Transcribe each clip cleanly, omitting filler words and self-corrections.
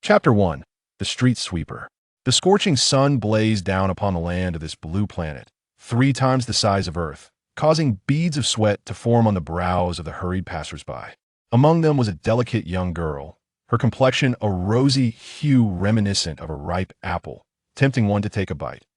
Chapter 1. The Street Sweeper. The scorching sun blazed down upon the land of this blue planet, 3 times the size of Earth, causing beads of sweat to form on the brows of the hurried passersby. Among them was a delicate young girl, her complexion a rosy hue reminiscent of a ripe apple, tempting one to take a bite.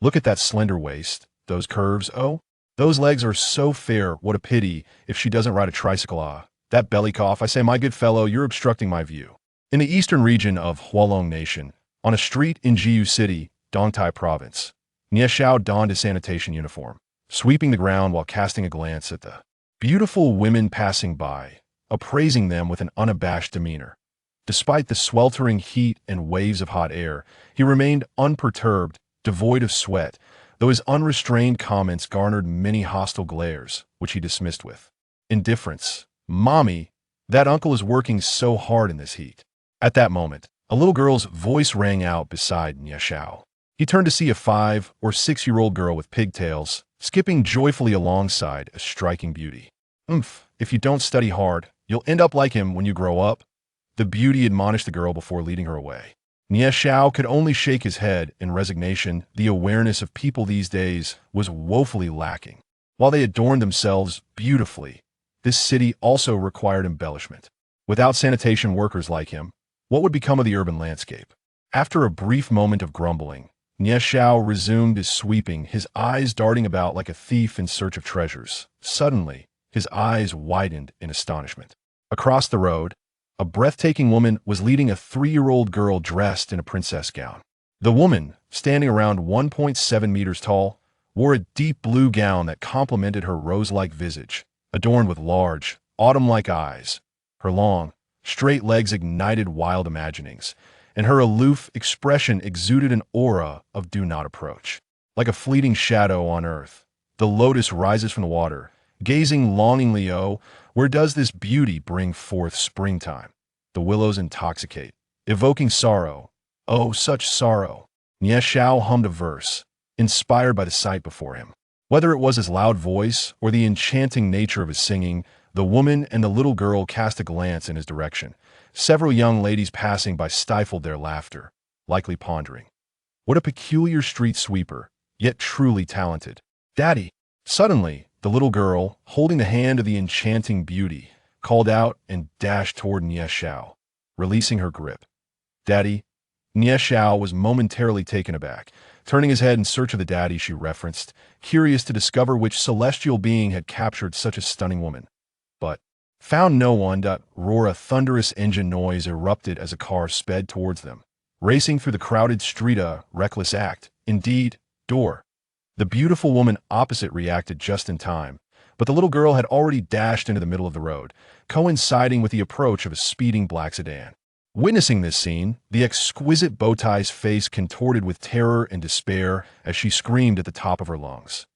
Look at that slender waist, those curves, oh, those legs are so fair, what a pity if she doesn't ride a tricycle. Ah, that belly cough, I say, my good fellow, you're obstructing my view. In the eastern region of Hualong Nation, on a street in Jiu City, Dongtai Province, Nie Xiao donned his sanitation uniform, sweeping the ground while casting a glance at the beautiful women passing by, appraising them with an unabashed demeanor. Despite the sweltering heat and waves of hot air, he remained unperturbed, devoid of sweat, though his unrestrained comments garnered many hostile glares, which he dismissed with indifference. Mommy, that uncle is working so hard in this heat. At that moment, a little girl's voice rang out beside Nie Xiao. He turned to see a 5 or 6-year-old girl with pigtails, skipping joyfully alongside a striking beauty. If you don't study hard, you'll end up like him when you grow up. The beauty admonished the girl before leading her away. Nie Xiao could only shake his head in resignation. The awareness of people these days was woefully lacking. While they adorned themselves beautifully, this city also required embellishment. Without sanitation workers like him, what would become of the urban landscape? After a brief moment of grumbling, Nie Xiao resumed his sweeping, his eyes darting about like a thief in search of treasures. Suddenly, his eyes widened in astonishment. Across the road, a breathtaking woman was leading a 3-year-old girl dressed in a princess gown. The woman, standing around 1.7 meters tall, wore a deep blue gown that complemented her rose-like visage, adorned with large, autumn-like eyes. Her long, straight legs ignited wild imaginings, and her aloof expression exuded an aura of do not approach. Like a fleeting shadow on earth, the lotus rises from the water, gazing longingly, oh, where does this beauty bring forth springtime? The willows intoxicate, evoking sorrow. Oh, such sorrow. Nie Xiao hummed a verse, inspired by the sight before him. Whether it was his loud voice or the enchanting nature of his singing, the woman and the little girl cast a glance in his direction. Several young ladies passing by stifled their laughter, likely pondering. What a peculiar street sweeper, yet truly talented. Daddy! Suddenly, the little girl, holding the hand of the enchanting beauty, called out and dashed toward Nie Xiao, releasing her grip. Daddy! Nie Xiao was momentarily taken aback, turning his head in search of the daddy she referenced, curious to discover which celestial being had captured such a stunning woman. But found no one. Roar, a thunderous engine noise erupted as a car sped towards them, racing through the crowded street, a reckless act. Indeed, door. The beautiful woman opposite reacted just in time, but the little girl had already dashed into the middle of the road, coinciding with the approach of a speeding black sedan. Witnessing this scene, the exquisite Bowtie's face contorted with terror and despair as she screamed at the top of her lungs.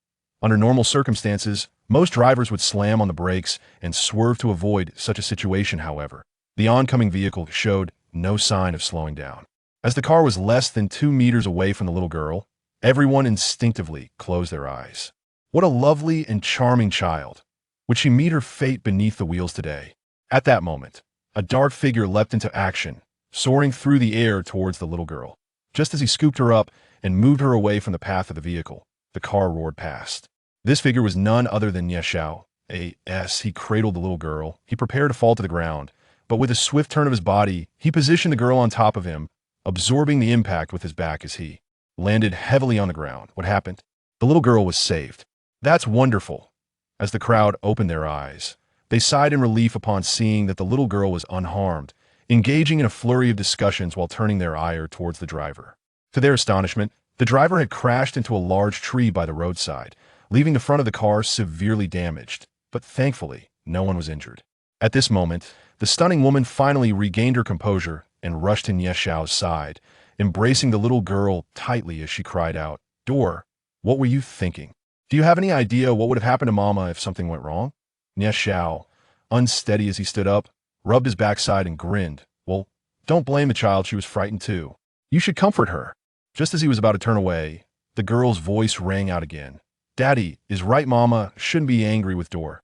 Under normal circumstances, most drivers would slam on the brakes and swerve to avoid such a situation. However, the oncoming vehicle showed no sign of slowing down. As the car was less than 2 meters away from the little girl, everyone instinctively closed their eyes. What a lovely and charming child. Would she meet her fate beneath the wheels today? At that moment, a dark figure leapt into action, soaring through the air towards the little girl. Just as he scooped her up and moved her away from the path of the vehicle, the car roared past. This figure was none other than Nie Xiao. He cradled the little girl. He prepared to fall to the ground, but with a swift turn of his body, he positioned the girl on top of him, absorbing the impact with his back as he landed heavily on the ground. What happened? The little girl was saved. That's wonderful. As the crowd opened their eyes, they sighed in relief upon seeing that the little girl was unharmed, engaging in a flurry of discussions while turning their ire towards the driver. To their astonishment, the driver had crashed into a large tree by the roadside, leaving the front of the car severely damaged, but thankfully, no one was injured. At this moment, the stunning woman finally regained her composure and rushed to Nie Xiao's side, embracing the little girl tightly as she cried out, "Door, what were you thinking? Do you have any idea what would have happened to Mama if something went wrong?" Nie Xiao, unsteady as he stood up, rubbed his backside and grinned. Well, don't blame the child, she was frightened too. You should comfort her. Just as he was about to turn away, the girl's voice rang out again. Daddy is right, Mama shouldn't be angry with Door.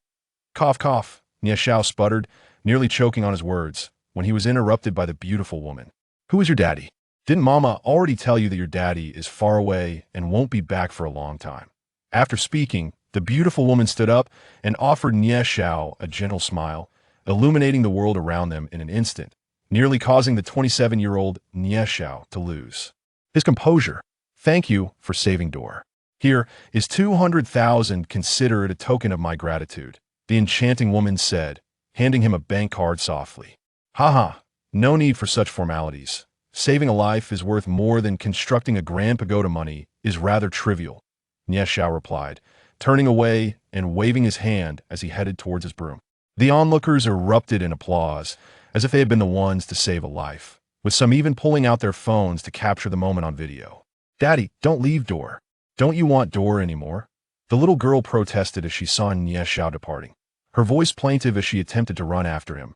Cough, cough, Nie Xiao sputtered, nearly choking on his words, when he was interrupted by the beautiful woman. Who is your daddy? Didn't Mama already tell you that your daddy is far away and won't be back for a long time? After speaking, the beautiful woman stood up and offered Nie Xiao a gentle smile, illuminating the world around them in an instant, nearly causing the 27-year-old Nie Xiao to lose his composure. Thank you for saving Dor. Here is 200,000. Consider it a token of my gratitude, the enchanting woman said, handing him a bank card softly. Haha, no need for such formalities. Saving a life is worth more than constructing a grand pagoda. Money is rather trivial, Nie Xiao replied, turning away and waving his hand as he headed towards his broom. The onlookers erupted in applause, as if they had been the ones to save a life, with some even pulling out their phones to capture the moment on video. Daddy, don't leave Dor. Don't you want Dor anymore? The little girl protested as she saw Nie Xiao departing, her voice plaintive as she attempted to run after him,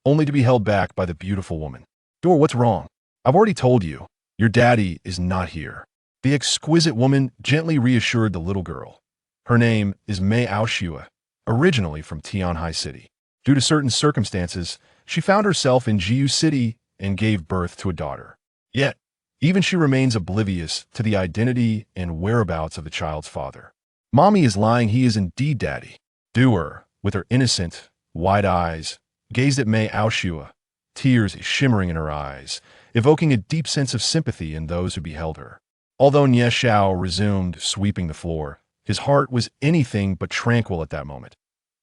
only to be held back by the beautiful woman. Dor, what's wrong? I've already told you, your daddy is not here. The exquisite woman gently reassured the little girl. Her name is Mei Aoshua, originally from Tianhai City. Due to certain circumstances, she found herself in Jiu City and gave birth to a daughter. Yet, even she remains oblivious to the identity and whereabouts of the child's father. Mommy is lying, he is indeed daddy. Duer, with her innocent, wide eyes, gazed at Mei Aoshua, tears shimmering in her eyes, evoking a deep sense of sympathy in those who beheld her. Although Nie Xiao resumed sweeping the floor, his heart was anything but tranquil at that moment.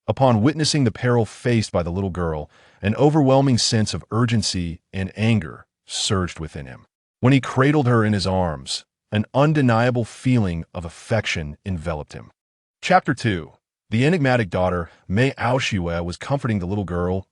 Upon witnessing the peril faced by the little girl, an overwhelming sense of urgency and anger surged within him. When he cradled her in his arms, an undeniable feeling of affection enveloped him. Chapter 2. The enigmatic daughter, Mei Aoshua, was comforting the little girl,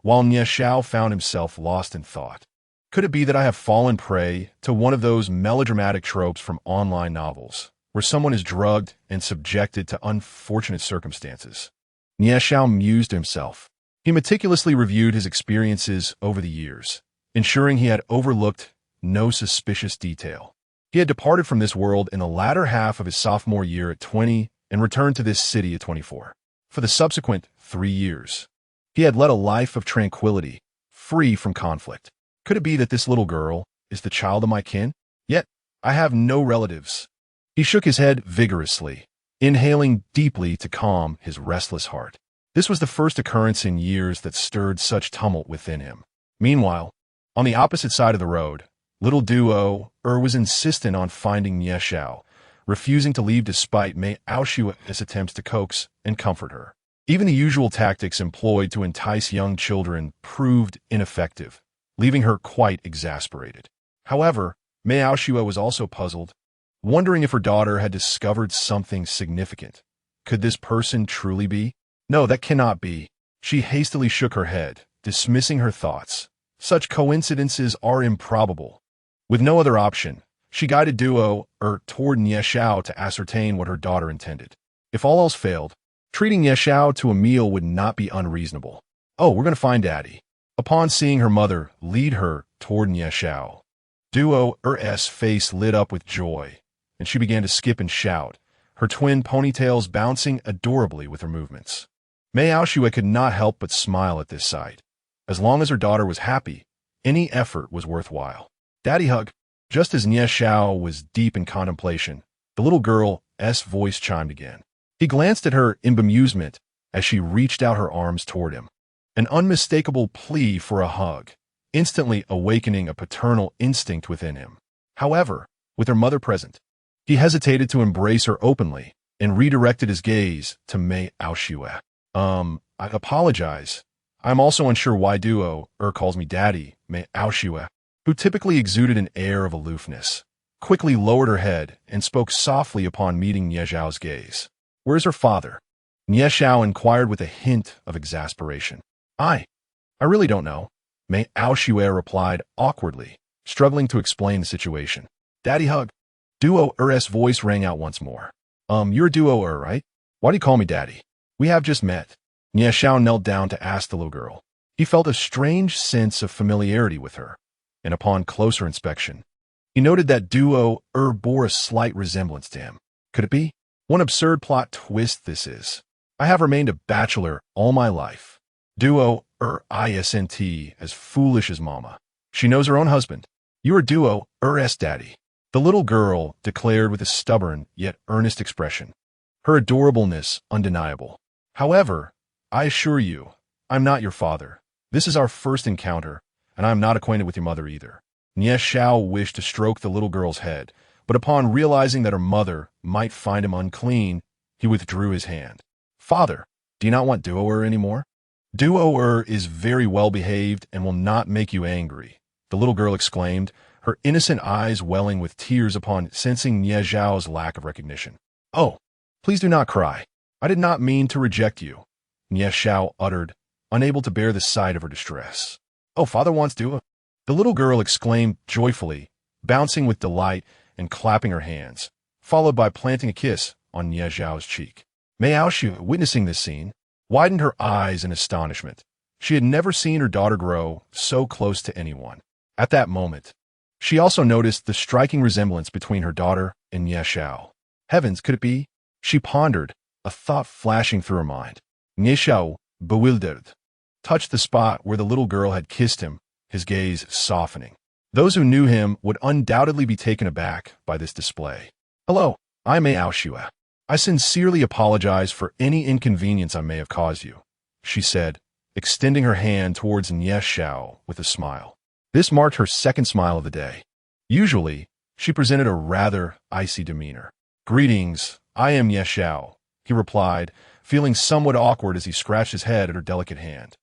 while Nie Xiao found himself lost in thought. Could it be that I have fallen prey to one of those melodramatic tropes from online novels, where someone is drugged and subjected to unfortunate circumstances? Nie Xiao mused to himself. He meticulously reviewed his experiences over the years, ensuring he had overlooked no suspicious detail. He had departed from this world in the latter half of his sophomore year at 20 and returned to this city at 24. For the subsequent 3 years, he had led a life of tranquility, free from conflict. Could it be that this little girl is the child of my kin? Yet, I have no relatives. He shook his head vigorously, inhaling deeply to calm his restless heart. This was the first occurrence in years that stirred such tumult within him. Meanwhile, on the opposite side of the road, little Duo was insistent on finding Nie Xiao, refusing to leave despite Mei Aoshua's attempts to coax and comfort her. Even the usual tactics employed to entice young children proved ineffective, leaving her quite exasperated. However, Mei Aoshua was also puzzled, wondering if her daughter had discovered something significant. Could this person truly be? No, that cannot be. She hastily shook her head, dismissing her thoughts. Such coincidences are improbable. With no other option, she guided Duo toward Nie Xiao to ascertain what her daughter intended. If all else failed, treating Nie Xiao to a meal would not be unreasonable. Oh, we're going to find Daddy. Upon seeing her mother lead her toward Nie Xiao, Duo's face lit up with joy, and she began to skip and shout, her twin ponytails bouncing adorably with her movements. Mei Aoshua could not help but smile at this sight. As long as her daughter was happy, any effort was worthwhile. Daddy hug. Just as Nie Xiao was deep in contemplation, the little girl's voice chimed again. He glanced at her in bemusement as she reached out her arms toward him, an unmistakable plea for a hug, instantly awakening a paternal instinct within him. However, with her mother present, he hesitated to embrace her openly and redirected his gaze to Mei Aoshua. I apologize. I'm also unsure why Duo calls me Daddy. Mei Aoshua, who typically exuded an air of aloofness, quickly lowered her head and spoke softly upon meeting Nie Xiao's gaze. Where is her father? Nie Xiao inquired with a hint of exasperation. I really don't know. Mei Aoshua replied awkwardly, struggling to explain the situation. Daddy hug. Duo's voice rang out once more. You're Duo, right? Why do you call me Daddy? We have just met. Nie Xiao knelt down to ask the little girl. He felt a strange sense of familiarity with her, and upon closer inspection, he noted that Duo bore a slight resemblance to him. Could it be? One absurd plot twist this is. I have remained a bachelor all my life. Duo isn't as foolish as Mama. She knows her own husband. You are Duo-er's daddy, the little girl declared with a stubborn yet earnest expression, her adorableness undeniable. However, I assure you, I'm not your father. This is our first encounter, and I'm not acquainted with your mother either. Nie Xiao wished to stroke the little girl's head, but upon realizing that her mother might find him unclean, he withdrew his hand. Father, do you not want Duo-er anymore? Duo-er is very well behaved and will not make you angry, the little girl exclaimed, her innocent eyes welling with tears upon sensing Nie Xiao's lack of recognition. Oh, please do not cry. I did not mean to reject you, Nie Xiao uttered, unable to bear the sight of her distress. Oh, father wants Duo. The little girl exclaimed joyfully, bouncing with delight and clapping her hands, followed by planting a kiss on Nie Xiao's cheek. Mei Aoshu, witnessing this scene, widened her eyes in astonishment. She had never seen her daughter grow so close to anyone. At that moment, she also noticed the striking resemblance between her daughter and Nie Xiao. Heavens, could it be? She pondered, a thought flashing through her mind. Nie Xiao, bewildered, touched the spot where the little girl had kissed him, his gaze softening. Those who knew him would undoubtedly be taken aback by this display. Hello, I'm Mei Aoshu. I sincerely apologize for any inconvenience I may have caused you, she said, extending her hand towards Nie Xiao with a smile. This marked her second smile of the day. Usually, she presented a rather icy demeanor. Greetings, I am Nie Xiao, he replied, feeling somewhat awkward as he scratched his head at her delicate hand.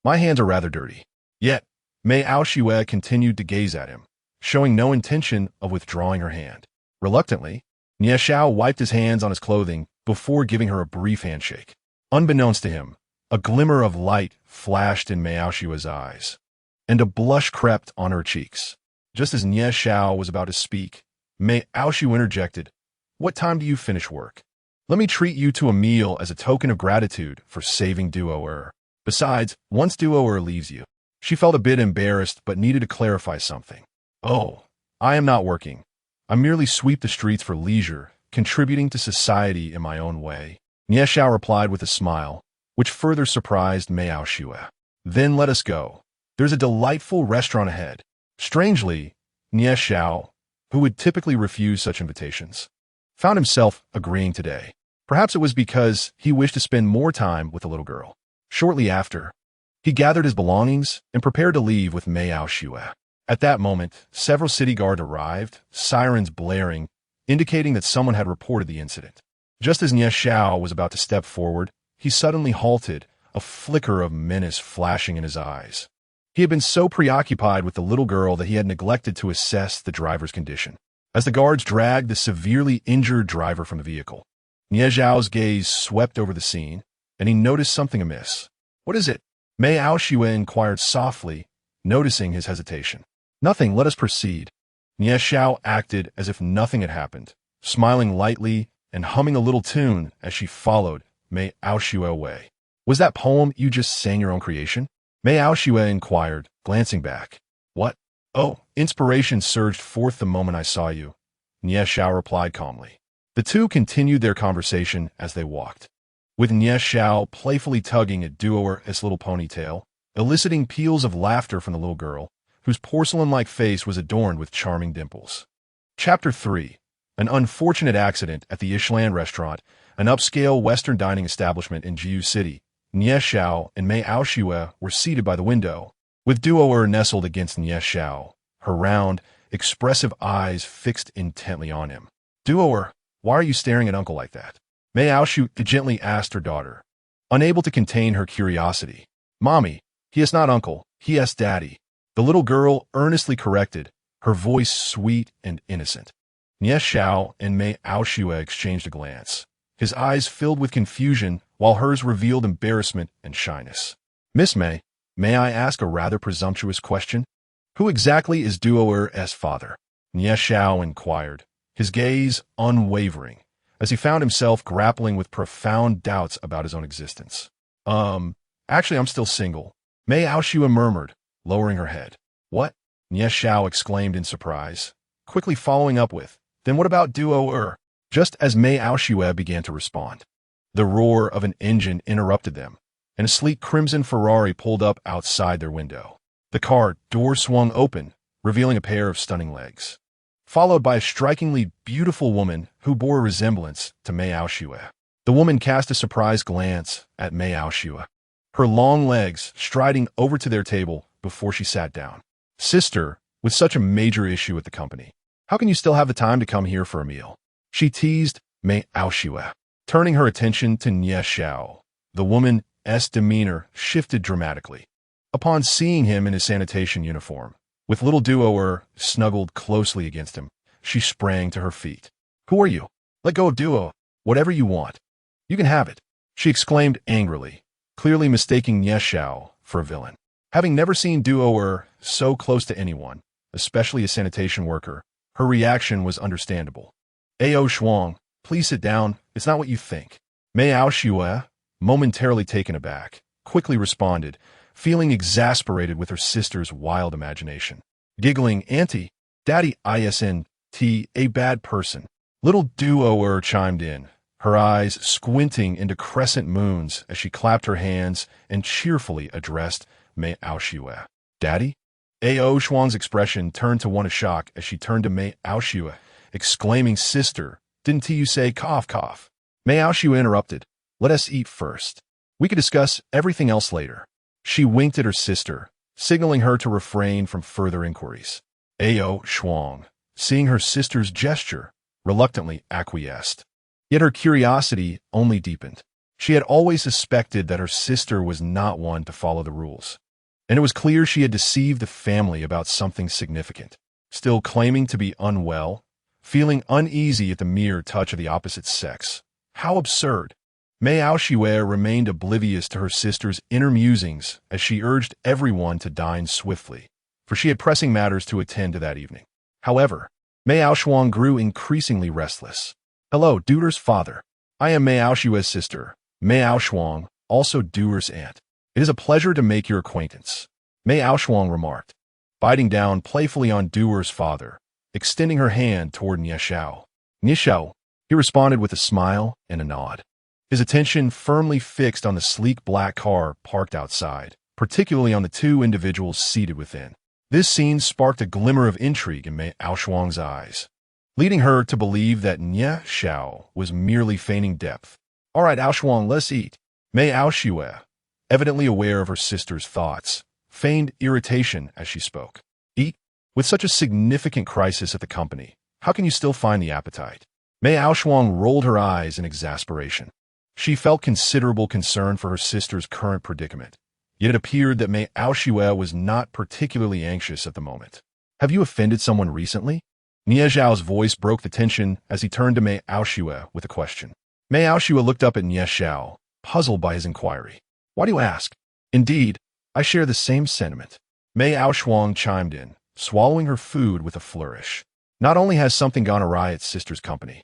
My hands are rather dirty. Yet, Mei Aoshu continued to gaze at him, showing no intention of withdrawing her hand. Reluctantly, Nie Xiao wiped his hands on his clothing before giving her a brief handshake. Unbeknownst to him, a glimmer of light flashed in Mei Aoshu's eyes, and a blush crept on her cheeks. Just as Nie Xiao was about to speak, Mei Aoshu interjected, What time do you finish work? Let me treat you to a meal as a token of gratitude for saving Duo-er. Besides, once Duo-er leaves you, she felt a bit embarrassed but needed to clarify something. Oh, I am not working. I merely sweep the streets for leisure, contributing to society in my own way. Nie Xiao replied with a smile, which further surprised Mei Aoshu. Then let us go. There's a delightful restaurant ahead. Strangely, Nie Xiao, who would typically refuse such invitations, found himself agreeing today. Perhaps it was because he wished to spend more time with the little girl. Shortly after, he gathered his belongings and prepared to leave with Mei Aoshu. At that moment, several city guards arrived, sirens blaring, indicating that someone had reported the incident. Just as Nie Xiao was about to step forward, he suddenly halted, a flicker of menace flashing in his eyes. He had been so preoccupied with the little girl that he had neglected to assess the driver's condition. As the guards dragged the severely injured driver from the vehicle, Nie Xiao's gaze swept over the scene, and he noticed something amiss. What is it? Mei Aoshu inquired softly, noticing his hesitation. Nothing, let us proceed. Nie Xiao acted as if nothing had happened, smiling lightly and humming a little tune as she followed Mei Aoshu away. Was that poem you just sang your own creation? Mei Aoshu inquired, glancing back. What? Oh, inspiration surged forth the moment I saw you, Nie Xiao replied calmly. The two continued their conversation as they walked, with Nie Xiao playfully tugging at Duo-er's little ponytail, eliciting peals of laughter from the little girl, whose porcelain-like face was adorned with charming dimples. Chapter 3. An unfortunate accident at the Ishland restaurant, an upscale Western dining establishment in Jiu City. Nie Xiao and Mei Aoshu were seated by the window, with Duo-er nestled against Nie Xiao, her round, expressive eyes fixed intently on him. Duo-er, why are you staring at uncle like that? Mei Aoshu gently asked her daughter, unable to contain her curiosity. Mommy, he is not uncle, he is daddy. The little girl earnestly corrected, her voice sweet and innocent. Nie Xiao and Mei Aoshu exchanged a glance, his eyes filled with confusion while hers revealed embarrassment and shyness. Miss Mei, may I ask a rather presumptuous question? Who exactly is Duo-er's father? Nie Xiao inquired, his gaze unwavering, as he found himself grappling with profound doubts about his own existence. Actually, I'm still single, Mei Aoshu murmured, lowering her head. What? Nie Xiao exclaimed in surprise, quickly following up with, then what about Duo-er? Just as Mei Aoshu began to respond, the roar of an engine interrupted them, and a sleek crimson Ferrari pulled up outside their window. The car door swung open, revealing a pair of stunning legs, followed by a strikingly beautiful woman who bore a resemblance to Mei Aoshue. The woman cast a surprised glance at Mei Aoshue, her long legs striding over to their table before she sat down. Sister, with such a major issue at the company, how can you still have the time to come here for a meal? She teased Mei Aoshue, turning her attention to Nie Xiao. The woman's demeanor shifted dramatically upon seeing him in his sanitation uniform. With little Duo snuggled closely against him, she sprang to her feet. Who are you? Let go of Duo. Whatever you want. You can have it, she exclaimed angrily, clearly mistaking Nie Xiao for a villain. Having never seen Duo so close to anyone, especially a sanitation worker, her reaction was understandable. Ao Shuang, please sit down. It's not what you think. Mei Aoshue, momentarily taken aback, quickly responded, feeling exasperated with her sister's wild imagination. Giggling, Auntie, Daddy isn't a bad person. Little Duo chimed in, her eyes squinting into crescent moons as she clapped her hands and cheerfully addressed Mei Aoshue. Daddy? Ao Shuang's expression turned to one of shock as she turned to Mei Aoshue, exclaiming, Sister, didn't you say cough cough? Mei Aoshue interrupted, let us eat first. We could discuss everything else later. She winked at her sister, signaling her to refrain from further inquiries. Ao Shuang, seeing her sister's gesture, reluctantly acquiesced. Yet her curiosity only deepened. She had always suspected that her sister was not one to follow the rules, and it was clear she had deceived the family about something significant. Still claiming to be unwell, feeling uneasy at the mere touch of the opposite sex. How absurd! Mei Aoshue remained oblivious to her sister's inner musings as she urged everyone to dine swiftly, for she had pressing matters to attend to that evening. However, Mei Aoshuang grew increasingly restless. Hello, Duer's father. I am Mei Aoshue's sister, Mei Aoshuang, also Duer's aunt. It is a pleasure to make your acquaintance, Mei Aoshuang remarked, biting down playfully on Duer's father, extending her hand toward Nie Xiao. Nie Xiao, he responded with a smile and a nod, his attention firmly fixed on the sleek black car parked outside, particularly on the two individuals seated within. This scene sparked a glimmer of intrigue in Mei Aoshuang's eyes, leading her to believe that Nie Xiao was merely feigning depth. All right, Aoshuang, let's eat. Mei Aoshue, evidently aware of her sister's thoughts, feigned irritation as she spoke. Eat? With such a significant crisis at the company, how can you still find the appetite? Mei Aoshuang rolled her eyes in exasperation. She felt considerable concern for her sister's current predicament, yet it appeared that Mei Aoshue was not particularly anxious at the moment. Have you offended someone recently? Nie Xiao's voice broke the tension as he turned to Mei Aoshue with a question. Mei Aoshue looked up at Nie Xiao, puzzled by his inquiry. Why do you ask? Indeed, I share the same sentiment. Mei Aoshuang chimed in, swallowing her food with a flourish. Not only has something gone awry at sister's company,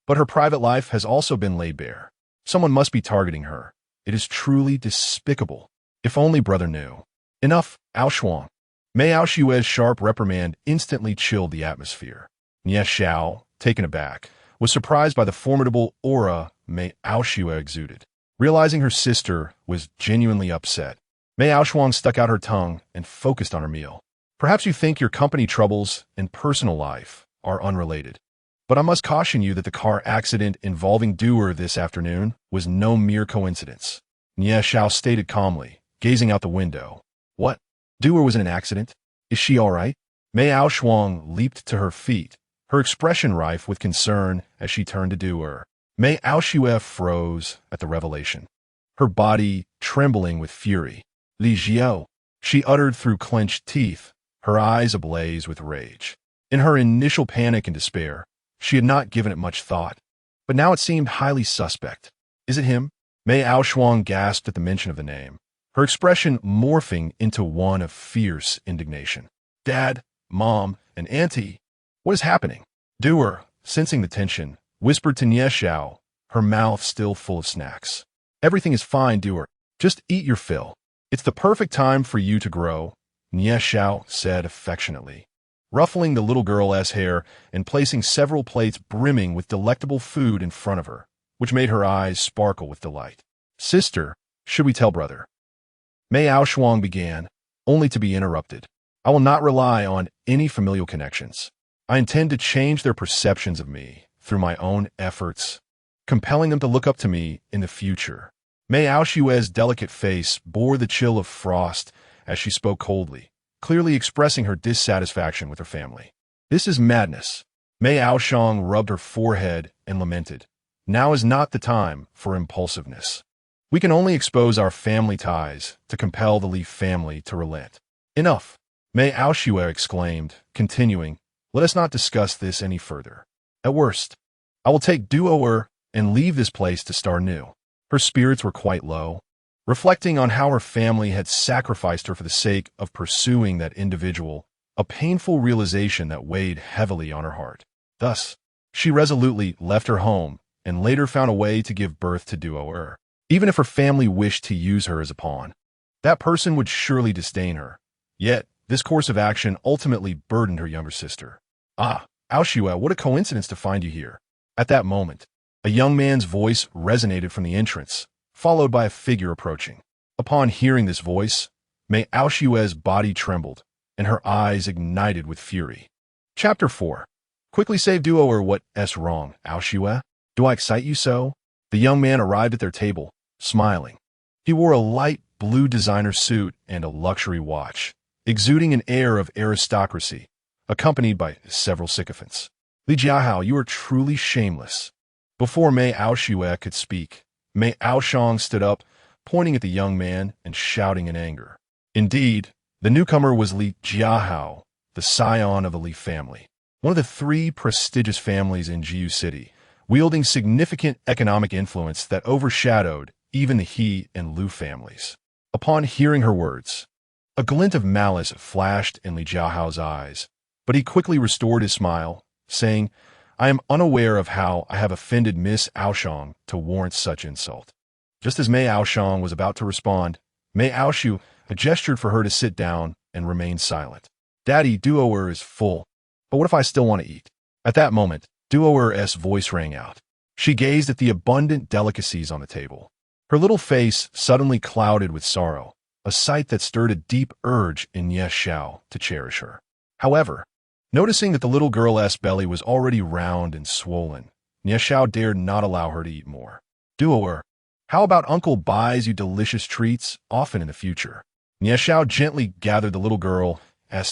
but her private life has also been laid bare. Someone must be targeting her. It is truly despicable. If only brother knew. Enough, Aoshuang. Mei Aoshue's sharp reprimand instantly chilled the atmosphere. Nie Xiao, taken aback, was surprised by the formidable aura Mei Aoshue exuded. Realizing her sister was genuinely upset, Mei Aoshuang stuck out her tongue and focused on her meal. Perhaps you think your company troubles and personal life are unrelated, but I must caution you that the car accident involving Duer this afternoon was no mere coincidence. Nie Xiao stated calmly, gazing out the window. What? Duer was in an accident? Is she all right? Mei Aoshuang leaped to her feet, her expression rife with concern as she turned to Duer. Mei Aoshue froze at the revelation, her body trembling with fury. Li Jiao, she uttered through clenched teeth, her eyes ablaze with rage. In her initial panic and despair, she had not given it much thought, but now it seemed highly suspect. Is it him? Mei Aoshuang gasped at the mention of the name, her expression morphing into one of fierce indignation. Dad, Mom, and Auntie, what is happening? Duer, sensing the tension, whispered to Nie Xiao, her mouth still full of snacks. Everything is fine, Duer. Just eat your fill. It's the perfect time for you to grow, Nie Xiao said affectionately, ruffling the little girl's hair and placing several plates brimming with delectable food in front of her, which made her eyes sparkle with delight. Sister, should we tell brother? Mei Aoshuang began, only to be interrupted. I will not rely on any familial connections. I intend to change their perceptions of me through my own efforts, compelling them to look up to me in the future. Mei Aoshue's delicate face bore the chill of frost as she spoke coldly, clearly expressing her dissatisfaction with her family. This is madness. Mei Aoshang rubbed her forehead and lamented. Now is not the time for impulsiveness. We can only expose our family ties to compel the Li family to relent. Enough, Mei Aoshue exclaimed, continuing, let us not discuss this any further. At worst, I will take Duoer and leave this place to start new. Her spirits were quite low, reflecting on how her family had sacrificed her for the sake of pursuing that individual, a painful realization that weighed heavily on her heart. Thus, she resolutely left her home and later found a way to give birth to Duoer. Even if her family wished to use her as a pawn, that person would surely disdain her. Yet, this course of action ultimately burdened her younger sister. Ah, Aoshue, what a coincidence to find you here. At that moment, a young man's voice resonated from the entrance, followed by a figure approaching. Upon hearing this voice, Mei Aoshue's body trembled, and her eyes ignited with fury. Chapter 4. Quickly save Duoer, what's wrong, Aoshue? Do I excite you so? The young man arrived at their table, smiling. He wore a light blue designer suit and a luxury watch, exuding an air of aristocracy, accompanied by several sycophants. Li Jiahao, you are truly shameless. Before Mei Aoshue could speak, Mei Aoshang stood up, pointing at the young man and shouting in anger. Indeed, the newcomer was Li Jiahao, the scion of the Li family, one of the 3 prestigious families in Jiu City, wielding significant economic influence that overshadowed even the He and Lu families. Upon hearing her words, a glint of malice flashed in Li Jiahao's eyes, but he quickly restored his smile, saying, I am unaware of how I have offended Miss Aoshang to warrant such insult. Just as Mei Aoshang was about to respond, Mei Aoshue gestured for her to sit down and remain silent. Daddy, Duoer is full, but what if I still want to eat? At that moment, Duoer's voice rang out. She gazed at the abundant delicacies on the table. Her little face suddenly clouded with sorrow, a sight that stirred a deep urge in Ye Xiao to cherish her. However, noticing that the little girl's belly was already round and swollen, Ye Xiao dared not allow her to eat more. Duoer, how about Uncle buys you delicious treats often in the future? Ye Xiao gently gathered the little girl's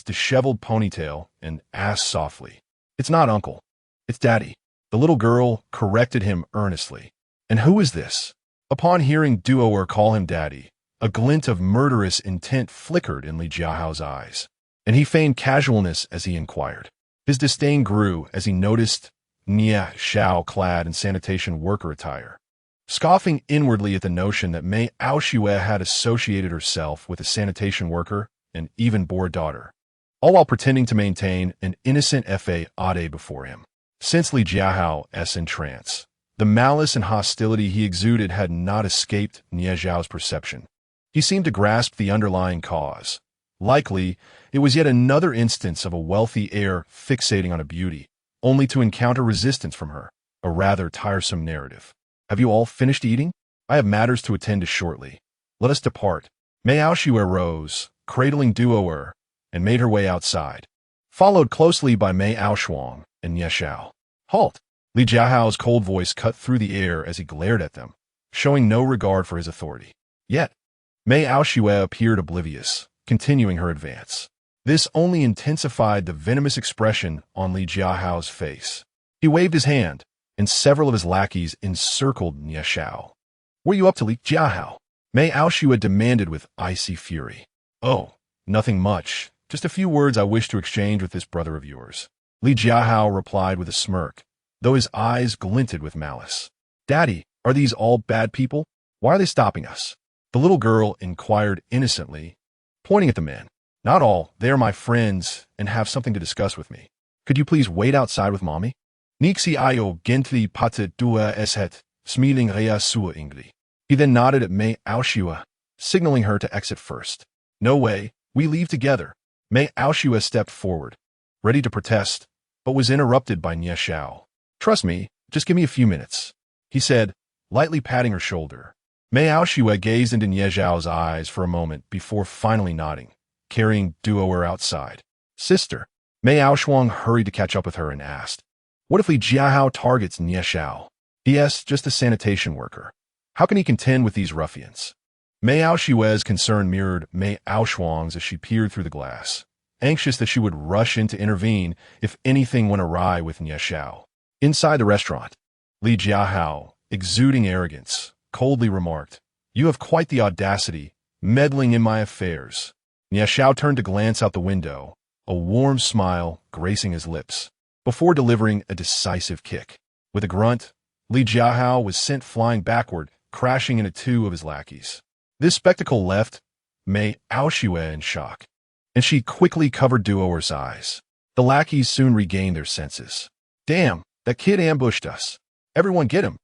disheveled ponytail and asked softly, It's not Uncle. It's Daddy. The little girl corrected him earnestly. And who is this? Upon hearing Duoer call him Daddy, a glint of murderous intent flickered in Li Jiahao's eyes, and he feigned casualness as he inquired. His disdain grew as he noticed Ye Xiao clad in sanitation worker attire, scoffing inwardly at the notion that Mei Aoshue had associated herself with a sanitation worker and even bore a daughter, all while pretending to maintain an innocent fade before him. Since Li Jiahao's entrance, the malice and hostility he exuded had not escaped Nie Zhao's perception. He seemed to grasp the underlying cause. Likely, it was yet another instance of a wealthy heir fixating on a beauty, only to encounter resistance from her, a rather tiresome narrative. Have you all finished eating? I have matters to attend to shortly. Let us depart. Mei Aoshue rose, cradling Duoer, and made her way outside, followed closely by Mei Aoshuang and Ye Xiao. Halt! Li Jiahao's cold voice cut through the air as he glared at them, showing no regard for his authority. Yet, Mei Aoshue appeared oblivious, continuing her advance. This only intensified the venomous expression on Li Jiahao's face. He waved his hand, and several of his lackeys encircled Ye Xiao. What are you up to, Li Jiahao? Mei Aoshue demanded with icy fury. Oh, nothing much. Just a few words I wish to exchange with this brother of yours. Li Jiahao replied with a smirk, though his eyes glinted with malice. Daddy, are these all bad people? Why are they stopping us? The little girl inquired innocently, pointing at the men. Not all, they are my friends and have something to discuss with me. Could you please wait outside with Mommy? Nixi ayo gently pate dua eshet, smiling rea sua ingli. He then nodded at Mei Aoshue, signaling her to exit first. No way, we leave together. Mei Aoshue stepped forward, ready to protest, but was interrupted by Ye Xiao. Trust me, just give me a few minutes, he said, lightly patting her shoulder. Mei Aoshue gazed into Ye Zhao's eyes for a moment before finally nodding. carrying Duoer outside. Sister. Mei Aoshuang hurried to catch up with her and asked, "What if Li Jiahao targets Nie Xiao? He is just a sanitation worker. How can he contend with these ruffians?" Mei Aoshue's concern mirrored Mei Aoshuang's as she peered through the glass, anxious that she would rush in to intervene if anything went awry with Nie Xiao. Inside the restaurant, Li Jiahao, exuding arrogance, coldly remarked, "You have quite the audacity, meddling in my affairs." Nie Xiao turned to glance out the window, a warm smile gracing his lips, before delivering a decisive kick. With a grunt, Li Jiahao was sent flying backward, crashing into two of his lackeys. This spectacle left Mei Aoshue in shock, and she quickly covered Duoer's eyes. The lackeys soon regained their senses. "Damn, that kid ambushed us. Everyone get him!"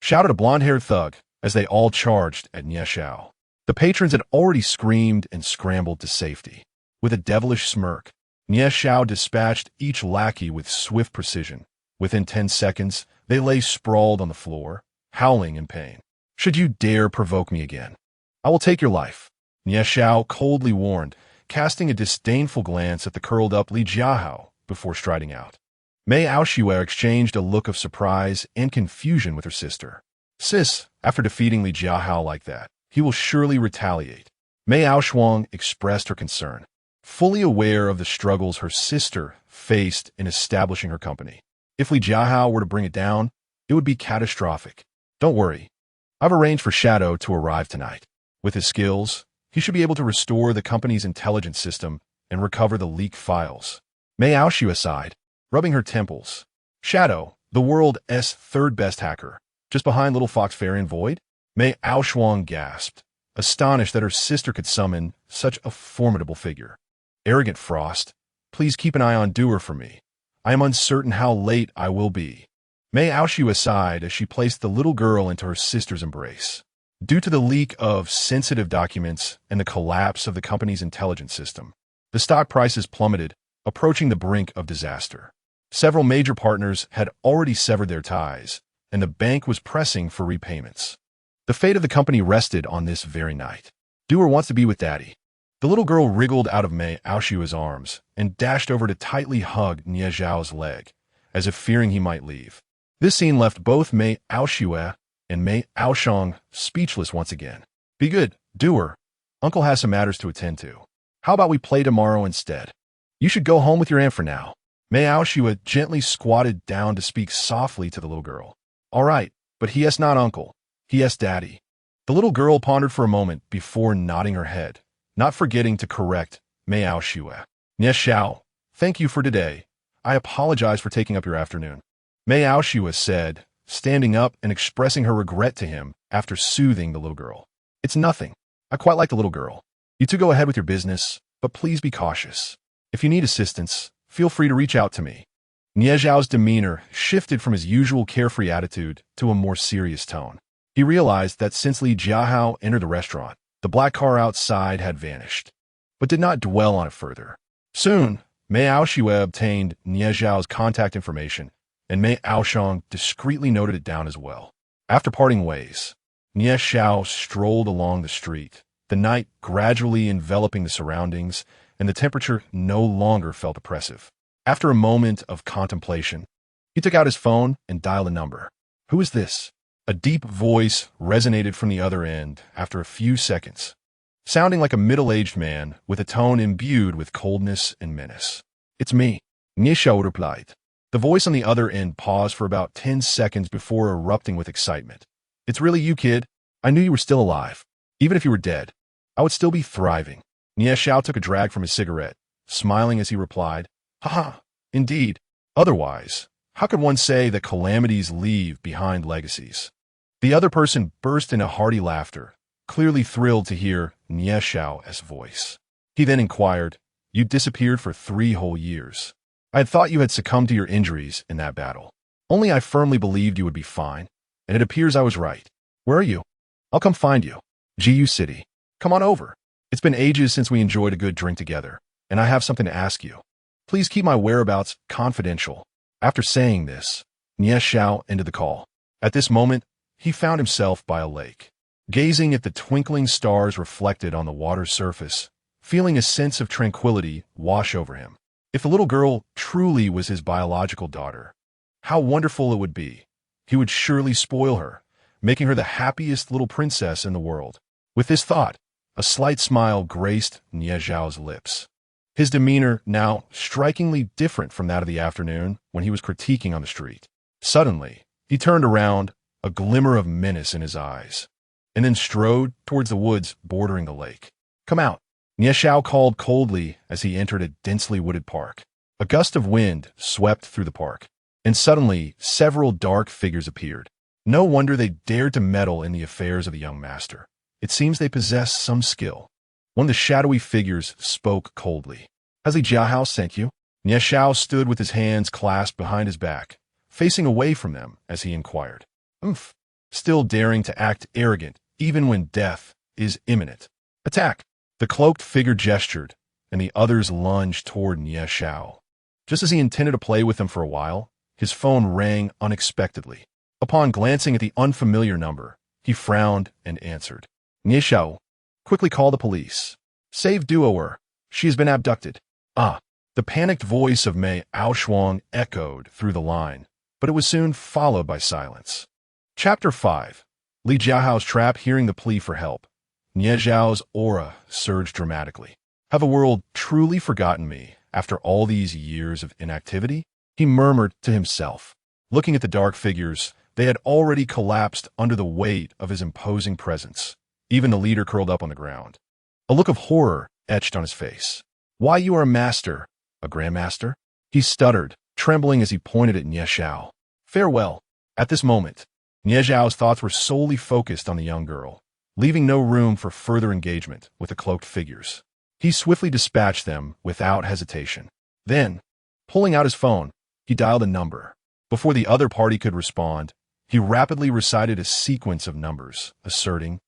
shouted a blonde-haired thug as they all charged at Nie Xiao. The patrons had already screamed and scrambled to safety. With a devilish smirk, Nie Xiao dispatched each lackey with swift precision. Within 10 seconds, they lay sprawled on the floor, howling in pain. "Should you dare provoke me again, I will take your life," Nie Xiao coldly warned, casting a disdainful glance at the curled-up Li Jiahao before striding out. Mei Aoshue exchanged a look of surprise and confusion with her sister. "Sis, after defeating Li Jiahao like that, he will surely retaliate." Mei Aoshuang expressed her concern, fully aware of the struggles her sister faced in establishing her company. If Li Jiahao were to bring it down, it would be catastrophic. "Don't worry. I've arranged for Shadow to arrive tonight. With his skills, he should be able to restore the company's intelligence system and recover the leaked files." Mei Aoshue sighed, rubbing her temples. "Shadow, the world's third-best hacker, just behind Little Fox Fairy and Void?" Mei Aoshuang gasped, astonished that her sister could summon such a formidable figure. "Arrogant Frost, please keep an eye on Doer for me. I am uncertain how late I will be." Mei Aoshue sighed as she placed the little girl into her sister's embrace. Due to the leak of sensitive documents and the collapse of the company's intelligence system, the stock prices plummeted, approaching the brink of disaster. Several major partners had already severed their ties, and the bank was pressing for repayments. The fate of the company rested on this very night. "Doer wants to be with Daddy." The little girl wriggled out of Mei Aoshue's arms and dashed over to tightly hug Nie Xiao's leg, as if fearing he might leave. This scene left both Mei Aoshue and Mei Aoshuang speechless once again. "Be good, Doer. Uncle has some matters to attend to. How about we play tomorrow instead? You should go home with your aunt for now." Mei Aoshue gently squatted down to speak softly to the little girl. "All right, but he is not uncle. He is Daddy." The little girl pondered for a moment before nodding her head, not forgetting to correct Mei Aoshue. "Nie Xiao, thank you for today. I apologize for taking up your afternoon," Mei Aoshue said, standing up and expressing her regret to him after soothing the little girl. "It's nothing. I quite like the little girl. You two go ahead with your business, but please be cautious. If you need assistance, feel free to reach out to me." Nie Xiao's demeanor shifted from his usual carefree attitude to a more serious tone. He realized that since Li Jiahao entered the restaurant, the black car outside had vanished, but did not dwell on it further. Soon, Mei Aoshue obtained Nie Xiao's contact information, and Mei Aoshuang discreetly noted it down as well. After parting ways, Nie Xiao strolled along the street, the night gradually enveloping the surroundings, and the temperature no longer felt oppressive. After a moment of contemplation, he took out his phone and dialed a number. "Who is this?" A deep voice resonated from the other end after a few seconds, sounding like a middle-aged man with a tone imbued with coldness and menace. "It's me," Nie Xiao replied. The voice on the other end paused for about 10 seconds before erupting with excitement. "It's really you, kid. I knew you were still alive. Even if you were dead, I would still be thriving." Nie Xiao took a drag from his cigarette, smiling as he replied, "Haha, indeed. Otherwise, how could one say that calamities leave behind legacies?" The other person burst into hearty laughter, clearly thrilled to hear Nie Xiao's voice. He then inquired, "You disappeared for 3 whole years. I had thought you had succumbed to your injuries in that battle. Only I firmly believed you would be fine, and it appears I was right. Where are you? I'll come find you. GU City. Come on over. It's been ages since we enjoyed a good drink together, and I have something to ask you. Please keep my whereabouts confidential." After saying this, Nie Xiao ended the call. At this moment, he found himself by a lake, gazing at the twinkling stars reflected on the water's surface, feeling a sense of tranquility wash over him. If the little girl truly was his biological daughter, how wonderful it would be. He would surely spoil her, making her the happiest little princess in the world. With this thought, a slight smile graced Nie Zhao's lips. His demeanor now strikingly different from that of the afternoon when he was critiquing on the street. Suddenly, he turned around, a glimmer of menace in his eyes, and then strode towards the woods bordering the lake. "Come out," Nie Zhao called coldly as he entered a densely wooded park. A gust of wind swept through the park, and suddenly several dark figures appeared. No wonder they dared to meddle in the affairs of the young master. It seems they possessed some skill. One of the shadowy figures spoke coldly. "Has Li Jiahao sent you?" Nie Zhao stood with his hands clasped behind his back, facing away from them as he inquired. "Umph," still daring to act arrogant even when death is imminent. "Attack!" The cloaked figure gestured, and the others lunged toward Nie Zhao. Just as he intended to play with them for a while, his phone rang unexpectedly. Upon glancing at the unfamiliar number, he frowned and answered. "Nie Zhao, quickly call the police. Save Duoer. She has been abducted." "Ah." The panicked voice of Mei Aoshuang echoed through the line, but it was soon followed by silence. Chapter 5. Li Jiahao's trap. Hearing the plea for help, Nie Zhao's aura surged dramatically. "Have the world truly forgotten me after all these years of inactivity?" he murmured to himself. Looking at the dark figures, they had already collapsed under the weight of his imposing presence. Even the leader curled up on the ground. A look of horror etched on his face. "Why, you are a master, a grandmaster?" he stuttered, trembling as he pointed at Nie Zhao. "Farewell." At this moment, Nie Zhao's thoughts were solely focused on the young girl, leaving no room for further engagement with the cloaked figures. He swiftly dispatched them without hesitation. Then, pulling out his phone, he dialed a number. Before the other party could respond, he rapidly recited a sequence of numbers, asserting,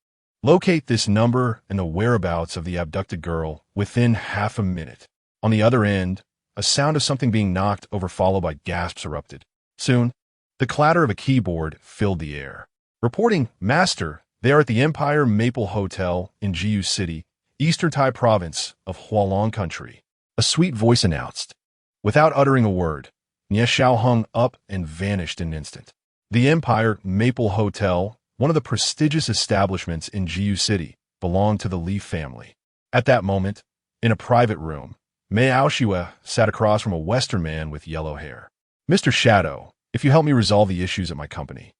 "Locate this number and the whereabouts of the abducted girl within half a minute." On the other end, a sound of something being knocked over followed by gasps erupted. Soon, the clatter of a keyboard filled the air. "Reporting, Master, they are at the Empire Maple Hotel in Jiu City, Eastern Tai Province of Hualong Country," a sweet voice announced. Without uttering a word, Nie Zhao hung up and vanished in an instant. The Empire Maple Hotel, one of the prestigious establishments in Jiu City, belonged to the Li family. At that moment, in a private room, Mei Aoshue sat across from a Western man with yellow hair. "Mr. Shadow, if you help me resolve the issues at my company,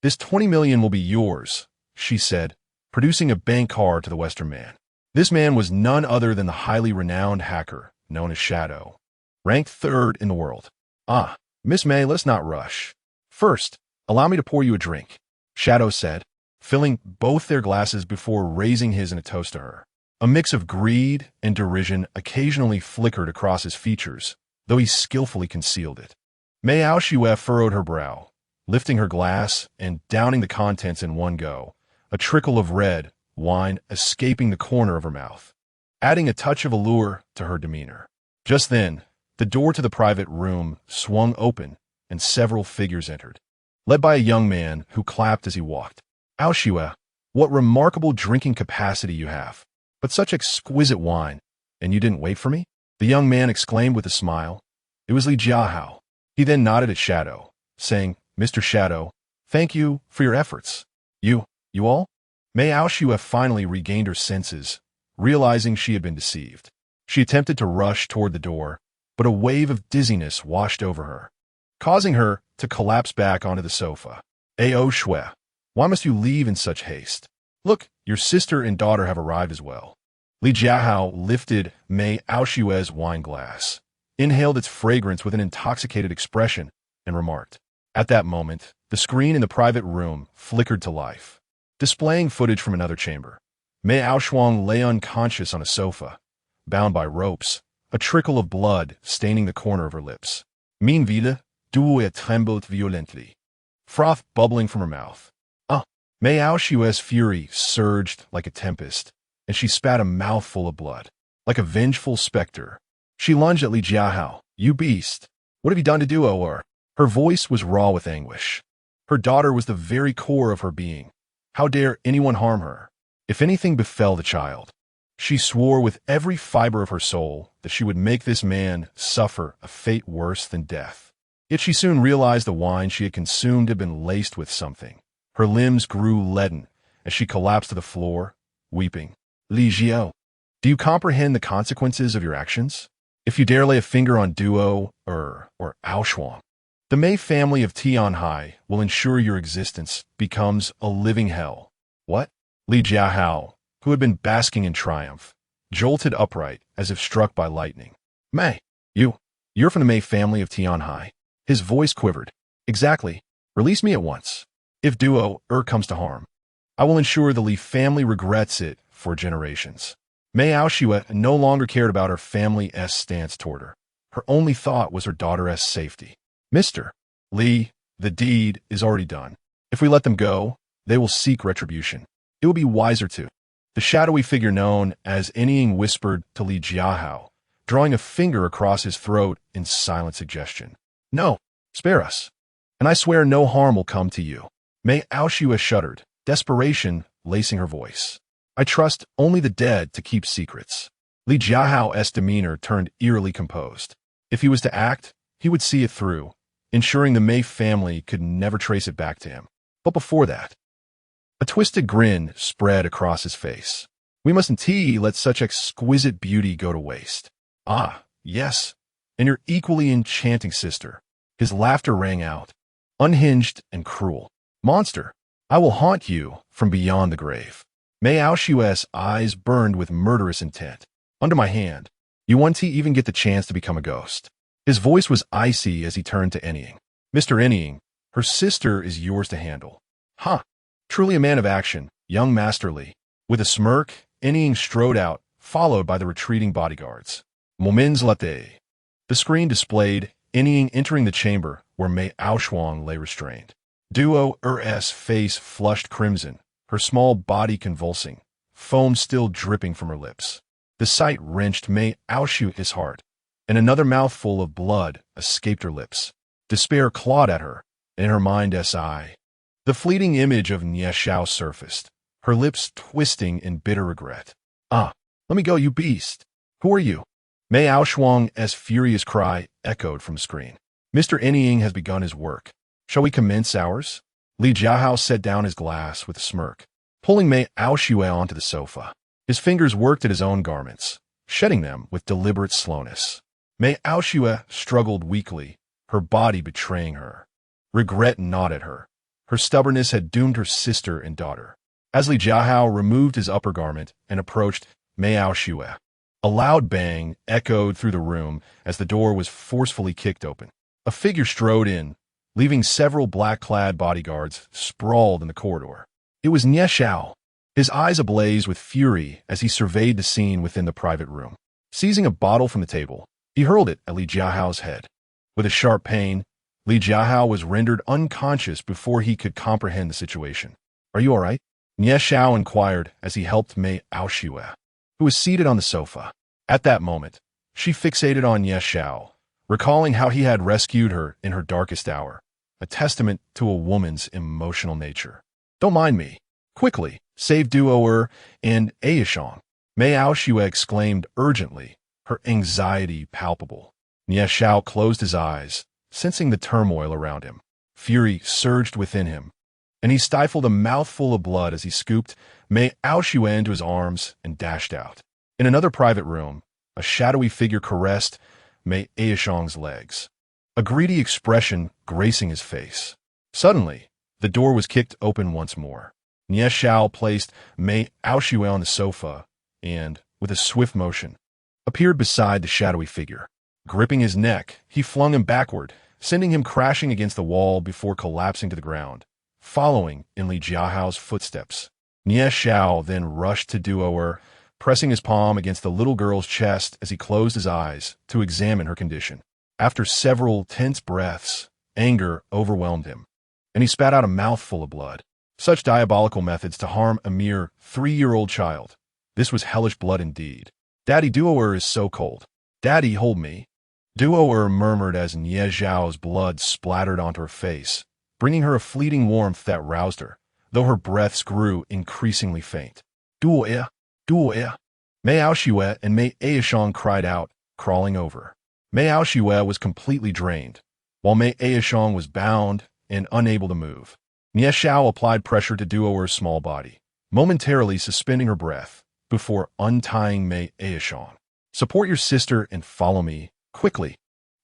this 20 million will be yours," she said, producing a bank card to the Western man. This man was none other than the highly renowned hacker known as Shadow, ranked 3rd in the world. "Ah, Miss May, let's not rush. First, allow me to pour you a drink," Shadow said, filling both their glasses before raising his in a toast to her. A mix of greed and derision occasionally flickered across his features, though he skillfully concealed it. Mei Aoshue furrowed her brow, lifting her glass and downing the contents in one go, a trickle of red wine escaping the corner of her mouth, adding a touch of allure to her demeanor. Just then, the door to the private room swung open and several figures entered, led by a young man who clapped as he walked. "Aoshue, what remarkable drinking capacity you have! But such exquisite wine, and you didn't wait for me?" the young man exclaimed with a smile. It was Li Jiahao. He then nodded at Shadow, saying, "Mr. Shadow, thank you for your efforts. You all?" Mei Aoshue finally regained her senses, realizing she had been deceived. She attempted to rush toward the door, but a wave of dizziness washed over her, causing her to collapse back onto the sofa. "Aoshue, why must you leave in such haste? Look, your sister and daughter have arrived as well." Li Jiahao lifted Mei Aoshue's wine glass, inhaled its fragrance with an intoxicated expression, and remarked. At that moment, the screen in the private room flickered to life, displaying footage from another chamber. Mei Aoshuang lay unconscious on a sofa, bound by ropes, a trickle of blood staining the corner of her lips. Meanwhile, Duoer trembled violently, froth bubbling from her mouth. Mei Aoshue's fury surged like a tempest, and she spat a mouthful of blood. Like a vengeful specter, she lunged at Li Jiahao. "You beast! What have you done to Duoer?" Her voice was raw with anguish. Her daughter was the very core of her being. How dare anyone harm her? If anything befell the child, She swore with every fiber of her soul that she would make this man suffer a fate worse than death. Yet she soon realized the wine she had consumed had been laced with something. Her limbs grew leaden as she collapsed to the floor, weeping. Li Jiao, do you comprehend the consequences of your actions? If you dare lay a finger on Duo or Aoshuang, the Mei family of Tianhai will ensure your existence becomes a living hell. What? Li Jiahao, who had been basking in triumph, jolted upright as if struck by lightning. Mei, you're from the Mei family of Tianhai. His voice quivered. Exactly. Release me at once. If Duo comes to harm, I will ensure the Li family regrets it for generations. Mei Aoshue no longer cared about her family's stance toward her. Her only thought was her daughter's safety. Mr. Li, the deed is already done. If we let them go, they will seek retribution. It will be wiser to. The shadowy figure known as Enying whispered to Li Jiahao, drawing a finger across his throat in silent suggestion. No, spare us, and I swear no harm will come to you. Mei Aoshue shuddered, desperation lacing her voice. I trust only the dead to keep secrets. Li Jiahao's demeanor turned eerily composed. If he was to act, he would see it through, ensuring the Mei family could never trace it back to him. But before that, a twisted grin spread across his face. We mustn't let such exquisite beauty go to waste. Ah, yes, and your equally enchanting sister. His laughter rang out, unhinged and cruel. Monster, I will haunt you from beyond the grave. Mei Aoshue's eyes burned with murderous intent. Under my hand, you won't even get the chance to become a ghost. His voice was icy as he turned to Enying. Mr. Enying, her sister is yours to handle. Huh. Truly a man of action, young Master Li. With a smirk, Enying strode out, followed by the retreating bodyguards. Moments later, the screen displayed Enying entering the chamber where Mei Aoshuang lay restrained. Duo Er's face flushed crimson, her small body convulsing, foam still dripping from her lips. The sight wrenched Mei Aoshue's heart, and another mouthful of blood escaped her lips. Despair clawed at her, and in her mind's eye. The fleeting image of Nie Xiao surfaced, her lips twisting in bitter regret. Ah, let me go, you beast! Who are you? Mei Aoshuang's furious cry echoed from the screen. Mr. Enying has begun his work. Shall we commence ours? Li Jiahao set down his glass with a smirk, pulling Mei Aoshue onto the sofa. His fingers worked at his own garments, shedding them with deliberate slowness. Mei Aoshue struggled weakly, her body betraying her. Regret gnawed at her. Her stubbornness had doomed her sister and daughter. As Li Jiahao removed his upper garment and approached Mei Aoshue, a loud bang echoed through the room as the door was forcefully kicked open. A figure strode in, leaving several black-clad bodyguards sprawled in the corridor. It was Nie Xiao, his eyes ablaze with fury as he surveyed the scene within the private room. Seizing a bottle from the table, he hurled it at Li Jiahao's head. With a sharp pain, Li Jiahao was rendered unconscious before he could comprehend the situation. Are you all right? Nie Xiao inquired as he helped Mei Aoshue, who was seated on the sofa. At that moment, she fixated on Nie Xiao, recalling how he had rescued her in her darkest hour, a testament to a woman's emotional nature. Don't mind me. Quickly, save Duo and Aishong. Mei Aoshue exclaimed urgently, her anxiety palpable. Nie Xiao closed his eyes, sensing the turmoil around him. Fury surged within him, and he stifled a mouthful of blood as he scooped Mei Aoshue into his arms and dashed out. In another private room, a shadowy figure caressed Mei Aishong's legs, a greedy expression gracing his face. Suddenly, the door was kicked open once more. Nie Xiao placed Mei Aoshue on the sofa and, with a swift motion, appeared beside the shadowy figure. Gripping his neck, he flung him backward, sending him crashing against the wall before collapsing to the ground, following in Li Jiahao's footsteps. Nie Xiao then rushed to Duo, pressing his palm against the little girl's chest as he closed his eyes to examine her condition. After several tense breaths, anger overwhelmed him, and he spat out a mouthful of blood. Such diabolical methods to harm a mere 3-year-old child. This was hellish blood indeed. Daddy, Duo is so cold. Daddy, hold me. Duo murmured as Nie Xiao's blood splattered onto her face, bringing her a fleeting warmth that roused her, though her breaths grew increasingly faint. Duo. Mei Aoshue and Mei Aishong cried out, crawling over. Mei Aoshue was completely drained, while Mei Aishong was bound and unable to move. Nie Xiao applied pressure to Duoer's small body, momentarily suspending her breath before untying Mei Aishong. Support your sister and follow me, quickly.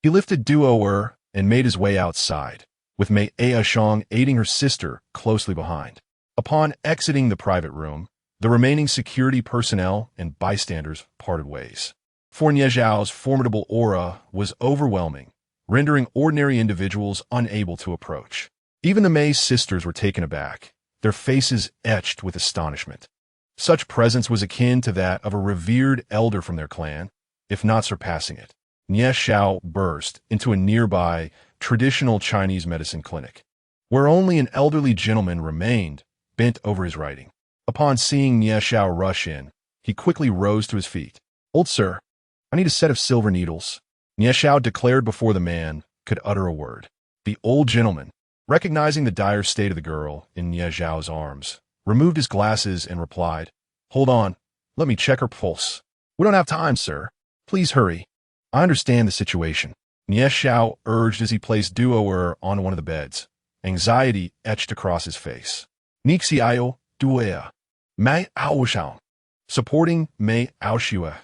He lifted Duoer and made his way outside, with Mei Aishong aiding her sister closely behind. Upon exiting the private room, the remaining security personnel and bystanders parted ways. For Nie Zhao's formidable aura was overwhelming, rendering ordinary individuals unable to approach. Even the Mei sisters were taken aback, their faces etched with astonishment. Such presence was akin to that of a revered elder from their clan, if not surpassing it. Nie Xiao burst into a nearby traditional Chinese medicine clinic, where only an elderly gentleman remained, bent over his writing. Upon seeing Nie Xiao rush in, he quickly rose to his feet. "Old sir, I need a set of silver needles." Nie Xiao declared before the man could utter a word. The old gentleman, recognizing the dire state of the girl in Nie Xiao's arms, removed his glasses and replied, "Hold on, let me check her pulse." "We don't have time, sir. Please hurry. I understand the situation," Nie Xiao urged as he placed Duoer on one of the beds. Anxiety etched across his face. "Nixiao, Duoer, Mei Aoshao." Supporting Mei Aoshue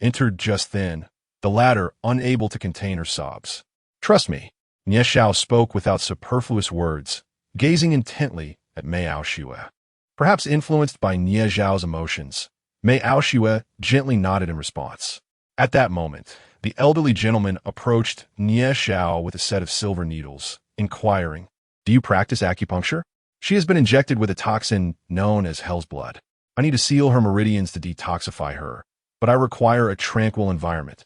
entered just then, the latter unable to contain her sobs. "Trust me," Nie Xiao spoke without superfluous words, gazing intently at Mei Aoshue. Perhaps influenced by Nie Zhao's emotions, Mei Aoshue gently nodded in response. At that moment, the elderly gentleman approached Nie Xiao with a set of silver needles, inquiring, "Do you practice acupuncture?" "She has been injected with a toxin known as hell's blood. I need to seal her meridians to detoxify her, but I require a tranquil environment."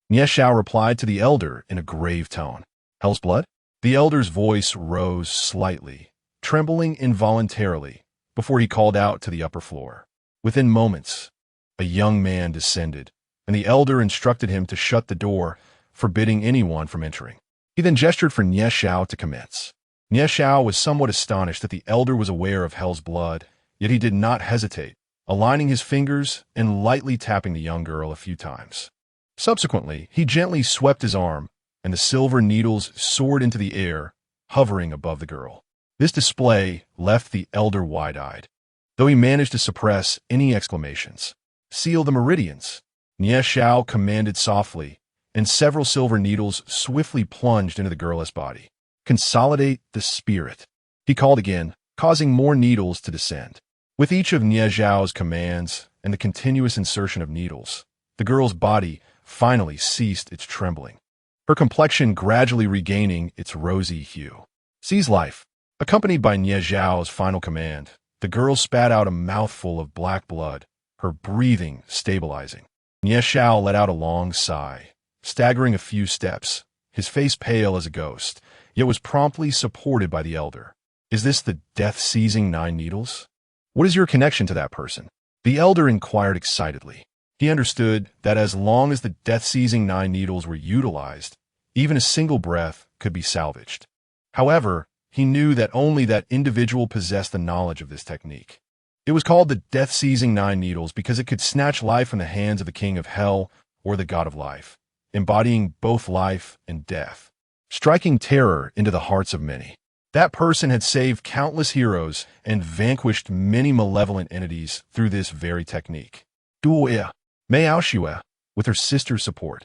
Nie Xiao replied to the elder in a grave tone. "Hell's blood?" The elder's voice rose slightly, trembling involuntarily, before he called out to the upper floor. Within moments, a young man descended, and the elder instructed him to shut the door, forbidding anyone from entering. He then gestured for Nie Xiao to commence. Nie Xiao was somewhat astonished that the elder was aware of hell's blood, yet he did not hesitate, aligning his fingers and lightly tapping the young girl a few times. Subsequently, he gently swept his arm, and the silver needles soared into the air, hovering above the girl. This display left the elder wide-eyed, though he managed to suppress any exclamations. "Seal the meridians," Nie Xiao commanded softly, and several silver needles swiftly plunged into the girl's body. "Consolidate the spirit," he called again, causing more needles to descend. With each of Nie Zhao's commands and the continuous insertion of needles, the girl's body finally ceased its trembling, her complexion gradually regaining its rosy hue. "Seize life." Accompanied by Nie Zhao's final command, the girl spat out a mouthful of black blood, her breathing stabilizing. Nie Xiao let out a long sigh, staggering a few steps, his face pale as a ghost, yet was promptly supported by the elder. "Is this the death-seizing 9 needles? What is your connection to that person?" The elder inquired excitedly. He understood that as long as the death-seizing 9 needles were utilized, even a single breath could be salvaged. However, he knew that only that individual possessed the knowledge of this technique. It was called the death-seizing 9 needles because it could snatch life from the hands of the king of hell or the god of life, embodying both life and death, striking terror into the hearts of many. That person had saved countless heroes and vanquished many malevolent entities through this very technique. Duoer, Mei Aoshue, with her sister's support,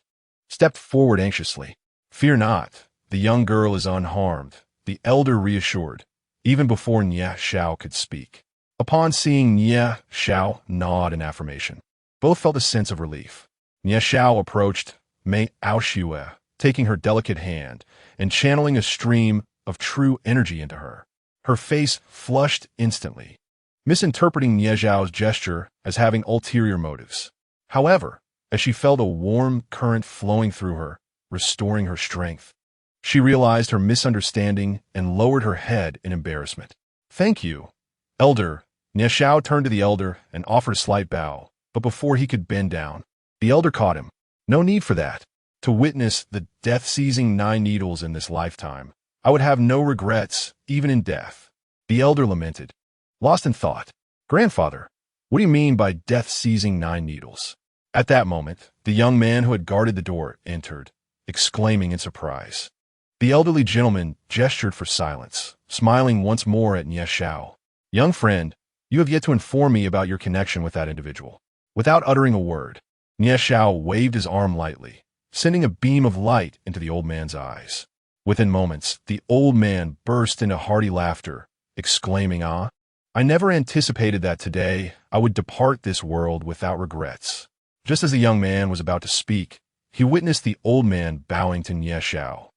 stepped forward anxiously. "Fear not, the young girl is unharmed," the elder reassured, even before Nie Xiao could speak. Upon seeing Nie Xiao nod in affirmation, both felt a sense of relief. Nie Xiao approached Mei Aoshue, taking her delicate hand and channeling a stream of true energy into her. Her face flushed instantly, misinterpreting Nie Zhao's gesture as having ulterior motives. However, as she felt a warm current flowing through her, restoring her strength, she realized her misunderstanding and lowered her head in embarrassment. "Thank you, elder." Nie Xiao turned to the elder and offered a slight bow, but before he could bend down, the elder caught him. "No need for that. To witness the death-seizing 9 needles in this lifetime, I would have no regrets, even in death." The elder lamented, lost in thought. "Grandfather, what do you mean by death-seizing 9 needles?" At that moment, the young man who had guarded the door entered, exclaiming in surprise. The elderly gentleman gestured for silence, smiling once more at Nie Xiao. Young friend, you have yet to inform me about your connection with that individual. Without uttering a word, Nie Xiao waved his arm lightly, sending a beam of light into the old man's eyes. Within moments, the old man burst into hearty laughter, exclaiming, "Ah, I never anticipated that today I would depart this world without regrets." Just as the young man was about to speak, he witnessed the old man bowing to Nie Xiao.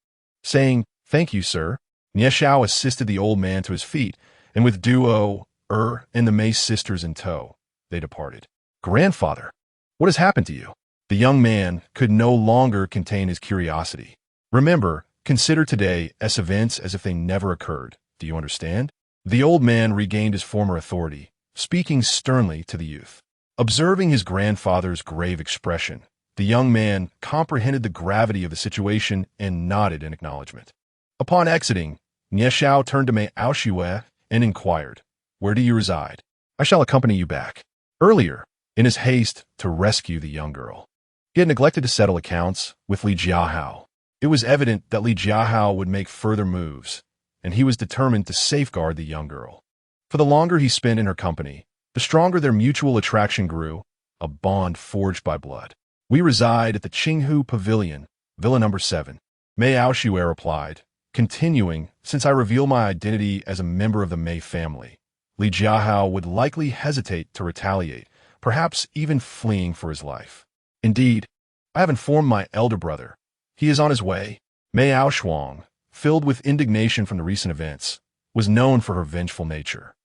Saying, "Thank you, sir," Nie Xiao assisted the old man to his feet, and with Duo, and the Mei sisters in tow, they departed. "Grandfather, what has happened to you?" The young man could no longer contain his curiosity. "Remember, consider today's events as if they never occurred. Do you understand?" The old man regained his former authority, speaking sternly to the youth. Observing his grandfather's grave expression, the young man comprehended the gravity of the situation and nodded in acknowledgement. Upon exiting, Nie Xiao turned to Mei Aoshue and inquired, "Where do you reside? I shall accompany you back." Earlier, in his haste to rescue the young girl, he had neglected to settle accounts with Li Jiahao. It was evident that Li Jiahao would make further moves, and he was determined to safeguard the young girl. For the longer he spent in her company, the stronger their mutual attraction grew, a bond forged by blood. "We reside at the Qinghu Pavilion, Villa number 7. Mei Aoshue replied, continuing, "Since I reveal my identity as a member of the Mei family, Li Jiahao would likely hesitate to retaliate, perhaps even fleeing for his life. Indeed, I have informed my elder brother. He is on his way." Mei Aoshuang, filled with indignation from the recent events, was known for her vengeful nature.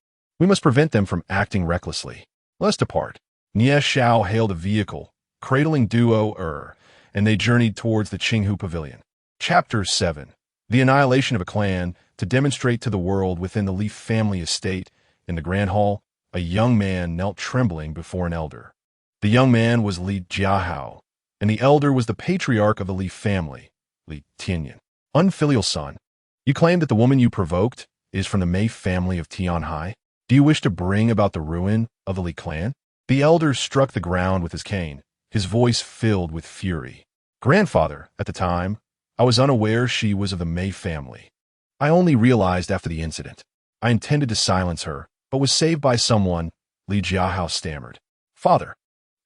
"We must prevent them from acting recklessly. Let us depart." Nie Xiao hailed a vehicle, cradling Duo, and they journeyed towards the Qinghu Pavilion. Chapter 7. The annihilation of a clan to demonstrate to the world within the Li family estate. In the Grand Hall, a young man knelt trembling before an elder. The young man was Li Jiahao, and the elder was the patriarch of the Li family, Li Tianyan. "Unfilial son, you claim that the woman you provoked is from the Mei family of Tianhai. Do you wish to bring about the ruin of the Li clan?" The elder struck the ground with his cane, his voice filled with fury. "Grandfather, at the time, I was unaware she was of the Mei family. I only realized after the incident. I intended to silence her, but was saved by someone," Li Jiahao stammered. "Father."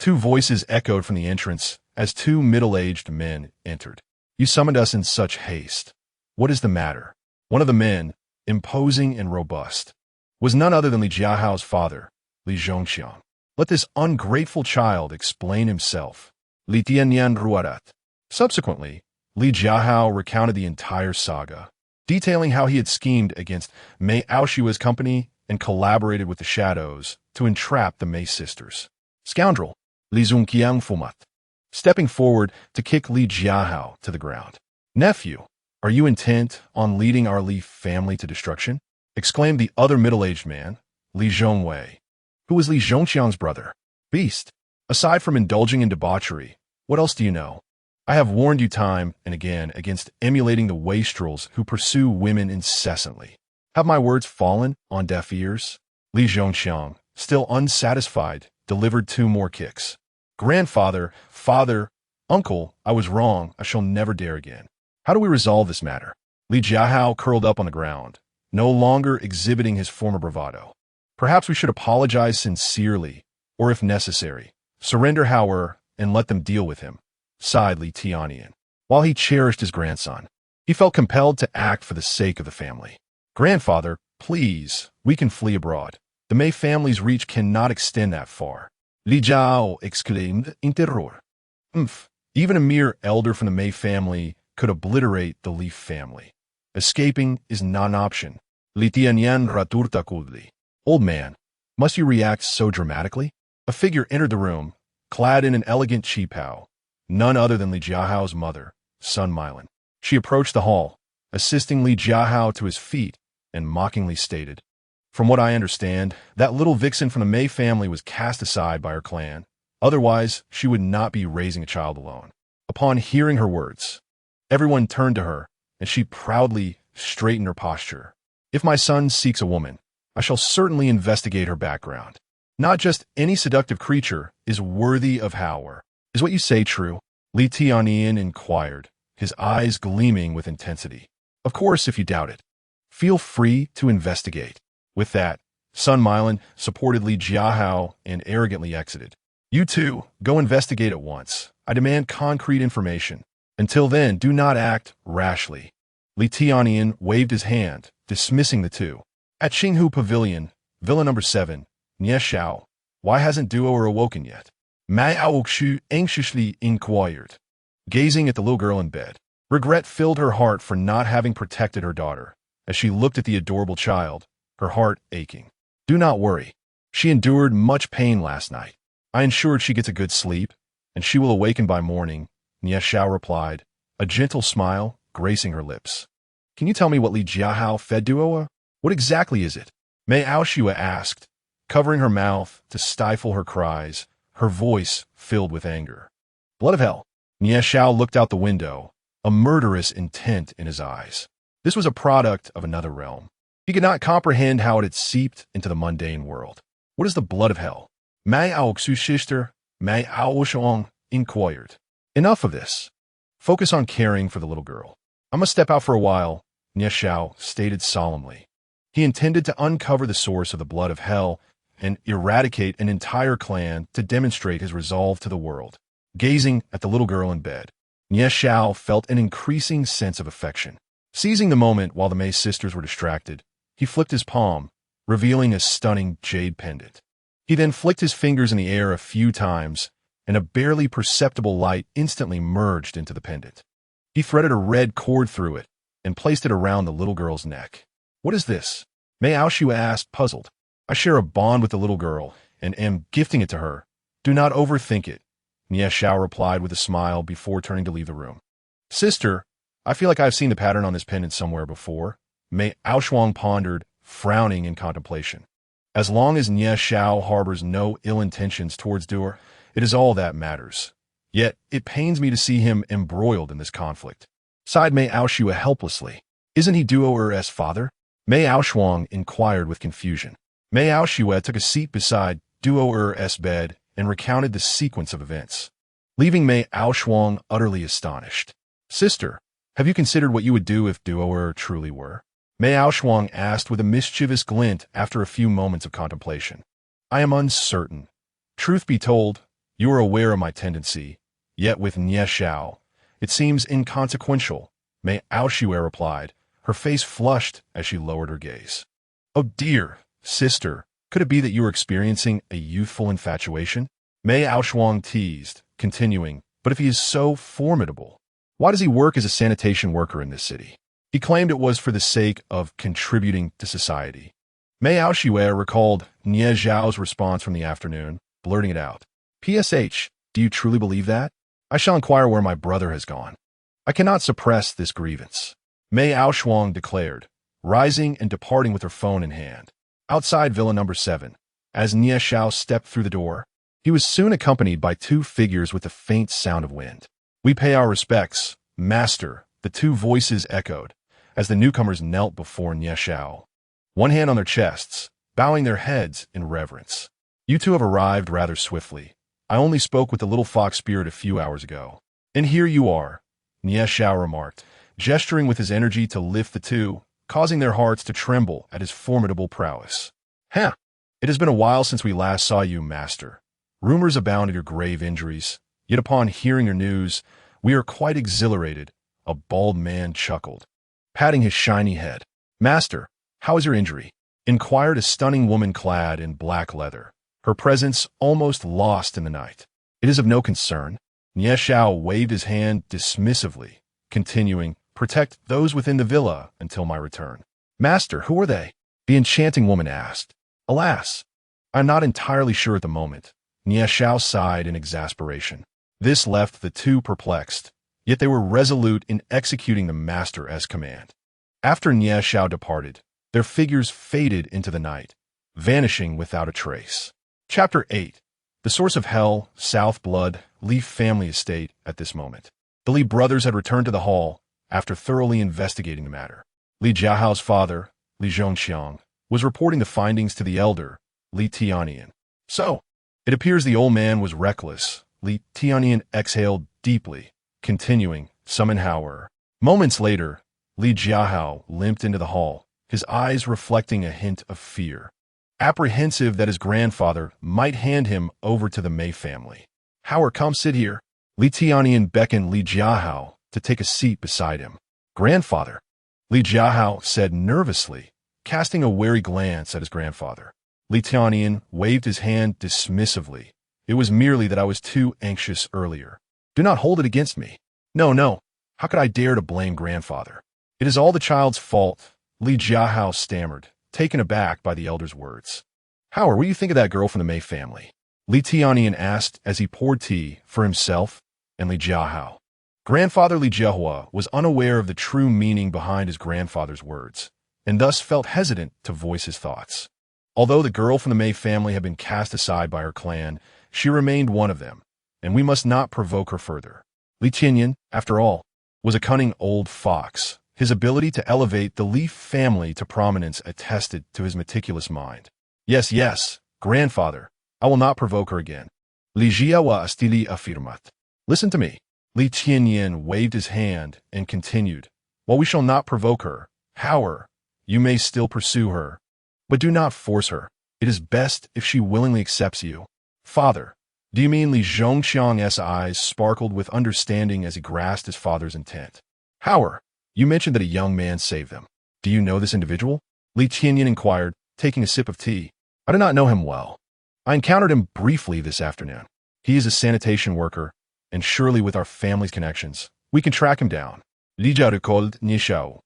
Two voices echoed from the entrance as two middle-aged men entered. "You summoned us in such haste. What is the matter?" One of the men, imposing and robust, was none other than Li Jiahao's father, Li Zhongxiang. "Let this ungrateful child explain himself." Li Tianyan ruarat. Subsequently, Li Jiahao recounted the entire saga, detailing how he had schemed against Mei Aoshue's company and collaborated with the shadows to entrap the Mei sisters. "Scoundrel!" Li Zongqiang fumat, stepping forward to kick Li Jiahao to the ground. "Nephew, are you intent on leading our Li family to destruction?" exclaimed the other middle-aged man, Li Zhongwei, who was Li Zhongqiang's brother. "Beast, aside from indulging in debauchery, what else do you know? I have warned you time and again against emulating the wastrels who pursue women incessantly. Have my words fallen on deaf ears?" Li Zhongxiang, still unsatisfied, delivered 2 more kicks. "Grandfather, father, uncle, I was wrong. I shall never dare again. How do we resolve this matter?" Li Jiahao curled up on the ground, no longer exhibiting his former bravado. "Perhaps we should apologize sincerely, or if necessary, surrender Howard and let them deal with him," sighed Li Tianyan. While he cherished his grandson, he felt compelled to act for the sake of the family. "Grandfather, please, we can flee abroad. The Mei family's reach cannot extend that far," Li Jiao exclaimed in terror. Even a mere elder from the Mei family could obliterate the Li family. Escaping is not an option. Li Tianyan raturta kudli. "Old man, must you react so dramatically?" A figure entered the room, clad in an elegant qipao, none other than Li Jiahao's mother, Sun Milan. She approached the hall, assisting Li Jiahao to his feet, and mockingly stated, "From what I understand, that little vixen from the Mei family was cast aside by her clan. Otherwise, she would not be raising a child alone." Upon hearing her words, everyone turned to her, and she proudly straightened her posture. "If my son seeks a woman, I shall certainly investigate her background. Not just any seductive creature is worthy of Howard." Is what you say true? Li Tianyin inquired, his eyes gleaming with intensity. Of course, if you doubt it. Feel free to investigate. With that, Sun Milan supported Li Jiahao and arrogantly exited. You two, go investigate at once. I demand concrete information. Until then, do not act rashly. Li Tianyin waved his hand, dismissing the two. At Qinghu Pavilion, Villa number 7, Nie Xiao, why hasn't Duo awoken yet? Mei Aokshu anxiously inquired, gazing at the little girl in bed. Regret filled her heart for not having protected her daughter. As she looked at the adorable child, her heart aching. Do not worry. She endured much pain last night. I ensured she gets a good sleep, and she will awaken by morning, Nie Xiao replied, a gentle smile gracing her lips. Can you tell me what Li Jiahao fed Duo? What exactly is it? Mei Aoshua asked, covering her mouth to stifle her cries, her voice filled with anger. Blood of hell. Nie Xiao looked out the window, a murderous intent in his eyes. This was a product of another realm. He could not comprehend how it had seeped into the mundane world. What is the blood of hell? Mei Aoxu's sister, Mei Aoshuang, inquired. Enough of this. Focus on caring for the little girl. I must step out for a while, Nie Xiao stated solemnly. He intended to uncover the source of the blood of hell and eradicate an entire clan to demonstrate his resolve to the world. Gazing at the little girl in bed, Nie Xiao felt an increasing sense of affection. Seizing the moment while the Mei sisters were distracted, he flicked his palm, revealing a stunning jade pendant. He then flicked his fingers in the air a few times, and a barely perceptible light instantly merged into the pendant. He threaded a red cord through it and placed it around the little girl's neck. What is this? Mei Aoshua asked, puzzled. I share a bond with the little girl and am gifting it to her. Do not overthink it, Nie Xiao replied with a smile before turning to leave the room. Sister, I feel like I've seen the pattern on this pendant somewhere before, Mei Aoshuang pondered, frowning in contemplation. As long as Nie Xiao harbors no ill intentions towards Duer, it is all that matters. Yet, it pains me to see him embroiled in this conflict. Sighed Mei Aoshua helplessly. Isn't he Duo's father? Mei Aoshuang inquired with confusion. Mei Aoshua took a seat beside Duo's bed and recounted the sequence of events, leaving Mei Aoshuang utterly astonished. Sister, have you considered what you would do if Duo truly were? Mei Aoshuang asked with a mischievous glint after a few moments of contemplation. I am uncertain. Truth be told, you are aware of my tendency, yet with Nie Xiao, it seems inconsequential, Mei Aoshua replied, her face flushed as she lowered her gaze. Oh dear, sister, could it be that you are experiencing a youthful infatuation? Mei Aoshuang teased, continuing, but if he is so formidable, why does he work as a sanitation worker in this city? He claimed it was for the sake of contributing to society. Mei Aoshua recalled Nie Xiao's response from the afternoon, blurting it out. PSH, do you truly believe that? I shall inquire where my brother has gone. I cannot suppress this grievance, Mei Aoshuang declared, rising and departing with her phone in hand. Outside Villa number 7, as Nie Xiao stepped through the door, he was soon accompanied by two figures with a faint sound of wind. We pay our respects, master, the two voices echoed, as the newcomers knelt before Nie Xiao, one hand on their chests, bowing their heads in reverence. You two have arrived rather swiftly. I only spoke with the little fox spirit a few hours ago. And here you are, Nie Xiao remarked, gesturing with his energy to lift the two, causing their hearts to tremble at his formidable prowess. Huh! It has been a while since we last saw you, master. Rumors abound of your grave injuries, yet upon hearing your news, we are quite exhilarated, a bald man chuckled, patting his shiny head. Master, how is your injury? Inquired a stunning woman clad in black leather, her presence almost lost in the night. It is of no concern. Nie Xiao waved his hand dismissively, continuing, protect those within the villa until my return. Master, who are they? The enchanting woman asked. Alas, I am not entirely sure at the moment. Nie Xiao sighed in exasperation. This left the two perplexed, yet they were resolute in executing the master's command. After Nie Xiao departed, their figures faded into the night, vanishing without a trace. Chapter 8. The source of hell, South Blood, Li family estate at this moment. The Li brothers had returned to the hall after thoroughly investigating the matter. Li Jiahao's father, Li Zhongxiang, was reporting the findings to the elder, Li Tianyin. So, it appears the old man was reckless, Li Tianyan exhaled deeply, continuing, summon Howard. Moments later, Li Jiahao limped into the hall, his eyes reflecting a hint of fear. Apprehensive that his grandfather might hand him over to the Mei family. Howard, come sit here. Li Tianyan beckoned Li Jiahao to take a seat beside him. Grandfather, Li Jiahao said nervously, casting a wary glance at his grandfather. Li Tianyan waved his hand dismissively. It was merely that I was too anxious earlier. Do not hold it against me. No, no. How could I dare to blame grandfather? It is all the child's fault, Li Jiahao stammered, taken aback by the elder's words. Howard, what do you think of that girl from the Mei family? Li Tianyan asked as he poured tea for himself and Li Jiahao. Grandfather Li Jiahua was unaware of the true meaning behind his grandfather's words, and thus felt hesitant to voice his thoughts. Although the girl from the Mei family had been cast aside by her clan, she remained one of them, and we must not provoke her further. Li Tianyan, after all, was a cunning old fox. His ability to elevate the Li family to prominence attested to his meticulous mind. Yes, yes, grandfather, I will not provoke her again. Li Jiahua astili afirmat. Listen to me. Li Tianyan waved his hand and continued, while we shall not provoke her, Howard, you may still pursue her, but do not force her. It is best if she willingly accepts you. Father, do you mean Li Zhongxiang's eyes sparkled with understanding as he grasped his father's intent? Howard, you mentioned that a young man saved them. Do you know this individual? Li Tianyan inquired, taking a sip of tea. I do not know him well. I encountered him briefly this afternoon. He is a sanitation worker, and surely with our family's connections, we can track him down. Li Jiao called Nishao.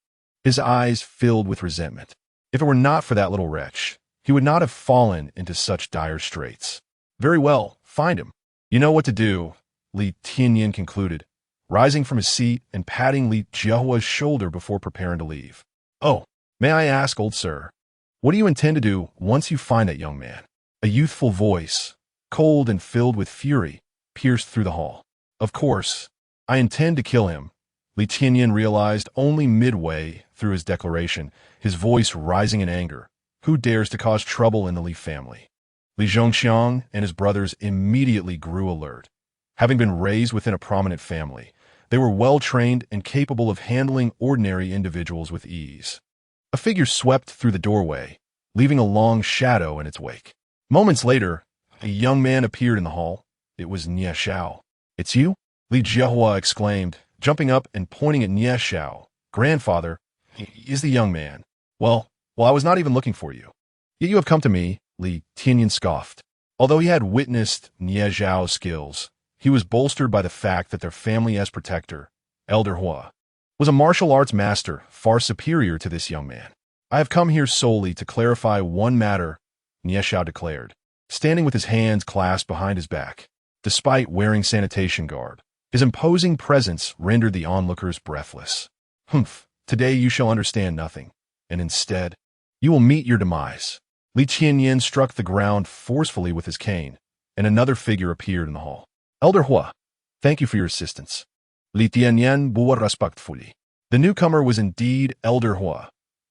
His eyes filled with resentment. If it were not for that little wretch, he would not have fallen into such dire straits. Very well, find him. You know what to do, Li Tianyan concluded, rising from his seat and patting Li Jiahua's shoulder before preparing to leave. Oh, may I ask, old sir, what do you intend to do once you find that young man? A youthful voice, cold and filled with fury, pierced through the hall. Of course, I intend to kill him, Li Tianyan realized only midway through his declaration, his voice rising in anger. Who dares to cause trouble in the Li family? Li Zhongxiang and his brothers immediately grew alert. Having been raised within a prominent family, they were well-trained and capable of handling ordinary individuals with ease. A figure swept through the doorway, leaving a long shadow in its wake. Moments later, a young man appeared in the hall. It was Nie Xiao. It's you? Li Jiahua exclaimed, jumping up and pointing at Nie Xiao. Grandfather, is the young man. Well, I was not even looking for you. Yet you have come to me, Li Tianyan scoffed. Although he had witnessed Nie Xiao's skills, he was bolstered by the fact that their family as protector, Elder Hua, was a martial arts master far superior to this young man. I have come here solely to clarify one matter, Nie Xiao declared, standing with his hands clasped behind his back. Despite wearing sanitation garb, his imposing presence rendered the onlookers breathless. Humph, today you shall understand nothing, and instead, you will meet your demise. Li Tianyan struck the ground forcefully with his cane, and another figure appeared in the hall. Elder Hua, thank you for your assistance. Li Tianyan bowed respectfully. The newcomer was indeed Elder Hua,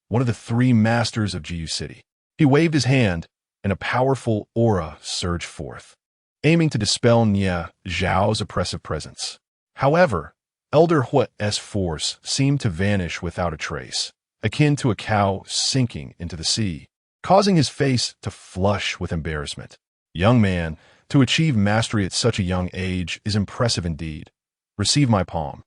one of the three masters of Jiyu City. He waved his hand, and a powerful aura surged forth, aiming to dispel Nie Xiao's oppressive presence. However, Elder Hua's force seemed to vanish without a trace, akin to a cow sinking into the sea, causing his face to flush with embarrassment. Young man, to achieve mastery at such a young age is impressive indeed. Receive my palm.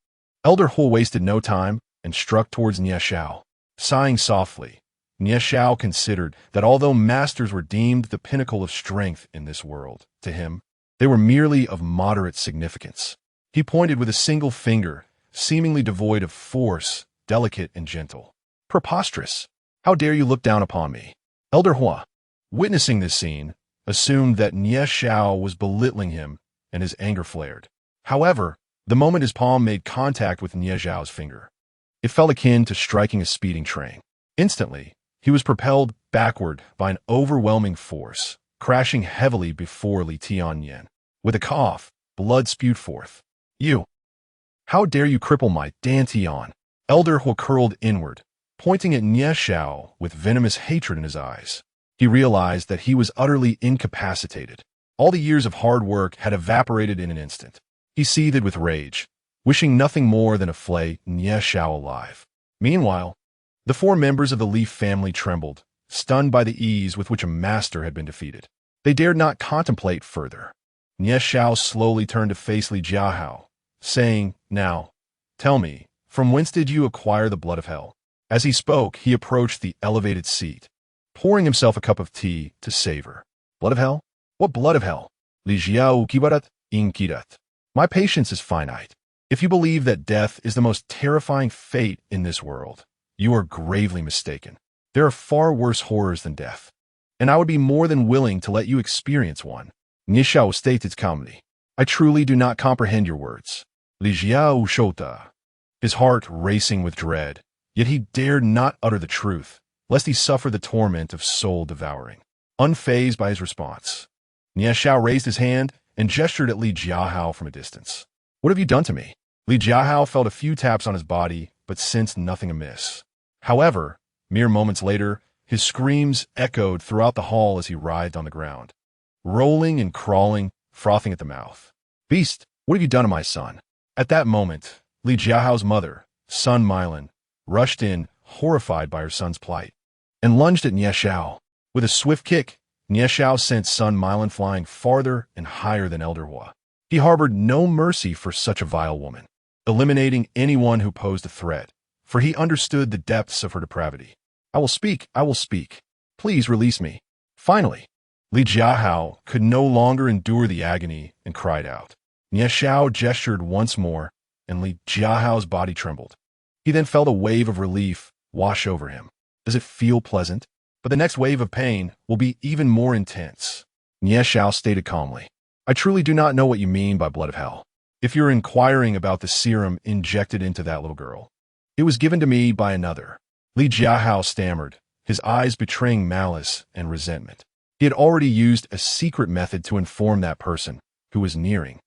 Elder Hua wasted no time and struck towards Nie Xiao. Sighing softly, Nie Xiao considered that although masters were deemed the pinnacle of strength in this world, to him, they were merely of moderate significance. He pointed with a single finger, seemingly devoid of force, delicate and gentle. Preposterous! How dare you look down upon me? Elder Hua, witnessing this scene, assumed that Nie Xiao was belittling him, and his anger flared. However, the moment his palm made contact with Nie Xiao's finger, it felt akin to striking a speeding train. Instantly, he was propelled backward by an overwhelming force, crashing heavily before Li Tianyan. With a cough, blood spewed forth. You! How dare you cripple my Dantian? Elder Hua curled inward, pointing at Nie Xiao with venomous hatred in his eyes. He realized that he was utterly incapacitated. All the years of hard work had evaporated in an instant. He seethed with rage, wishing nothing more than to flay Nie Xiao alive. Meanwhile, the four members of the Leaf family trembled, stunned by the ease with which a master had been defeated. They dared not contemplate further. Nie Xiao slowly turned to face Li Jiahao, saying, "Now, tell me, from whence did you acquire the blood of hell?" As he spoke, he approached the elevated seat, pouring himself a cup of tea to savor. Blood of hell? What blood of hell? Li Jiao kibarat inkirat. My patience is finite. If you believe that death is the most terrifying fate in this world, you are gravely mistaken. There are far worse horrors than death, and I would be more than willing to let you experience one. Nie Xiao stated calmly, "I truly do not comprehend your words." Li Jiao shota, his heart racing with dread, yet he dared not utter the truth, lest he suffer the torment of soul-devouring. Unfazed by his response, Nie Xiao raised his hand and gestured at Li Jiahao from a distance. "What have you done to me?" Li Jiahao felt a few taps on his body, but sensed nothing amiss. However, mere moments later, his screams echoed throughout the hall as he writhed on the ground, rolling and crawling, frothing at the mouth. "Beast, what have you done to my son?" At that moment, Li Jiahao's mother, Sun Mylan, rushed in, horrified by her son's plight, and lunged at Nie Xiao. With a swift kick, Nie Xiao sent Sun Mylan flying farther and higher than Elder Hua. He harbored no mercy for such a vile woman, eliminating anyone who posed a threat, for he understood the depths of her depravity. I will speak. Please release me." Finally, Li Jiahao could no longer endure the agony and cried out. Nie Xiao gestured once more, and Li Jiahao's body trembled. He then felt a wave of relief wash over him. Does it feel pleasant? But the next wave of pain will be even more intense. Nie Xiao stated calmly, "I truly do not know what you mean by blood of hell. If you're inquiring about the serum injected into that little girl, it was given to me by another." Li Jiahao stammered, his eyes betraying malice and resentment. He had already used a secret method to inform that person, who was nearing.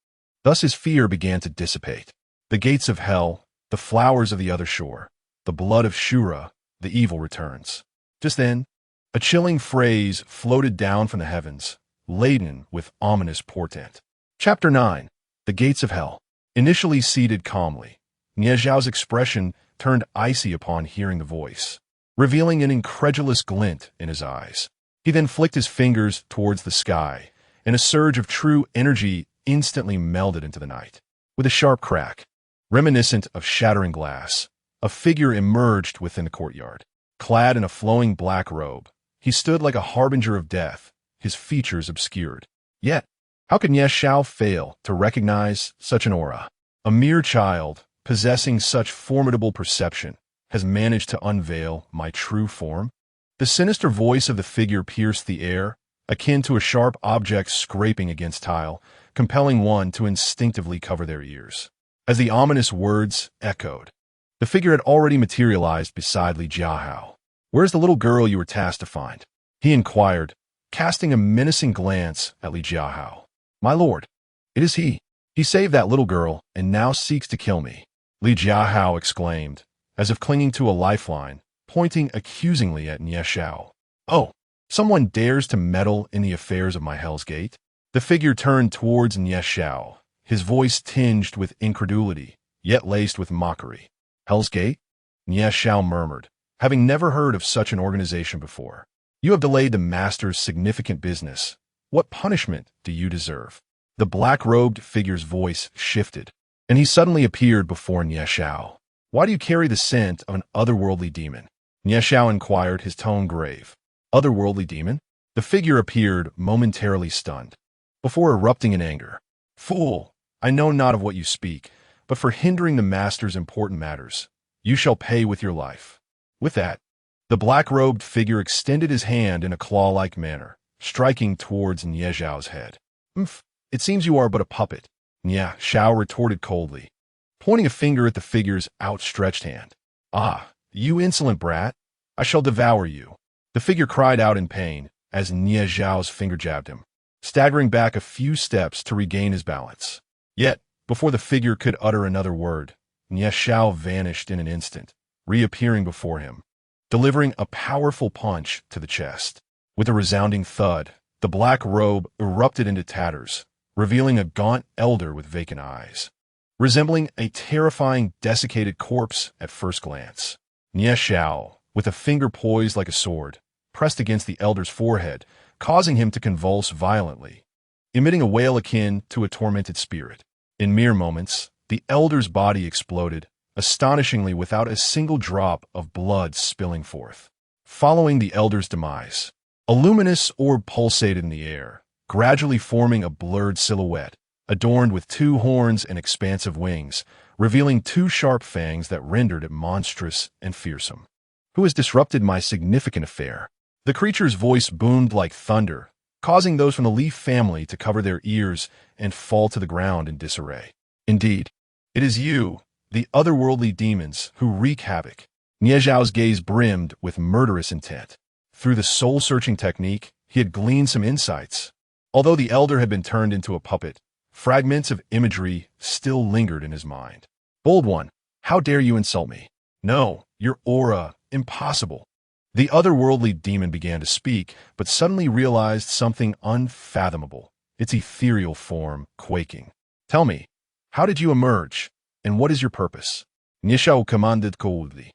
Thus his fear began to dissipate. The gates of hell, the flowers of the other shore, the blood of Shura, the evil returns. Just then, a chilling phrase floated down from the heavens, laden with ominous portent. Chapter 9. The Gates of Hell. Initially seated calmly, Nie Xiao's expression turned icy upon hearing the voice, revealing an incredulous glint in his eyes. He then flicked his fingers towards the sky, and a surge of true energy instantly melded into the night. With a sharp crack, reminiscent of shattering glass, a figure emerged within the courtyard. Clad in a flowing black robe, he stood like a harbinger of death, his features obscured. Yet, how could Nie Xiao fail to recognize such an aura? A mere child, possessing such formidable perception, has managed to unveil my true form? The sinister voice of the figure pierced the air, akin to a sharp object scraping against tile, compelling one to instinctively cover their ears. As the ominous words echoed, the figure had already materialized beside Li Jiahao. "Where's the little girl you were tasked to find?" he inquired, casting a menacing glance at Li Jiahao. "My lord, it is he. He saved that little girl and now seeks to kill me," Li Jiahao exclaimed, as if clinging to a lifeline, pointing accusingly at Nie Xiao. "Oh, someone dares to meddle in the affairs of my Hell's Gate?" The figure turned towards Nie Xiao, his voice tinged with incredulity, yet laced with mockery. "Hell's Gate?" Nie Xiao murmured, having never heard of such an organization before. "You have delayed the master's significant business. What punishment do you deserve?" The black-robed figure's voice shifted, and he suddenly appeared before Nie Xiao. "Why do you carry the scent of an otherworldly demon?" Nie Xiao inquired, his tone grave. "Otherworldly demon?" The figure appeared momentarily stunned, before erupting in anger. "Fool, I know not of what you speak, but for hindering the master's important matters, you shall pay with your life." With that, the black-robed figure extended his hand in a claw-like manner, striking towards Nie Xiao's head. It seems you are but a puppet," Nie Xiao retorted coldly, pointing a finger at the figure's outstretched hand. "Ah, you insolent brat, I shall devour you." The figure cried out in pain as Nie Xiao's finger jabbed him, staggering back a few steps to regain his balance. Yet, before the figure could utter another word, Nie Xiao vanished in an instant, reappearing before him, delivering a powerful punch to the chest. With a resounding thud, The black robe erupted into tatters, revealing a gaunt elder with vacant eyes, resembling a terrifying desiccated corpse at first glance. Nie Xiao, with a finger poised like a sword, pressed against the elder's forehead, causing him to convulse violently, emitting a wail akin to a tormented spirit. In mere moments, the elder's body exploded, astonishingly without a single drop of blood spilling forth. Following the elder's demise, a luminous orb pulsated in the air, gradually forming a blurred silhouette, adorned with two horns and expansive wings, revealing two sharp fangs that rendered it monstrous and fearsome. Who has disrupted my significant affair? The creature's voice boomed like thunder, causing those from the Leaf family to cover their ears and fall to the ground in disarray. Indeed, it is you, the otherworldly demons, who wreak havoc. Nie Xiao's gaze brimmed with murderous intent. Through the soul-searching technique, he had gleaned some insights. Although the elder had been turned into a puppet, fragments of imagery still lingered in his mind. Bold one, how dare you insult me? No, your aura, impossible. The otherworldly demon began to speak, but suddenly realized something unfathomable, its ethereal form quaking. Tell me, how did you emerge, and what is your purpose? Nie Xiao commanded coldly,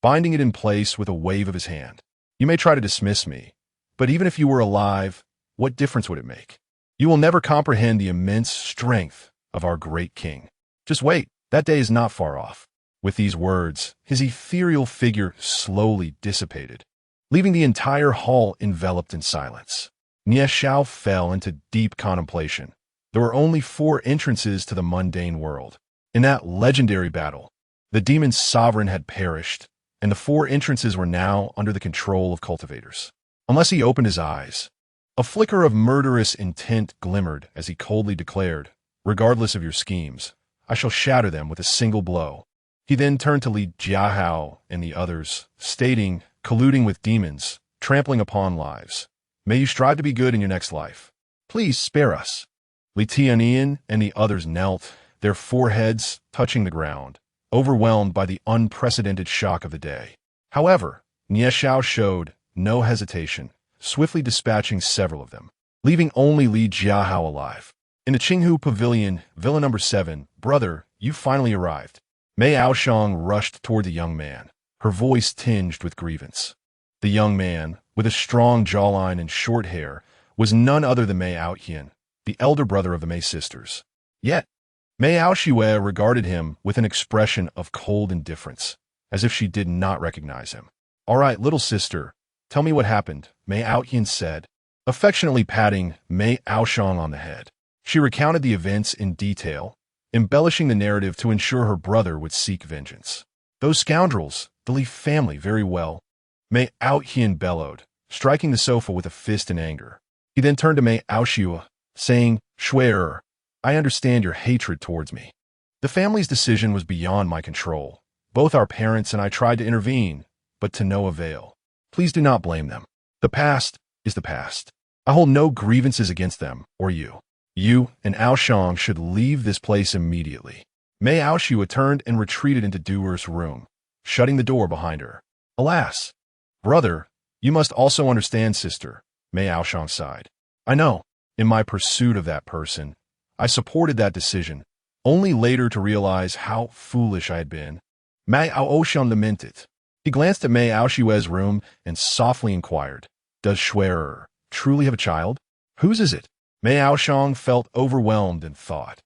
binding it in place with a wave of his hand. You may try to dismiss me, but even if you were alive, what difference would it make? You will never comprehend the immense strength of our great king. Just wait, that day is not far off. With these words, his ethereal figure slowly dissipated, leaving the entire hall enveloped in silence. Nie Xiao fell into deep contemplation. There were only 4 entrances to the mundane world. In that legendary battle, the demon's sovereign had perished, and the 4 entrances were now under the control of cultivators. Unless he opened his eyes, a flicker of murderous intent glimmered as he coldly declared, regardless of your schemes, I shall shatter them with a single blow. He then turned to Li Jiahao and the others, stating, colluding with demons, trampling upon lives. May you strive to be good in your next life. Please spare us. Li Tianyan and the others knelt, their foreheads touching the ground, overwhelmed by the unprecedented shock of the day. However, Nie Xiao showed no hesitation, swiftly dispatching several of them, leaving only Li Jiahao alive. In the Qinghu Pavilion, Villa number 7, brother, you finally arrived. Mei Aoshang rushed toward the young man, her voice tinged with grievance. The young man, with a strong jawline and short hair, was none other than Mei Aotian, the elder brother of the Mei sisters. Yet, Mei Aoshue regarded him with an expression of cold indifference, as if she did not recognize him. All right, little sister, tell me what happened, Mei Aotian said, affectionately patting Mei Aoshang on the head. She recounted the events in detail, embellishing the narrative to ensure her brother would seek vengeance. Those scoundrels, the Leaf family, very well. Mei Aotian bellowed, striking the sofa with a fist in anger. He then turned to Mei Aoshua, saying, Shuer, I understand your hatred towards me. The family's decision was beyond my control. Both our parents and I tried to intervene, but to no avail. Please do not blame them. The past is the past. I hold no grievances against them or you. You and Aoshang should leave this place immediately. Mei Aoshua turned and retreated into Duer's room, shutting the door behind her. Alas, brother, you must also understand, sister, Mei Aoshang sighed. I know, in my pursuit of that person, I supported that decision, only later to realize how foolish I had been. Mei Aoshang lamented. He glanced at Mei Aoshue's room and softly inquired, Does Shuer truly have a child? Whose is it? Mei Aoshang felt overwhelmed and thought.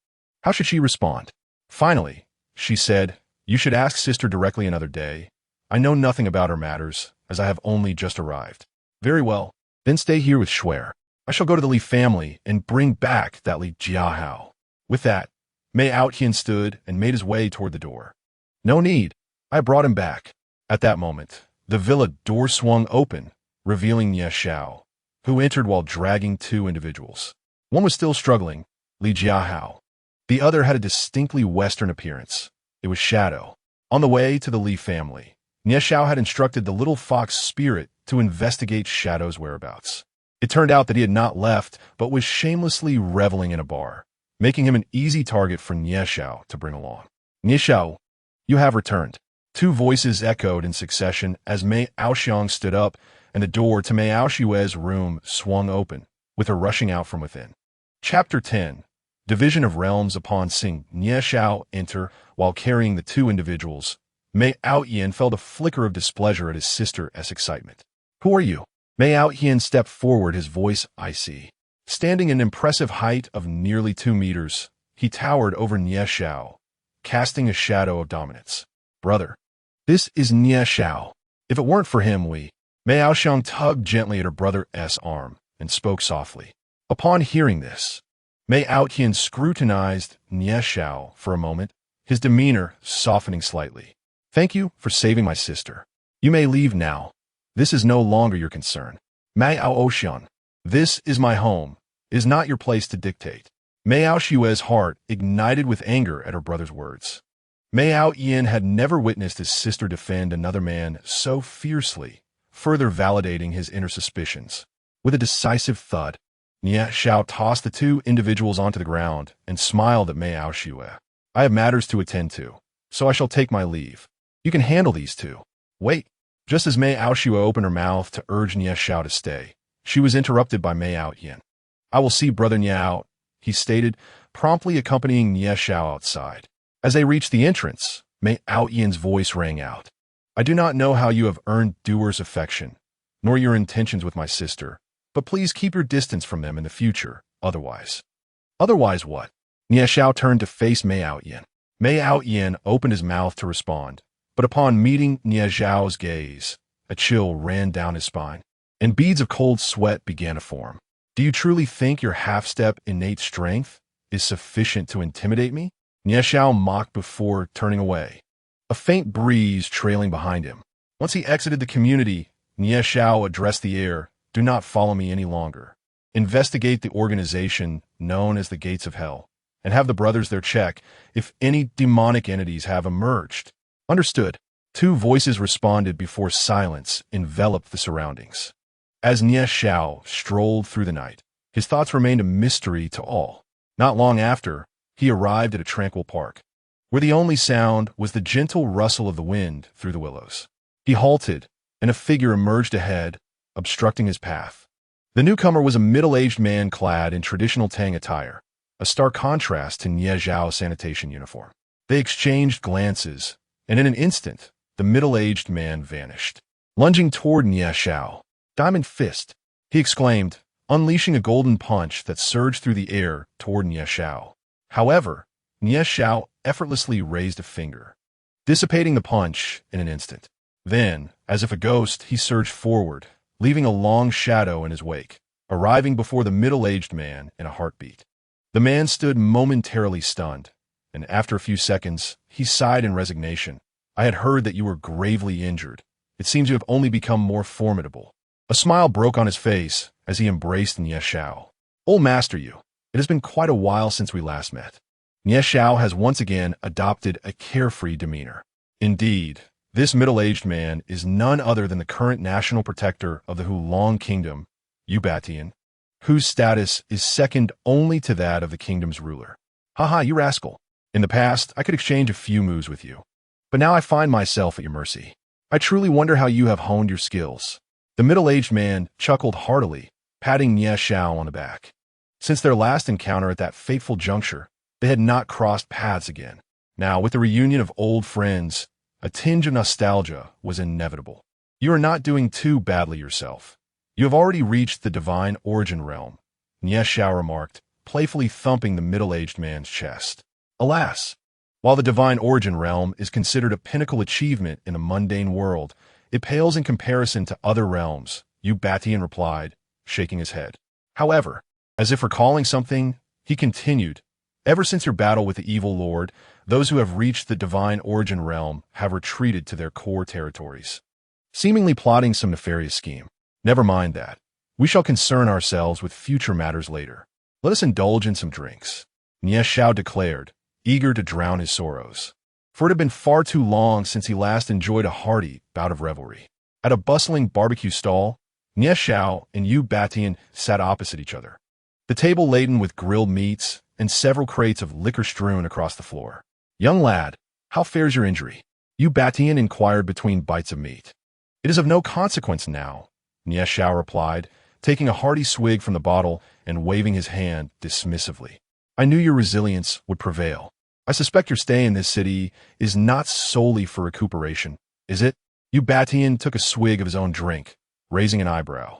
How should she respond? Finally, she said, You should ask sister directly another day. I know nothing about her matters, as I have only just arrived. Very well, then stay here with Shuer. I shall go to the Li family and bring back that Li Jiahao. With that, Mei Aotian stood and made his way toward the door. No need, I brought him back. At that moment, the villa door swung open, revealing Nie Xiao, who entered while dragging 2 individuals. One was still struggling, Li Jiahao. The other had a distinctly Western appearance. It was Shadow. On the way to the Li family, Nie Xiao had instructed the little fox spirit to investigate Shadow's whereabouts. It turned out that he had not left, but was shamelessly reveling in a bar, making him an easy target for Nie Xiao to bring along. Nie Xiao, you have returned. 2 voices echoed in succession as Mei Aoshang stood up, and the door to Mei Aoshue's room swung open, with her rushing out from within. Chapter 10. Division of Realms. Upon seeing Nie Xiao enter while carrying the two individuals, Mei Outyin felt a flicker of displeasure at his sister's excitement. "Who are you?" Mei Outyin stepped forward, his voice icy. Standing an impressive height of nearly 2 meters, he towered over Nie Xiao, casting a shadow of dominance. "Brother, this is Nie Xiao. If it weren't for him, we—" Mei Aoxiang tugged gently at her brother's arm and spoke softly. Upon hearing this, Mei Outyin scrutinized Nie Xiao for a moment, his demeanor softening slightly. "Thank you for saving my sister. You may leave now. This is no longer your concern." "Mei Aoxiang, this is my home. It is not your place to dictate." Mei Aoxue's heart ignited with anger at her brother's words. Mei Outyin had never witnessed his sister defend another man so fiercely, further validating his inner suspicions. With a decisive thud, Nie Xiao tossed the two individuals onto the ground and smiled at Mei Aoxue. "I have matters to attend to, so I shall take my leave. You can handle these two." "Wait." Just as Mei Aoxue opened her mouth to urge Nie Xiao to stay, she was interrupted by Mei Outyin. "I will see Brother Nie out," he stated, promptly accompanying Nie Xiao outside. As they reached the entrance, Mei Outyin's voice rang out. "I do not know how you have earned Doer's affection, nor your intentions with my sister, but please keep your distance from them in the future, otherwise." "Otherwise what?" Nie Xiao turned to face Mei Outyin. Mei Outyin opened his mouth to respond, but upon meeting Nie Xiao's gaze, a chill ran down his spine, and beads of cold sweat began to form. "Do you truly think your half-step innate strength is sufficient to intimidate me?" Nie Xiao mocked before turning away, a faint breeze trailing behind him. Once he exited the community, Nie Xiao addressed the air. "Do not follow me any longer. Investigate the organization known as the Gates of Hell, and have the brothers there check if any demonic entities have emerged." "Understood." Two voices responded before silence enveloped the surroundings. As Nie Xiao strolled through the night, his thoughts remained a mystery to all. Not long after, he arrived at a tranquil park, where the only sound was the gentle rustle of the wind through the willows. He halted, and a figure emerged ahead, obstructing his path. The newcomer was a middle-aged man clad in traditional Tang attire, a stark contrast to Nie Xiao's sanitation uniform. They exchanged glances, and in an instant, the middle-aged man vanished. Lunging toward Nie Xiao, "Diamond Fist!" he exclaimed, unleashing a golden punch that surged through the air toward Nie Xiao. However, Nie Xiao effortlessly raised a finger, dissipating the punch in an instant. Then, as if a ghost, he surged forward, leaving a long shadow in his wake, arriving before the middle-aged man in a heartbeat. The man stood momentarily stunned, and after a few seconds, he sighed in resignation. "I had heard that you were gravely injured. It seems you have only become more formidable." A smile broke on his face as he embraced Nie Xiao. "Old master you, it has been quite a while since we last met." Nie Xiao has once again adopted a carefree demeanor. Indeed, this middle-aged man is none other than the current national protector of the Hulong Kingdom, Yu Batian, whose status is second only to that of the kingdom's ruler. "Haha, you rascal. In the past, I could exchange a few moves with you, but now I find myself at your mercy. I truly wonder how you have honed your skills." The middle-aged man chuckled heartily, patting Nie Xiao on the back. Since their last encounter at that fateful juncture, they had not crossed paths again. Now, with the reunion of old friends, a tinge of nostalgia was inevitable. "You are not doing too badly yourself. You have already reached the divine origin realm," Nie Xiao remarked, playfully thumping the middle-aged man's chest. "Alas, while the divine origin realm is considered a pinnacle achievement in the mundane world, it pales in comparison to other realms," Yu Batian replied, shaking his head. However, as if recalling something, he continued, "Ever since your battle with the evil lord, those who have reached the divine origin realm have retreated to their core territories, seemingly plotting some nefarious scheme. Never mind that. We shall concern ourselves with future matters later. Let us indulge in some drinks," Nie Xiao declared, eager to drown his sorrows. For it had been far too long since he last enjoyed a hearty bout of revelry. At a bustling barbecue stall, Nie Xiao and Yu Batian sat opposite each other, the table laden with grilled meats and several crates of liquor strewn across the floor. "Young lad, how fares your injury?" Yu Batian inquired between bites of meat. "It is of no consequence now," Nie Xiao replied, taking a hearty swig from the bottle and waving his hand dismissively. I knew your resilience would prevail. I suspect your stay in this city is not solely for recuperation, is it? Ubatian took a swig of his own drink, raising an eyebrow.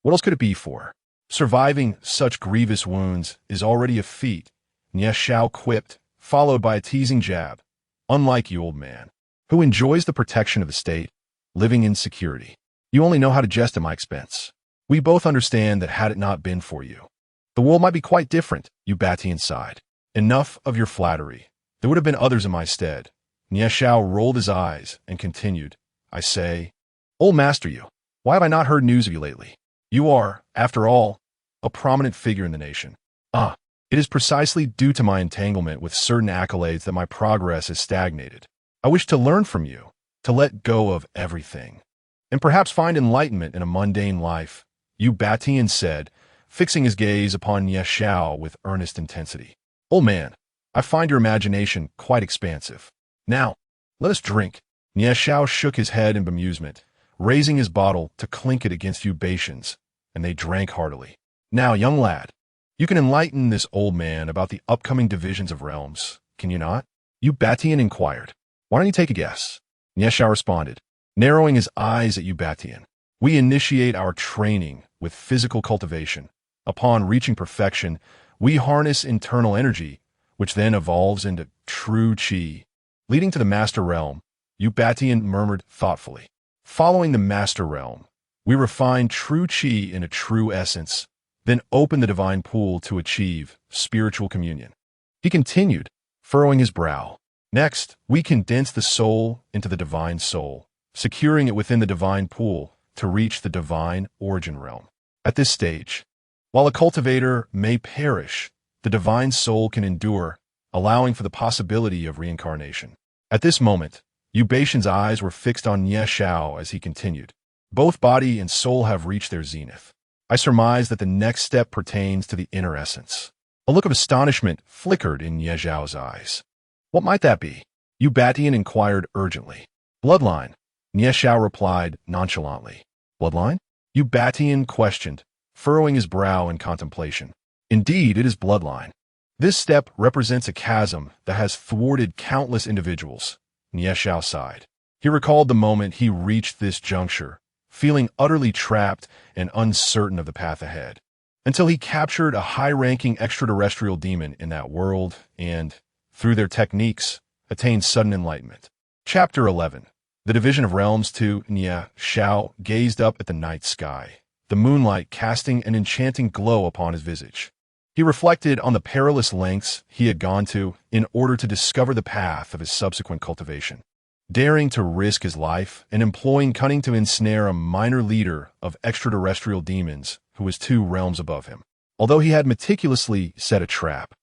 What else could it be for? Surviving such grievous wounds is already a feat, Nie Xiao quipped, followed by a teasing jab. Unlike you, old man, who enjoys the protection of the state, living in security. You only know how to jest at my expense. We both understand that had it not been for you, the world might be quite different, Ubatian sighed. Enough of your flattery. There would have been others in my stead. Nie Xiao rolled his eyes and continued. I say, old master you, why have I not heard news of you lately? You are, after all, a prominent figure in the nation. It is precisely due to my entanglement with certain accolades that my progress has stagnated. I wish to learn from you, to let go of everything, and perhaps find enlightenment in a mundane life, Ubatian said, fixing his gaze upon Nie Xiao with earnest intensity. Old man, I find your imagination quite expansive. Now, let us drink. Nie Xiao shook his head in bemusement, raising his bottle to clink it against Ubatian's, and they drank heartily. Now, young lad, you can enlighten this old man about the upcoming divisions of realms, can you not? Ubatian inquired. Why don't you take a guess? Nie Xiao responded, narrowing his eyes at Ubatian. We initiate our training with physical cultivation. Upon reaching perfection, we harness internal energy, which then evolves into true qi, leading to the master realm, Ubatian murmured thoughtfully. Following the master realm, we refine true qi into true essence, then open the divine pool to achieve spiritual communion. He continued, furrowing his brow. Next, we condense the soul into the divine soul, securing it within the divine pool to reach the divine origin realm. At this stage, while a cultivator may perish, the divine soul can endure, allowing for the possibility of reincarnation. At this moment, Ubatian's eyes were fixed on Nie Xiao as he continued. Both body and soul have reached their zenith. I surmise that the next step pertains to the inner essence. A look of astonishment flickered in Nie Xiao's eyes. What might that be? Ubatian inquired urgently. Bloodline, Nie Xiao replied nonchalantly. Bloodline? Ubatian questioned, furrowing his brow in contemplation. Indeed, it is bloodline. This step represents a chasm that has thwarted countless individuals. Nie Xiao sighed. He recalled the moment he reached this juncture, feeling utterly trapped and uncertain of the path ahead, until he captured a high-ranking extraterrestrial demon in that world and, through their techniques, attained sudden enlightenment. Chapter 11. The Division of Realms. 2. Nie Xiao gazed up at the night sky, the moonlight casting an enchanting glow upon his visage. He reflected on the perilous lengths he had gone to in order to discover the path of his subsequent cultivation, daring to risk his life and employing cunning to ensnare a minor leader of extraterrestrial demons who was 2 realms above him. Although he had meticulously set a trap,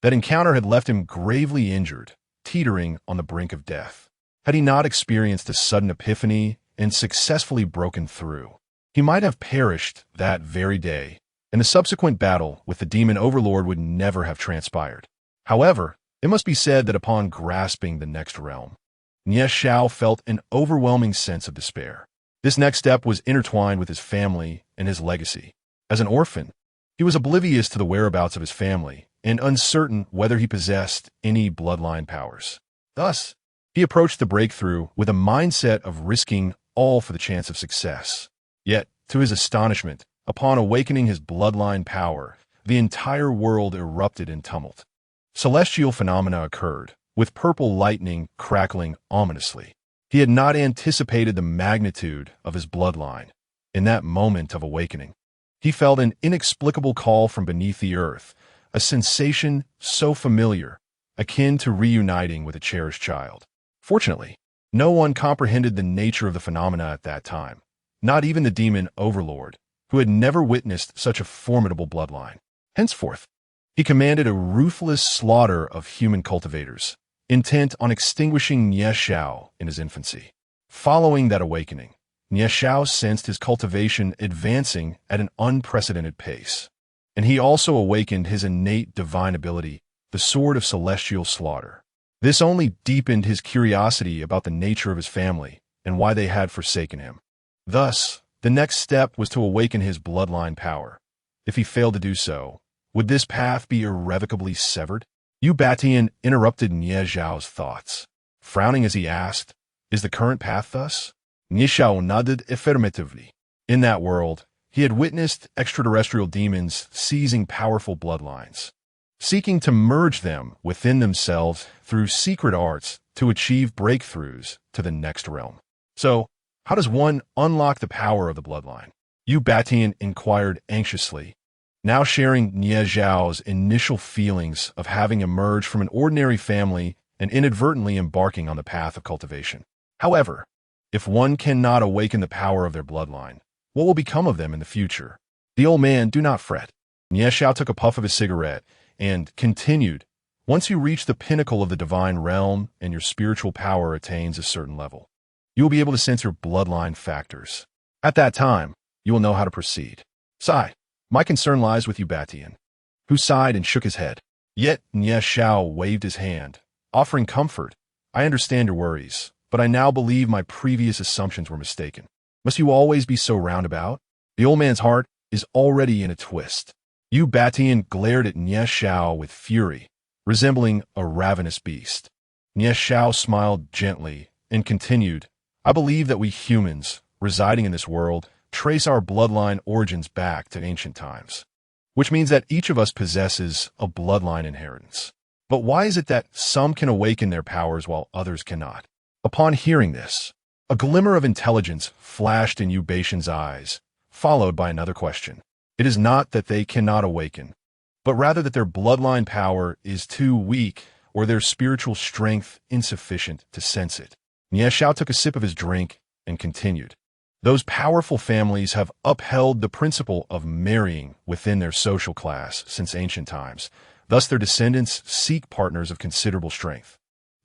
that encounter had left him gravely injured, teetering on the brink of death. Had he not experienced a sudden epiphany and successfully broken through, he might have perished that very day, and the subsequent battle with the demon overlord would never have transpired. However, it must be said that upon grasping the next realm, Nie Xiao felt an overwhelming sense of despair. This next step was intertwined with his family and his legacy. As an orphan, he was oblivious to the whereabouts of his family and uncertain whether he possessed any bloodline powers. Thus, he approached the breakthrough with a mindset of risking all for the chance of success. Yet, to his astonishment, upon awakening his bloodline power, the entire world erupted in tumult. Celestial phenomena occurred, with purple lightning crackling ominously. He had not anticipated the magnitude of his bloodline. In that moment of awakening, he felt an inexplicable call from beneath the earth, a sensation so familiar, akin to reuniting with a cherished child. Fortunately, no one comprehended the nature of the phenomena at that time, not even the demon overlord, who had never witnessed such a formidable bloodline. Henceforth, he commanded a ruthless slaughter of human cultivators, intent on extinguishing Nie Xiao in his infancy. Following that awakening, Nie Xiao sensed his cultivation advancing at an unprecedented pace, and he also awakened his innate divine ability, the sword of celestial slaughter. This only deepened his curiosity about the nature of his family and why they had forsaken him. Thus, The next step was to awaken his bloodline power. If he failed to do so, would this path be irrevocably severed? Yu Batian interrupted Nie Zhao's thoughts, frowning as he asked, "Is the current path thus?" Nie Zhao nodded affirmatively. In that world, he had witnessed extraterrestrial demons seizing powerful bloodlines, seeking to merge them within themselves through secret arts to achieve breakthroughs to the next realm. So, how does one unlock the power of the bloodline? Yu Batian inquired anxiously, now sharing Nie Zhao's initial feelings of having emerged from an ordinary family and inadvertently embarking on the path of cultivation. However, if one cannot awaken the power of their bloodline, what will become of them in the future? The old man, do not fret. Nie Zhao took a puff of his cigarette and continued, once you reach the pinnacle of the divine realm and your spiritual power attains a certain level, you will be able to sense your bloodline factors. At that time, you will know how to proceed. Sigh. My concern lies with Yu Batian, who sighed and shook his head. Yet Nie Zhao waved his hand, offering comfort. I understand your worries, but I now believe my previous assumptions were mistaken. Must you always be so roundabout? The old man's heart is already in a twist. Yu Batian glared at Nie Zhao with fury, resembling a ravenous beast. Nie Zhao smiled gently and continued, I believe that we humans, residing in this world, trace our bloodline origins back to ancient times, which means that each of us possesses a bloodline inheritance. But why is it that some can awaken their powers while others cannot? Upon hearing this, a glimmer of intelligence flashed in Yu Batian's eyes, followed by another question. It is not that they cannot awaken, but rather that their bloodline power is too weak or their spiritual strength insufficient to sense it. Nie Zhao took a sip of his drink and continued. Those powerful families have upheld the principle of marrying within their social class since ancient times. Thus, their descendants seek partners of considerable strength,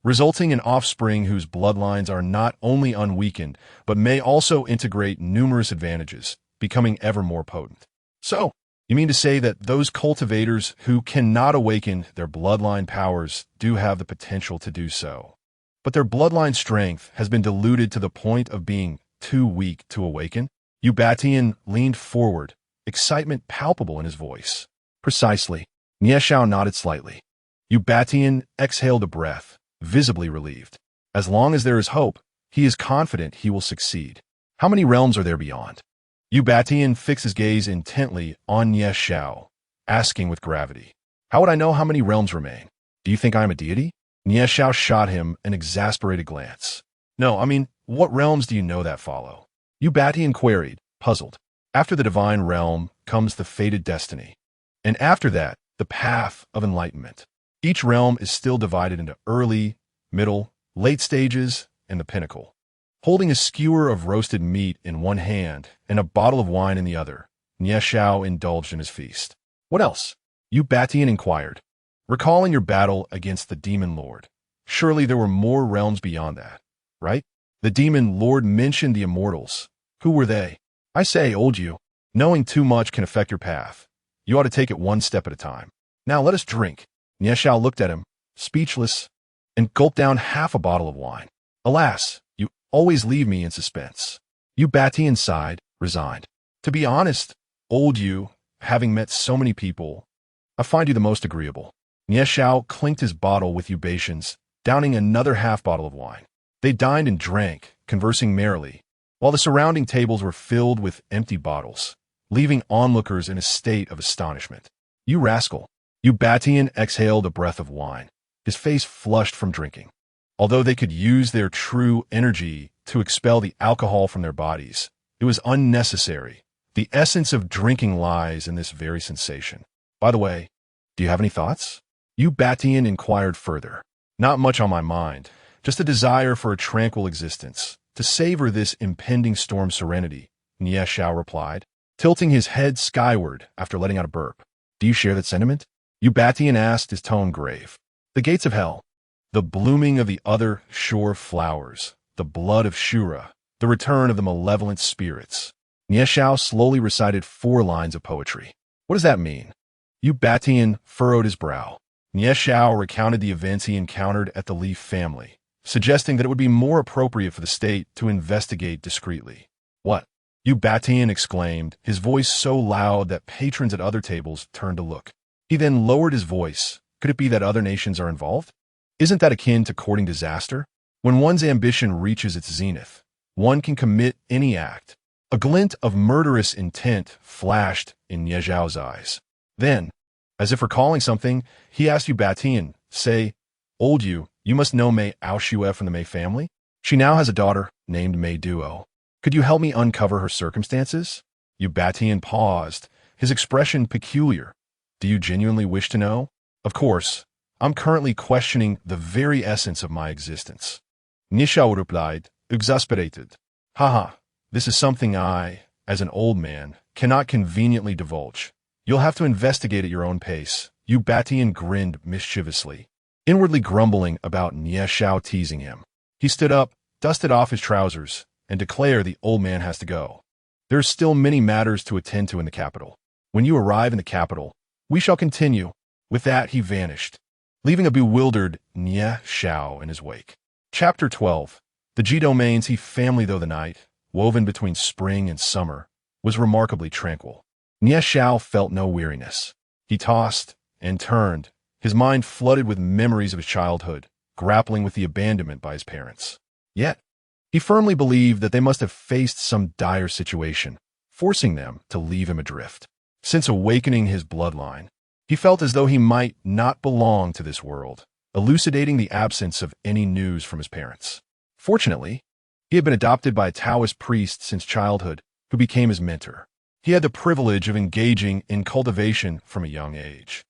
resulting in offspring whose bloodlines are not only unweakened, but may also integrate numerous advantages, becoming ever more potent. So, you mean to say that those cultivators who cannot awaken their bloodline powers do have the potential to do so, but their bloodline strength has been diluted to the point of being too weak to awaken? Yu Batian leaned forward, excitement palpable in his voice. Precisely. Nie Zhao nodded slightly. Yu Batian exhaled a breath, visibly relieved. As long as there is hope, he is confident he will succeed. How many realms are there beyond? Yu Batian fixed his gaze intently on Nie Zhao, asking with gravity. How would I know how many realms remain? Do you think I am a deity? Nie Zhao shot him an exasperated glance. No, I mean, what realms do you know that follow? Yu Batian queried, puzzled. After the divine realm comes the fated destiny, and after that, the path of enlightenment. Each realm is still divided into early, middle, late stages, and the pinnacle. Holding a skewer of roasted meat in one hand and a bottle of wine in the other, Nie Zhao indulged in his feast. What else? Yu Batian inquired. Recalling your battle against the demon lord, surely there were more realms beyond that, right? The demon lord mentioned the immortals. Who were they? I say, old Yu, knowing too much can affect your path. You ought to take it one step at a time. Now let us drink. Nie Zhao looked at him, speechless, and gulped down half a bottle of wine. Alas, you always leave me in suspense. Yu Batian sighed, resigned. To be honest, old Yu, having met so many people, I find you the most agreeable. Nie Zhao clinked his bottle with Yu Batian's, downing another half bottle of wine. They dined and drank, conversing merrily, while the surrounding tables were filled with empty bottles, leaving onlookers in a state of astonishment. You rascal! Yu Batian exhaled a breath of wine, his face flushed from drinking. Although they could use their true energy to expel the alcohol from their bodies, it was unnecessary. The essence of drinking lies in this very sensation. By the way, do you have any thoughts? Yu Batian inquired further. Not much on my mind, just a desire for a tranquil existence, to savor this impending storm serenity, Nie Zhao replied, tilting his head skyward after letting out a burp. Do you share that sentiment? Yu Batian asked, his tone grave. The gates of hell, the blooming of the other shore flowers, the blood of Shura, the return of the malevolent spirits. Nie Zhao slowly recited 4 lines of poetry. What does that mean? Yu Batian furrowed his brow. Nie Zhao recounted the events he encountered at the Leaf family, suggesting that it would be more appropriate for the state to investigate discreetly. What? "You Batian!" exclaimed, his voice so loud that patrons at other tables turned to look. He then lowered his voice. Could it be that other nations are involved? Isn't that akin to courting disaster? When one's ambition reaches its zenith, one can commit any act. A glint of murderous intent flashed in Nie Zhao's eyes. Then, as if recalling something, he asked Yu Batian, "Say, old you must know Mei Aoshue from the Mei family? She now has a daughter named Mei Duo. Could you help me uncover her circumstances?" Yu Batian paused, his expression peculiar. "Do you genuinely wish to know?" "Of course. I'm currently questioning the very essence of my existence." Nie Zhao replied, exasperated. "Haha, this is something I, as an old man, cannot conveniently divulge. You'll have to investigate at your own pace." Yu Batian grinned mischievously, inwardly grumbling about Nie Zhao teasing him. He stood up, dusted off his trousers, and declared the old man has to go. "There are still many matters to attend to in the capital. When you arrive in the capital, we shall continue." With that, he vanished, leaving a bewildered Nie Zhao in his wake. Chapter 12. The Ji Domain's He family, though the night, woven between spring and summer, was remarkably tranquil. Nie Zhao felt no weariness. He tossed and turned, his mind flooded with memories of his childhood, grappling with the abandonment by his parents. Yet, he firmly believed that they must have faced some dire situation, forcing them to leave him adrift. Since awakening his bloodline, he felt as though he might not belong to this world, elucidating the absence of any news from his parents. Fortunately, he had been adopted by a Taoist priest since childhood, who became his mentor. He had the privilege of engaging in cultivation from a young age,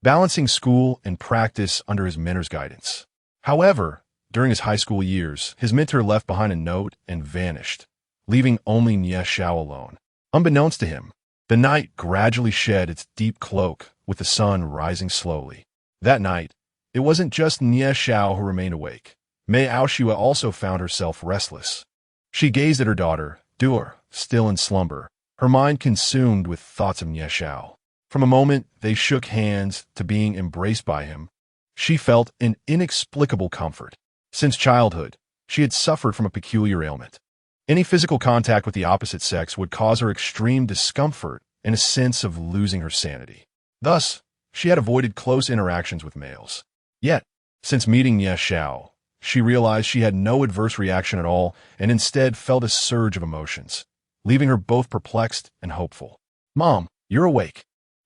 balancing school and practice under his mentor's guidance. However, during his high school years, his mentor left behind a note and vanished, leaving only Nie Zhao alone. Unbeknownst to him, the night gradually shed its deep cloak, with the sun rising slowly. That night, it wasn't just Nie Zhao who remained awake. Mei Aoshue also found herself restless. She gazed at her daughter, Duer, still in slumber, her mind consumed with thoughts of Nie Zhao. From a moment they shook hands to being embraced by him, she felt an inexplicable comfort. Since childhood, she had suffered from a peculiar ailment. Any physical contact with the opposite sex would cause her extreme discomfort and a sense of losing her sanity. Thus, she had avoided close interactions with males. Yet, since meeting Nie Zhao, she realized she had no adverse reaction at all and instead felt a surge of emotions, leaving her both perplexed and hopeful. "Mom, you're awake."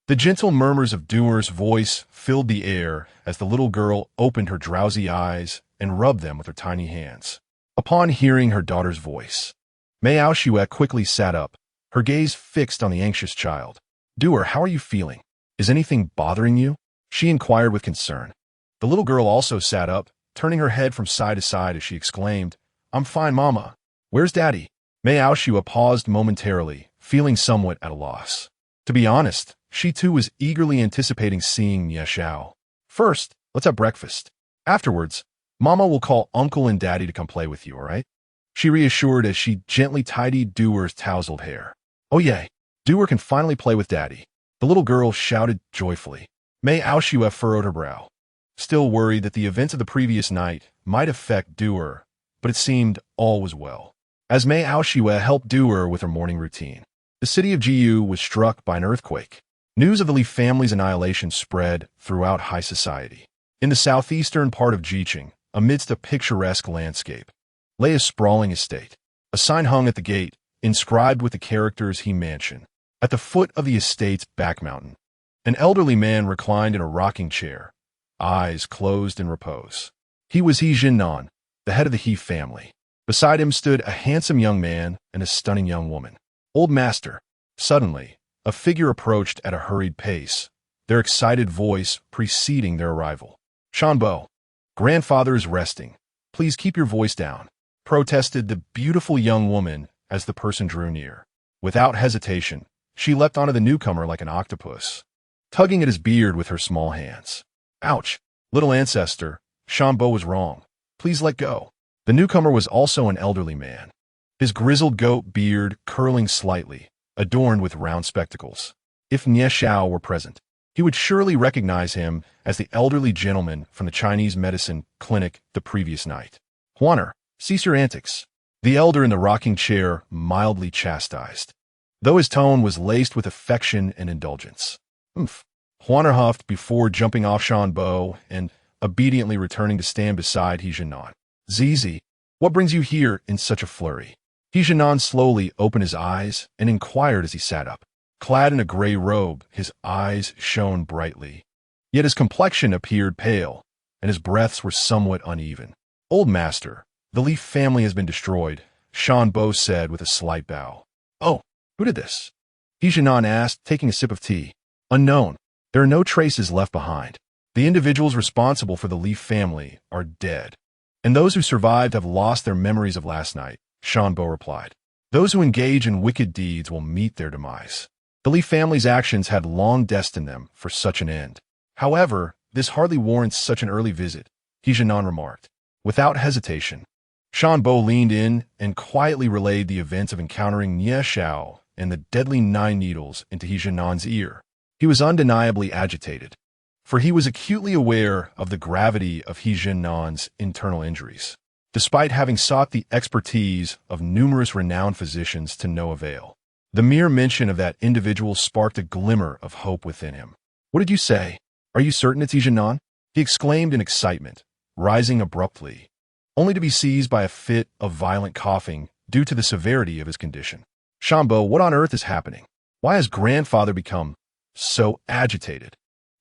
The gentle murmurs of Duer's voice filled the air as the little girl opened her drowsy eyes and rubbed them with her tiny hands. Upon hearing her daughter's voice, Mei Aoshue quickly sat up, her gaze fixed on the anxious child. "Duer, how are you feeling? Is anything bothering you?" she inquired with concern. The little girl also sat up, turning her head from side to side as she exclaimed, "I'm fine, Mama. Where's Daddy?" Mei Aoshue paused momentarily, feeling somewhat at a loss. To be honest, she too was eagerly anticipating seeing Nie Zhao. "First, let's have breakfast. Afterwards, Mama will call Uncle and Daddy to come play with you, all right?" she reassured as she gently tidied Duer's tousled hair. "Oh yay, Duer can finally play with Daddy," the little girl shouted joyfully. Mei Aoshue furrowed her brow, still worried that the events of the previous night might affect Duer, but it seemed all was well. As Mei Aoshue helped Duer with her morning routine, the city of Jiyu was struck by an earthquake. News of the Li family's annihilation spread throughout high society. In the southeastern part of Jiqing, amidst a picturesque landscape, lay a sprawling estate. A sign hung at the gate, inscribed with the characters He Mansion. At the foot of the estate's back mountain, an elderly man reclined in a rocking chair, eyes closed in repose. He was He Jinnan, the head of the He family. Beside him stood a handsome young man and a stunning young woman. "Old master." Suddenly, a figure approached at a hurried pace, their excited voice preceding their arrival. "Shanbo, grandfather is resting. Please keep your voice down," protested the beautiful young woman as the person drew near. Without hesitation, she leapt onto the newcomer like an octopus, tugging at his beard with her small hands. "Ouch, little ancestor, Shanbo was wrong. Please let go." The newcomer was also an elderly man, his grizzled goat beard curling slightly, adorned with round spectacles. If Nie Zhao were present, he would surely recognize him as the elderly gentleman from the Chinese medicine clinic the previous night. "Huaner, cease your antics." the elder in the rocking chair mildly chastised, though his tone was laced with affection and indulgence. "Humph," Juan huffed before jumping off Shanbo and obediently returning to stand beside Hijianan. "Zizi, what brings you here in such a flurry?" Hijianan slowly opened his eyes and inquired as he sat up. Clad in a gray robe, his eyes shone brightly, yet his complexion appeared pale, and his breaths were somewhat uneven. "Old master, the Leaf family has been destroyed," Shanbo said with a slight bow. "Oh, who did this?" Hijianan asked, taking a sip of tea. "Unknown. There are no traces left behind. The individuals responsible for the Leaf family are dead, and those who survived have lost their memories of last night," Shanbo replied. "Those who engage in wicked deeds will meet their demise. The Leaf family's actions had long destined them for such an end. However, this hardly warrants such an early visit," Hijianan remarked. Without hesitation, Shanbo leaned in and quietly relayed the events of encountering Nie Xiao and the deadly 9 needles into Hijianan's ear. He was undeniably agitated, for he was acutely aware of the gravity of Hijianan's internal injuries, despite having sought the expertise of numerous renowned physicians to no avail. The mere mention of that individual sparked a glimmer of hope within him. "What did you say? Are you certain it's Hijianan?" he exclaimed in excitement, rising abruptly, only to be seized by a fit of violent coughing due to the severity of his condition. "Shanbo, what on earth is happening? Why has grandfather become so agitated?"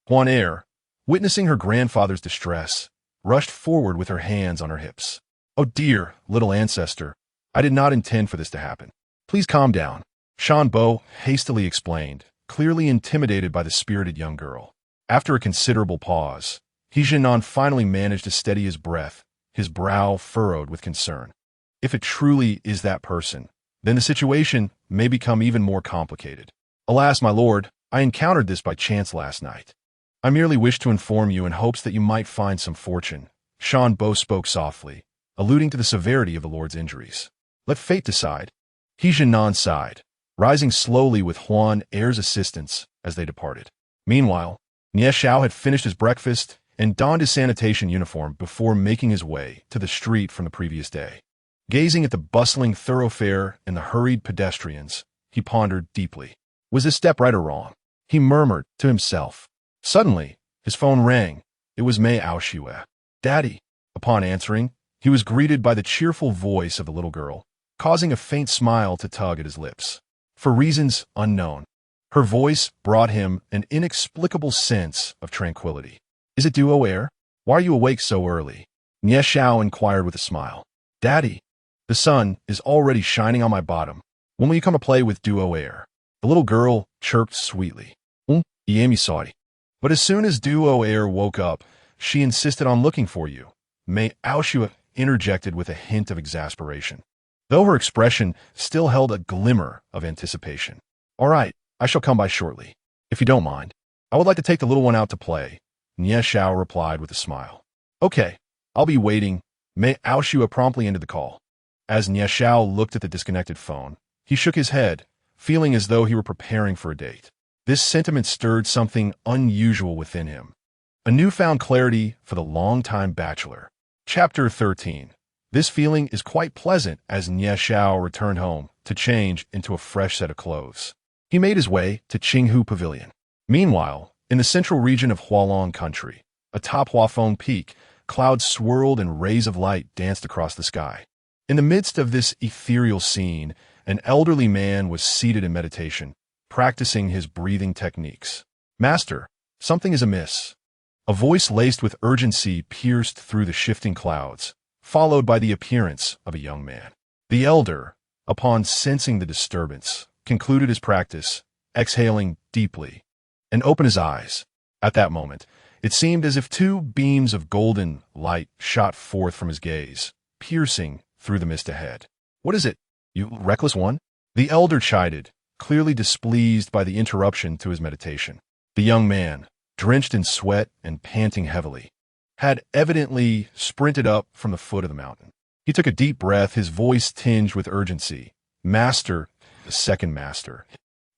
Huan Er, witnessing her grandfather's distress, rushed forward with her hands on her hips. "Oh dear, little ancestor, I did not intend for this to happen. Please calm down," Shanbo hastily explained, clearly intimidated by the spirited young girl. After a considerable pause, Hijianan finally managed to steady his breath, his brow furrowed with concern. If it truly is that person, then the situation may become even more complicated. "Alas, my lord, I encountered this by chance last night. I merely wished to inform you in hopes that you might find some fortune." Shanbo spoke softly, alluding to the severity of the lord's injuries. "Let fate decide." Hijianan sighed, rising slowly with Huan Er's assistance as they departed. Meanwhile, Nie Xiao had finished his breakfast and donned his sanitation uniform before making his way to the street from the previous day. Gazing at the bustling thoroughfare and the hurried pedestrians, he pondered deeply. Was this step right or wrong? He murmured to himself. Suddenly, his phone rang. It was Mei Aoshue. "Daddy." Upon answering, he was greeted by the cheerful voice of the little girl, causing a faint smile to tug at his lips. For reasons unknown, her voice brought him an inexplicable sense of tranquility. "Is it Duo Air? Why are you awake so early?" Nie Xiao inquired with a smile. "Daddy, the sun is already shining on my bottom. When will you come to play with Duo Air?" The little girl chirped sweetly. Iemi sorry." But as soon as Duo Air woke up, she insisted on looking for you, Mei Aoshue interjected with a hint of exasperation, though her expression still held a glimmer of anticipation. "All right, I shall come by shortly. If you don't mind, I would like to take the little one out to play," Nie Xiao replied with a smile. "Okay, I'll be waiting." Mei Aoshue promptly ended the call. As Nie Xiao looked at the disconnected phone, he shook his head, feeling as though he were preparing for a date. This sentiment stirred something unusual within him, a newfound clarity for the long-time bachelor. Chapter 13. This feeling is quite pleasant as Nie Xiao returned home to change into a fresh set of clothes. He made his way to Qinghu Pavilion. Meanwhile, in the central region of Hualong country, atop Huafeng Peak, clouds swirled and rays of light danced across the sky. In the midst of this ethereal scene, an elderly man was seated in meditation, practicing his breathing techniques. "Master, something is amiss." A voice laced with urgency pierced through the shifting clouds, followed by the appearance of a young man. The elder, upon sensing the disturbance, concluded his practice, exhaling deeply, and opened his eyes. At that moment, it seemed as if 2 beams of golden light shot forth from his gaze, piercing through the mist ahead. "What is it, you reckless one?" the elder chided, clearly displeased by the interruption to his meditation. The young man, drenched in sweat and panting heavily, had evidently sprinted up from the foot of the mountain. He took a deep breath, his voice tinged with urgency. "Master, the second master."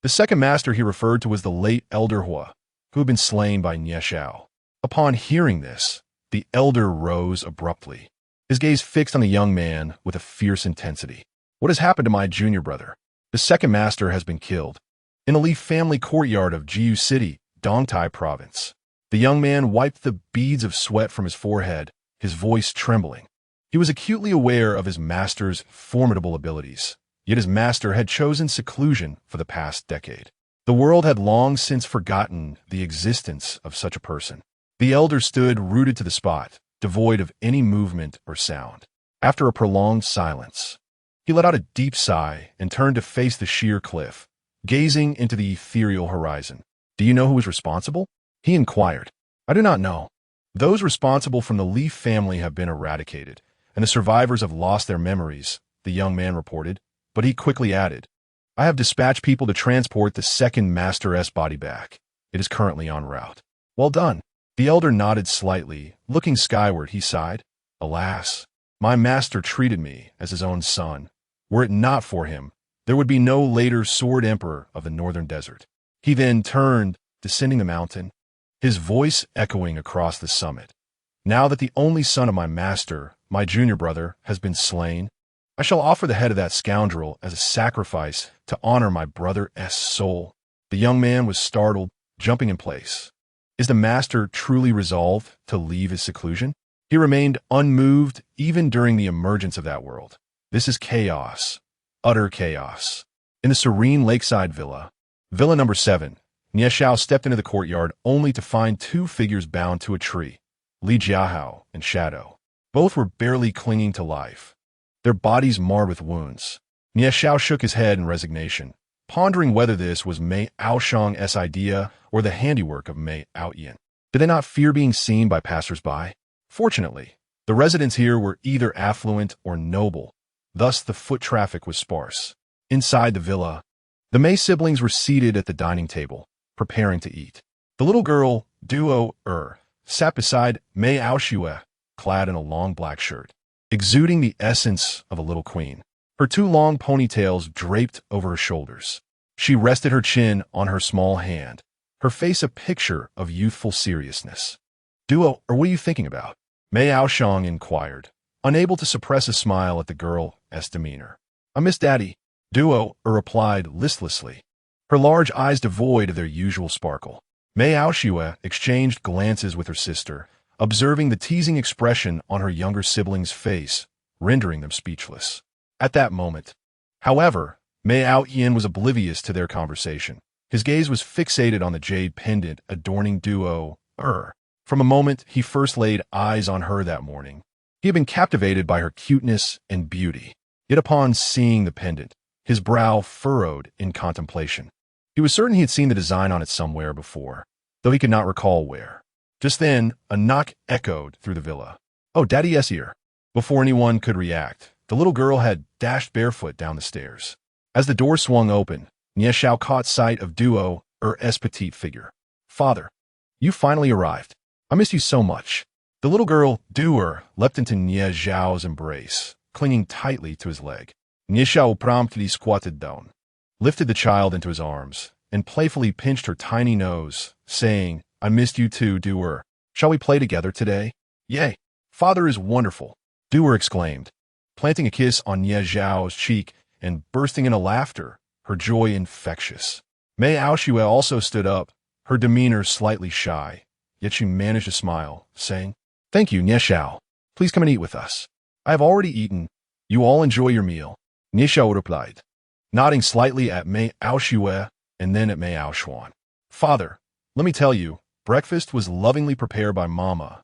The second master he referred to was the late Elder Hua, who had been slain by Nie Xiao. Upon hearing this, the elder rose abruptly, his gaze fixed on the young man with a fierce intensity. What has happened to my junior brother? The second master has been killed. In a Li family courtyard of Jiu City, Dongtai province. The young man wiped the beads of sweat from his forehead, his voice trembling. He was acutely aware of his master's formidable abilities, yet his master had chosen seclusion for the past decade. The world had long since forgotten the existence of such a person. The elder stood rooted to the spot, devoid of any movement or sound. After a prolonged silence, he let out a deep sigh and turned to face the sheer cliff, gazing into the ethereal horizon. Do you know who is responsible? He inquired. I do not know. Those responsible from the Li family have been eradicated, and the survivors have lost their memories, the young man reported, but he quickly added, I have dispatched people to transport the second Master's body back. It is currently en route. Well done. The elder nodded slightly. Looking skyward, he sighed. Alas, my master treated me as his own son. Were it not for him, there would be no later sword emperor of the northern desert. He then turned, descending the mountain, his voice echoing across the summit. Now that the only son of my master, my junior brother, has been slain, I shall offer the head of that scoundrel as a sacrifice to honor my brother's soul. The young man was startled, jumping in place. Is the master truly resolved to leave his seclusion? He remained unmoved even during the emergence of that world. This is chaos, utter chaos. In the serene lakeside villa number 7, Nie Xiao stepped into the courtyard only to find two figures bound to a tree, Li Jiahao and Shadow. Both were barely clinging to life, their bodies marred with wounds. Nie Xiao shook his head in resignation, pondering whether this was Mei Aoshang's idea or the handiwork of Mei Aoyan. Did they not fear being seen by passers-by? Fortunately, the residents here were either affluent or noble, thus the foot traffic was sparse. Inside the villa, the Mei siblings were seated at the dining table, preparing to eat. The little girl, Duo sat beside Mei Aoshue, clad in a long black shirt, exuding the essence of a little queen. Her two long ponytails draped over her shoulders. She rested her chin on her small hand, her face a picture of youthful seriousness. Duo, what are you thinking about? Mei Aoshang inquired, unable to suppress a smile at the girl's demeanor. I miss Daddy, Duo replied listlessly, her large eyes devoid of their usual sparkle. Mei Aoshue exchanged glances with her sister, observing the teasing expression on her younger sibling's face, rendering them speechless. At that moment, however, Mei Aoyan was oblivious to their conversation. His gaze was fixated on the jade pendant adorning Duo. From a moment he first laid eyes on her that morning, he had been captivated by her cuteness and beauty. Yet upon seeing the pendant, his brow furrowed in contemplation. He was certain he had seen the design on it somewhere before, though he could not recall where. Just then, a knock echoed through the villa. Oh, Daddy's here. Before anyone could react, the little girl had dashed barefoot down the stairs. As the door swung open, Nie Xiao caught sight of Duo's petite figure. Father, you finally arrived. I missed you so much. The little girl, Duo, leapt into Nie Xiao's embrace, clinging tightly to his leg. Nie Xiao promptly squatted down, lifted the child into his arms, and playfully pinched her tiny nose, saying, I missed you too, Duo. Shall we play together today? Yay! Father is wonderful, Duo exclaimed, planting a kiss on Nie Xiao's cheek and bursting into laughter, her joy infectious. Mei Aoshue also stood up, her demeanor slightly shy, yet she managed to smile, saying, Thank you, Nie Xiao. Please come and eat with us. I have already eaten. You all enjoy your meal, Nie Xiao replied, nodding slightly at Mei Aoshue and then at Mei Aoshuan. Father, let me tell you, breakfast was lovingly prepared by Mama.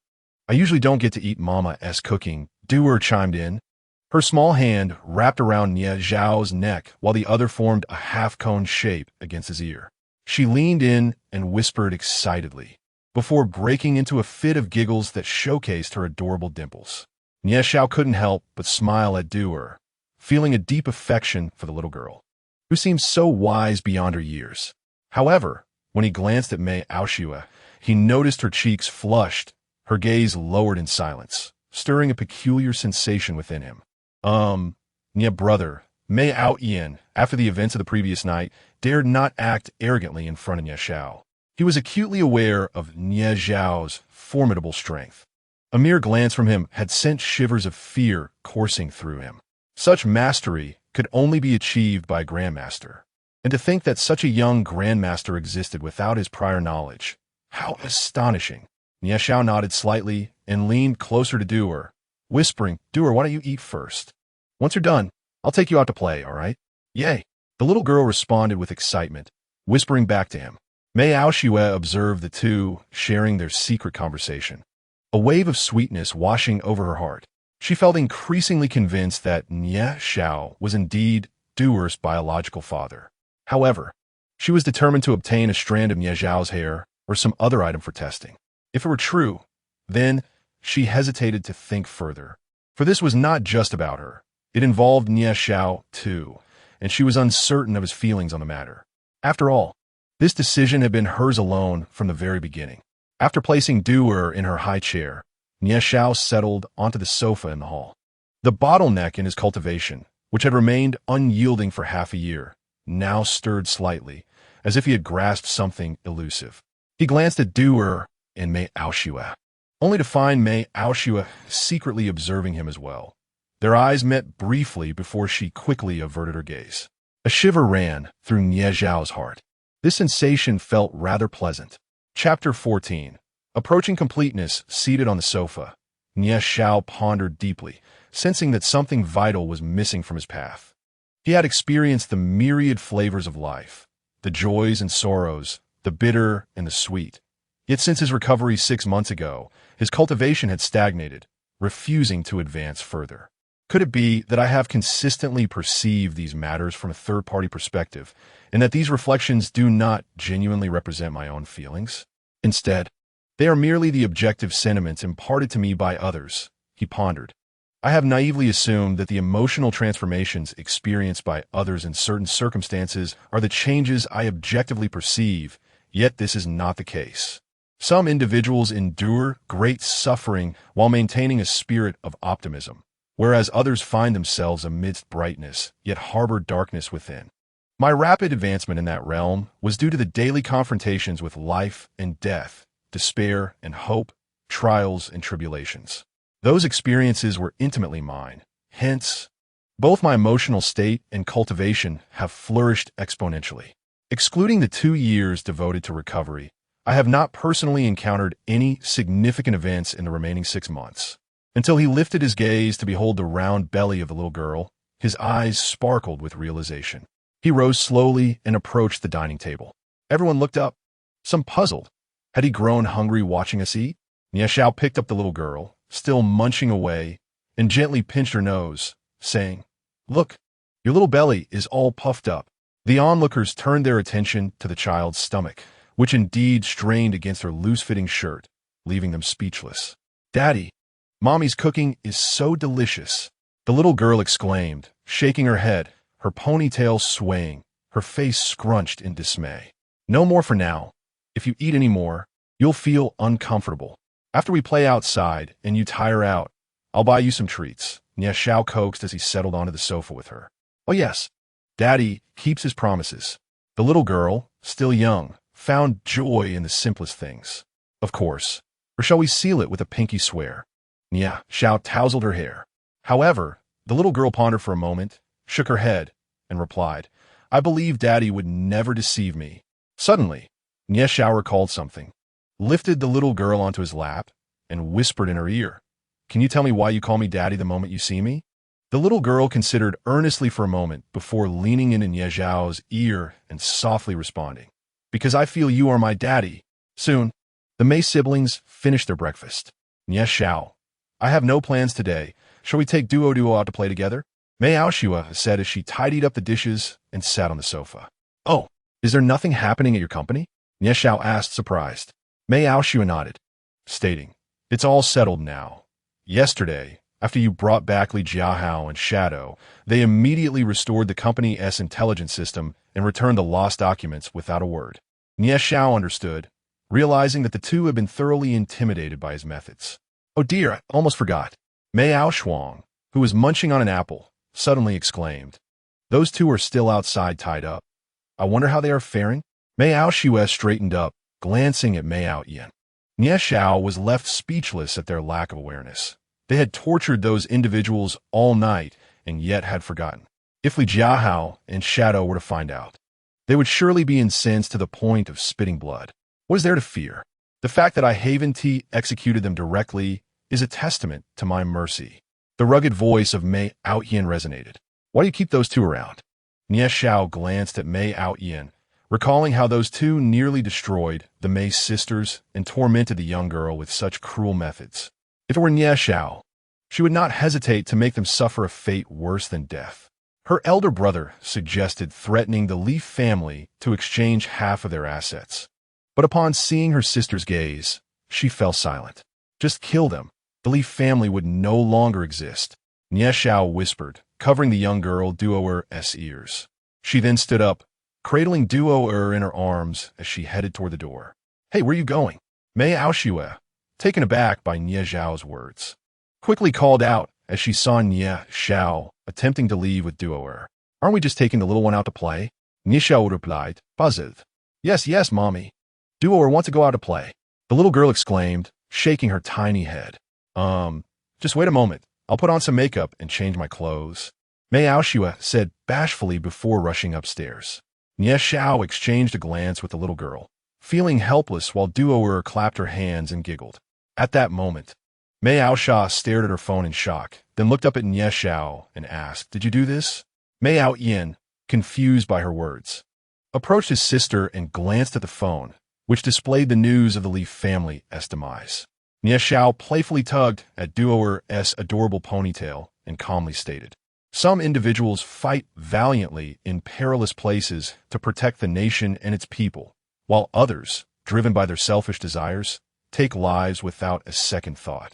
I usually don't get to eat Mama's cooking, Duo chimed in, her small hand wrapped around Nie Xiao's neck while the other formed a half-cone shape against his ear. She leaned in and whispered excitedly, before breaking into a fit of giggles that showcased her adorable dimples. Nie Xiao couldn't help but smile at Duo, feeling a deep affection for the little girl, who seemed so wise beyond her years. However, when he glanced at Mei Aoshue, he noticed her cheeks flushed, her gaze lowered in silence, stirring a peculiar sensation within him. Nie brother, Mei Aoyan, after the events of the previous night, dared not act arrogantly in front of Nie Xiao. He was acutely aware of Nie Xiao's formidable strength. A mere glance from him had sent shivers of fear coursing through him. Such mastery could only be achieved by a grandmaster. And to think that such a young grandmaster existed without his prior knowledge. How astonishing. Nie Xiao nodded slightly and leaned closer to Duer, whispering, "Duer, why don't you eat first? Once you're done, I'll take you out to play, all right?" "Yay." The little girl responded with excitement, whispering back to him. Mei Aoshue observed the two sharing their secret conversation. A wave of sweetness washing over her heart. She felt increasingly convinced that Nie Xiao was indeed Duer's biological father. However, she was determined to obtain a strand of Nie Xiao's hair or some other item for testing. If it were true, then she hesitated to think further. For this was not just about her. It involved Nie Xiao, too, and she was uncertain of his feelings on the matter. After all, this decision had been hers alone from the very beginning. After placing Duer in her high chair, Nie Xiao settled onto the sofa in the hall. The bottleneck in his cultivation, which had remained unyielding for half a year, now stirred slightly, as if he had grasped something elusive. He glanced at Duer and Mei Aoshue, only to find Mei Aoshue secretly observing him as well. Their eyes met briefly before she quickly averted her gaze. A shiver ran through Nie Xiao's heart. This sensation felt rather pleasant. Chapter 14. Approaching completeness, seated on the sofa, Nie Xiao pondered deeply, sensing that something vital was missing from his path. He had experienced the myriad flavors of life, the joys and sorrows, the bitter and the sweet. Yet since his recovery 6 months ago, his cultivation had stagnated, refusing to advance further. Could it be that I have consistently perceived these matters from a third-party perspective, and that these reflections do not genuinely represent my own feelings? Instead, they are merely the objective sentiments imparted to me by others, he pondered. I have naively assumed that the emotional transformations experienced by others in certain circumstances are the changes I objectively perceive, yet this is not the case. Some individuals endure great suffering while maintaining a spirit of optimism, whereas others find themselves amidst brightness, yet harbor darkness within. My rapid advancement in that realm was due to the daily confrontations with life and death, despair and hope, trials and tribulations. Those experiences were intimately mine. Hence, both my emotional state and cultivation have flourished exponentially. Excluding the 2 years devoted to recovery, I have not personally encountered any significant events in the remaining 6 months. Until he lifted his gaze to behold the round belly of the little girl, his eyes sparkled with realization. He rose slowly and approached the dining table. Everyone looked up, some puzzled. Had he grown hungry watching us eat? Nie Xiao picked up the little girl, still munching away, and gently pinched her nose, saying, "Look, your little belly is all puffed up." The onlookers turned their attention to the child's stomach, which indeed strained against her loose-fitting shirt, leaving them speechless. "Daddy, Mommy's cooking is so delicious," the little girl exclaimed, shaking her head, her ponytail swaying, her face scrunched in dismay. "No more for now. If you eat any more, you'll feel uncomfortable. After we play outside and you tire out, I'll buy you some treats," Nie Xiao coaxed as he settled onto the sofa with her. "Oh yes, Daddy keeps his promises." The little girl, still young, found joy in the simplest things. "Of course. Or shall we seal it with a pinky swear?" Nie Xiao tousled her hair. However, the little girl pondered for a moment, shook her head, and replied, "I believe Daddy would never deceive me." Suddenly, Nie Xiao recalled something, lifted the little girl onto his lap, and whispered in her ear, "Can you tell me why you call me Daddy the moment you see me?" The little girl considered earnestly for a moment before leaning into Nie Xiao's ear and softly responding, "Because I feel you are my daddy." Soon, the Mei siblings finished their breakfast. Nie Xiao, "I have no plans today. Shall we take Duo out to play together?" Mei Aoshue said as she tidied up the dishes and sat on the sofa. "Oh, is there nothing happening at your company?" Nie Xiao asked, surprised. Mei Aoshue nodded, stating, "It's all settled now. Yesterday, after you brought back Li Jiahao and Shadow, they immediately restored the company's intelligence system and returned the lost documents without a word." Nie Xiao understood, realizing that the two had been thoroughly intimidated by his methods. "Oh dear, I almost forgot." Mei Aoshuang, who was munching on an apple, suddenly exclaimed, "Those two are still outside tied up. I wonder how they are faring?" Mei Aoshue straightened up, glancing at Mei Aoyan. Nie Xiao was left speechless at their lack of awareness. They had tortured those individuals all night and yet had forgotten. If Li Jiahao and Shadow were to find out, they would surely be incensed to the point of spitting blood. What is there to fear? The fact that I Haven T executed them directly is a testament to my mercy. The rugged voice of Mei Outyin resonated. Why do you keep those two around? Nie Xiao glanced at Mei Outyin, recalling how those two nearly destroyed the Mei sisters and tormented the young girl with such cruel methods. If it were Nie Xiao, she would not hesitate to make them suffer a fate worse than death. Her elder brother suggested threatening the Li family to exchange half of their assets. But upon seeing her sister's gaze, she fell silent. Just kill them. The Li family would no longer exist. Nie Xiao whispered, covering the young girl Duo'er's ears. She then stood up, cradling Duo'er in her arms as she headed toward the door. Hey, where are you going? Mei Aoshue, taken aback by Nie Xiao's words, quickly called out as she saw Nie Xiao attempting to leave with Duo'er. Aren't we just taking the little one out to play? Nie Xiao replied, puzzled. Yes, mommy. Duo'er wants to go out to play. The little girl exclaimed, shaking her tiny head. Just wait a moment. I'll put on some makeup and change my clothes. Mei Aoshue said bashfully before rushing upstairs. Nie Xiao exchanged a glance with the little girl, feeling helpless while Duo'er clapped her hands and giggled. At that moment, Mei Aoshue stared at her phone in shock, then looked up at Nie Xiao and asked, Did you do this? Mei Outyin, confused by her words, approached his sister and glanced at the phone, which displayed the news of the Li family's demise. Nie Xiao playfully tugged at Duo'er's adorable ponytail and calmly stated, Some individuals fight valiantly in perilous places to protect the nation and its people, while others, driven by their selfish desires, take lives without a second thought.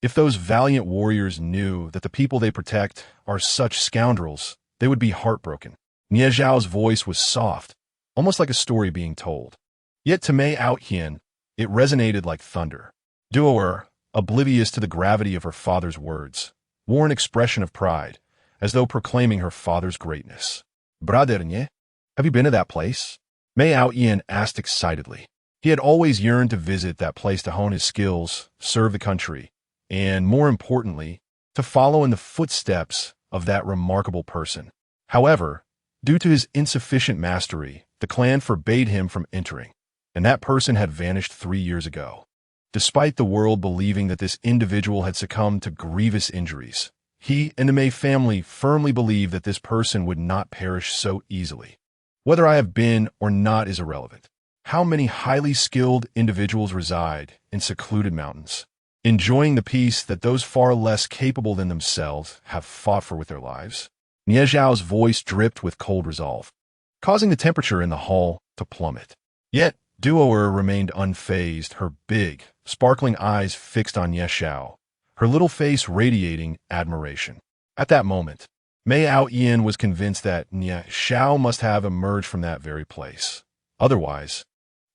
If those valiant warriors knew that the people they protect are such scoundrels, they would be heartbroken. Nie Xiao's voice was soft, almost like a story being told. Yet to Mei Outyin, it resonated like thunder. Duo'er, oblivious to the gravity of her father's words, wore an expression of pride, as though proclaiming her father's greatness. Brother Nie, have you been to that place? Mei Outyin asked excitedly. He had always yearned to visit that place to hone his skills, serve the country, and, more importantly, to follow in the footsteps of that remarkable person. However, due to his insufficient mastery, the clan forbade him from entering, and that person had vanished 3 years ago. Despite the world believing that this individual had succumbed to grievous injuries, he and the Mei family firmly believed that this person would not perish so easily. Whether I have been or not is irrelevant. How many highly skilled individuals reside in secluded mountains, enjoying the peace that those far less capable than themselves have fought for with their lives? Nie Xiao's voice dripped with cold resolve, causing the temperature in the hall to plummet. Yet, Duo'er remained unfazed, her big, sparkling eyes fixed on Nie Xiao, her little face radiating admiration. At that moment, Mei Outyin was convinced that Nie Xiao must have emerged from that very place. Otherwise,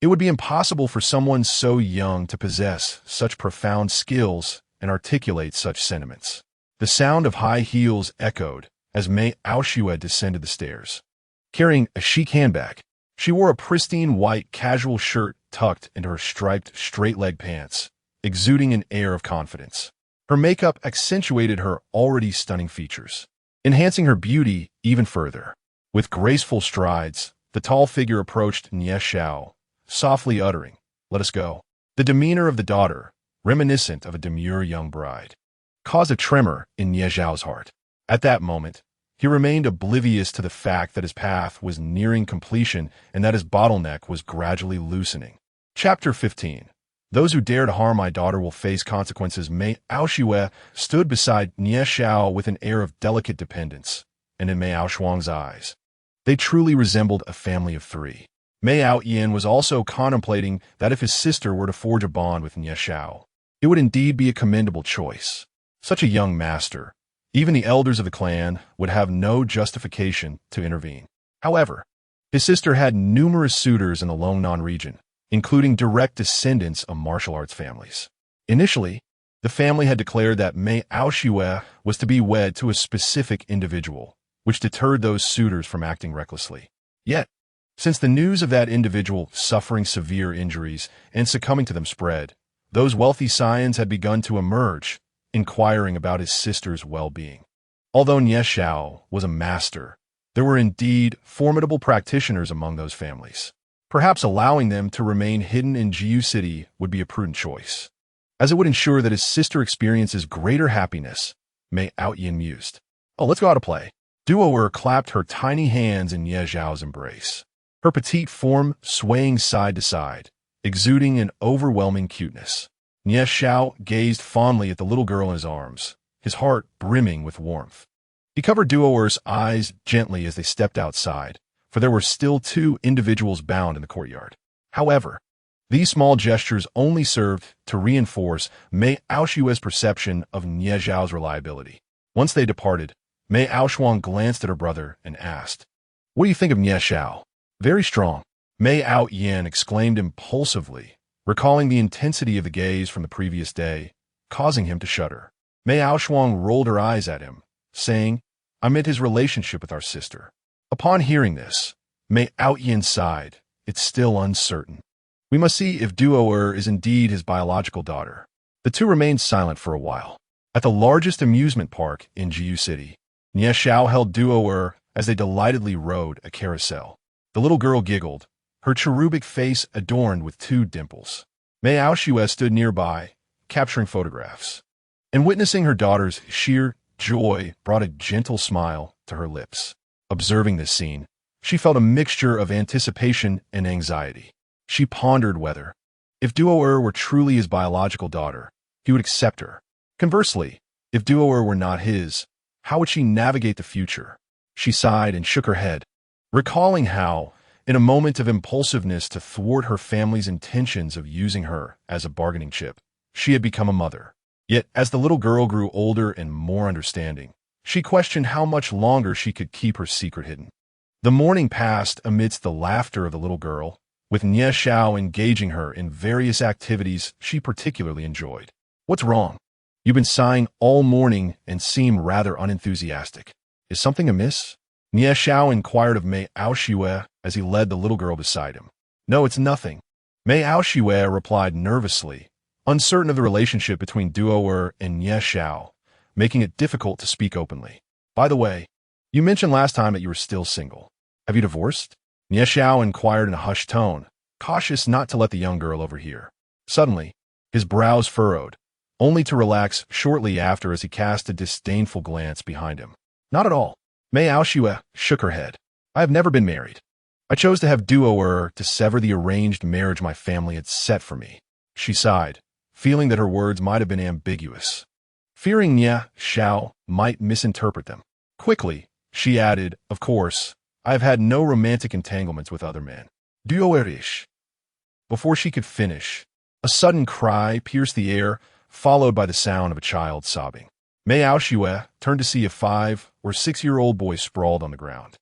it would be impossible for someone so young to possess such profound skills and articulate such sentiments. The sound of high heels echoed as Mei Aoshue descended the stairs, carrying a chic handbag. She wore a pristine white casual shirt tucked into her striped straight-leg pants, exuding an air of confidence. Her makeup accentuated her already stunning features, enhancing her beauty even further. With graceful strides, the tall figure approached Nie Xiao, softly uttering, Let us go. The demeanor of the daughter, reminiscent of a demure young bride, caused a tremor in Nie Xiao's heart. At that moment, he remained oblivious to the fact that his path was nearing completion and that his bottleneck was gradually loosening. Chapter 15. Those who dare to harm my daughter will face consequences. Mei Aoshue stood beside Nie Xiao with an air of delicate dependence, and in Mei Aoshuang's eyes, they truly resembled a family of three. Mei Outyin was also contemplating that if his sister were to forge a bond with Nie Xiao, it would indeed be a commendable choice. Such a young master, even the elders of the clan, would have no justification to intervene. However, his sister had numerous suitors in the Longnan region, including direct descendants of martial arts families. Initially, the family had declared that Mei Aoshue was to be wed to a specific individual, which deterred those suitors from acting recklessly. Yet, since the news of that individual suffering severe injuries and succumbing to them spread, Those wealthy scions had begun to emerge, inquiring about his sister's well-being. Although Nie Xiao was a master, there were indeed formidable practitioners among those families. Perhaps allowing them to remain hidden in Jiu City would be a prudent choice, as it would ensure that his sister experiences greater happiness, Mei Outyin mused. Oh, let's go out to play. Duoer clapped her tiny hands in Nie Xiao's embrace, her petite form swaying side to side, exuding an overwhelming cuteness. Nie Xiao gazed fondly at the little girl in his arms, his heart brimming with warmth. He covered Duoer's eyes gently as they stepped outside, for there were still two individuals bound in the courtyard. However, these small gestures only served to reinforce Mei Aoshue's perception of Nie Xiao's reliability. Once they departed, Mei Aoshuang glanced at her brother and asked, "What do you think of Nie Xiao?" "Very strong," Mei Outyin exclaimed impulsively, recalling the intensity of the gaze from the previous day, causing him to shudder. Mei Aoshuang rolled her eyes at him, saying, "I meant his relationship with our sister." Upon hearing this, Mei Outyin sighed. It's still uncertain. We must see if Duoer is indeed his biological daughter. The two remained silent for a while. At the largest amusement park in Jiu City, Nie Xiao held Duoer as they delightedly rode a carousel. The little girl giggled, her cherubic face adorned with two dimples. Mei Aoshue stood nearby, capturing photographs. And witnessing her daughter's sheer joy brought a gentle smile to her lips. Observing this scene, she felt a mixture of anticipation and anxiety. She pondered whether, if Duoer were truly his biological daughter, he would accept her. Conversely, if Duoer were not his, how would she navigate the future? She sighed and shook her head, recalling how, in a moment of impulsiveness to thwart her family's intentions of using her as a bargaining chip, she had become a mother. Yet, as the little girl grew older and more understanding, she questioned how much longer she could keep her secret hidden. The morning passed amidst the laughter of the little girl, with Nie Xiao engaging her in various activities she particularly enjoyed. "What's wrong? You've been sighing all morning and seem rather unenthusiastic. Is something amiss?" Nie Xiao inquired of Mei Aoshue as he led the little girl beside him. "No, it's nothing," Mei Aoshue replied nervously, uncertain of the relationship between Duoer and Nie Xiao, making it difficult to speak openly. "By the way, you mentioned last time that you were still single. Have you divorced?" Nie Xiao inquired in a hushed tone, cautious not to let the young girl overhear. Suddenly, his brows furrowed, only to relax shortly after as he cast a disdainful glance behind him. "Not at all." Mei Aoshue shook her head. "I have never been married. I chose to have Duoer to sever the arranged marriage my family had set for me." She sighed, feeling that her words might have been ambiguous, fearing Nie Xiao might misinterpret them. Quickly, she added, "Of course, I have had no romantic entanglements with other men." Duoerish. Before she could finish, a sudden cry pierced the air, followed by the sound of a child sobbing. Mei Aoshue turned to see a 5- or 6-year-old boy sprawled on the ground,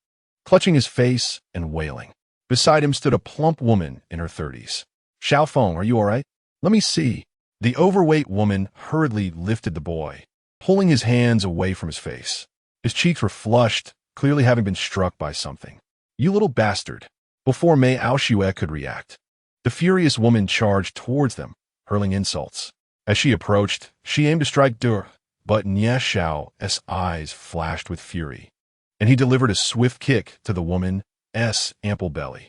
clutching his face and wailing. Beside him stood a plump woman in her 30s. "Xiaofeng, are you all right? Let me see." The overweight woman hurriedly lifted the boy, pulling his hands away from his face. His cheeks were flushed, clearly having been struck by something. "You little bastard." Before Mei Aoshue could react, the furious woman charged towards them, hurling insults. As she approached, she aimed to strike Dur, but Nie Xiao's eyes flashed with fury, and he delivered a swift kick to the woman's ample belly.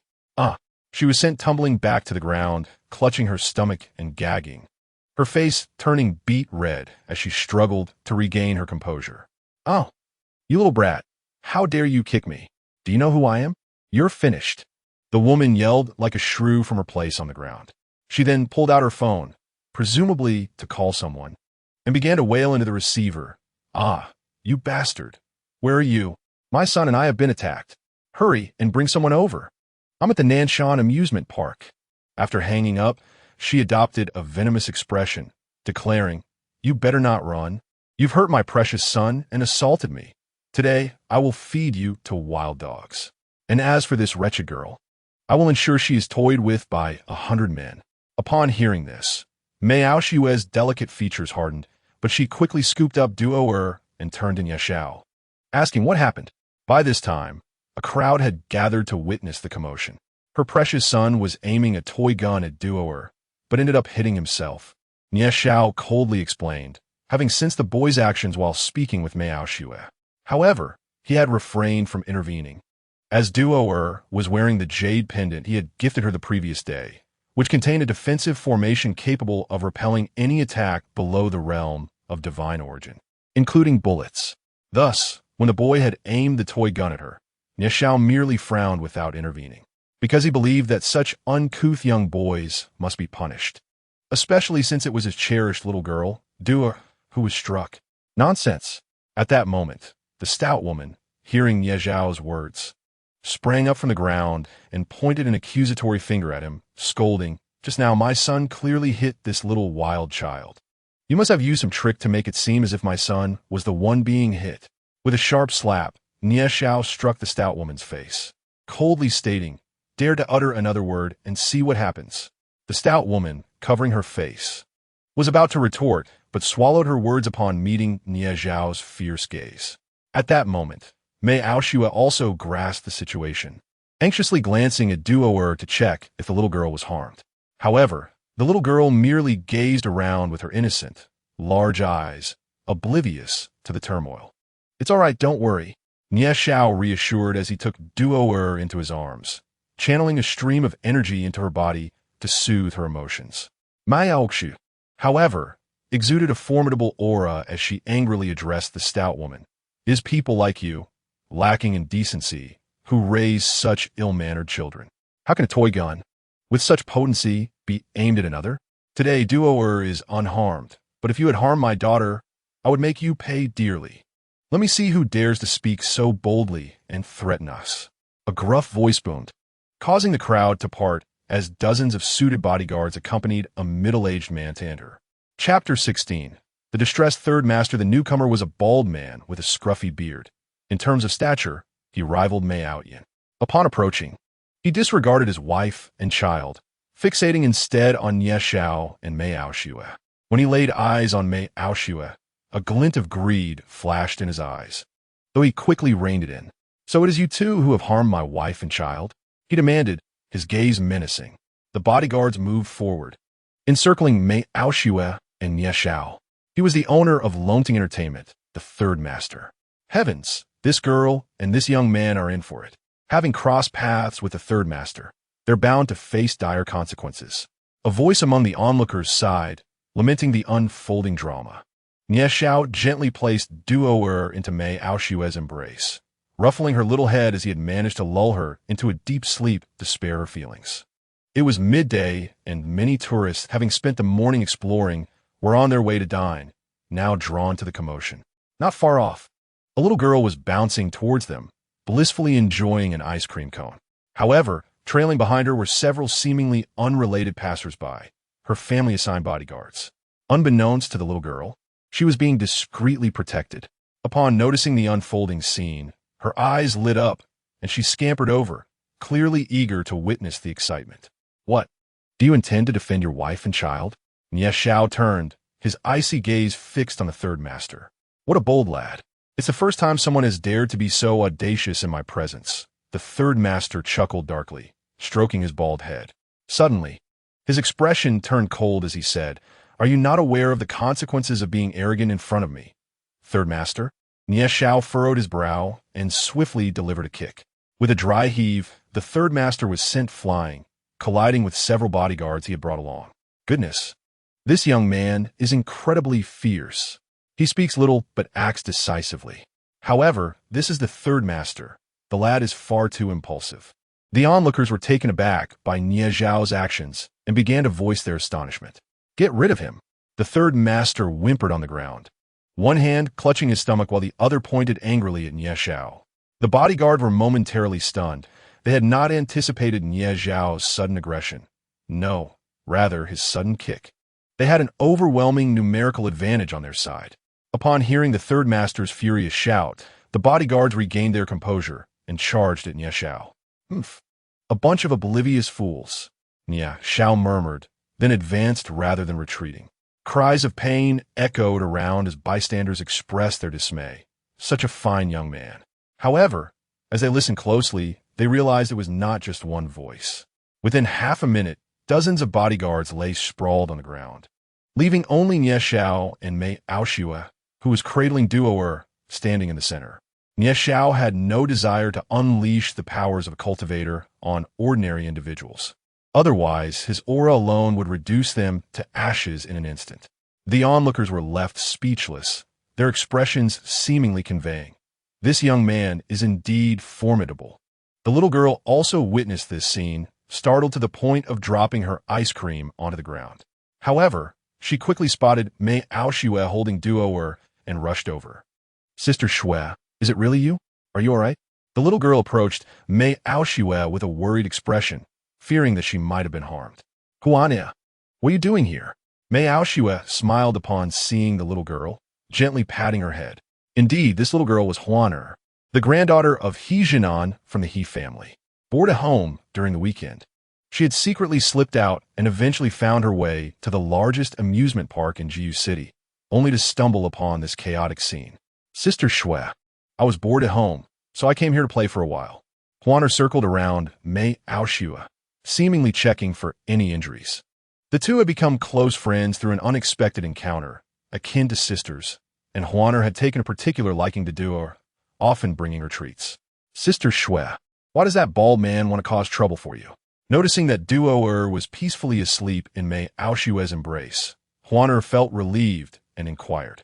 She was sent tumbling back to the ground, clutching her stomach and gagging, her face turning beet red as she struggled to regain her composure. "Oh, you little brat, how dare you kick me? Do you know who I am? You're finished." The woman yelled like a shrew from her place on the ground. She then pulled out her phone, presumably to call someone, and began to wail into the receiver. You bastard. Where are you? My son and I have been attacked. Hurry and bring someone over. I'm at the Nanshan amusement park." After hanging up, she adopted a venomous expression, declaring, "You better not run. You've hurt my precious son and assaulted me. Today, I will feed you to wild dogs. And as for this wretched girl, I will ensure she is toyed with by 100 men." Upon hearing this, Mei Aoshue's delicate features hardened, but she quickly scooped up Duoer and turned to Nie Xiao, asking what happened. By this time, a crowd had gathered to witness the commotion. Her precious son was aiming a toy gun at Duoer, but ended up hitting himself, Nie Xiao coldly explained, having sensed the boy's actions while speaking with Mei Aoshue. However, he had refrained from intervening, as Duo was wearing the jade pendant he had gifted her the previous day, which contained a defensive formation capable of repelling any attack below the realm of divine origin, including bullets. Thus, when the boy had aimed the toy gun at her, Nie Xiao merely frowned without intervening, because he believed that such uncouth young boys must be punished, especially since it was his cherished little girl, Duo, who was struck. Nonsense! At that moment, the stout woman, hearing Nie Xiao's words, sprang up from the ground and pointed an accusatory finger at him, scolding, "Just now my son clearly hit this little wild child. You must have used some trick to make it seem as if my son was the one being hit." With a sharp slap, Nie Xiao struck the stout woman's face, coldly stating, "Dare to utter another word and see what happens." The stout woman, covering her face, was about to retort, but swallowed her words upon meeting Nie Xiao's fierce gaze. At that moment, Mei Aoshue also grasped the situation, anxiously glancing at Duo to check if the little girl was harmed. However, the little girl merely gazed around with her innocent, large eyes, oblivious to the turmoil. "It's all right, don't worry," Nie Xiao reassured as he took Duo into his arms, channeling a stream of energy into her body to soothe her emotions. Mei Aoshue, however, exuded a formidable aura as she angrily addressed the stout woman. "Is people like you, lacking in decency, who raise such ill-mannered children? How can a toy gun, with such potency, be aimed at another? Today, Duo is unharmed, but if you had harmed my daughter, I would make you pay dearly. Let me see who dares to speak so boldly and threaten us." A gruff voice boomed, causing the crowd to part as dozens of suited bodyguards accompanied a middle-aged man to enter. Chapter 16. The distressed third master. The newcomer was a bald man with a scruffy beard. In terms of stature, he rivaled Mei Aoyan. Upon approaching, he disregarded his wife and child, fixating instead on Nie Xiao and Mei Aoshue. When he laid eyes on Mei Aoshue, a glint of greed flashed in his eyes, though he quickly reined it in. "So it is you two who have harmed my wife and child?" he demanded, his gaze menacing. The bodyguards moved forward, encircling Mei Aoshue and Nie Xiao. He was the owner of Longting Entertainment, the third master. Heavens, this girl and this young man are in for it. Having crossed paths with the third master, they're bound to face dire consequences. A voice among the onlookers sighed, lamenting the unfolding drama. Nie Xiao gently placed Duo into Mei Aoshue's embrace, ruffling her little head as he had managed to lull her into a deep sleep to spare her feelings. It was midday, and many tourists, having spent the morning exploring, were on their way to dine, now drawn to the commotion. Not far off, a little girl was bouncing towards them, blissfully enjoying an ice cream cone. However, trailing behind her were several seemingly unrelated passers-by, her family-assigned bodyguards. Unbeknownst to the little girl, she was being discreetly protected. Upon noticing the unfolding scene, her eyes lit up, and she scampered over, clearly eager to witness the excitement. "What? Do you intend to defend your wife and child?" Nie Xiao turned, his icy gaze fixed on the third master. "What a bold lad. It's the first time someone has dared to be so audacious in my presence." The third master chuckled darkly, stroking his bald head. Suddenly, his expression turned cold as he said, "Are you not aware of the consequences of being arrogant in front of me, third master?" Nie Xiao furrowed his brow and swiftly delivered a kick. With a dry heave, the third master was sent flying, colliding with several bodyguards he had brought along. "Goodness, this young man is incredibly fierce. He speaks little but acts decisively. However, this is the third master. The lad is far too impulsive." The onlookers were taken aback by Nie Xiao's actions and began to voice their astonishment. "Get rid of him." The third master whimpered on the ground, one hand clutching his stomach while the other pointed angrily at Nie Xiao. The bodyguard were momentarily stunned. They had not anticipated Nie Xiao's sudden aggression. No, rather his sudden kick. They had an overwhelming numerical advantage on their side. Upon hearing the third master's furious shout, the bodyguards regained their composure and charged at Nie Xiao. "Humph, a bunch of oblivious fools," Nie Xiao murmured, then advanced rather than retreating. Cries of pain echoed around as bystanders expressed their dismay. Such a fine young man. However, as they listened closely, they realized it was not just one voice. Within half a minute, dozens of bodyguards lay sprawled on the ground. leaving only Nie Xiao and Mei Aoshue, who was cradling Duoer, standing in the center. Nie Xiao had no desire to unleash the powers of a cultivator on ordinary individuals. Otherwise, his aura alone would reduce them to ashes in an instant. The onlookers were left speechless, their expressions seemingly conveying, "This young man is indeed formidable." The little girl also witnessed this scene, startled to the point of dropping her ice cream onto the ground. However, she quickly spotted Mei Aoshue holding Duoer and rushed over. "Sister Shui, is it really you? Are you all right?" The little girl approached Mei Aoshue with a worried expression, fearing that she might have been harmed. "Huania, what are you doing here?" Mei Aoshue smiled upon seeing the little girl, gently patting her head. Indeed, this little girl was Huaner, the granddaughter of He Jinan from the He family. Bored at home during the weekend, she had secretly slipped out and eventually found her way to the largest amusement park in Jiu City, only to stumble upon this chaotic scene. "Sister Shui, I was bored at home, so I came here to play for a while." Huaner circled around Mei Aoshue, seemingly checking for any injuries. The two had become close friends through an unexpected encounter, akin to sisters, and Huaner had taken a particular liking to Duo, often bringing her treats. "Sister Shui, why does that bald man want to cause trouble for you?" Noticing that Duo was peacefully asleep in Mei Aoshue's embrace, Huaner felt relieved and inquired.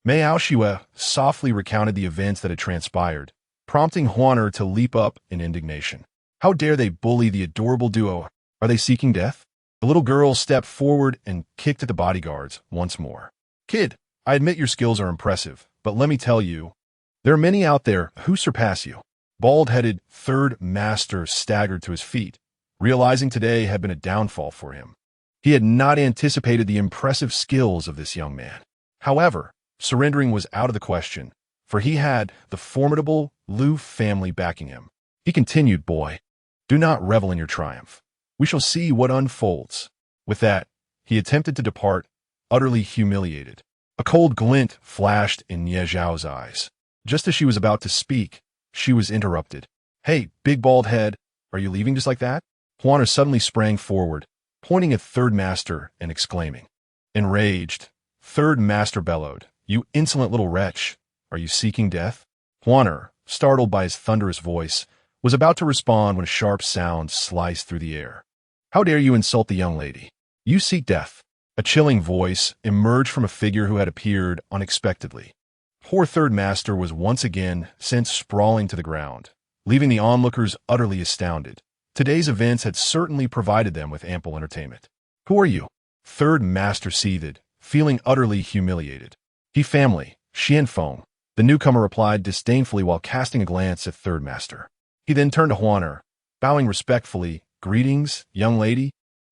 Mei Aoshue softly recounted the events that had transpired, prompting Huaner to leap up in indignation. How dare they bully the adorable Duo? Are they seeking death? The little girl stepped forward and kicked at the bodyguards once more. "Kid, I admit your skills are impressive, but let me tell you, there are many out there who surpass you." Bald-headed third master staggered to his feet, realizing today had been a downfall for him. He had not anticipated the impressive skills of this young man. However, surrendering was out of the question, for he had the formidable Lu family backing him. He continued, "Boy, do not revel in your triumph. We shall see what unfolds." With that, he attempted to depart, utterly humiliated. A cold glint flashed in Nie Zhao's eyes. Just as she was about to speak, she was interrupted. "Hey, big bald head, are you leaving just like that?" Huaner suddenly sprang forward, pointing at Third Master and exclaiming. Enraged, Third Master bellowed, "You insolent little wretch, are you seeking death?" Huaner, startled by his thunderous voice, was about to respond when a sharp sound sliced through the air. "How dare you insult the young lady? You seek death." A chilling voice emerged from a figure who had appeared unexpectedly. Poor Third Master was once again sent sprawling to the ground, leaving the onlookers utterly astounded. Today's events had certainly provided them with ample entertainment. "Who are you?" Third Master seethed, feeling utterly humiliated. "He family, Xianfeng," the newcomer replied disdainfully while casting a glance at Third Master. He then turned to Huaner, bowing respectfully. "Greetings, young lady."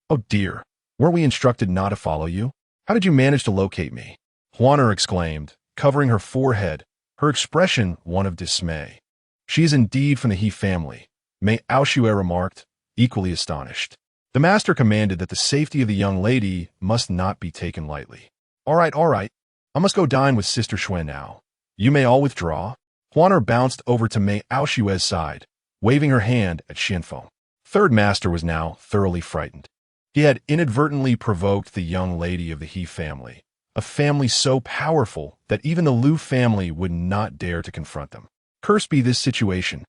"Oh dear, weren't we instructed not to follow you? How did you manage to locate me?" Huaner exclaimed, covering her forehead, her expression one of dismay. "She is indeed from the He family," Mei Aoshue remarked, equally astonished. The master commanded that the safety of the young lady must not be taken lightly. All right. I must go dine with Sister Shui now. You may all withdraw." Huaner bounced over to Mei Aoshue's side, waving her hand at Xianfeng. Third Master was now thoroughly frightened. He had inadvertently provoked the young lady of the He family, a family so powerful that even the Lu family would not dare to confront them. Cursed be this situation.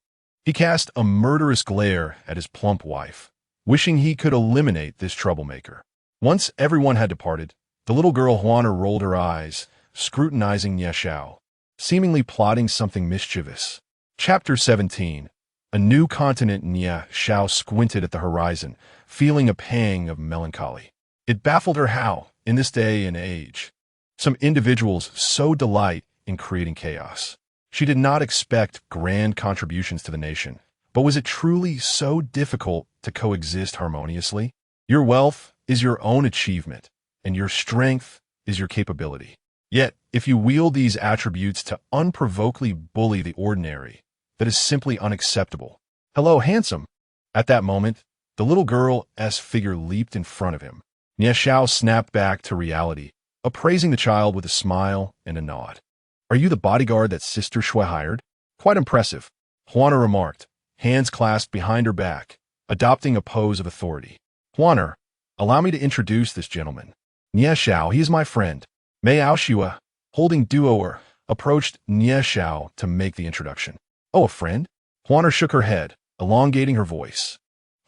He cast a murderous glare at his plump wife, wishing he could eliminate this troublemaker. Once everyone had departed, the little girl Huaner rolled her eyes, scrutinizing Nie Xiao, seemingly plotting something mischievous. Chapter 17. A new continent. Nie Xiao squinted at the horizon, feeling a pang of melancholy. It baffled her how, in this day and age, some individuals so delight in creating chaos. She did not expect grand contributions to the nation, but was it truly so difficult to coexist harmoniously? Your wealth is your own achievement, and your strength is your capability. Yet, if you wield these attributes to unprovokedly bully the ordinary, that is simply unacceptable. "Hello, handsome." At that moment, the little girl's figure leaped in front of him. Nie Xiao snapped back to reality, appraising the child with a smile and a nod. "Are you the bodyguard that Sister Shui hired?" "Quite impressive," Huaner remarked, hands clasped behind her back, adopting a pose of authority. "Huaner, allow me to introduce this gentleman. Nie Xiao, he is my friend. Mei Aoshua, holding duo approached Nie Xiao to make the introduction. Oh, a friend? Huaner shook her head, elongating her voice,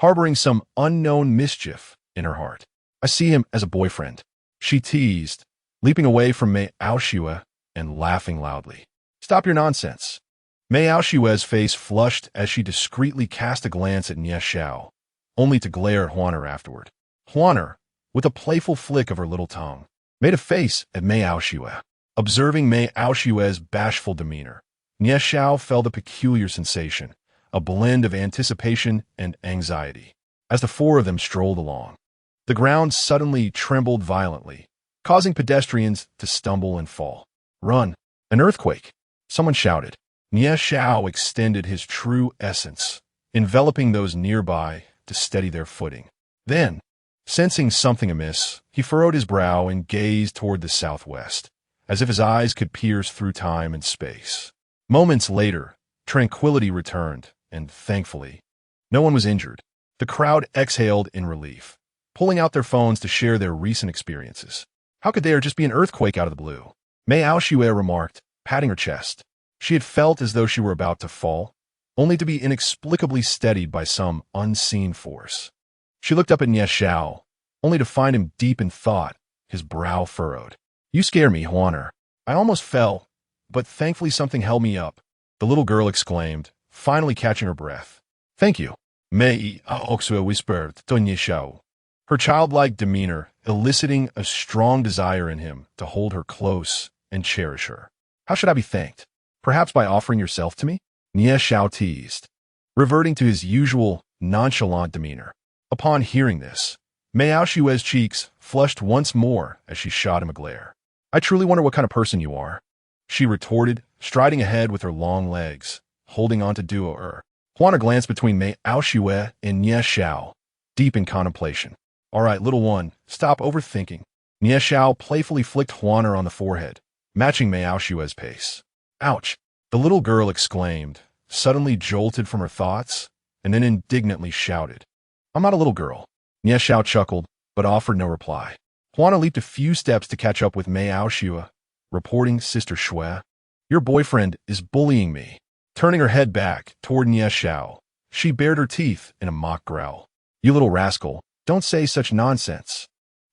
harboring some unknown mischief in her heart. I see him as a boyfriend, she teased, leaping away from Mei Aoshua and laughing loudly. Stop your nonsense. Mei Aoshua's face flushed as she discreetly cast a glance at Nie Xiao, only to glare at Huaner afterward. Huaner, with a playful flick of her little tongue, made a face at Mei Aoshua. Observing Mei Aoshua's bashful demeanor, Nie Xiao felt a peculiar sensation, a blend of anticipation and anxiety. As the four of them strolled along, the ground suddenly trembled violently, causing pedestrians to stumble and fall. Run! An earthquake! Someone shouted. Nie Xiao extended his true essence, enveloping those nearby to steady their footing. Then, sensing something amiss, he furrowed his brow and gazed toward the southwest, as if his eyes could pierce through time and space. Moments later, tranquility returned, and thankfully, no one was injured. The crowd exhaled in relief, pulling out their phones to share their recent experiences. How could there just be an earthquake out of the blue? Mei Aoshua remarked, patting her chest. She had felt as though she were about to fall, only to be inexplicably steadied by some unseen force. She looked up at Nie Xiao, only to find him deep in thought, his brow furrowed. You scare me, Huaner. I almost fell, but thankfully something held me up, the little girl exclaimed, finally catching her breath. Thank you, Mei Aoshua whispered to Nie Xiao, her childlike demeanor eliciting a strong desire in him to hold her close and cherish her. How should I be thanked? Perhaps by offering yourself to me? Nie Xiao teased, reverting to his usual nonchalant demeanor. Upon hearing this, Mei Aoshua's cheeks flushed once more as she shot him a glare. I truly wonder what kind of person you are, she retorted, striding ahead with her long legs, holding on to duo. Huaner glanced between Mei Aoshua and Nie Xiao, deep in contemplation. All right, little one, stop overthinking. Nie Xiao playfully flicked Huaner on the forehead, matching Mei Aoshua's pace. Ouch, the little girl exclaimed, suddenly jolted from her thoughts, and then indignantly shouted. I'm not a little girl. Nie Xiao chuckled, but offered no reply. Huaner leaped a few steps to catch up with Mei Aoshua, reporting Sister Shui. Your boyfriend is bullying me. Turning her head back toward Nie Xiao, she bared her teeth in a mock growl. You little rascal, don't say such nonsense.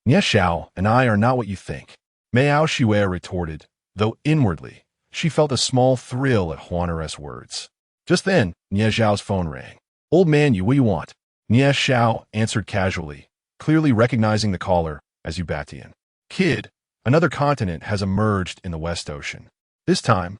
Nie Xiao and I are not what you think, Mei Aoshua retorted, though inwardly, she felt a small thrill at Huaner's words. Just then, Nie Xiao's phone rang. Old man, what do you want? Nie Xiao answered casually, clearly recognizing the caller as Ubatian. Kid, another continent has emerged in the West Ocean. This time,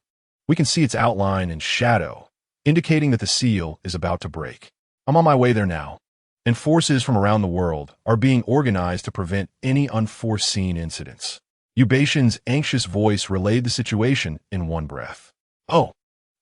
we can see its outline in shadow, indicating that the seal is about to break. I'm on my way there now, and forces from around the world are being organized to prevent any unforeseen incidents. Ubatian's anxious voice relayed the situation in one breath. Oh,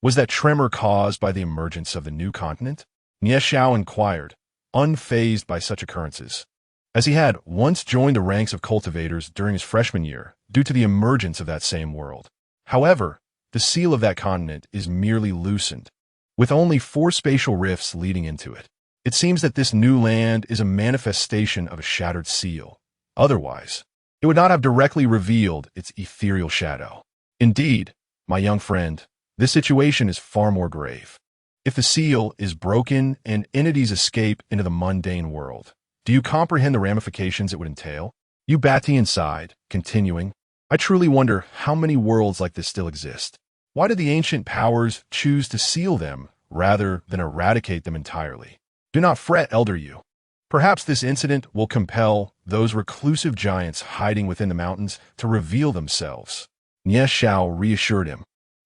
was that tremor caused by the emergence of the new continent? Nie Xiao inquired, unfazed by such occurrences, as he had once joined the ranks of cultivators during his freshman year due to the emergence of that same world. However, the seal of that continent is merely loosened, with only 4 spatial rifts leading into it. It seems that this new land is a manifestation of a shattered seal. Otherwise, it would not have directly revealed its ethereal shadow. Indeed, my young friend, this situation is far more grave. If the seal is broken and entities escape into the mundane world, do you comprehend the ramifications it would entail? Ubatian sighed, continuing, I truly wonder how many worlds like this still exist. Why did the ancient powers choose to seal them rather than eradicate them entirely? Do not fret, elder you. Perhaps this incident will compel those reclusive giants hiding within the mountains to reveal themselves. Nie Xiao reassured him.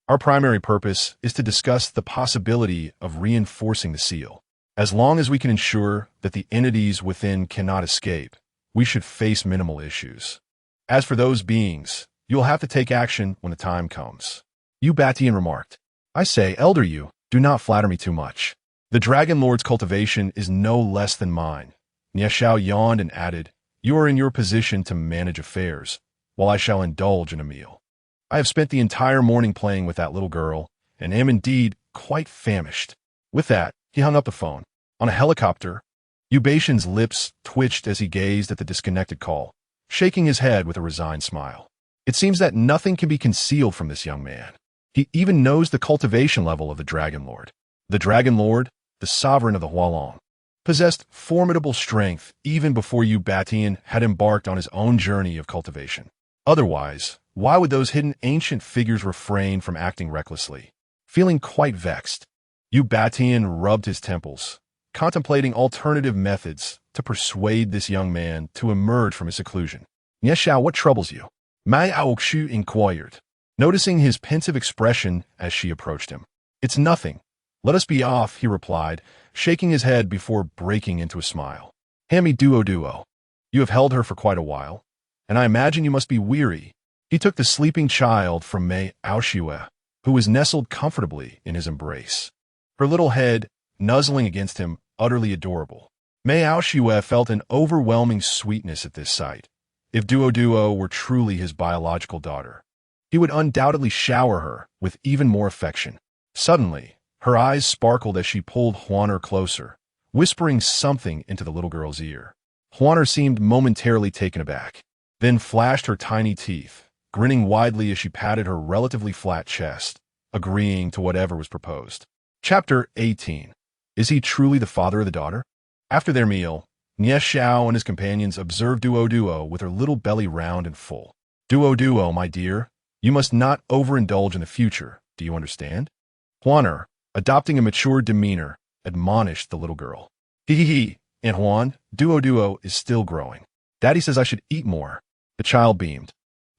Our primary purpose is to discuss the possibility of reinforcing the seal. As long as we can ensure that the entities within cannot escape, we should face minimal issues. As for those beings, you'll have to take action when the time comes. Ubatian remarked. I say, elder you, do not flatter me too much. The Dragon Lord's cultivation is no less than mine. Nie Xiao yawned and added, you are in your position to manage affairs, while I shall indulge in a meal. I have spent the entire morning playing with that little girl, and am indeed quite famished. With that, he hung up the phone. On a helicopter, Ubatian's lips twitched as he gazed at the disconnected call, shaking his head with a resigned smile. It seems that nothing can be concealed from this young man. He even knows the cultivation level of the Dragon Lord. The Dragon Lord, the sovereign of the Hualong, possessed formidable strength even before Yu Batian had embarked on his own journey of cultivation. Otherwise, why would those hidden ancient figures refrain from acting recklessly? Feeling quite vexed, Yu Batian rubbed his temples, contemplating alternative methods to persuade this young man to emerge from his seclusion. "Ye Xiao, what troubles you?" Mai Aokshu inquired, noticing his pensive expression as she approached him. "It's nothing. Let us be off," he replied, shaking his head before breaking into a smile. "Hand me Duo. You have held her for quite a while, and I imagine you must be weary." He took the sleeping child from Mei Aoshue, who was nestled comfortably in his embrace, her little head nuzzling against him, utterly adorable. Mei Aoshue felt an overwhelming sweetness at this sight. If Duo were truly his biological daughter, he would undoubtedly shower her with even more affection. Suddenly, her eyes sparkled as she pulled Huaner closer, whispering something into the little girl's ear. Huaner seemed momentarily taken aback, then flashed her tiny teeth, grinning widely as she patted her relatively flat chest, agreeing to whatever was proposed. Chapter 18. Is he truly the father of the daughter? After their meal, Nie Xiao and his companions observed Duo with her little belly round and full. Duo, my dear, you must not overindulge in the future, do you understand? Huaner, adopting a mature demeanor, admonished the little girl. He, Aunt Huan, Duo is still growing. Daddy says I should eat more. The child beamed,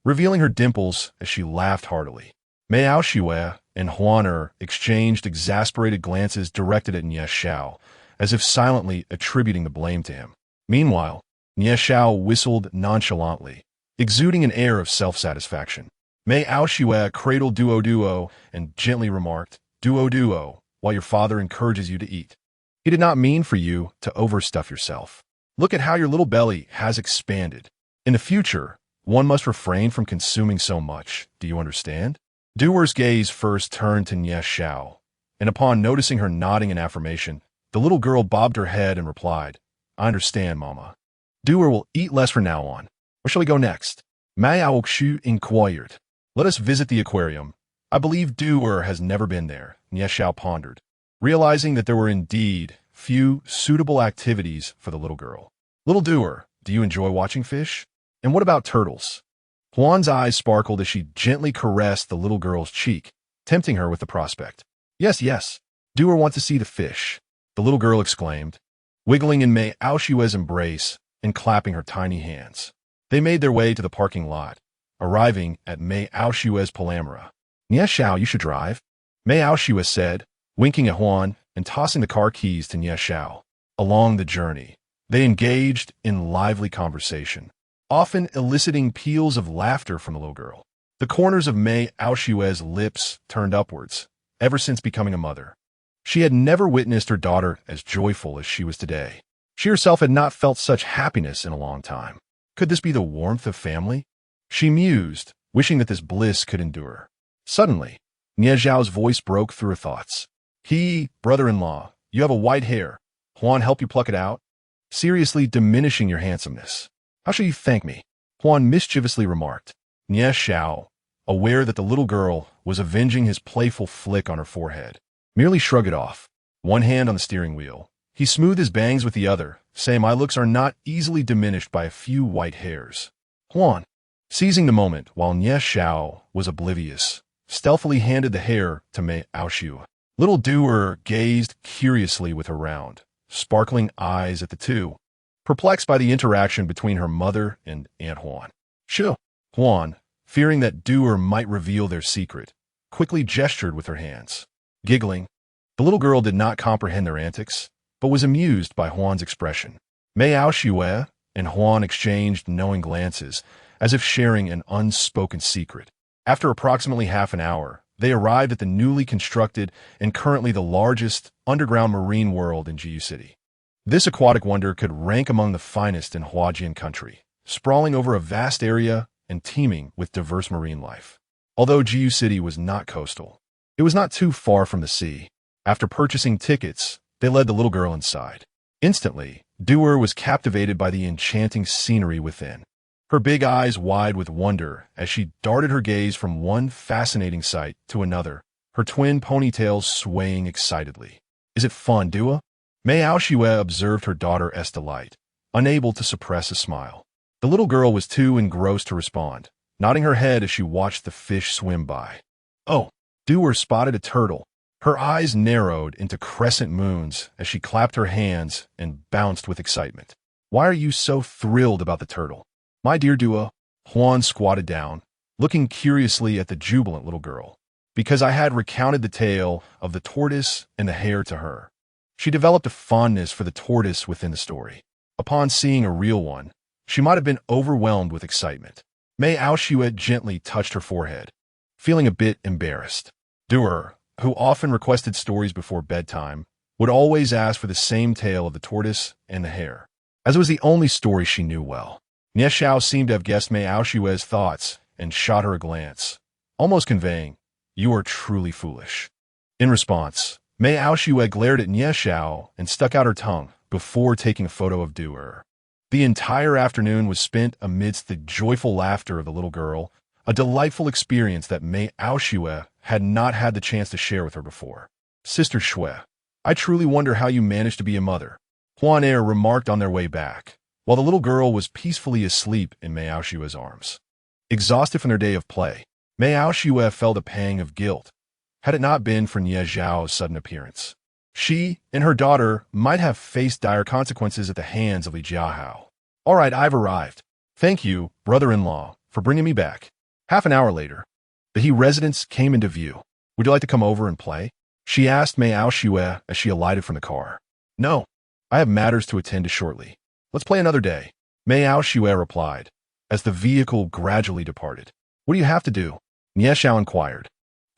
revealing her dimples as she laughed heartily. Mei Aoshue and Huaner exchanged exasperated glances directed at Nie Xiao, as if silently attributing the blame to him. Meanwhile, Nie Xiao whistled nonchalantly, exuding an air of self-satisfaction. Mei Aoshue cradled Duo and gently remarked, Duo, while your father encourages you to eat. He did not mean for you to overstuff yourself. Look at how your little belly has expanded. In the future, one must refrain from consuming so much. Do you understand? Duer's gaze first turned to Nie Xiao, and upon noticing her nodding in affirmation, the little girl bobbed her head and replied, I understand, Mama. Duer will eat less from now on. Where shall we go next? Mei Aokshu inquired. Let us visit the aquarium. I believe Duer has never been there, Nie Xiao pondered, realizing that there were indeed few suitable activities for the little girl. Little Duer, do you enjoy watching fish? And what about turtles? Huan's eyes sparkled as she gently caressed the little girl's cheek, tempting her with the prospect. Yes. Duer wants to see the fish, the little girl exclaimed, wiggling in Mei Aoshue's embrace and clapping her tiny hands. They made their way to the parking lot, arriving at Mei Aoshue's Palamara. Nie Xiao, you should drive, Mei Aoshue said, winking at Huan and tossing the car keys to Nie Xiao. Along the journey, they engaged in lively conversation, often eliciting peals of laughter from the little girl. The corners of Mei Aoshue's lips turned upwards, ever since becoming a mother. She had never witnessed her daughter as joyful as she was today. She herself had not felt such happiness in a long time. Could this be the warmth of family? She mused, wishing that this bliss could endure. Suddenly, Nie Xiao's voice broke through her thoughts. Brother-in-law, you have a white hair. Huan help you pluck it out? Seriously diminishing your handsomeness. How shall you thank me? Huan mischievously remarked. Nie Xiao, aware that the little girl was avenging his playful flick on her forehead, merely shrugged it off. One hand on the steering wheel, he smoothed his bangs with the other, saying my looks are not easily diminished by a few white hairs. Huan, seizing the moment while Nie Xiao was oblivious, stealthily handed the hair to Mei Aoshue. Little Duer gazed curiously with her round, sparkling eyes at the two, perplexed by the interaction between her mother and Aunt Huan. Shoo! Huan, fearing that Duer might reveal their secret, quickly gestured with her hands. Giggling, the little girl did not comprehend their antics, but was amused by Huan's expression. Mei Aoshue and Huan exchanged knowing glances, as if sharing an unspoken secret. After approximately half an hour, they arrived at the newly constructed and currently the largest underground marine world in Jiu City. This aquatic wonder could rank among the finest in Huajian country, sprawling over a vast area and teeming with diverse marine life. Although Jiu City was not coastal, it was not too far from the sea. After purchasing tickets, they led the little girl inside. Instantly, Duer was captivated by the enchanting scenery within. her big eyes wide with wonder as she darted her gaze from one fascinating sight to another, her twin ponytails swaying excitedly. Is it fun, Dua? Mei Aoshue observed her daughter's delight, unable to suppress a smile. The little girl was too engrossed to respond, nodding her head as she watched the fish swim by. Oh, Dua spotted a turtle. Her eyes narrowed into crescent moons as she clapped her hands and bounced with excitement. Why are you so thrilled about the turtle? My dear Dua, Huan squatted down, looking curiously at the jubilant little girl. Because I had recounted the tale of the tortoise and the hare to her. She developed a fondness for the tortoise within the story. Upon seeing a real one, she might have been overwhelmed with excitement. Mei Aoshue gently touched her forehead, feeling a bit embarrassed. Dua, who often requested stories before bedtime, would always ask for the same tale of the tortoise and the hare, as it was the only story she knew well. Nie Xiao seemed to have guessed Mei Aoshue's thoughts and shot her a glance, almost conveying, "You are truly foolish." In response, Mei Aoshue glared at Nie Xiao and stuck out her tongue before taking a photo of Dua. The entire afternoon was spent amidst the joyful laughter of the little girl, a delightful experience that Mei Aoshue had not had the chance to share with her before. Sister Shui, I truly wonder how you managed to be a mother, Huan Er remarked on their way back, while the little girl was peacefully asleep in Mei Aoshue's arms. Exhausted from their day of play, Mei Aoshue felt a pang of guilt, had it not been for Nie Zhao's sudden appearance. She and her daughter might have faced dire consequences at the hands of Li Jiahao. All right, I've arrived. Thank you, brother-in-law, for bringing me back. Half an hour later, the He residence came into view. Would you like to come over and play? She asked Mei Aoshue as she alighted from the car. No, I have matters to attend to shortly. Let's play another day, Mei Aoshue replied, as the vehicle gradually departed. What do you have to do? Nie Xiao inquired,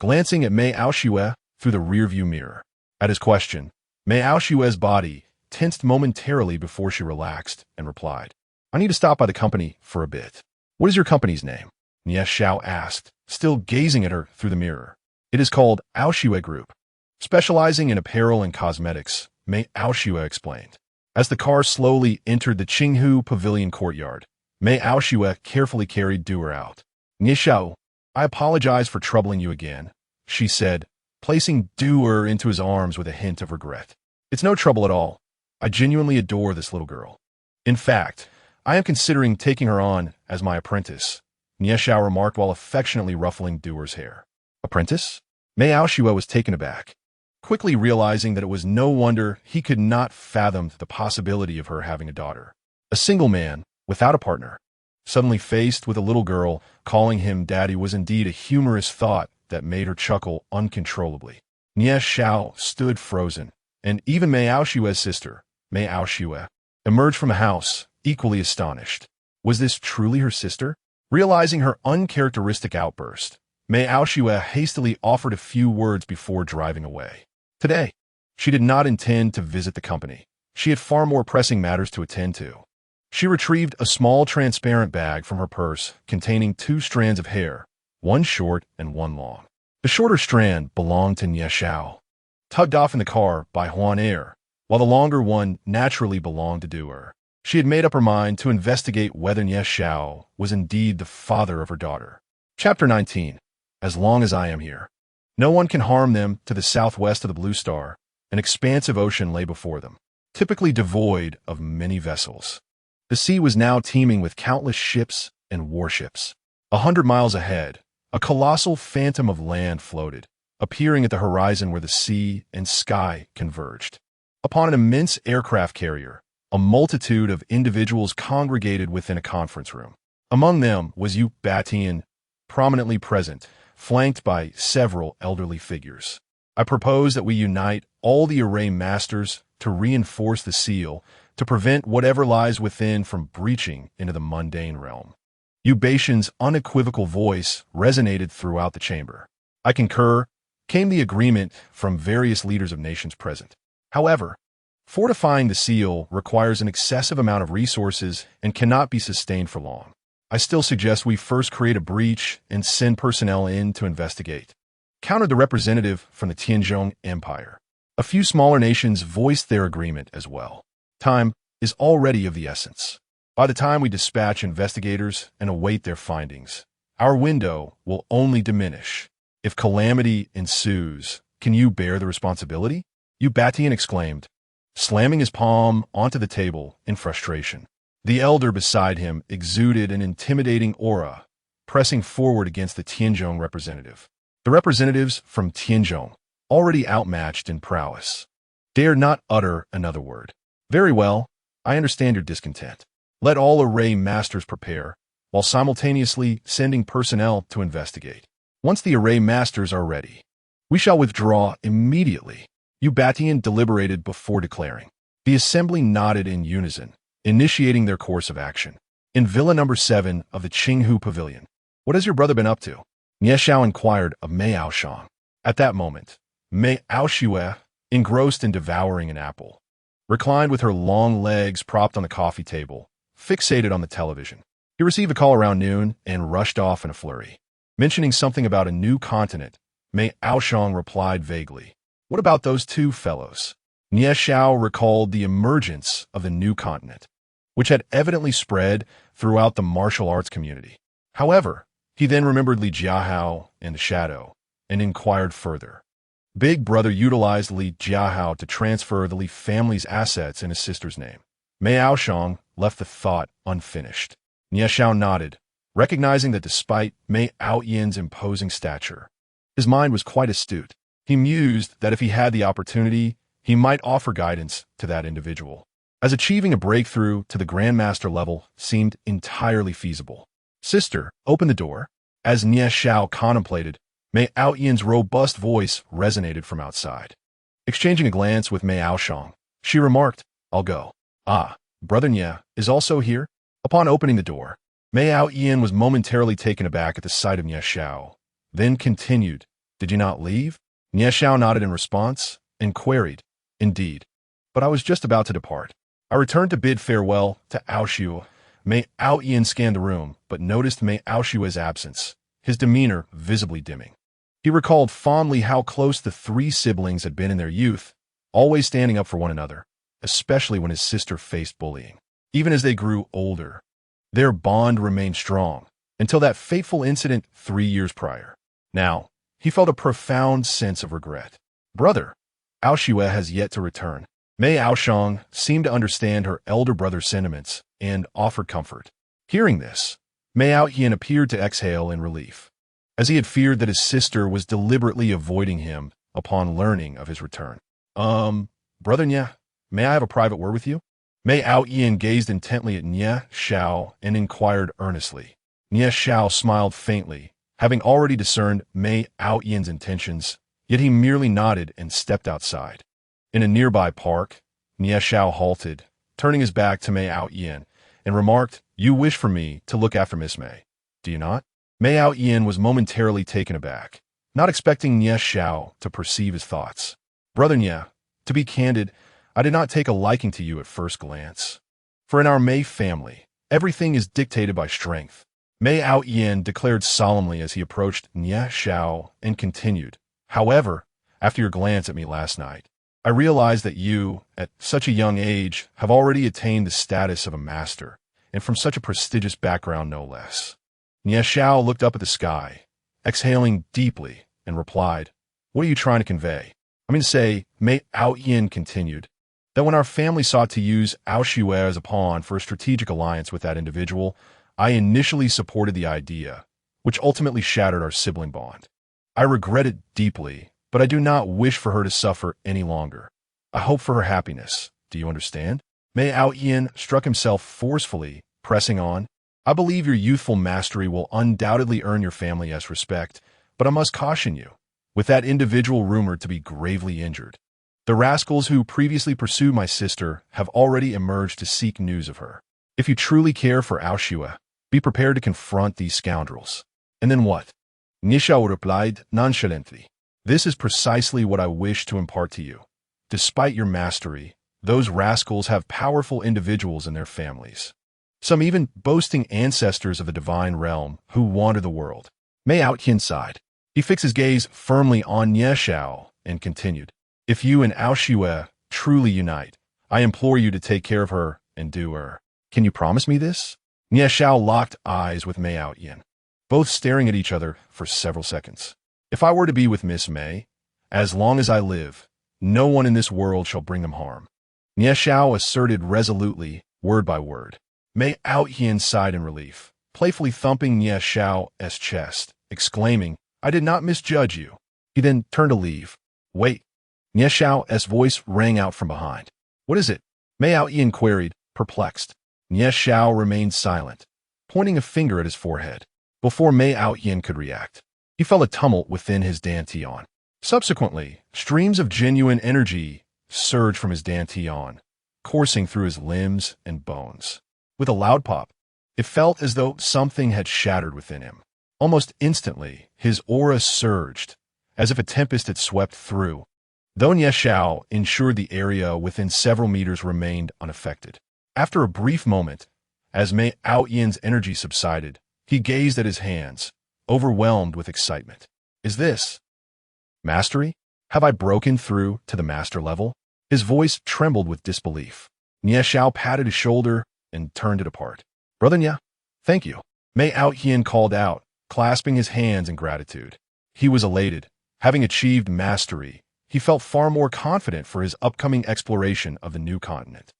glancing at Mei Aoshue through the rearview mirror. At his question, Mei Aoshue's body tensed momentarily before she relaxed and replied, I need to stop by the company for a bit. What is your company's name? Nie Xiao asked, still gazing at her through the mirror. It is called Aoshue Group, specializing in apparel and cosmetics, Mei Aoshue explained. As the car slowly entered the Qinghu Pavilion courtyard, Mei Aoshue carefully carried Dua out. Nie Xiao, I apologize for troubling you again, she said, placing Dua into his arms with a hint of regret. It's no trouble at all. I genuinely adore this little girl. In fact, I am considering taking her on as my apprentice, Nie Xiao remarked while affectionately ruffling Dua's hair. Apprentice? Mei Aoshue was taken aback, quickly realizing that it was no wonder he could not fathom the possibility of her having a daughter. A single man, without a partner, suddenly faced with a little girl calling him daddy was indeed a humorous thought that made her chuckle uncontrollably. Nie Xiao stood frozen, and even Mei Aoshue's sister, Mei Aoshue, emerged from the house, equally astonished. Was this truly her sister? Realizing her uncharacteristic outburst, Mei Aoshue hastily offered a few words before driving away. Today, she did not intend to visit the company. She had far more pressing matters to attend to. She retrieved a small transparent bag from her purse containing 2 strands of hair, one short and one long. The shorter strand belonged to Nie Xiao, tugged off in the car by Huan Er, while the longer one naturally belonged to Dua. She had made up her mind to investigate whether Nie Xiao was indeed the father of her daughter. Chapter 19. As long as I am here. No one can harm them. To the southwest of the Blue Star, an expansive ocean lay before them, typically devoid of many vessels. The sea was now teeming with countless ships and warships. 100 miles ahead, a colossal phantom of land floated, appearing at the horizon where the sea and sky converged. Upon an immense aircraft carrier, a multitude of individuals congregated within a conference room. Among them was Yu Batian, prominently present, flanked by several elderly figures. I propose that we unite all the array masters to reinforce the seal to prevent whatever lies within from breaching into the mundane realm. Yu Batian's unequivocal voice resonated throughout the chamber. I concur, came the agreement from various leaders of nations present. However, fortifying the seal requires an excessive amount of resources and cannot be sustained for long. I still suggest we first create a breach and send personnel in to investigate, countered the representative from the Tianzhong Empire. A few smaller nations voiced their agreement as well. Time is already of the essence. By the time we dispatch investigators and await their findings, our window will only diminish. If calamity ensues, can you bear the responsibility? Ubatian exclaimed, slamming his palm onto the table in frustration. The elder beside him exuded an intimidating aura, pressing forward against the Tianzhong representative. The representatives from Tianzhong, already outmatched in prowess, dared not utter another word. Very well, I understand your discontent. Let all array masters prepare, while simultaneously sending personnel to investigate. Once the array masters are ready, we shall withdraw immediately. Ubatian deliberated before declaring. The assembly nodded in unison, initiating their course of action. In Villa Number 7 of the Qinghu Pavilion, what has your brother been up to? Nie Xiao inquired of Mei Aoshang. At that moment, Mei Aoshue, engrossed in devouring an apple, reclined with her long legs propped on the coffee table, fixated on the television. He received a call around noon and rushed off in a flurry. Mentioning something about a new continent, Mei Aoshang replied vaguely, what about those two fellows? Nie Xiao recalled the emergence of the new continent, which had evidently spread throughout the martial arts community. However, he then remembered Li Jiahao and the Shadow, and inquired further. Big Brother utilized Li Jiahao to transfer the Li family's assets in his sister's name. Mei Aoshang left the thought unfinished. Nie Xiao nodded, recognizing that despite Mei Aoyin's imposing stature, his mind was quite astute. He mused that if he had the opportunity, he might offer guidance to that individual, as achieving a breakthrough to the Grandmaster level seemed entirely feasible. Sister, open the door. As Nie Xiao contemplated, Mei Aoyin's robust voice resonated from outside. Exchanging a glance with Mei Aoshang, she remarked, I'll go. Ah, Brother Nie is also here? Upon opening the door, Mei Aoyin was momentarily taken aback at the sight of Nie Xiao, then continued, Did you not leave? Nie Xiao nodded in response and queried, Indeed, but I was just about to depart. I returned to bid farewell to Aoshue. Mei Aoyin scanned the room, but noticed Mei Aoshue's absence, his demeanor visibly dimming. He recalled fondly how close the three siblings had been in their youth, always standing up for one another, especially when his sister faced bullying. Even as they grew older, their bond remained strong, until that fateful incident 3 years prior. Now, he felt a profound sense of regret. Brother, Aoshue has yet to return. Mei Aoshang seemed to understand her elder brother's sentiments and offered comfort. Hearing this, Mei Aoyin appeared to exhale in relief, as he had feared that his sister was deliberately avoiding him upon learning of his return. Brother Nie, may I have a private word with you? Mei Aoyin gazed intently at Nie Xiao and inquired earnestly. Nie Xiao smiled faintly, having already discerned Mei Aoyin's intentions, yet he merely nodded and stepped outside. In a nearby park, Nie Xiao halted, turning his back to Mei Aoyin, and remarked, You wish for me to look after Miss Mei, do you not? Mei Aoyin was momentarily taken aback, not expecting Nie Xiao to perceive his thoughts. Brother Nie, to be candid, I did not take a liking to you at first glance. For in our Mei family, everything is dictated by strength. Mei Aoyin declared solemnly as he approached Nie Xiao and continued, However, after your glance at me last night, I realized that you, at such a young age, have already attained the status of a master, and from such a prestigious background no less. Nie Xiao looked up at the sky, exhaling deeply, and replied, What are you trying to convey? I mean to say, Mei Aoyin continued, that when our family sought to use Aoshue as a pawn for a strategic alliance with that individual, I initially supported the idea, which ultimately shattered our sibling bond. I regret it deeply, but I do not wish for her to suffer any longer. I hope for her happiness. Do you understand? Mei Aoyin struck himself forcefully, pressing on. I believe your youthful mastery will undoubtedly earn your family as respect, but I must caution you, with that individual rumored to be gravely injured. The rascals who previously pursued my sister have already emerged to seek news of her. If you truly care for Aoshue, be prepared to confront these scoundrels. And then what? Nie Xiao replied nonchalantly. This is precisely what I wish to impart to you. Despite your mastery, those rascals have powerful individuals in their families. Some even boasting ancestors of the divine realm who wander the world. Mei Aoyin sighed. He fixed his gaze firmly on Nie Xiao and continued, If you and Aoshue truly unite, I implore you to take care of her and do her. Can you promise me this? Nie Xiao locked eyes with Mei Outyin, both staring at each other for several seconds. If I were to be with Miss Mei, as long as I live, no one in this world shall bring them harm. Nie Xiao asserted resolutely, word by word. Mei Outyin sighed in relief, playfully thumping Nie Xiao's chest, exclaiming, I did not misjudge you. He then turned to leave. Wait. Nie Xiao's voice rang out from behind. What is it? Mei Outyin queried, perplexed. Nie Xiao remained silent, pointing a finger at his forehead. Before Mei Outyin could react, he felt a tumult within his dantian. Subsequently, streams of genuine energy surged from his dantian, coursing through his limbs and bones. With a loud pop, it felt as though something had shattered within him. Almost instantly, his aura surged, as if a tempest had swept through, though Nie Xiao ensured the area within several meters remained unaffected. After a brief moment, as Mei Outyin's energy subsided, he gazed at his hands, overwhelmed with excitement. Is this mastery? Have I broken through to the master level? His voice trembled with disbelief. Nie Xiao patted his shoulder and turned it apart. Brother Nye, thank you. Mei Outyin called out, clasping his hands in gratitude. He was elated. Having achieved mastery, he felt far more confident for his upcoming exploration of the new continent.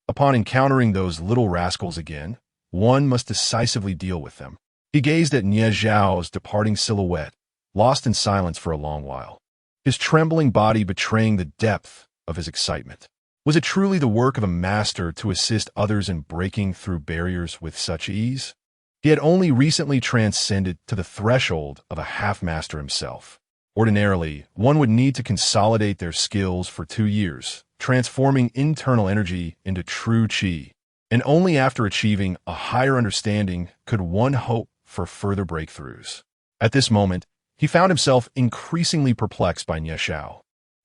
Upon encountering those little rascals again, one must decisively deal with them. He gazed at Nie Xiao's departing silhouette, lost in silence for a long while, his trembling body betraying the depth of his excitement. Was it truly the work of a master to assist others in breaking through barriers with such ease? He had only recently transcended to the threshold of a half-master himself. Ordinarily, one would need to consolidate their skills for 2 years, transforming internal energy into true qi, and only after achieving a higher understanding could one hope for further breakthroughs. At this moment, he found himself increasingly perplexed by Nie Xiao.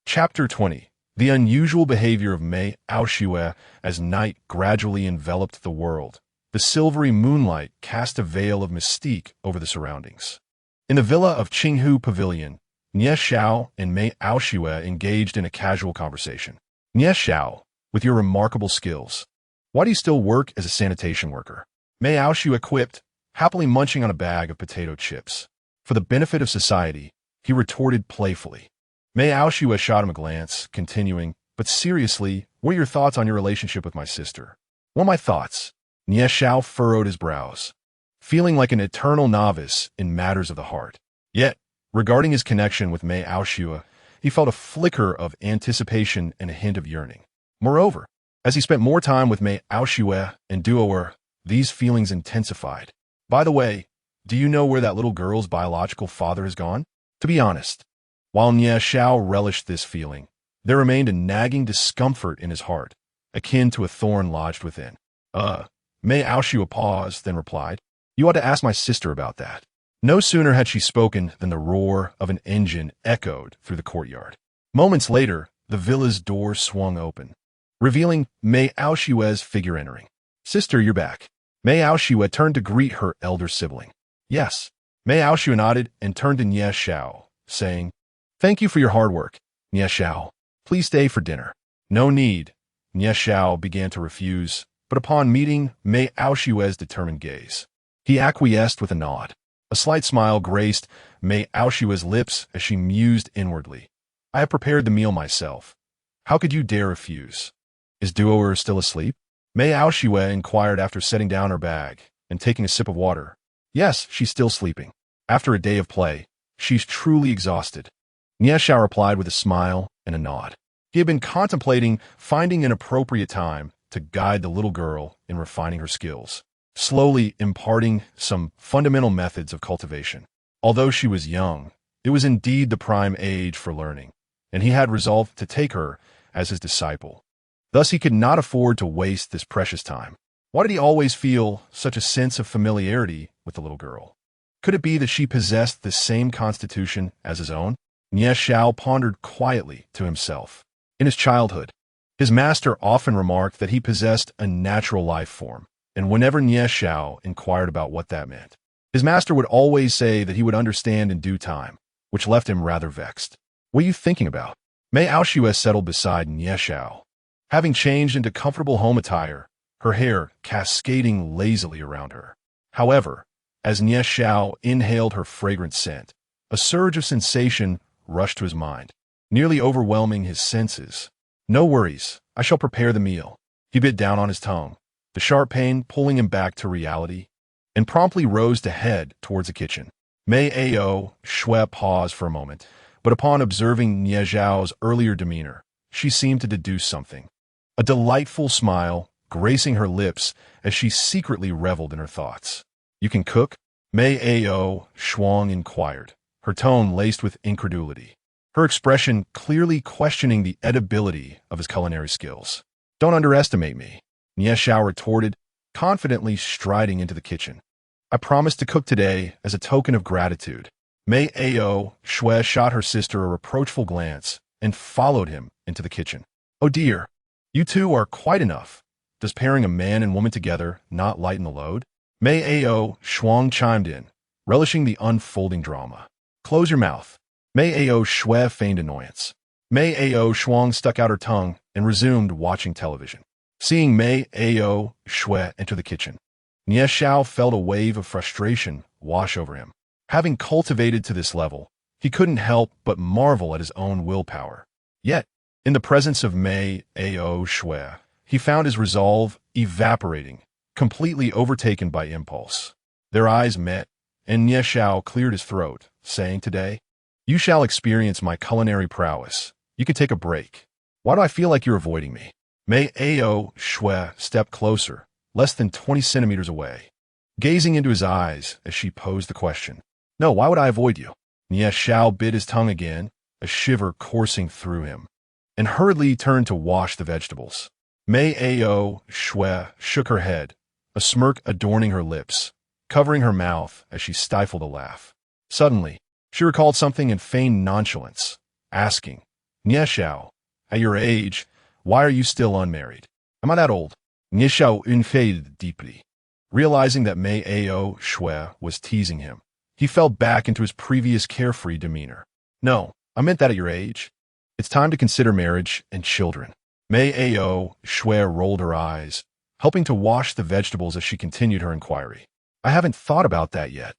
Chapter 20. The unusual behavior of Mei Aoshue as night gradually enveloped the world. The silvery moonlight cast a veil of mystique over the surroundings. In the villa of Qinghu Pavilion, Nie Xiao and Mei Aoshue engaged in a casual conversation. Nie Xiao, with your remarkable skills, why do you still work as a sanitation worker? Mei Aoshue quipped, happily munching on a bag of potato chips. For the benefit of society, he retorted playfully. Mei Aoshue shot him a glance, continuing, but seriously, what are your thoughts on your relationship with my sister? What are my thoughts? Nie Xiao furrowed his brows, feeling like an eternal novice in matters of the heart. Yet, regarding his connection with Mei Aoshue, he felt a flicker of anticipation and a hint of yearning. Moreover, as he spent more time with Mei Aoshue and Duoer, these feelings intensified. By the way, do you know where that little girl's biological father has gone? To be honest, while Nie Xiao relished this feeling, there remained a nagging discomfort in his heart, akin to a thorn lodged within. Mei Aoshue paused, then replied, You ought to ask my sister about that. No sooner had she spoken than the roar of an engine echoed through the courtyard. Moments later, the villa's door swung open, revealing Mei Aoshue's figure entering. Sister, you're back. Mei Aoshue turned to greet her elder sibling. Yes. Mei Aoshue nodded and turned to Nie Xiao, saying, Thank you for your hard work, Nie Xiao. Please stay for dinner. No need. Nie Xiao began to refuse, but upon meeting Mei Aoshue's determined gaze, he acquiesced with a nod. A slight smile graced Mei Aoshue's lips as she mused inwardly. I have prepared the meal myself. How could you dare refuse? Is Duoer still asleep? Mei Aoshue inquired after setting down her bag and taking a sip of water. Yes, she's still sleeping. After a day of play, she's truly exhausted. Nie Xiao replied with a smile and a nod. He had been contemplating finding an appropriate time to guide the little girl in refining her skills, slowly imparting some fundamental methods of cultivation. Although she was young, it was indeed the prime age for learning, and he had resolved to take her as his disciple. Thus he could not afford to waste this precious time. Why did he always feel such a sense of familiarity with the little girl? Could it be that she possessed the same constitution as his own? Nie Xiao pondered quietly to himself. In his childhood, his master often remarked that he possessed a natural life form, and whenever Nie Xiao inquired about what that meant, his master would always say that he would understand in due time, which left him rather vexed. What are you thinking about? Mei Aoshue settled beside Nie Xiao. Having changed into comfortable home attire, her hair cascading lazily around her. However, as Nie Xiao inhaled her fragrant scent, a surge of sensation rushed to his mind, nearly overwhelming his senses. "No worries, I shall prepare the meal." He bit down on his tongue, the sharp pain pulling him back to reality, and promptly rose to head towards the kitchen. Mei Ao Shui paused for a moment, but upon observing Nie Zhao's earlier demeanor, she seemed to deduce something. A delightful smile gracing her lips as she secretly reveled in her thoughts. "You can cook?" Mei Ao Shuang inquired, her tone laced with incredulity, her expression clearly questioning the edibility of his culinary skills. "Don't underestimate me," Nie Xiao retorted, confidently striding into the kitchen. "I promised to cook today as a token of gratitude." Mei Ao Shui shot her sister a reproachful glance and followed him into the kitchen. "Oh dear, you two are quite enough. Does pairing a man and woman together not lighten the load?" Mei Ao Shuang chimed in, relishing the unfolding drama. "Close your mouth." Mei Ao Shui feigned annoyance. Mei Ao Shuang stuck out her tongue and resumed watching television. Seeing Mei Ao Shui enter the kitchen, Nie Xiao felt a wave of frustration wash over him. Having cultivated to this level, he couldn't help but marvel at his own willpower. Yet, in the presence of Mei Ao Shui, he found his resolve evaporating, completely overtaken by impulse. Their eyes met, and Nie Xiao cleared his throat, saying, "Today, you shall experience my culinary prowess. You can take a break." "Why do I feel like you're avoiding me?" Mei Ao Shui stepped closer, less than 20 centimeters away, gazing into his eyes as she posed the question. "No, why would I avoid you?" Nie Xiao bit his tongue again, a shiver coursing through him, and hurriedly turned to wash the vegetables. Mei Ao Shui shook her head, a smirk adorning her lips, covering her mouth as she stifled a laugh. Suddenly, she recalled something and feigned nonchalance, asking, "Nie Xiao, at your age, why are you still unmarried?" "Am I that old?" Nie Xiao infaded deeply. Realizing that Mei Ao Shui was teasing him, he fell back into his previous carefree demeanor. "No, I meant that at your age. It's time to consider marriage and children." Mei Ao Shui rolled her eyes, helping to wash the vegetables as she continued her inquiry. "I haven't thought about that yet."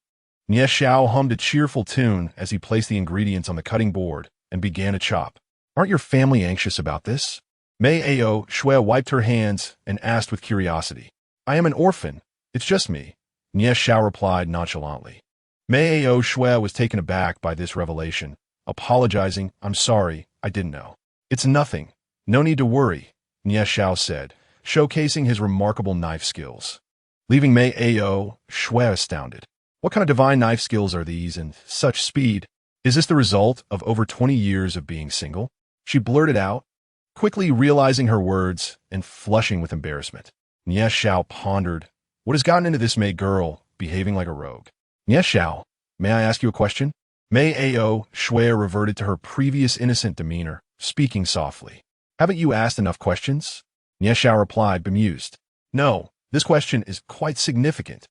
Nie Xiao hummed a cheerful tune as he placed the ingredients on the cutting board and began to chop. "Aren't your family anxious about this?" Mei Ao Shui wiped her hands and asked with curiosity. "I am an orphan. It's just me," Nie Xiao replied nonchalantly. Mei Ao Shui was taken aback by this revelation, apologizing. "I'm sorry, I didn't know." "It's nothing. No need to worry," Nie Xiao said, showcasing his remarkable knife skills, leaving Mei Ao Shui astounded. What kind of divine knife skills are these and such speed? Is this the result of over 20 years of being single? She blurted out, quickly realizing her words and flushing with embarrassment. Nie Xiao pondered, what has gotten into this Mei girl behaving like a rogue? "Nie Xiao, may I ask you a question?" Mei Ao Shui reverted to her previous innocent demeanor, speaking softly. "Haven't you asked enough questions?" Nie Xiao replied, bemused. "No, this question is quite significant."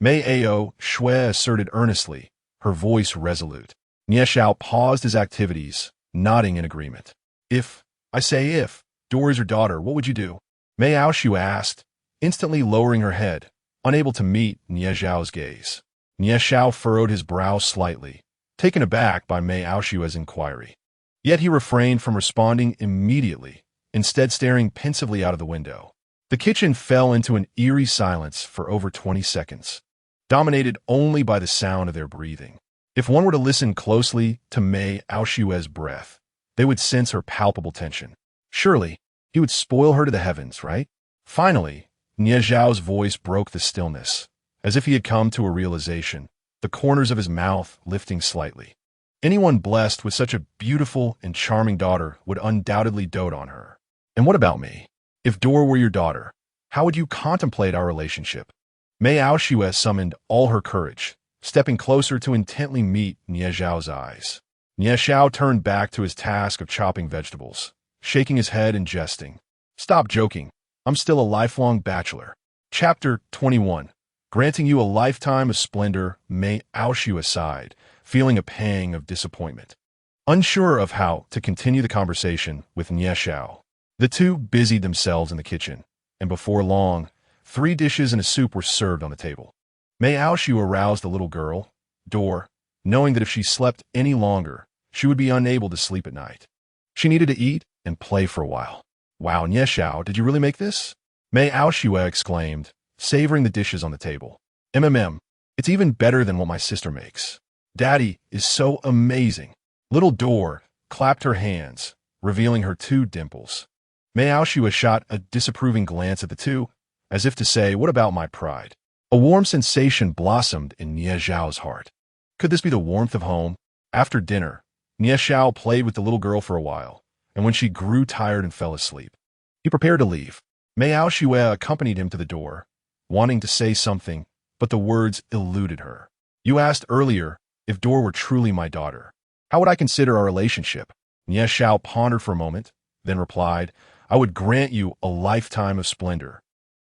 Mei Ao Shui asserted earnestly, her voice resolute. Nie Xiao paused his activities, nodding in agreement. If Dory is your daughter, what would you do?" Mei Ao Shui asked, instantly lowering her head, unable to meet Nie Xiao's gaze. Nie Xiao furrowed his brow slightly, taken aback by Mei Ao Shui's inquiry. Yet he refrained from responding immediately, instead staring pensively out of the window. The kitchen fell into an eerie silence for over 20 seconds, dominated only by the sound of their breathing. If one were to listen closely to Mei Ao Shui's breath, they would sense her palpable tension. Surely, he would spoil her to the heavens, right? Finally, Nie Zhao's voice broke the stillness, as if he had come to a realization, the corners of his mouth lifting slightly. Anyone blessed with such a beautiful and charming daughter would undoubtedly dote on her. "And what about me? If Dora were your daughter, how would you contemplate our relationship?" Mei Ao Shui summoned all her courage, stepping closer to intently meet Nie Zhao's eyes. Nie Xiao turned back to his task of chopping vegetables, shaking his head and jesting. "Stop joking. I'm still a lifelong bachelor." Chapter 21. Granting you a lifetime of splendor, Mei Ao Shui sighed, feeling a pang of disappointment. Unsure of how to continue the conversation with Nie Xiao, the two busied themselves in the kitchen, and before long, 3 dishes and a soup were served on the table. Mei Aoshu aroused the little girl, Dor, knowing that if she slept any longer, she would be unable to sleep at night. She needed to eat and play for a while. Wow, Nieshao, did you really make this? Mei Aoshue exclaimed, savoring the dishes on the table. It's even better than what my sister makes. Daddy is so amazing. Little Dor clapped her hands, revealing her 2 dimples. Mei Aoshue shot a disapproving glance at the two, as if to say, what about my pride? A warm sensation blossomed in Nie Zhao's heart. Could this be the warmth of home? After dinner, Nie Zhao played with the little girl for a while, and when she grew tired and fell asleep, he prepared to leave. Mei Aoshue accompanied him to the door, wanting to say something, but the words eluded her. You asked earlier if Dor were truly my daughter. How would I consider our relationship? Nie Zhao pondered for a moment, then replied, I would grant you a lifetime of splendor,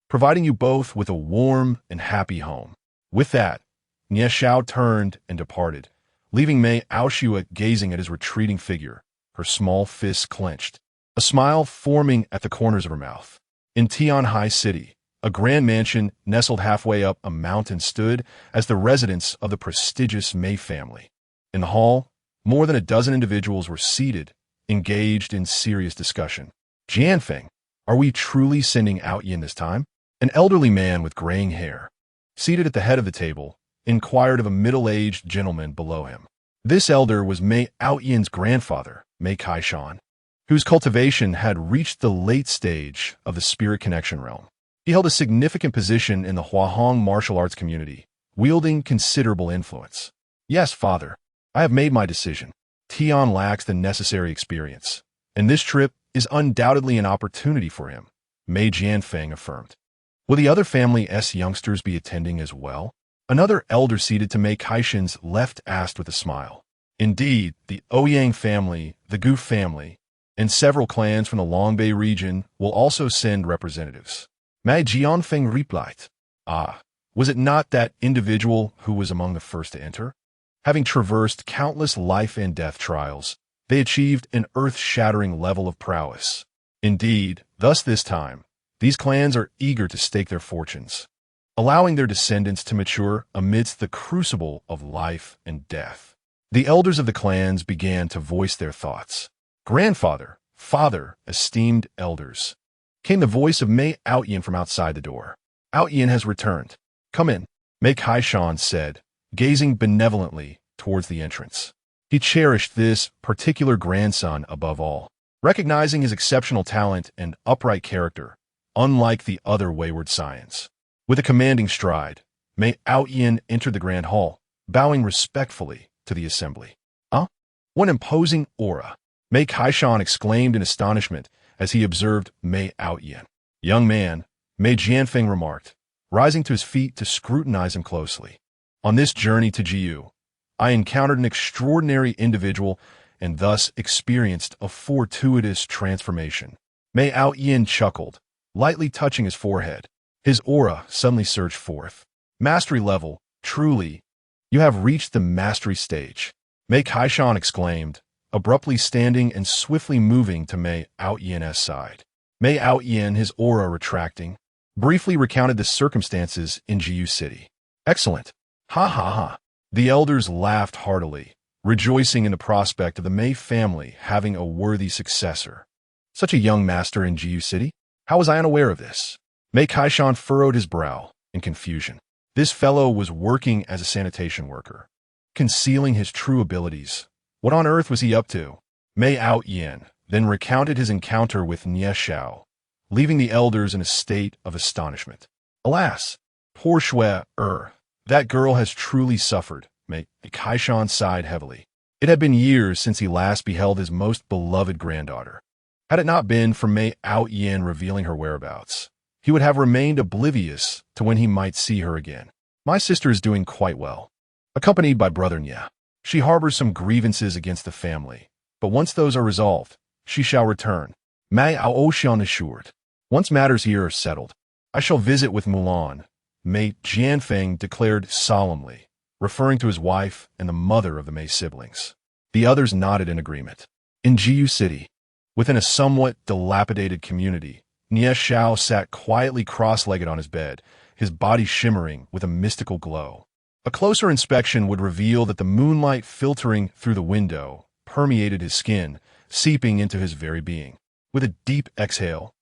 providing you both with a warm and happy home. With that, Nie Zhao turned and departed, leaving Mei Aoshue gazing at his retreating figure, her small fists clenched, a smile forming at the corners of her mouth. In Tianhai City, a grand mansion nestled halfway up a mountain stood as the residence of the prestigious Mei family. In the hall, more than a dozen individuals were seated, engaged in serious discussion. Jianfeng, are we truly sending out Yin this time? An elderly man with graying hair, seated at the head of the table, inquired of a middle-aged gentleman below him. This elder was Mei Aoyin's grandfather, Mei Kaishan, whose cultivation had reached the late stage of the spirit connection realm. He held a significant position in the Huahong martial arts community, wielding considerable influence. Yes, father, I have made my decision. Tian lacks the necessary experience, and this trip is undoubtedly an opportunity for him, Mei Jianfeng affirmed. Will the other family S youngsters be attending as well? Another elder seated to Mei Kaishan's left asked with a smile. Indeed, the Ouyang family, the Gu family, and several clans from the Longbei region will also send representatives. Mei Jianfeng replied. Ah, was it not that individual who was among the first to enter? Having traversed countless life and death trials, they achieved an earth-shattering level of prowess. Indeed, thus this time, these clans are eager to stake their fortunes, allowing their descendants to mature amidst the crucible of life and death. The elders of the clans began to voice their thoughts. Grandfather, father, esteemed elders, came the voice of Mei Aoyin from outside the door. Aoyin has returned. Come in, Mei Kaishan said, gazing benevolently towards the entrance. He cherished this particular grandson above all, recognizing his exceptional talent and upright character, unlike the other wayward scions. With a commanding stride, Mei Aoyin entered the grand hall, bowing respectfully to the assembly. What imposing aura! Mei Kaishan exclaimed in astonishment as he observed Mei Aoyin. Young man, Mei Jianfeng remarked, rising to his feet to scrutinize him closely. On this journey to Jiu, I encountered an extraordinary individual and thus experienced a fortuitous transformation. Mei Aoyin chuckled, lightly touching his forehead. His aura suddenly surged forth. Mastery level, truly, you have reached the mastery stage. Mei Kaishan exclaimed, abruptly standing and swiftly moving to Mei Aoyin's side. Mei Aoyin, his aura retracting, briefly recounted the circumstances in Jiu City. Excellent. Ha ha ha. The elders laughed heartily, rejoicing in the prospect of the Mei family having a worthy successor. Such a young master in Jiu City? How was I unaware of this? Mei Kaishan furrowed his brow in confusion. This fellow was working as a sanitation worker, concealing his true abilities. What on earth was he up to? Mei Aoyin then recounted his encounter with Nie Zhao, leaving the elders in a state of astonishment. Alas, poor Shui, that girl has truly suffered. Mei Kaishan sighed heavily. It had been years since he last beheld his most beloved granddaughter. Had it not been for Mei Aoyin revealing her whereabouts, he would have remained oblivious to when he might see her again. My sister is doing quite well, accompanied by brother Nie. She harbors some grievances against the family, but once those are resolved, she shall return. Mei Aoshan assured. Once matters here are settled, I shall visit with Mulan, Mei Jianfeng declared solemnly, referring to his wife and the mother of the Mei siblings. The others nodded in agreement. In Jiu City, within a somewhat dilapidated community, Nie Xiao sat quietly cross-legged on his bed, his body shimmering with a mystical glow. A closer inspection would reveal that the moonlight filtering through the window permeated his skin, seeping into his very being. With a deep exhale,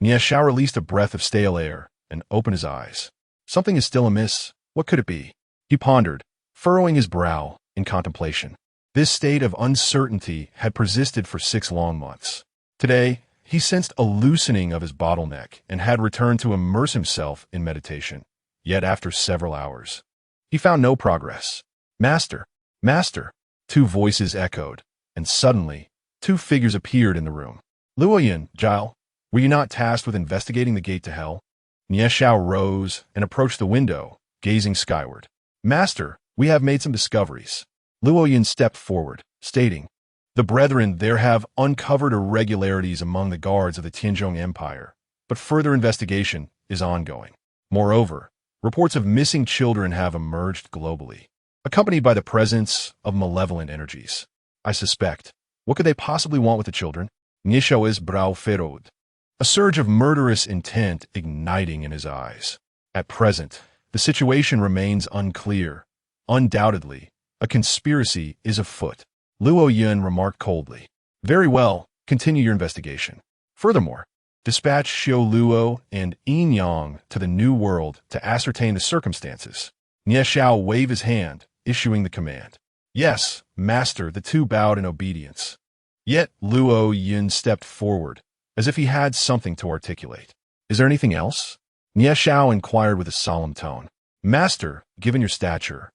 Nie Xiao released a breath of stale air and opened his eyes. Something is still amiss. What could it be? He pondered, furrowing his brow in contemplation. This state of uncertainty had persisted for 6 long months. Today, he sensed a loosening of his bottleneck and had returned to immerse himself in meditation. Yet after several hours, he found no progress. Master, Master, 2 voices echoed, and suddenly, 2 figures appeared in the room. Luoyin, Zhao, were you not tasked with investigating the gate to hell? Nie Xiao rose and approached the window, gazing skyward. Master, we have made some discoveries. Luoyin stepped forward, stating, the brethren there have uncovered irregularities among the guards of the Tianzhong Empire, but further investigation is ongoing. Moreover, reports of missing children have emerged globally, accompanied by the presence of malevolent energies. I suspect. What could they possibly want with the children? Nie Xiao's brow furrowed, a surge of murderous intent igniting in his eyes. At present, the situation remains unclear. Undoubtedly, a conspiracy is afoot. Luo Yun remarked coldly. Very well, continue your investigation. Furthermore, dispatch Xiao Luo and Yin Yang to the New World to ascertain the circumstances. Nie Xiao waved his hand, issuing the command. Yes, master, the 2 bowed in obedience. Yet Luo Yun stepped forward, as if he had something to articulate. Is there anything else? Nie Xiao inquired with a solemn tone. Master, given your stature,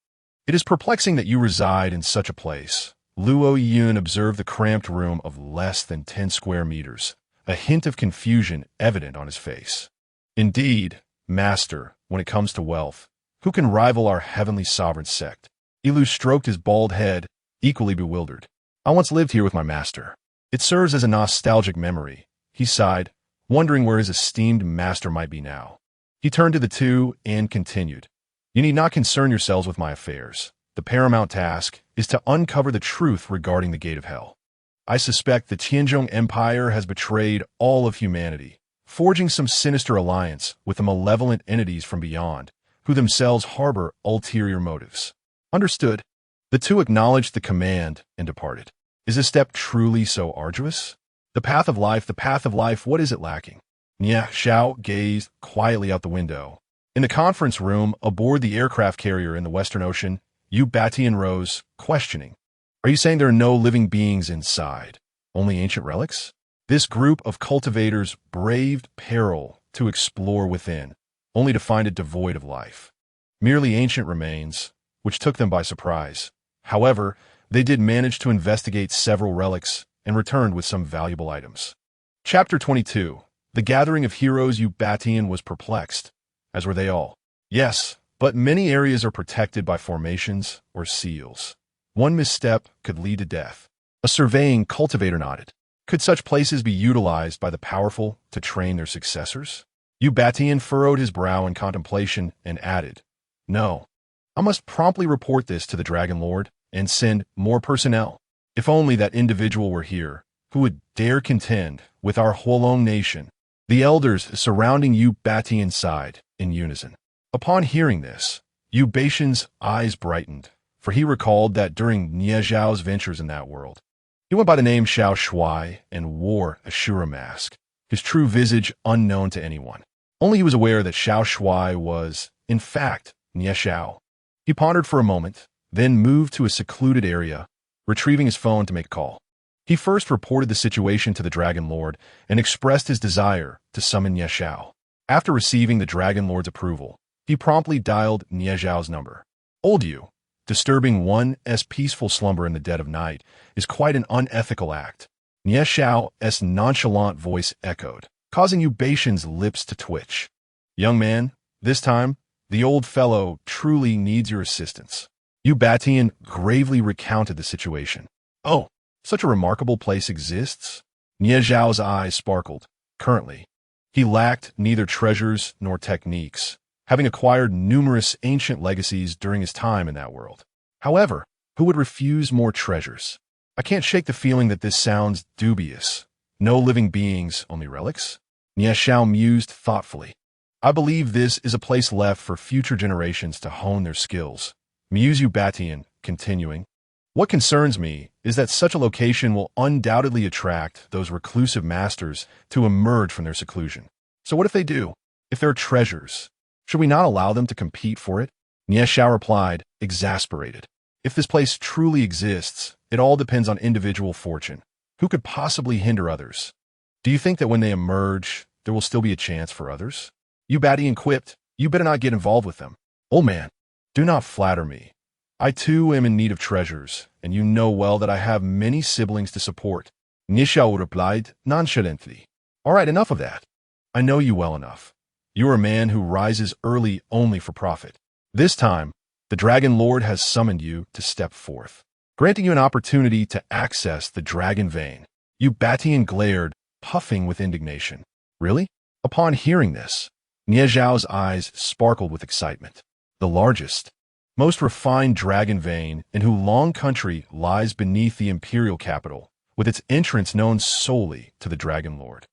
it is perplexing that you reside in such a place. Luo Yun observed the cramped room of less than 10 square meters, a hint of confusion evident on his face. Indeed, master, when it comes to wealth, who can rival our heavenly sovereign sect? Ilu stroked his bald head, equally bewildered. I once lived here with my master. It serves as a nostalgic memory. He sighed, wondering where his esteemed master might be now. He turned to the 2 and continued. You need not concern yourselves with my affairs. The paramount task is to uncover the truth regarding the gate of hell. I suspect the Tianzhong Empire has betrayed all of humanity, forging some sinister alliance with the malevolent entities from beyond, who themselves harbor ulterior motives. Understood. The 2 acknowledged the command and departed. Is this step truly so arduous? The path of life, what is it lacking? Nie Xiao gazed quietly out the window. In the conference room aboard the aircraft carrier in the Western Ocean, Yu Batian rose, questioning. Are you saying there are no living beings inside, only ancient relics? This group of cultivators braved peril to explore within, only to find it devoid of life. Merely ancient remains, which took them by surprise. However, they did manage to investigate several relics and returned with some valuable items. Chapter 22. The gathering of heroes. Yu Batian was perplexed, as were they all. Yes, but many areas are protected by formations or seals. One misstep could lead to death. A surveying cultivator nodded. Could such places be utilized by the powerful to train their successors? Yu Batian furrowed his brow in contemplation and added, No. I must promptly report this to the Dragon Lord and send more personnel. If only that individual were here, who would dare contend with our Huolong nation. The elders surrounding Yu Batian sighed in unison. Upon hearing this, Yu Batian's eyes brightened, for he recalled that during Nie Zhao's ventures in that world, he went by the name Xiao Shuai and wore a Shura mask, his true visage unknown to anyone. Only he was aware that Xiao Shuai was, in fact, Nie Xiao. He pondered for a moment, then moved to a secluded area, retrieving his phone to make a call. He first reported the situation to the Dragon Lord and expressed his desire to summon Nie Xiao. After receiving the Dragon Lord's approval, he promptly dialed Nie Zhao's number. Old Yu, disturbing one's peaceful slumber in the dead of night is quite an unethical act. Nie Xiao's nonchalant voice echoed, causing Yu Batian's lips to twitch. Young man, this time, the old fellow truly needs your assistance. Yu Batian gravely recounted the situation. Oh, such a remarkable place exists? Nie Zhao's eyes sparkled. Currently, he lacked neither treasures nor techniques, having acquired numerous ancient legacies during his time in that world. However, who would refuse more treasures? I can't shake the feeling that this sounds dubious. No living beings, only relics? Nie Xiao mused thoughtfully. I believe this is a place left for future generations to hone their skills. Mused Batian, continuing. What concerns me is that such a location will undoubtedly attract those reclusive masters to emerge from their seclusion. So what if they do? If there are treasures, should we not allow them to compete for it? Nie Xiao replied, exasperated. If this place truly exists, it all depends on individual fortune. Who could possibly hinder others? Do you think that when they emerge, there will still be a chance for others? Batian quipped, you better not get involved with them. Old man, do not flatter me. I too am in need of treasures, and you know well that I have many siblings to support. Nie Xiao replied nonchalantly. All right, enough of that. I know you well enough. You are a man who rises early only for profit. This time, the Dragon Lord has summoned you to step forth, granting you an opportunity to access the Dragon Vein. Batian glared, puffing with indignation. Really? Upon hearing this, Nie Xiao's eyes sparkled with excitement. The largest, most refined dragon vein in Hulong country lies beneath the imperial capital, with its entrance known solely to the Dragon Lord.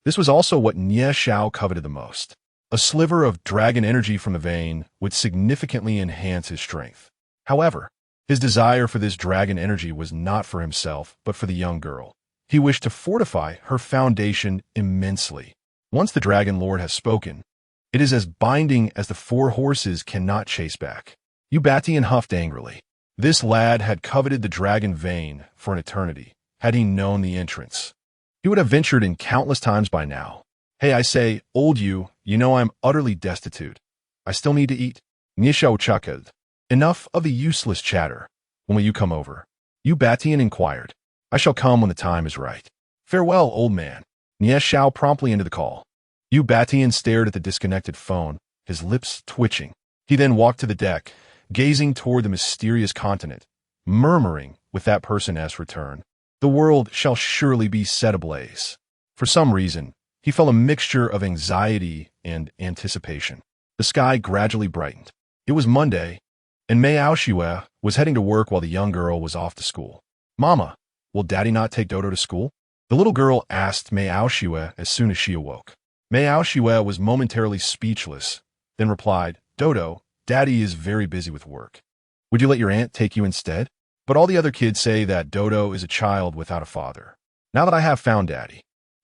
This was also what Nie Xiao coveted the most. A sliver of dragon energy from the vein would significantly enhance his strength. However, his desire for this dragon energy was not for himself, but for the young girl. He wished to fortify her foundation immensely. Once the Dragon Lord has spoken, it is as binding as the four horses cannot chase back. Batian huffed angrily. This lad had coveted the dragon vein for an eternity, had he known the entrance. He would have ventured in countless times by now. Hey, I say, old you know I'm utterly destitute. I still need to eat. Nie Xiao chuckled. Enough of the useless chatter. When will you come over? Batian inquired. I shall come when the time is right. Farewell, old man. Nie Xiao promptly ended the call. Batian stared at the disconnected phone, his lips twitching. He then walked to the deck, gazing toward the mysterious continent, murmuring with that person's return, the world shall surely be set ablaze. For some reason, he felt a mixture of anxiety and anticipation. The sky gradually brightened. It was Monday, and Mei Aoshue was heading to work while the young girl was off to school. Mama, will Daddy not take Dodo to school? The little girl asked Mei Aoshue as soon as she awoke. Mei Aoshue was momentarily speechless, then replied, Dodo, Daddy is very busy with work. Would you let your aunt take you instead? But all the other kids say that Dodo is a child without a father. Now that I have found Daddy,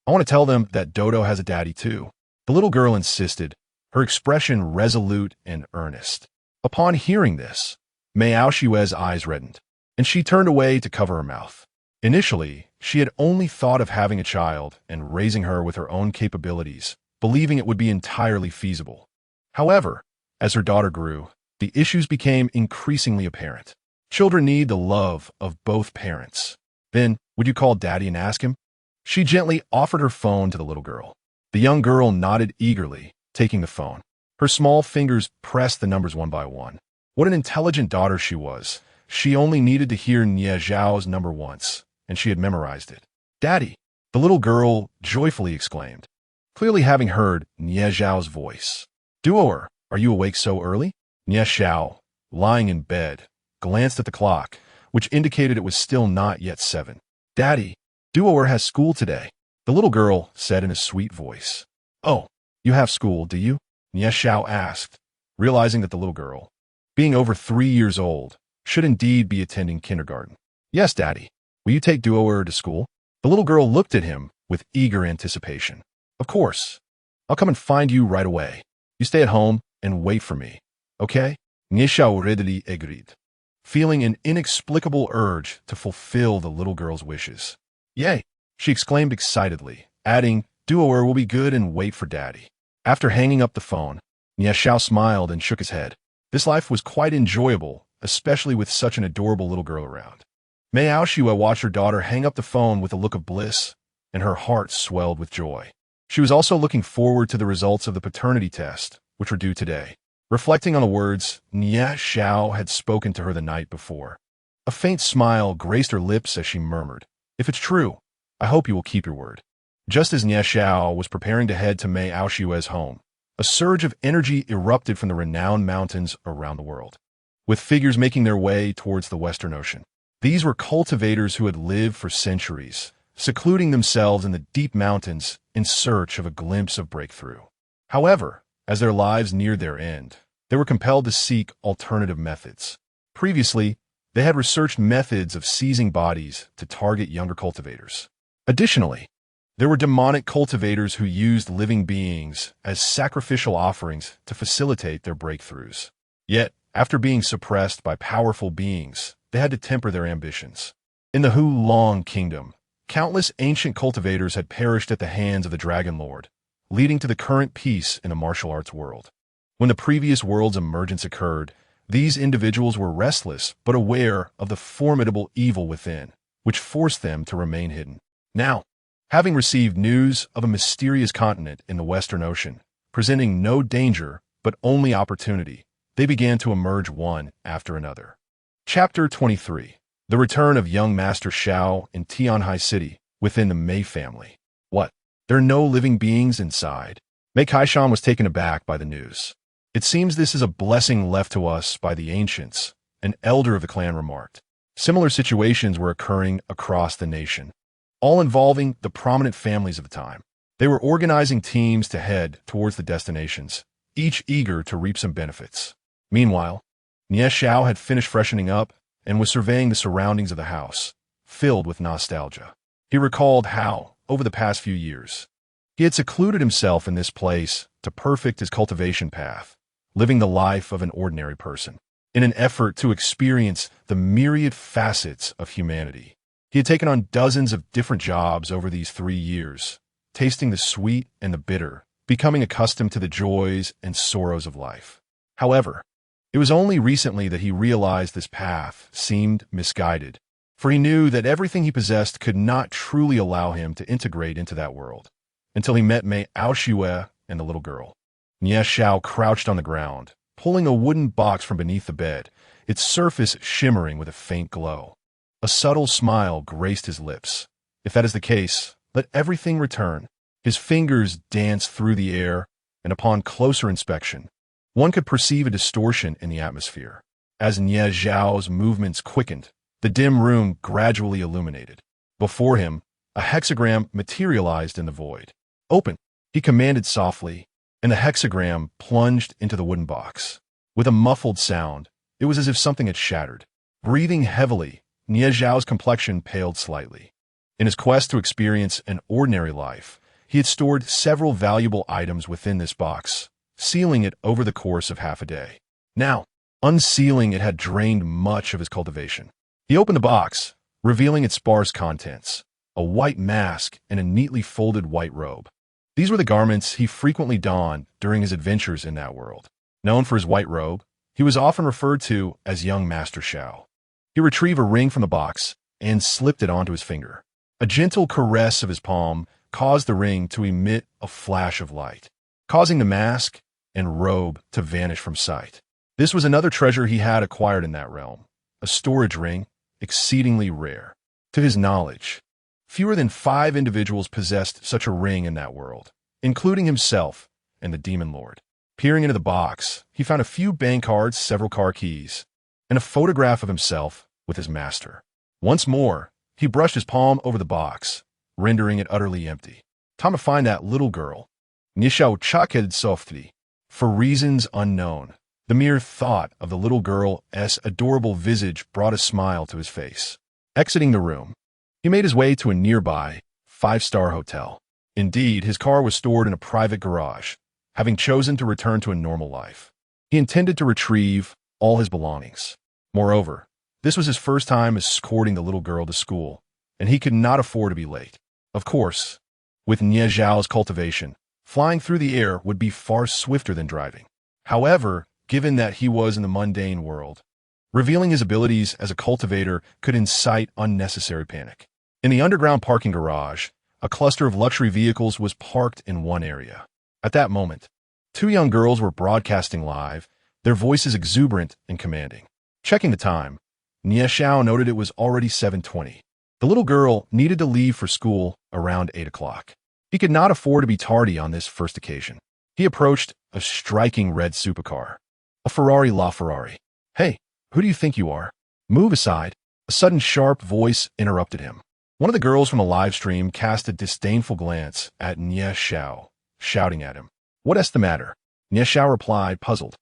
I want to tell them that Dodo has a daddy too. The little girl insisted, her expression resolute and earnest. Upon hearing this, Mei Aoshue's eyes reddened, and she turned away to cover her mouth. Initially, she had only thought of having a child and raising her with her own capabilities, believing it would be entirely feasible. However, as her daughter grew, the issues became increasingly apparent. Children need the love of both parents. Then, would you call Daddy and ask him? She gently offered her phone to the little girl. The young girl nodded eagerly, taking the phone. Her small fingers pressed the numbers one by one. What an intelligent daughter she was. She only needed to hear Nie Xiao's number once, and she had memorized it. Daddy, the little girl joyfully exclaimed, clearly having heard Nie Xiao's voice. Duoer, are you awake so early? Nie Xiao, lying in bed, glanced at the clock, which indicated it was still not yet 7. Daddy, Duoer has school today, the little girl said in a sweet voice. Oh, you have school, do you? Nie Xiao asked, realizing that the little girl, being over 3 years old, should indeed be attending kindergarten. Yes, Daddy. Will you take Duoer to school? The little girl looked at him with eager anticipation. Of course. I'll come and find you right away. You stay at home and wait for me, okay? Nie Xiao readily agreed, feeling an inexplicable urge to fulfill the little girl's wishes. Yay, she exclaimed excitedly, adding, Duoer will be good and wait for Daddy. After hanging up the phone, Nie Xiao smiled and shook his head. This life was quite enjoyable, especially with such an adorable little girl around. Mei Aoshue watched her daughter hang up the phone with a look of bliss, and her heart swelled with joy. She was also looking forward to the results of the paternity test, which were due today. Reflecting on the words Nie Xiao had spoken to her the night before, a faint smile graced her lips as she murmured, If it's true, I hope you will keep your word. Just as Nie Xiao was preparing to head to Mei Aoshue's home, a surge of energy erupted from the renowned mountains around the world, with figures making their way towards the Western Ocean. These were cultivators who had lived for centuries, secluding themselves in the deep mountains in search of a glimpse of breakthrough. However, as their lives neared their end, they were compelled to seek alternative methods. Previously, they had researched methods of seizing bodies to target younger cultivators. Additionally, there were demonic cultivators who used living beings as sacrificial offerings to facilitate their breakthroughs. Yet, after being suppressed by powerful beings, they had to temper their ambitions. In the Hulong Kingdom, countless ancient cultivators had perished at the hands of the Dragon Lord, leading to the current peace in the martial arts world. When the previous world's emergence occurred, these individuals were restless but aware of the formidable evil within, which forced them to remain hidden. Now, having received news of a mysterious continent in the Western Ocean, presenting no danger but only opportunity, they began to emerge one after another. Chapter 23. The Return of Young Master Xiao in Tianhai City within the Mei family. What? There are no living beings inside? Mei Kaishan was taken aback by the news. It seems this is a blessing left to us by the ancients, an elder of the clan remarked. Similar situations were occurring across the nation, all involving the prominent families of the time. They were organizing teams to head towards the destinations, each eager to reap some benefits. Meanwhile, Nie Xiao had finished freshening up and was surveying the surroundings of the house, filled with nostalgia. He recalled how, over the past few years, he had secluded himself in this place to perfect his cultivation path, living the life of an ordinary person. In an effort to experience the myriad facets of humanity, he had taken on dozens of different jobs over these 3 years, tasting the sweet and the bitter, becoming accustomed to the joys and sorrows of life. However, it was only recently that he realized this path seemed misguided, for he knew that everything he possessed could not truly allow him to integrate into that world, until he met Mei Aoshue and the little girl. Nie Xiao crouched on the ground, pulling a wooden box from beneath the bed, its surface shimmering with a faint glow. A subtle smile graced his lips. If that is the case, let everything return. His fingers danced through the air, and upon closer inspection, one could perceive a distortion in the atmosphere. As Nie Xiao's movements quickened, the dim room gradually illuminated. Before him, a hexagram materialized in the void. "Open," he commanded softly, and the hexagram plunged into the wooden box. With a muffled sound, it was as if something had shattered. Breathing heavily, Nie Xiao's complexion paled slightly. In his quest to experience an ordinary life, he had stored several valuable items within this box, sealing it over the course of half a day. Now, unsealing it had drained much of his cultivation. He opened the box, revealing its sparse contents, a white mask and a neatly folded white robe. These were the garments he frequently donned during his adventures in that world. Known for his white robe, he was often referred to as Young Master Xiao. He retrieved a ring from the box and slipped it onto his finger. A gentle caress of his palm caused the ring to emit a flash of light, causing the mask and robe to vanish from sight. This was another treasure he had acquired in that realm, a storage ring, exceedingly rare. To his knowledge, fewer than 5 individuals possessed such a ring in that world, including himself and the Demon Lord. Peering into the box, he found a few bank cards, several car keys, and a photograph of himself with his master. Once more, he brushed his palm over the box, rendering it utterly empty. Time to find that little girl. Nie Xiao chuckled softly. For reasons unknown, the mere thought of the little girl's adorable visage brought a smile to his face. Exiting the room, he made his way to a nearby 5-star hotel. Indeed, his car was stored in a private garage, having chosen to return to a normal life. He intended to retrieve all his belongings. Moreover, this was his first time escorting the little girl to school, and he could not afford to be late. Of course, with Nie Xiao's cultivation, flying through the air would be far swifter than driving. However, given that he was in the mundane world, revealing his abilities as a cultivator could incite unnecessary panic. In the underground parking garage, a cluster of luxury vehicles was parked in one area. At that moment, 2 young girls were broadcasting live, their voices exuberant and commanding. Checking the time, Nie Xiao noted it was already 7:20. The little girl needed to leave for school around 8 o'clock. He could not afford to be tardy on this first occasion. He approached a striking red supercar, a Ferrari LaFerrari. "Hey, who do you think you are? Move aside." A sudden sharp voice interrupted him. One of the girls from the live stream cast a disdainful glance at Nie Xiao, shouting at him. "What's the matter?" Nie Xiao replied, puzzled.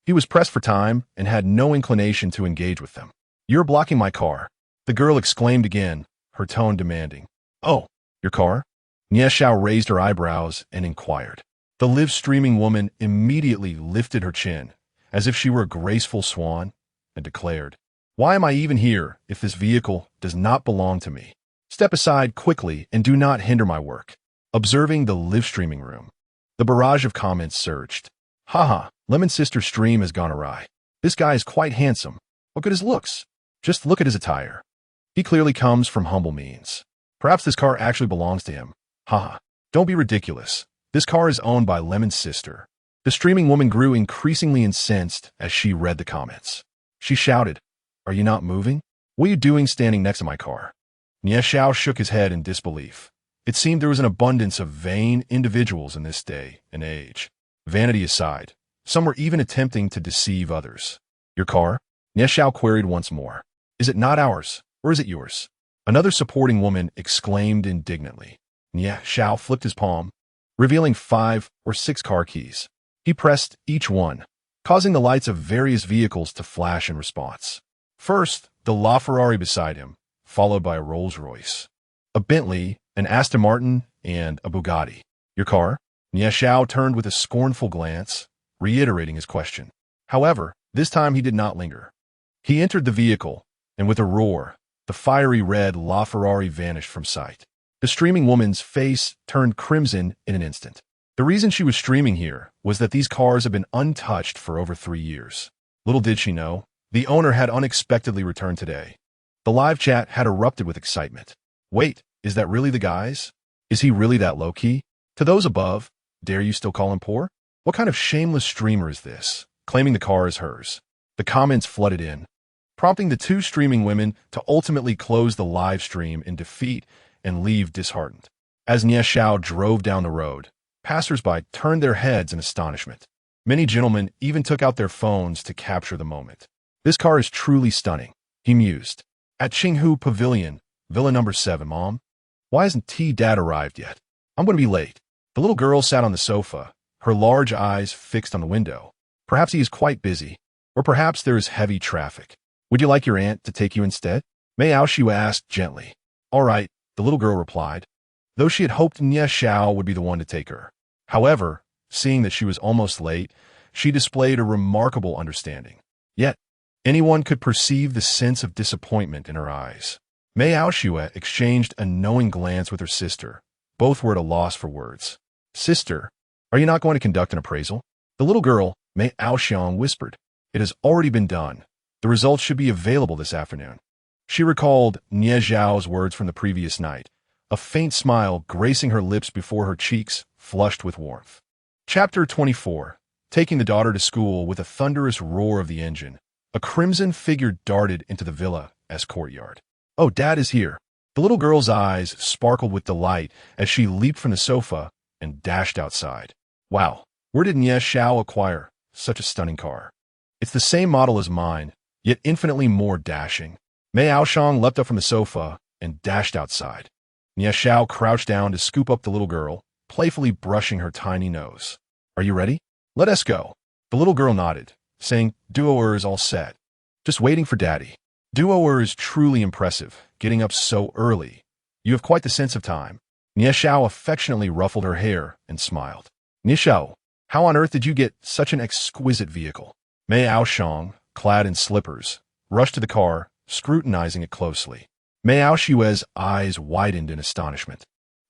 He was pressed for time and had no inclination to engage with them. "You're blocking my car," the girl exclaimed again, her tone demanding. "Oh, your car?" Nie Xiao raised her eyebrows and inquired. The live-streaming woman immediately lifted her chin, as if she were a graceful swan, and declared, "Why am I even here if this vehicle does not belong to me? Step aside quickly and do not hinder my work." Observing the live-streaming room, the barrage of comments surged. "Haha, Lemon's sister's stream has gone awry. This guy is quite handsome. Look at his looks. Just look at his attire. He clearly comes from humble means. Perhaps this car actually belongs to him. Haha, don't be ridiculous. This car is owned by Lemon's sister." The streaming woman grew increasingly incensed as she read the comments. She shouted, "Are you not moving? What are you doing standing next to my car?" Nie Xiao shook his head in disbelief. It seemed there was an abundance of vain individuals in this day and age. Vanity aside, some were even attempting to deceive others. "Your car?" Nie Xiao queried once more. "Is it not ours, or is it yours?" Another supporting woman exclaimed indignantly. Nie Xiao flicked his palm, revealing 5 or 6 car keys. He pressed each one, causing the lights of various vehicles to flash in response. First, the LaFerrari beside him, followed by a Rolls-Royce, a Bentley, an Aston Martin, and a Bugatti. "Your car?" Nie Xiao turned with a scornful glance, reiterating his question. However, this time he did not linger. He entered the vehicle, and with a roar, the fiery red LaFerrari vanished from sight. The streaming woman's face turned crimson in an instant. The reason she was streaming here was that these cars had been untouched for over 3 years. Little did she know, the owner had unexpectedly returned today. The live chat had erupted with excitement. "Wait, is that really the guy's? Is he really that low-key? To those above, dare you still call him poor? What kind of shameless streamer is this, claiming the car is hers?" The comments flooded in, prompting the 2 streaming women to ultimately close the live stream in defeat and leave disheartened. As Nie Xiao drove down the road, passers-by turned their heads in astonishment. Many gentlemen even took out their phones to capture the moment. "This car is truly stunning," he mused. "At Qinghu Pavilion, Villa number 7, Mom. Why hasn't Dad arrived yet? I'm going to be late." The little girl sat on the sofa, her large eyes fixed on the window. Perhaps he is quite busy, or perhaps there is heavy traffic. "Would you like your aunt to take you instead?" Mei Aoshu asked gently. "All right," the little girl replied, though she had hoped Nie Xiao would be the one to take her. However, seeing that she was almost late, she displayed a remarkable understanding. Yet, anyone could perceive the sense of disappointment in her eyes. Mei Aoshue exchanged a knowing glance with her sister. Both were at a loss for words. "Sister, are you not going to conduct an appraisal?" The little girl, Mei Aoxiang, whispered. "It has already been done. The results should be available this afternoon." She recalled Nie Xiao's words from the previous night, a faint smile gracing her lips before her cheeks flushed with warmth. Chapter 24. Taking the daughter to school. With a thunderous roar of the engine, a crimson figure darted into the villa's courtyard. "Oh, Dad is here." The little girl's eyes sparkled with delight as she leaped from the sofa and dashed outside. "Wow, where did Nie Xiao acquire such a stunning car? It's the same model as mine, yet infinitely more dashing." Mei Aoshang leapt up from the sofa and dashed outside. Nie Xiao crouched down to scoop up the little girl, playfully brushing her tiny nose. "Are you ready? Let us go." The little girl nodded, saying, "Duoer is all set. Just waiting for Daddy." "Duoer is truly impressive, getting up so early. You have quite the sense of time." Nie Xiao affectionately ruffled her hair and smiled. "Nie Xiao, how on earth did you get such an exquisite vehicle?" Mei Aoshang, clad in slippers, rushed to the car, scrutinizing it closely. Mei Aoshue's eyes widened in astonishment.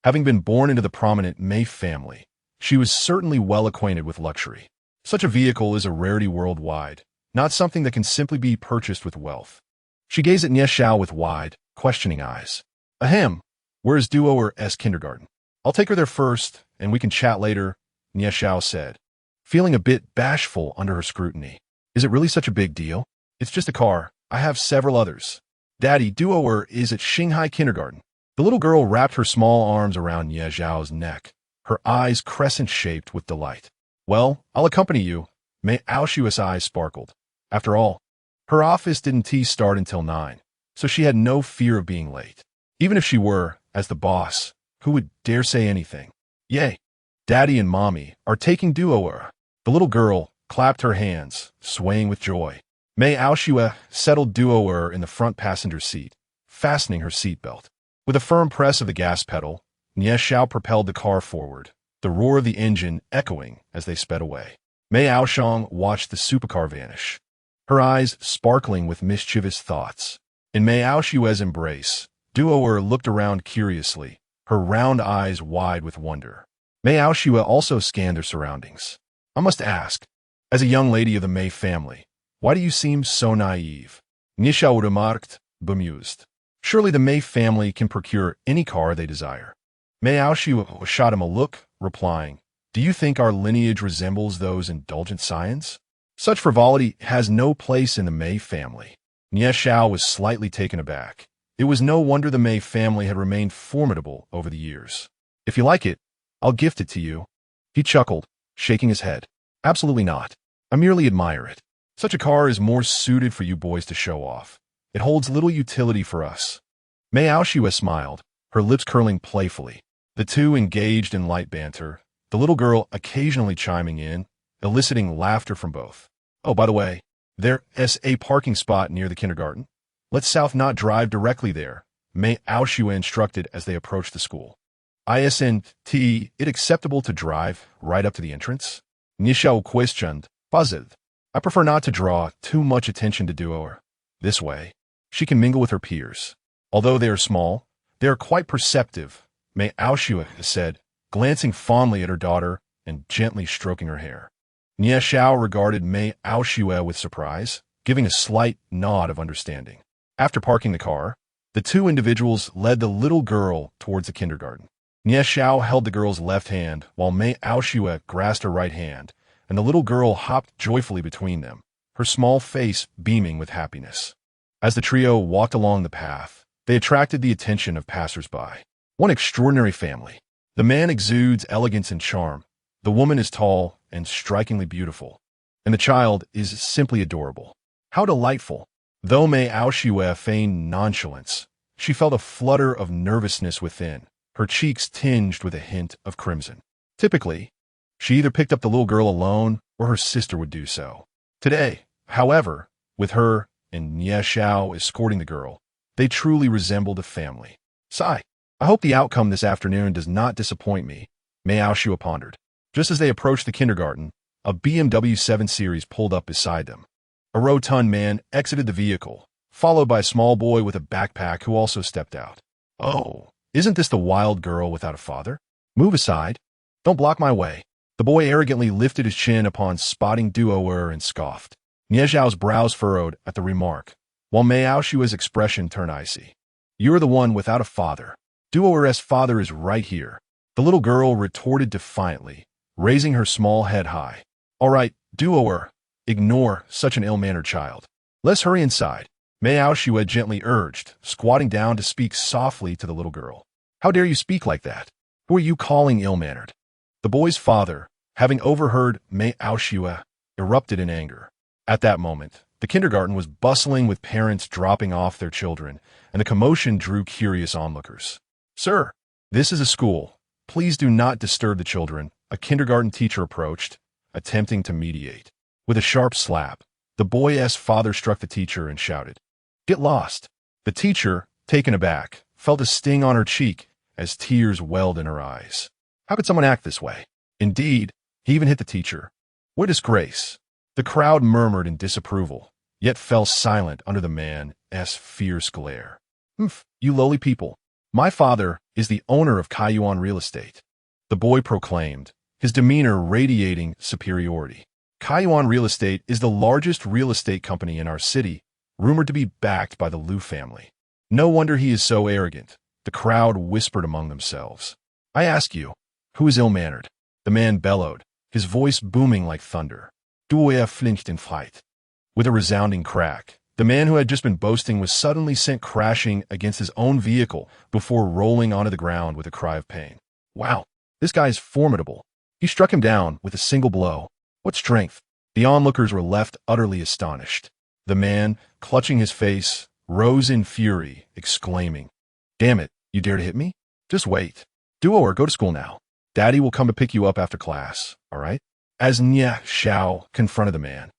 Having been born into the prominent Mei family, she was certainly well acquainted with luxury. Such a vehicle is a rarity worldwide, not something that can simply be purchased with wealth. She gazed at Nie Xiao with wide, questioning eyes. "Ahem, where is Duoer's kindergarten?" "I'll take her there first, and we can chat later," Nie Xiao said, feeling a bit bashful under her scrutiny. "Is it really such a big deal?" "It's just a car. I have several others." "Daddy, Duoer is at Shanghai Kindergarten." The little girl wrapped her small arms around Nie Xiao's neck, her eyes crescent-shaped with delight. "Well, I'll accompany you." Mei Aoshue's eyes sparkled. After all, her office didn't start until 9, so she had no fear of being late. Even if she were, as the boss, who would dare say anything? Yay! Daddy and Mommy are taking duo. The little girl clapped her hands, swaying with joy. Mei Aoshue settled duo in the front passenger seat, fastening her seatbelt. With a firm press of the gas pedal, Nie Xiao propelled the car forward, the roar of the engine echoing as they sped away. Mei Aoshong watched the supercar vanish, her eyes sparkling with mischievous thoughts. In Mei Aoshue's embrace, Duo looked around curiously, her round eyes wide with wonder. Mei Aoshue also scanned their surroundings. I must ask, as a young lady of the Mei family, why do you seem so naive? Nie Xiao remarked, bemused. Surely the Mei family can procure any car they desire. Mei Aoshue shot him a look, replying, do you think our lineage resembles those indulgent scions? Such frivolity has no place in the Mei family. Nie Xiao was slightly taken aback. It was no wonder the Mei family had remained formidable over the years. If you like it, I'll gift it to you. He chuckled, shaking his head. Absolutely not. I merely admire it. Such a car is more suited for you boys to show off. It holds little utility for us. Mei Aoshue smiled, her lips curling playfully. The two engaged in light banter, the little girl occasionally chiming in, eliciting laughter from both. Oh, by the way, there's a parking spot near the kindergarten. Let South not drive directly there, Mei Aoshue instructed as they approached the school. Isn't it acceptable to drive right up to the entrance? Nie Xiao questioned, puzzled. I prefer not to draw too much attention to Duo. This way, she can mingle with her peers. Although they are small, they are quite perceptive, Mei Aoshue said, glancing fondly at her daughter and gently stroking her hair. Nie Xiao regarded Mei Aoshue with surprise, giving a slight nod of understanding. After parking the car, the two individuals led the little girl towards the kindergarten. Nie Xiao held the girl's left hand, while Mei Aoshue grasped her right hand, and the little girl hopped joyfully between them, her small face beaming with happiness. As the trio walked along the path, they attracted the attention of passers-by. One extraordinary family. The man exudes elegance and charm, the woman is tall and strikingly beautiful, and the child is simply adorable. How delightful! Though Mei Aoshue feigned nonchalance, she felt a flutter of nervousness within, her cheeks tinged with a hint of crimson. Typically, she either picked up the little girl alone or her sister would do so. Today, however, with her and Nie Xiao escorting the girl, they truly resembled a family. Sigh. I hope the outcome this afternoon does not disappoint me, Mei Aoshue pondered. Just as they approached the kindergarten, a BMW 7 Series pulled up beside them. A rotund man exited the vehicle, followed by a small boy with a backpack who also stepped out. Oh, isn't this the wild girl without a father? Move aside. Don't block my way. The boy arrogantly lifted his chin upon spotting Duo and scoffed. Nie Xiao's brows furrowed at the remark, while Mei Aoshue's expression turned icy. You're the one without a father. Duo's father is right here. The little girl retorted defiantly, raising her small head high. All right, Duo, ignore such an ill-mannered child. Let's hurry inside, Mei Aoshue gently urged, squatting down to speak softly to the little girl. How dare you speak like that? Who are you calling ill-mannered? The boy's father, having overheard Mei Aoshue, erupted in anger. At that moment, the kindergarten was bustling with parents dropping off their children, and the commotion drew curious onlookers. Sir, this is a school. Please do not disturb the children, a kindergarten teacher approached, attempting to mediate. With a sharp slap, the boy's father struck the teacher and shouted, Get lost. The teacher, taken aback, felt a sting on her cheek as tears welled in her eyes. How could someone act this way? Indeed, he even hit the teacher. What disgrace! The crowd murmured in disapproval, yet fell silent under the man's fierce glare. Humph, you lowly people. My father is the owner of Kaiyuan Real Estate, the boy proclaimed, his demeanor radiating superiority. Kaiyuan Real Estate is the largest real estate company in our city, rumored to be backed by the Liu family. No wonder he is so arrogant, the crowd whispered among themselves. I ask you, who is ill-mannered? The man bellowed, his voice booming like thunder. Duo flinched in fright. With a resounding crack, the man who had just been boasting was suddenly sent crashing against his own vehicle before rolling onto the ground with a cry of pain. Wow, this guy is formidable. He struck him down with a single blow. What strength! The onlookers were left utterly astonished. The man, clutching his face, rose in fury, exclaiming, Damn it, you dare to hit me? Just wait. Duo or go to school now. Daddy will come to pick you up after class, all right? As Nia Xiao confronted the man,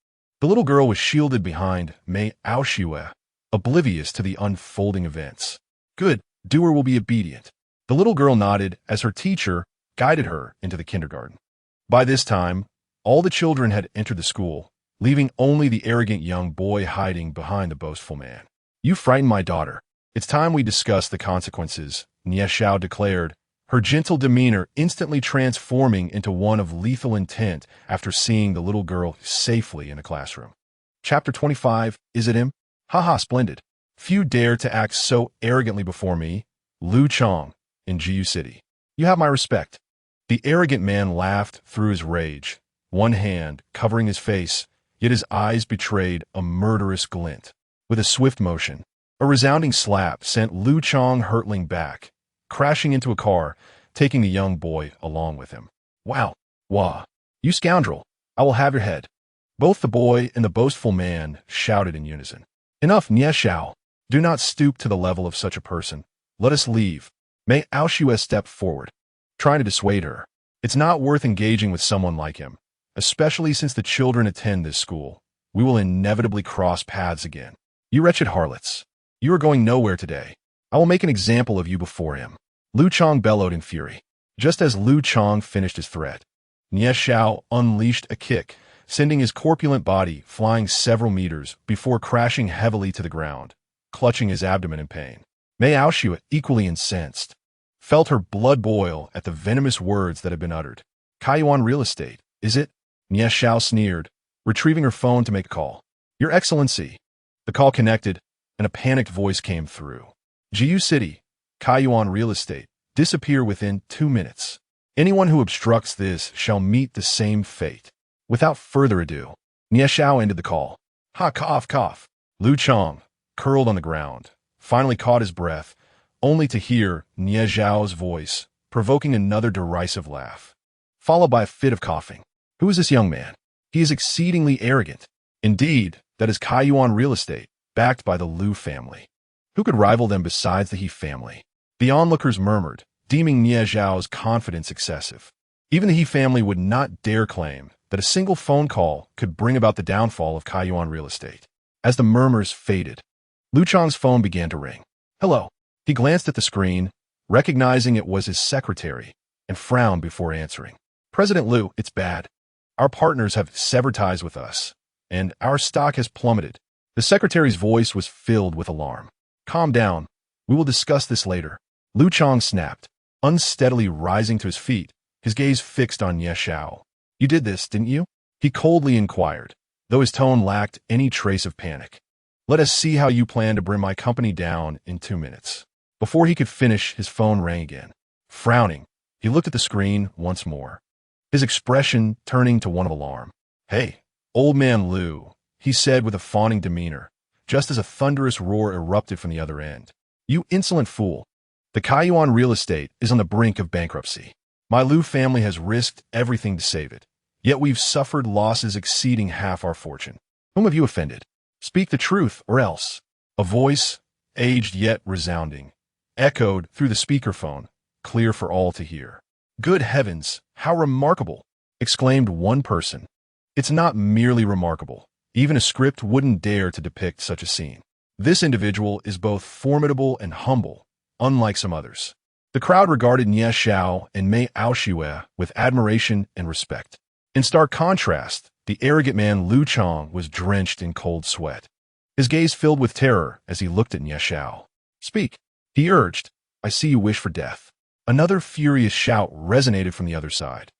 the little girl was shielded behind Mei Aoshue, oblivious to the unfolding events. Good, Doer will be obedient. The little girl nodded as her teacher guided her into the kindergarten. By this time, all the children had entered the school, leaving only the arrogant young boy hiding behind the boastful man. You frightened my daughter. It's time we discuss the consequences, Nia Xiao declared, her gentle demeanor instantly transforming into one of lethal intent after seeing the little girl safely in a classroom. Chapter 25, Is it him? Haha, splendid. Few dare to act so arrogantly before me, Lu Chong, in Jiu City. You have my respect. The arrogant man laughed through his rage, one hand covering his face, yet his eyes betrayed a murderous glint. With a swift motion, a resounding slap sent Lu Chong hurtling back, crashing into a car, taking the young boy along with him. Wow, wah, you scoundrel, I will have your head. Both the boy and the boastful man shouted in unison. Enough, Nia Xiao. Do not stoop to the level of such a person. Let us leave. Mei Aoshue stepped forward, trying to dissuade her. It's not worth engaging with someone like him, especially since the children attend this school. We will inevitably cross paths again. You wretched harlots. You are going nowhere today. I will make an example of you before him. Lu Chong bellowed in fury. Just as Lu Chong finished his threat, Nia Xiao unleashed a kick, sending his corpulent body flying several meters before crashing heavily to the ground, clutching his abdomen in pain. Mei Aoshue, equally incensed, felt her blood boil at the venomous words that had been uttered. Kaiyuan Real Estate, is it? Nia Xiao sneered, retrieving her phone to make a call. Your Excellency. The call connected, and a panicked voice came through. Jiu City, Kaiyuan Real Estate, disappear within 2 minutes. Anyone who obstructs this shall meet the same fate. Without further ado, Nia Xiao ended the call. Ha, cough, cough. Lu Chong, curled on the ground, finally caught his breath, only to hear Nia Xiao's voice, provoking another derisive laugh, followed by a fit of coughing. Who is this young man? He is exceedingly arrogant. Indeed, that is Kaiyuan Real Estate, backed by the Lu family. Who could rival them besides the He family? The onlookers murmured, deeming Nia Xiao's confidence excessive. Even the He family would not dare claim that a single phone call could bring about the downfall of Kaiyuan Real Estate. As the murmurs faded, Lu Chong's phone began to ring. Hello. He glanced at the screen, recognizing it was his secretary, and frowned before answering. President Lu, it's bad. Our partners have severed ties with us, and our stock has plummeted. The secretary's voice was filled with alarm. Calm down. We will discuss this later. Lu Chong snapped, unsteadily rising to his feet, his gaze fixed on Nia Xiao. You did this, didn't you? He coldly inquired, though his tone lacked any trace of panic. Let us see how you plan to bring my company down in 2 minutes. Before he could finish, his phone rang again. Frowning, he looked at the screen once more, his expression turning to one of alarm. Hey, old man Lu, he said with a fawning demeanor, just as a thunderous roar erupted from the other end. You insolent fool. The Kaiyuan Real Estate is on the brink of bankruptcy. My Lu family has risked everything to save it, yet we've suffered losses exceeding half our fortune. Whom have you offended? Speak the truth, or else. A voice, aged yet resounding, echoed through the speakerphone, clear for all to hear. Good heavens, how remarkable! Exclaimed one person. It's not merely remarkable. Even a script wouldn't dare to depict such a scene. This individual is both formidable and humble, unlike some others. The crowd regarded Nia Xiao and Mei Aoshue with admiration and respect. In stark contrast, the arrogant man Lu Chong was drenched in cold sweat. His gaze filled with terror as he looked at Nia Xiao. Speak, he urged. I see you wish for death. Another furious shout resonated from the other side.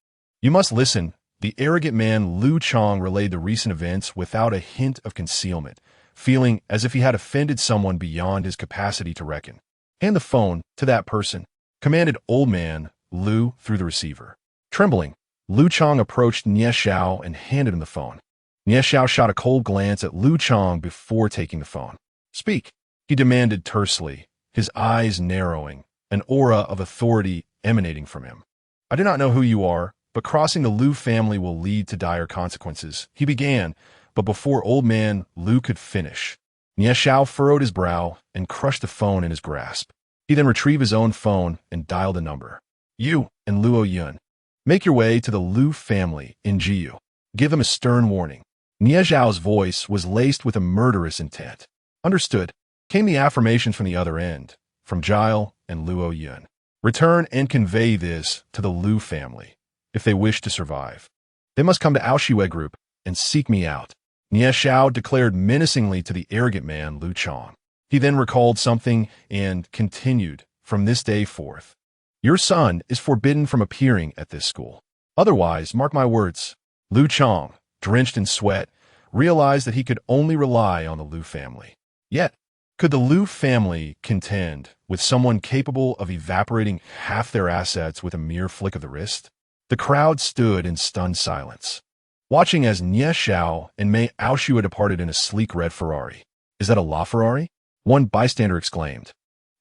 You must listen. The arrogant man Lu Chong relayed the recent events without a hint of concealment, feeling as if he had offended someone beyond his capacity to reckon. Hand the phone to that person, commanded old man Lu through the receiver. Trembling, Lu Chong approached Nia Xiao and handed him the phone. Nia Xiao shot a cold glance at Lu Chong before taking the phone. Speak, he demanded tersely, his eyes narrowing, an aura of authority emanating from him. I do not know who you are, but crossing the Lu family will lead to dire consequences. He began, but before old man Lu could finish, Nia Xiao furrowed his brow and crushed the phone in his grasp. He then retrieved his own phone and dialed a number. You and Luo Yun. Make your way to the Lu family in Jiu. Give them a stern warning. Nie Zhao's voice was laced with a murderous intent. Understood, came the affirmations from the other end, from Jile and Luo Yun. Return and convey this to the Lu family. If they wish to survive, they must come to Aoshue Group and seek me out. Nie Zhao declared menacingly to the arrogant man Lu Chong. He then recalled something and continued, from this day forth, your son is forbidden from appearing at this school. Otherwise, mark my words. Lu Chong, drenched in sweat, realized that he could only rely on the Lu family. Yet, could the Lu family contend with someone capable of evaporating half their assets with a mere flick of the wrist? The crowd stood in stunned silence, watching as Nie Zhao and Mei Aoshue departed in a sleek red Ferrari. Is that a LaFerrari? One bystander exclaimed.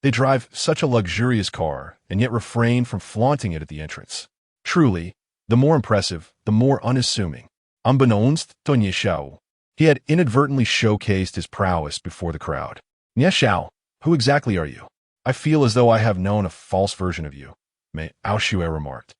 They drive such a luxurious car and yet refrain from flaunting it at the entrance. Truly, the more impressive, the more unassuming. Unbeknownst to Nie Zhao, he had inadvertently showcased his prowess before the crowd. Nie Zhao, who exactly are you? I feel as though I have known a false version of you, Mei Aoshue remarked.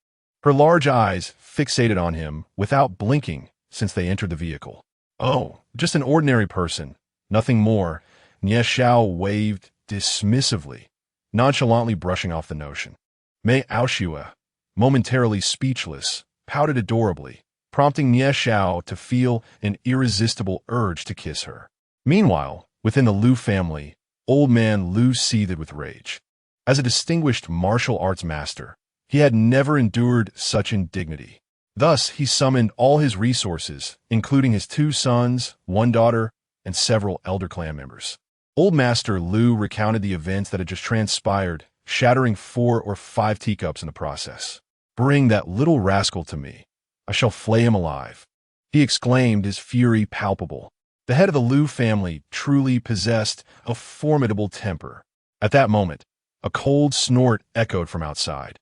Her large eyes fixated on him without blinking since they entered the vehicle. Oh, just an ordinary person, nothing more. Nie Zhao waved dismissively, nonchalantly brushing off the notion. Mei Aoshue, momentarily speechless, pouted adorably, prompting Nie Zhao to feel an irresistible urge to kiss her. Meanwhile, within the Lu family, old man Lu seethed with rage. As a distinguished martial arts master, he had never endured such indignity. Thus, he summoned all his resources, including his 2 sons, 1 daughter, and several elder clan members. Old Master Lu recounted the events that had just transpired, shattering 4 or 5 teacups in the process. Bring that little rascal to me. I shall flay him alive, he exclaimed, his fury palpable. The head of the Lu family truly possessed a formidable temper. At that moment, a cold snort echoed from outside,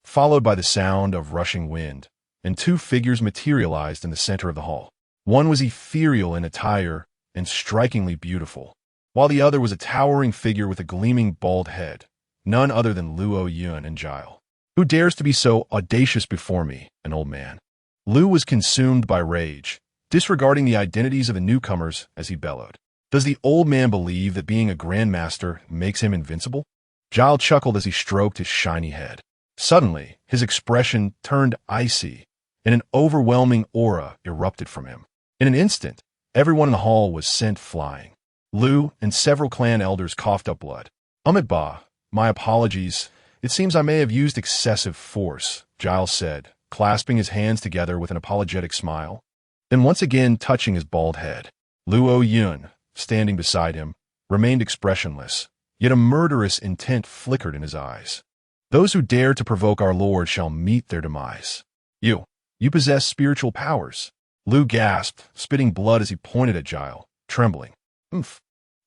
followed by the sound of rushing wind, and 2 figures materialized in the center of the hall. One was ethereal in attire and strikingly beautiful, while the other was a towering figure with a gleaming bald head, none other than Luo Yun and Jile. Who dares to be so audacious before me, an old man? Lu was consumed by rage, disregarding the identities of the newcomers as he bellowed. Does the old man believe that being a grandmaster makes him invincible? Jile chuckled as he stroked his shiny head. Suddenly, his expression turned icy, and an overwhelming aura erupted from him. In an instant, everyone in the hall was sent flying. Lu and several clan elders coughed up blood. Ba, my apologies. It seems I may have used excessive force, Giles said, clasping his hands together with an apologetic smile. Then once again touching his bald head. Luo Yun, standing beside him, remained expressionless, yet a murderous intent flickered in his eyes. Those who dare to provoke our Lord shall meet their demise. You possess spiritual powers. Lu gasped, spitting blood as he pointed at Jile, trembling.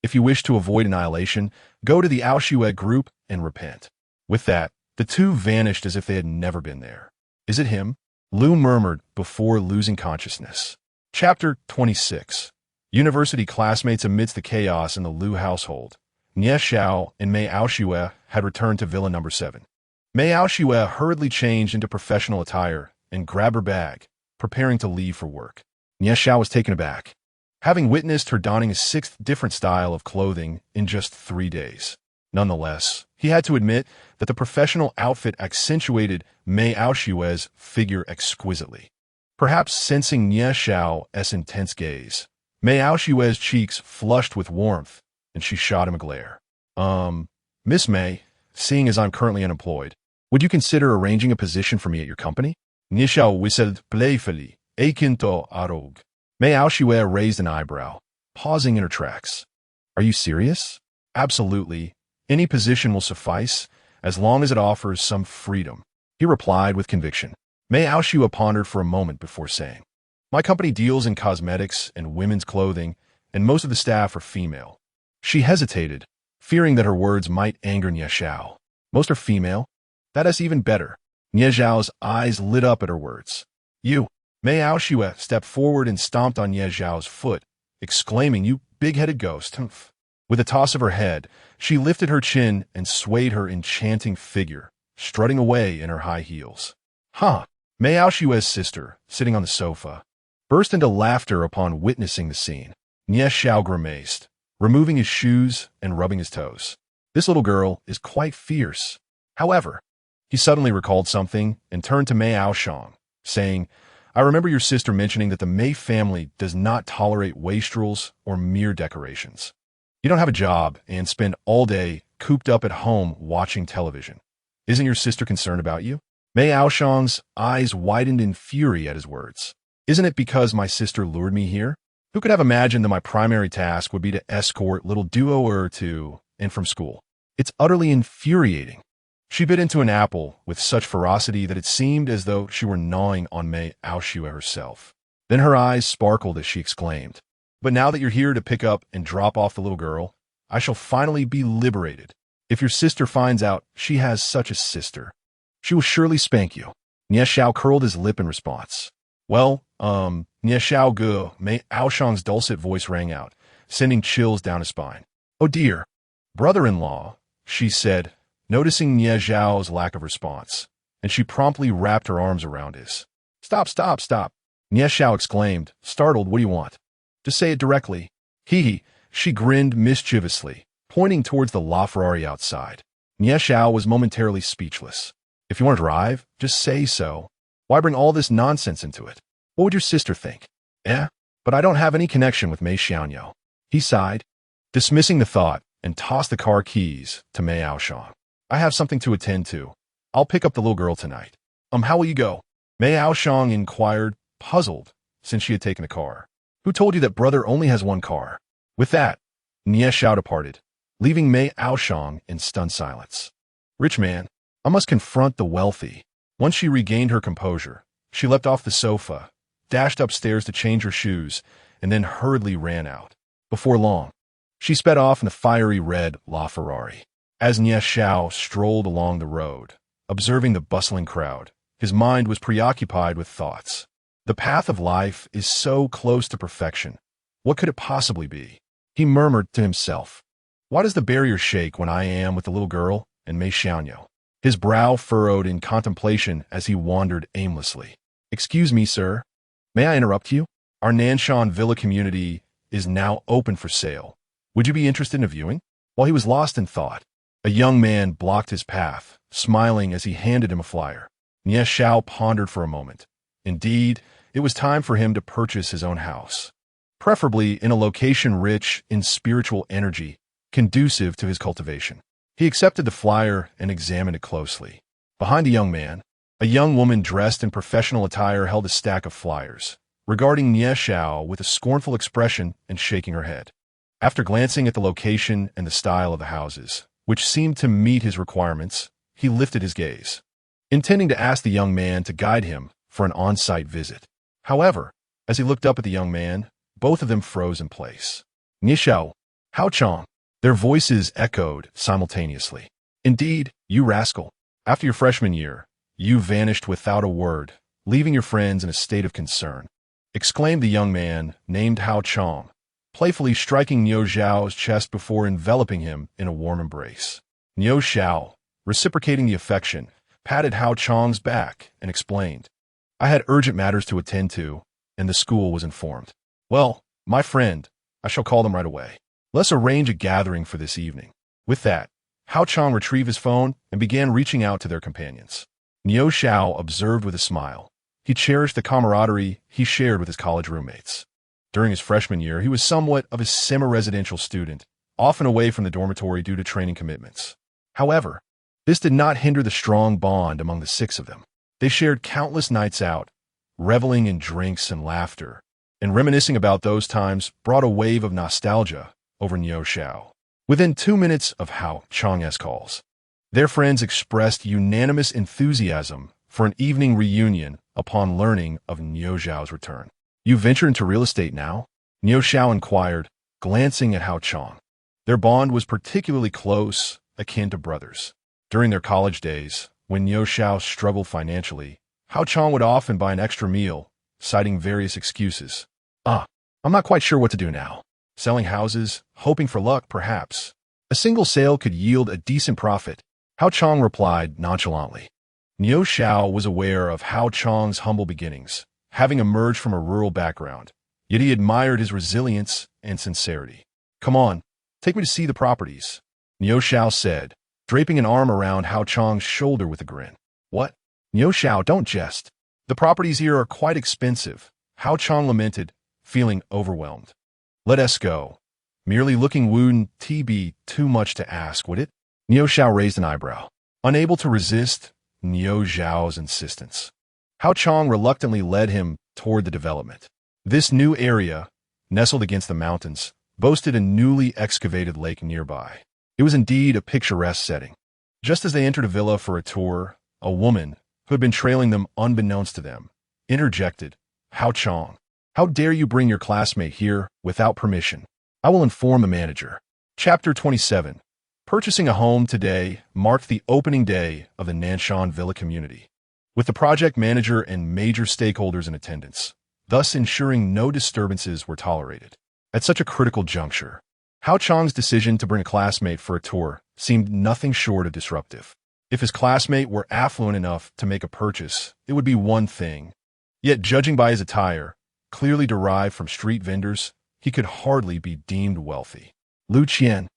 If you wish to avoid annihilation, go to the Aoshue group and repent. With that, the 2 vanished as if they had never been there. Is it him? Lu murmured before losing consciousness. Chapter 26. University classmates amidst the chaos in the Lu household. Nie Zhao and Mei Aoshue had returned to Villa No. 7. Mei Aoshue hurriedly changed into professional attire and grabbed her bag, preparing to leave for work. Nie Zhao was taken aback, having witnessed her donning a 6th different style of clothing in just 3 days. Nonetheless, he had to admit that the professional outfit accentuated Mei Aoshue's figure exquisitely. Perhaps sensing Nie Zhao's intense gaze, Mei Aoshue's cheeks flushed with warmth, and she shot him a glare. Miss Mei, seeing as I'm currently unemployed, would you consider arranging a position for me at your company? Nie Zhao whistled playfully, Akinto arog. Mei Aoshue raised an eyebrow, pausing in her tracks. Are you serious? Absolutely. Any position will suffice, as long as it offers some freedom, he replied with conviction. Mei Aoshue pondered for a moment before saying, My company deals in cosmetics and women's clothing, and most of the staff are female. She hesitated, fearing that her words might anger Nie Zhao. Most are female? That is even better. Nie Zhao's eyes lit up at her words. You. Mei Aoshue stepped forward and stomped on Nie Zhao's foot, exclaiming, You big-headed ghost. With a toss of her head, she lifted her chin and swayed her enchanting figure, strutting away in her high heels. Huh! Mei Aoshue's sister, sitting on the sofa, burst into laughter upon witnessing the scene. Nie Xiao grimaced, removing his shoes and rubbing his toes. This little girl is quite fierce. However, he suddenly recalled something and turned to Mei Aoshang, saying, I remember your sister mentioning that the Mei family does not tolerate wastrels or mere decorations. You don't have a job and spend all day cooped up at home watching television. Isn't your sister concerned about you? Mei Aoshang's eyes widened in fury at his words. Isn't it because my sister lured me here? Who could have imagined that my primary task would be to escort little Duo to and from school? It's utterly infuriating. She bit into an apple with such ferocity that it seemed as though she were gnawing on Mei Aoshue herself. Then her eyes sparkled as she exclaimed, But now that you're here to pick up and drop off the little girl, I shall finally be liberated. If your sister finds out she has such a sister, she will surely spank you. Nie Xiao curled his lip in response. Well, Nie Xiao Gu, Mei Aoshang's dulcet voice rang out, sending chills down his spine. Oh dear, brother-in-law, she said, noticing Nie Xiao's lack of response, and she promptly wrapped her arms around his. Stop, stop, stop, Nie Xiao exclaimed, startled. What do you want? Just say it directly. Hee, she grinned mischievously, pointing towards the LaFerrari outside. Nie Xiao was momentarily speechless. If you want to drive, just say so. Why bring all this nonsense into it? What would your sister think? But I don't have any connection with Mei Xiaoyou. He sighed, dismissing the thought, and tossed the car keys to Mei Aoshang. I have something to attend to. I'll pick up the little girl tonight. How will you go? Mei Aoshang inquired, puzzled, since she had taken a car. Who told you that brother only has one car? With that, Nie Xiao departed, leaving Mei Aoshang in stunned silence. Rich man, I must confront the wealthy. Once she regained her composure, she leapt off the sofa, dashed upstairs to change her shoes, and then hurriedly ran out. Before long, she sped off in the fiery red LaFerrari. As Nie Xiao strolled along the road, observing the bustling crowd, his mind was preoccupied with thoughts. The path of life is so close to perfection. What could it possibly be? He murmured to himself. Why does the barrier shake when I am with the little girl and Mei Xiaoyou? His brow furrowed in contemplation as he wandered aimlessly. Excuse me, sir. May I interrupt you? Our Nanshan Villa community is now open for sale. Would you be interested in a viewing? While he was lost in thought, a young man blocked his path, smiling as he handed him a flyer. Nie Xiao pondered for a moment. Indeed, it was time for him to purchase his own house, preferably in a location rich in spiritual energy, conducive to his cultivation. He accepted the flyer and examined it closely. Behind the young man, a young woman dressed in professional attire held a stack of flyers, regarding Nie Xiao with a scornful expression and shaking her head. After glancing at the location and the style of the houses, which seemed to meet his requirements, he lifted his gaze, intending to ask the young man to guide him for an on-site visit. However, as he looked up at the young man, both of them froze in place. Nie Xiao, Hao Chong. Their voices echoed simultaneously. Indeed, you rascal. After your freshman year, you vanished without a word, leaving your friends in a state of concern, exclaimed the young man named Hao Chong, playfully striking Niu Xiao's chest before enveloping him in a warm embrace. Niu Xiao, reciprocating the affection, patted Hao Chong's back and explained, I had urgent matters to attend to, and the school was informed. Well, my friend, I shall call them right away. Let's arrange a gathering for this evening. With that, Hao Chong retrieved his phone and began reaching out to their companions. Niu Xiao observed with a smile. He cherished the camaraderie he shared with his college roommates. During his freshman year, he was somewhat of a semi-residential student, often away from the dormitory due to training commitments. However, this did not hinder the strong bond among the six of them. They shared countless nights out, reveling in drinks and laughter, and reminiscing about those times brought a wave of nostalgia over Niu Xiao. Within 2 minutes of Hao Chong's calls, their friends expressed unanimous enthusiasm for an evening reunion upon learning of Niu Xiao's return. You venture into real estate now? Niu Xiao inquired, glancing at Hao Chong. Their bond was particularly close, akin to brothers. During their college days, when Niu Xiao struggled financially, Hao Chong would often buy an extra meal, citing various excuses. I'm not quite sure what to do now. selling houses, hoping for luck, perhaps. A single sale could yield a decent profit. Hao Chong replied nonchalantly. Niu Xiao was aware of Hao Chong's humble beginnings, having emerged from a rural background, yet he admired his resilience and sincerity. Come on, take me to see the properties, Niu Xiao said, draping an arm around Hao Chong's shoulder with a grin. What? Niu Xiao, don't jest. The properties here are quite expensive, Hao Chong lamented, feeling overwhelmed. Let us go. Merely looking wouldn't be too much to ask, would it? Niu Xiao raised an eyebrow, unable to resist Niu Xiao's insistence. Hao Chong reluctantly led him toward the development. This new area, nestled against the mountains, boasted a newly excavated lake nearby. It was indeed a picturesque setting. Just as they entered a villa for a tour, a woman, who had been trailing them unbeknownst to them, interjected, Hao Chong, how dare you bring your classmate here without permission? I will inform the manager. Chapter 27. Purchasing a home today marked the opening day of the Nanshan Villa community, with the project manager and major stakeholders in attendance, thus ensuring no disturbances were tolerated. At such a critical juncture, Hao Chong's decision to bring a classmate for a tour seemed nothing short of disruptive. If his classmate were affluent enough to make a purchase, it would be one thing. Yet, judging by his attire, clearly derived from street vendors, he could hardly be deemed wealthy. Lu Qian,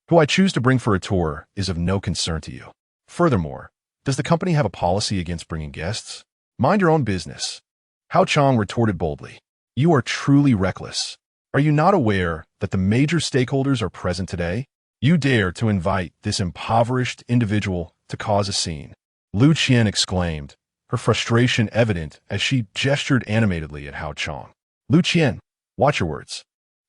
who I choose to bring for a tour, is of no concern to you. Furthermore, does the company have a policy against bringing guests? Mind your own business. Hao Chong retorted boldly. You are truly reckless. Are you not aware that the major stakeholders are present today? You dare to invite this impoverished individual to cause a scene. Lu Qian exclaimed, her frustration evident as she gestured animatedly at Hao Chong. Lu Qian, watch your words.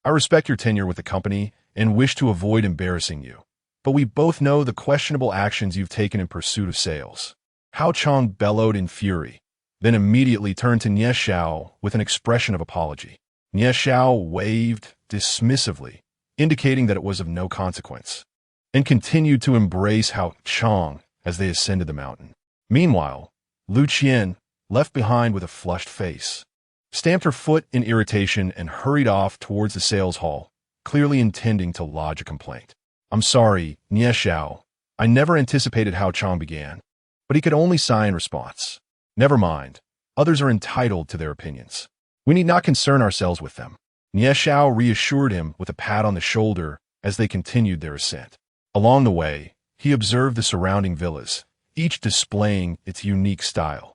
I respect your tenure with the company and wish to avoid embarrassing you, but we both know the questionable actions you've taken in pursuit of sales. Hao Chong bellowed in fury, then immediately turned to Nie Xiao with an expression of apology. Nie Xiao waved dismissively, indicating that it was of no consequence, and continued to embrace Hao Chong as they ascended the mountain. Meanwhile, Lu Qian, left behind with a flushed face, stamped her foot in irritation and hurried off towards the sales hall, clearly intending to lodge a complaint. I'm sorry, Nie Xiao. I never anticipated Hao Chong began, but he could only sigh in response. Never mind. Others are entitled to their opinions. We need not concern ourselves with them. Nie Xiao reassured him with a pat on the shoulder as they continued their ascent. Along the way, he observed the surrounding villas, each displaying its unique style.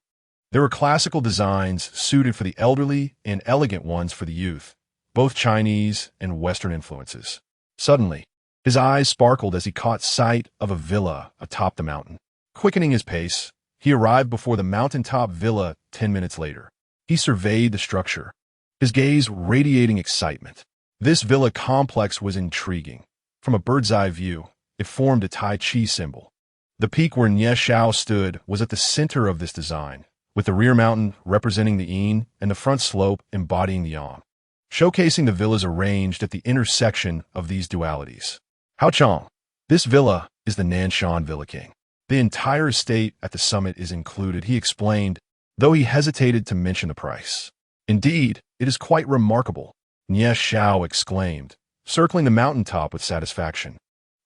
There were classical designs suited for the elderly and elegant ones for the youth, both Chinese and Western influences. Suddenly, his eyes sparkled as he caught sight of a villa atop the mountain. Quickening his pace, he arrived before the mountaintop villa 10 minutes later. He surveyed the structure, his gaze radiating excitement. This villa complex was intriguing. From a bird's-eye view, it formed a Tai Chi symbol. The peak where Nie Xiao stood was at the center of this design, with the rear mountain representing the Yin and the front slope embodying the Yang, showcasing the villas arranged at the intersection of these dualities. Hao Chong, this villa is the Nanshan Villa King. The entire estate at the summit is included, he explained, though he hesitated to mention the price. Indeed, it is quite remarkable, Nie Xiao exclaimed, circling the mountaintop with satisfaction.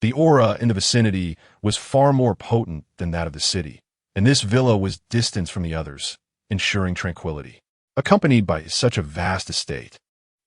The aura in the vicinity was far more potent than that of the city, and this villa was distanced from the others, ensuring tranquility. Accompanied by such a vast estate,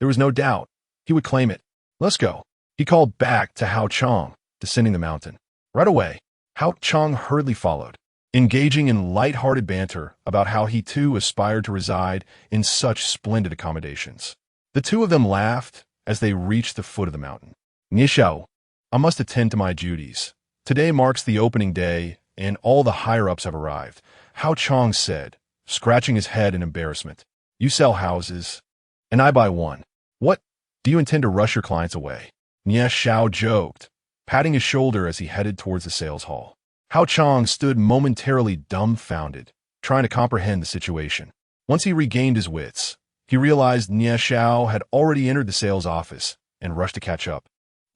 there was no doubt he would claim it. Let's go, he called back to Hao Chong, descending the mountain. Right away, Hao Chong hurriedly followed, engaging in light-hearted banter about how he too aspired to reside in such splendid accommodations. The two of them laughed as they reached the foot of the mountain. Nie Xiao, I must attend to my duties. Today marks the opening day, and all the higher-ups have arrived, Hao Chong said, scratching his head in embarrassment. You sell houses, and I buy one. What? Do you intend to rush your clients away? Nie Xiao joked, patting his shoulder as he headed towards the sales hall. Hao Chong stood momentarily dumbfounded, trying to comprehend the situation. Once he regained his wits, he realized Nie Xiao had already entered the sales office and rushed to catch up.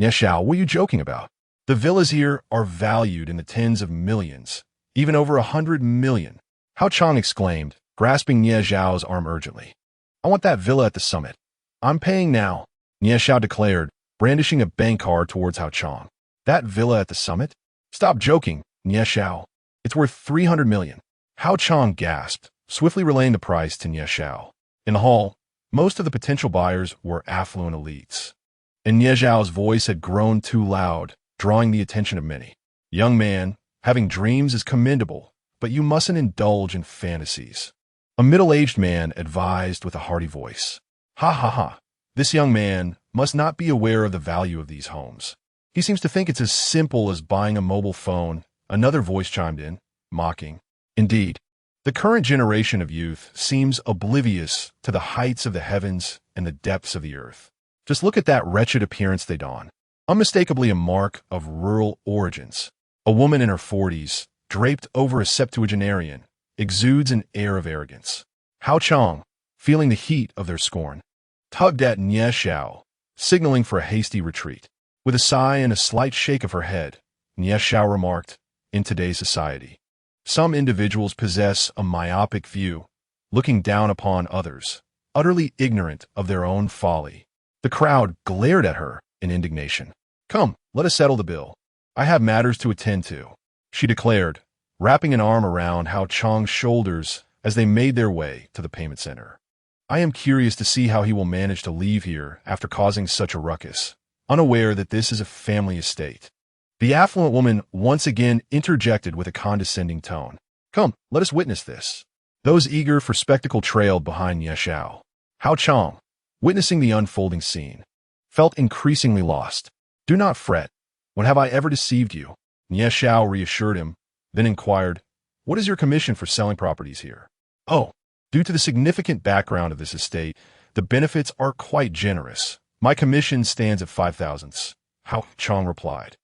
Nie Xiao, what are you joking about? The villas here are valued in the tens of millions, even over 100 million. Hao Chong exclaimed, grasping Nie Xiao's arm urgently. I want that villa at the summit. I'm paying now, Nie Xiao declared, brandishing a bank card towards Hao Chong. That villa at the summit? Stop joking, Nie Xiao. It's worth 300 million. Hao Chong gasped, swiftly relaying the price to Nie Xiao. In the hall, most of the potential buyers were affluent elites, and Nie Xiao's voice had grown too loud, drawing the attention of many. Young man, having dreams is commendable, but you mustn't indulge in fantasies. A middle-aged man advised with a hearty voice. Ha ha ha. This young man must not be aware of the value of these homes. He seems to think it's as simple as buying a mobile phone. Another voice chimed in, mocking. Indeed, the current generation of youth seems oblivious to the heights of the heavens and the depths of the earth. Just look at that wretched appearance they don. Unmistakably a mark of rural origins. A woman in her 40s, draped over a septuagenarian, exudes an air of arrogance. Hao Chong, feeling the heat of their scorn, tugged at Nie Xiao, signaling for a hasty retreat. With a sigh and a slight shake of her head, Nie Xiao remarked, in today's society, some individuals possess a myopic view, looking down upon others, utterly ignorant of their own folly. The crowd glared at her in indignation. Come, let us settle the bill. I have matters to attend to, she declared, wrapping an arm around Hao Chong's shoulders as they made their way to the payment center. I am curious to see how he will manage to leave here after causing such a ruckus, unaware that this is a family estate. The affluent woman once again interjected with a condescending tone. Come, let us witness this. Those eager for spectacle trailed behind Nie Xiao. Hao Chong, witnessing the unfolding scene, felt increasingly lost. Do not fret. When have I ever deceived you? Nie Xiao reassured him, then inquired, what is your commission for selling properties here? Oh, due to the significant background of this estate, the benefits are quite generous. My commission stands at 5,000. Hao Chong replied.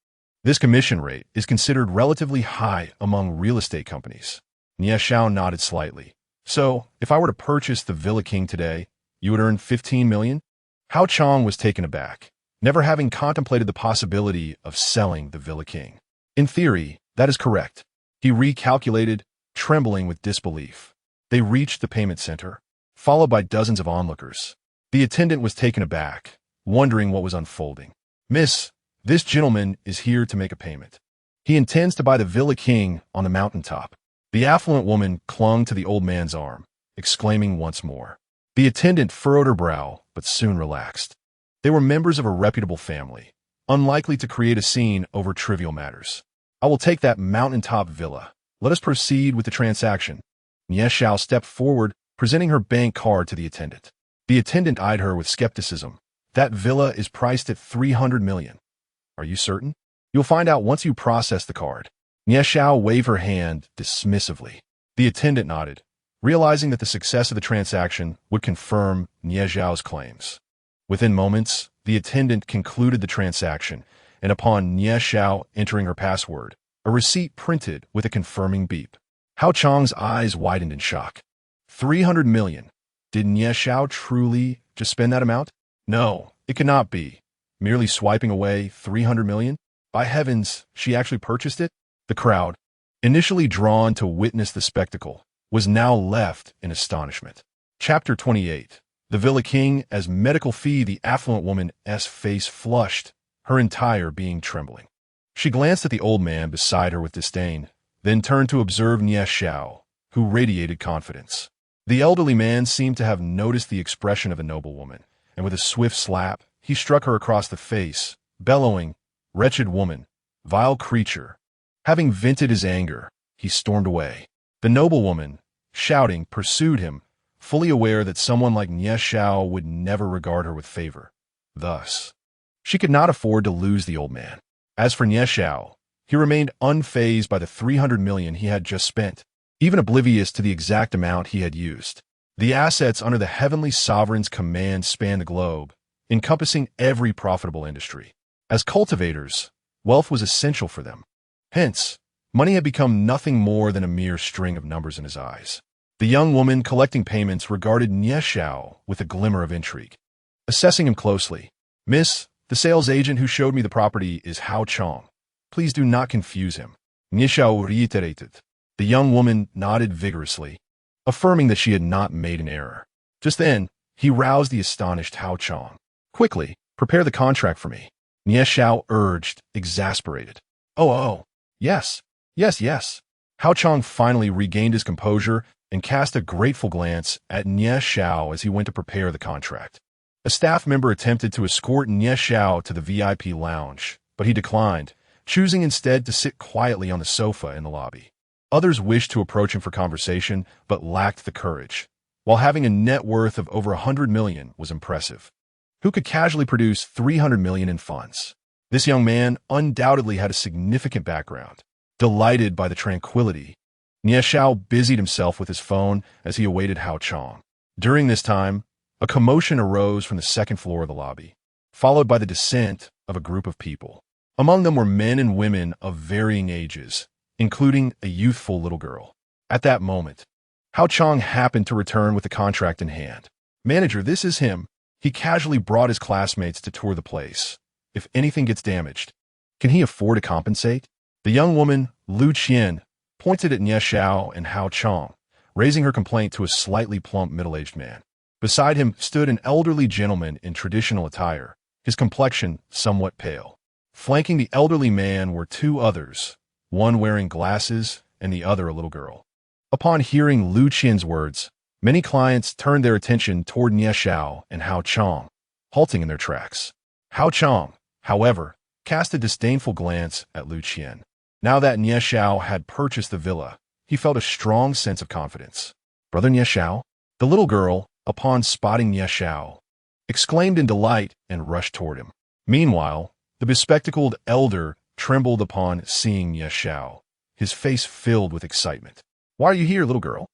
This commission rate is considered relatively high among real estate companies. Nie Xiao nodded slightly. So, if I were to purchase the Villa King today, you would earn 15 million? Hao Chong was taken aback, never having contemplated the possibility of selling the Villa King. In theory, that is correct. He recalculated, trembling with disbelief. They reached the payment center, followed by dozens of onlookers. The attendant was taken aback, wondering what was unfolding. Miss, this gentleman is here to make a payment. He intends to buy the Villa King on the mountaintop. The affluent woman clung to the old man's arm, exclaiming once more. The attendant furrowed her brow, but soon relaxed. They were members of a reputable family, unlikely to create a scene over trivial matters. I will take that mountaintop villa. Let us proceed with the transaction. Nie Xiao stepped forward, presenting her bank card to the attendant. The attendant eyed her with skepticism. That villa is priced at 300 million. Are you certain? You'll find out once you process the card. Nie Xiao waved her hand dismissively. The attendant nodded, realizing that the success of the transaction would confirm Nie Xiao's claims. Within moments, the attendant concluded the transaction, and upon Nie Xiao entering her password, a receipt printed with a confirming beep. Hao Chong's eyes widened in shock. 300 million. Did Nie Xiao truly just spend that amount? No, it could not be. Merely swiping away 300 million? By heavens, she actually purchased it? The crowd, initially drawn to witness the spectacle, was now left in astonishment. Chapter 28. The Villa King as medical fee. The affluent woman's face flushed, her entire being trembling. She glanced at the old man beside her with disdain, then turned to observe Nie Xiao, who radiated confidence. The elderly man seemed to have noticed the expression of the noblewoman, and with a swift slap, he struck her across the face, bellowing, "Wretched woman, vile creature." Having vented his anger, he stormed away. The noblewoman, shouting, pursued him, fully aware that someone like Nie Xiao would never regard her with favor. Thus, she could not afford to lose the old man. As for Nie Xiao, he remained unfazed by the 300 million he had just spent, even oblivious to the exact amount he had used. The assets under the heavenly sovereign's command spanned the globe, encompassing every profitable industry. As cultivators, wealth was essential for them. Hence, money had become nothing more than a mere string of numbers in his eyes. The young woman collecting payments regarded Nie Xiao with a glimmer of intrigue. Assessing him closely, Miss, the sales agent who showed me the property is Hao Chong. Please do not confuse him. Nie Xiao reiterated. The young woman nodded vigorously, affirming that she had not made an error. Just then, he roused the astonished Hao Chong. Quickly, Prepare the contract for me. Nie Xiao urged, exasperated. Oh, yes, yes. Hao Chong finally regained his composure and cast a grateful glance at Nie Xiao as he went to prepare the contract. A staff member attempted to escort Nie Xiao to the VIP lounge, but he declined, choosing instead to sit quietly on the sofa in the lobby. Others wished to approach him for conversation, but lacked the courage, while having a net worth of over 100 million was impressive. Who could casually produce 300 million in funds? This young man undoubtedly had a significant background. Delighted by the tranquility, Nie Xiao busied himself with his phone as he awaited Hao Chong. During this time, a commotion arose from the second floor of the lobby, followed by the descent of a group of people. Among them were men and women of varying ages, including a youthful little girl. At that moment, Hao Chong happened to return with the contract in hand. Manager, this is him. He casually brought his classmates to tour the place. If anything gets damaged, can he afford to compensate? The young woman, Lu Qian, pointed at Nie Xiao and Hao Chong, raising her complaint to a slightly plump middle-aged man. Beside him stood an elderly gentleman in traditional attire, his complexion somewhat pale. Flanking the elderly man were two others, one wearing glasses and the other a little girl. Upon hearing Lu Qian's words, many clients turned their attention toward Nie Xiao and Hao Chong, halting in their tracks. Hao Chong, however, cast a disdainful glance at Lu Qian. Now that Nie Xiao had purchased the villa, he felt a strong sense of confidence. Brother Nie Xiao? The little girl, upon spotting Nie Xiao, exclaimed in delight and rushed toward him. Meanwhile, the bespectacled elder trembled upon seeing Nie Xiao, his face filled with excitement. Why are you here, little girl?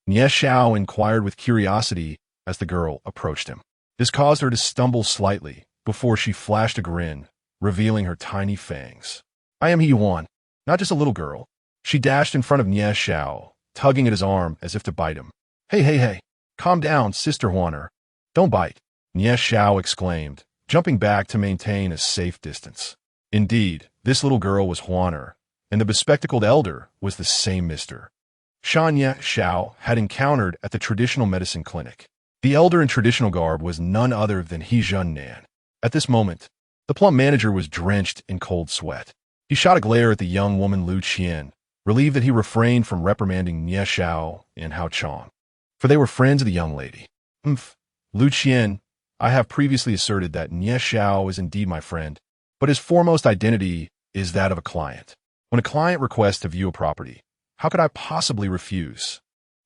Nie Xiao inquired with curiosity as the girl approached him. This caused her to stumble slightly before she flashed a grin, revealing her tiny fangs. I am he you want, not just a little girl. She dashed in front of Nie Xiao, tugging at his arm as if to bite him. Hey, calm down, Sister Huaner. Don't bite, Nie Xiao exclaimed, jumping back to maintain a safe distance. Indeed, this little girl was Huaner, and the bespectacled elder was the same Mr. Shan Nie Xiao had encountered at the traditional medicine clinic. The elder in traditional garb was none other than He Jun Nan. At this moment, the plump manager was drenched in cold sweat. He shot a glare at the young woman Lu Qian, relieved that he refrained from reprimanding Nie Xiao and Hao Chong, for they were friends of the young lady. Lu Qian, I have previously asserted that Nie Xiao is indeed my friend, but his foremost identity is that of a client. When a client requests to view a property, how could I possibly refuse?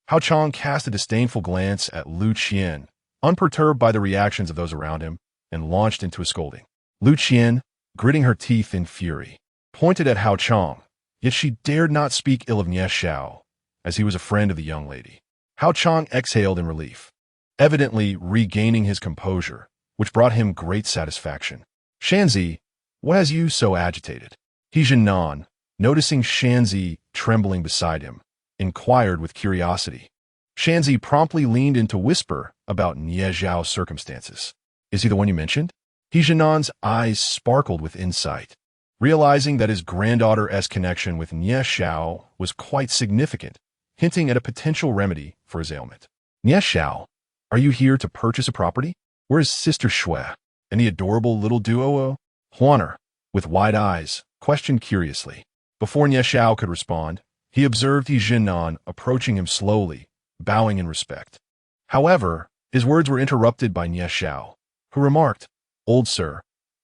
Hao Chong cast a disdainful glance at Lu Qian, unperturbed by the reactions of those around him, and launched into a scolding. Lu Qian, gritting her teeth in fury, pointed at Hao Chong, yet she dared not speak ill of Nie Xiao, as he was a friend of the young lady. Hao Chong exhaled in relief, evidently regaining his composure, which brought him great satisfaction. Shanzi, what has you so agitated? He Jinan, noticing Shanzi trembling beside him, inquired with curiosity. Shanzi promptly leaned in to whisper about Nie Xiao's circumstances. Is he the one you mentioned? He Jinan's eyes sparkled with insight, realizing that his granddaughter's connection with Nie Xiao was quite significant, hinting at a potential remedy for his ailment. Nie Xiao, are you here to purchase a property? Where is Sister Shui and the adorable little duo? Huaner, with wide eyes, questioned curiously. Before Nie Xiao could respond, he observed He Jinan approaching him slowly, bowing in respect. However, his words were interrupted by Nie Xiao, who remarked, Old sir,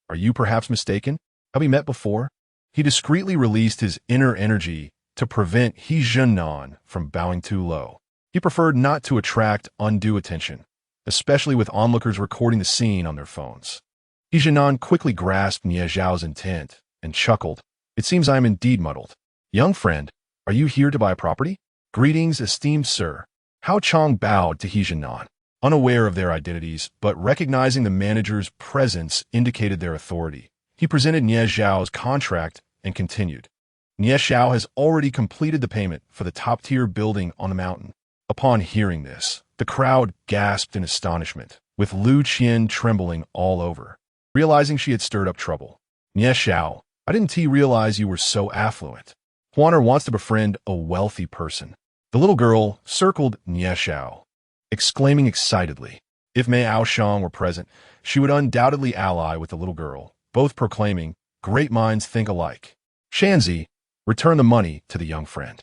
are you perhaps mistaken? Have we met before? He discreetly released his inner energy to prevent He Jinan from bowing too low. He preferred not to attract undue attention, especially with onlookers recording the scene on their phones. He Jinan quickly grasped Nie Xiao's intent and chuckled. It seems I am indeed muddled. Young friend, are you here to buy a property? Greetings, esteemed sir. Hao Chong bowed to He Jinan, unaware of their identities, but recognizing the manager's presence indicated their authority. He presented Nie Xiao's contract and continued. Nie Xiao has already completed the payment for the top-tier building on the mountain. Upon hearing this, the crowd gasped in astonishment, with Lu Qian trembling all over, realizing she had stirred up trouble. Nie Xiao, I didn't realize you were so affluent. Huaner wants to befriend a wealthy person. The little girl circled Nie Xiao, exclaiming excitedly. If Mei Aoshang were present, she would undoubtedly ally with the little girl, both proclaiming, "Great minds think alike." Shanzi, return the money to the young friend.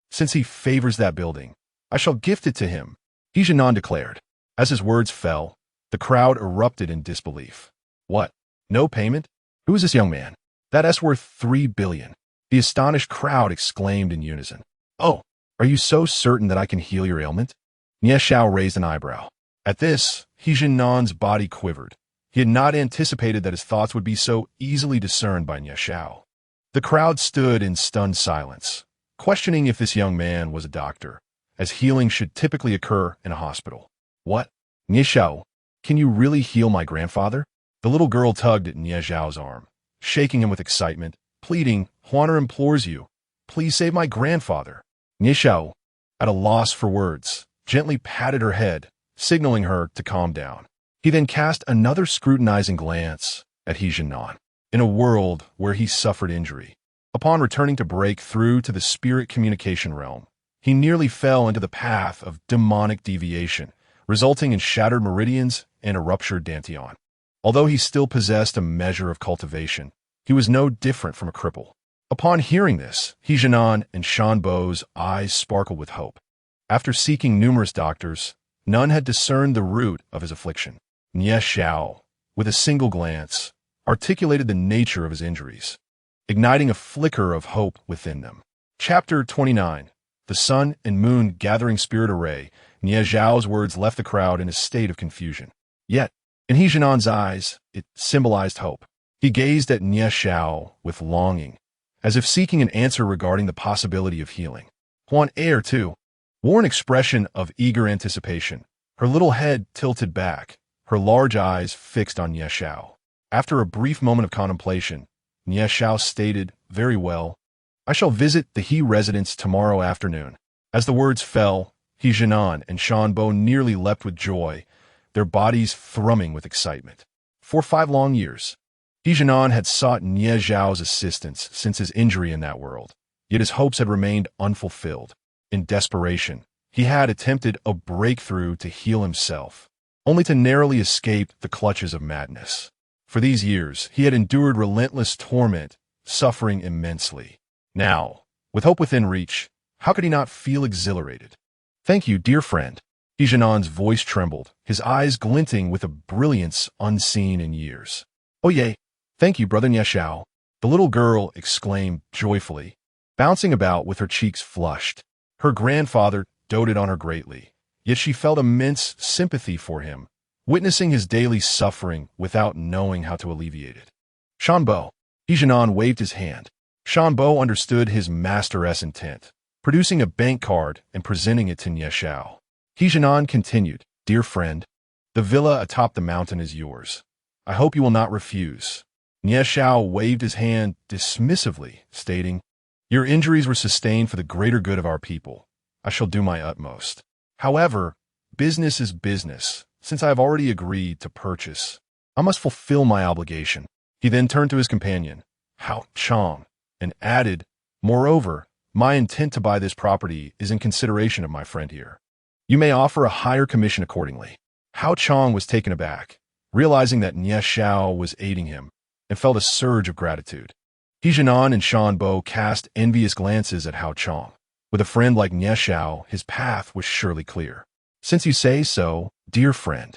Since he favors that building, I shall gift it to him, He Jianan declared. As his words fell, the crowd erupted in disbelief. What? No payment? Who is this young man? That S worth 3 billion. The astonished crowd exclaimed in unison. Oh, are you so certain that I can heal your ailment? Nie Xiao raised an eyebrow. At this, He Jianan's body quivered. He had not anticipated that his thoughts would be so easily discerned by Nie Xiao. The crowd stood in stunned silence, questioning if this young man was a doctor, as healing should typically occur in a hospital. What? Nie Xiao, can you really heal my grandfather? The little girl tugged at Nie Xiao's arm, shaking him with excitement, pleading, Huaner implores you, please save my grandfather. Nie Xiao, at a loss for words, gently patted her head, signaling her to calm down. He then cast another scrutinizing glance at He Jianan. In a world where he suffered injury, upon returning to break through to the spirit communication realm, he nearly fell into the path of demonic deviation, resulting in shattered meridians and a ruptured dantian. Although he still possessed a measure of cultivation, he was no different from a cripple. Upon hearing this, He Jianan and Shanbo's eyes sparkled with hope. After seeking numerous doctors, none had discerned the root of his affliction. Nie Xiao, with a single glance, articulated the nature of his injuries, igniting a flicker of hope within them. Chapter 29. The Sun and Moon Gathering Spirit Array. Nie Xiao's words left the crowd in a state of confusion. Yet, in He Jianan's eyes, it symbolized hope. He gazed at Nie Xiao with longing, as if seeking an answer regarding the possibility of healing. Huan Er, too, wore an expression of eager anticipation, her little head tilted back, her large eyes fixed on Nie Xiao. After a brief moment of contemplation, Nie Xiao stated, very well, I shall visit the He residence tomorrow afternoon. As the words fell, He Jianan and Shanbo nearly leapt with joy, their bodies thrumming with excitement. For 5 long years, He Jianan had sought Nie Xiao's assistance since his injury in that world, yet his hopes had remained unfulfilled. In desperation, he had attempted a breakthrough to heal himself, only to narrowly escape the clutches of madness. For these years, he had endured relentless torment, suffering immensely. Now, with hope within reach, how could he not feel exhilarated? Thank you, dear friend. He Jianan's voice trembled, his eyes glinting with a brilliance unseen in years. Oh yay, thank you, brother Nie Xiao, the little girl exclaimed joyfully, bouncing about with her cheeks flushed. Her grandfather doted on her greatly, yet she felt immense sympathy for him, witnessing his daily suffering without knowing how to alleviate it. Shanbo. He Jianan waved his hand. Shanbo understood his master's intent, producing a bank card and presenting it to Nie Xiao. He Jianan continued, Dear friend, the villa atop the mountain is yours. I hope you will not refuse. Nie Xiao waved his hand dismissively, stating, Your injuries were sustained for the greater good of our people. I shall do my utmost. However, business is business. Since I have already agreed to purchase, I must fulfill my obligation. He then turned to his companion, Hao Chang, and added, Moreover, my intent to buy this property is in consideration of my friend here. You may offer a higher commission accordingly. Hao Chang was taken aback, realizing that Nie Xiao was aiding him, and felt a surge of gratitude. He Jianan and Shanbo cast envious glances at Hao Chang. With a friend like Nie Xiao, his path was surely clear. Since you say so, dear friend,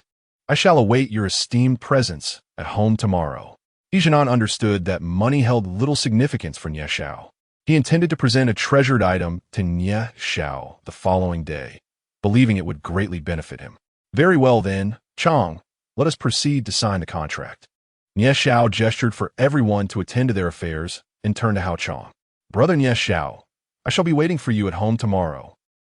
I shall await your esteemed presence at home tomorrow. He Jianan understood that money held little significance for Nie Xiao. He intended to present a treasured item to Nie Xiao the following day, believing it would greatly benefit him. Very well then, Chang, let us proceed to sign the contract. Nie Xiao gestured for everyone to attend to their affairs and turned to Hao Chang. Brother Nie Xiao, I shall be waiting for you at home tomorrow.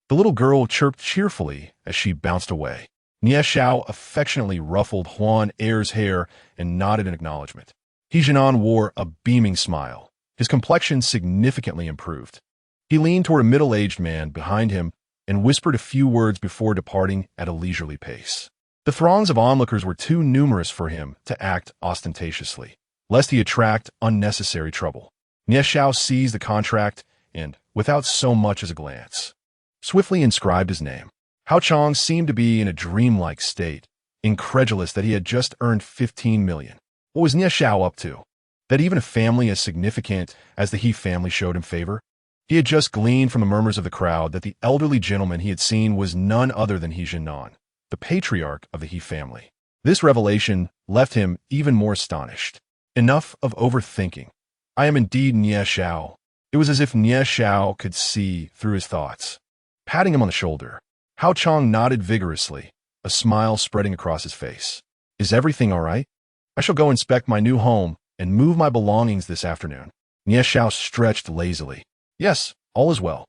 The little girl chirped cheerfully as she bounced away. Nie Xiao affectionately ruffled Huan Er's hair and nodded in acknowledgement. He Jianan wore a beaming smile. His complexion significantly improved. He leaned toward a middle-aged man behind him and whispered a few words before departing at a leisurely pace. The throngs of onlookers were too numerous for him to act ostentatiously, lest he attract unnecessary trouble. Nie Xiao seized the contract and, without so much as a glance, swiftly inscribed his name. Hao Chang seemed to be in a dreamlike state, incredulous that he had just earned 15 million. What was Nie Xiao up to? That even a family as significant as the He family showed him favor? He had just gleaned from the murmurs of the crowd that the elderly gentleman he had seen was none other than He Jianan, the patriarch of the He family. This revelation left him even more astonished. Enough of overthinking. I am indeed Nie Xiao. It was as if Nie Xiao could see through his thoughts. Patting him on the shoulder, Hao Chong nodded vigorously, a smile spreading across his face. Is everything all right? I shall go inspect my new home and move my belongings this afternoon. Nie Xiao stretched lazily. Yes, all is well.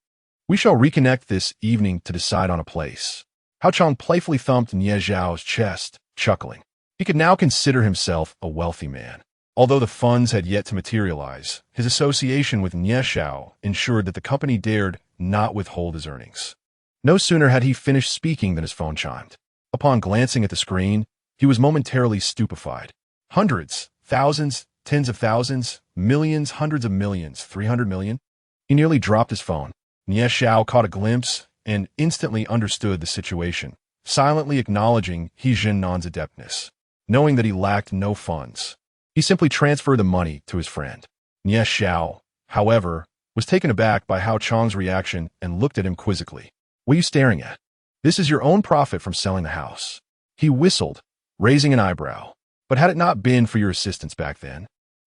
We shall reconnect this evening to decide on a place. Hao Chong playfully thumped Nie Xiao's chest, chuckling. He could now consider himself a wealthy man. Although the funds had yet to materialize, his association with Nie Xiao ensured that the company dared not withhold his earnings. No sooner had he finished speaking than his phone chimed. Upon glancing at the screen, he was momentarily stupefied. Hundreds, thousands, tens of thousands, millions, hundreds of millions, 300 million. He nearly dropped his phone. Nie Xiao caught a glimpse and instantly understood the situation, silently acknowledging He Jianan's adeptness. Knowing that he lacked no funds, he simply transferred the money to his friend. Nie Xiao, however, was taken aback by Hao Chong's reaction and looked at him quizzically. What are you staring at? This is your own profit from selling the house. He whistled, raising an eyebrow. But had it not been for your assistance back then,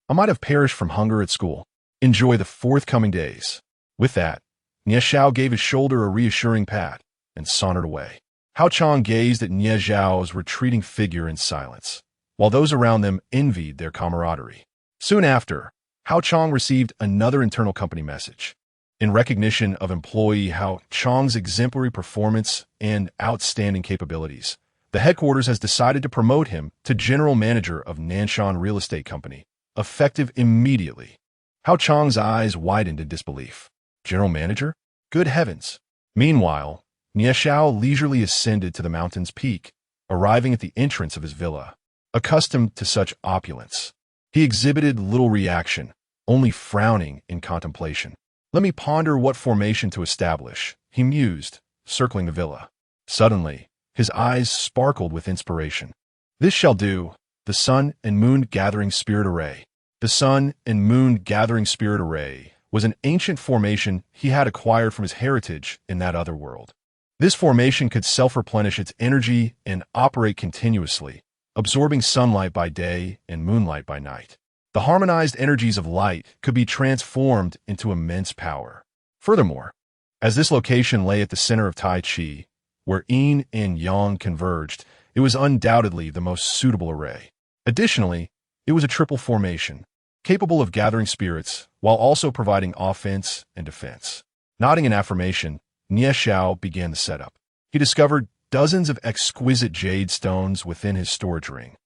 I might have perished from hunger at school. Enjoy the forthcoming days. With that, Nie Xiao gave his shoulder a reassuring pat and sauntered away. Hao Chong gazed at Nie Xiao's retreating figure in silence, while those around them envied their camaraderie. Soon after, Hao Chong received another internal company message. In recognition of employee Hao Chong's exemplary performance and outstanding capabilities, the headquarters has decided to promote him to general manager of Nanshan Real Estate Company, effective immediately. Hao Chong's eyes widened in disbelief. General manager? Good heavens! Meanwhile, Nie Xiao leisurely ascended to the mountain's peak, arriving at the entrance of his villa. Accustomed to such opulence, he exhibited little reaction, only frowning in contemplation. Let me ponder what formation to establish, he mused, circling the villa. Suddenly, his eyes sparkled with inspiration. This shall do, the Sun and Moon Gathering Spirit Array. The Sun and Moon Gathering Spirit Array was an ancient formation he had acquired from his heritage in that other world. This formation could self-replenish its energy and operate continuously, absorbing sunlight by day and moonlight by night. The harmonized energies of light could be transformed into immense power. Furthermore, as this location lay at the center of Tai Chi, where yin and yang converged, it was undoubtedly the most suitable array. Additionally, it was a triple formation, capable of gathering spirits while also providing offense and defense. Nodding in affirmation, Nie Xiao began the setup. He discovered dozens of exquisite jade stones within his storage ring,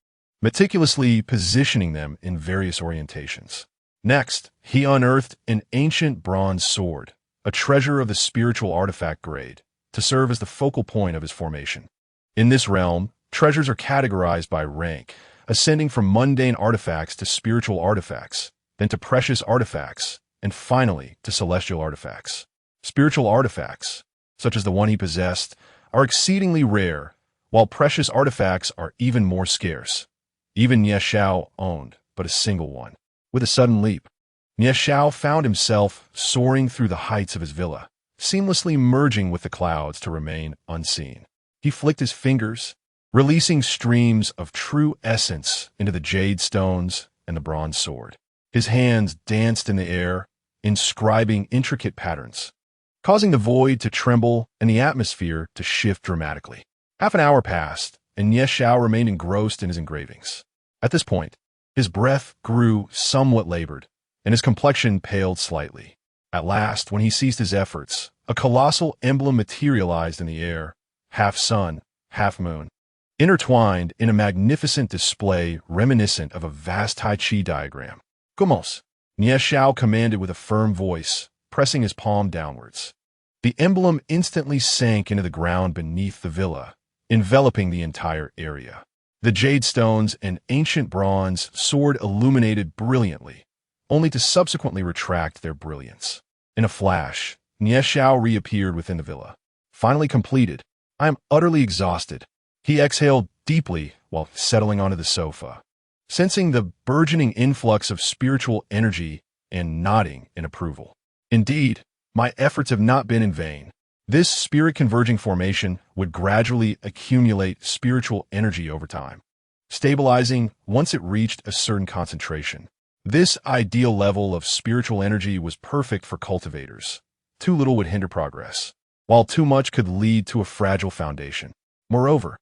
meticulously positioning them in various orientations. Next, he unearthed an ancient bronze sword, a treasure of the spiritual artifact grade, to serve as the focal point of his formation. In this realm, treasures are categorized by rank, ascending from mundane artifacts to spiritual artifacts, then to precious artifacts, and finally to celestial artifacts. Spiritual artifacts, such as the one he possessed, are exceedingly rare, while precious artifacts are even more scarce. Even Nie Xiao owned but a single one. With a sudden leap, Nie Xiao found himself soaring through the heights of his villa, seamlessly merging with the clouds to remain unseen. He flicked his fingers, releasing streams of true essence into the jade stones and the bronze sword. His hands danced in the air, inscribing intricate patterns, causing the void to tremble and the atmosphere to shift dramatically. Half an hour passed, and Nie Xiao remained engrossed in his engravings. At this point, his breath grew somewhat labored, and his complexion paled slightly. At last, when he ceased his efforts, a colossal emblem materialized in the air, half sun, half moon, intertwined in a magnificent display reminiscent of a vast Tai Chi diagram. Commence! Nie Xiao commanded with a firm voice, pressing his palm downwards. The emblem instantly sank into the ground beneath the villa, enveloping the entire area. The jade stones and ancient bronze sword illuminated brilliantly, only to subsequently retract their brilliance. In a flash, Nie Xiao reappeared within the villa. Finally completed, I am utterly exhausted. He exhaled deeply while settling onto the sofa, sensing the burgeoning influx of spiritual energy and nodding in approval. Indeed, my efforts have not been in vain. This spirit-converging formation would gradually accumulate spiritual energy over time, stabilizing once it reached a certain concentration. This ideal level of spiritual energy was perfect for cultivators. Too little would hinder progress, while too much could lead to a fragile foundation. Moreover,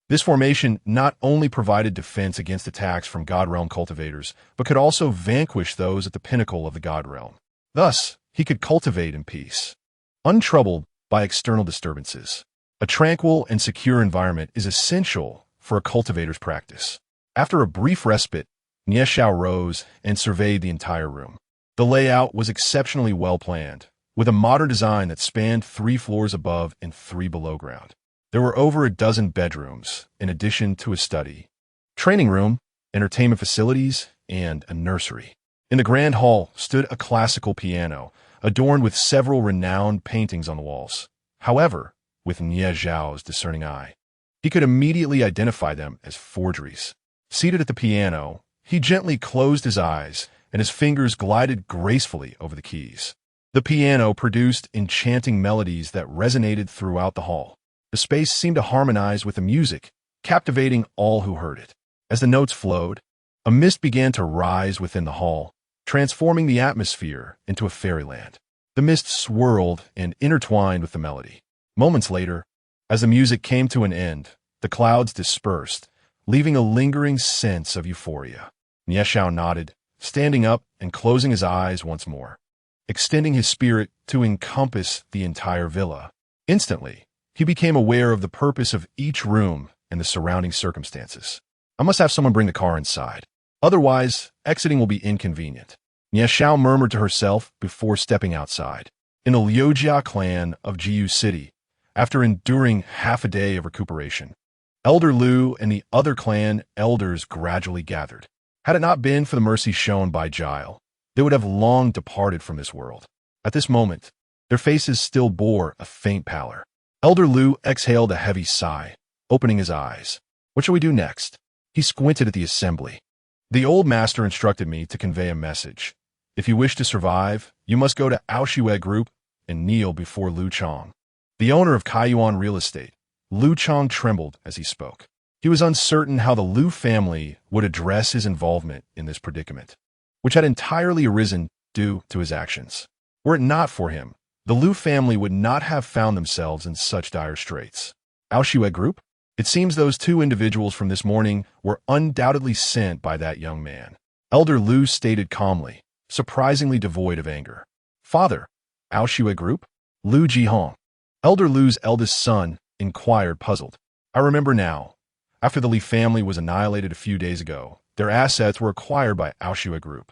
this formation not only provided defense against attacks from God Realm cultivators, but could also vanquish those at the pinnacle of the God Realm. Thus, he could cultivate in peace, untroubled by external disturbances. A tranquil and secure environment is essential for a cultivator's practice. After a brief respite, Nie Xiao rose and surveyed the entire room. The layout was exceptionally well planned, with a modern design that spanned 3 floors above and 3 below ground. There were over a dozen bedrooms, in addition to a study, training room, entertainment facilities, and a nursery. In the grand hall stood a classical piano, adorned with several renowned paintings on the walls. However, with Nie Xiao's discerning eye, he could immediately identify them as forgeries. Seated at the piano, he gently closed his eyes, and his fingers glided gracefully over the keys. The piano produced enchanting melodies that resonated throughout the hall. The space seemed to harmonize with the music, captivating all who heard it. As the notes flowed, a mist began to rise within the hall, transforming the atmosphere into a fairyland. The mist swirled and intertwined with the melody. Moments later, as the music came to an end, the clouds dispersed, leaving a lingering sense of euphoria. Nie Xiao nodded, standing up and closing his eyes once more, extending his spirit to encompass the entire villa. Instantly, he became aware of the purpose of each room and the surrounding circumstances. I must have someone bring the car inside. Otherwise, exiting will be inconvenient. Nie Xiao murmured to herself before stepping outside. In the Liujia clan of Jiu City, after enduring half a day of recuperation, Elder Liu and the other clan elders gradually gathered. Had it not been for the mercy shown by Gile, they would have long departed from this world. At this moment, their faces still bore a faint pallor. Elder Liu exhaled a heavy sigh, opening his eyes. What shall we do next? He squinted at the assembly. The old master instructed me to convey a message. If you wish to survive, you must go to Aoshue Group and kneel before Lu Chong, the owner of Kaiyuan Real Estate. Lu Chong trembled as he spoke. He was uncertain how the Lu family would address his involvement in this predicament, which had entirely arisen due to his actions. Were it not for him, the Lu family would not have found themselves in such dire straits. Aoshue Group? It seems those 2 individuals from this morning were undoubtedly sent by that young man. Elder Liu stated calmly, surprisingly devoid of anger. Father, Aoshue Group? Lu Jihong. Elder Liu's eldest son inquired, puzzled. I remember now. After the Li family was annihilated a few days ago, their assets were acquired by Aoshue Group.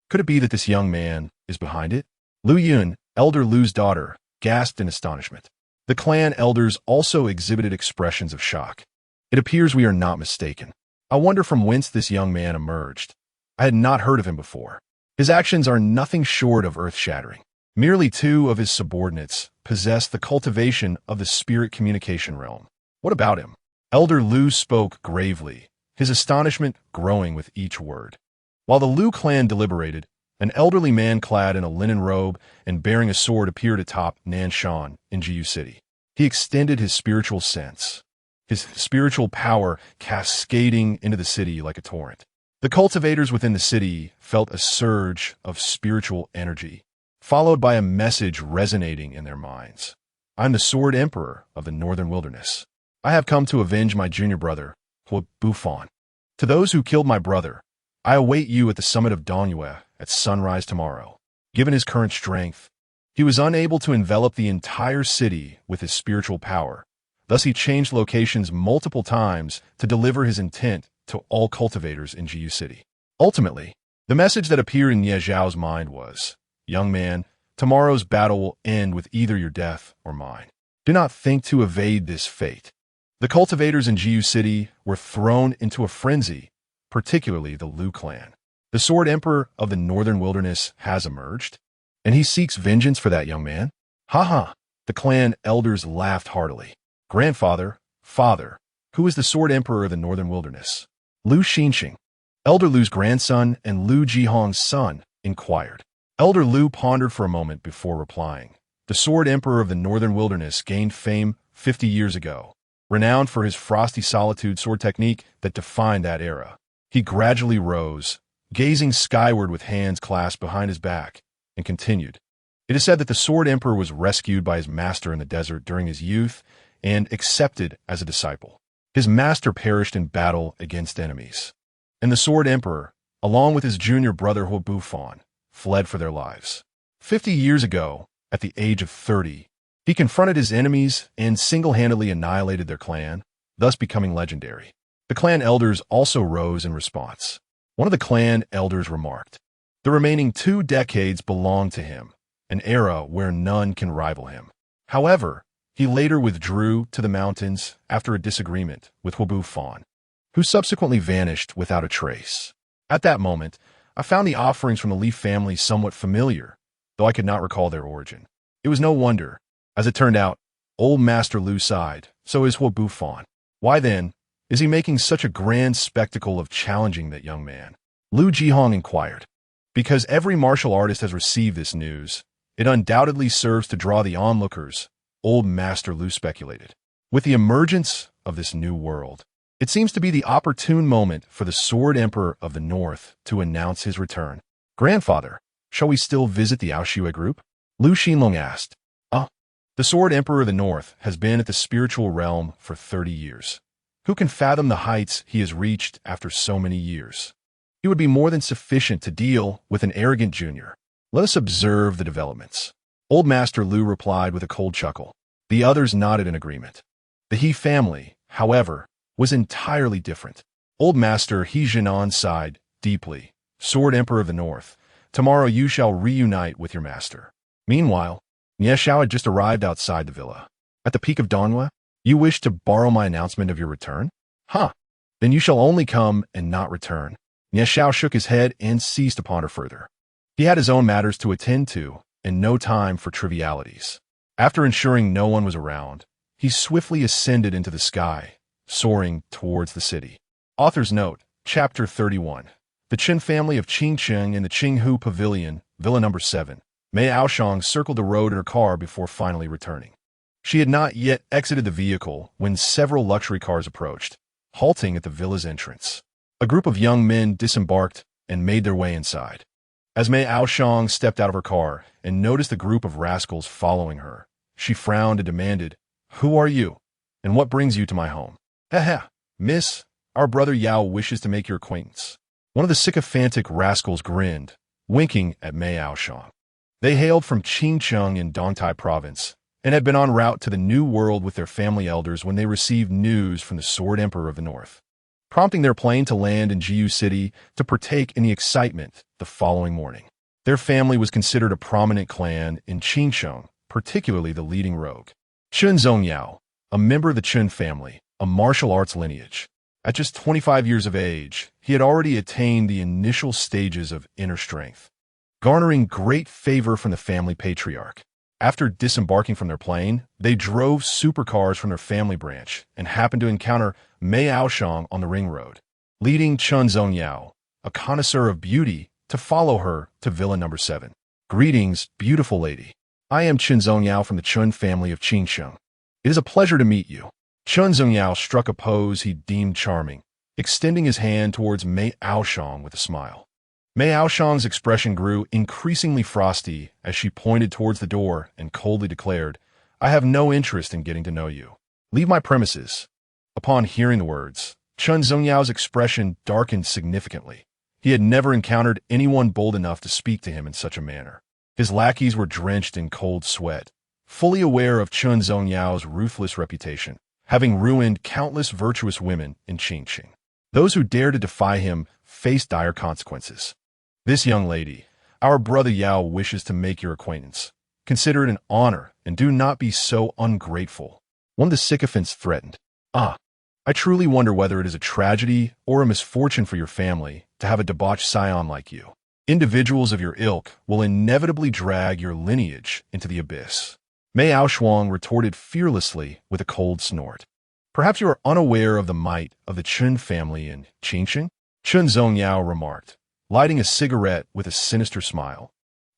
Could it be that this young man is behind it? Lu Yun, Elder Liu's daughter, gasped in astonishment. The clan elders also exhibited expressions of shock. It appears we are not mistaken. I wonder from whence this young man emerged. I had not heard of him before. His actions are nothing short of earth-shattering. Merely 2 of his subordinates possess the cultivation of the spirit communication realm. What about him? Elder Liu spoke gravely, his astonishment growing with each word. While the Liu clan deliberated, an elderly man clad in a linen robe and bearing a sword appeared atop Nanshan in Jiu City. He extended his spiritual sense, his spiritual power cascading into the city like a torrent. The cultivators within the city felt a surge of spiritual energy, followed by a message resonating in their minds. I'm the Sword Emperor of the Northern Wilderness. I have come to avenge my junior brother, Hua Bufan. To those who killed my brother, I await you at the summit of Dongyue at sunrise tomorrow. Given his current strength, he was unable to envelop the entire city with his spiritual power. Thus he changed locations multiple times to deliver his intent to all cultivators in Jiu City. Ultimately, the message that appeared in Nie Xiao's mind was, young man, tomorrow's battle will end with either your death or mine. Do not think to evade this fate. The cultivators in Jiu City were thrown into a frenzy, particularly the Liu clan. The Sword Emperor of the Northern Wilderness has emerged, and he seeks vengeance for that young man? Ha ha! The clan elders laughed heartily. Grandfather, father, Who is the Sword Emperor of the Northern Wilderness? Lu Xinxing, Elder Lu's grandson and Lu Jihong's son, inquired. Elder Lu pondered for a moment before replying. The Sword Emperor of the Northern Wilderness gained fame 50 years ago, renowned for his frosty solitude sword technique that defined that era. He gradually rose, gazing skyward with hands clasped behind his back, and continued. It is said that the Sword Emperor was rescued by his master in the desert during his youth and accepted as a disciple. His master perished in battle against enemies, and the Sword Emperor, along with his junior brother Huo Bufan, fled for their lives. 50 years ago, at the age of 30, he confronted his enemies and single-handedly annihilated their clan, thus becoming legendary. The clan elders also rose in response. One of the clan elders remarked, "The remaining 2 decades belong to him, an era where none can rival him." However, he later withdrew to the mountains after a disagreement with Huo Bufan, who subsequently vanished without a trace. At that moment, I found the offerings from the Li family somewhat familiar, though I could not recall their origin. It was no wonder. As it turned out, old Master Lu sighed, so is Huo Bufan. Why then is he making such a grand spectacle of challenging that young man? Lu Jihong inquired. Because every martial artist has received this news, it undoubtedly serves to draw the onlookers, old Master Lu speculated. With the emergence of this new world, it seems to be the opportune moment for the Sword Emperor of the North to announce his return. Grandfather, shall we still visit the Aoshue group? Lu Xinlong asked. The Sword Emperor of the North has been at the spiritual realm for 30 years. Who can fathom the heights he has reached after so many years? He would be more than sufficient to deal with an arrogant junior. Let us observe the developments. Old Master Lu replied with a cold chuckle. The others nodded in agreement. The He family, however, was entirely different. Old Master He Jinan sighed deeply. Sword Emperor of the North, tomorrow you shall reunite with your master. Meanwhile, Nie Xiao had just arrived outside the villa. At the peak of Donghua, you wish to borrow my announcement of your return? Huh. Then you shall only come and not return. Nie Xiao shook his head and ceased to ponder further. He had his own matters to attend to, and no time for trivialities. After ensuring no one was around, he swiftly ascended into the sky, soaring towards the city. Author's note, Chapter 31. The Qin family of Qingcheng in the Qinghu Pavilion, Villa Number 7. Mei Aoshang circled the road in her car before finally returning. She had not yet exited the vehicle when several luxury cars approached, halting at the villa's entrance. A group of young men disembarked and made their way inside. As Mei Aoshang stepped out of her car and noticed the group of rascals following her, she frowned and demanded, "Who are you, and what brings you to my home?" "Heh, miss, our brother Yao wishes to make your acquaintance." One of the sycophantic rascals grinned, winking at Mei Aoshang. They hailed from Qingcheng in Dongtai Province and had been en route to the New World with their family elders when they received news from the Sword Emperor of the North, prompting their plane to land in Jiu City to partake in the excitement the following morning. Their family was considered a prominent clan in Qingcheng, particularly the leading rogue, Chun Zongyao, a member of the Chun family, a martial arts lineage. At just 25 years of age, he had already attained the initial stages of inner strength, garnering great favor from the family patriarch. After disembarking from their plane, they drove supercars from their family branch and happened to encounter Mei Aoshang on the ring road, leading Chun Zongyao, a connoisseur of beauty, to follow her to Villa Number 7. "Greetings, beautiful lady. I am Chun Zongyao from the Chun family of Qingcheng. It is a pleasure to meet you." Chun Zongyao struck a pose he deemed charming, extending his hand towards Mei Aoshang with a smile. Mei Aoshang's expression grew increasingly frosty as she pointed towards the door and coldly declared, "I have no interest in getting to know you. Leave my premises." Upon hearing the words, Chun Zongyao's expression darkened significantly. He had never encountered anyone bold enough to speak to him in such a manner. His lackeys were drenched in cold sweat, fully aware of Chun Zongyao's ruthless reputation, having ruined countless virtuous women in Qingqing. Those who dared to defy him faced dire consequences. "This young lady, our brother Yao wishes to make your acquaintance. Consider it an honor and do not be so ungrateful," one of the sycophants threatened. I truly wonder whether it is a tragedy or a misfortune for your family to have a debauched scion like you. Individuals of your ilk will inevitably drag your lineage into the abyss." Mei Aoshang retorted fearlessly with a cold snort. Perhaps you are unaware of the might of the Chun family in Qingqing? Chun Zongyao remarked, lighting a cigarette with a sinister smile,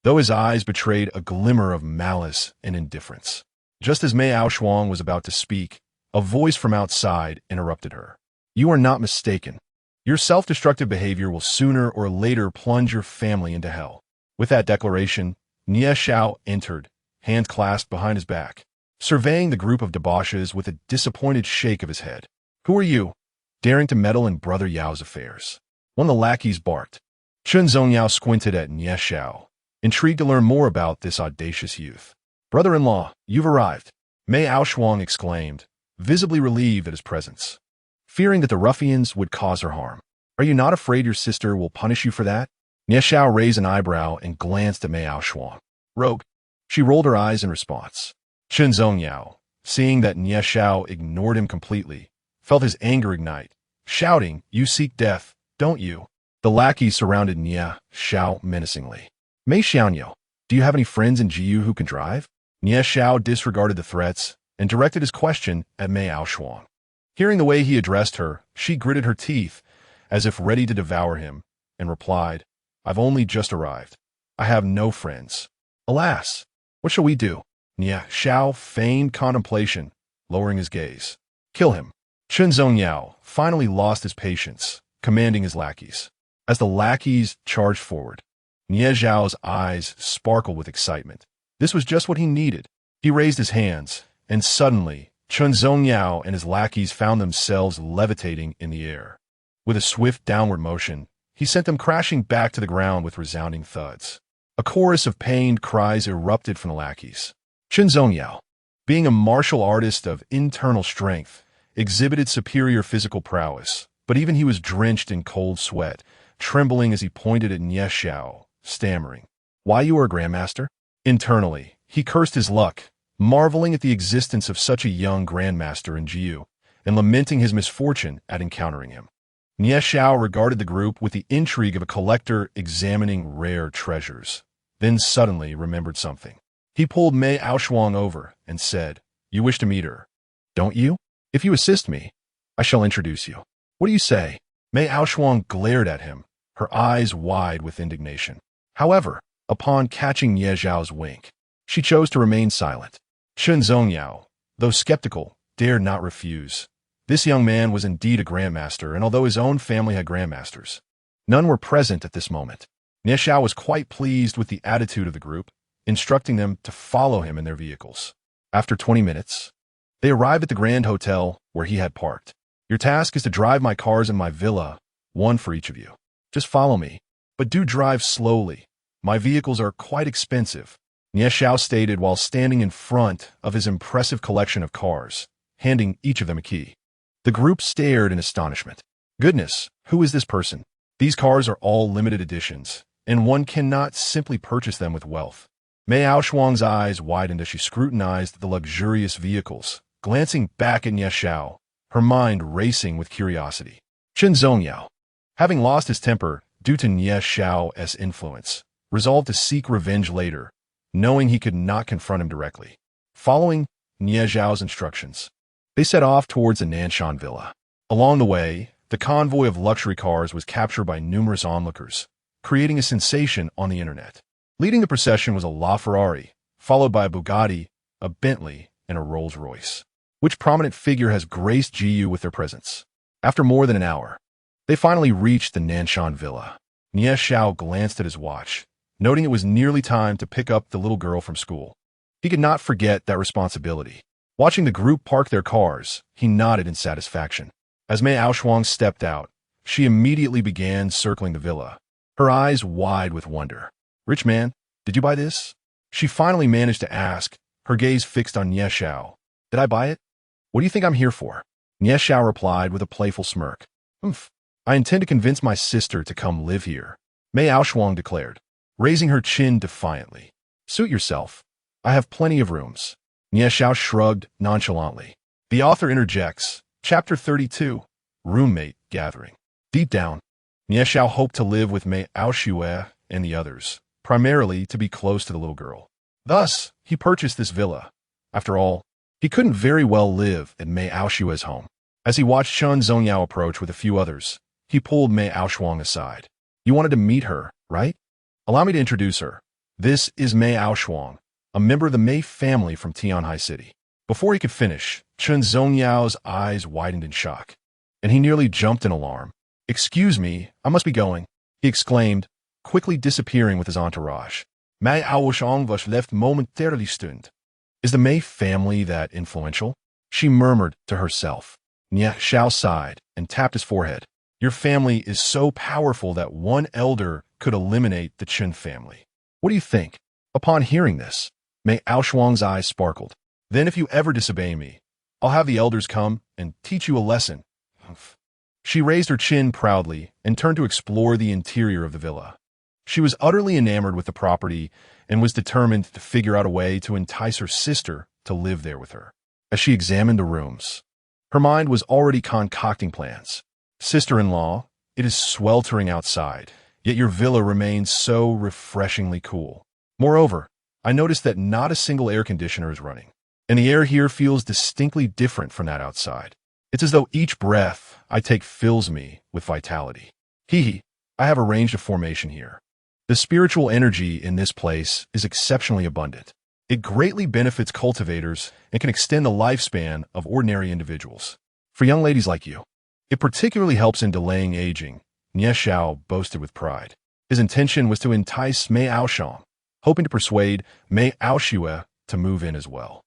though his eyes betrayed a glimmer of malice and indifference. Just as Mei Aoshuang was about to speak, a voice from outside interrupted her. You are not mistaken. Your self-destructive behavior will sooner or later plunge your family into hell. With that declaration, Nie Xiao entered, hands clasped behind his back, surveying the group of debauches with a disappointed shake of his head. Who are you, daring to meddle in Brother Yao's affairs? One of the lackeys barked. Chun Zongyao squinted at Nie Xiao, intrigued to learn more about this audacious youth. Brother-in-law, you've arrived, Mei Aoshuang exclaimed, visibly relieved at his presence, fearing that the ruffians would cause her harm. Are you not afraid your sister will punish you for that? Nie Xiao raised an eyebrow and glanced at Mei Aoshuang. Rogue. She rolled her eyes in response. Chun Zongyao, seeing that Nie Xiao ignored him completely, felt his anger ignite, shouting, You seek death, don't you? The lackeys surrounded Nie Xiao menacingly. Mei Xiaoniao, do you have any friends in Jiyu who can drive? Nie Xiao disregarded the threats and directed his question at Mei Aoshuang. Hearing the way he addressed her, she gritted her teeth, as if ready to devour him, and replied, I've only just arrived. I have no friends. Alas, what shall we do? Nie Xiao feigned contemplation, lowering his gaze. Kill him. Chun Zongyao finally lost his patience, commanding his lackeys. As the lackeys charged forward, Nie Xiao's eyes sparkled with excitement. This was just what he needed. He raised his hands, and suddenly, Chun Zongyao and his lackeys found themselves levitating in the air. With a swift downward motion, he sent them crashing back to the ground with resounding thuds. A chorus of pained cries erupted from the lackeys. Chun Zongyao, being a martial artist of internal strength, exhibited superior physical prowess, but even he was drenched in cold sweat, trembling as he pointed at Nie Xiao, stammering, Why you are a grandmaster? Internally, he cursed his luck, marveling at the existence of such a young grandmaster in Jiu, and lamenting his misfortune at encountering him. Nie Xiao regarded the group with the intrigue of a collector examining rare treasures, then suddenly remembered something. He pulled Mei Aoshuang over and said, You wish to meet her, don't you? If you assist me, I shall introduce you. What do you say? Mei Aoshuang glared at him, her eyes wide with indignation. However, upon catching Nie Xiao's wink, she chose to remain silent. Chun Zongyao, though skeptical, dared not refuse. This young man was indeed a grandmaster, and although his own family had grandmasters, none were present at this moment. Nie Xiao was quite pleased with the attitude of the group, instructing them to follow him in their vehicles. After 20 minutes, they arrived at the Grand Hotel where he had parked. Your task is to drive my cars in my villa, one for each of you. Just follow me, but do drive slowly. My vehicles are quite expensive, Nie Xiao stated while standing in front of his impressive collection of cars, handing each of them a key. The group stared in astonishment. Goodness, who is this person? These cars are all limited editions, and one cannot simply purchase them with wealth. Mei Aoshuang's eyes widened as she scrutinized the luxurious vehicles, glancing back at Nie Xiao, her mind racing with curiosity. Chun Zongyao, having lost his temper due to Nie Xiao's influence, resolved to seek revenge later, knowing he could not confront him directly. Following Nie Xiao's instructions, they set off towards the Nanshan villa. Along the way, the convoy of luxury cars was captured by numerous onlookers, creating a sensation on the internet. Leading the procession was a LaFerrari, followed by a Bugatti, a Bentley, and a Rolls-Royce. Which prominent figure has graced Jiu with their presence? After more than an hour, they finally reached the Nanshan villa. Nie Xiao glanced at his watch, noting it was nearly time to pick up the little girl from school. He could not forget that responsibility. Watching the group park their cars, he nodded in satisfaction. As Mei Aoshuang stepped out, she immediately began circling the villa, her eyes wide with wonder. Rich man, did you buy this? She finally managed to ask, her gaze fixed on Nie Xiao. Did I buy it? What do you think I'm here for? Nie Xiao replied with a playful smirk. I intend to convince my sister to come live here, Mei Aoshuang declared, raising her chin defiantly. Suit yourself. I have plenty of rooms. Nie Xiao shrugged nonchalantly. The author interjects, Chapter 32, Roommate Gathering. Deep down, Nie Xiao hoped to live with Mei Aoshue and the others, primarily to be close to the little girl. Thus, he purchased this villa. After all, He couldn't very well live at Mei Aoshua's home. As he watched Chen Zongyao approach with a few others, he pulled Mei Aoshuang aside. You wanted to meet her, right? Allow me to introduce her. This is Mei Aoshuang, a member of the Mei family from Tianhai City. Before he could finish, Chen Zongyao's eyes widened in shock, and he nearly jumped in alarm. Excuse me, I must be going, he exclaimed, quickly disappearing with his entourage. Mei Aoshuang was left momentarily stunned. Is the Mei family that influential? She murmured to herself. Nie Xiao sighed and tapped his forehead. Your family is so powerful that one elder could eliminate the Chen family. What do you think? Upon hearing this, Mei Aoshuang's eyes sparkled. Then if you ever disobey me, I'll have the elders come and teach you a lesson. She raised her chin proudly and turned to explore the interior of the villa. She was utterly enamored with the property and was determined to figure out a way to entice her sister to live there with her. As she examined the rooms, her mind was already concocting plans. Sister-in-law, it is sweltering outside, yet your villa remains so refreshingly cool. Moreover, I noticed that not a single air conditioner is running, and the air here feels distinctly different from that outside. It's as though each breath I take fills me with vitality. I have arranged a formation here. The spiritual energy in this place is exceptionally abundant. It greatly benefits cultivators and can extend the lifespan of ordinary individuals. For young ladies like you, it particularly helps in delaying aging, Nie Xiao boasted with pride. His intention was to entice Mei Aoshuang, hoping to persuade Mei Aoshua to move in as well.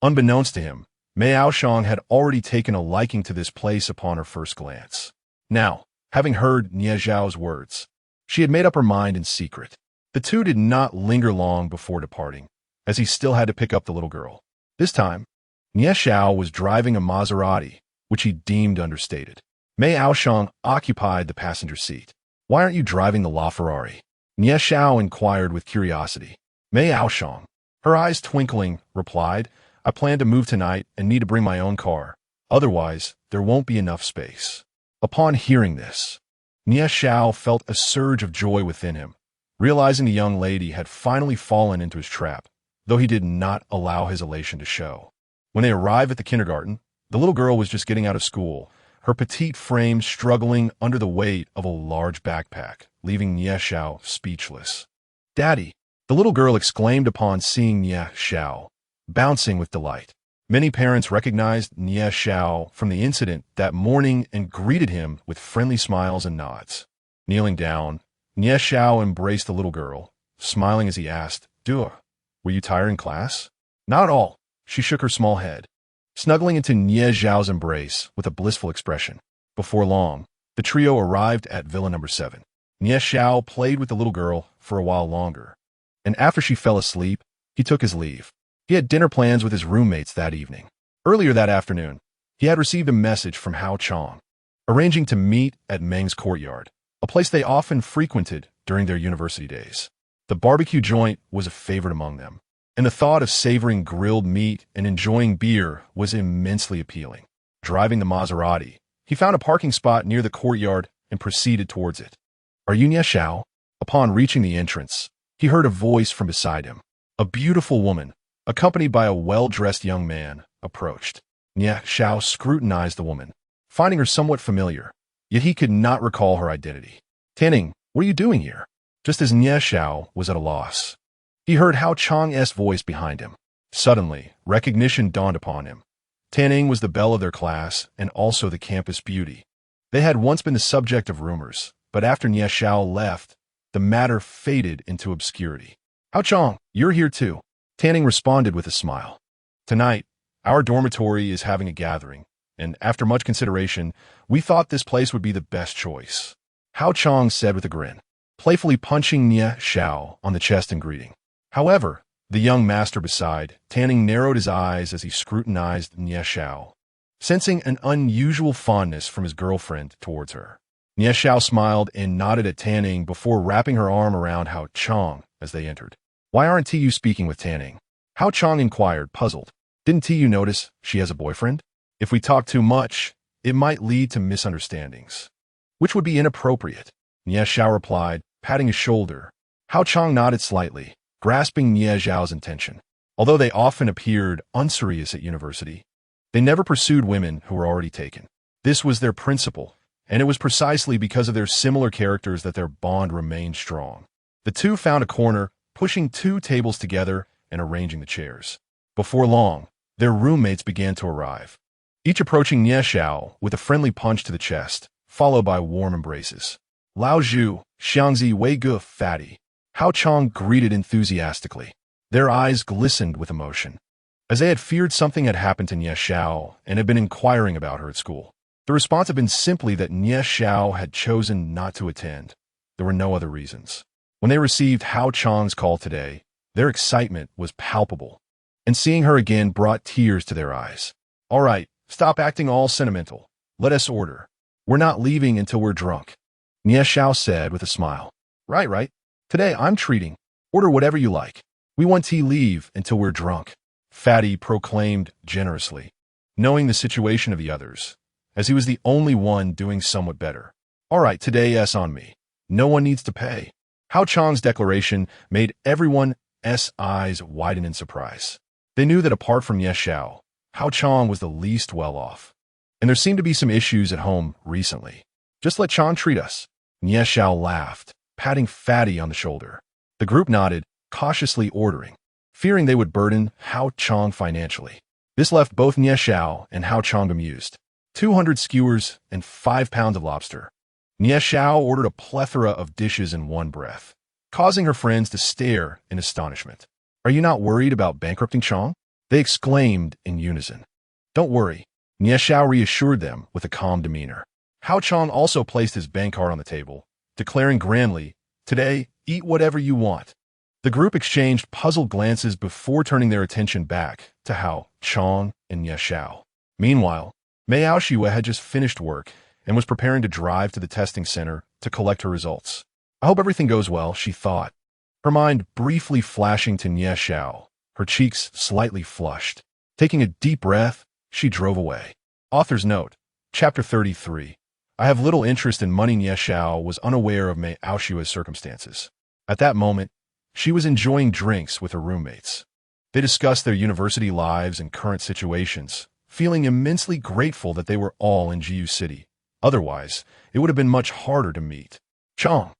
Unbeknownst to him, Mei Aoshuang had already taken a liking to this place upon her first glance. Now, having heard Nie Xiao's words, she had made up her mind in secret. The two did not linger long before departing, as he still had to pick up the little girl. This time, Nie Xiao was driving a Maserati, which he deemed understated. Mei Aoshuang occupied the passenger seat. Why aren't you driving the LaFerrari? Nie Xiao inquired with curiosity. Mei Aoshuang, her eyes twinkling, replied, I plan to move tonight and need to bring my own car. Otherwise, there won't be enough space. Upon hearing this, Nie Xiao felt a surge of joy within him, realizing the young lady had finally fallen into his trap, though he did not allow his elation to show. When they arrived at the kindergarten, the little girl was just getting out of school, her petite frame struggling under the weight of a large backpack, leaving Nie Xiao speechless. Daddy, the little girl exclaimed upon seeing Nie Xiao, bouncing with delight. Many parents recognized Nie Xiao from the incident that morning and greeted him with friendly smiles and nods. Kneeling down, Nie Xiao embraced the little girl, smiling as he asked, Dua, were you tired in class? Not at all, she shook her small head, snuggling into Nie Xiao's embrace with a blissful expression. Before long, the trio arrived at Villa number 7. Nie Xiao played with the little girl for a while longer, and after she fell asleep, he took his leave. He had dinner plans with his roommates that evening. Earlier that afternoon, he had received a message from Hao Chong, arranging to meet at Meng's courtyard, a place they often frequented during their university days. The barbecue joint was a favorite among them, and the thought of savoring grilled meat and enjoying beer was immensely appealing. Driving the Maserati, he found a parking spot near the courtyard and proceeded towards it. Are you Nie Xiao? Upon reaching the entrance, he heard a voice from beside him. A beautiful woman, accompanied by a well-dressed young man, approached. Nie Xiao scrutinized the woman, finding her somewhat familiar, yet he could not recall her identity. Tanning, what are you doing here? Just as Nie Xiao was at a loss, he heard Hao Chang's voice behind him. Suddenly, recognition dawned upon him. Tanning was the belle of their class and also the campus beauty. They had once been the subject of rumors, but after Nie Xiao left, the matter faded into obscurity. Hao Chang, you're here too. Tanning responded with a smile. Tonight, our dormitory is having a gathering, and after much consideration, we thought this place would be the best choice. Hao Chang said with a grin, playfully punching Nie Xiao on the chest in greeting. However, the young master beside, Tanning narrowed his eyes as he scrutinized Nie Xiao, sensing an unusual fondness from his girlfriend towards her. Nie Xiao smiled and nodded at Tanning before wrapping her arm around Hao Chang as they entered. Why aren't you speaking with Tanning? Hao Chang inquired, puzzled. Didn't you notice she has a boyfriend? If we talk too much, it might lead to misunderstandings, which would be inappropriate. Nie Xiao replied, patting his shoulder. Hao Chang nodded slightly, grasping Nie Xiao's intention. Although they often appeared unserious at university, they never pursued women who were already taken. This was their principle, and it was precisely because of their similar characters that their bond remained strong. The two found a corner, pushing 2 tables together and arranging the chairs. Before long, their roommates began to arrive, each approaching Nie Xiao with a friendly punch to the chest, followed by warm embraces. Lao Zhu, Xiangzi Wei Ge, Fatty. Hao Chong greeted enthusiastically. Their eyes glistened with emotion, as they had feared something had happened to Nie Xiao and had been inquiring about her at school. The response had been simply that Nie Xiao had chosen not to attend. There were no other reasons. When they received Hao Chong's call today, their excitement was palpable, and seeing her again brought tears to their eyes. All right, stop acting all sentimental. Let us order. We're not leaving until we're drunk, Nie Xiao said with a smile. Right. Today I'm treating. Order whatever you like. We want to leave until we're drunk, Fatty proclaimed generously, knowing the situation of the others, as he was the only one doing somewhat better. All right, today's on me. No one needs to pay. Hao Chong's declaration made everyone's eyes widen in surprise. They knew that apart from Nie Xiao, Hao Chong was the least well off, and there seemed to be some issues at home recently. Just let Chong treat us. Nie Xiao laughed, patting Fatty on the shoulder. The group nodded, cautiously ordering, fearing they would burden Hao Chong financially. This left both Nie Xiao and Hao Chong amused. 200 skewers and 5 pounds of lobster. Nie Xiao ordered a plethora of dishes in one breath, causing her friends to stare in astonishment. Are you not worried about bankrupting Chong? They exclaimed in unison. Don't worry, Nie Xiao reassured them with a calm demeanor. Hao Chong also placed his bank card on the table, declaring grandly, Today, eat whatever you want. The group exchanged puzzled glances before turning their attention back to Hao Chong and Nie Xiao. Meanwhile, Mei Aoshue had just finished work and was preparing to drive to the testing center to collect her results. I hope everything goes well, she thought, her mind briefly flashing to Nie Xiao, her cheeks slightly flushed. Taking a deep breath, she drove away. Author's note, Chapter 33. I have little interest in money. Nie Xiao was unaware of Mei Aoshue's circumstances. At that moment, she was enjoying drinks with her roommates. They discussed their university lives and current situations, feeling immensely grateful that they were all in Jiu City. Otherwise, it would have been much harder to meet. Chong,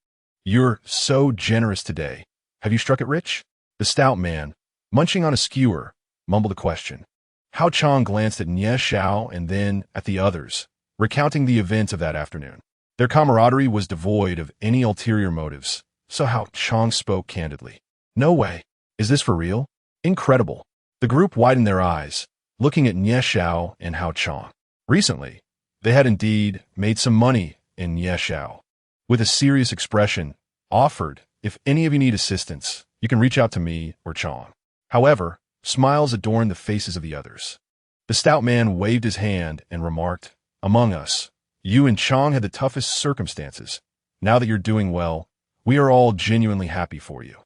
you're so generous today. Have you struck it rich? The stout man, munching on a skewer, mumbled a question. Hao Chong glanced at Nie Xiao and then at the others, recounting the events of that afternoon. Their camaraderie was devoid of any ulterior motives, so Hao Chong spoke candidly. No way. Is this for real? Incredible. The group widened their eyes, looking at Nie Xiao and Hao Chong. Recently, they had indeed made some money in Nie Xiao. With a serious expression, offered, if any of you need assistance, you can reach out to me or Chong. However, smiles adorned the faces of the others. The stout man waved his hand and remarked, Among us, you and Chong had the toughest circumstances. Now that you're doing well, we are all genuinely happy for you.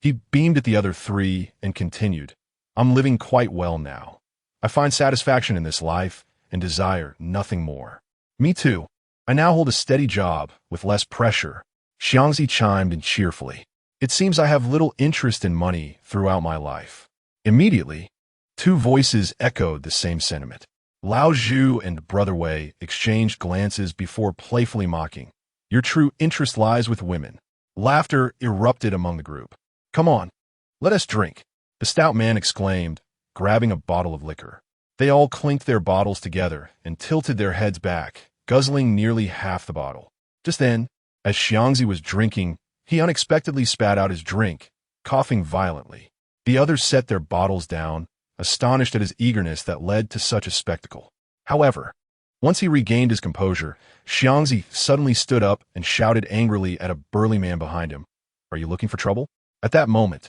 He beamed at the other three and continued, I'm living quite well now. I find satisfaction in this life and desire nothing more. Me too. I now hold a steady job with less pressure. Xiangzi chimed in cheerfully. It seems I have little interest in money throughout my life. Immediately, 2 voices echoed the same sentiment. Lao Zhu and Brother Wei exchanged glances before playfully mocking. Your true interest lies with women. Laughter erupted among the group. Come on, let us drink, the stout man exclaimed, grabbing a bottle of liquor. They all clinked their bottles together and tilted their heads back, guzzling nearly half the bottle. Just then, as Xiangzi was drinking, he unexpectedly spat out his drink, coughing violently. The others set their bottles down, astonished at his eagerness that led to such a spectacle. However, once he regained his composure, Xiangzi suddenly stood up and shouted angrily at a burly man behind him. Are you looking for trouble? At that moment,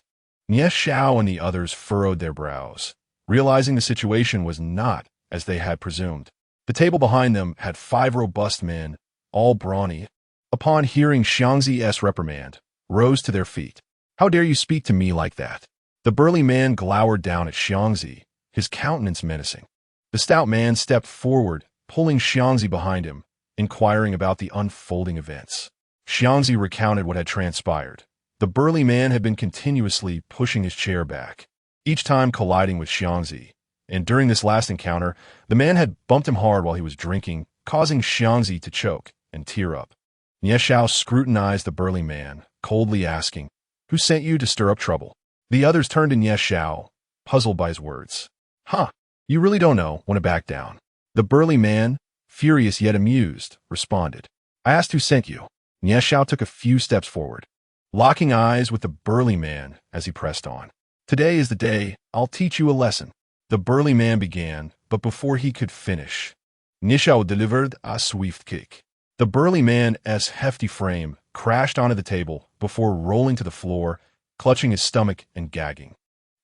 Nie Xiao and the others furrowed their brows, realizing the situation was not as they had presumed. The table behind them had 5 robust men, all brawny. Upon hearing Xiangzi's reprimand, rose to their feet. How dare you speak to me like that? The burly man glowered down at Xiangzi, his countenance menacing. The stout man stepped forward, pulling Xiangzi behind him, inquiring about the unfolding events. Xiangzi recounted what had transpired. The burly man had been continuously pushing his chair back, each time colliding with Xiangzi. And during this last encounter, the man had bumped him hard while he was drinking, causing Xiangzi to choke and tear up. Nie Xiao scrutinized the burly man, coldly asking, "Who sent you to stir up trouble?" The others turned to Nie Xiao, puzzled by his words. "Huh, you really don't know," when it backed down. The burly man, furious yet amused, responded, "I asked who sent you." Nie Xiao took a few steps forward, locking eyes with the burly man as he pressed on. "Today is the day I'll teach you a lesson." The burly man began, but before he could finish, Nie Xiao delivered a swift kick. The burly man's hefty frame crashed onto the table before rolling to the floor, clutching his stomach and gagging.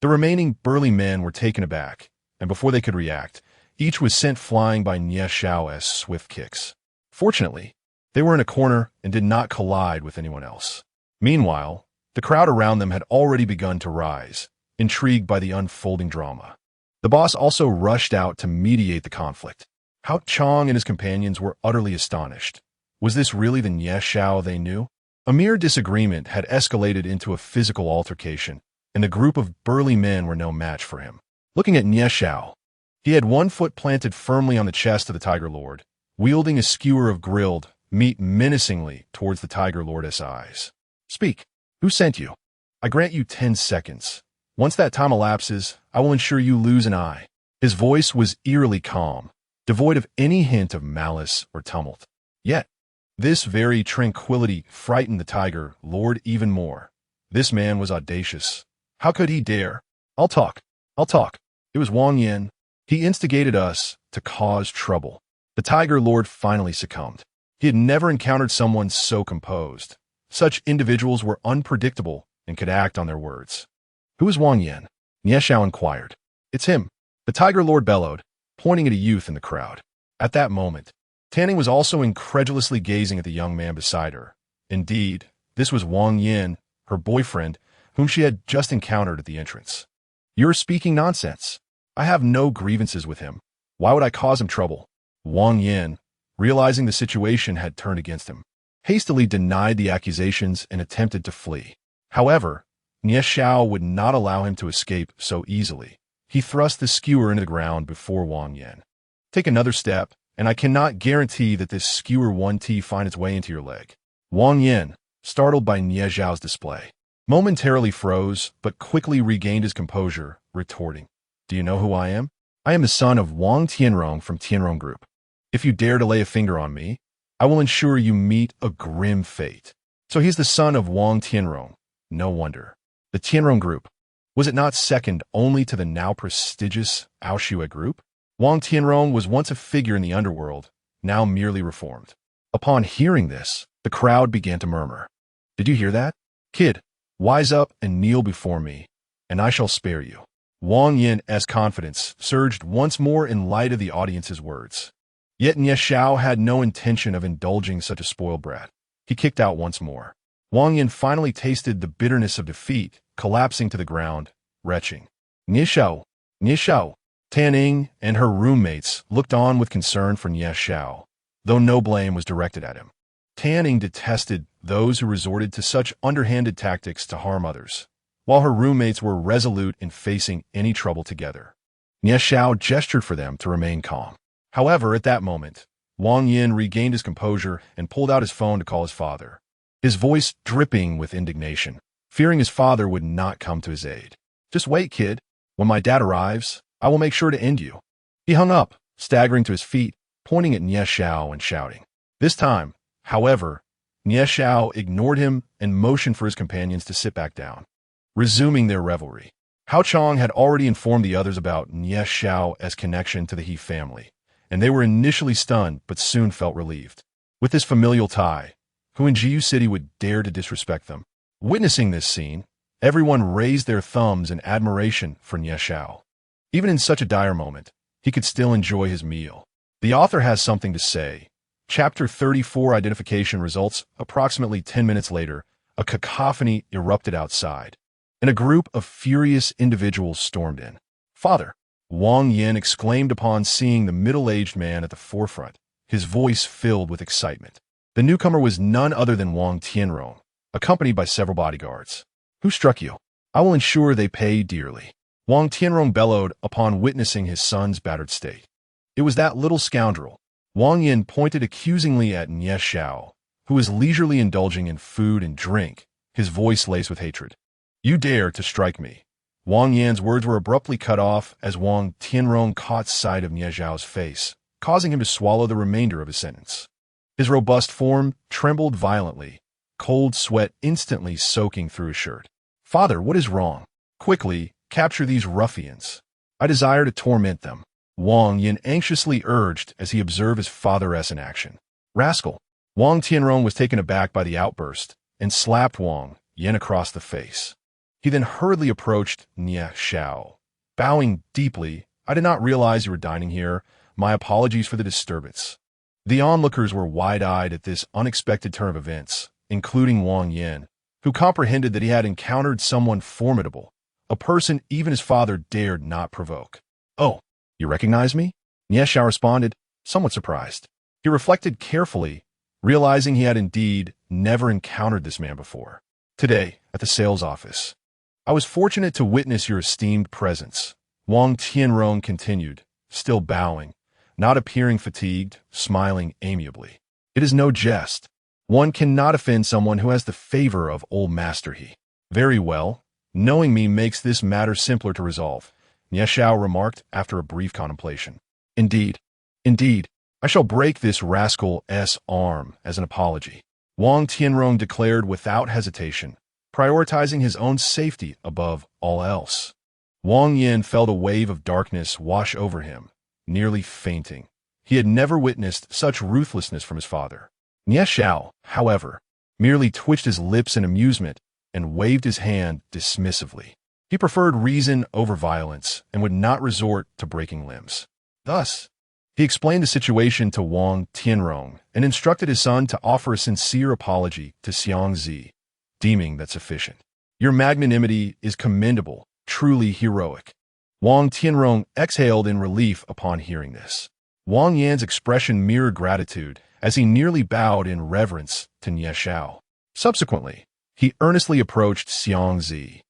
The remaining burly men were taken aback, and before they could react, each was sent flying by Nie Xiao's swift kicks. Fortunately, they were in a corner and did not collide with anyone else. Meanwhile, the crowd around them had already begun to rise, intrigued by the unfolding drama. The boss also rushed out to mediate the conflict. Hao Chong and his companions were utterly astonished. Was this really the Nie Xiao they knew? A mere disagreement had escalated into a physical altercation, and the group of burly men were no match for him. Looking at Nie Xiao, he had one foot planted firmly on the chest of the Tiger Lord, wielding a skewer of grilled meat menacingly towards the Tiger Lord's eyes. "Speak. Who sent you? I grant you 10 seconds. Once that time elapses, I will ensure you lose an eye." His voice was eerily calm, devoid of any hint of malice or tumult. Yet, this very tranquility frightened the Tiger Lord even more. This man was audacious. How could he dare? I'll talk. It was Wang Yin. He instigated us to cause trouble." The Tiger Lord finally succumbed. He had never encountered someone so composed. Such individuals were unpredictable and could act on their words. "Who is Wang Yin?" Nie Xiao inquired. "It's him," the Tiger Lord bellowed, pointing at a youth in the crowd. At that moment, Tanning was also incredulously gazing at the young man beside her. Indeed, this was Wang Yin, her boyfriend, whom she had just encountered at the entrance. "You're speaking nonsense. I have no grievances with him. Why would I cause him trouble?" Wang Yin, realizing the situation had turned against him, hastily denied the accusations and attempted to flee. However, Nie Xiao would not allow him to escape so easily. He thrust the skewer into the ground before Wang Yin. "Take another step, and I cannot guarantee that this skewer won't find its way into your leg." Wang Yin, startled by Nie Xiao's display, momentarily froze, but quickly regained his composure, retorting, "Do you know who I am? I am the son of Wang Tianrong from Tianrong Group. If you dare to lay a finger on me, I will ensure you meet a grim fate." So he's the son of Wang Tianrong. No wonder. The Tianrong Group. Was it not second only to the now prestigious Aoshue Group? Wang Tianrong was once a figure in the underworld, now merely reformed. Upon hearing this, the crowd began to murmur. "Did you hear that? Kid, wise up and kneel before me, and I shall spare you." Wang Yin's confidence surged once more in light of the audience's words. Yet Nie Xiao had no intention of indulging such a spoiled brat. He kicked out once more. Wang Yin finally tasted the bitterness of defeat, collapsing to the ground, retching. Nie Xiao. Tan and her roommates looked on with concern for Nie Xiao, though no blame was directed at him. Tan detested those who resorted to such underhanded tactics to harm others, while her roommates were resolute in facing any trouble together. Nie Xiao gestured for them to remain calm. However, at that moment, Wang Yin regained his composure and pulled out his phone to call his father, his voice dripping with indignation, fearing his father would not come to his aid. "Just wait, kid. When my dad arrives, I will make sure to end you." He hung up, staggering to his feet, pointing at Nie Xiao and shouting. This time, however, Nie Xiao ignored him and motioned for his companions to sit back down, resuming their revelry. Hao Chong had already informed the others about Nie Xiao's connection to the He family, and they were initially stunned but soon felt relieved. With this familial tie, who in Jiu City would dare to disrespect them? Witnessing this scene, everyone raised their thumbs in admiration for Nie Xiao. Even in such a dire moment, he could still enjoy his meal. The author has something to say. Chapter 34 Identification results. Approximately 10 minutes later, a cacophony erupted outside, and a group of furious individuals stormed in. "Father!" Wang Yin exclaimed upon seeing the middle-aged man at the forefront, his voice filled with excitement. The newcomer was none other than Wang Tianrong, accompanied by several bodyguards. "Who struck you? I will ensure they pay dearly." Wang Tianrong bellowed upon witnessing his son's battered state. It was that little scoundrel. Wang Yin pointed accusingly at Nie Xiao, who was leisurely indulging in food and drink, his voice laced with hatred. You dare to strike me. Wang Yan's words were abruptly cut off as Wang Tianrong caught sight of Nie Xiao's face, causing him to swallow the remainder of his sentence. His robust form trembled violently, cold sweat instantly soaking through his shirt. Father, what is wrong? Quickly, capture these ruffians. I desire to torment them. Wang Yin anxiously urged as he observed his father-esque in action. Rascal! Wang Tianrong was taken aback by the outburst and slapped Wang Yin across the face. He then hurriedly approached Nie Xiao, bowing deeply. I did not realize you were dining here. My apologies for the disturbance. The onlookers were wide-eyed at this unexpected turn of events, including Wang Yin, who comprehended that he had encountered someone formidable, a person even his father dared not provoke. Oh, you recognize me? Nie Xiao responded, somewhat surprised. He reflected carefully, realizing he had indeed never encountered this man before. Today, at the sales office, I was fortunate to witness your esteemed presence. Wang Tianrong continued, still bowing, not appearing fatigued, smiling amiably. It is no jest. One cannot offend someone who has the favor of old Master He. Very well. Knowing me makes this matter simpler to resolve, Nie Xiao remarked after a brief contemplation. Indeed, I shall break this rascal's arm as an apology. Wang Tianrong declared without hesitation, prioritizing his own safety above all else. Wang Yin felt a wave of darkness wash over him, nearly fainting. He had never witnessed such ruthlessness from his father. Nie Xiao, however, merely twitched his lips in amusement and waved his hand dismissively. He preferred reason over violence and would not resort to breaking limbs. Thus, he explained the situation to Wang Tianrong and instructed his son to offer a sincere apology to Xiang Zi, deeming that sufficient. Your magnanimity is commendable, truly heroic. Wang Tianrong exhaled in relief upon hearing this. Wang Yan's expression mirrored gratitude as he nearly bowed in reverence to Nie Xiao. Subsequently, he earnestly approached Xiang Zi,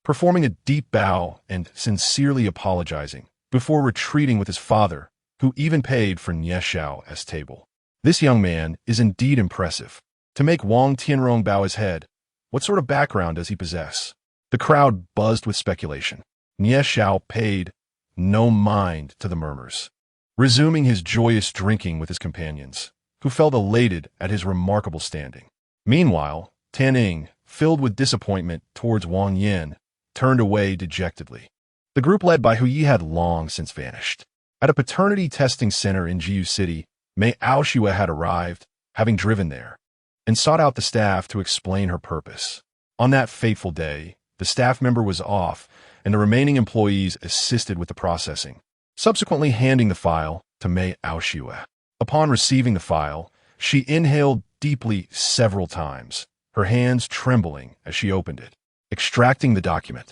performing a deep bow and sincerely apologizing before retreating with his father, who even paid for Nie Xiao's table. This young man is indeed impressive. To make Wang Tianrong bow his head, what sort of background does he possess? The crowd buzzed with speculation. Nie Xiao paid no mind to the murmurs, resuming his joyous drinking with his companions, who felt elated at his remarkable standing. Meanwhile, Tan Ning, filled with disappointment towards Wang Yin, turned away dejectedly. The group led by Hu Yi had long since vanished. At a paternity testing center in Jiu City, Mei Aoshua had arrived, having driven there, and sought out the staff to explain her purpose. On that fateful day, the staff member was off, and the remaining employees assisted with the processing, subsequently handing the file to Mei Aoshua. Upon receiving the file, she inhaled deeply several times, her hands trembling as she opened it, extracting the document.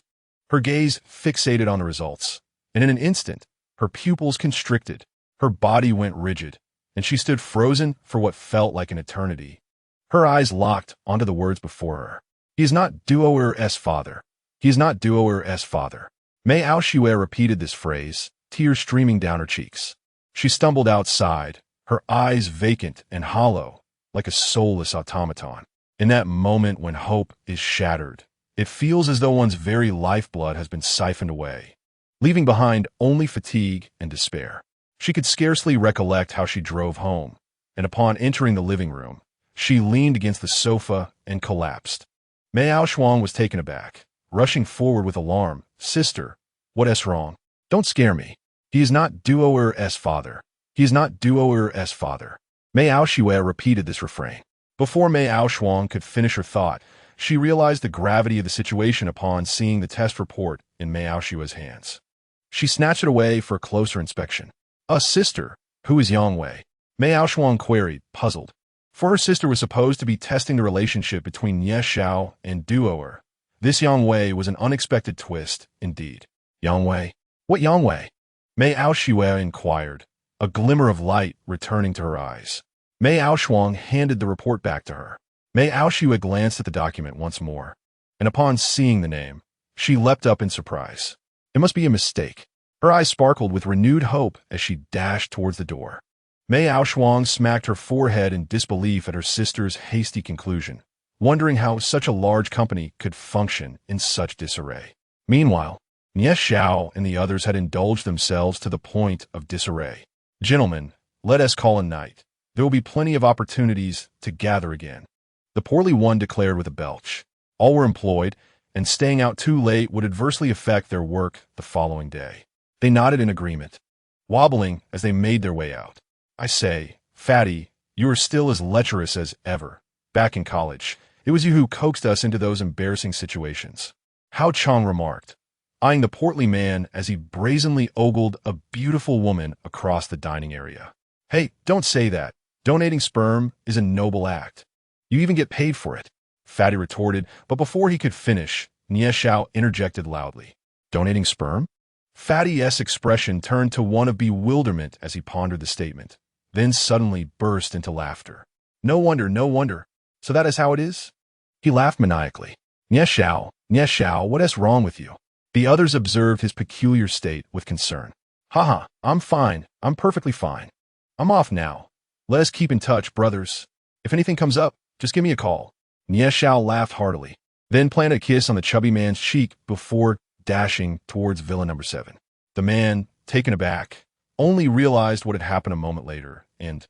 Her gaze fixated on the results, and in an instant, her pupils constricted, her body went rigid, and she stood frozen for what felt like an eternity. Her eyes locked onto the words before her. He is not Duoer's father. He is not Duoer's father. Mei Aoshua repeated this phrase, tears streaming down her cheeks. She stumbled outside, her eyes vacant and hollow, like a soulless automaton. In that moment when hope is shattered, it feels as though one's very lifeblood has been siphoned away, leaving behind only fatigue and despair. She could scarcely recollect how she drove home, and upon entering the living room, she leaned against the sofa and collapsed. Mei Aoshua was taken aback, rushing forward with alarm. Sister, what's wrong? Don't scare me. He is not Duoer's father. He is not Duoer's father. Mei Aoshua repeated this refrain. Before Mei Aoshua could finish her thought, she realized the gravity of the situation upon seeing the test report in Mei Aoshua's hands. She snatched it away for a closer inspection. Sister, who is Yang Wei? Mei Aoshua queried, puzzled. For her sister was supposed to be testing the relationship between Nie Xiao and Duoer. This Yang Wei was an unexpected twist, indeed. Yang Wei? What Yang Wei? Mei Aoshua inquired, a glimmer of light returning to her eyes. Mei Aoshua handed the report back to her. Mei Aoshua glanced at the document once more, and upon seeing the name, she leapt up in surprise. It must be a mistake. Her eyes sparkled with renewed hope as she dashed towards the door. Mei Aoshuang smacked her forehead in disbelief at her sister's hasty conclusion, wondering how such a large company could function in such disarray. Meanwhile, Nie Xiao and the others had indulged themselves to the point of disarray. Gentlemen, let us call a night. There will be plenty of opportunities to gather again. The poorly one declared with a belch. All were employed, and staying out too late would adversely affect their work the following day. They nodded in agreement, wobbling as they made their way out. I say, Fatty, you are still as lecherous as ever. Back in college, it was you who coaxed us into those embarrassing situations. Hao Chong remarked, eyeing the portly man as he brazenly ogled a beautiful woman across the dining area. Hey, don't say that. Donating sperm is a noble act. You even get paid for it. Fatty retorted, but before he could finish, Nie Xiao interjected loudly. Donating sperm? Fatty's expression turned to one of bewilderment as he pondered the statement, then suddenly burst into laughter. No wonder, no wonder. So that is how it is? He laughed maniacally. Nie Xiao, what is wrong with you? The others observed his peculiar state with concern. Haha, I'm fine. I'm perfectly fine. I'm off now. Let us keep in touch, brothers. If anything comes up, just give me a call. Nie Xiao laughed heartily, then planted a kiss on the chubby man's cheek before dashing towards Villa number 7. The man, taken aback, only realized what had happened a moment later and,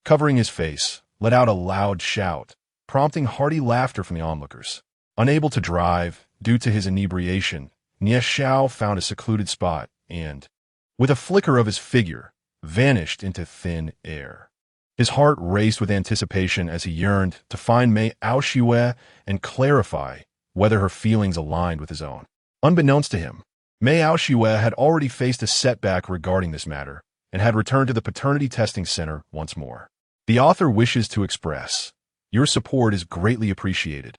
covering his face, let out a loud shout, prompting hearty laughter from the onlookers. Unable to drive, due to his inebriation, Nie Xiao found a secluded spot and, with a flicker of his figure, vanished into thin air. His heart raced with anticipation as he yearned to find Mei Aoshue and clarify whether her feelings aligned with his own. Unbeknownst to him, Mei Aoshue had already faced a setback regarding this matter and had returned to the paternity testing center once more. The author wishes to express, your support is greatly appreciated.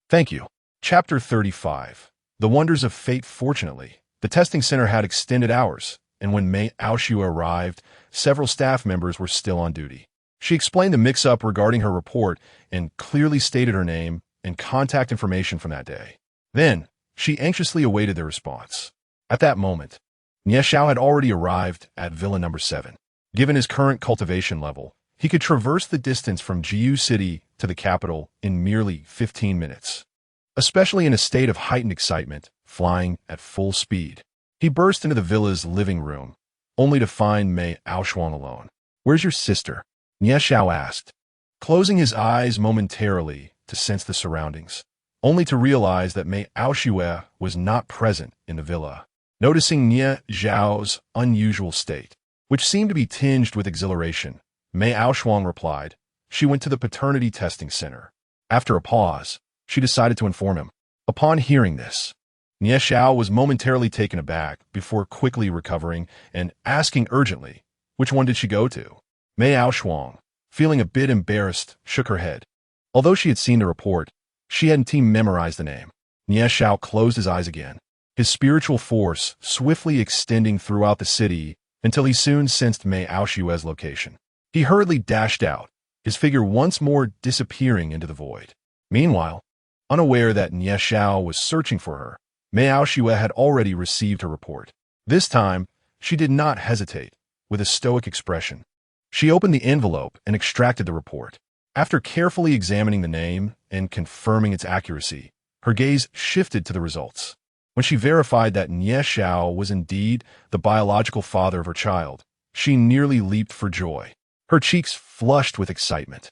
Thank you. Chapter 35. The Wonders of Fate. Fortunately, the testing center had extended hours, and when Mei Aoshue arrived, several staff members were still on duty. She explained the mix-up regarding her report and clearly stated her name and contact information from that day. Then, she anxiously awaited their response. At that moment, Nie Xiao had already arrived at Villa number 7. Given his current cultivation level, he could traverse the distance from Jiu City to the capital in merely 15 minutes. Especially in a state of heightened excitement, flying at full speed. He burst into the villa's living room, only to find Mei Aoshuang alone. Where's your sister? Nie Xiao asked, closing his eyes momentarily to sense the surroundings, only to realize that Mei Aoshue was not present in the villa. Noticing Nie Xiao's unusual state, which seemed to be tinged with exhilaration, Mei Aoshuang replied, she went to the paternity testing center. After a pause, she decided to inform him. Upon hearing this, Nie Xiao was momentarily taken aback before quickly recovering and asking urgently, which one did she go to? Mei Aoshuang, feeling a bit embarrassed, shook her head. Although she had seen the report, she hadn't memorized the name. Nie Xiao closed his eyes again, his spiritual force swiftly extending throughout the city until he soon sensed Mei Aoshue's location. He hurriedly dashed out, his figure once more disappearing into the void. Meanwhile, unaware that Nie Xiao was searching for her, Mei Aoshue had already received her report. This time, she did not hesitate. With a stoic expression, she opened the envelope and extracted the report. After carefully examining the name and confirming its accuracy, her gaze shifted to the results. When she verified that Nie Xiao was indeed the biological father of her child, she nearly leaped for joy. Her cheeks flushed with excitement,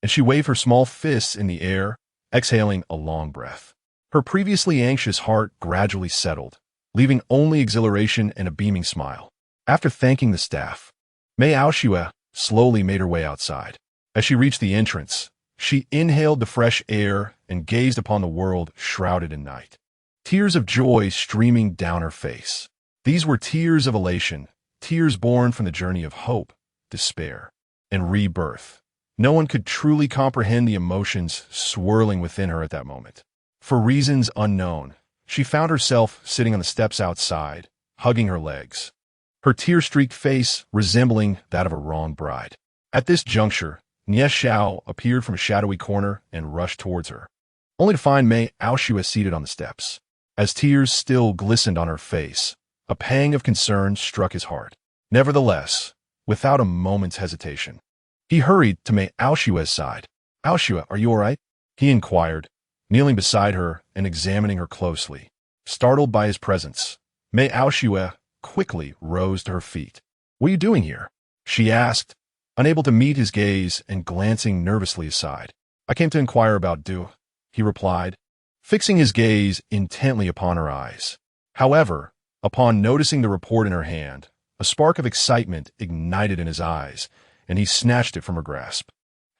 and she waved her small fists in the air, exhaling a long breath. Her previously anxious heart gradually settled, leaving only exhilaration and a beaming smile. After thanking the staff, Mei Aoshue slowly made her way outside. As she reached the entrance, she inhaled the fresh air and gazed upon the world shrouded in night. Tears of joy streaming down her face. These were tears of elation, tears born from the journey of hope, despair, and rebirth. No one could truly comprehend the emotions swirling within her at that moment. For reasons unknown, she found herself sitting on the steps outside, hugging her legs, her tear-streaked face resembling that of a wronged bride. At this juncture, Nie Xiao appeared from a shadowy corner and rushed towards her, only to find Mei Aoshue seated on the steps. As tears still glistened on her face, A pang of concern struck his heart. Nevertheless, without a moment's hesitation, he hurried to Mei Aoshue's side. "Aoshue, are you all right?" he inquired, kneeling beside her and examining her closely. Startled by his presence, Mei Aoshue quickly rose to her feet. "What are you doing here?" she asked, unable to meet his gaze and glancing nervously aside. "I came to inquire about Du," he replied, fixing his gaze intently upon her eyes. However, upon noticing the report in her hand, a spark of excitement ignited in his eyes, and he snatched it from her grasp.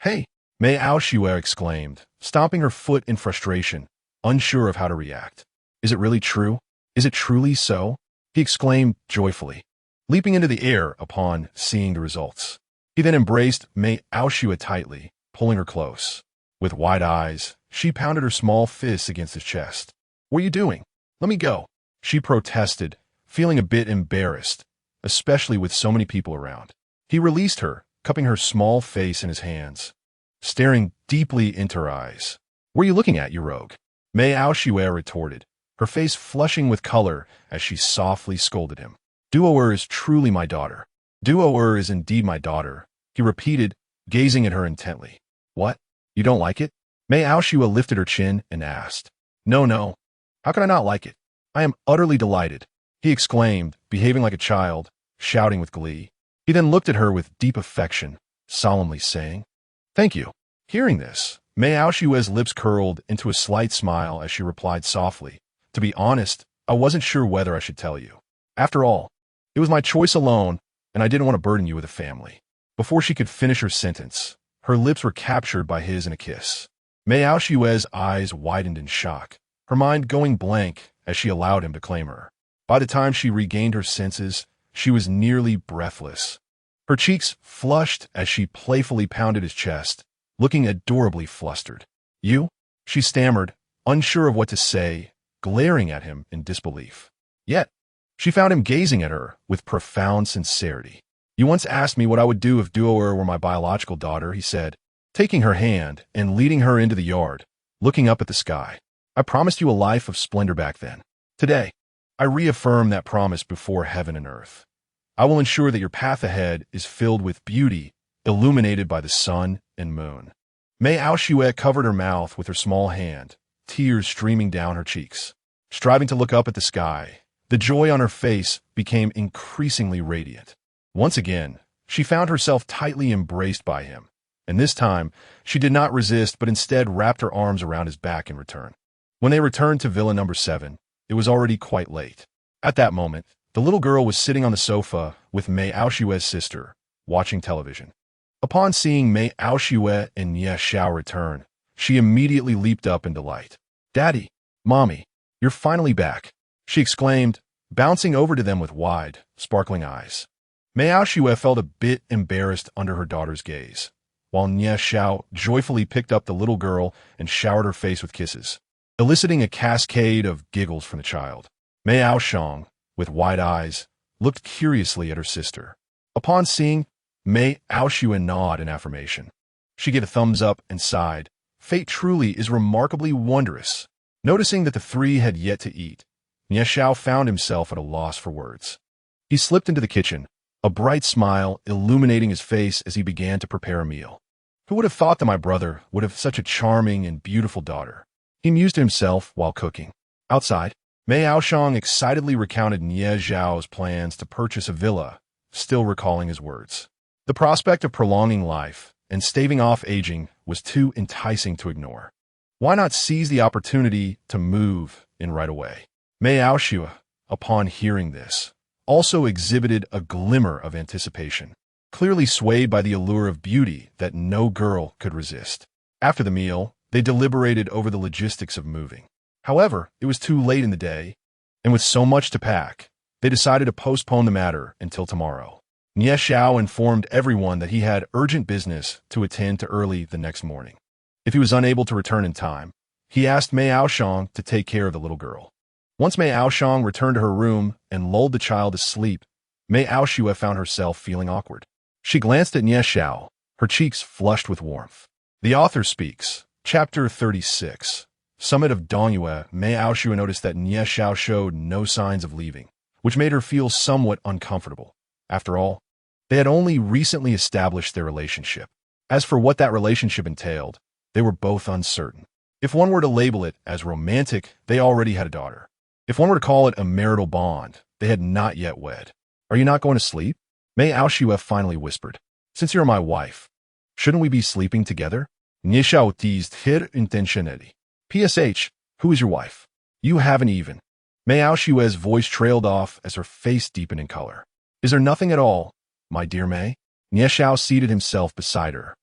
"Hey!" Mei Aoshue exclaimed, stomping her foot in frustration, unsure of how to react. "Is it really true? Is it truly so?" he exclaimed joyfully, leaping into the air upon seeing the results. He then embraced Mei Aoshue tightly, pulling her close. With wide eyes, she pounded her small fists against his chest. "What are you doing? Let me go," she protested, feeling a bit embarrassed, especially with so many people around. He released her, cupping her small face in his hands, staring deeply into her eyes. "What are you looking at, you rogue?" Mei Aoshue retorted, her face flushing with color as she softly scolded him. "Duo is truly my daughter. Duo is indeed my daughter," he repeated, gazing at her intently. "What? You don't like it?" Mei Aoshue lifted her chin and asked. No. How could I not like it? I am utterly delighted," he exclaimed, behaving like a child, shouting with glee. He then looked at her with deep affection, solemnly saying, "Thank you." Hearing this, Mei Aoshue's lips curled into a slight smile as she replied softly, "To be honest, I wasn't sure whether I should tell you. After all, it was my choice alone, and I didn't want to burden you with a family." Before she could finish her sentence, her lips were captured by his in a kiss. Mei Aoshue's eyes widened in shock, her mind going blank as she allowed him to claim her. By the time she regained her senses, she was nearly breathless. Her cheeks flushed as she playfully pounded his chest, looking adorably flustered. "You?" she stammered, unsure of what to say, glaring at him in disbelief. Yet, she found him gazing at her with profound sincerity. "You once asked me what I would do if Duo were my biological daughter," he said, taking her hand and leading her into the yard, looking up at the sky. "I promised you a life of splendor back then. Today, I reaffirm that promise before heaven and earth. I will ensure that your path ahead is filled with beauty, illuminated by the sun and moon." Mei Aoshue covered her mouth with her small hand, tears streaming down her cheeks. Striving to look up at the sky, the joy on her face became increasingly radiant. Once again, she found herself tightly embraced by him, and this time, she did not resist but instead wrapped her arms around his back in return. When they returned to Villa Number 7, it was already quite late. At that moment, the little girl was sitting on the sofa with Mei Aoshue's sister, watching television. Upon seeing Mei Aoshue and Nie Xiao return, she immediately leaped up in delight. "Daddy, Mommy, you're finally back," she exclaimed, bouncing over to them with wide, sparkling eyes. Mei Aoshue felt a bit embarrassed under her daughter's gaze, while Nie Xiao joyfully picked up the little girl and showered her face with kisses, eliciting a cascade of giggles from the child. Mei Aoshang, with wide eyes, looked curiously at her sister. Upon seeing Mei Aoshue nod in affirmation, she gave a thumbs up and sighed. Fate truly is remarkably wondrous. Noticing that the three had yet to eat, Nie Xiao found himself at a loss for words. He slipped into the kitchen, a bright smile illuminating his face as he began to prepare a meal. "Who would have thought that my brother would have such a charming and beautiful daughter?" he mused to himself while cooking. Outside, Mei Aoshang excitedly recounted Nie Xiao's plans to purchase a villa, still recalling his words. The prospect of prolonging life and staving off aging was too enticing to ignore. Why not seize the opportunity to move in right away? Mei Aoshue, upon hearing this, also exhibited a glimmer of anticipation, clearly swayed by the allure of beauty that no girl could resist. After the meal, they deliberated over the logistics of moving. However, it was too late in the day, and with so much to pack, they decided to postpone the matter until tomorrow. Nie Xiao informed everyone that he had urgent business to attend to early the next morning. If he was unable to return in time, he asked Mei Aoshang to take care of the little girl. Once Mei Aoshang returned to her room and lulled the child to sleep, Mei Aoshue found herself feeling awkward. She glanced at Nie Xiao, her cheeks flushed with warmth. The author speaks. Chapter 36. Summit of Dongyue. Mei Aoshue noticed that Nie Xiao showed no signs of leaving, which made her feel somewhat uncomfortable. After all, they had only recently established their relationship. As for what that relationship entailed, they were both uncertain. If one were to label it as romantic, they already had a daughter. If one were to call it a marital bond, they had not yet wed. "Are you not going to sleep?" Mei Aoshue finally whispered. "Since you're my wife, shouldn't we be sleeping together?" Nie Xiao teased her intentionally. "PSH, who is your wife?" "You haven't even." Mei Aoshue's voice trailed off as her face deepened in color. "Is there nothing at all, my dear Mei?" Nie Xiao seated himself beside her,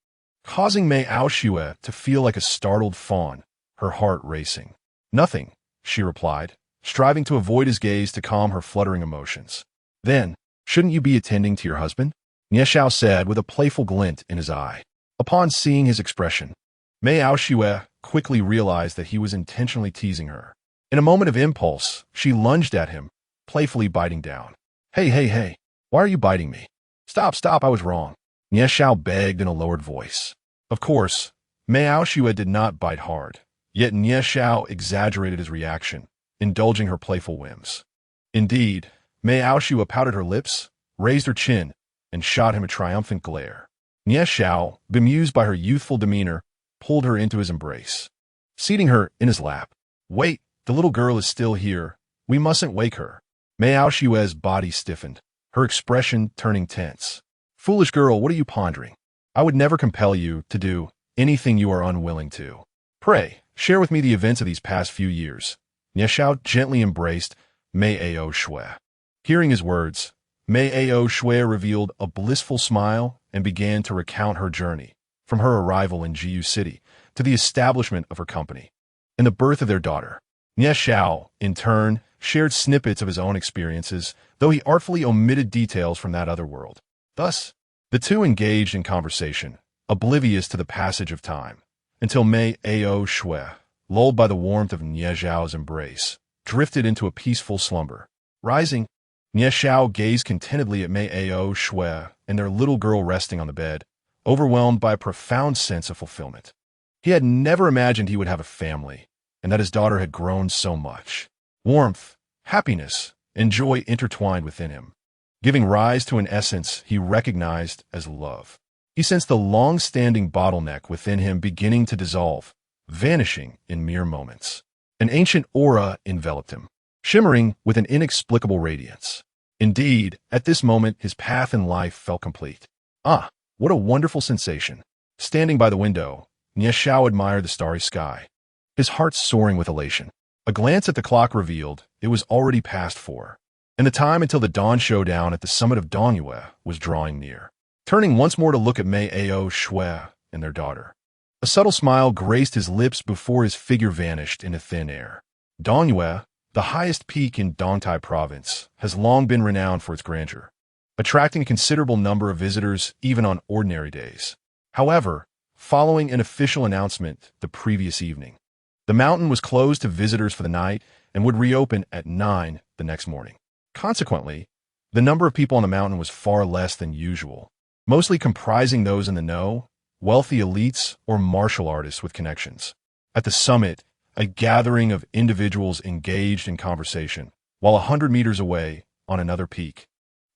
causing Mei Aoshue to feel like a startled fawn, her heart racing. "Nothing," she replied, striving to avoid his gaze to calm her fluttering emotions. "Then, shouldn't you be attending to your husband?" Nie Xiao said with a playful glint in his eye. Upon seeing his expression, Mei Aoshue quickly realized that he was intentionally teasing her. In a moment of impulse, she lunged at him, playfully biting down. Hey, why are you biting me?" Stop, I was wrong," Nie Xiao begged in a lowered voice. Of course, Mei Aoshue did not bite hard, yet Nie Xiao exaggerated his reaction, indulging her playful whims. Indeed, Mei Aoshue pouted her lips, raised her chin, and shot him a triumphant glare. Nie Xiao, bemused by her youthful demeanor, pulled her into his embrace, seating her in his lap. "Wait, the little girl is still here. We mustn't wake her." Mei Aoshue's body stiffened, her expression turning tense. "Foolish girl, what are you pondering? I would never compel you to do anything you are unwilling to. Pray, share with me the events of these past few years." Nie Xiao gently embraced Mei Aoshue. Hearing his words, Mei Aoshue revealed a blissful smile and began to recount her journey, from her arrival in Jiu City to the establishment of her company and the birth of their daughter. Nie Xiao, in turn, shared snippets of his own experiences, though he artfully omitted details from that other world. Thus, the two engaged in conversation, oblivious to the passage of time, until Mei Aoshue, lulled by the warmth of Nie Xiao's embrace, drifted into a peaceful slumber. Rising, Nie Xiao gazed contentedly at Mei Aoshue and their little girl resting on the bed, overwhelmed by a profound sense of fulfillment. He had never imagined he would have a family, and that his daughter had grown so much. Warmth, happiness, and joy intertwined within him, giving rise to an essence he recognized as love. He sensed the long-standing bottleneck within him beginning to dissolve, vanishing in mere moments. An ancient aura enveloped him, shimmering with an inexplicable radiance. Indeed, at this moment his path in life felt complete. Ah, what a wonderful sensation. Standing by the window, Nie Xiao admired the starry sky, his heart soaring with elation. A glance at the clock revealed it was already past 4, and the time until the dawn showdown at the summit of Dongyue was drawing near. Turning once more to look at Mei Aoshue and their daughter, a subtle smile graced his lips before his figure vanished into thin air. Dongyue, the highest peak in Dongtai province, has long been renowned for its grandeur, attracting a considerable number of visitors even on ordinary days. However, following an official announcement the previous evening, the mountain was closed to visitors for the night and would reopen at 9 the next morning. Consequently, the number of people on the mountain was far less than usual, mostly comprising those in the know, wealthy elites, or martial artists with connections. At the summit, a gathering of individuals engaged in conversation, while 100 meters away, on another peak,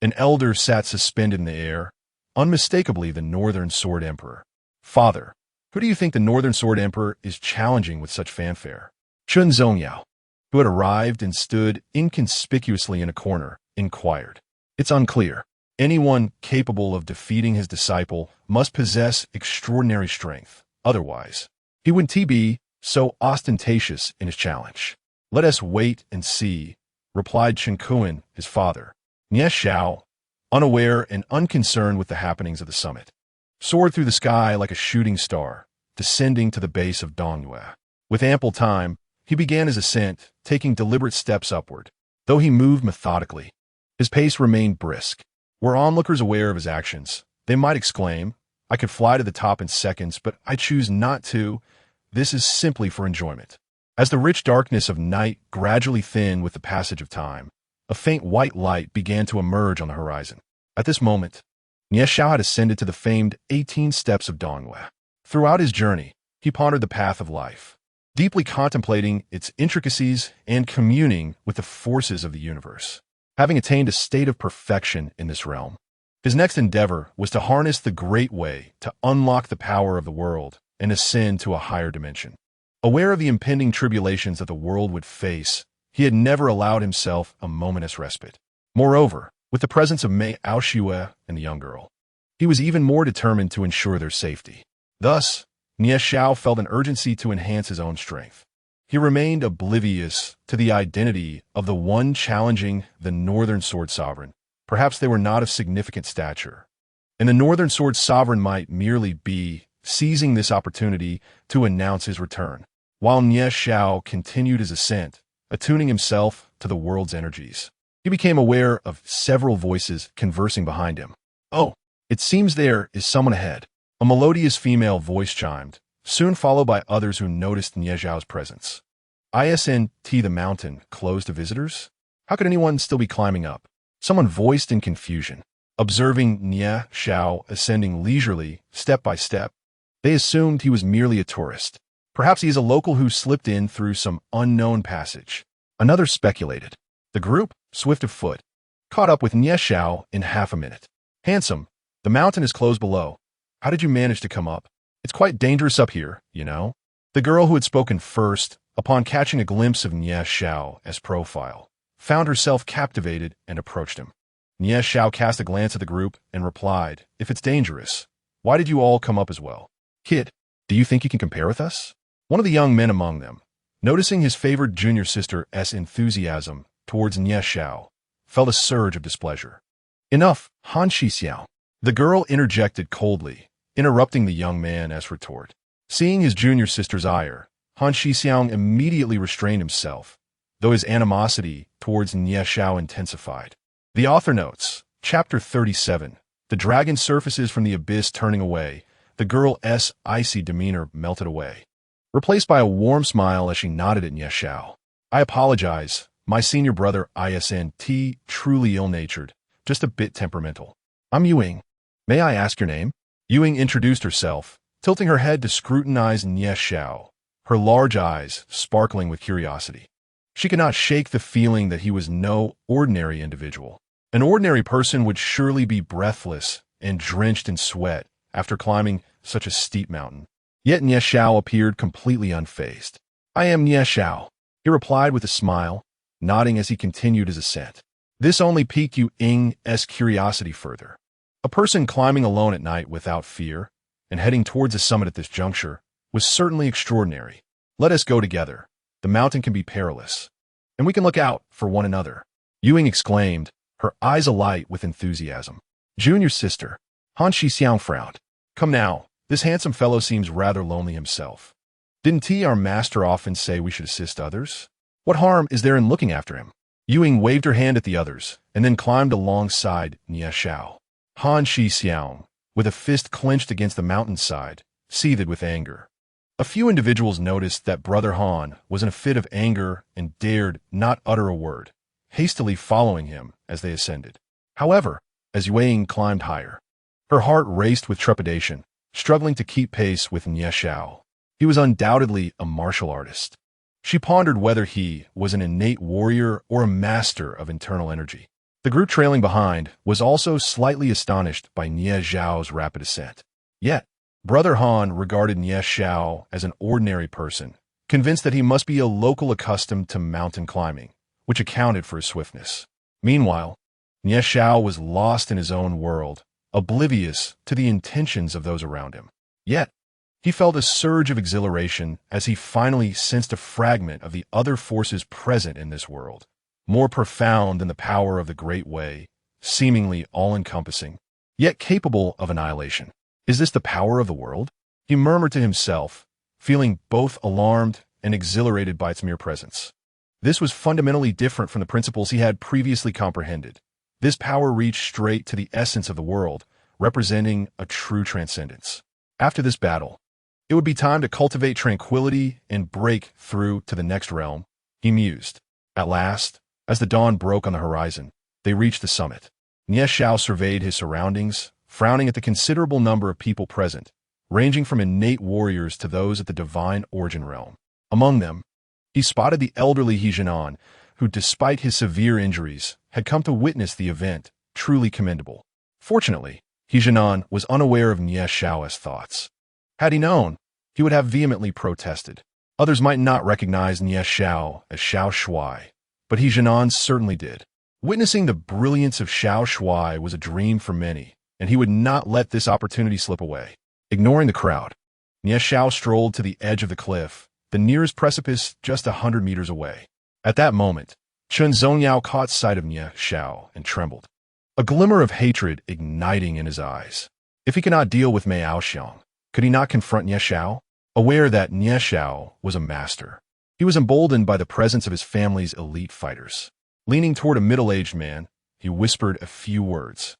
an elder sat suspended in the air, unmistakably the Northern Sword Emperor. "Father, who do you think the Northern Sword Emperor is challenging with such fanfare?" Chun Zongyao, who had arrived and stood inconspicuously in a corner, inquired. "It's unclear. Anyone capable of defeating his disciple must possess extraordinary strength. Otherwise, he wouldn't be so ostentatious in his challenge." "Let us wait and see," replied Chen Kuan, his father. Nie Xiao, unaware and unconcerned with the happenings of the summit, soared through the sky like a shooting star, descending to the base of Dongyue. With ample time, he began his ascent, taking deliberate steps upward. Though he moved methodically, his pace remained brisk. Were onlookers aware of his actions, they might exclaim, "I could fly to the top in seconds, but I choose not to. This is simply for enjoyment." As the rich darkness of night gradually thinned with the passage of time, a faint white light began to emerge on the horizon. At this moment, Nie Xiao had ascended to the famed 18 steps of Dongyue. Throughout his journey, he pondered the path of life, deeply contemplating its intricacies and communing with the forces of the universe. having attained a state of perfection in this realm. His next endeavor was to harness the Great Way to unlock the power of the world and ascend to a higher dimension. Aware of the impending tribulations that the world would face, he had never allowed himself a moment's respite. Moreover, with the presence of Mei Aoshue and the young girl, he was even more determined to ensure their safety. Thus, Nie Xiao felt an urgency to enhance his own strength. He remained oblivious to the identity of the one challenging the Northern Sword Sovereign. Perhaps they were not of significant stature, and the Northern Sword Sovereign might merely be seizing this opportunity to announce his return, while Nie Xiao continued his ascent, attuning himself to the world's energies. He became aware of several voices conversing behind him. "Oh, it seems there is someone ahead." A melodious female voice chimed, soon followed by others who noticed Nie Xiao's presence. "Isn't the mountain closed to visitors? How could anyone still be climbing up?" Someone voiced in confusion. Observing Nie Xiao ascending leisurely, step by step, they assumed he was merely a tourist. Perhaps he is a local who slipped in through some unknown passage. Another speculated. The group, swift of foot, caught up with Nie Xiao in half a minute. "Handsome, the mountain is closed below. How did you manage to come up? It's quite dangerous up here, you know." The girl who had spoken first, upon catching a glimpse of Nie Xiao as profile, found herself captivated and approached him. Nie Xiao cast a glance at the group and replied, "If it's dangerous, why did you all come up as well? Kid, do you think you can compare with us?" One of the young men among them, noticing his favored junior sister's enthusiasm towards Nie Xiao, felt a surge of displeasure. "Enough, Han Shixiao." The girl interjected coldly, interrupting the young man as retort. Seeing his junior sister's ire, Han Shixiao immediately restrained himself, though his animosity towards Nie Xiao intensified. The author notes, Chapter 37, the dragon surfaces from the abyss turning away, the girl's icy demeanor melted away, replaced by a warm smile as she nodded at Nie Xiao. "I apologize, my senior brother isn't truly ill-natured, just a bit temperamental. I'm Yuing. May I ask your name?" Yuing introduced herself, tilting her head to scrutinize Nie Xiao, her large eyes sparkling with curiosity. She could not shake the feeling that he was no ordinary individual. An ordinary person would surely be breathless and drenched in sweat after climbing such a steep mountain. Yet Nie Xiao appeared completely unfazed. "I am Nie Xiao," he replied with a smile, nodding as he continued his ascent. This only piqued Yuing's curiosity further. A person climbing alone at night without fear and heading towards the summit at this juncture was certainly extraordinary. "Let us go together. The mountain can be perilous, and we can look out for one another," Yuing exclaimed, her eyes alight with enthusiasm. "Junior sister," Han Shixiang frowned. "Come now, this handsome fellow seems rather lonely himself. Didn't our master often say we should assist others? What harm is there in looking after him?" Yuing waved her hand at the others and then climbed alongside Nie Xiao. Han Shixiang, with a fist clenched against the mountainside, seethed with anger. A few individuals noticed that Brother Han was in a fit of anger and dared not utter a word, hastily following him as they ascended. However, as Yuing climbed higher, her heart raced with trepidation, struggling to keep pace with Nie Xiao. He was undoubtedly a martial artist. She pondered whether he was an innate warrior or a master of internal energy. The group trailing behind was also slightly astonished by Nie Xiao's rapid ascent. Yet, Brother Han regarded Nie Xiao as an ordinary person, convinced that he must be a local accustomed to mountain climbing, which accounted for his swiftness. Meanwhile, Nie Xiao was lost in his own world, oblivious to the intentions of those around him. Yet, he felt a surge of exhilaration as he finally sensed a fragment of the other forces present in this world, more profound than the power of the Great Way, seemingly all-encompassing, yet capable of annihilation. "Is this the power of the world?" he murmured to himself, feeling both alarmed and exhilarated by its mere presence. This was fundamentally different from the principles he had previously comprehended. This power reached straight to the essence of the world, representing a true transcendence. After this battle, it would be time to cultivate tranquility and break through to the next realm, he mused. At last, as the dawn broke on the horizon, they reached the summit. Nie Xiao surveyed his surroundings, frowning at the considerable number of people present, ranging from innate warriors to those at the divine origin realm. Among them, he spotted the elderly He Jianan, who, despite his severe injuries, had come to witness the event, truly commendable. Fortunately, He Jianan was unaware of Nie Xiao's thoughts. Had he known, he would have vehemently protested. Others might not recognize Nie Xiao as Xiao Shuai, but He Jianan certainly did. Witnessing the brilliance of Xiao Shuai was a dream for many, and he would not let this opportunity slip away. Ignoring the crowd, Nie Xiao strolled to the edge of the cliff, the nearest precipice just 100 meters away. At that moment, Chen Zongyao caught sight of Nie Xiao and trembled, a glimmer of hatred igniting in his eyes. If he could not deal with Mei Aoxiang, could he not confront Nie Xiao? Aware that Nie Xiao was a master, he was emboldened by the presence of his family's elite fighters. Leaning toward a middle-aged man, he whispered a few words,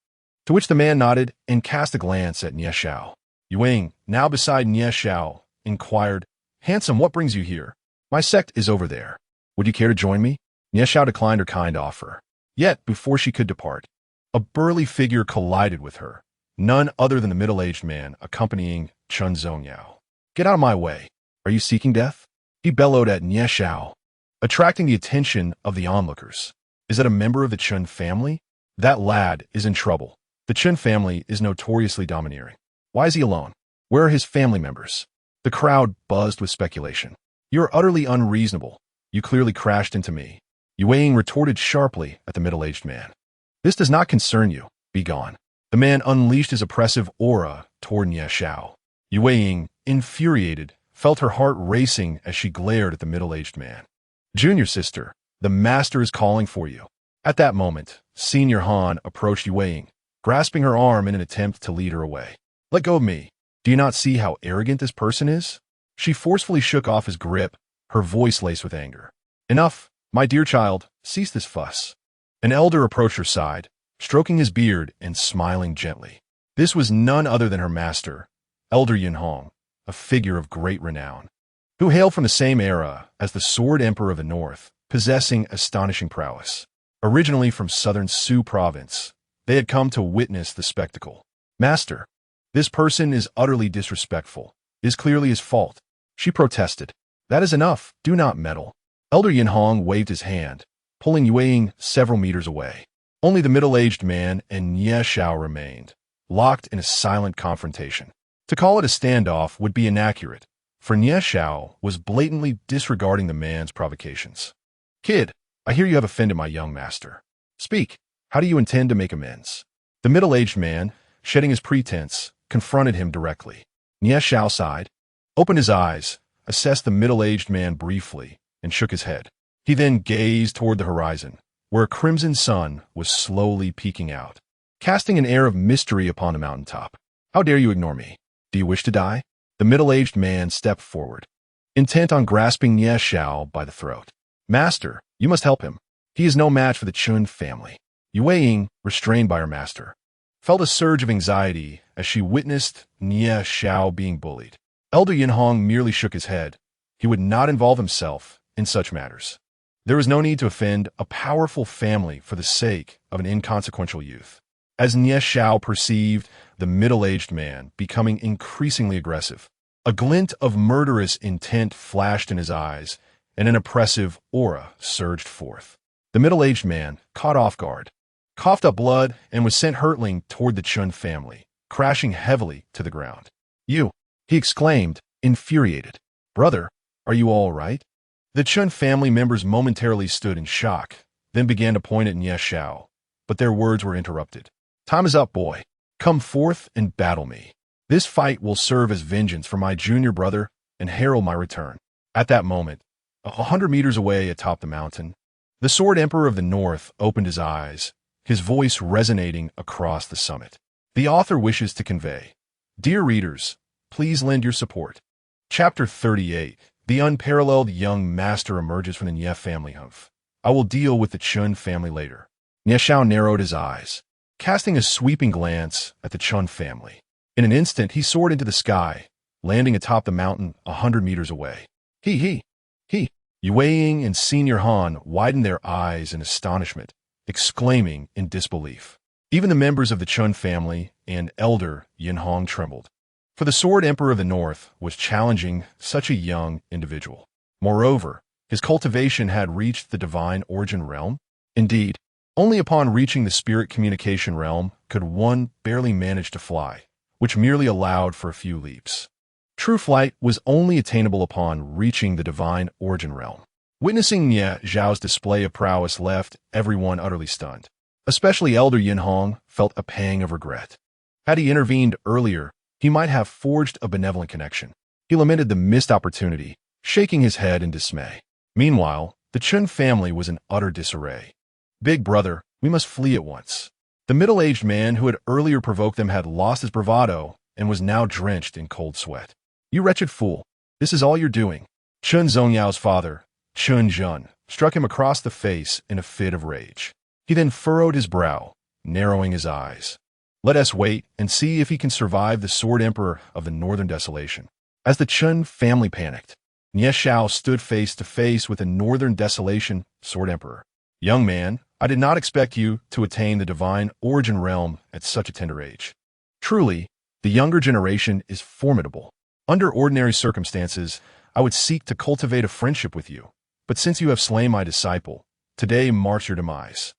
to which the man nodded and cast a glance at Nie Xiao. Yuang, now beside Nie Xiao, inquired, "Handsome, what brings you here? My sect is over there. Would you care to join me?" Nie Xiao declined her kind offer. Yet, before she could depart, a burly figure collided with her, none other than the middle-aged man accompanying Chen Zongyao. "Get out of my way. Are you seeking death?" He bellowed at Nie Xiao, attracting the attention of the onlookers. "Is that a member of the Chen family? That lad is in trouble. The Chen family is notoriously domineering. Why is he alone? Where are his family members?" The crowd buzzed with speculation. "You are utterly unreasonable. You clearly crashed into me." Yuang retorted sharply at the middle-aged man. "This does not concern you. Be gone." The man unleashed his oppressive aura toward Nie Xiao. Yuang, infuriated, felt her heart racing as she glared at the middle-aged man. "Junior sister, the master is calling for you." At that moment, Senior Han approached Yuang, grasping her arm in an attempt to lead her away. "Let go of me. Do you not see how arrogant this person is?" She forcefully shook off his grip, her voice laced with anger. "Enough, my dear child, cease this fuss." An elder approached her side, stroking his beard and smiling gently. This was none other than her master, Elder Yin Hong, a figure of great renown, who hailed from the same era as the Sword Emperor of the North, possessing astonishing prowess. Originally from southern Su province, they had come to witness the spectacle. "Master, this person is utterly disrespectful. It is clearly his fault." She protested. "That is enough. Do not meddle." Elder Yin Hong waved his hand, pulling Yuang several meters away. Only the middle-aged man and Nie Xiao remained, locked in a silent confrontation. To call it a standoff would be inaccurate, for Nie Xiao was blatantly disregarding the man's provocations. "Kid, I hear you have offended my young master. Speak, how do you intend to make amends?" The middle-aged man, shedding his pretense, confronted him directly. Nie Xiao sighed, opened his eyes, assessed the middle-aged man briefly, and shook his head. He then gazed toward the horizon, where a crimson sun was slowly peeking out, casting an air of mystery upon the mountaintop. "How dare you ignore me? Do you wish to die?" The middle-aged man stepped forward, intent on grasping Nie Xiao by the throat. "Master, you must help him. He is no match for the Chun family." Yuang, restrained by her master, felt a surge of anxiety as she witnessed Nie Xiao being bullied. Elder Yin Hong merely shook his head. He would not involve himself in such matters. There was no need to offend a powerful family for the sake of an inconsequential youth. As Nie Xiao perceived the middle-aged man becoming increasingly aggressive, a glint of murderous intent flashed in his eyes, and an oppressive aura surged forth. The middle-aged man, caught off guard, coughed up blood and was sent hurtling toward the Chun family, crashing heavily to the ground. "You!" he exclaimed, infuriated. "Brother, are you all right?" The Chun family members momentarily stood in shock, then began to point at Nie Xiao, but their words were interrupted. "Time is up, boy. Come forth and battle me. This fight will serve as vengeance for my junior brother and herald my return." At that moment, 100 meters away atop the mountain, the Sword Emperor of the North opened his eyes, his voice resonating across the summit. The author wishes to convey, "Dear readers, please lend your support." Chapter 38. The unparalleled young master emerges from the Nie family humph. I will deal with the Chun family later. Nie Xiao narrowed his eyes, casting a sweeping glance at the Chun family. In an instant, he soared into the sky, landing atop the mountain 100 meters away. He. Yuang and Senior Han widened their eyes in astonishment, exclaiming in disbelief. Even the members of the Chun family and Elder Yin Hong trembled, for the Sword Emperor of the North was challenging such a young individual. Moreover, His cultivation had reached the divine origin realm. Indeed, only upon reaching the spirit communication realm could one barely manage to fly, which merely allowed for a few leaps. True flight was only attainable upon reaching the divine origin realm. Witnessing Nie Zhao's display of prowess left everyone utterly stunned. Especially Elder Yin Hong felt a pang of regret. Had he intervened earlier, he might have forged a benevolent connection. He lamented the missed opportunity, shaking his head in dismay. Meanwhile, the Chun family was in utter disarray. "Big brother, we must flee at once." The middle-aged man who had earlier provoked them had lost his bravado and was now drenched in cold sweat. "You wretched fool, this is all you're doing." Chun Zhongyao's father, Chun Jun, struck him across the face in a fit of rage. He then furrowed his brow, narrowing his eyes. "Let us wait and see if he can survive the Sword Emperor of the Northern Desolation." As the Chun family panicked, Nie Zhao stood face to face with the Northern Desolation Sword Emperor. "Young man, I did not expect you to attain the divine origin realm at such a tender age. Truly, the younger generation is formidable. Under ordinary circumstances, I would seek to cultivate a friendship with you, but since you have slain my disciple, today marks your demise."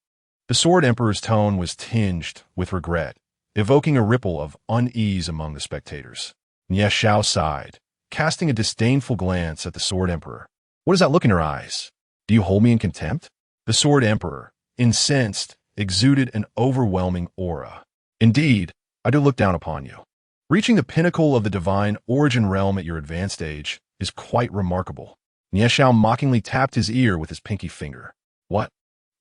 The Sword Emperor's tone was tinged with regret, evoking a ripple of unease among the spectators. Nie Zhao sighed, casting a disdainful glance at the Sword Emperor. "What is that look in your eyes? Do you hold me in contempt?" The Sword Emperor, incensed, exuded an overwhelming aura. "Indeed, I do look down upon you. Reaching the pinnacle of the divine origin realm at your advanced age is quite remarkable." Nie Zhao mockingly tapped his ear with his pinky finger. "What?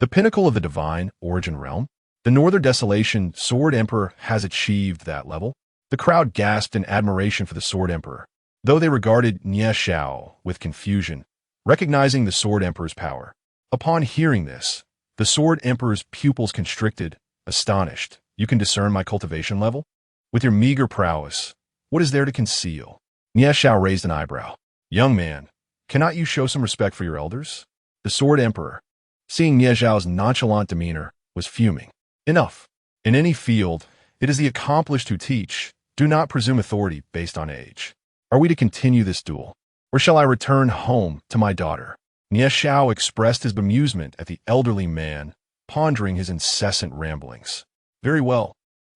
The pinnacle of the divine origin realm? The Northern Desolation Sword Emperor has achieved that level?" The crowd gasped in admiration for the Sword Emperor, though they regarded Nie Zhao with confusion, recognizing the Sword Emperor's power. Upon hearing this, the Sword Emperor's pupils constricted, astonished. "You can discern my cultivation level? With your meager prowess, what is there to conceal?" Nie Zhao raised an eyebrow. "Young man, cannot you show some respect for your elders?" The Sword Emperor, seeing Nie Zhao's nonchalant demeanor, was fuming. "Enough. In any field, it is the accomplished who teach. Do not presume authority based on age. Are we to continue this duel, or shall I return home to my daughter?" Nie Zhao expressed his bemusement at the elderly man, pondering his incessant ramblings. "Very well.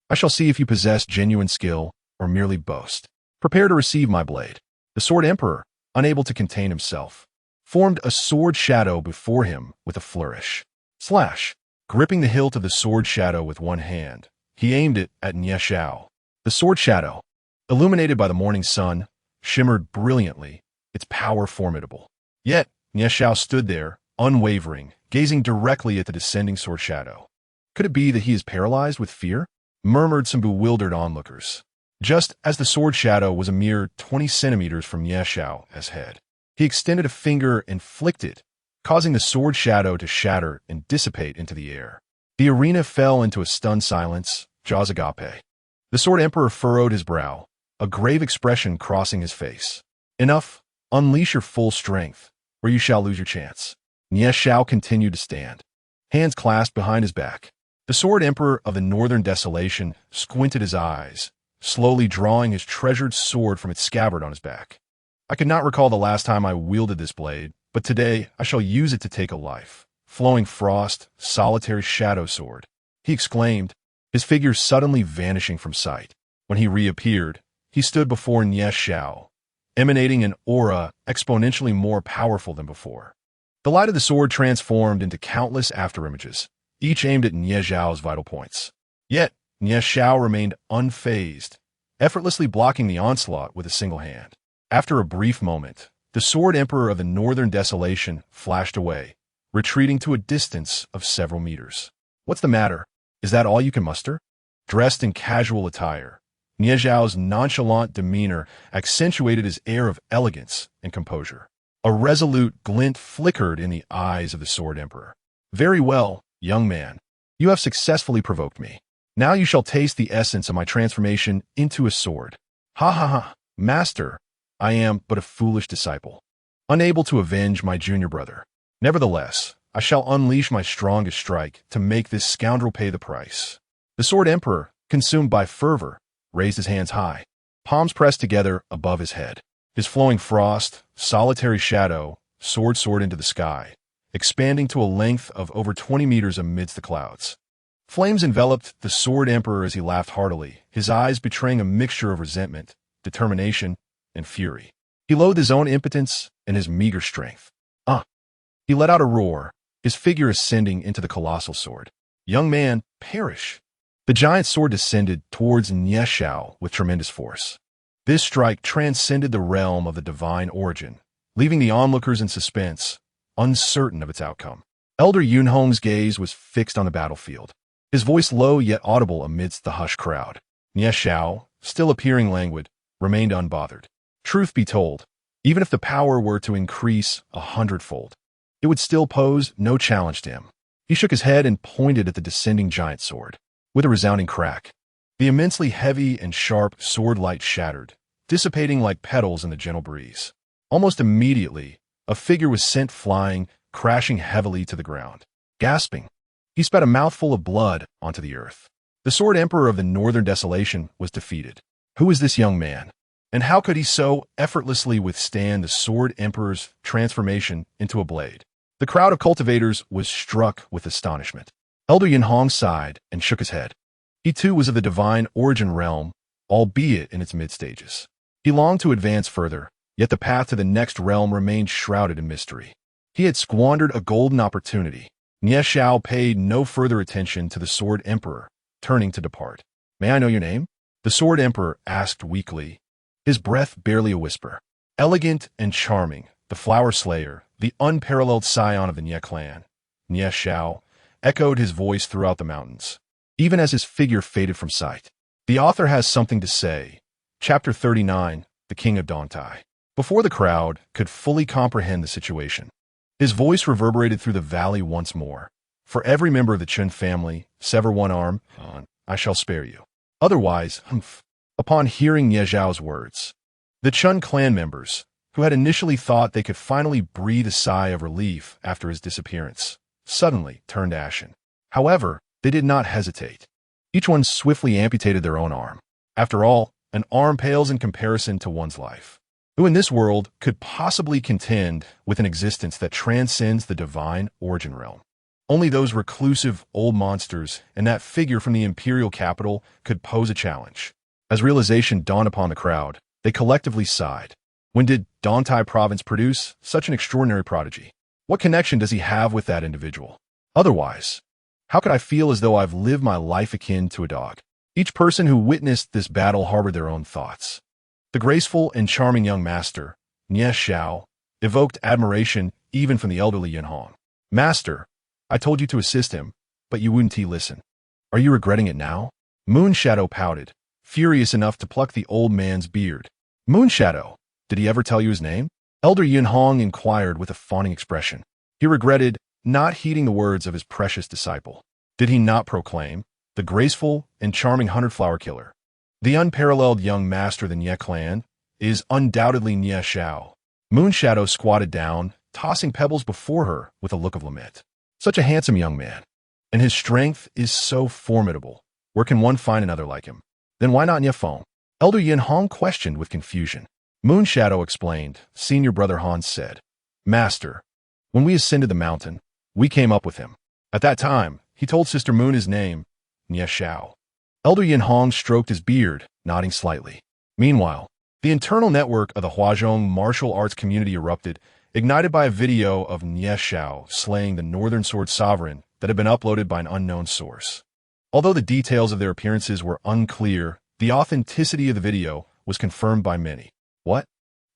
I shall see if you possess genuine skill or merely boast. Prepare to receive my blade." The Sword Emperor, unable to contain himself, formed a sword shadow before him with a flourish. Slash! Gripping the hilt of the sword shadow with one hand, he aimed it at Nie Zhao. The sword shadow, illuminated by the morning sun, shimmered brilliantly, its power formidable. Yet, Nie Zhao stood there, unwavering, gazing directly at the descending sword shadow. "Could it be that he is paralyzed with fear?" murmured some bewildered onlookers. Just as the sword shadow was a mere 20 centimeters from Nie Zhao's head, he extended a finger and flicked it, causing the sword shadow to shatter and dissipate into the air. The arena fell into a stunned silence, jaws agape. The Sword Emperor furrowed his brow, a grave expression crossing his face. "Enough, unleash your full strength, or you shall lose your chance." Nie Zhao continued to stand, hands clasped behind his back. The Sword Emperor of the Northern Desolation squinted his eyes, slowly drawing his treasured sword from its scabbard on his back. "I could not recall the last time I wielded this blade, but today I shall use it to take a life. Flowing frost, solitary shadow sword," he exclaimed, his figure suddenly vanishing from sight. When he reappeared, he stood before Nie Zhao, emanating an aura exponentially more powerful than before. The light of the sword transformed into countless afterimages, each aimed at Nie Zhao's vital points. Yet, Nie Zhao remained unfazed, effortlessly blocking the onslaught with a single hand. After a brief moment, the Sword Emperor of the Northern Desolation flashed away, retreating to a distance of several meters. "What's the matter? Is that all you can muster?" Dressed in casual attire, Nie Zhao's nonchalant demeanor accentuated his air of elegance and composure. A resolute glint flickered in the eyes of the Sword Emperor. "Very well, young man. You have successfully provoked me. Now you shall taste the essence of my transformation into a sword." "Ha ha ha, master, I am but a foolish disciple, unable to avenge my junior brother. Nevertheless, I shall unleash my strongest strike to make this scoundrel pay the price." The Sword Emperor, consumed by fervor, raised his hands high, palms pressed together above his head. His flowing frost, solitary shadow, sword soared into the sky, expanding to a length of over 20 meters amidst the clouds. Flames enveloped the Sword Emperor as he laughed heartily, his eyes betraying a mixture of resentment, determination, and fury. He loathed his own impotence and his meager strength. He let out a roar, his figure ascending into the colossal sword. Young man, perish! The giant sword descended towards Nie Xiao with tremendous force. This strike transcended the realm of the divine origin, leaving the onlookers in suspense, uncertain of its outcome. Elder Yunhong's gaze was fixed on the battlefield, his voice low yet audible amidst the hushed crowd. Nie Xiao, still appearing languid, remained unbothered. Truth be told, even if the power were to increase 100-fold, it would still pose no challenge to him. He shook his head and pointed at the descending giant sword. With a resounding crack, the immensely heavy and sharp sword light shattered, dissipating like petals in the gentle breeze. Almost immediately, a figure was sent flying, crashing heavily to the ground. Gasping, he spat a mouthful of blood onto the earth. The Sword Emperor of the Northern Desolation was defeated. Who was this young man? And how could he so effortlessly withstand the Sword Emperor's transformation into a blade? The crowd of cultivators was struck with astonishment. Elder Yunhong sighed and shook his head. He too was of the divine origin realm, albeit in its mid-stages. He longed to advance further, yet the path to the next realm remained shrouded in mystery. He had squandered a golden opportunity. Nie Xiao paid no further attention to the Sword Emperor, turning to depart. "May I know your name?" The Sword Emperor asked weakly, his breath barely a whisper. Elegant and charming, the Flower Slayer, the unparalleled scion of the Nie clan, Nie Xiao, echoed his voice throughout the mountains, even as his figure faded from sight. The author has something to say. Chapter 39, The King of Dontai. Before the crowd could fully comprehend the situation, his voice reverberated through the valley once more. "For every member of the Chun family, sever one arm, I shall spare you. Otherwise, humph." Upon hearing Nie Xiao's words, the Chun clan members, who had initially thought they could finally breathe a sigh of relief after his disappearance, suddenly turned ashen. However, they did not hesitate. Each one swiftly amputated their own arm. After all, an arm pales in comparison to one's life. Who in this world could possibly contend with an existence that transcends the divine origin realm? Only those reclusive old monsters and that figure from the imperial capital could pose a challenge. As realization dawned upon the crowd, they collectively sighed. When did Dontai province produce such an extraordinary prodigy? What connection does he have with that individual? Otherwise, how could I feel as though I've lived my life akin to a dog? Each person who witnessed this battle harbored their own thoughts. The graceful and charming young master, Nie Xiao, evoked admiration even from the elderly Yunhong. "Master, I told you to assist him, but you wouldn't listen. Are you regretting it now?" Moonshadow pouted, furious enough to pluck the old man's beard. "Moonshadow, did he ever tell you his name?" Elder Yunhong inquired with a fawning expression. He regretted not heeding the words of his precious disciple. Did he not proclaim, the graceful and charming 100-flower killer, the unparalleled young master of the Nie clan, is undoubtedly Nie Xiao? Moonshadow squatted down, tossing pebbles before her with a look of lament. Such a handsome young man, and his strength is so formidable. Where can one find another like him? Then why not Nie Feng? Elder Yunhong questioned with confusion. Moonshadow explained. Senior brother Hans said, "Master, when we ascended the mountain, we came up with him. At that time, he told Sister Moon his name, Nie Xiao." Elder Yunhong stroked his beard, nodding slightly. Meanwhile, the internal network of the Huazhong martial arts community erupted, ignited by a video of Nie Xiao slaying the Northern Sword Sovereign that had been uploaded by an unknown source. Although the details of their appearances were unclear, the authenticity of the video was confirmed by many. What?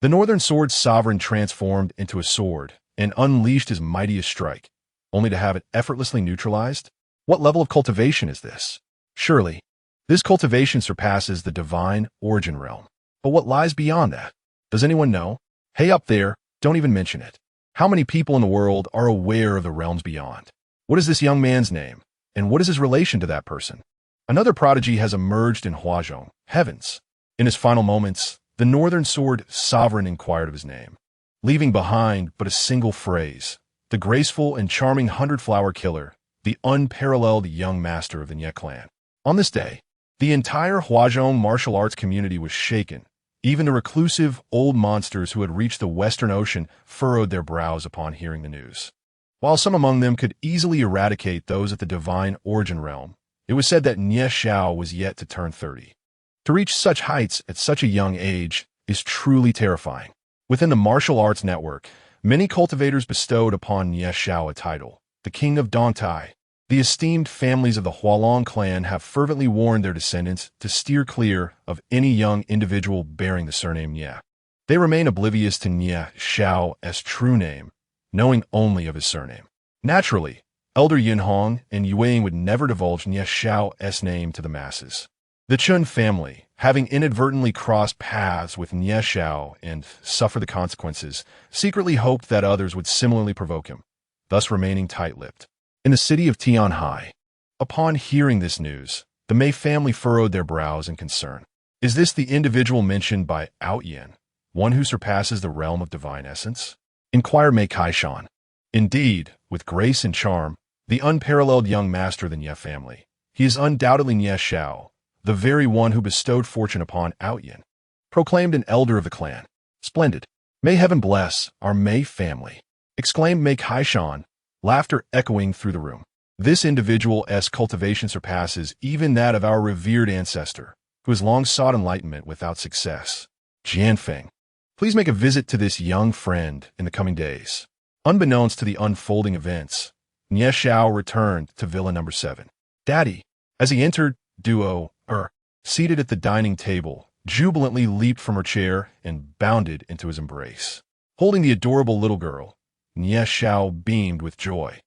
The Northern Sword Sovereign transformed into a sword and unleashed his mightiest strike, only to have it effortlessly neutralized? What level of cultivation is this? Surely, this cultivation surpasses the divine origin realm. But what lies beyond that? Does anyone know? Hey up there, don't even mention it. How many people in the world are aware of the realms beyond? What is this young man's name? And what is his relation to that person? Another prodigy has emerged in Huazhong. Heavens! In his final moments, the Northern Sword Sovereign inquired of his name, leaving behind but a single phrase: the graceful and charming 100-flower killer, the unparalleled young master of the Nie clan. On this day, the entire Huazhong martial arts community was shaken, Even the reclusive, old monsters who had reached the Western Ocean furrowed their brows upon hearing the news. While some among them could easily eradicate those at the divine origin realm, it was said that Nie Xiao was yet to turn 30. To reach such heights at such a young age is truly terrifying. Within the martial arts network, many cultivators bestowed upon Nie Xiao a title, the King of Dongtai. The esteemed families of the Hualong clan have fervently warned their descendants to steer clear of any young individual bearing the surname Nie. They remain oblivious to Nie Xiao's true name, knowing only of his surname. Naturally, Elder Yin Hong and Yueying would never divulge Nie Xiao's name to the masses. The Chun family, having inadvertently crossed paths with Nie Xiao and suffer the consequences, secretly hoped that others would similarly provoke him, thus remaining tight-lipped. In the city of Tianhai, upon hearing this news, the Mei family furrowed their brows in concern. Is this the individual mentioned by Out Yin, one who surpasses the realm of divine essence? Inquired Mei Kaishan. Indeed, with grace and charm, the unparalleled young master of the Nie family. He is undoubtedly Nie Xiao, the very one who bestowed fortune upon Out Yin, proclaimed an elder of the clan. Splendid. May heaven bless our Mei family, exclaimed Mei Kaishan, laughter echoing through the room. This individual's cultivation surpasses even that of our revered ancestor, who has long sought enlightenment without success. Jianfeng, please make a visit to this young friend in the coming days. Unbeknownst to the unfolding events, Nie Xiao returned to Villa number 7. Daddy, as he entered, Duo, seated at the dining table, jubilantly leaped from her chair and bounded into his embrace. Holding the adorable little girl, Nie Xiao beamed with joy.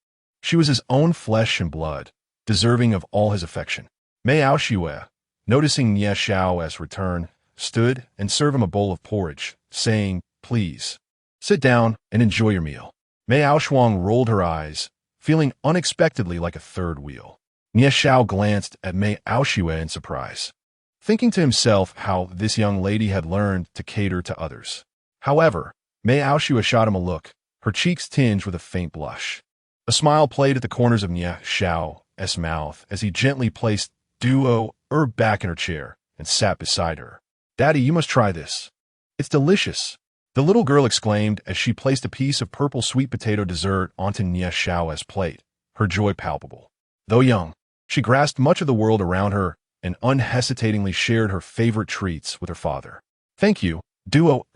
She was his own flesh and blood, deserving of all his affection. Mei Aoshue, noticing Nie Xiao's return, stood and served him a bowl of porridge, saying, "Please, sit down and enjoy your meal." Mei Aoshuang rolled her eyes, feeling unexpectedly like a third wheel. Nie Xiao glanced at Mei Aoshue in surprise, thinking to himself how this young lady had learned to cater to others. However, Mei Aoshue shot him a look, her cheeks tinged with a faint blush. A smile played at the corners of Nie Xiao's mouth as he gently placed Duo back in her chair and sat beside her. "Daddy, you must try this. It's delicious," the little girl exclaimed as she placed a piece of purple sweet potato dessert onto Nie Xiao's plate, her joy palpable. Though young, she grasped much of the world around her and unhesitatingly shared her favorite treats with her father. "Thank you, Duo,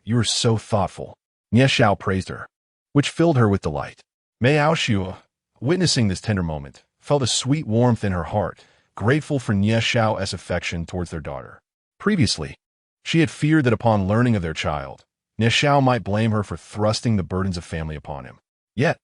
you are so thoughtful," Nie Xiao praised her, which filled her with delight. Mei Aoshue, witnessing this tender moment, felt a sweet warmth in her heart, grateful for Nie Xiao's affection towards their daughter. Previously, she had feared that upon learning of their child, Nie Xiao might blame her for thrusting the burdens of family upon him. Yet,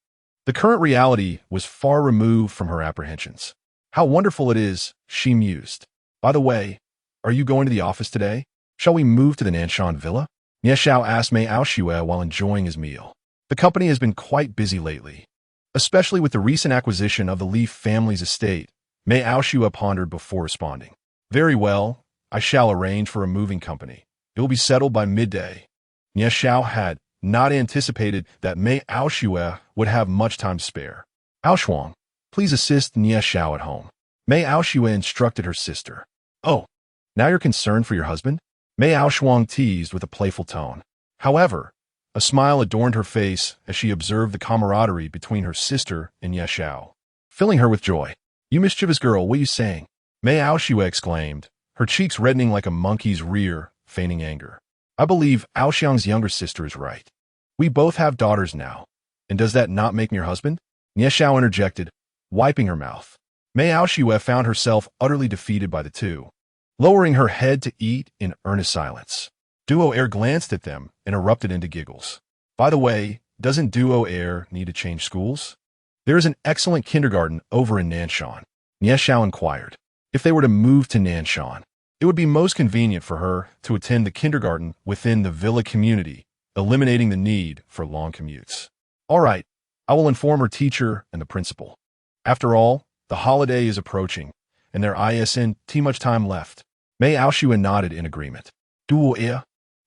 the current reality was far removed from her apprehensions. "How wonderful it is," she mused. "By the way, are you going to the office today? Shall we move to the Nanshan Villa?" Nie Xiao asked Mei Aoshue while enjoying his meal. The company has been quite busy lately, especially with the recent acquisition of the Li family's estate. Mei Aoshue pondered before responding. "Very well, I shall arrange for a moving company. It will be settled by midday." Nie Xiao had not anticipated that Mei Aoshue would have much time to spare. "Aoshuang, please assist Nie Xiao at home," Mei Aoshue instructed her sister. "Oh, now you're concerned for your husband?" Mei Aoshuang teased with a playful tone. However, a smile adorned her face as she observed the camaraderie between her sister and Nie Xiao, filling her with joy. "You mischievous girl, what are you saying?" Mei Aoshue exclaimed, her cheeks reddening like a monkey's rear, feigning anger. "I believe Aoxiang's younger sister is right. We both have daughters now, and does that not make me your husband?" Nie Xiao interjected, wiping her mouth. Mei Aoshue found herself utterly defeated by the two, lowering her head to eat in earnest silence. Duo glanced at them and erupted into giggles. "By the way, doesn't Duo need to change schools? There is an excellent kindergarten over in Nanshan," Nie Xiao inquired. If they were to move to Nanshan, it would be most convenient for her to attend the kindergarten within the villa community, eliminating the need for long commutes. "All right, I will inform her teacher and the principal. After all, the holiday is approaching, and there isn't too much time left." Mei Aoshue nodded in agreement. "Duo,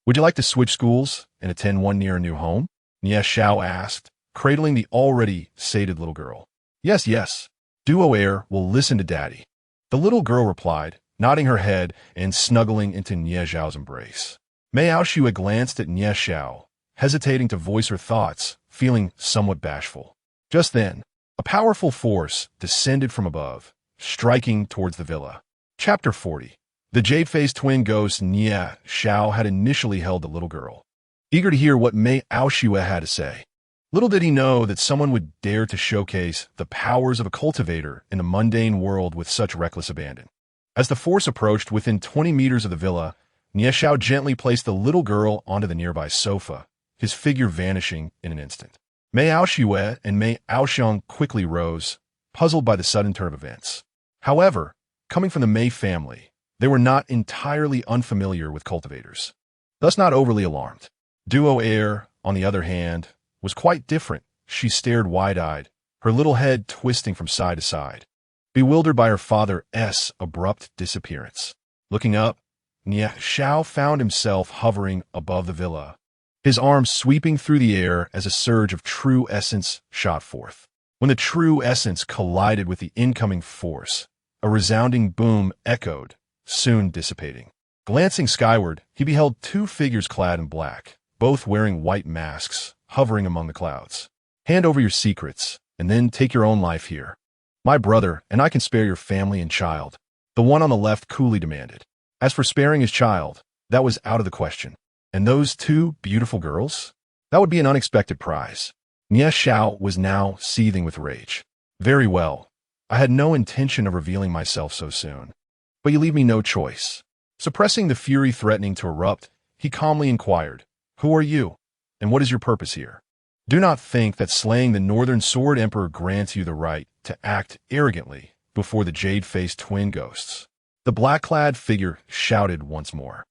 would you like to switch schools and attend one near a new home?" Nie Xiao asked, cradling the already sated little girl. Yes, Duo will listen to Daddy," the little girl replied, nodding her head and snuggling into Nie Xiao's embrace. Miao Xue glanced at Nie Xiao, hesitating to voice her thoughts, feeling somewhat bashful. Just then, a powerful force descended from above, striking towards the villa. Chapter 40. The jade-faced twin ghost Nie Xiao had initially held the little girl, eager to hear what Miao Xue had to say. Little did he know that someone would dare to showcase the powers of a cultivator in a mundane world with such reckless abandon. As the force approached within 20 meters of the villa, Nie Xiao gently placed the little girl onto the nearby sofa, his figure vanishing in an instant. Miao Xue and Miao Xiong quickly rose, puzzled by the sudden turn of events. However, coming from the Mei family, they were not entirely unfamiliar with cultivators, thus not overly alarmed. Duo Air, on the other hand, was quite different. She stared wide-eyed, her little head twisting from side to side, bewildered by her father's abrupt disappearance. Looking up, Nie Xiao found himself hovering above the villa, his arms sweeping through the air as a surge of true essence shot forth. When the true essence collided with the incoming force, a resounding boom echoed, soon dissipating. Glancing skyward, he beheld two figures clad in black, both wearing white masks, hovering among the clouds. Hand over your secrets, and then take your own life here. My brother, and I can spare your family and child, the one on the left coolly demanded. As for sparing his child, that was out of the question. And those two beautiful girls? That would be an unexpected prize. Nie Xiao was now seething with rage. Very well. I had no intention of revealing myself so soon. But you leave me no choice. Suppressing the fury threatening to erupt, he calmly inquired, Who are you? And what is your purpose here? Do not think that slaying the Northern Sword Emperor grants you the right to act arrogantly before the jade-faced twin ghosts. The black-clad figure shouted once more.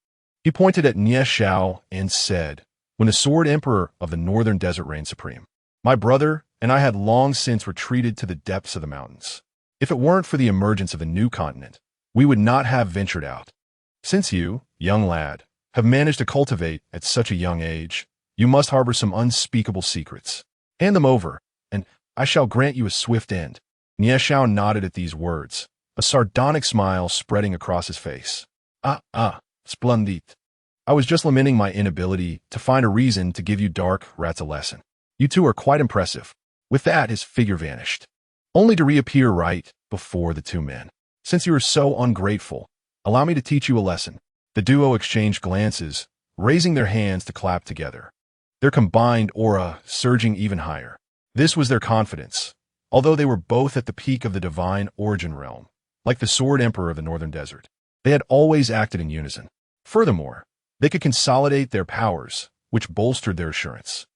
He pointed at Nie Xiao and said, When the Sword Emperor of the Northern Desert reigned supreme, my brother and I had long since retreated to the depths of the mountains. If it weren't for the emergence of a new continent, we would not have ventured out. Since you, young lad, have managed to cultivate at such a young age, you must harbor some unspeakable secrets. Hand them over, and I shall grant you a swift end. Nie Xiao nodded at these words, a sardonic smile spreading across his face. Splendid. I was just lamenting my inability to find a reason to give you dark rats a lesson. You two are quite impressive. With that, his figure vanished, only to reappear right before the two men. Since you are so ungrateful, allow me to teach you a lesson. The duo exchanged glances, raising their hands to clap together, their combined aura surging even higher. This was their confidence, although they were both at the peak of the divine origin realm, like the Sword Emperor of the Northern Desert. They had always acted in unison. Furthermore, they could consolidate their powers, which bolstered their assurance.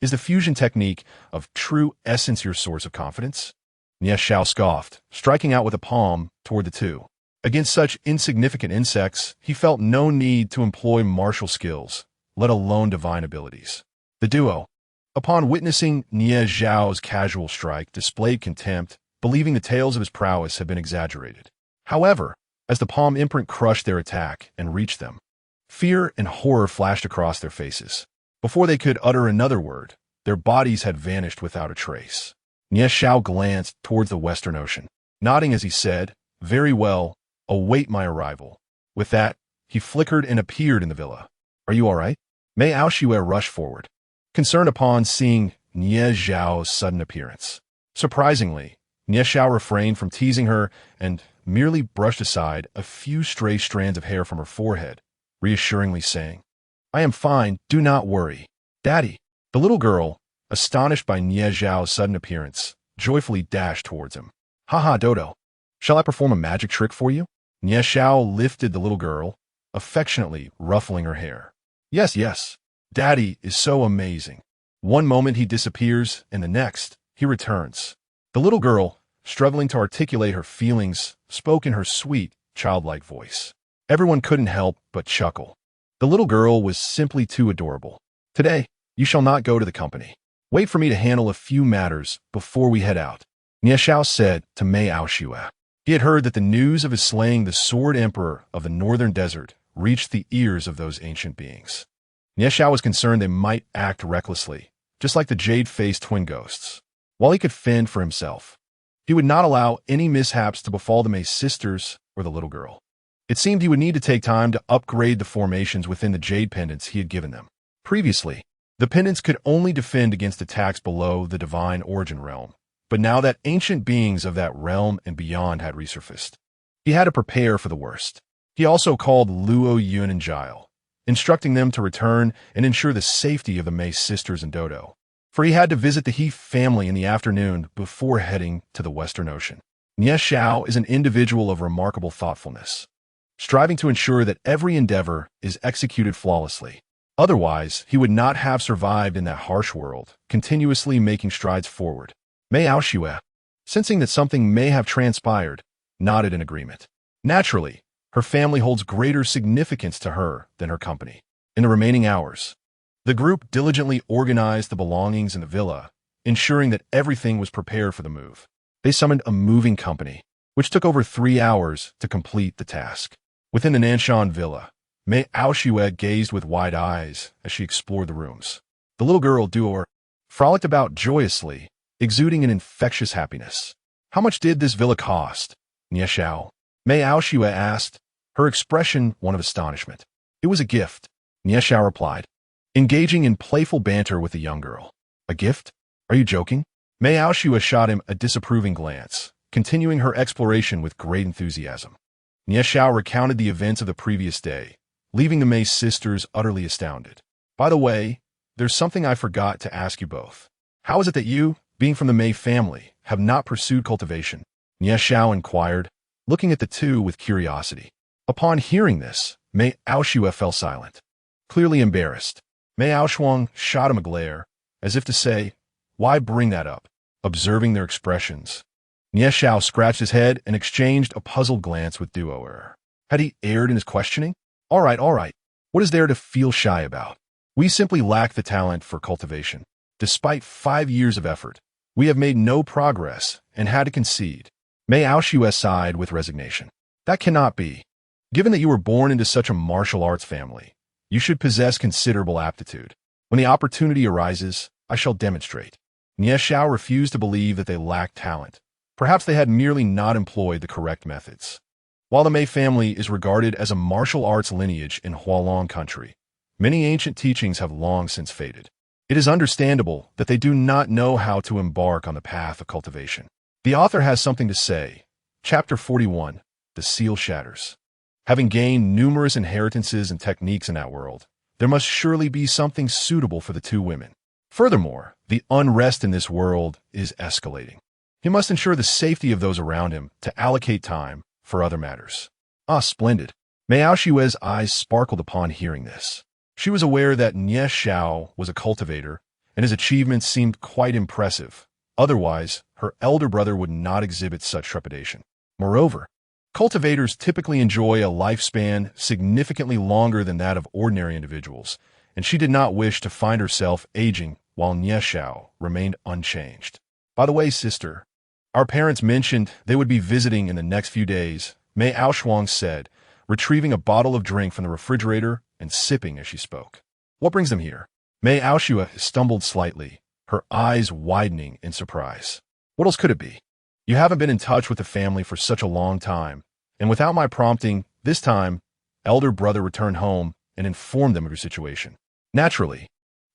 Is the fusion technique of true essence your source of confidence? Nie Xiao scoffed, striking out with a palm toward the two. Against such insignificant insects, he felt no need to employ martial skills, let alone divine abilities. The duo, upon witnessing Nie Xiao's casual strike, displayed contempt, believing the tales of his prowess had been exaggerated. However, as the palm imprint crushed their attack and reached them, fear and horror flashed across their faces. Before they could utter another word, their bodies had vanished without a trace. Nie Xiao glanced towards the Western Ocean, nodding as he said, Very well, await my arrival. With that, he flickered and appeared in the villa. Are you all right? Miao Xue rushed forward, concerned upon seeing Nie Xiao's sudden appearance. Surprisingly, Nie Xiao refrained from teasing her and merely brushed aside a few stray strands of hair from her forehead, reassuringly saying, I am fine, do not worry. Daddy. The little girl, astonished by Nie Xiao's sudden appearance, joyfully dashed towards him. Haha, Dodo. Shall I perform a magic trick for you? Nie Xiao lifted the little girl, affectionately ruffling her hair. Yes. Daddy is so amazing. One moment he disappears, and the next, he returns. The little girl, struggling to articulate her feelings, spoke in her sweet, childlike voice. Everyone couldn't help but chuckle. The little girl was simply too adorable. Today, you shall not go to the company. Wait for me to handle a few matters before we head out, Nie Xiao said to Miao Xue. He had heard that the news of his slaying the Sword Emperor of the Northern Desert reached the ears of those ancient beings. Nie Xiao was concerned they might act recklessly, just like the jade-faced twin ghosts. While he could fend for himself, he would not allow any mishaps to befall the Mei sisters or the little girl. It seemed he would need to take time to upgrade the formations within the jade pendants he had given them. Previously, the pendants could only defend against attacks below the divine origin realm, but now that ancient beings of that realm and beyond had resurfaced, he had to prepare for the worst. He also called Luo Yun and Gile, instructing them to return and ensure the safety of the Mei sisters and Dodo, for he had to visit the He family in the afternoon before heading to the Western Ocean. Nie Xiao is an individual of remarkable thoughtfulness, striving to ensure that every endeavor is executed flawlessly. Otherwise, he would not have survived in that harsh world, continuously making strides forward. Mei Aoshue, sensing that something may have transpired, nodded in agreement. Naturally, her family holds greater significance to her than her company. In the remaining hours, the group diligently organized the belongings in the villa, ensuring that everything was prepared for the move. They summoned a moving company, which took over 3 hours to complete the task. Within the Nanshan villa, Mei Aoshue gazed with wide eyes as she explored the rooms. The little girl, Duor, frolicked about joyously, exuding an infectious happiness. How much did this villa cost? Nie Xiao, Mei Aoshue asked, her expression one of astonishment. It was a gift, Nie Xiao replied, engaging in playful banter with the young girl. A gift? Are you joking? Mei Aoshue shot him a disapproving glance, continuing her exploration with great enthusiasm. Nie Xiao recounted the events of the previous day, leaving the Mei sisters utterly astounded. By the way, there's something I forgot to ask you both. How is it that you, being from the Mei family, have not pursued cultivation? Nie Xiao inquired, looking at the two with curiosity. Upon hearing this, Mei Aoshue fell silent. Clearly embarrassed, Mei Aoshuang shot him a glare, as if to say, why bring that up? Observing their expressions, Nie Xiao scratched his head and exchanged a puzzled glance with Duo. Had he erred in his questioning? All right. What is there to feel shy about? We simply lack the talent for cultivation. Despite 5 years of effort, we have made no progress and had to concede. Mei Aoshue sighed with resignation. That cannot be. Given that you were born into such a martial arts family, you should possess considerable aptitude. When the opportunity arises, I shall demonstrate. Nie Xiao refused to believe that they lacked talent. Perhaps they had merely not employed the correct methods. While the Mei family is regarded as a martial arts lineage in Hualong country, many ancient teachings have long since faded. It is understandable that they do not know how to embark on the path of cultivation. The author has something to say. Chapter 41, The Seal Shatters. Having gained numerous inheritances and techniques in that world, there must surely be something suitable for the two women. Furthermore, the unrest in this world is escalating. He must ensure the safety of those around him to allocate time for other matters. Ah, splendid. Mei Aoshue's eyes sparkled upon hearing this. She was aware that Nie Xiao was a cultivator, and his achievements seemed quite impressive. Otherwise, her elder brother would not exhibit such trepidation. Moreover, cultivators typically enjoy a lifespan significantly longer than that of ordinary individuals, and she did not wish to find herself aging while Nie Xiao remained unchanged. By the way, sister, our parents mentioned they would be visiting in the next few days, Mei Aoshuang said, retrieving a bottle of drink from the refrigerator and sipping as she spoke. What brings them here? Mei Aoshue stumbled slightly, her eyes widening in surprise. What else could it be? You haven't been in touch with the family for such a long time, and without my prompting, this time, elder brother returned home and informed them of your situation. Naturally,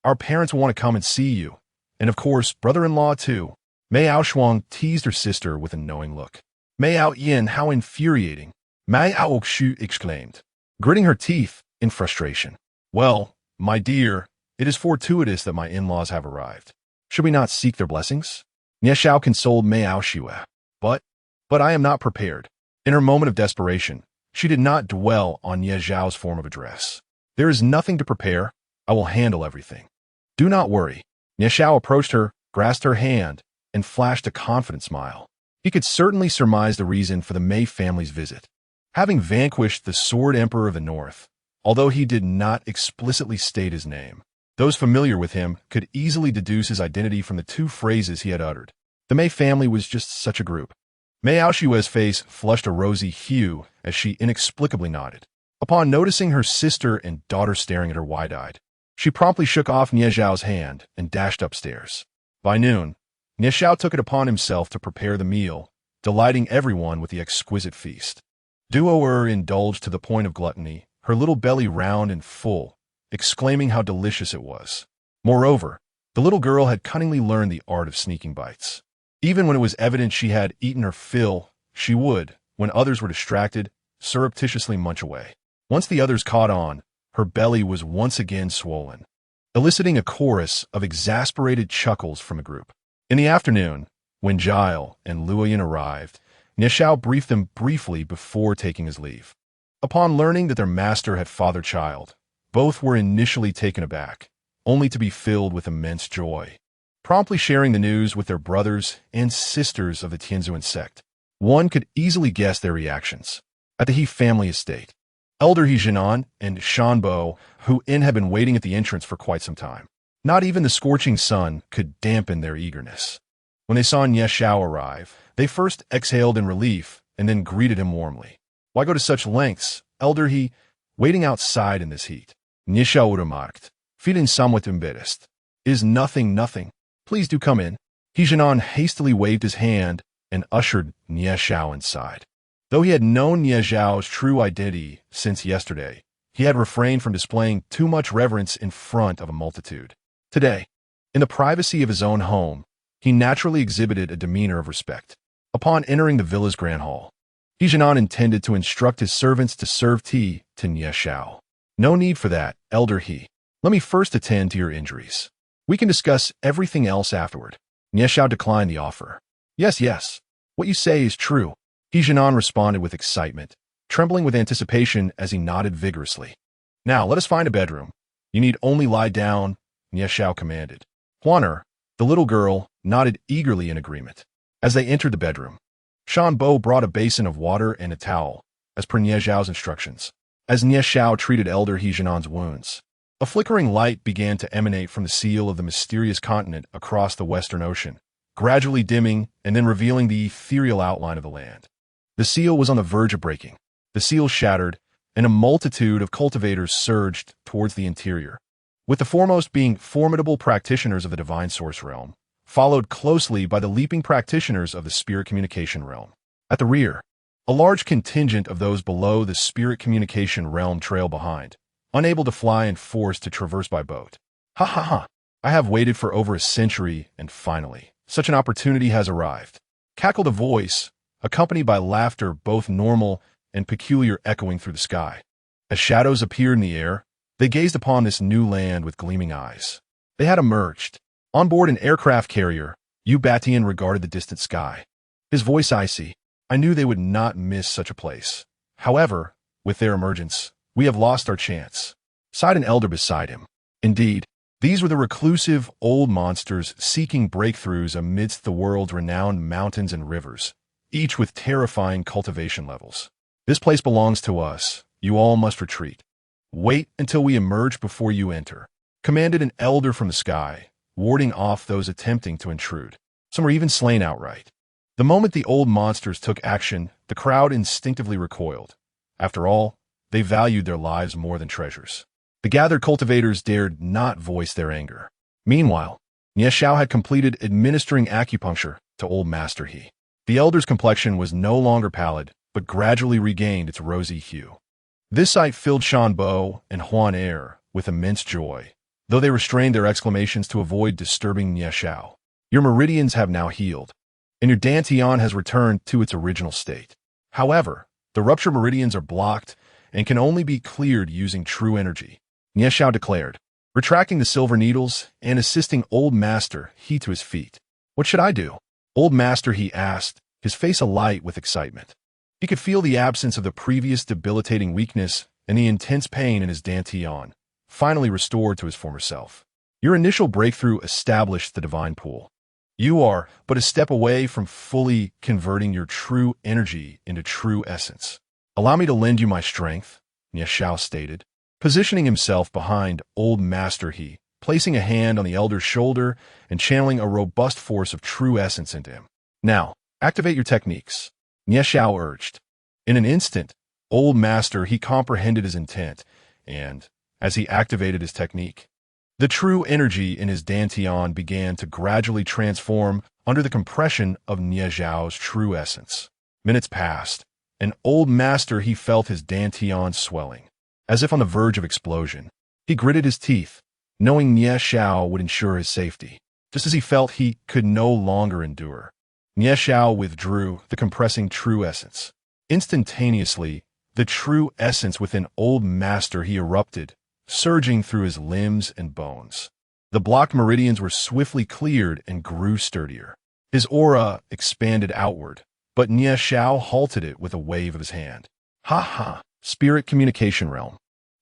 our parents will want to come and see you, and of course, brother-in-law too. Mei Aoshuang teased her sister with a knowing look. Mei Aoyin, how infuriating, Mei Aokshu exclaimed, gritting her teeth in frustration. Well, my dear, it is fortuitous that my in-laws have arrived. Should we not seek their blessings? Nie Xiao consoled Mei Aoshue. But I am not prepared. In her moment of desperation, she did not dwell on Nie Xiao's form of address. There is nothing to prepare. I will handle everything. Do not worry. Nie Xiao approached her, grasped her hand, and flashed a confident smile. He could certainly surmise the reason for the Mei family's visit. Having vanquished the Sword Emperor of the North, although he did not explicitly state his name, those familiar with him could easily deduce his identity from the 2 phrases he had uttered. The Mei family was just such a group. Mei Aoshue's face flushed a rosy hue as she inexplicably nodded. Upon noticing her sister and daughter staring at her wide-eyed, she promptly shook off Nie Xiao's hand and dashed upstairs. By noon, Nie Xiao took it upon himself to prepare the meal, delighting everyone with the exquisite feast. Duo indulged to the point of gluttony, her little belly round and full, exclaiming how delicious it was. Moreover, the little girl had cunningly learned the art of sneaking bites. Even when it was evident she had eaten her fill, she would, when others were distracted, surreptitiously munch away. Once the others caught on, her belly was once again swollen, eliciting a chorus of exasperated chuckles from a group. In the afternoon, when Giles and Luoyan arrived, Nieshao briefed them briefly before taking his leave. Upon learning that their master had father-child, both were initially taken aback, only to be filled with immense joy. Promptly sharing the news with their brothers and sisters of the Tianzuan sect, one could easily guess their reactions. At the He family estate, Elder He Jinan and Shanbo, who had been waiting at the entrance for quite some time. Not even the scorching sun could dampen their eagerness. When they saw Nieshao arrive, they first exhaled in relief and then greeted him warmly. Why go to such lengths, Elder He, waiting outside in this heat? Nieshao remarked, feeling somewhat embarrassed. Is nothing. Please do come in. He Jinan hastily waved his hand and ushered Nieshao inside. Though he had known Nieshao's true identity since yesterday, he had refrained from displaying too much reverence in front of a multitude. Today, in the privacy of his own home, he naturally exhibited a demeanor of respect. Upon entering the villa's grand hall, He Jinan intended to instruct his servants to serve tea to Nieshao. No need for that, Elder He. Let me first attend to your injuries. We can discuss everything else afterward. Nieshao declined the offer. Yes. What you say is true. He Jinan responded with excitement, trembling with anticipation as he nodded vigorously. Now, let us find a bedroom. You need only lie down, Nieshao commanded. Huaner, the little girl, nodded eagerly in agreement. As they entered the bedroom, Shanbo brought a basin of water and a towel, as per Nieshao's instructions. As Nieshao treated Elder He Jinan's wounds, a flickering light began to emanate from the seal of the mysterious continent across the Western Ocean, gradually dimming and then revealing the ethereal outline of the land. The seal was on the verge of breaking. The seal shattered, and a multitude of cultivators surged towards the interior, with the foremost being formidable practitioners of the divine source realm, followed closely by the leaping practitioners of the spirit communication realm. At the rear, a large contingent of those below the spirit communication realm trailed behind, unable to fly and forced to traverse by boat. Ha! I have waited for over a century, and finally, such an opportunity has arrived. Cackled a voice, accompanied by laughter both normal and peculiar echoing through the sky. As shadows appeared in the air, they gazed upon this new land with gleaming eyes. They had emerged. On board an aircraft carrier, Yu Batian regarded the distant sky. His voice icy. I knew they would not miss such a place. However, with their emergence, we have lost our chance. Sighed an elder beside him. Indeed, these were the reclusive old monsters seeking breakthroughs amidst the world's renowned mountains and rivers, each with terrifying cultivation levels. This place belongs to us. You all must retreat. Wait until we emerge before you enter, commanded an elder from the sky, warding off those attempting to intrude. Some were even slain outright. The moment the old monsters took action, the crowd instinctively recoiled. After all, they valued their lives more than treasures. The gathered cultivators dared not voice their anger. Meanwhile, Nieshao had completed administering acupuncture to old Master He. The elder's complexion was no longer pallid, but gradually regained its rosy hue. This sight filled Shanbo and Huan Er with immense joy, though they restrained their exclamations to avoid disturbing Nieshao. Your meridians have now healed, and your dantian has returned to its original state. However, the ruptured meridians are blocked and can only be cleared using true energy, Nieshao declared, retracting the silver needles and assisting Old Master He to his feet. What should I do? Old Master He asked, his face alight with excitement. He could feel the absence of the previous debilitating weakness and the intense pain in his dantian, finally restored to his former self. Your initial breakthrough established the divine pool. You are but a step away from fully converting your true energy into true essence. Allow me to lend you my strength, Nieshao stated, positioning himself behind Old Master He, placing a hand on the elder's shoulder and channeling a robust force of true essence into him. Now, activate your techniques, Nieshao urged. In an instant, Old Master He comprehended his intent, and, as he activated his technique, the true energy in his dantian began to gradually transform under the compression of Nieshao's true essence. Minutes passed, An old master, he felt his dantian swelling, as if on the verge of explosion. He gritted his teeth, knowing Nie Xiao would ensure his safety. Just as he felt he could no longer endure, Nie Xiao withdrew the compressing true essence. Instantaneously, the true essence within old master he erupted, surging through his limbs and bones. The blocked meridians were swiftly cleared and grew sturdier. His aura expanded outward, but Nie Xiao halted it with a wave of his hand. Ha ha! Spirit communication realm.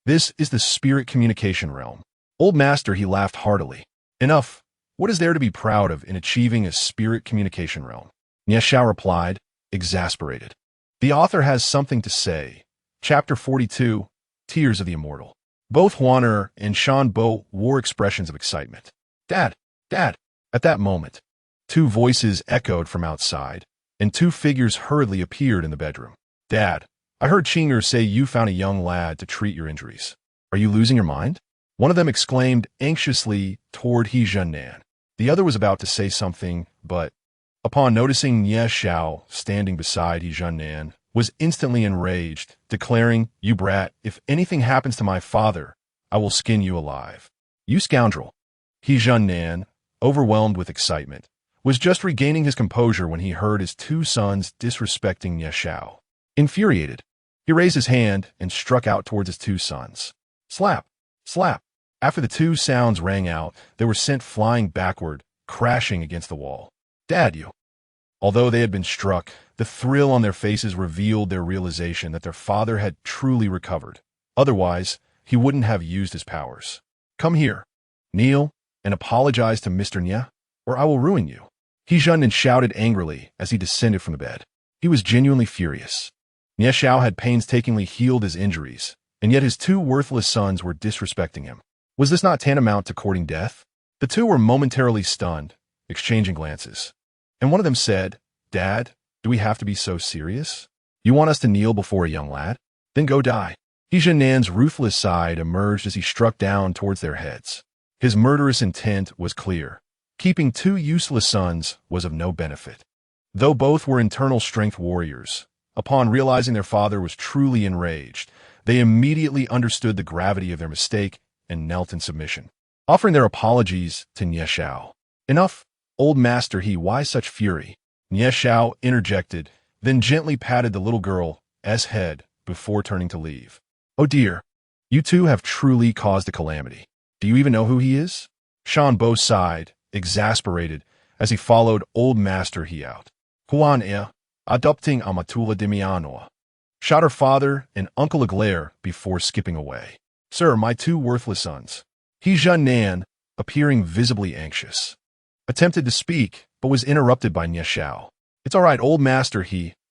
This is the spirit communication realm. Old master, he laughed heartily. Enough. What is there to be proud of in achieving a spirit communication realm? Nie Xiao replied, exasperated. The author has something to say. Chapter 42, Tears of the Immortal. Both Huaner and Shan Bo wore expressions of excitement. Dad! Dad! At that moment, two voices echoed from outside, and two figures hurriedly appeared in the bedroom. Dad, I heard Qinger say you found a young lad to treat your injuries. Are you losing your mind? One of them exclaimed anxiously toward He Zhennan. The other was about to say something, but upon noticing Nie Xiao standing beside He Zhennan, was instantly enraged, declaring, You brat, if anything happens to my father, I will skin you alive. You scoundrel. He Zhennan, overwhelmed with excitement, was just regaining his composure when he heard his two sons disrespecting Nie Xiao. Infuriated, he raised his hand and struck out towards his two sons. Slap! Slap! After the two sounds rang out, they were sent flying backward, crashing against the wall. Dad, you! Although they had been struck, the thrill on their faces revealed their realization that their father had truly recovered. Otherwise, he wouldn't have used his powers. Come here. Kneel and apologize to Mr. Nie, or I will ruin you. He Zhennan shouted angrily as he descended from the bed. He was genuinely furious. Nie Xiao had painstakingly healed his injuries, and yet his two worthless sons were disrespecting him. Was this not tantamount to courting death? The two were momentarily stunned, exchanging glances. And one of them said, Dad, do we have to be so serious? You want us to kneel before a young lad? Then go die. He Zhennan's ruthless side emerged as he struck down towards their heads. His murderous intent was clear. Keeping two useless sons was of no benefit. Though both were internal strength warriors, upon realizing their father was truly enraged, they immediately understood the gravity of their mistake and knelt in submission, offering their apologies to Nie Xiao. Enough, old master, why such fury? Nie Xiao interjected, then gently patted the little girl's head before turning to leave. Oh dear, you two have truly caused a calamity. Do you even know who he is? Shan Bo sighed, exasperated, as he followed old master out. Huan adopting Amatula Dimianoa. Shot her father and Uncle Aglaire before skipping away. Sir, my two worthless sons. He Zhennan, appearing visibly anxious, attempted to speak, but was interrupted by Nie Xiao. It's all right, old master,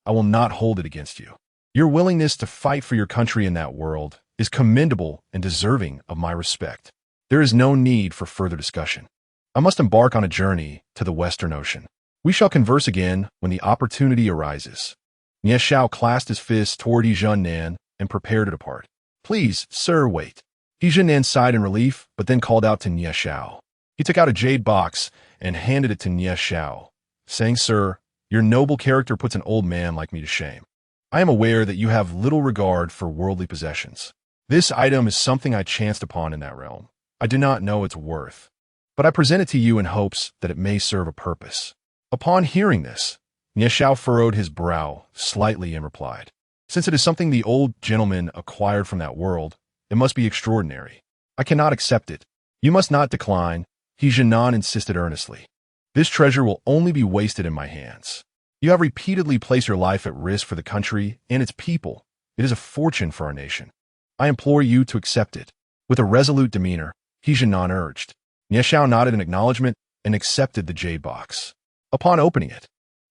I will not hold it against you. Your willingness to fight for your country in that world is commendable and deserving of my respect. There is no need for further discussion. I must embark on a journey to the Western Ocean. We shall converse again when the opportunity arises. Nie Xiao clasped his fist toward He Zhennan and prepared to depart. Please, sir, wait. He Zhennan sighed in relief, but then called out to Nie Xiao. He took out a jade box and handed it to Nie Xiao, saying, Sir, your noble character puts an old man like me to shame. I am aware that you have little regard for worldly possessions. This item is something I chanced upon in that realm. I do not know its worth, but I present it to you in hopes that it may serve a purpose. Upon hearing this, Nie Xiao furrowed his brow slightly and replied, Since it is something the old gentleman acquired from that world, it must be extraordinary. I cannot accept it. You must not decline, He Zhennan insisted earnestly. This treasure will only be wasted in my hands. You have repeatedly placed your life at risk for the country and its people. It is a fortune for our nation. I implore you to accept it. With a resolute demeanor, He Zhennan urged. Nie Xiao nodded in acknowledgement and accepted the jade box. Upon opening it,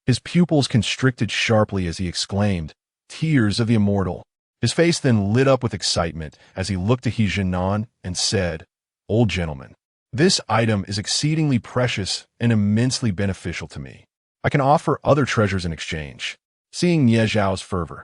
his pupils constricted sharply as he exclaimed, Tears of the Immortal. His face then lit up with excitement as he looked to He Zhennan and said, Old gentleman, this item is exceedingly precious and immensely beneficial to me. I can offer other treasures in exchange. Seeing Nie Xiao's fervor,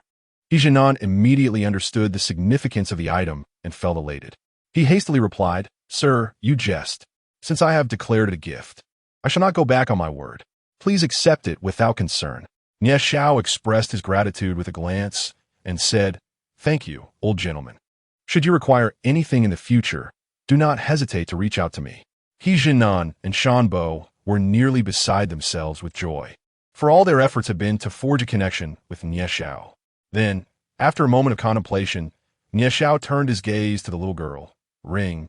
He Zhennan immediately understood the significance of the item and felt elated. He hastily replied, Sir, you jest. Since I have declared it a gift, I shall not go back on my word. Please accept it without concern. Nie Xiao expressed his gratitude with a glance and said, "Thank you, old gentleman. Should you require anything in the future, do not hesitate to reach out to me." He Jinan and Shanbo were nearly beside themselves with joy, for all their efforts had been to forge a connection with Nie Xiao. Then, after a moment of contemplation, Nie Xiao turned his gaze to the little girl, Ring,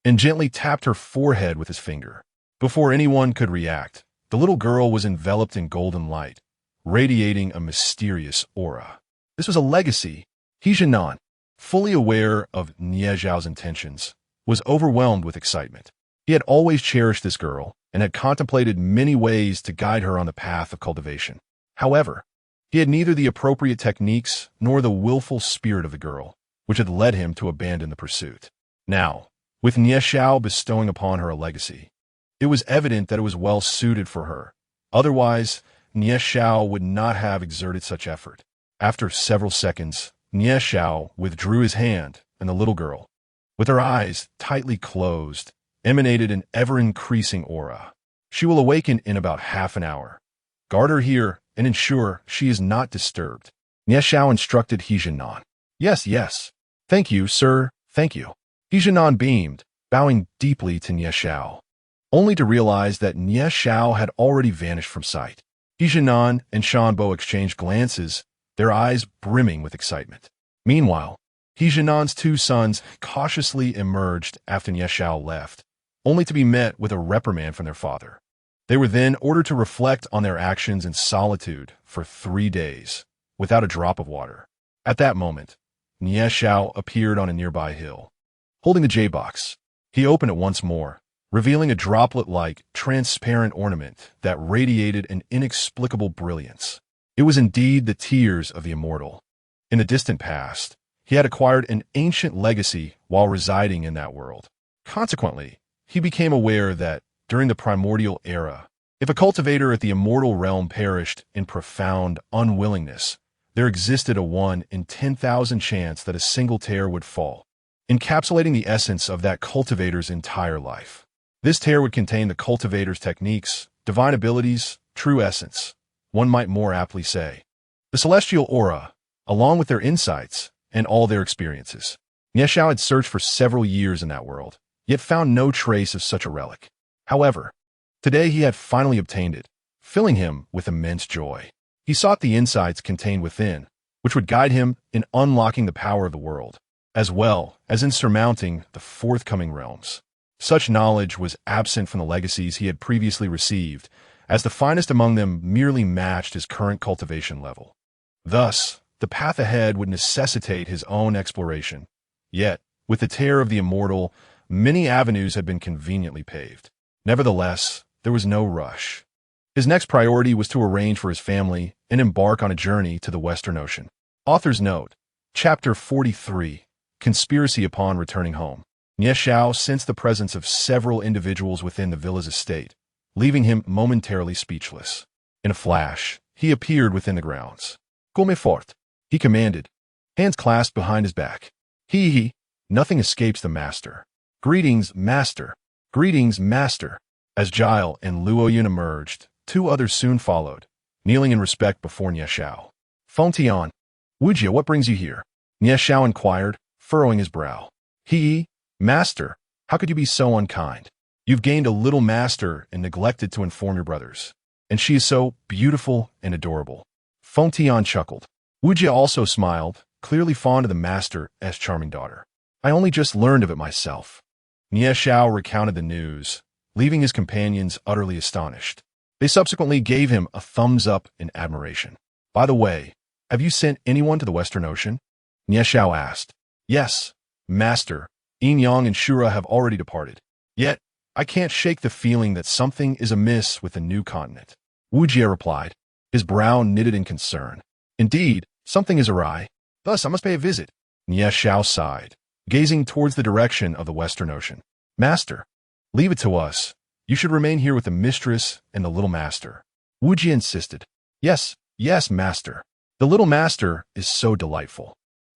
and gently tapped her forehead with his finger. Before anyone could react, the little girl was enveloped in golden light, radiating a mysterious aura. This was a legacy. He Jinan, fully aware of Nie Xiao's intentions, was overwhelmed with excitement. He had always cherished this girl and had contemplated many ways to guide her on the path of cultivation. However, he had neither the appropriate techniques nor the willful spirit of the girl, which had led him to abandon the pursuit. Now, with Nie Xiao bestowing upon her a legacy, it was evident that it was well suited for her. Otherwise, Nie Xiao would not have exerted such effort. After several seconds, Nie Xiao withdrew his hand, and the little girl, with her eyes tightly closed, emanated an ever-increasing aura. She will awaken in about half an hour. Guard her here and ensure she is not disturbed. Nie Xiao instructed He Jinan. Yes, yes. Thank you, sir, thank you. He Jinan beamed, bowing deeply to Nie Xiao, only to realize that Nie Xiao had already vanished from sight. He Jinan and Shanbo exchanged glances, their eyes brimming with excitement. Meanwhile, He Jinan's two sons cautiously emerged after Nie Xiao left, only to be met with a reprimand from their father. They were then ordered to reflect on their actions in solitude for 3 days, without a drop of water. At that moment, Nie Xiao appeared on a nearby hill, holding the J-box. He opened it once more, revealing a droplet-like, transparent ornament that radiated an inexplicable brilliance. It was indeed the tears of the immortal. In the distant past, he had acquired an ancient legacy while residing in that world. Consequently, he became aware that, during the primordial era, if a cultivator at the immortal realm perished in profound unwillingness, there existed a 1 in 10,000 chance that a single tear would fall, encapsulating the essence of that cultivator's entire life. This tear would contain the cultivator's techniques, divine abilities, true essence, one might more aptly say. The celestial aura, along with their insights and all their experiences. Nie Xiao had searched for several years in that world, yet found no trace of such a relic. However, today he had finally obtained it, filling him with immense joy. He sought the insights contained within, which would guide him in unlocking the power of the world, as well as in surmounting the forthcoming realms. Such knowledge was absent from the legacies he had previously received, as the finest among them merely matched his current cultivation level. Thus, the path ahead would necessitate his own exploration. Yet, with the tear of the immortal, many avenues had been conveniently paved. Nevertheless, there was no rush. His next priority was to arrange for his family and embark on a journey to the Western Ocean. Author's note, Chapter 43, Conspiracy upon returning home. Nie Xiao sensed the presence of several individuals within the villa's estate, leaving him momentarily speechless. In a flash, he appeared within the grounds. Come fort, he commanded, hands clasped behind his back. He, nothing escapes the master. Greetings, master. Greetings, master. As Gile and Luoyun emerged, 2 others soon followed, kneeling in respect before Nie Xiao. Fengtian, Wujia, what brings you here? Nie Xiao inquired, furrowing his brow. He, master, how could you be so unkind? You've gained a little master and neglected to inform your brothers. And she is so beautiful and adorable. Fengtian chuckled. Wujia also smiled, clearly fond of the master's charming daughter. I only just learned of it myself. Nie Xiao recounted the news, leaving his companions utterly astonished. They subsequently gave him a thumbs up in admiration. By the way, have you sent anyone to the Western Ocean? Nie Xiao asked. Yes, master. Yin Yang and Shura have already departed. Yet, I can't shake the feeling that something is amiss with the new continent. Wujia replied, his brow knitted in concern. Indeed, something is awry. Thus, I must pay a visit. Nie Xiao sighed, gazing towards the direction of the Western Ocean. Master, leave it to us. You should remain here with the mistress and the little master. Wujia insisted. Yes, master. The little master is so delightful.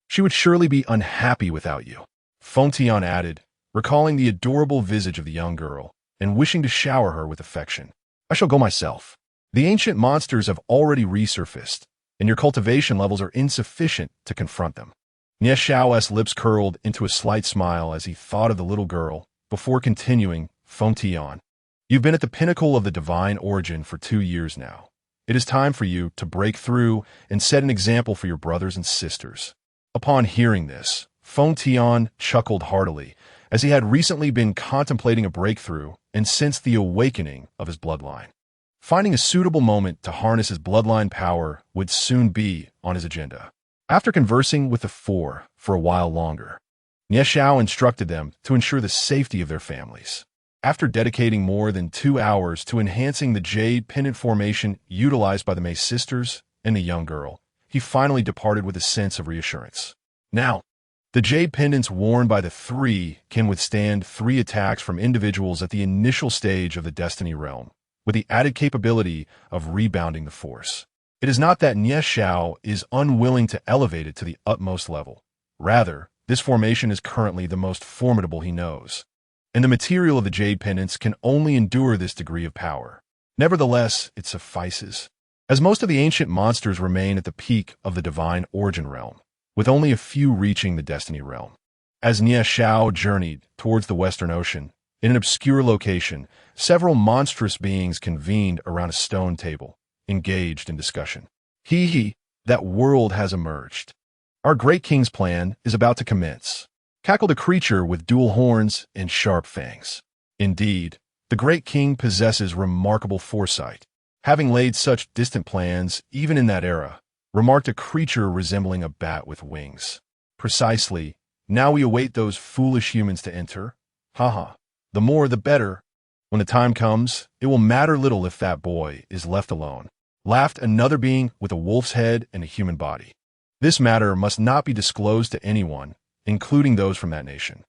She would surely be unhappy without you. Fengtian added, recalling the adorable visage of the young girl and wishing to shower her with affection. I shall go myself. The ancient monsters have already resurfaced, and your cultivation levels are insufficient to confront them. Nie Xiao's lips curled into a slight smile as he thought of the little girl, before continuing, Feng Tian. You've been at the pinnacle of the divine origin for 2 years now. It is time for you to break through and set an example for your brothers and sisters. Upon hearing this, Feng Tian chuckled heartily, as he had recently been contemplating a breakthrough and sensed the awakening of his bloodline. Finding a suitable moment to harness his bloodline power would soon be on his agenda. After conversing with the four for a while longer, Nie Xiao instructed them to ensure the safety of their families. After dedicating more than 2 hours to enhancing the jade pendant formation utilized by the Mei sisters and the young girl, he finally departed with a sense of reassurance. Now, the jade pendants worn by the three can withstand 3 attacks from individuals at the initial stage of the Destiny realm, with the added capability of rebounding the force. It is not that Nie Xiao is unwilling to elevate it to the utmost level. Rather, this formation is currently the most formidable he knows, and the material of the jade pendants can only endure this degree of power. Nevertheless, it suffices, as most of the ancient monsters remain at the peak of the divine origin realm, with only a few reaching the Destiny realm. As Nie Xiao journeyed towards the Western Ocean, in an obscure location, several monstrous beings convened around a stone table, engaged in discussion. That world has emerged. Our great king's plan is about to commence, cackled a creature with dual horns and sharp fangs. Indeed, the great king possesses remarkable foresight, having laid such distant plans even in that era, remarked a creature resembling a bat with wings. Precisely, now we await those foolish humans to enter. The more the better. When the time comes, it will matter little if that boy is left alone, laughed another being with a wolf's head and a human body. This matter must not be disclosed to anyone, including those from that nation.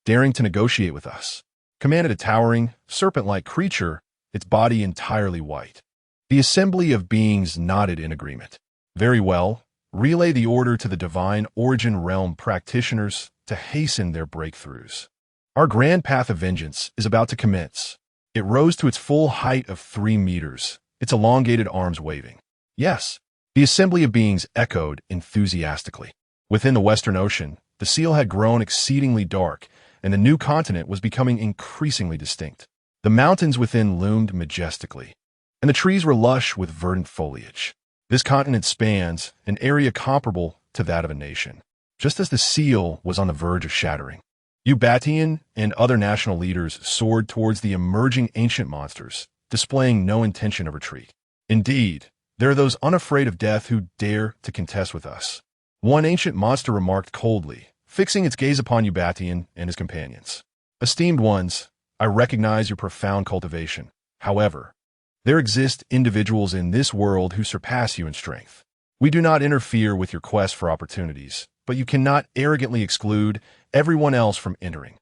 Daring to negotiate with us, commanded a towering, serpent-like creature, its body entirely white. The assembly of beings nodded in agreement. Very well, relay the order to the divine origin realm practitioners to hasten their breakthroughs. Our grand path of vengeance is about to commence. It rose to its full height of 3 meters, its elongated arms waving. Yes, the assembly of beings echoed enthusiastically. Within the Western Ocean, the seal had grown exceedingly dark, and the new continent was becoming increasingly distinct. The mountains within loomed majestically, and the trees were lush with verdant foliage. This continent spans an area comparable to that of a nation, just as the seal was on the verge of shattering. Ubatian and other national leaders soared towards the emerging ancient monsters, displaying no intention of retreat. Indeed, there are those unafraid of death who dare to contest with us. One ancient monster remarked coldly, fixing its gaze upon Ubatian and his companions. Esteemed ones, I recognize your profound cultivation. However, there exist individuals in this world who surpass you in strength. We do not interfere with your quest for opportunities, but you cannot arrogantly exclude everyone else from entering.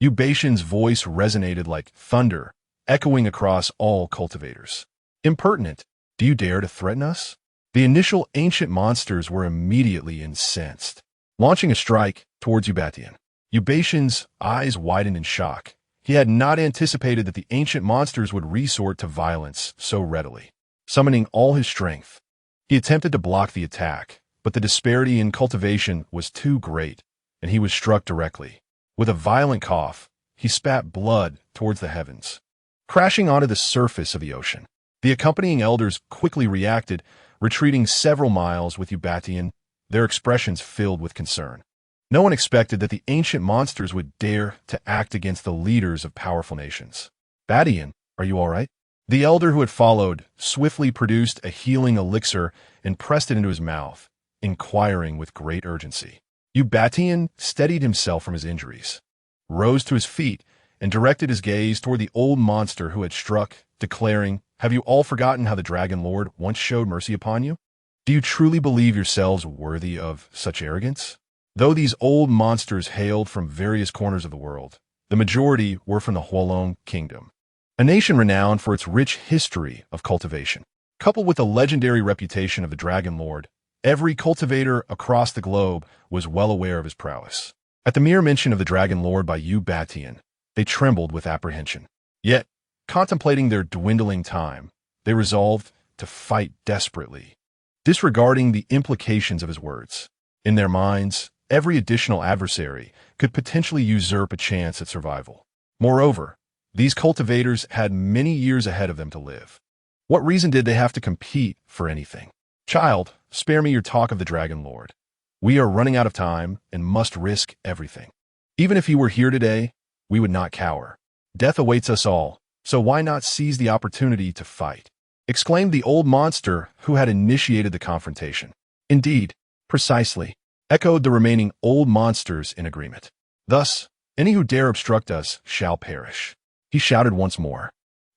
Ubatian's voice resonated like thunder, echoing across all cultivators. Impertinent, do you dare to threaten us? The initial ancient monsters were immediately incensed, launching a strike towards Ubatian. Ubatian's eyes widened in shock. He had not anticipated that the ancient monsters would resort to violence so readily. Summoning all his strength, he attempted to block the attack, but the disparity in cultivation was too great, and he was struck directly. With a violent cough, he spat blood towards the heavens, crashing onto the surface of the ocean. The accompanying elders quickly reacted, retreating several miles with Ubatian, their expressions filled with concern. No one expected that the ancient monsters would dare to act against the leaders of powerful nations. Batian, are you all right? The elder who had followed swiftly produced a healing elixir and pressed it into his mouth, inquiring with great urgency. Ubatian steadied himself from his injuries, rose to his feet, and directed his gaze toward the old monster who had struck, declaring, "Have you all forgotten how the Dragon Lord once showed mercy upon you? Do you truly believe yourselves worthy of such arrogance?" Though these old monsters hailed from various corners of the world, the majority were from the Huolong Kingdom, a nation renowned for its rich history of cultivation. Coupled with the legendary reputation of the Dragon Lord, every cultivator across the globe was well aware of his prowess. At the mere mention of the Dragon Lord by Ubatian, they trembled with apprehension. Yet, contemplating their dwindling time, They resolved to fight desperately, disregarding the implications of his words. In their minds, every additional adversary could potentially usurp a chance at survival. Moreover, these cultivators had many years ahead of them to live. What reason did they have to compete for anything? Child, spare me your talk of the Dragon Lord. We are running out of time and must risk everything. Even if he were here today, we would not cower. Death awaits us all, so why not seize the opportunity to fight? Exclaimed the old monster who had initiated the confrontation. Indeed, precisely, echoed the remaining old monsters in agreement. Thus, any who dare obstruct us shall perish. He shouted once more,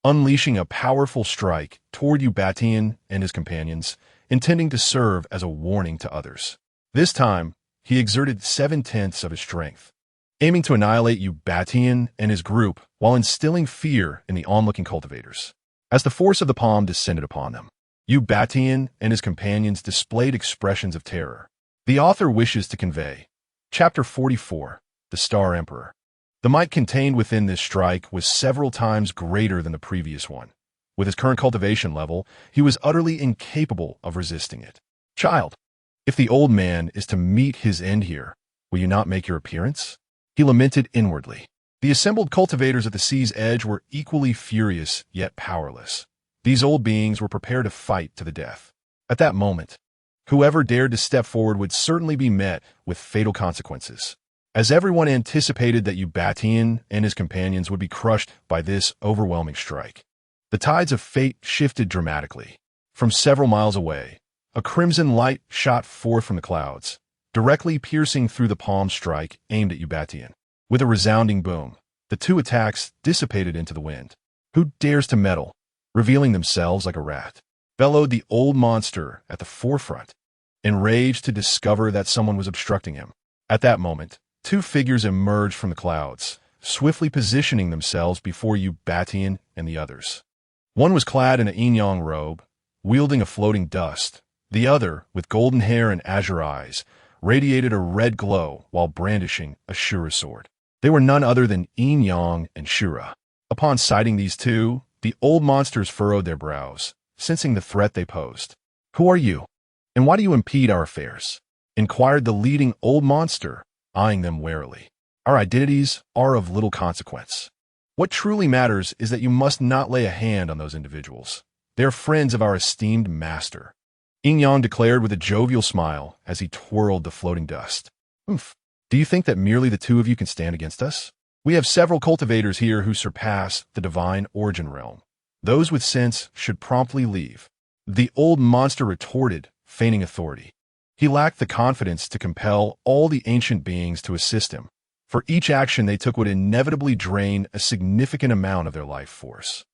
unleashing a powerful strike toward Ubatian and his companions, intending to serve as a warning to others. This time, he exerted 7/10 of his strength, aiming to annihilate Ubatian and his group while instilling fear in the onlooking cultivators. As the force of the palm descended upon them, Ubatian and his companions displayed expressions of terror. The author wishes to convey. Chapter 44, The Star Emperor. The might contained within this strike was several times greater than the previous one. With his current cultivation level, he was utterly incapable of resisting it. Child, if the old man is to meet his end here, will you not make your appearance? He lamented inwardly. The assembled cultivators at the sea's edge were equally furious yet powerless. These old beings were prepared to fight to the death. At that moment, whoever dared to step forward would certainly be met with fatal consequences. As everyone anticipated that Ubatian and his companions would be crushed by this overwhelming strike, the tides of fate shifted dramatically. From several miles away, a crimson light shot forth from the clouds, directly piercing through the palm strike aimed at Ubatian. With a resounding boom, the two attacks dissipated into the wind. Who dares to meddle, revealing themselves like a rat? Bellowed the old monster at the forefront, enraged to discover that someone was obstructing him. At that moment, two figures emerged from the clouds, swiftly positioning themselves before Ubatian and the others. One was clad in a yin-yang robe, wielding a floating dust. The other, with golden hair and azure eyes, radiated a red glow while brandishing a Shura sword. They were none other than Yin-yang and Shura. Upon sighting these two, the old monsters furrowed their brows, sensing the threat they posed. "Who are you, and why do you impede our affairs?" inquired the leading old monster, eyeing them warily. "Our identities are of little consequence. What truly matters is that you must not lay a hand on those individuals. They are friends of our esteemed master," Yin-yang declared with a jovial smile as he twirled the floating dust. "Oomph. Do you think that merely the two of you can stand against us? We have several cultivators here who surpass the divine origin realm. Those with sense should promptly leave," the old monster retorted, feigning authority. He lacked the confidence to compel all the ancient beings to assist him, for each action they took would inevitably drain a significant amount of their life force.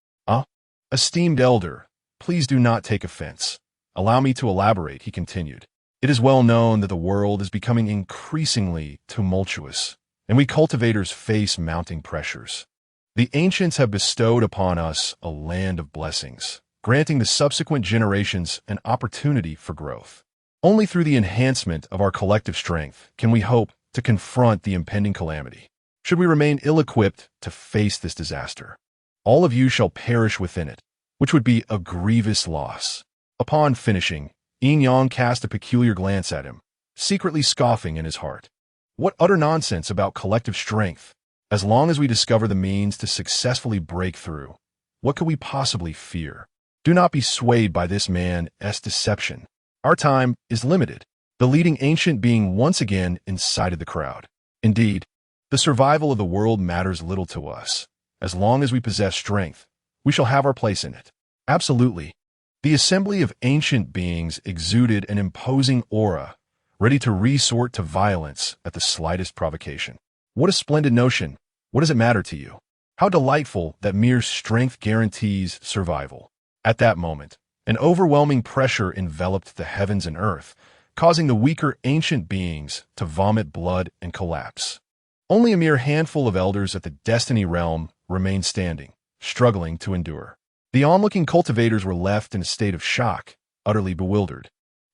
Esteemed elder, please do not take offense. Allow me to elaborate," he continued. "It is well known that the world is becoming increasingly tumultuous, and we cultivators face mounting pressures. The ancients have bestowed upon us a land of blessings, granting the subsequent generations an opportunity for growth. Only through the enhancement of our collective strength can we hope to confront the impending calamity. Should we remain ill-equipped to face this disaster, all of you shall perish within it, which would be a grievous loss." Upon finishing, Yin-yang cast a peculiar glance at him, secretly scoffing in his heart. What utter nonsense about collective strength! As long as we discover the means to successfully break through, what could we possibly fear? Do not be swayed by this man's deception. Our time is limited. The leading ancient being once again incited the crowd. Indeed, the survival of the world matters little to us. As long as we possess strength, we shall have our place in it. Absolutely. The assembly of ancient beings exuded an imposing aura, ready to resort to violence at the slightest provocation. What a splendid notion! What does it matter to you? How delightful that mere strength guarantees survival. At that moment, an overwhelming pressure enveloped the heavens and earth, causing the weaker ancient beings to vomit blood and collapse. Only a mere handful of elders at the Destiny realm remained standing, struggling to endure. The onlooking cultivators were left in a state of shock, utterly bewildered.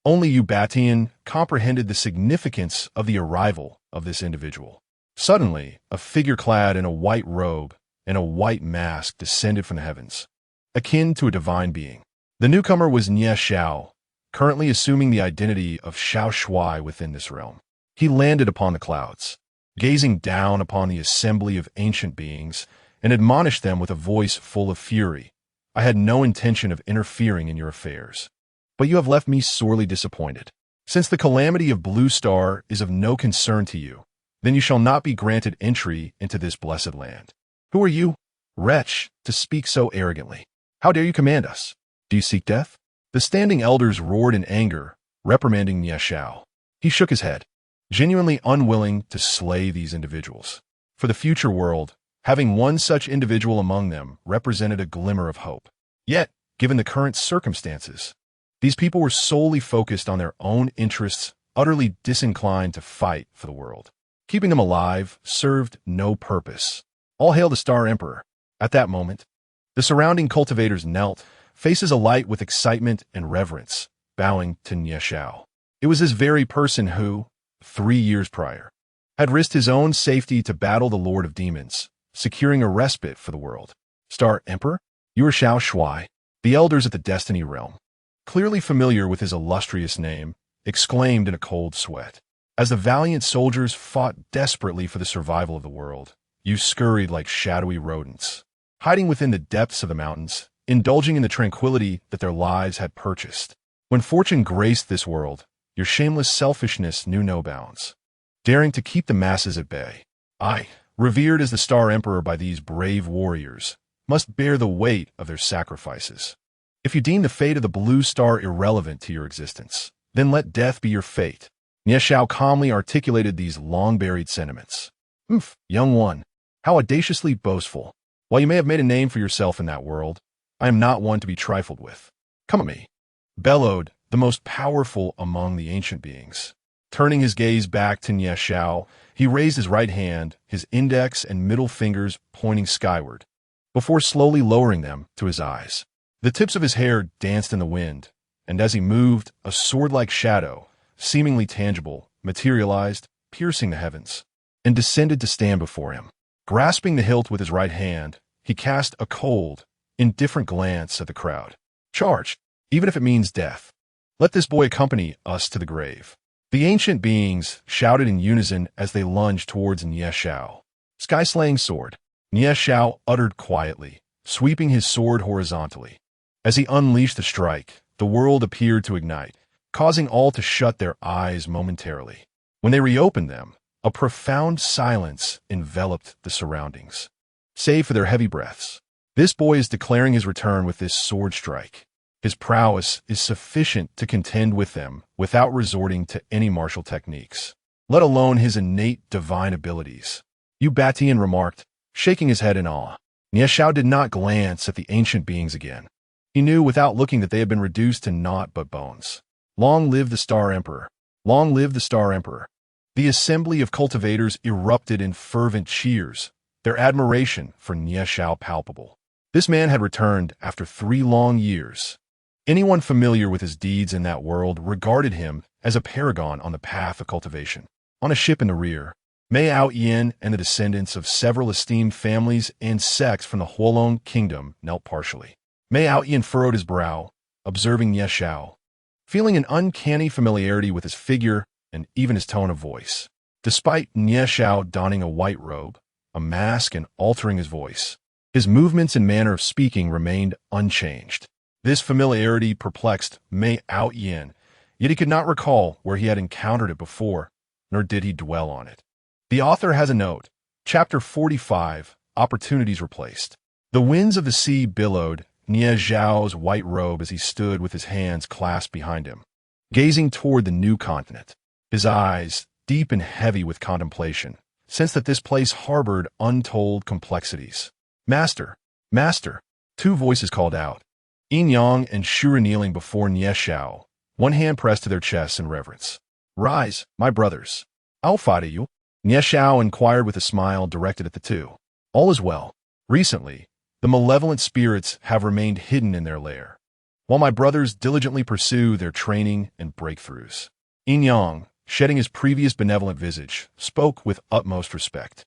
Only Ubatian comprehended the significance of the arrival of this individual. Suddenly, a figure clad in a white robe and a white mask descended from the heavens, akin to a divine being. The newcomer was Nie Xiao, currently assuming the identity of Xiao Shui within this realm. He landed upon the clouds, gazing down upon the assembly of ancient beings, and admonished them with a voice full of fury. I had no intention of interfering in your affairs, but you have left me sorely disappointed. Since the calamity of Blue Star is of no concern to you, then you shall not be granted entry into this blessed land. Who are you, wretch, to speak so arrogantly? How dare you command us? Do you seek death? The standing elders roared in anger, reprimanding Nie Xiao. He shook his head, genuinely unwilling to slay these individuals. For the future world, having one such individual among them represented a glimmer of hope. Yet, given the current circumstances, these people were solely focused on their own interests, utterly disinclined to fight for the world. Keeping them alive served no purpose. All hail the Star Emperor. At that moment, the surrounding cultivators knelt, faces alight with excitement and reverence, bowing to Nie Xiao. It was this very person who, 3 years prior, had risked his own safety to battle the Lord of Demons, securing a respite for the world. Star Emperor? You are Xiao Shui, the elders at the Destiny Realm, clearly familiar with his illustrious name, exclaimed in a cold sweat. As the valiant soldiers fought desperately for the survival of the world, you scurried like shadowy rodents, hiding within the depths of the mountains, indulging in the tranquility that their lives had purchased. When fortune graced this world, your shameless selfishness knew no bounds, daring to keep the masses at bay. I, revered as the Star Emperor by these brave warriors, must bear the weight of their sacrifices. If you deem the fate of the Blue Star irrelevant to your existence, then let death be your fate. Nie Xiao calmly articulated these long-buried sentiments. Oof, young one, how audaciously boastful. While you may have made a name for yourself in that world, I am not one to be trifled with. Come at me, bellowed the most powerful among the ancient beings. Turning his gaze back to Nie Xiao, he raised his right hand, his index and middle fingers pointing skyward, before slowly lowering them to his eyes. The tips of his hair danced in the wind, and as he moved, a sword-like shadow, seemingly tangible, materialized, piercing the heavens, and descended to stand before him. Grasping the hilt with his right hand, he cast a cold, indifferent glance at the crowd. Charge, even if it means death. Let this boy accompany us to the grave. The ancient beings shouted in unison as they lunged towards Nie Xiao. Sky-slaying sword, Nie Xiao uttered quietly, sweeping his sword horizontally. As he unleashed the strike, the world appeared to ignite, causing all to shut their eyes momentarily. When they reopened them, a profound silence enveloped the surroundings, save for their heavy breaths. This boy is declaring his return with this sword strike. His prowess is sufficient to contend with them without resorting to any martial techniques, let alone his innate divine abilities. Yu Batian remarked, shaking his head in awe. Nie Xiao did not glance at the ancient beings again. He knew without looking that they had been reduced to naught but bones. Long live the Star Emperor! Long live the Star Emperor! The assembly of cultivators erupted in fervent cheers, their admiration for Nie Xiao palpable. This man had returned after 3 long years. Anyone familiar with his deeds in that world regarded him as a paragon on the path of cultivation. On a ship in the rear, Mei Ao-Yin and the descendants of several esteemed families and sects from the Huolong Kingdom knelt partially. Mei Ao-Yin furrowed his brow, observing Nie Xiao, feeling an uncanny familiarity with his figure and even his tone of voice. Despite Nie Xiao donning a white robe, a mask, and altering his voice, his movements and manner of speaking remained unchanged. This familiarity perplexed Mei Ao-Yin, yet he could not recall where he had encountered it before, nor did he dwell on it. The author has a note. Chapter 45, Opportunities Replaced. The winds of the sea billowed Nie Xiao's white robe as he stood with his hands clasped behind him, gazing toward the new continent. His eyes, deep and heavy with contemplation, sensed that this place harbored untold complexities. Master! Master! 2 voices called out. Yin Yang and Shura kneeling before Nie Xiao, one hand pressed to their chests in reverence. Rise, my brothers. I'll fight you. Nie Xiao inquired with a smile directed at the 2. All is well. Recently, the malevolent spirits have remained hidden in their lair, while my brothers diligently pursue their training and breakthroughs. Yin Yang, shedding his previous benevolent visage, spoke with utmost respect.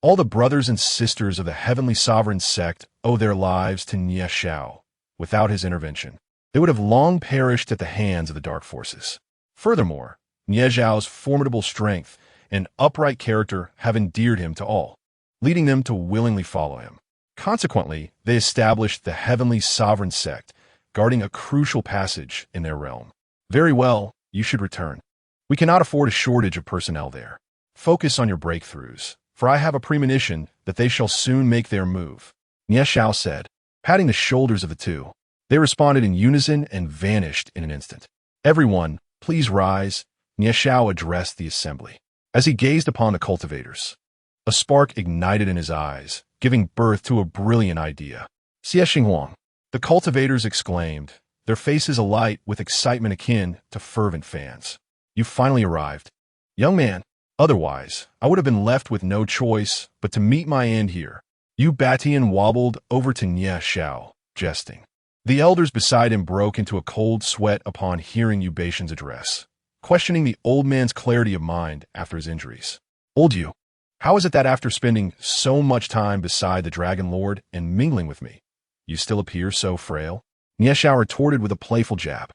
All the brothers and sisters of the Heavenly Sovereign sect owe their lives to Nie Xiao. Without his intervention, they would have long perished at the hands of the dark forces. Furthermore, Nie Zhao's formidable strength and upright character have endeared him to all, leading them to willingly follow him. Consequently, they established the Heavenly Sovereign Sect, guarding a crucial passage in their realm. Very well, you should return. We cannot afford a shortage of personnel there. Focus on your breakthroughs, for I have a premonition that they shall soon make their move. Nie Zhao said, patting the shoulders of the two. They responded in unison and vanished in an instant. Everyone, please rise, Nie Zhao addressed the assembly. As he gazed upon the cultivators, a spark ignited in his eyes, giving birth to a brilliant idea. Xie Xinghuang, the cultivators exclaimed, their faces alight with excitement akin to fervent fans. You finally arrived. Young man, otherwise, I would have been left with no choice but to meet my end here. Yu Batian wobbled over to Nie Zhao, jesting. The elders beside him broke into a cold sweat upon hearing Yu Batian's address, questioning the old man's clarity of mind after his injuries. Old Yu, how is it that after spending so much time beside the Dragon Lord and mingling with me, you still appear so frail? Nie Zhao retorted with a playful jab.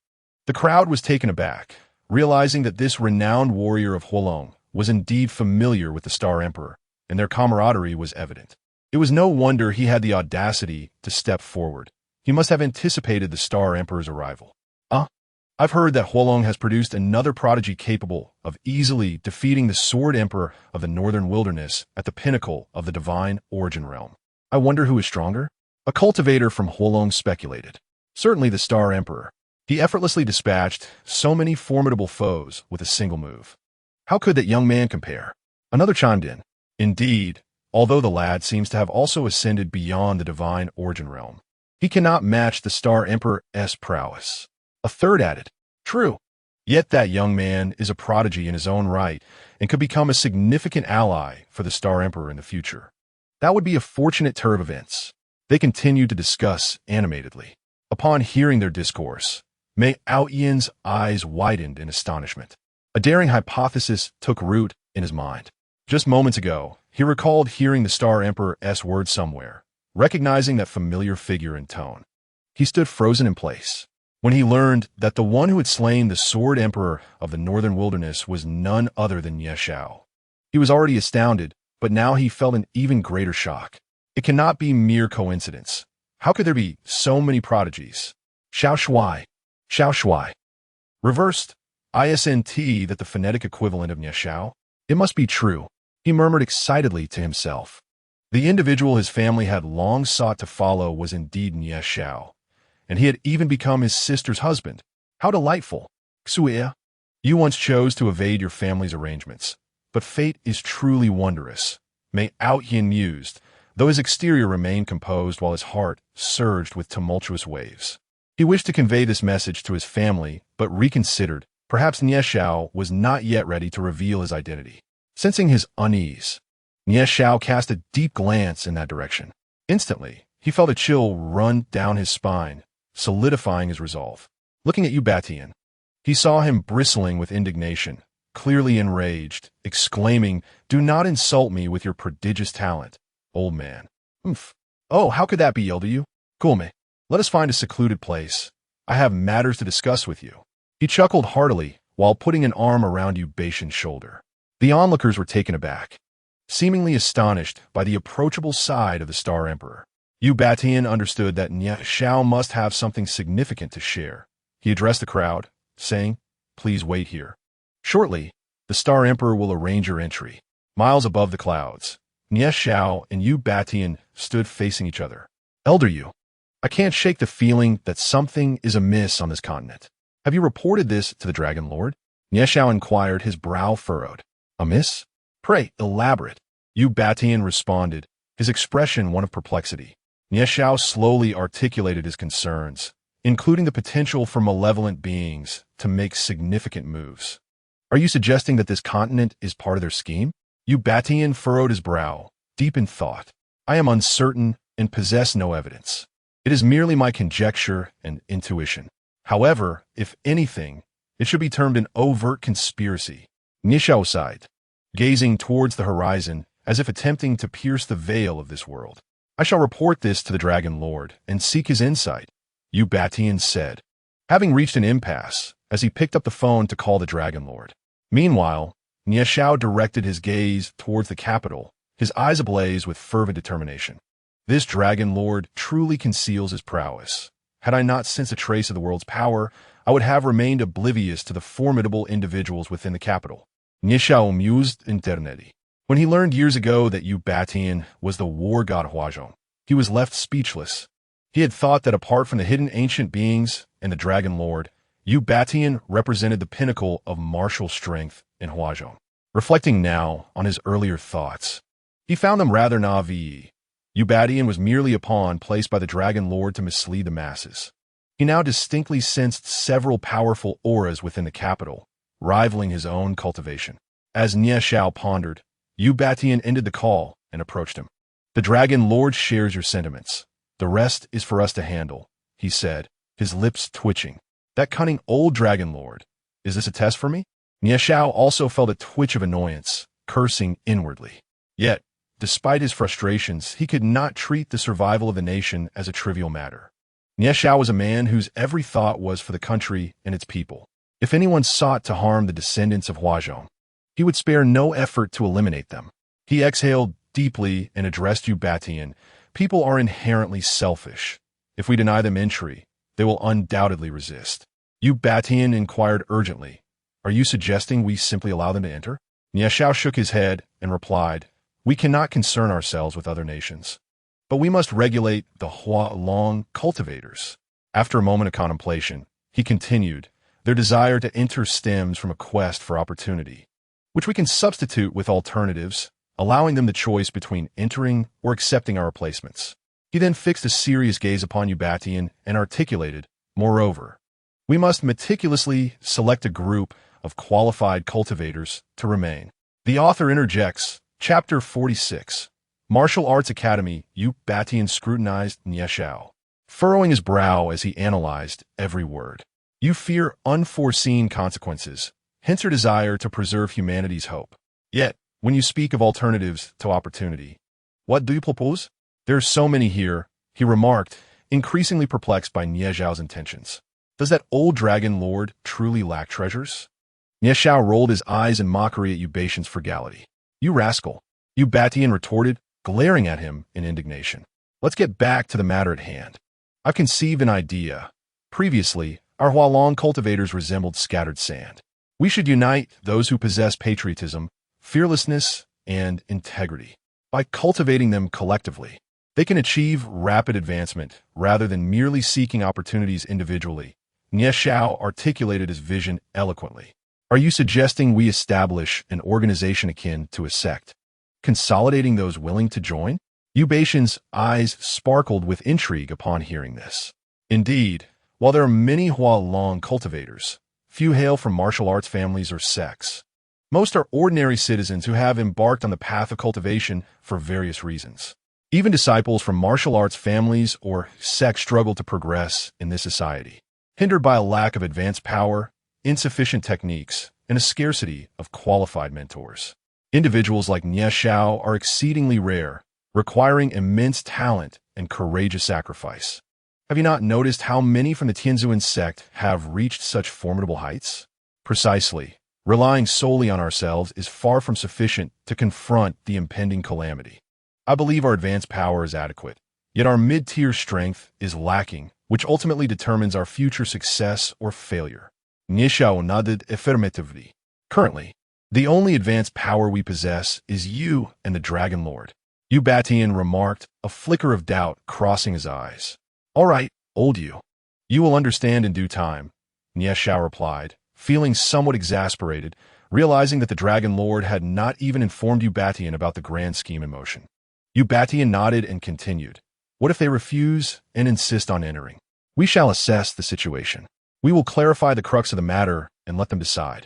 The crowd was taken aback, realizing that this renowned warrior of Huolong was indeed familiar with the Star Emperor, and their camaraderie was evident. It was no wonder he had the audacity to step forward. He must have anticipated the Star Emperor's arrival. I've heard that Huolong has produced another prodigy capable of easily defeating the Sword Emperor of the Northern Wilderness at the pinnacle of the divine origin realm. I wonder who is stronger? A cultivator from Huolong speculated. Certainly the Star Emperor. He effortlessly dispatched so many formidable foes with a single move. How could that young man compare? Another chimed in. Indeed, although the lad seems to have also ascended beyond the divine origin realm, he cannot match the Star Emperor's prowess. A third added, true. Yet that young man is a prodigy in his own right and could become a significant ally for the Star Emperor in the future. That would be a fortunate turn of events. They continued to discuss animatedly. Upon hearing their discourse, Mei Aoyin's eyes widened in astonishment. A daring hypothesis took root in his mind. Just moments ago, he recalled hearing the Star Emperor's word somewhere, recognizing that familiar figure and tone. He stood frozen in place when he learned that the one who had slain the Sword Emperor of the Northern Wilderness was none other than Nie Zhao. He was already astounded, but now he felt an even greater shock. It cannot be mere coincidence. How could there be so many prodigies? Xiao Shuai. Reversed, ISNT that the phonetic equivalent of Nie Zhao? It must be true, he murmured excitedly to himself. The individual his family had long sought to follow was indeed Nie Zhao, and he had even become his sister's husband. How delightful! Xue, you once chose to evade your family's arrangements, but fate is truly wondrous. Mei Aoyin mused, though his exterior remained composed while his heart surged with tumultuous waves. He wished to convey this message to his family, but reconsidered. Perhaps Nie Zhao was not yet ready to reveal his identity. Sensing his unease, Nie Zhao cast a deep glance in that direction. Instantly, he felt a chill run down his spine, solidifying his resolve. Looking at Yu Batian, he saw him bristling with indignation, clearly enraged, exclaiming, "Do not insult me with your prodigious talent, old man." Oomph. Oh, how could that be, yelled you? Kulme, let us find a secluded place. I have matters to discuss with you. He chuckled heartily while putting an arm around Yu Batian's shoulder. The onlookers were taken aback, seemingly astonished by the approachable side of the Star Emperor. Yu Batian understood that Nie Zhao must have something significant to share. He addressed the crowd, saying, "Please wait here. Shortly, the Star Emperor will arrange your entry." Miles above the clouds, Nie Zhao and Yu Batian stood facing each other. Elder Yu, I can't shake the feeling that something is amiss on this continent. Have you reported this to the Dragon Lord? Nie Zhao inquired, his brow furrowed. Amiss? Pray, elaborate. Yu Batian responded, his expression one of perplexity. Nie Zhao slowly articulated his concerns, including the potential for malevolent beings to make significant moves. Are you suggesting that this continent is part of their scheme? Yu Batian furrowed his brow, deep in thought. I am uncertain and possess no evidence. It is merely my conjecture and intuition. However, if anything, it should be termed an overt conspiracy. Nie Zhao sighed, gazing towards the horizon as if attempting to pierce the veil of this world. I shall report this to the Dragon Lord and seek his insight, Yu Batian said. having reached an impasse as he picked up the phone to call the Dragon Lord. Meanwhile, Nie Xiao directed his gaze towards the capital, his eyes ablaze with fervent determination. This Dragon Lord truly conceals his prowess. Had I not sensed a trace of the world's power, I would have remained oblivious to the formidable individuals within the capital. Nie Xiao mused internally. When he learned years ago that Yu Batian was the war god Huazhong, he was left speechless. He had thought that apart from the hidden ancient beings and the Dragon Lord, Yu Batian represented the pinnacle of martial strength in Huazhong. Reflecting now on his earlier thoughts, he found them rather naive. Yu Batian was merely a pawn placed by the Dragon Lord to mislead the masses. He now distinctly sensed several powerful auras within the capital, rivaling his own cultivation. As Nie Xiao pondered, Yu Batian ended the call and approached him. The Dragon Lord shares your sentiments. The rest is for us to handle, he said, his lips twitching. That cunning old Dragon Lord. Is this a test for me? Nie Xiao also felt a twitch of annoyance, cursing inwardly. Yet, despite his frustrations, he could not treat the survival of the nation as a trivial matter. Nie Xiao was a man whose every thought was for the country and its people. If anyone sought to harm the descendants of Huazhong, he would spare no effort to eliminate them. He exhaled deeply and addressed Yu Batian. People are inherently selfish. If we deny them entry, they will undoubtedly resist. Yu Batian inquired urgently, "Are you suggesting we simply allow them to enter?" Nie Xiao shook his head and replied, "We cannot concern ourselves with other nations, but we must regulate the Hualong cultivators." After a moment of contemplation, he continued, "Their desire to enter stems from a quest for opportunity, which we can substitute with alternatives, allowing them the choice between entering or accepting our replacements." He then fixed a serious gaze upon Yu Batian and articulated, "Moreover, we must meticulously select a group of qualified cultivators to remain." The author interjects, Chapter 46, Martial Arts Academy. Yu Batian scrutinized Nie Xiao, furrowing his brow as he analyzed every word. "You fear unforeseen consequences, hence your desire to preserve humanity's hope. Yet, when you speak of alternatives to opportunity, what do you propose?" "There are so many here," he remarked, increasingly perplexed by Nie Xiao's intentions. "Does that old Dragon Lord truly lack treasures?" Nie Xiao rolled his eyes in mockery at Yu Batian's frugality. "You rascal," Yu Batian retorted, glaring at him in indignation. "Let's get back to the matter at hand. I've conceived an idea. Previously, our Hualong cultivators resembled scattered sand. We should unite those who possess patriotism, fearlessness, and integrity. By cultivating them collectively, they can achieve rapid advancement rather than merely seeking opportunities individually." Nie Xiao articulated his vision eloquently. "Are you suggesting we establish an organization akin to a sect, consolidating those willing to join?" Yu Batian's eyes sparkled with intrigue upon hearing this. "Indeed, while there are many Hualong cultivators, few hail from martial arts families or sects. Most are ordinary citizens who have embarked on the path of cultivation for various reasons. Even disciples from martial arts families or sects struggle to progress in this society, hindered by a lack of advanced power, insufficient techniques, and a scarcity of qualified mentors. Individuals like Nie Xiao are exceedingly rare, requiring immense talent and courageous sacrifice. Have you not noticed how many from the Tianzuan sect have reached such formidable heights? Precisely. Relying solely on ourselves is far from sufficient to confront the impending calamity. I believe our advanced power is adequate, yet our mid-tier strength is lacking, which ultimately determines our future success or failure." Nie Xiao nodded affirmatively. "Currently, the only advanced power we possess is you and the Dragon Lord," Yu Batian remarked, a flicker of doubt crossing his eyes. "All right, old Yu. You will understand in due time," Nie Xiao replied, feeling somewhat exasperated, realizing that the Dragon Lord had not even informed Yu Batian about the grand scheme in motion. Yu Batian nodded and continued, "What if they refuse and insist on entering? We shall assess the situation. We will clarify the crux of the matter and let them decide."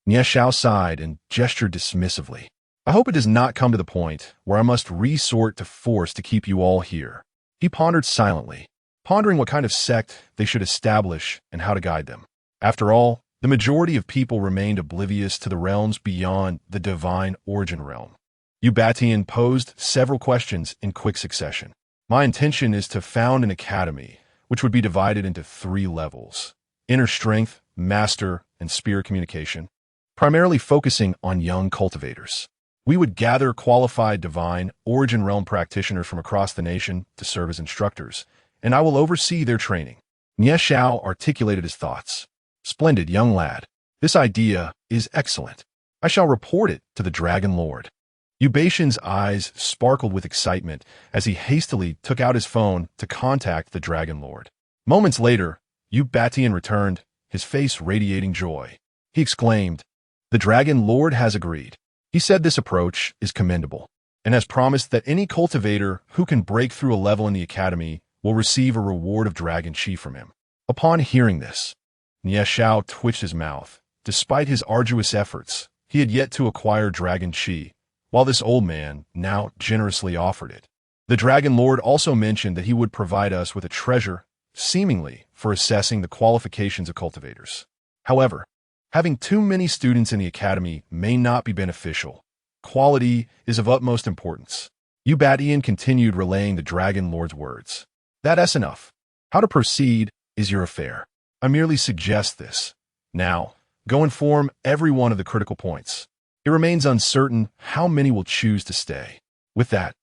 Nie Xiao sighed and gestured dismissively. "I hope it does not come to the point where I must resort to force to keep you all here." He pondered silently, pondering what kind of sect they should establish and how to guide them. After all, the majority of people remained oblivious to the realms beyond the divine origin realm. Yu Batian posed several questions in quick succession. "My intention is to found an academy, which would be divided into 3 levels. inner strength, master, and spirit communication, primarily focusing on young cultivators. We would gather qualified divine origin realm practitioners from across the nation to serve as instructors, and I will oversee their training. Nie Xiao articulated his thoughts. Splendid, young lad. This idea is excellent. I shall report it to the Dragon Lord. Yu Baixian's eyes sparkled with excitement as he hastily took out his phone to contact the Dragon Lord. Moments later, Yu Baixian returned, his face radiating joy. He exclaimed, "The Dragon Lord has agreed. He said this approach is commendable, and has promised that any cultivator who can break through a level in the academy will receive a reward of dragon chi from him." Upon hearing this, Nie Xiao twitched his mouth. Despite his arduous efforts, he had yet to acquire dragon chi, while this old man now generously offered it. The Dragon Lord also mentioned that he would provide us with a treasure, seemingly for assessing the qualifications of cultivators. However, having too many students in the academy may not be beneficial. Quality is of utmost importance. Yu Baixian continued relaying the Dragon Lord's words. That's enough. How to proceed is your affair. I merely suggest this. Now, go inform everyone of the critical points. It remains uncertain how many will choose to stay. With that,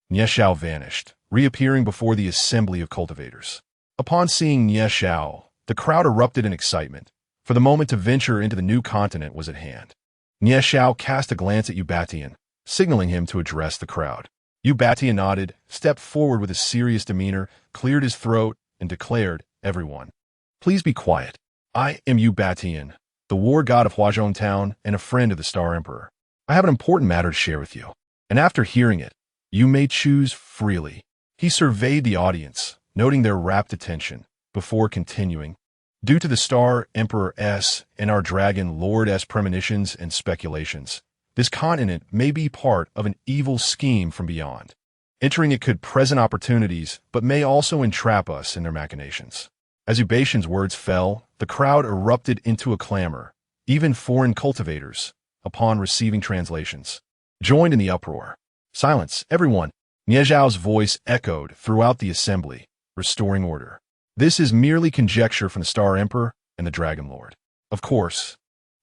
Nie Xiao vanished, reappearing before the assembly of cultivators. Upon seeing Nie Xiao, the crowd erupted in excitement, for the moment to venture into the new continent was at hand. Nie Xiao cast a glance at Yu Baixian, signaling him to address the crowd. Yu Baixian nodded, stepped forward with a serious demeanor, cleared his throat, and declared, "Everyone, please be quiet. I am Yu Baixian, the war god of Huazhong Town and a friend of the Star Emperor. I have an important matter to share with you, and after hearing it, you may choose freely." He surveyed the audience, noting their rapt attention, before continuing. Due to the Star Emperor's and our Dragon Lord's premonitions and speculations, this continent may be part of an evil scheme from beyond. Entering it could present opportunities, but may also entrap us in their machinations. As Yu Baixian's words fell, the crowd erupted into a clamor. Even foreign cultivators, upon receiving translations, joined in the uproar. "Silence, everyone!" Nie Xiao's voice echoed throughout the assembly, restoring order. "This is merely conjecture from the Star Emperor and the Dragon Lord. Of course,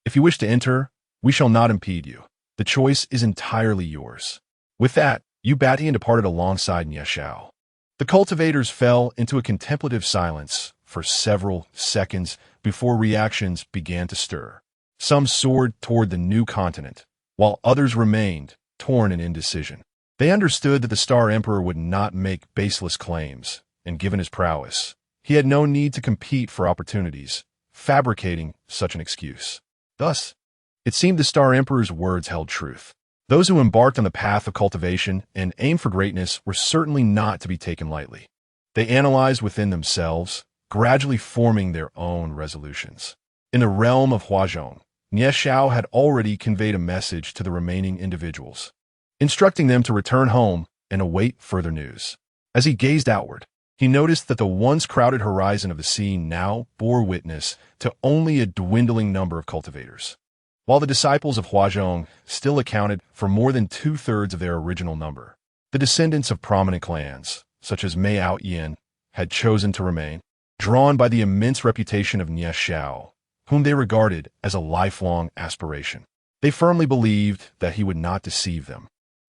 if you wish to enter, we shall not impede you. The choice is entirely yours." With that, Yu Baixian departed alongside Nie Xiao. The cultivators fell into a contemplative silence for several seconds before reactions began to stir. Some soared toward the new continent, while others remained, torn in indecision. They understood that the Star Emperor would not make baseless claims, and given his prowess, he had no need to compete for opportunities, fabricating such an excuse. Thus, it seemed the Star Emperor's words held truth. Those who embarked on the path of cultivation and aimed for greatness were certainly not to be taken lightly. They analyzed within themselves, gradually forming their own resolutions. In the realm of Huazhong, Nie Xiao had already conveyed a message to the remaining individuals, instructing them to return home and await further news. As he gazed outward, he noticed that the once crowded horizon of the sea now bore witness to only a dwindling number of cultivators. While the disciples of Huazhong still accounted for more than two-thirds of their original number, the descendants of prominent clans, such as Miao Yin, had chosen to remain, drawn by the immense reputation of Nie Xiao, whom they regarded as a lifelong aspiration. They firmly believed that he would not deceive them,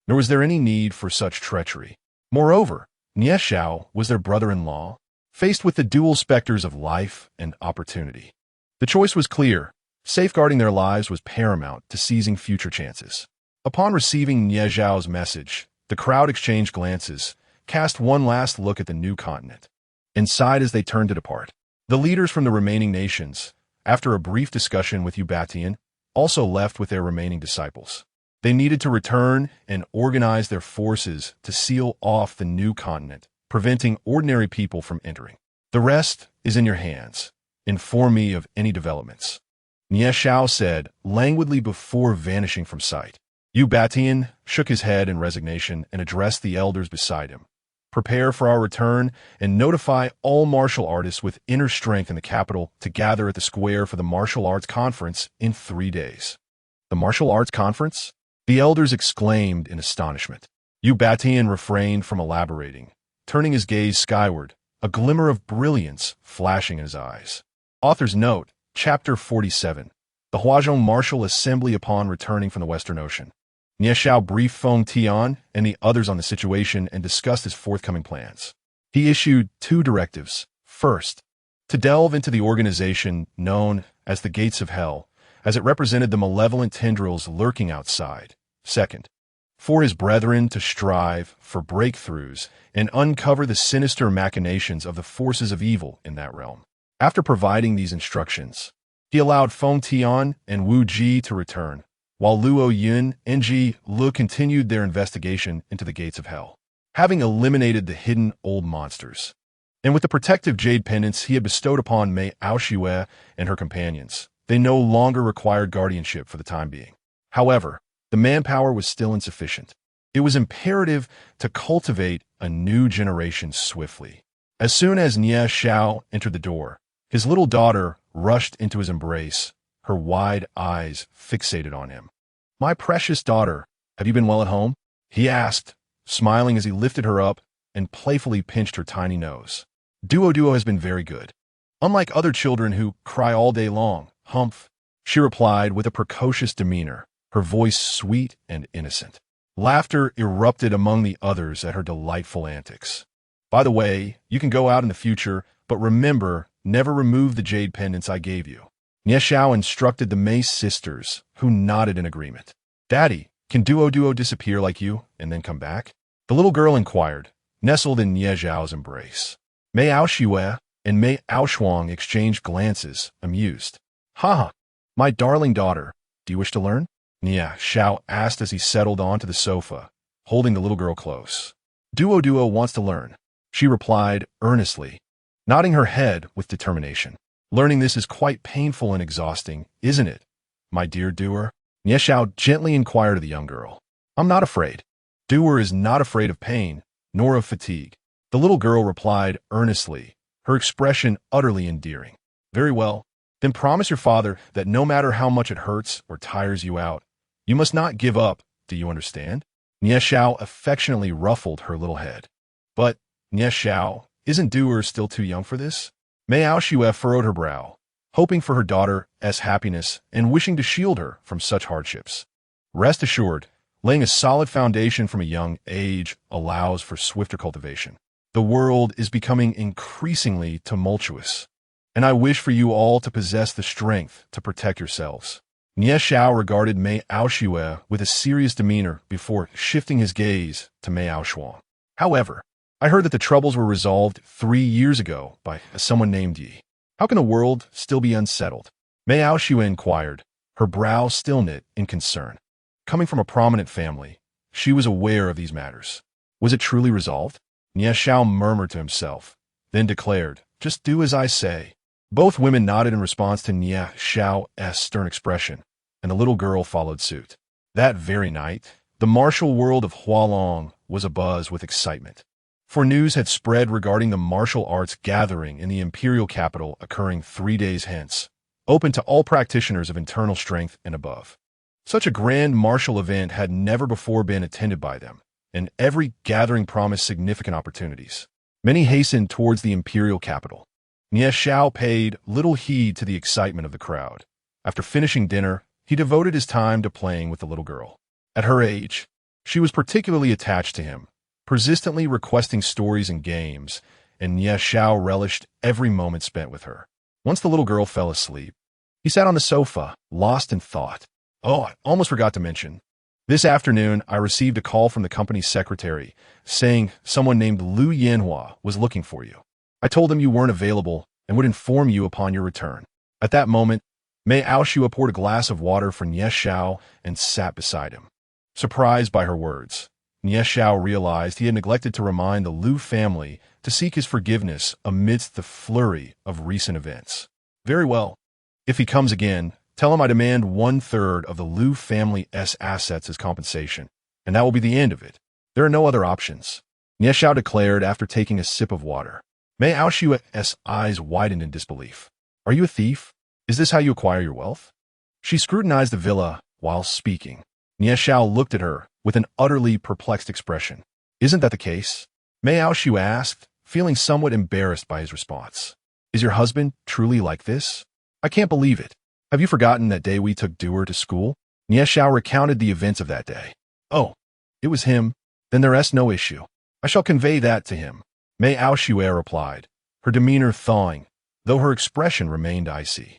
nor was there any need for such treachery. Moreover, Nie Xiao was their brother-in-law, faced with the dual specters of life and opportunity. The choice was clear. Safeguarding their lives was paramount to seizing future chances. Upon receiving Nie Xiao's message, the crowd exchanged glances, cast one last look at the new continent, and sighed as they turned to depart. The leaders from the remaining nations, after a brief discussion with Yu Baixian, also left with their remaining disciples. They needed to return and organize their forces to seal off the new continent, preventing ordinary people from entering. "The rest is in your hands. Inform me of any developments," Nie Xiao said, languidly before vanishing from sight. Yu Baixian shook his head in resignation and addressed the elders beside him. "Prepare for our return and notify all martial artists with inner strength in the capital to gather at the square for the martial arts conference in 3 days." "The martial arts conference?" the elders exclaimed in astonishment. Yu Baixian refrained from elaborating, turning his gaze skyward, a glimmer of brilliance flashing in his eyes. Author's note, Chapter 47. The Huazhong Martial Assembly upon returning from the Western Ocean. Nie Xiao briefed Feng Tian and the others on the situation and discussed his forthcoming plans. He issued 2 directives. First, to delve into the organization known as the Gates of Hell, as it represented the malevolent tendrils lurking outside. Second, for his brethren to strive for breakthroughs and uncover the sinister machinations of the forces of evil in that realm. After providing these instructions, he allowed Feng Tian and Wu Ji to return, while Luo Yun and Ji Lu continued their investigation into the Gates of Hell, having eliminated the hidden old monsters. And with the protective jade pendants he had bestowed upon Mei Aoshue and her companions, they no longer required guardianship for the time being. However, the manpower was still insufficient. It was imperative to cultivate a new generation swiftly. As soon as Nie Xiao entered the door, his little daughter rushed into his embrace, her wide eyes fixated on him. "My precious daughter, have you been well at home?" he asked, smiling as he lifted her up and playfully pinched her tiny nose. Duo has been very good. Unlike other children who cry all day long, humph, she replied with a precocious demeanor, her voice sweet and innocent. Laughter erupted among the others at her delightful antics. "By the way, you can go out in the future, but remember, never remove the jade pendants I gave you." Nie Xiao instructed the Mei sisters, who nodded in agreement. "Daddy, can Duo disappear like you and then come back?" the little girl inquired, nestled in Nie Xiao's embrace. Mei Aoshue and Mei Aoshuang exchanged glances, amused. "Ha! My darling daughter, do you wish to learn?" Nie Xiao asked as he settled onto the sofa, holding the little girl close. Duo wants to learn," she replied earnestly, nodding her head with determination. "Learning this is quite painful and exhausting, isn't it, my dear doer?" Nie Xiao gently inquired of the young girl. "I'm not afraid." Doer is not afraid of pain, nor of fatigue. The little girl replied earnestly, her expression utterly endearing. "Very well. Then promise your father that no matter how much it hurts or tires you out, you must not give up, do you understand?" Nie Xiao affectionately ruffled her little head. "But, Nie Xiao, isn't Doer still too young for this?" Mei Aoshue furrowed her brow, hoping for her daughter's happiness and wishing to shield her from such hardships. Rest assured, laying a solid foundation from a young age allows for swifter cultivation. The world is becoming increasingly tumultuous, and I wish for you all to possess the strength to protect yourselves. Nie Xiao regarded Mei Aoshue with a serious demeanor before shifting his gaze to Mei Aoshuang. "However, I heard that the troubles were resolved 3 years ago by someone named Yi. How can the world still be unsettled?" Mei Aoshue inquired, her brow still knit in concern. Coming from a prominent family, she was aware of these matters. Was it truly resolved? Nie Xiao murmured to himself, then declared, "Just do as I say." Both women nodded in response to Nie Xiao's stern expression, and the little girl followed suit. That very night, the martial world of Hualong was abuzz with excitement. For news had spread regarding the martial arts gathering in the imperial capital occurring 3 days hence, open to all practitioners of internal strength and above. Such a grand martial event had never before been attended by them, and every gathering promised significant opportunities. Many hastened towards the imperial capital. Nie Xiao paid little heed to the excitement of the crowd. After finishing dinner, he devoted his time to playing with the little girl. At her age, she was particularly attached to him, persistently requesting stories and games, and Nie Xiao relished every moment spent with her. Once the little girl fell asleep, he sat on the sofa, lost in thought. "Oh, I almost forgot to mention. This afternoon, I received a call from the company's secretary saying someone named Lu Yanhua was looking for you. I told him you weren't available and would inform you upon your return." At that moment, Mei Aoshue poured a glass of water for Nie Xiao and sat beside him. Surprised by her words, Nie Xiao realized he had neglected to remind the Lu family to seek his forgiveness amidst the flurry of recent events. "Very well. If he comes again, tell him I demand 1/3 of the Lu family's assets as compensation, and that will be the end of it. There are no other options," Nie Xiao declared after taking a sip of water. Mei Aoshue's eyes widened in disbelief. "Are you a thief? Is this how you acquire your wealth?" She scrutinized the villa while speaking. Nie Xiao looked at her with an utterly perplexed expression. "Isn't that the case?" Mei Aoshue asked, feeling somewhat embarrassed by his response. Is your husband truly like this? I can't believe it. Have you forgotten that day we took Duer to school? Nie Xiao recounted the events of that day. Oh, it was him. Then there is no issue. I shall convey that to him. Mei Aoshue replied, her demeanor thawing, though her expression remained icy.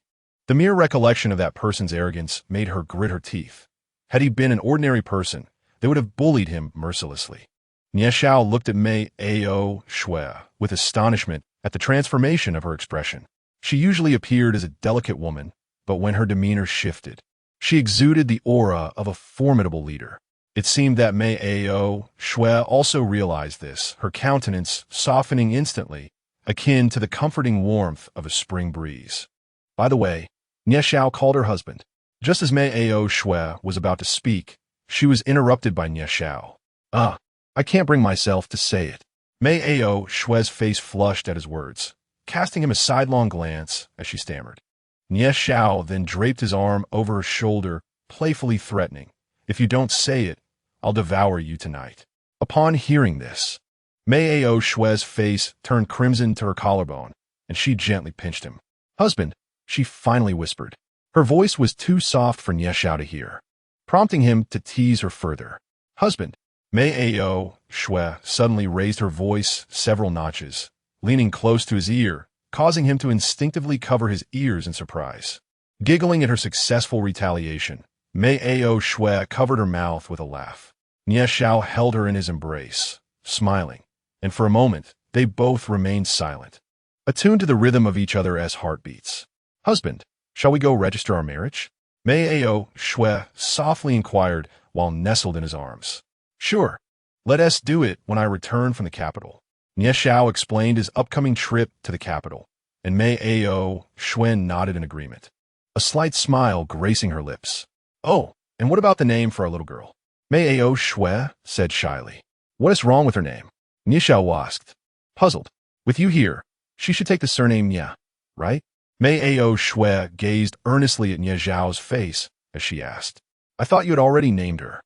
The mere recollection of that person's arrogance made her grit her teeth. Had he been an ordinary person, they would have bullied him mercilessly. Nie Xiao looked at Mei Aoshue with astonishment at the transformation of her expression. She usually appeared as a delicate woman, but when her demeanor shifted, she exuded the aura of a formidable leader. It seemed that Mei Aoshue also realized this, her countenance softening instantly, akin to the comforting warmth of a spring breeze. By the way, Nie Xiao called her husband. Just as Mei Aoshue was about to speak, she was interrupted by Nie Xiao. I can't bring myself to say it. Mei Aoshue's face flushed at his words, casting him a sidelong glance as she stammered. Nie Xiao then draped his arm over her shoulder, playfully threatening, if you don't say it, I'll devour you tonight. Upon hearing this, Mei Aoshue's face turned crimson to her collarbone, and she gently pinched him. Husband, she finally whispered. Her voice was too soft for Nie Xiao to hear, prompting him to tease her further. Husband, Mei Aoshue suddenly raised her voice several notches, leaning close to his ear, causing him to instinctively cover his ears in surprise. Giggling at her successful retaliation, Mei Aoshue covered her mouth with a laugh. Nie Xiao held her in his embrace, smiling, and for a moment they both remained silent, attuned to the rhythm of each other as heartbeats. Husband, shall we go register our marriage? Mei Aoshue softly inquired while nestled in his arms. Sure. Let us do it when I return from the capital. Nie Xiao explained his upcoming trip to the capital, and Mei Aoshue nodded in agreement, a slight smile gracing her lips. Oh, and what about the name for our little girl? Mei Aoshue said shyly. What is wrong with her name? Nie Xiao asked, puzzled. With you here, she should take the surname Nie, right? Mei Aoshue gazed earnestly at Nie Xiao's face as she asked. I thought you had already named her.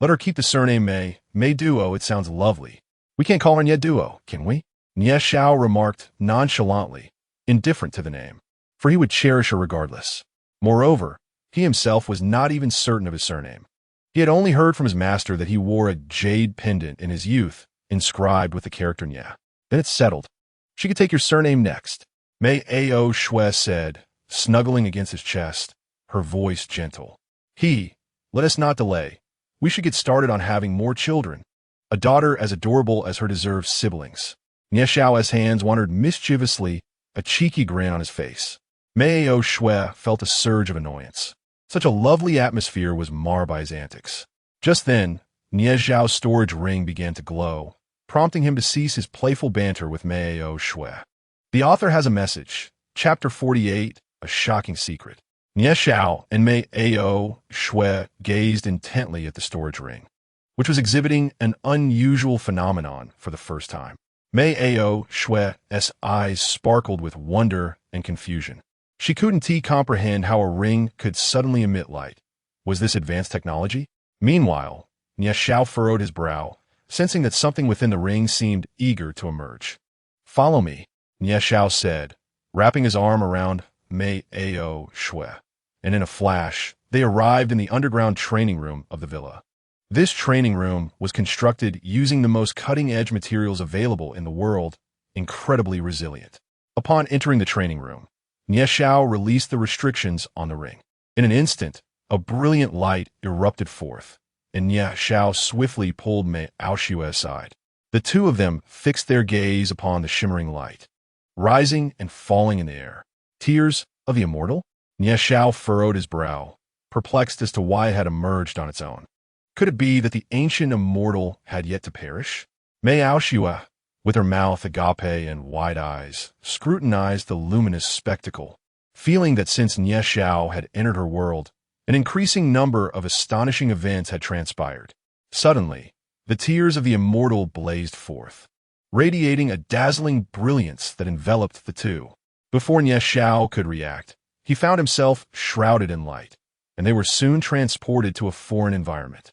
Let her keep the surname Mei Duo, it sounds lovely. We can't call her Nie Duo, can we? Nie Xiao remarked nonchalantly, indifferent to the name, for he would cherish her regardless. Moreover, he himself was not even certain of his surname. He had only heard from his master that he wore a jade pendant in his youth, inscribed with the character Nie. Then it's settled. She could take your surname next. Mei Aoshue said, snuggling against his chest, her voice gentle. Let us not delay. We should get started on having more children. A daughter as adorable as her deserved siblings. Nie Xiao's hands wandered mischievously, a cheeky grin on his face. Mei Aoshue felt a surge of annoyance. Such a lovely atmosphere was marred by his antics. Just then, Nie Xiao's storage ring began to glow, prompting him to cease his playful banter with Mei Aoshue. The author has a message. Chapter 48, A Shocking Secret. Nie Xiao and Mei Aoshue gazed intently at the storage ring, which was exhibiting an unusual phenomenon for the first time. Mei Aoshue's eyes sparkled with wonder and confusion. She couldn't comprehend how a ring could suddenly emit light. Was this advanced technology? Meanwhile, Nie Xiao furrowed his brow, sensing that something within the ring seemed eager to emerge. Follow me, Nie Xiao said, wrapping his arm around Mei Aoshue, and in a flash, they arrived in the underground training room of the villa. This training room was constructed using the most cutting-edge materials available in the world, incredibly resilient. Upon entering the training room, Nie Xiao released the restrictions on the ring. In an instant, a brilliant light erupted forth, and Nie Xiao swiftly pulled Mei Aoshue aside. The two of them fixed their gaze upon the shimmering light, rising and falling in the air. Tears of the immortal? Nie Xiao furrowed his brow, perplexed as to why it had emerged on its own. Could it be that the ancient immortal had yet to perish? Mei Aoshue, with her mouth agape and wide eyes, scrutinized the luminous spectacle, feeling that since Nie Xiao had entered her world, an increasing number of astonishing events had transpired. Suddenly, the tears of the immortal blazed forth, radiating a dazzling brilliance that enveloped the two. Before Nie Xiao could react, he found himself shrouded in light, and they were soon transported to a foreign environment.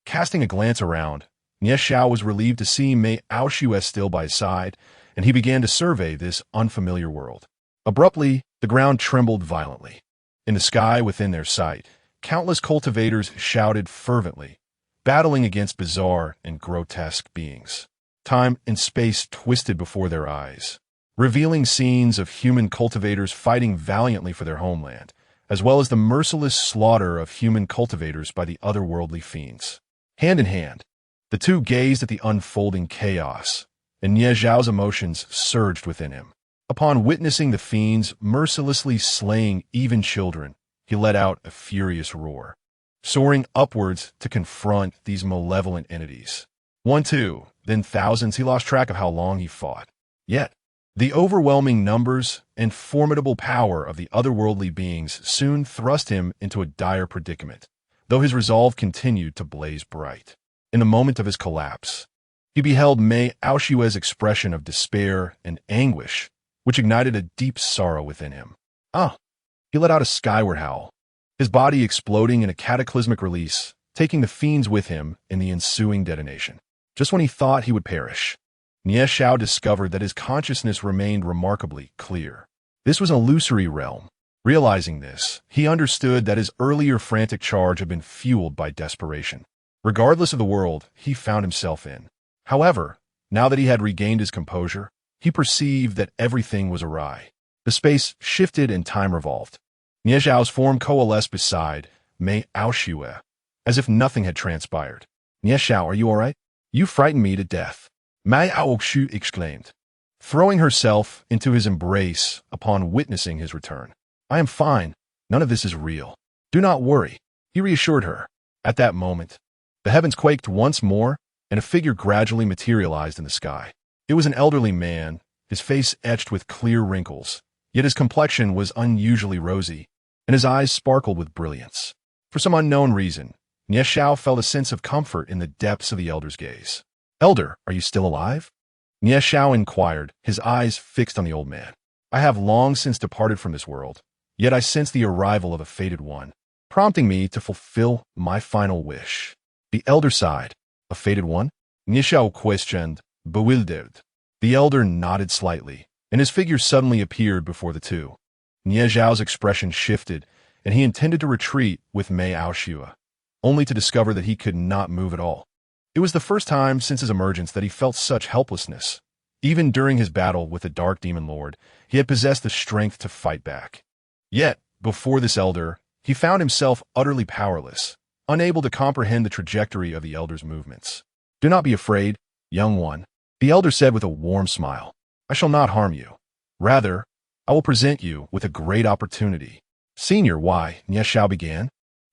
Casting a glance around, Nie Xiao was relieved to see Mei Aoshue still by his side, and he began to survey this unfamiliar world. Abruptly, the ground trembled violently. In the sky within their sight, countless cultivators shouted fervently, battling against bizarre and grotesque beings. Time and space twisted before their eyes, revealing scenes of human cultivators fighting valiantly for their homeland, as well as the merciless slaughter of human cultivators by the otherworldly fiends. Hand in hand, the two gazed at the unfolding chaos, and Nie Zhao's emotions surged within him. Upon witnessing the fiends mercilessly slaying even children, he let out a furious roar, soaring upwards to confront these malevolent entities. One, two, then thousands. He lost track of how long he fought. Yet, the overwhelming numbers and formidable power of the otherworldly beings soon thrust him into a dire predicament, though his resolve continued to blaze bright. In the moment of his collapse, he beheld Mei Aoshue's expression of despair and anguish, which ignited a deep sorrow within him. He let out a skyward howl, his body exploding in a cataclysmic release, taking the fiends with him in the ensuing detonation. Just when he thought he would perish, Nie Zhao discovered that his consciousness remained remarkably clear. This was an illusory realm. Realizing this, he understood that his earlier frantic charge had been fueled by desperation, regardless of the world he found himself in. However, now that he had regained his composure, he perceived that everything was awry. The space shifted and time revolved. Nie Zhao's form coalesced beside Mei Aoshue, as if nothing had transpired. Nie Zhao, are you all right? You frightened me to death, Mei Aoshu exclaimed, throwing herself into his embrace upon witnessing his return. I am fine. None of this is real. Do not worry, he reassured her. At that moment, the heavens quaked once more, and a figure gradually materialized in the sky. It was an elderly man, his face etched with clear wrinkles, yet his complexion was unusually rosy, and his eyes sparkled with brilliance. For some unknown reason, Nie Zhao felt a sense of comfort in the depths of the elder's gaze. Elder, are you still alive? Nie Zhao inquired, his eyes fixed on the old man. I have long since departed from this world, yet I sense the arrival of a fated one, prompting me to fulfill my final wish. The elder sighed. A fated one? Nie Zhao questioned, bewildered. The elder nodded slightly, and his figure suddenly appeared before the two. Nie Zhao's expression shifted, and he intended to retreat with Mei Aoshue, only to discover that he could not move at all. It was the first time since his emergence that he felt such helplessness. Even during his battle with the Dark Demon Lord, he had possessed the strength to fight back. Yet, before this elder, he found himself utterly powerless, unable to comprehend the trajectory of the elder's movements. Do not be afraid, young one, the elder said with a warm smile. I shall not harm you. Rather, I will present you with a great opportunity. Senior, why? Nie Zhao began,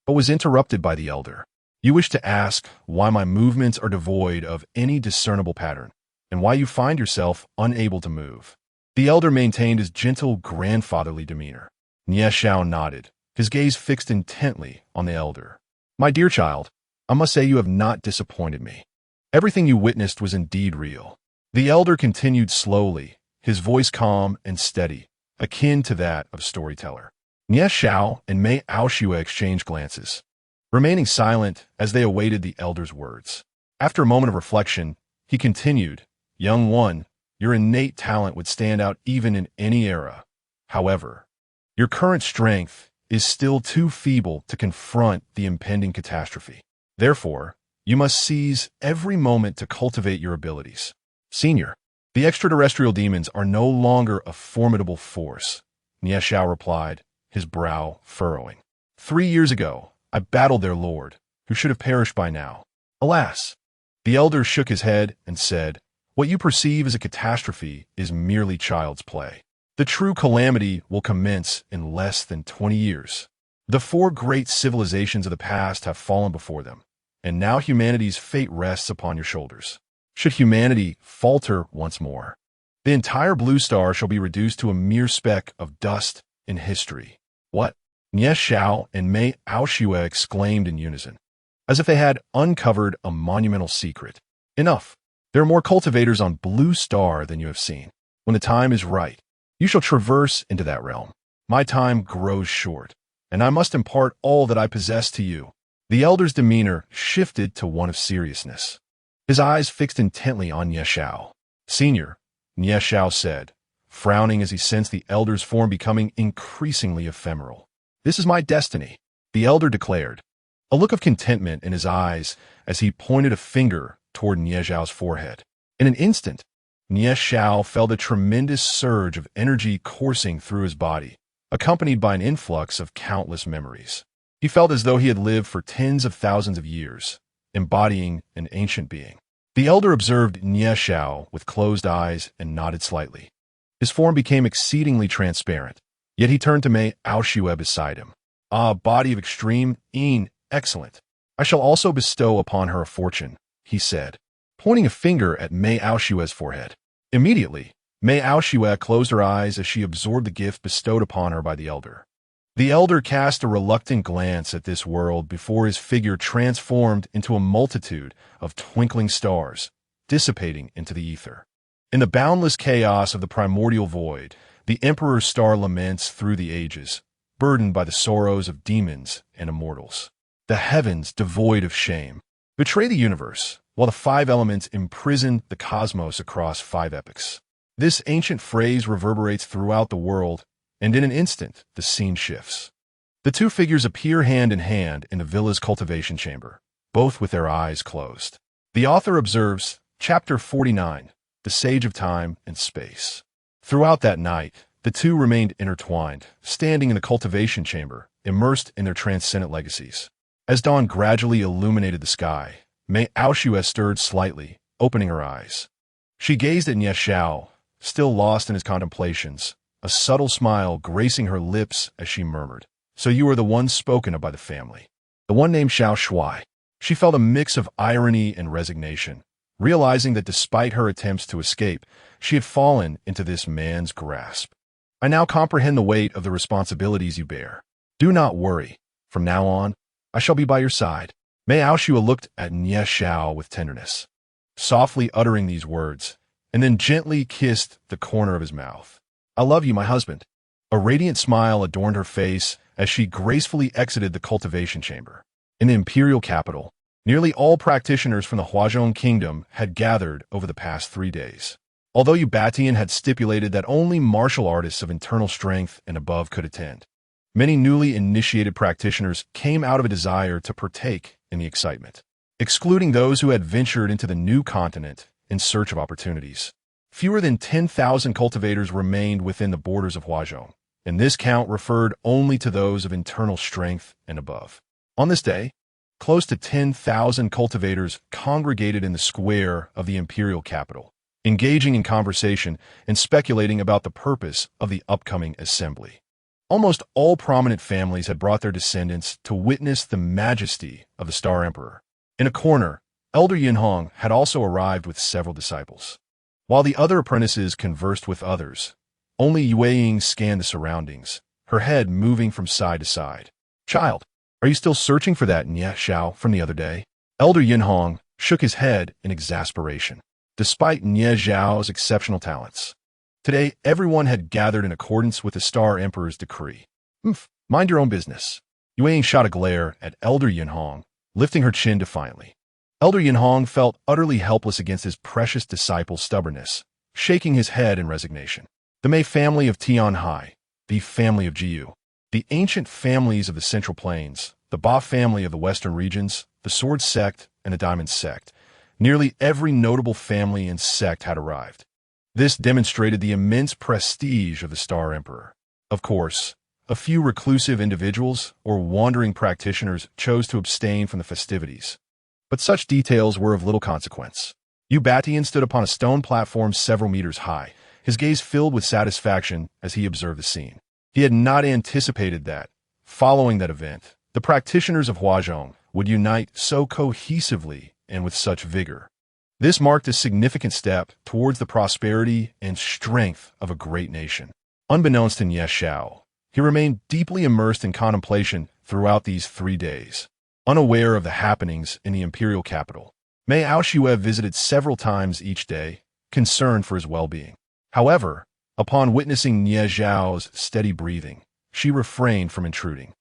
but was interrupted by the elder. You wish to ask why my movements are devoid of any discernible pattern, and why you find yourself unable to move. The elder maintained his gentle, grandfatherly demeanor. Nie Zhao nodded, his gaze fixed intently on the elder. My dear child, I must say you have not disappointed me. Everything you witnessed was indeed real. The elder continued slowly, his voice calm and steady, akin to that of a storyteller. Nie Zhao and Mei Aoshue exchanged glances, remaining silent as they awaited the elder's words. After a moment of reflection, he continued, Young one, your innate talent would stand out even in any era. However, your current strength is still too feeble to confront the impending catastrophe. Therefore, you must seize every moment to cultivate your abilities. Senior, the extraterrestrial demons are no longer a formidable force, Nie Zhao replied, his brow furrowing. 3 years ago, I battled their lord, who should have perished by now. Alas! The elder shook his head and said, What you perceive as a catastrophe is merely child's play. The true calamity will commence in less than 20 years. The 4 great civilizations of the past have fallen before them, and now humanity's fate rests upon your shoulders. Should humanity falter once more, the entire blue star shall be reduced to a mere speck of dust in history. What? Nie Zhao and Mei Aoshue exclaimed in unison, as if they had uncovered a monumental secret. Enough. There are more cultivators on Blue Star than you have seen. When the time is right, you shall traverse into that realm. My time grows short, and I must impart all that I possess to you. The elder's demeanor shifted to one of seriousness, his eyes fixed intently on Nie Zhao. Senior, Nie Zhao said, frowning as he sensed the elder's form becoming increasingly ephemeral. "This is my destiny," the elder declared, a look of contentment in his eyes as he pointed a finger toward Nie Zhao's forehead. In an instant, Nie Zhao felt a tremendous surge of energy coursing through his body, accompanied by an influx of countless memories. He felt as though he had lived for tens of thousands of years, embodying an ancient being. The elder observed Nie Zhao with closed eyes and nodded slightly. His form became exceedingly transparent, yet he turned to Mei Aoshue beside him. "Ah, body of extreme, excellent. I shall also bestow upon her a fortune," he said, pointing a finger at Mei Aoshue's forehead. Immediately, Mei Aoshue closed her eyes as she absorbed the gift bestowed upon her by the elder. The elder cast a reluctant glance at this world before his figure transformed into a multitude of twinkling stars, dissipating into the ether. In the boundless chaos of the primordial void, the Emperor's star laments through the ages, burdened by the sorrows of demons and immortals. The heavens, devoid of shame, betray the universe, while the five elements imprison the cosmos across 5 epochs. This ancient phrase reverberates throughout the world, and in an instant, the scene shifts. The two figures appear hand in hand in the villa's cultivation chamber, both with their eyes closed. The author observes, Chapter 49, The Sage of Time and Space. Throughout that night, the two remained intertwined, standing in the cultivation chamber, immersed in their transcendent legacies. As dawn gradually illuminated the sky, Mei Aoshue stirred slightly, opening her eyes. She gazed at Nie Zhao, still lost in his contemplations, a subtle smile gracing her lips as she murmured, "So you are the one spoken of by the family. The one named Xiao Shuai." She felt a mix of irony and resignation, realizing that despite her attempts to escape, she had fallen into this man's grasp. "I now comprehend the weight of the responsibilities you bear. Do not worry. From now on, I shall be by your side." Mei Aoshue looked at Nie Zhao with tenderness, softly uttering these words, and then gently kissed the corner of his mouth. "I love you, my husband." A radiant smile adorned her face as she gracefully exited the cultivation chamber. In the imperial capital, nearly all practitioners from the Huazhong kingdom had gathered over the past 3 days. Although Yu Batian had stipulated that only martial artists of internal strength and above could attend, many newly initiated practitioners came out of a desire to partake in the excitement, excluding those who had ventured into the new continent in search of opportunities. Fewer than 10,000 cultivators remained within the borders of Huazhong, and this count referred only to those of internal strength and above. On this day, close to 10,000 cultivators congregated in the square of the imperial capital, engaging in conversation and speculating about the purpose of the upcoming assembly. Almost all prominent families had brought their descendants to witness the majesty of the Star Emperor. In a corner, Elder Yinhong had also arrived with several disciples. While the other apprentices conversed with others, only Yue Ying scanned the surroundings, her head moving from side to side. "Child, are you still searching for that Nie Zhao from the other day?" Elder Yinhong shook his head in exasperation. Despite Nie Zhao's exceptional talents, today everyone had gathered in accordance with the Star Emperor's decree. Mind your own business." Yue Ying shot a glare at Elder Yinhong, lifting her chin defiantly. Elder Yinhong felt utterly helpless against his precious disciple's stubbornness, shaking his head in resignation. The Mei family of Tianhai, the family of Jiyu, the ancient families of the Central Plains, the Ba family of the Western regions, the Sword sect, and the Diamond sect. Nearly every notable family and sect had arrived. This demonstrated the immense prestige of the Star Emperor. Of course, a few reclusive individuals or wandering practitioners chose to abstain from the festivities, but such details were of little consequence. Yu Batian stood upon a stone platform several meters high, his gaze filled with satisfaction as he observed the scene. He had not anticipated that, following that event, the practitioners of Huazhong would unite so cohesively and with such vigor. This marked a significant step towards the prosperity and strength of a great nation. Unbeknownst to Nie Zhao, he remained deeply immersed in contemplation throughout these 3 days. Unaware of the happenings in the imperial capital, Mei Aoshue visited several times each day, concerned for his well-being. However, upon witnessing Nie Zhao's steady breathing, she refrained from intruding.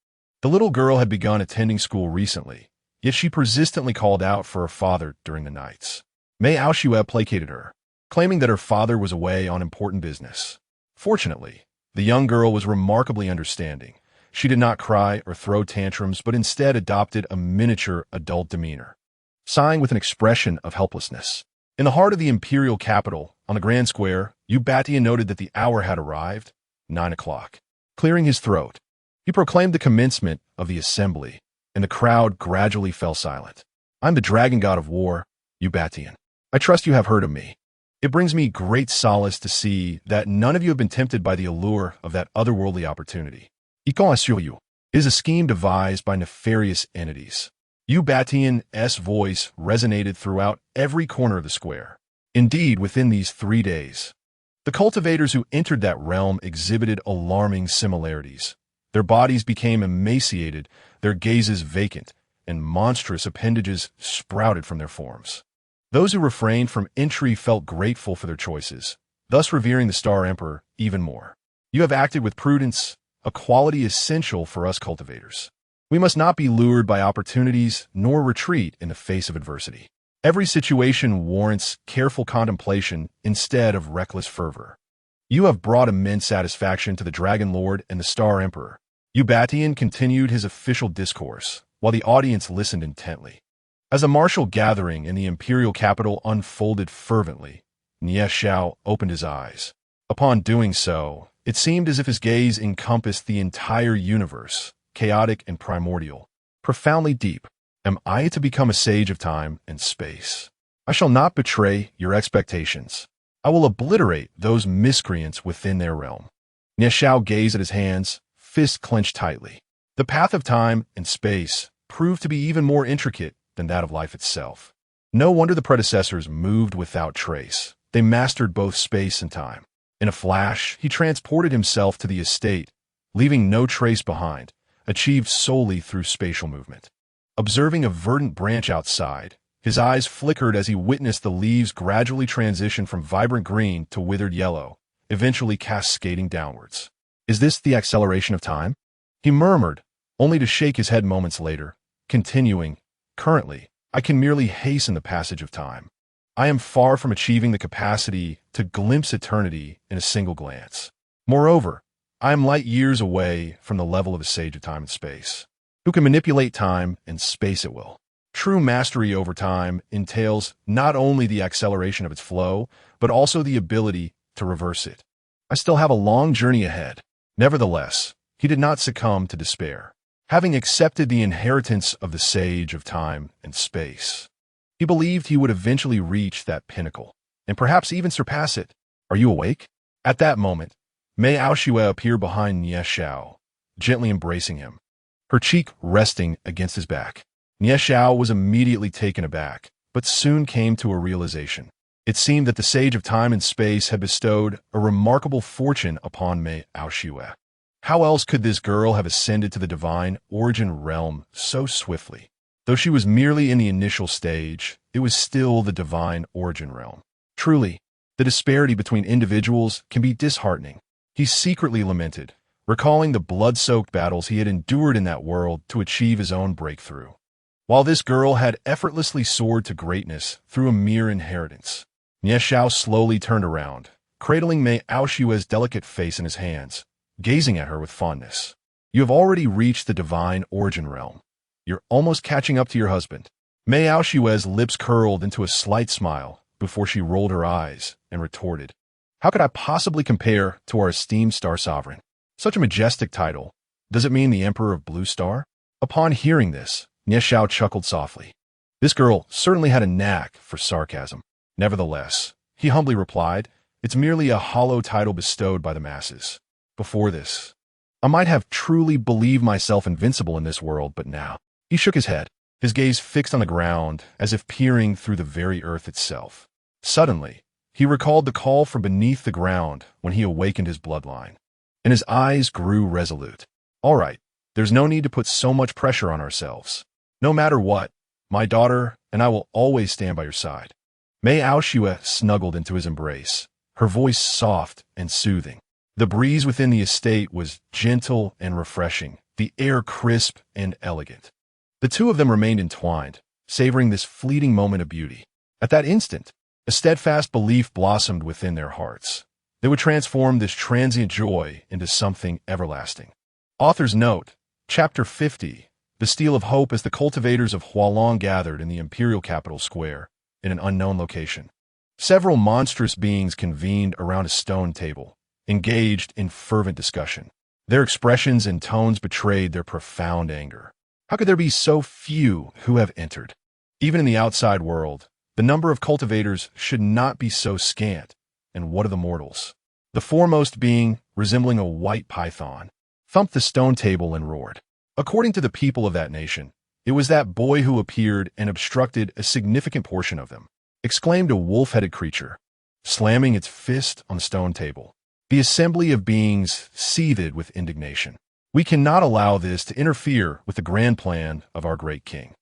The little girl had begun attending school recently, yet she persistently called out for her father during the nights. Mei Aoshue placated her, claiming that her father was away on important business. Fortunately, the young girl was remarkably understanding. She did not cry or throw tantrums, but instead adopted a miniature adult demeanor, sighing with an expression of helplessness. In the heart of the imperial capital, on the grand square, Ubatian noted that the hour had arrived, 9 o'clock. Clearing his throat, he proclaimed the commencement of the assembly, and the crowd gradually fell silent. I'm the dragon god of war, Ubatian. I trust you have heard of me. It brings me great solace to see that none of you have been tempted by the allure of that otherworldly opportunity. I can assure you, it is a scheme devised by nefarious entities. Ubatian's voice resonated throughout every corner of the square. Indeed, within these 3 days, the cultivators who entered that realm exhibited alarming similarities. Their bodies became emaciated, their gazes vacant, and monstrous appendages sprouted from their forms. Those who refrained from entry felt grateful for their choices, thus revering the Star Emperor even more. You have acted with prudence, a quality essential for us cultivators. We must not be lured by opportunities nor retreat in the face of adversity. Every situation warrants careful contemplation instead of reckless fervor. You have brought immense satisfaction to the Dragon Lord and the Star Emperor. Ubatian continued his official discourse, while the audience listened intently. As a martial gathering in the imperial capital unfolded fervently, Nie Xiao opened his eyes. Upon doing so, it seemed as if his gaze encompassed the entire universe, chaotic and primordial, profoundly deep. Am I to become a sage of time and space? I shall not betray your expectations. I will obliterate those miscreants within their realm. Nie Xiao gazed at his hands, fists clenched tightly. The path of time and space proved to be even more intricate than that of life itself. No wonder the predecessors moved without trace. They mastered both space and time. In a flash, he transported himself to the estate, leaving no trace behind, achieved solely through spatial movement. Observing a verdant branch outside, his eyes flickered as he witnessed the leaves gradually transition from vibrant green to withered yellow, eventually cascading downwards. Is this the acceleration of time? He murmured, only to shake his head moments later, continuing, currently, I can merely hasten the passage of time. I am far from achieving the capacity to glimpse eternity in a single glance. Moreover, I am light years away from the level of a sage of time and space, who can manipulate time and space at will. True mastery over time entails not only the acceleration of its flow, but also the ability to reverse it. I still have a long journey ahead. Nevertheless, he did not succumb to despair. Having accepted the inheritance of the sage of time and space, he believed he would eventually reach that pinnacle, and perhaps even surpass it. Are you awake? At that moment, Mei Aoshue appeared behind Nie Xiao, gently embracing him, her cheek resting against his back. Nie Xiao was immediately taken aback, but soon came to a realization. It seemed that the sage of time and space had bestowed a remarkable fortune upon Mei Aoshue. How else could this girl have ascended to the divine origin realm so swiftly? Though she was merely in the initial stage, it was still the divine origin realm. Truly, the disparity between individuals can be disheartening. He secretly lamented, recalling the blood-soaked battles he had endured in that world to achieve his own breakthrough, while this girl had effortlessly soared to greatness through a mere inheritance. Nie Xiao slowly turned around, cradling Mei Aoshue's delicate face in his hands, gazing at her with fondness. You have already reached the divine origin realm. You're almost catching up to your husband. Mei Aoshue's lips curled into a slight smile before she rolled her eyes and retorted, how could I possibly compare to our esteemed Star Sovereign? Such a majestic title. Does it mean the Emperor of Blue Star? Upon hearing this, Nie Xiao chuckled softly. This girl certainly had a knack for sarcasm. Nevertheless, he humbly replied, it's merely a hollow title bestowed by the masses. Before this, I might have truly believed myself invincible in this world, but now. He shook his head, his gaze fixed on the ground as if peering through the very earth itself. Suddenly, he recalled the call from beneath the ground when he awakened his bloodline, and his eyes grew resolute. All right, there's no need to put so much pressure on ourselves. No matter what, my daughter and I will always stand by your side. Mei Aoshue snuggled into his embrace, her voice soft and soothing. The breeze within the estate was gentle and refreshing, the air crisp and elegant. The two of them remained entwined, savoring this fleeting moment of beauty. At that instant, a steadfast belief blossomed within their hearts. They would transform this transient joy into something everlasting. Author's note, Chapter 50, The Steel of Hope, as the cultivators of Hualong gathered in the imperial capital square in an unknown location. Several monstrous beings convened around a stone table, engaged in fervent discussion. Their expressions and tones betrayed their profound anger. How could there be so few who have entered? Even in the outside world, the number of cultivators should not be so scant. And what of the mortals? The foremost being, resembling a white python, thumped the stone table and roared. According to the people of that nation, it was that boy who appeared and obstructed a significant portion of them, exclaimed a wolf-headed creature, slamming its fist on the stone table. The assembly of beings seethed with indignation. We cannot allow this to interfere with the grand plan of our great king.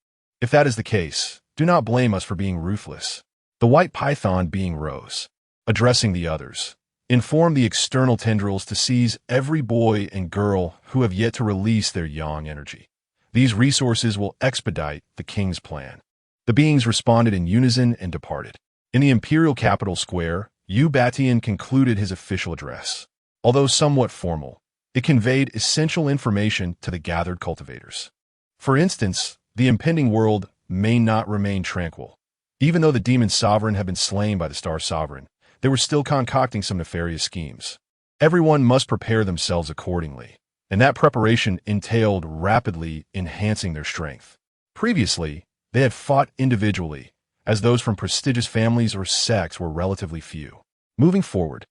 If that is the case, do not blame us for being ruthless. The white python being rose, addressing the others, informed the external tendrils to seize every boy and girl who have yet to release their yang energy. These resources will expedite the king's plan. The beings responded in unison and departed. In the imperial capital square, Yu Batian concluded his official address. Although somewhat formal, it conveyed essential information to the gathered cultivators. For instance, the impending world may not remain tranquil. Even though the demon sovereign had been slain by the star sovereign, they were still concocting some nefarious schemes. Everyone must prepare themselves accordingly, and that preparation entailed rapidly enhancing their strength. Previously, they had fought individually, as those from prestigious families or sects were relatively few. Moving forward,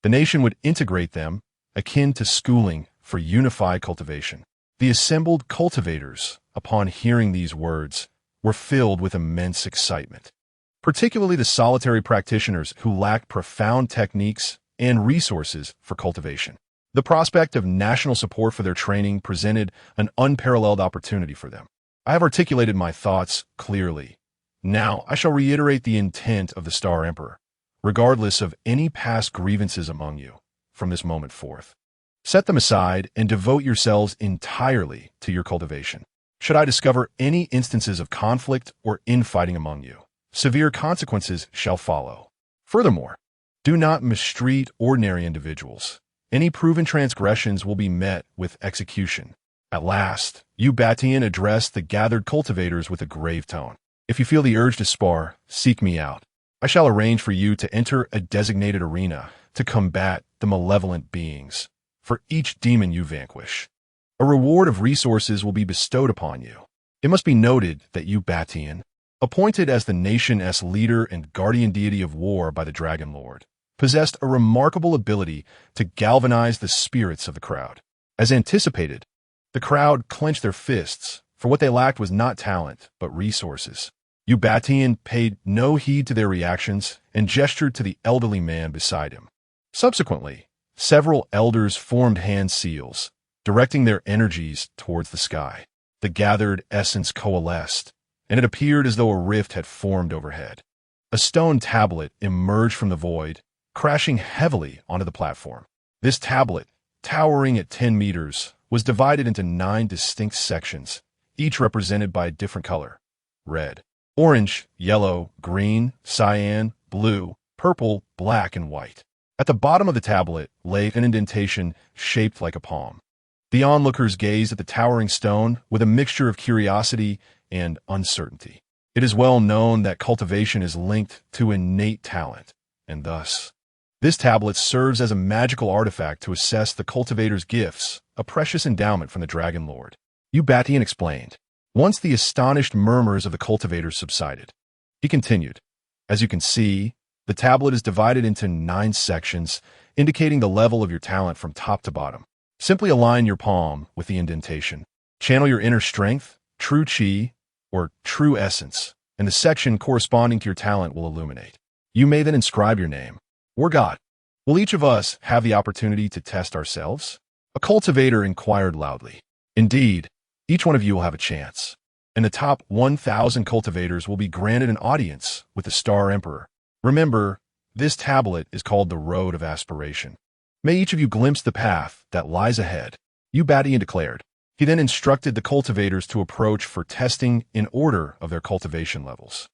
the nation would integrate them, akin to schooling for unified cultivation. The assembled cultivators, upon hearing these words, were filled with immense excitement. Particularly the solitary practitioners who lacked profound techniques and resources for cultivation. The prospect of national support for their training presented an unparalleled opportunity for them. I have articulated my thoughts clearly. Now I shall reiterate the intent of the Star Emperor, regardless of any past grievances among you, from this moment forth. Set them aside and devote yourselves entirely to your cultivation. Should I discover any instances of conflict or infighting among you, severe consequences shall follow. Furthermore, do not mistreat ordinary individuals. Any proven transgressions will be met with execution. At last, Yu Batian addressed the gathered cultivators with a grave tone. If you feel the urge to spar, seek me out. I shall arrange for you to enter a designated arena to combat the malevolent beings. For each demon you vanquish, a reward of resources will be bestowed upon you. It must be noted that Yu Batian, appointed as the nation's leader and guardian deity of war by the Dragon Lord, possessed a remarkable ability to galvanize the spirits of the crowd. As anticipated, the crowd clenched their fists, for what they lacked was not talent, but resources. Yu Batian paid no heed to their reactions and gestured to the elderly man beside him. Subsequently, several elders formed hand seals, directing their energies towards the sky. The gathered essence coalesced, and it appeared as though a rift had formed overhead. A stone tablet emerged from the void, crashing heavily onto the platform. This tablet, towering at 10 meters, was divided into 9 distinct sections, each represented by a different color: red, orange, yellow, green, cyan, blue, purple, black, and white. At the bottom of the tablet lay an indentation shaped like a palm. The onlookers gazed at the towering stone with a mixture of curiosity and uncertainty. It is well known that cultivation is linked to innate talent, and thus, this tablet serves as a magical artifact to assess the cultivator's gifts, a precious endowment from the Dragon Lord. Yu Batian explained. Once the astonished murmurs of the cultivators subsided, he continued, as you can see, the tablet is divided into 9 sections, indicating the level of your talent from top to bottom. Simply align your palm with the indentation. Channel your inner strength, true chi, or true essence, and the section corresponding to your talent will illuminate. You may then inscribe your name, or God. Will each of us have the opportunity to test ourselves? A cultivator inquired loudly. Indeed, each one of you will have a chance, and the top 1,000 cultivators will be granted an audience with the Star Emperor. Remember, this tablet is called the Road of Aspiration. May each of you glimpse the path that lies ahead, Yu Batian declared. He then instructed the cultivators to approach for testing in order of their cultivation levels,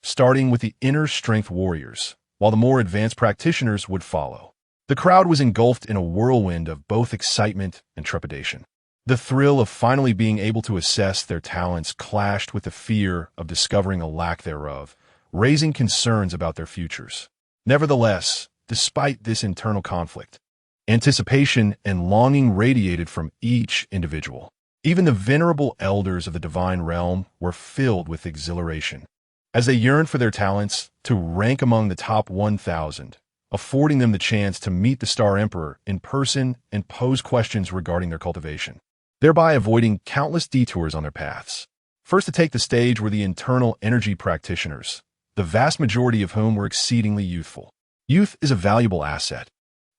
starting with the inner strength warriors, while the more advanced practitioners would follow. The crowd was engulfed in a whirlwind of both excitement and trepidation. The thrill of finally being able to assess their talents clashed with the fear of discovering a lack thereof, raising concerns about their futures. Nevertheless, despite this internal conflict, anticipation and longing radiated from each individual. Even the venerable elders of the divine realm were filled with exhilaration, as they yearned for their talents to rank among the top 1,000, affording them the chance to meet the Star Emperor in person and pose questions regarding their cultivation, thereby avoiding countless detours on their paths. First to take the stage were the internal energy practitioners, the vast majority of whom were exceedingly youthful. Youth is a valuable asset.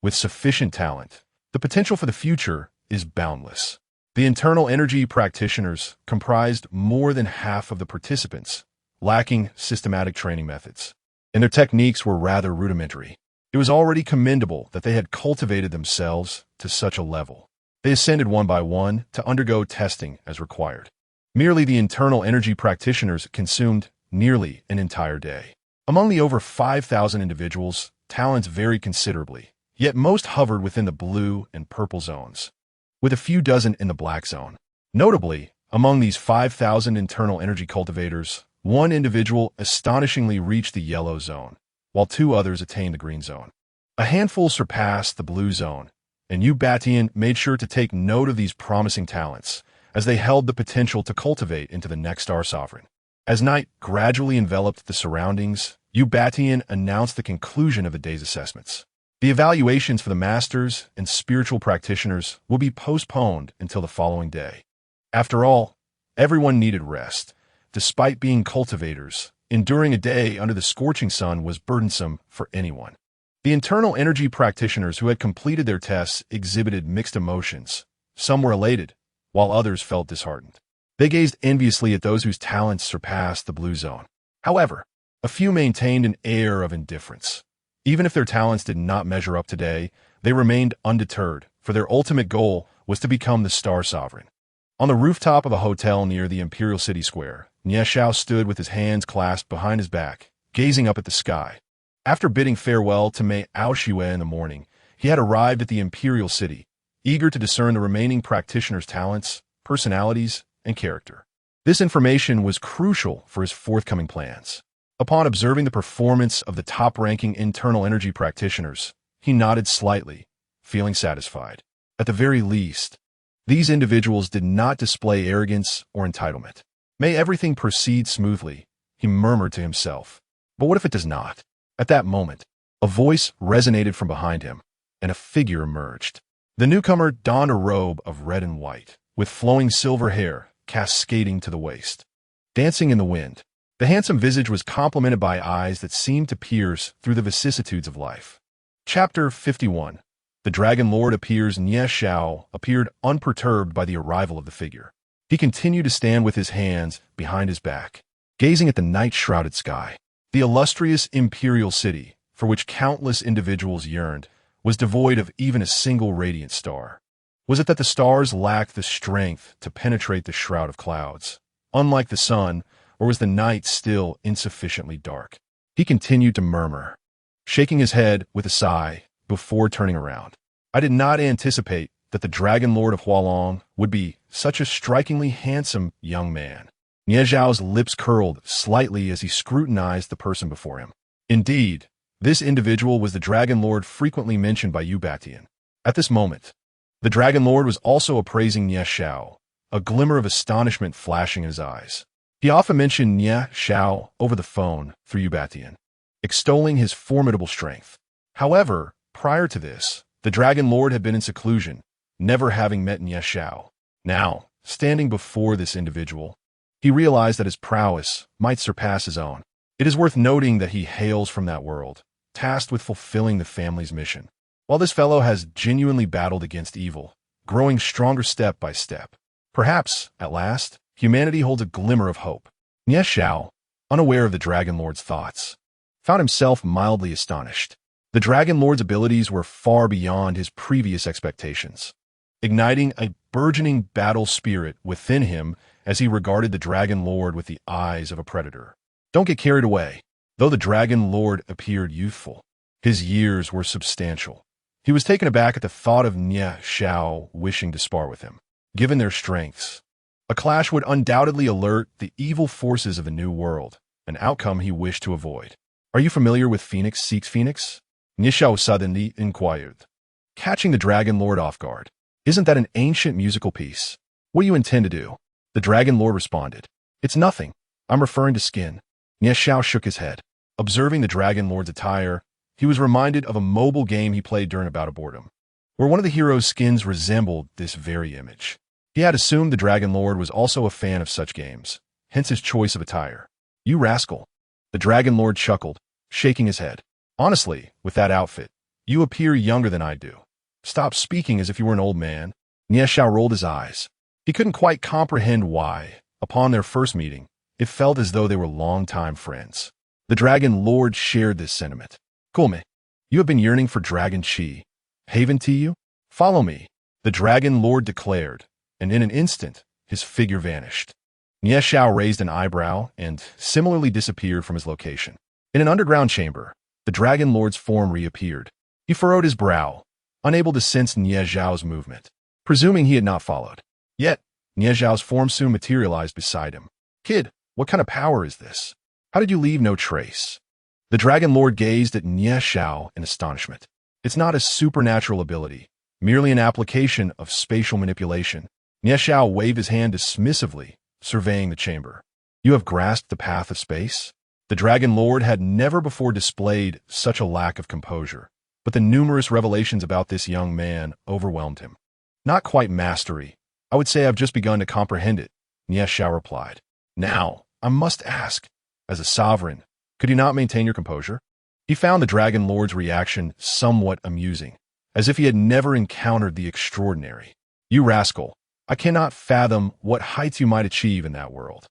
With sufficient talent, the potential for the future is boundless. The internal energy practitioners comprised more than half of the participants, lacking systematic training methods, and their techniques were rather rudimentary. It was already commendable that they had cultivated themselves to such a level. They ascended one by one to undergo testing as required. Merely the internal energy practitioners consumed nearly an entire day. Among the over 5,000 individuals, talents varied considerably, yet most hovered within the blue and purple zones, with a few dozen in the black zone. Notably, among these 5,000 internal energy cultivators, one individual astonishingly reached the yellow zone, while two others attained the green zone. A handful surpassed the blue zone, and Ubatian made sure to take note of these promising talents, as they held the potential to cultivate into the next Star Sovereign. As night gradually enveloped the surroundings, Ubatian announced the conclusion of the day's assessments. The evaluations for the masters and spiritual practitioners will be postponed until the following day. After all, everyone needed rest. Despite being cultivators, enduring a day under the scorching sun was burdensome for anyone. The internal energy practitioners who had completed their tests exhibited mixed emotions. Some were elated, while others felt disheartened. They gazed enviously at those whose talents surpassed the blue zone. However, a few maintained an air of indifference. Even if their talents did not measure up today, they remained undeterred, for their ultimate goal was to become the Star Sovereign. On the rooftop of a hotel near the Imperial City Square, Nie Xiao stood with his hands clasped behind his back, gazing up at the sky. After bidding farewell to Mei Aoshue in the morning, he had arrived at the Imperial City, eager to discern the remaining practitioners' talents, personalities, and character. This information was crucial for his forthcoming plans. Upon observing the performance of the top-ranking internal energy practitioners, he nodded slightly, feeling satisfied. At the very least, these individuals did not display arrogance or entitlement. May everything proceed smoothly, he murmured to himself. But what if it does not? At that moment, a voice resonated from behind him, and a figure emerged. The newcomer donned a robe of red and white, with flowing silver hair cascading to the waist. Dancing in the wind, the handsome visage was complemented by eyes that seemed to pierce through the vicissitudes of life. Chapter 51. The Dragon Lord appears. Nie Xiao appeared unperturbed by the arrival of the figure. He continued to stand with his hands behind his back, gazing at the night-shrouded sky. The illustrious imperial city, for which countless individuals yearned, was devoid of even a single radiant star. Was it that the stars lacked the strength to penetrate the shroud of clouds, unlike the sun, or was the night still insufficiently dark? He continued to murmur, shaking his head with a sigh before turning around. I did not anticipate that the Dragon Lord of Hualong would be such a strikingly handsome young man. Nie Xiao's lips curled slightly as he scrutinized the person before him. Indeed, this individual was the Dragon Lord frequently mentioned by Ubatian. At this moment, the Dragon Lord was also appraising Nie Xiao, a glimmer of astonishment flashing in his eyes. He often mentioned Nie Xiao over the phone through Ubatian, extolling his formidable strength. However, prior to this, the Dragon Lord had been in seclusion, never having met Nie Xiao. Now, standing before this individual, he realized that his prowess might surpass his own. It is worth noting that he hails from that world, tasked with fulfilling the family's mission. While this fellow has genuinely battled against evil, growing stronger step by step, perhaps, at last, humanity holds a glimmer of hope. Nie Xiao, unaware of the Dragon Lord's thoughts, found himself mildly astonished. The Dragon Lord's abilities were far beyond his previous expectations, igniting a burgeoning battle spirit within him as he regarded the Dragon Lord with the eyes of a predator. Don't get carried away. Though the Dragon Lord appeared youthful, his years were substantial, He was taken aback at the thought of Nie Xiao wishing to spar with him. Given their strengths, a clash would undoubtedly alert the evil forces of the New World, an outcome he wished to avoid. "Are you familiar with Phoenix Seeks Phoenix?" Nie Xiao suddenly inquired, catching the Dragon Lord off guard. "Isn't that an ancient musical piece? What do you intend to do?" The Dragon Lord responded, "It's nothing. I'm referring to skin." Nie Xiao shook his head. Observing the Dragon Lord's attire, he was reminded of a mobile game he played during a bout of boredom, where one of the hero's skins resembled this very image. He had assumed the Dragon Lord was also a fan of such games, hence his choice of attire. "You rascal." The Dragon Lord chuckled, shaking his head. "Honestly, with that outfit, you appear younger than I do. Stop speaking as if you were an old man." Nie Xiao rolled his eyes. He couldn't quite comprehend why, upon their first meeting, it felt as though they were longtime friends. The Dragon Lord shared this sentiment. "Kulme, you have been yearning for Dragon Chi. Haven to you? Follow me," the Dragon Lord declared, and in an instant, his figure vanished. Nie Xiao raised an eyebrow and similarly disappeared from his location. In an underground chamber, the Dragon Lord's form reappeared. He furrowed his brow, unable to sense Nie Xiao's movement, presuming he had not followed. Yet, Nie Xiao's form soon materialized beside him. "Kid, what kind of power is this? How did you leave no trace?" The Dragon Lord gazed at Nie Xiao in astonishment. "It's not a supernatural ability, merely an application of spatial manipulation." Nie Xiao waved his hand dismissively, surveying the chamber. "You have grasped the path of space?" The Dragon Lord had never before displayed such a lack of composure, but the numerous revelations about this young man overwhelmed him. "Not quite mastery. I would say I've just begun to comprehend it," Nie Xiao replied. "Now, I must ask, as a sovereign, could you not maintain your composure?" He found the Dragon Lord's reaction somewhat amusing, as if he had never encountered the extraordinary. "You rascal, I cannot fathom what heights you might achieve in that world.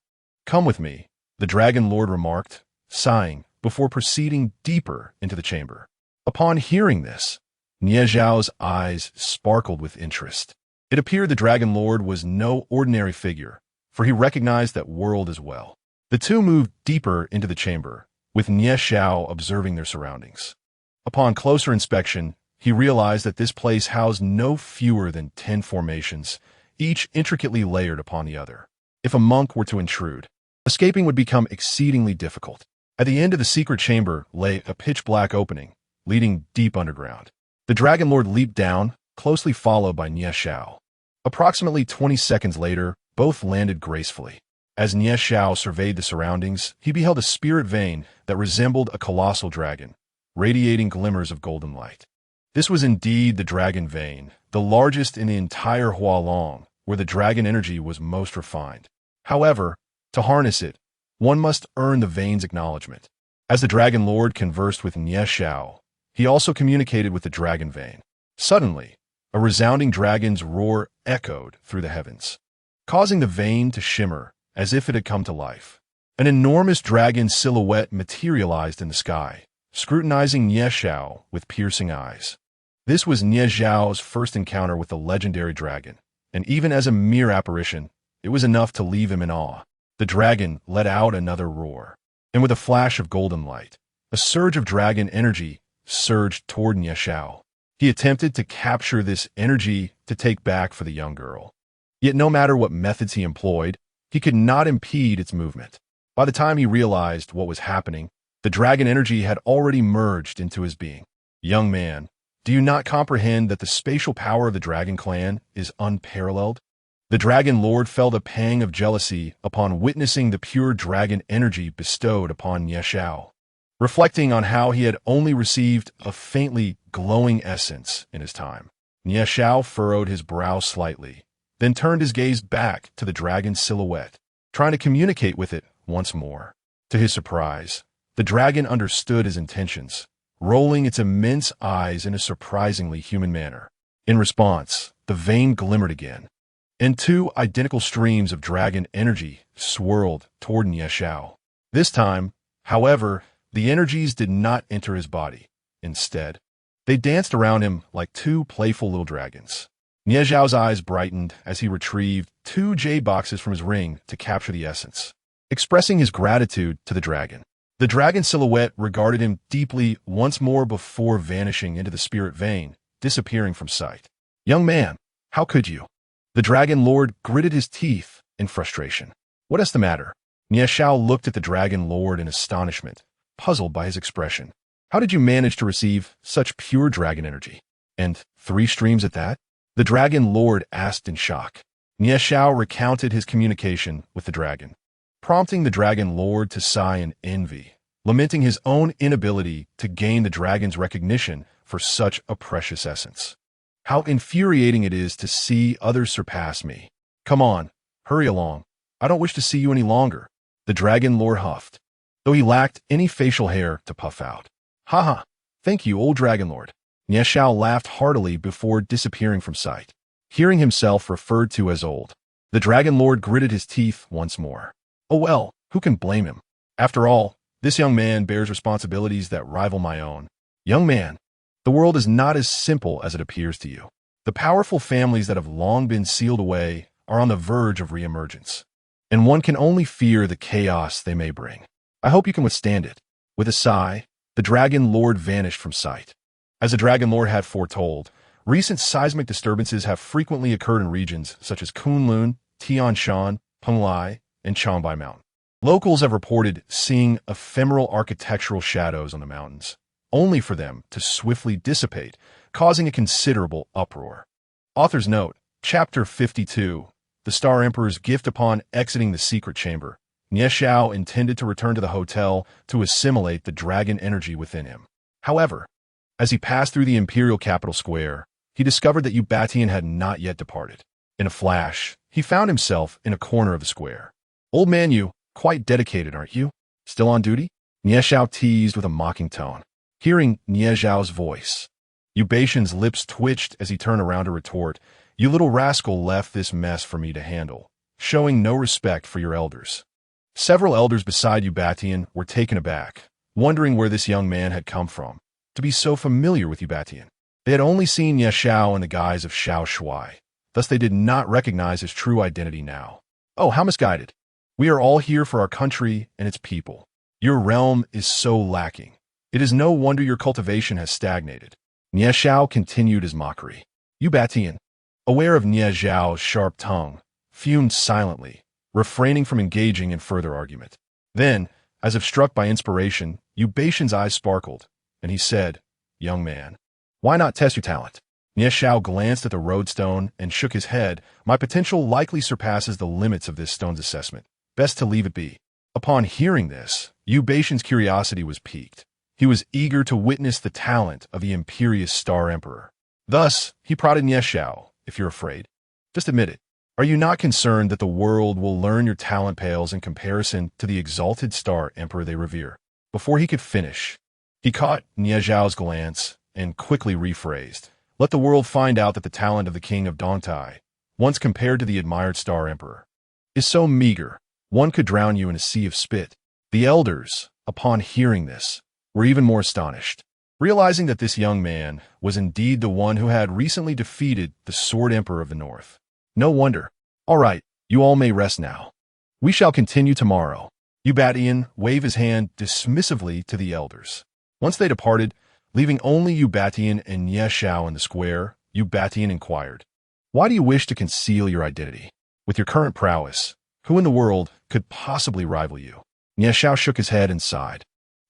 Come with me," the Dragon Lord remarked, sighing, before proceeding deeper into the chamber. Upon hearing this, Nie Xiao's eyes sparkled with interest. It appeared the Dragon Lord was no ordinary figure, for he recognized that world as well. The two moved deeper into the chamber, with Nie Xiao observing their surroundings. Upon closer inspection, he realized that this place housed no fewer than 10 formations, each intricately layered upon the other. If a monk were to intrude, escaping would become exceedingly difficult. At the end of the secret chamber lay a pitch-black opening, leading deep underground. The Dragon Lord leaped down, closely followed by Nie Xiao. Approximately 20 seconds later, both landed gracefully. As Nie Xiao surveyed the surroundings, he beheld a spirit vein that resembled a colossal dragon, radiating glimmers of golden light. This was indeed the dragon vein, the largest in the entire Hualong, where the dragon energy was most refined. However, to harness it, one must earn the vein's acknowledgement. As the Dragon Lord conversed with Nie Xiao, he also communicated with the dragon vein. Suddenly, a resounding dragon's roar echoed through the heavens, causing the vein to shimmer as if it had come to life. An enormous dragon silhouette materialized in the sky, scrutinizing Nie Xiao with piercing eyes. This was Nie Xiao's first encounter with the legendary dragon, and even as a mere apparition, it was enough to leave him in awe. The dragon let out another roar, and with a flash of golden light, a surge of dragon energy surged toward Nie Xiao. He attempted to capture this energy to take back for the young girl. Yet no matter what methods he employed, he could not impede its movement. By the time he realized what was happening, the dragon energy had already merged into his being. "Young man, do you not comprehend that the spatial power of the Dragon Clan is unparalleled?" The Dragon Lord felt a pang of jealousy upon witnessing the pure dragon energy bestowed upon Nie Xiao. Reflecting on how he had only received a faintly glowing essence in his time, Nie Xiao furrowed his brow slightly, then turned his gaze back to the dragon's silhouette, trying to communicate with it once more. To his surprise, the dragon understood his intentions, rolling its immense eyes in a surprisingly human manner. In response, the vein glimmered again, and two identical streams of dragon energy swirled toward Nie Xiao. This time, however, the energies did not enter his body. Instead, they danced around him like two playful little dragons. Nie Xiao's eyes brightened as he retrieved 2 jade boxes from his ring to capture the essence. Expressing his gratitude to the dragon silhouette regarded him deeply once more before vanishing into the spirit vein, disappearing from sight. Young man, how could you? The dragon lord gritted his teeth in frustration. What is the matter? Nie Xiao looked at the dragon lord in astonishment, puzzled by his expression. How did you manage to receive such pure dragon energy? And 3 streams at that? The dragon lord asked in shock. Nie Xiao recounted his communication with the dragon, prompting the dragon lord to sigh in envy, lamenting his own inability to gain the dragon's recognition for such a precious essence. How infuriating it is to see others surpass me. Come on, hurry along. I don't wish to see you any longer. The dragon lord huffed, though he lacked any facial hair to puff out. Haha, thank you, old dragon lord. Nie Xiao laughed heartily before disappearing from sight. Hearing himself referred to as old, the dragon lord gritted his teeth once more. Oh well, who can blame him? After all, this young man bears responsibilities that rival my own. Young man, the world is not as simple as it appears to you. The powerful families that have long been sealed away are on the verge of reemergence, and one can only fear the chaos they may bring. I hope you can withstand it. With a sigh, the dragon lord vanished from sight. As the dragon lord had foretold, recent seismic disturbances have frequently occurred in regions such as Kunlun, Tian Shan, Penglai, and Changbai Mountain. Locals have reported seeing ephemeral architectural shadows on the mountains, only for them to swiftly dissipate, causing a considerable uproar. Author's note, Chapter 52, The Star Emperor's Gift. Upon exiting the secret chamber, Nie Xiao intended to return to the hotel to assimilate the dragon energy within him. However, as he passed through the imperial capital square, he discovered that Yu Batian had not yet departed. In a flash, he found himself in a corner of the square. Old man Yu, quite dedicated, aren't you? Still on duty? Nie Xiao teased with a mocking tone. Hearing Nie Xiao's voice, Yu Batian's lips twitched as he turned around to retort, "You little rascal left this mess for me to handle, showing no respect for your elders." Several elders beside Yu Batian were taken aback, wondering where this young man had come from, to be so familiar with Yu Batian. They had only seen Nie Xiao in the guise of Xiao Shuai, thus they did not recognize his true identity now. Oh, how misguided. We are all here for our country and its people. Your realm is so lacking. It is no wonder your cultivation has stagnated. Nie Xiao continued his mockery. Yu Batian, aware of Nie Xiao's sharp tongue, fumed silently, refraining from engaging in further argument. Then, as if struck by inspiration, Yu Batian's eyes sparkled, and he said, "Young man, why not test your talent?" Nie Xiao glanced at the roadstone and shook his head. "My potential likely surpasses the limits of this stone's assessment. Best to leave it be." Upon hearing this, Yu Batian's curiosity was piqued. He was eager to witness the talent of the imperious Star Emperor. Thus, he prodded Nie Xiao, "If you're afraid, just admit it. Are you not concerned that the world will learn your talent pales in comparison to the exalted Star Emperor they revere?" Before he could finish, he caught Nie Xiao's glance and quickly rephrased, "Let the world find out that the talent of the king of Dongtai, once compared to the admired Star Emperor, is so meager, one could drown you in a sea of spit." The elders, upon hearing this, were even more astonished, realizing that this young man was indeed the one who had recently defeated the Sword Emperor of the North. No wonder. All right, you all may rest now. We shall continue tomorrow. Yu Batian waved his hand dismissively to the elders. Once they departed, leaving only Yu Batian and Nie Xiao in the square, Yu Batian inquired, "Why do you wish to conceal your identity? With your current prowess, who in the world could possibly rival you?" Nie Xiao shook his head and sighed.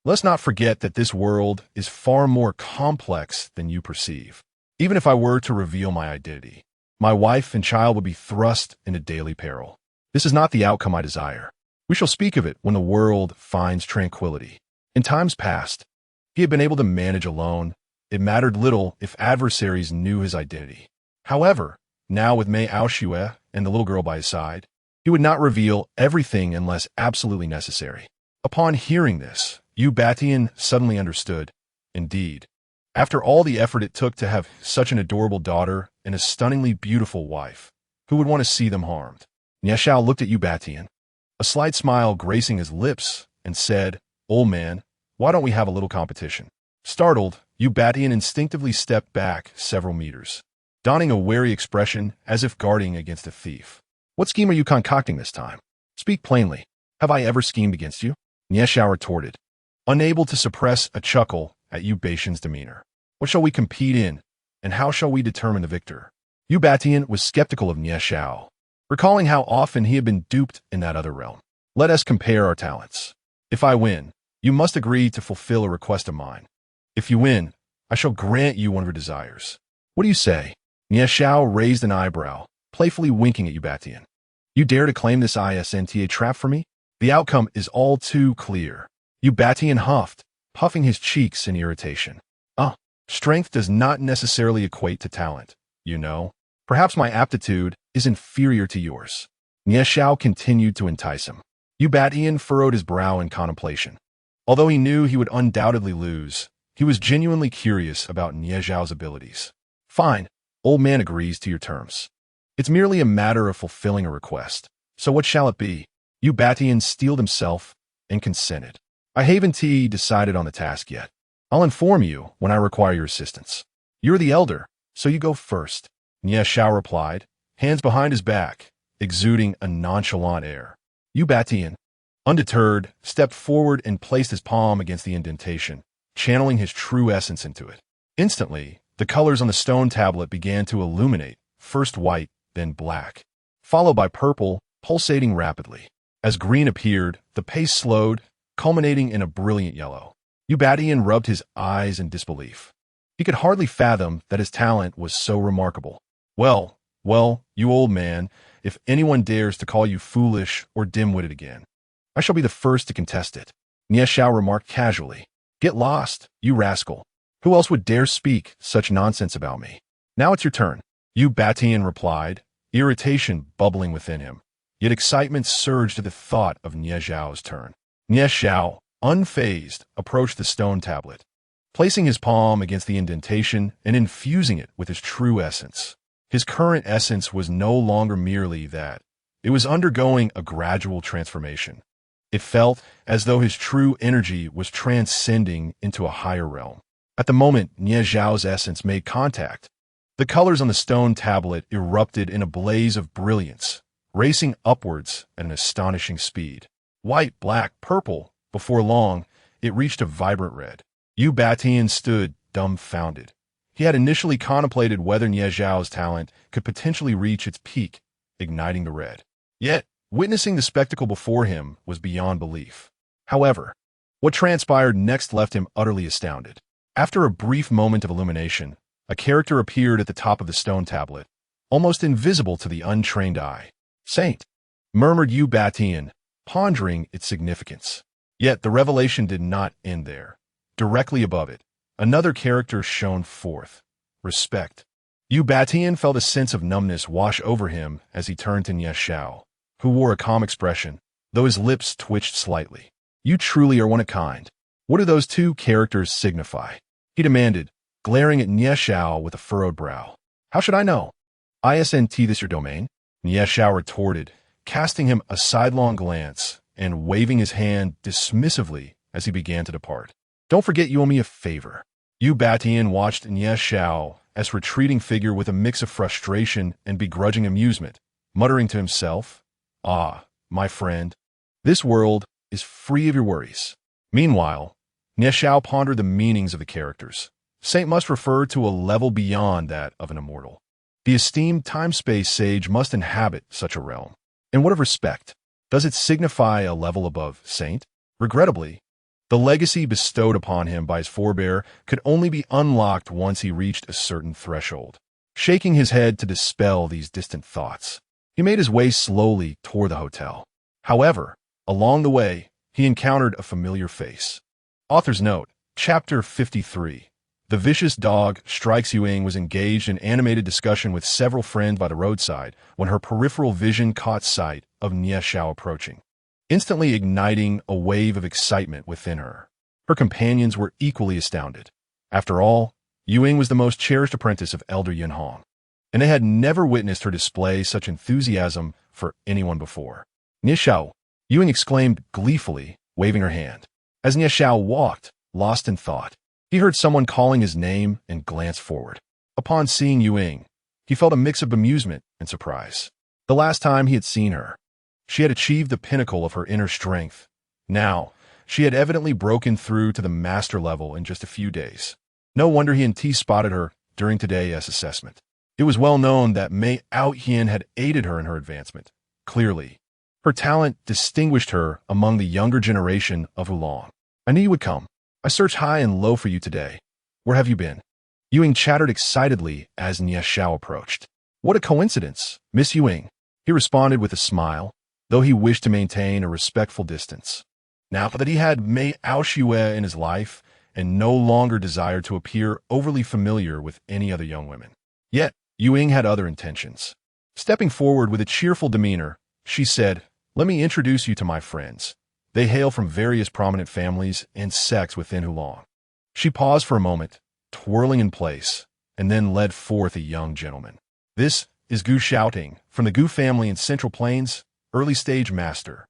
"Let's not forget that this world is far more complex than you perceive. Even if I were to reveal my identity, my wife and child would be thrust into daily peril. This is not the outcome I desire. We shall speak of it when the world finds tranquility. In times past, he had been able to manage alone. It mattered little if adversaries knew his identity. However, now with Mei Aoshue and the little girl by his side, he would not reveal everything unless absolutely necessary." Upon hearing this, Yu Batian suddenly understood. Indeed, after all the effort it took to have such an adorable daughter and a stunningly beautiful wife, who would want to see them harmed? Nie Xiao looked at Yu Batian, a slight smile gracing his lips, and said, "Old man, why don't we have a little competition?" Startled, Yu Batian instinctively stepped back several meters, donning a wary expression as if guarding against a thief. "What scheme are you concocting this time? Speak plainly. Have I ever schemed against you?" Nie Xiao retorted, unable to suppress a chuckle at Yu Batian's demeanor. "What shall we compete in? and how shall we determine the victor? Yu Batian was skeptical of Nie Xiao, recalling how often he had been duped in that other realm. Let us compare our talents. If I win, you must agree to fulfill a request of mine. If you win, I shall grant you one of your desires. What do you say? Nie Xiao raised an eyebrow, playfully winking at Yu Batian. You dare to claim this ISNTA trap for me? The outcome is all too clear. Yu Batian huffed, puffing his cheeks in irritation. Strength does not necessarily equate to talent, you know. Perhaps my aptitude is inferior to yours. Nie Xiao continued to entice him. Yu Batian furrowed his brow in contemplation. Although he knew he would undoubtedly lose, he was genuinely curious about Nie Xiao's abilities. Fine, old man agrees to your terms. It's merely a matter of fulfilling a request. So what shall it be? Yu Batian steeled himself and consented. I haven't decided on the task yet. I'll inform you when I require your assistance. You're the elder, so you go first. Nie Xiao replied, hands behind his back, exuding a nonchalant air. Yu Batian, undeterred, stepped forward and placed his palm against the indentation, channeling his true essence into it. Instantly, the colors on the stone tablet began to illuminate, first white, then black, followed by purple, pulsating rapidly. As green appeared, the pace slowed, culminating in a brilliant yellow. Yu Batian rubbed his eyes in disbelief. He could hardly fathom that his talent was so remarkable. Well, you old man, if anyone dares to call you foolish or dim-witted again, I shall be the first to contest it. Nie Xiao remarked casually. Get lost, you rascal. Who else would dare speak such nonsense about me? Now it's your turn. Yu Batian replied, irritation bubbling within him. Yet excitement surged at the thought of Nie Xiao's turn. Nie Xiao, unfazed, approached the stone tablet, placing his palm against the indentation and infusing it with his true essence. His current essence was no longer merely that. It was undergoing a gradual transformation. It felt as though his true energy was transcending into a higher realm. At the moment Nie Xiao's essence made contact, the colors on the stone tablet erupted in a blaze of brilliance, racing upwards at an astonishing speed. White, black, purple. Before long, it reached a vibrant red. Yu Batian stood dumbfounded. He had initially contemplated whether Nie Xiao's talent could potentially reach its peak, igniting the red. Yet, witnessing the spectacle before him was beyond belief. However, what transpired next left him utterly astounded. After a brief moment of illumination, a character appeared at the top of the stone tablet, almost invisible to the untrained eye. Saint, murmured Yu Batian, pondering its significance. Yet the revelation did not end there. Directly above it, another character shone forth. Respect. Yu Batian felt a sense of numbness wash over him as he turned to Nie Xiao, who wore a calm expression, though his lips twitched slightly. You truly are one of a kind. What do those two characters signify? He demanded, glaring at Nie Xiao with a furrowed brow. How should I know? Isn't this your domain? Nie Xiao retorted, casting him a sidelong glance and waving his hand dismissively as he began to depart. Don't forget you owe me a favor. Yu Batian watched Nie Xiao's retreating figure with a mix of frustration and begrudging amusement, muttering to himself, Ah, my friend, this world is free of your worries. Meanwhile, Nie Xiao pondered the meanings of the characters. Saint must refer to a level beyond that of an immortal. The esteemed time-space sage must inhabit such a realm. And what of respect? Does it signify a level above Saint? Regrettably, the legacy bestowed upon him by his forebear could only be unlocked once he reached a certain threshold. Shaking his head to dispel these distant thoughts, he made his way slowly toward the hotel. However, along the way, he encountered a familiar face. Author's note, Chapter 53. The vicious dog Strikes Yuing was engaged in animated discussion with several friends by the roadside when her peripheral vision caught sight of Nie Xiao approaching, instantly igniting a wave of excitement within her. Her companions were equally astounded. After all, Yuing was the most cherished apprentice of Elder Yunhong, and they had never witnessed her display such enthusiasm for anyone before. Nie Xiao, Yuing exclaimed gleefully, waving her hand. As Nie Xiao walked, lost in thought, he heard someone calling his name and glanced forward. Upon seeing Yuing, he felt a mix of bemusement and surprise. The last time he had seen her, she had achieved the pinnacle of her inner strength. Now, she had evidently broken through to the master level in just a few days. No wonder he and T spotted her during today's assessment. It was well known that Mei Aoyan had aided her in her advancement. Clearly, her talent distinguished her among the younger generation of Oolong. I knew you would come. I searched high and low for you today. Where have you been? Yuing chattered excitedly as Nie Xiao approached. What a coincidence, Miss Yuing, he responded with a smile, though he wished to maintain a respectful distance. Now that he had Mei Aoshue in his life and no longer desired to appear overly familiar with any other young women. Yet, Yuing had other intentions. Stepping forward with a cheerful demeanor, she said, "Let me introduce you to my friends. They hail from various prominent families and sects within Oolong." She paused for a moment, twirling in place, and then led forth a young gentleman. "This is Gu Shouting, from the Gu family in Central Plains, early stage master.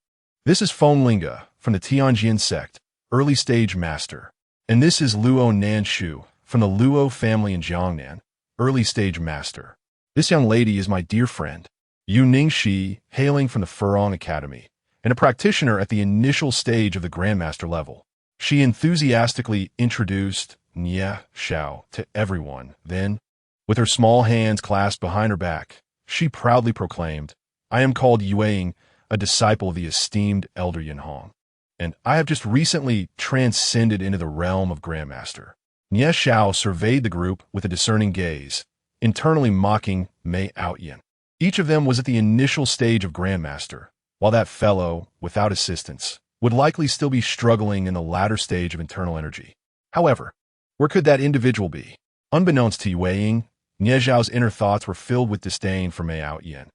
This is Feng Linga, from the Tianjin sect, early stage master. And this is Luo Nanshu, from the Luo family in Jiangnan, early stage master. This young lady is my dear friend, Yu Ningxi, hailing from the Furong Academy, and a practitioner at the initial stage of the Grandmaster level." She enthusiastically introduced Nie Xiao to everyone. Then, with her small hands clasped behind her back, she proudly proclaimed, "I am called Yuing, a disciple of the esteemed Elder Yin Hong, and I have just recently transcended into the realm of Grandmaster." Nie Xiao surveyed the group with a discerning gaze, internally mocking Mei Aoyan. Each of them was at the initial stage of Grandmaster, while that fellow, without assistance, would likely still be struggling in the latter stage of internal energy. However, where could that individual be? Unbeknownst to Yuing, Nie Xiao's inner thoughts were filled with disdain for Mei Aoyan.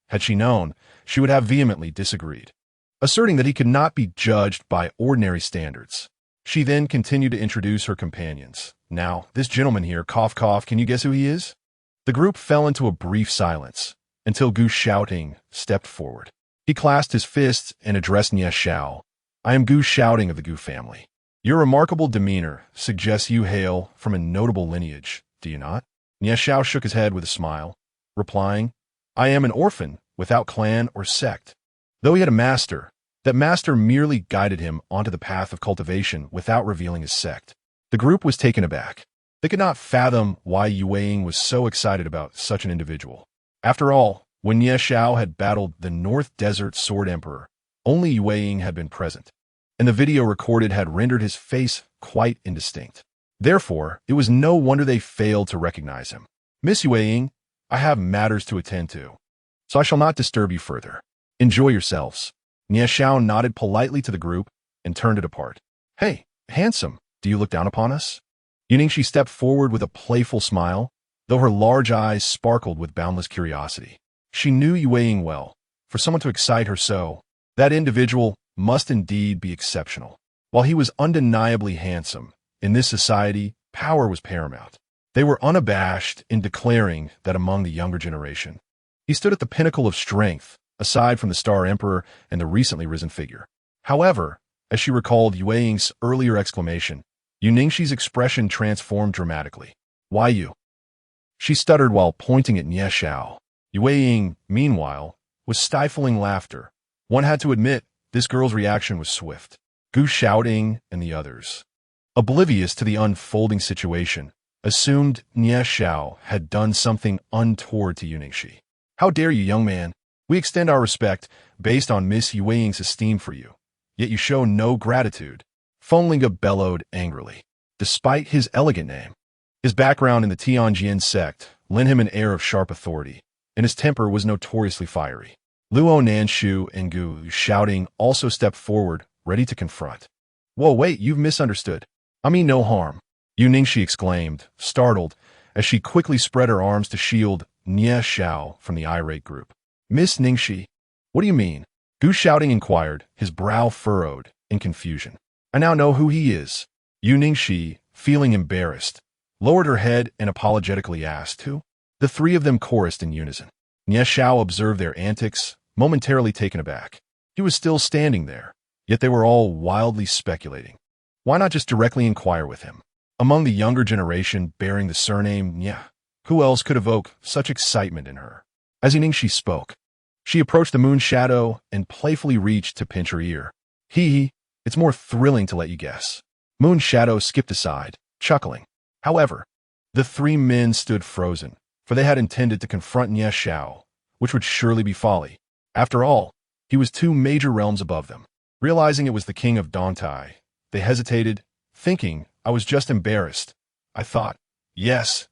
Had she known, she would have vehemently disagreed, asserting that he could not be judged by ordinary standards. She then continued to introduce her companions. "Now, this gentleman here, cough cough, can you guess who he is?" The group fell into a brief silence, until Gu Shouting stepped forward. He clasped his fists and addressed Nie Xiao. "I am Gu Shouting of the Gu family. Your remarkable demeanor suggests you hail from a notable lineage, do you not?" Nie Xiao shook his head with a smile, replying, "I am an orphan, without clan or sect." Though he had a master, that master merely guided him onto the path of cultivation without revealing his sect. The group was taken aback. They could not fathom why Yuing was so excited about such an individual. After all, when Nie Xiao had battled the North Desert Sword Emperor, only Yuing had been present, and the video recorded had rendered his face quite indistinct. Therefore, it was no wonder they failed to recognize him. "Miss Yuing, I have matters to attend to, so I shall not disturb you further. Enjoy yourselves." Nie Xiao nodded politely to the group and turned to depart. "Hey, handsome, do you look down upon us?" Yuningshi stepped forward with a playful smile, though her large eyes sparkled with boundless curiosity. She knew Yuing well. For someone to excite her so, that individual must indeed be exceptional. While he was undeniably handsome, in this society, power was paramount. They were unabashed in declaring that among the younger generation, he stood at the pinnacle of strength, aside from the Star Emperor and the recently risen figure. However, as she recalled Yuing's earlier exclamation, Yuningshi's expression transformed dramatically. "Why you?" She stuttered while pointing at Nie Xiao. Yuing, meanwhile, was stifling laughter. One had to admit, this girl's reaction was swift. Gu Shouting and the others, oblivious to the unfolding situation, assumed Nie Xiao had done something untoward to Yuningshi. "How dare you, young man? We extend our respect based on Miss Yuing's esteem for you, yet you show no gratitude," Fenglinga bellowed angrily. Despite his elegant name, his background in the Tianjin sect lent him an air of sharp authority, and his temper was notoriously fiery. Luo Nanshu and Gu Shouting also stepped forward, ready to confront. "Whoa, wait, you've misunderstood. I mean no harm," Yu Ningxi exclaimed, startled, as she quickly spread her arms to shield Nie Xiao from the irate group. "Miss Ningxi, what do you mean?" Gu Shouting inquired, his brow furrowed in confusion. "I now know who he is." Yu Ningxi, feeling embarrassed, lowered her head and apologetically asked, "Who?" The three of them chorused in unison. Nie Xiao observed their antics, momentarily taken aback. He was still standing there, yet they were all wildly speculating. Why not just directly inquire with him? Among the younger generation bearing the surname Nie, who else could evoke such excitement in her? As Ningxi spoke, she approached the moon shadow and playfully reached to pinch her ear. "Hee, it's more thrilling to let you guess." Moon shadow skipped aside, chuckling. However, The three men stood frozen, for they had intended to confront Nie Xiao, which would surely be folly. After all, he was 2 major realms above them. Realizing it was the king of Dontai, they hesitated, thinking I was just embarrassed. I thought, yes,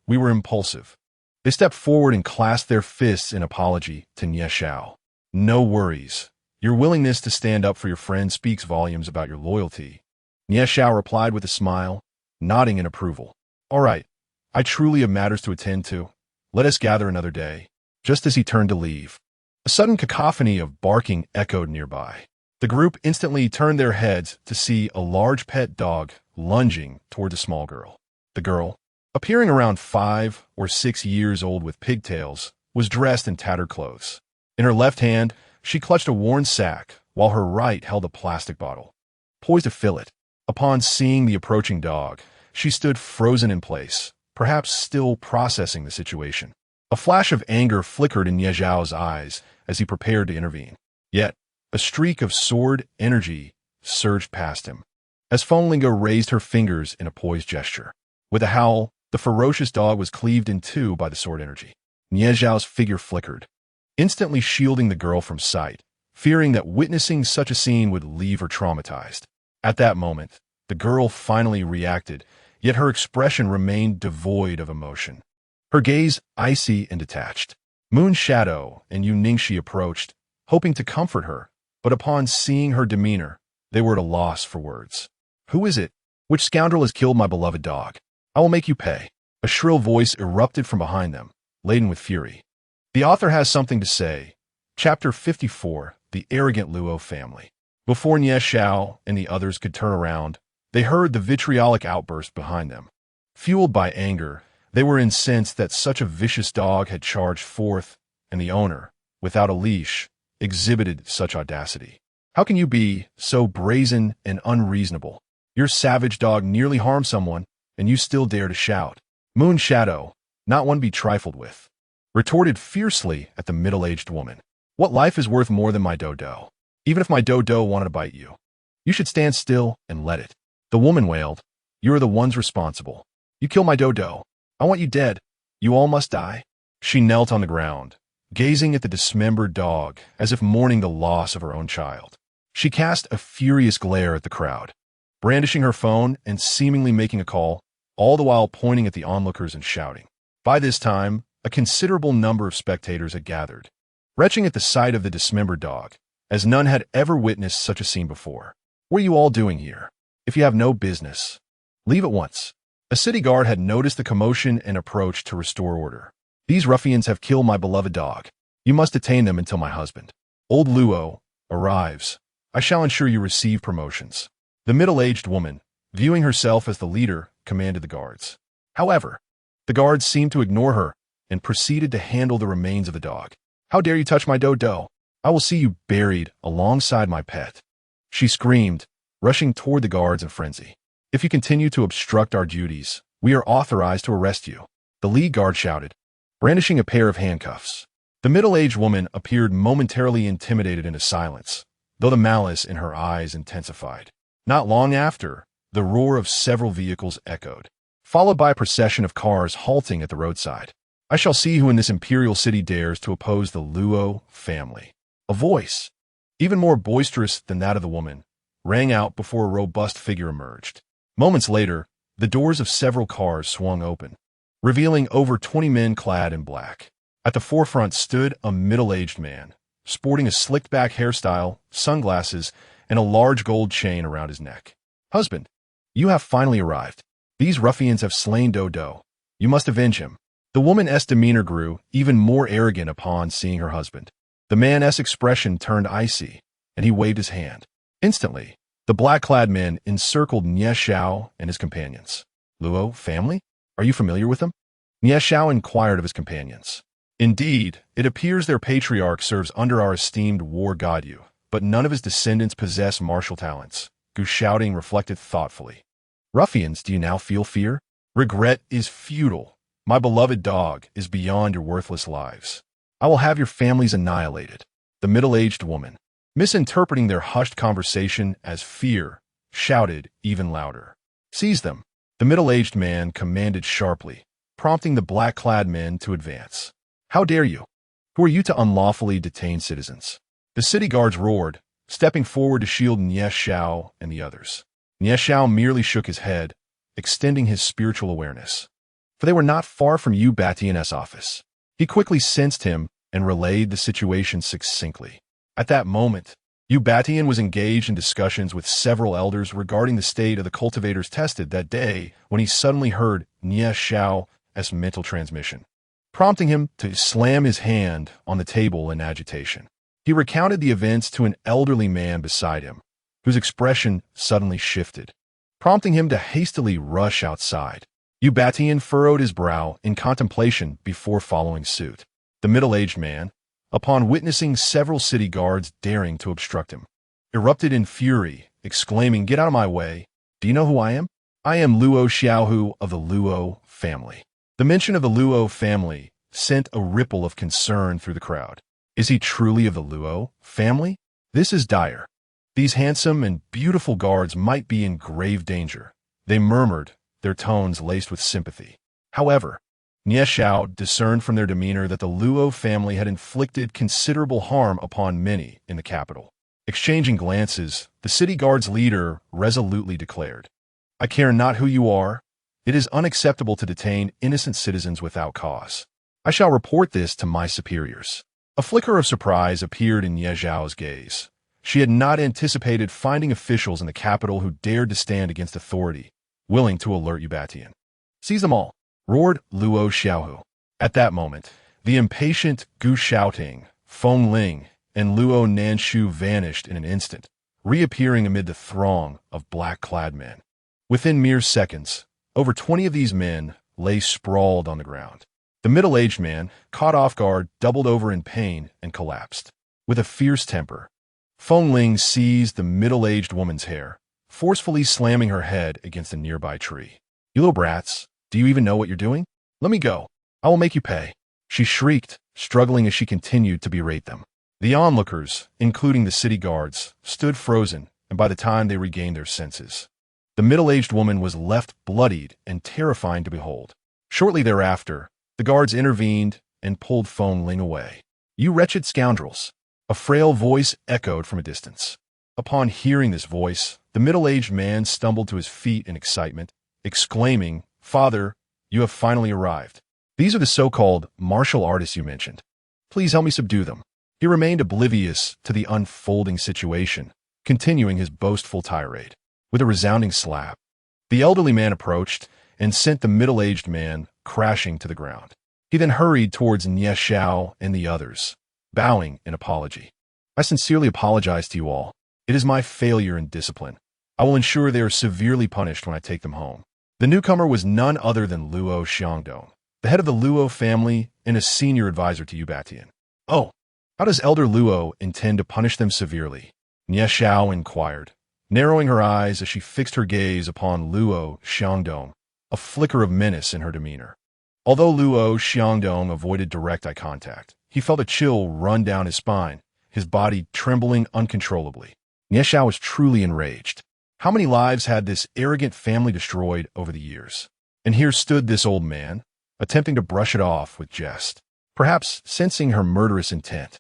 we were impulsive. They stepped forward and clasped their fists in apology to Nie Xiao. No worries. Your willingness to stand up for your friend speaks volumes about your loyalty. Nie Xiao replied with a smile, nodding in approval. All right, I truly have matters to attend to. Let us gather another day. Just as he turned to leave, a sudden cacophony of barking echoed nearby. The group instantly turned their heads to see a large pet dog lunging toward the small girl. The girl, appearing around 5 or 6 years old with pigtails, was dressed in tattered clothes. In her left hand, she clutched a worn sack, while her right held a plastic bottle, poised to fill it. Upon seeing the approaching dog, she stood frozen in place, perhaps still processing the situation. A flash of anger flickered in Nie Xiao's eyes as he prepared to intervene. Yet, a streak of sword energy surged past him, as Fenglingo raised her fingers in a poised gesture. With a howl, the ferocious dog was cleaved in two by the sword energy. Nie Xiao's figure flickered, instantly shielding the girl from sight, fearing that witnessing such a scene would leave her traumatized. At that moment, the girl finally reacted, yet her expression remained devoid of emotion. Her gaze icy and detached. Moon Shadow and Yu Ningxi approached, hoping to comfort her, but upon seeing her demeanor, they were at a loss for words. Who is it? Which scoundrel has killed my beloved dog? I will make you pay. A shrill voice erupted from behind them, laden with fury. The author has something to say. Chapter 54, The Arrogant Luo Family. Before Nie Xiao and the others could turn around, they heard the vitriolic outburst behind them. Fueled by anger, they were incensed that such a vicious dog had charged forth, and the owner, without a leash, exhibited such audacity. How can you be so brazen and unreasonable? Your savage dog nearly harmed someone, and you still dare to shout. Moon Shadow, not one to be trifled with, retorted fiercely at the middle-aged woman. What life is worth more than my dodo? Even if my dodo wanted to bite you, you should stand still and let it. The woman wailed. You are the ones responsible. You kill my dodo. I want you dead. You all must die. She knelt on the ground, gazing at the dismembered dog as if mourning the loss of her own child. She cast a furious glare at the crowd, brandishing her phone and seemingly making a call, all the while pointing at the onlookers and shouting. By this time, a considerable number of spectators had gathered, retching at the sight of the dismembered dog, as none had ever witnessed such a scene before. What are you all doing here? If you have no business, leave at once. A city guard had noticed the commotion and approached to restore order. These ruffians have killed my beloved dog. You must detain them until my husband, Old Luo, arrives. I shall ensure you receive promotions. The middle-aged woman, viewing herself as the leader, commanded the guards. However, the guards seemed to ignore her and proceeded to handle the remains of the dog. How dare you touch my dodo? I will see you buried alongside my pet. She screamed, rushing toward the guards in frenzy. If you continue to obstruct our duties, we are authorized to arrest you. The lead guard shouted, brandishing a pair of handcuffs. The middle-aged woman appeared momentarily intimidated into silence, though the malice in her eyes intensified. Not long after, the roar of several vehicles echoed, followed by a procession of cars halting at the roadside. I shall see who in this imperial city dares to oppose the Luo family. A voice, even more boisterous than that of the woman, rang out before a robust figure emerged. Moments later, the doors of several cars swung open, revealing over 20 men clad in black. At the forefront stood a middle-aged man, sporting a slicked-back hairstyle, sunglasses, and a large gold chain around his neck. Husband, you have finally arrived. These ruffians have slain Dodo. You must avenge him. The woman's demeanor grew even more arrogant upon seeing her husband. The man's expression turned icy, and he waved his hand. Instantly, the black-clad men encircled Nie Xiao and his companions. Luo family? Are you familiar with them? Nie Xiao inquired of his companions. Indeed, it appears their patriarch serves under our esteemed war god Yu, but none of his descendants possess martial talents. Gu shouting reflected thoughtfully. Ruffians, do you now feel fear? Regret is futile. My beloved dog is beyond your worthless lives. I will have your families annihilated. The middle-aged woman, misinterpreting their hushed conversation as fear, shouted even louder. Seize them. The middle-aged man commanded sharply, prompting the black-clad men to advance. "How dare you? Who are you to unlawfully detain citizens?" The city guards roared, stepping forward to shield Nie Xiao and the others. Nie Xiao merely shook his head, extending his spiritual awareness. For they were not far from Yu Batian's office. He quickly sensed him and relayed the situation succinctly. At that moment, Yu Batian was engaged in discussions with several elders regarding the state of the cultivators tested that day when he suddenly heard Nie Xiao's mental transmission, prompting him to slam his hand on the table in agitation. He recounted the events to an elderly man beside him, whose expression suddenly shifted, prompting him to hastily rush outside. Yu Batian furrowed his brow in contemplation before following suit. The middle-aged man, upon witnessing several city guards daring to obstruct him, erupted in fury, exclaiming, "Get out of my way! Do you know who I am? I am Luo Xiaohu of the Luo family." The mention of the Luo family sent a ripple of concern through the crowd. Is he truly of the Luo family? This is dire. These handsome and beautiful guards might be in grave danger. They murmured, their tones laced with sympathy. However, Nie Xiao discerned from their demeanor that the Luo family had inflicted considerable harm upon many in the capital. Exchanging glances, the city guard's leader resolutely declared, "I care not who you are. It is unacceptable to detain innocent citizens without cause. I shall report this to my superiors." A flicker of surprise appeared in Nie Xiao's gaze. She had not anticipated finding officials in the capital who dared to stand against authority, willing to alert Yu Batian. "Seize them all!" roared Luo Xiaohu. At that moment, the impatient Gu Xiaoting, Feng Ling, and Luo Nanshu vanished in an instant, reappearing amid the throng of black-clad men. Within mere seconds, over 20 of these men lay sprawled on the ground. The middle-aged man, caught off guard, doubled over in pain and collapsed. With a fierce temper, Feng Ling seized the middle-aged woman's hair, forcefully slamming her head against a nearby tree. "You little brats, do you even know what you're doing? Let me go. I will make you pay," she shrieked, struggling as she continued to berate them. The onlookers, including the city guards, stood frozen, and by the time they regained their senses, the middle-aged woman was left bloodied and terrifying to behold. Shortly thereafter, the guards intervened and pulled Feng Ling away. "You wretched scoundrels!" A frail voice echoed from a distance. Upon hearing this voice, the middle-aged man stumbled to his feet in excitement, exclaiming, "Father, you have finally arrived. These are the so-called martial artists you mentioned. Please help me subdue them." He remained oblivious to the unfolding situation, continuing his boastful tirade. With a resounding slap, the elderly man approached and sent the middle-aged man crashing to the ground. He then hurried towards Nie Xiao and the others, bowing in apology. "I sincerely apologize to you all. It is my failure in discipline. I will ensure they are severely punished when I take them home." The newcomer was none other than Luo Xiangdong, the head of the Luo family and a senior advisor to Yu Batian. "Oh, how does Elder Luo intend to punish them severely?" Nie Xiao inquired, narrowing her eyes as she fixed her gaze upon Luo Xiangdong, a flicker of menace in her demeanor. Although Luo Xiangdong avoided direct eye contact, he felt a chill run down his spine, his body trembling uncontrollably. Nie Xiao was truly enraged. How many lives had this arrogant family destroyed over the years? And here stood this old man, attempting to brush it off with jest, perhaps sensing her murderous intent.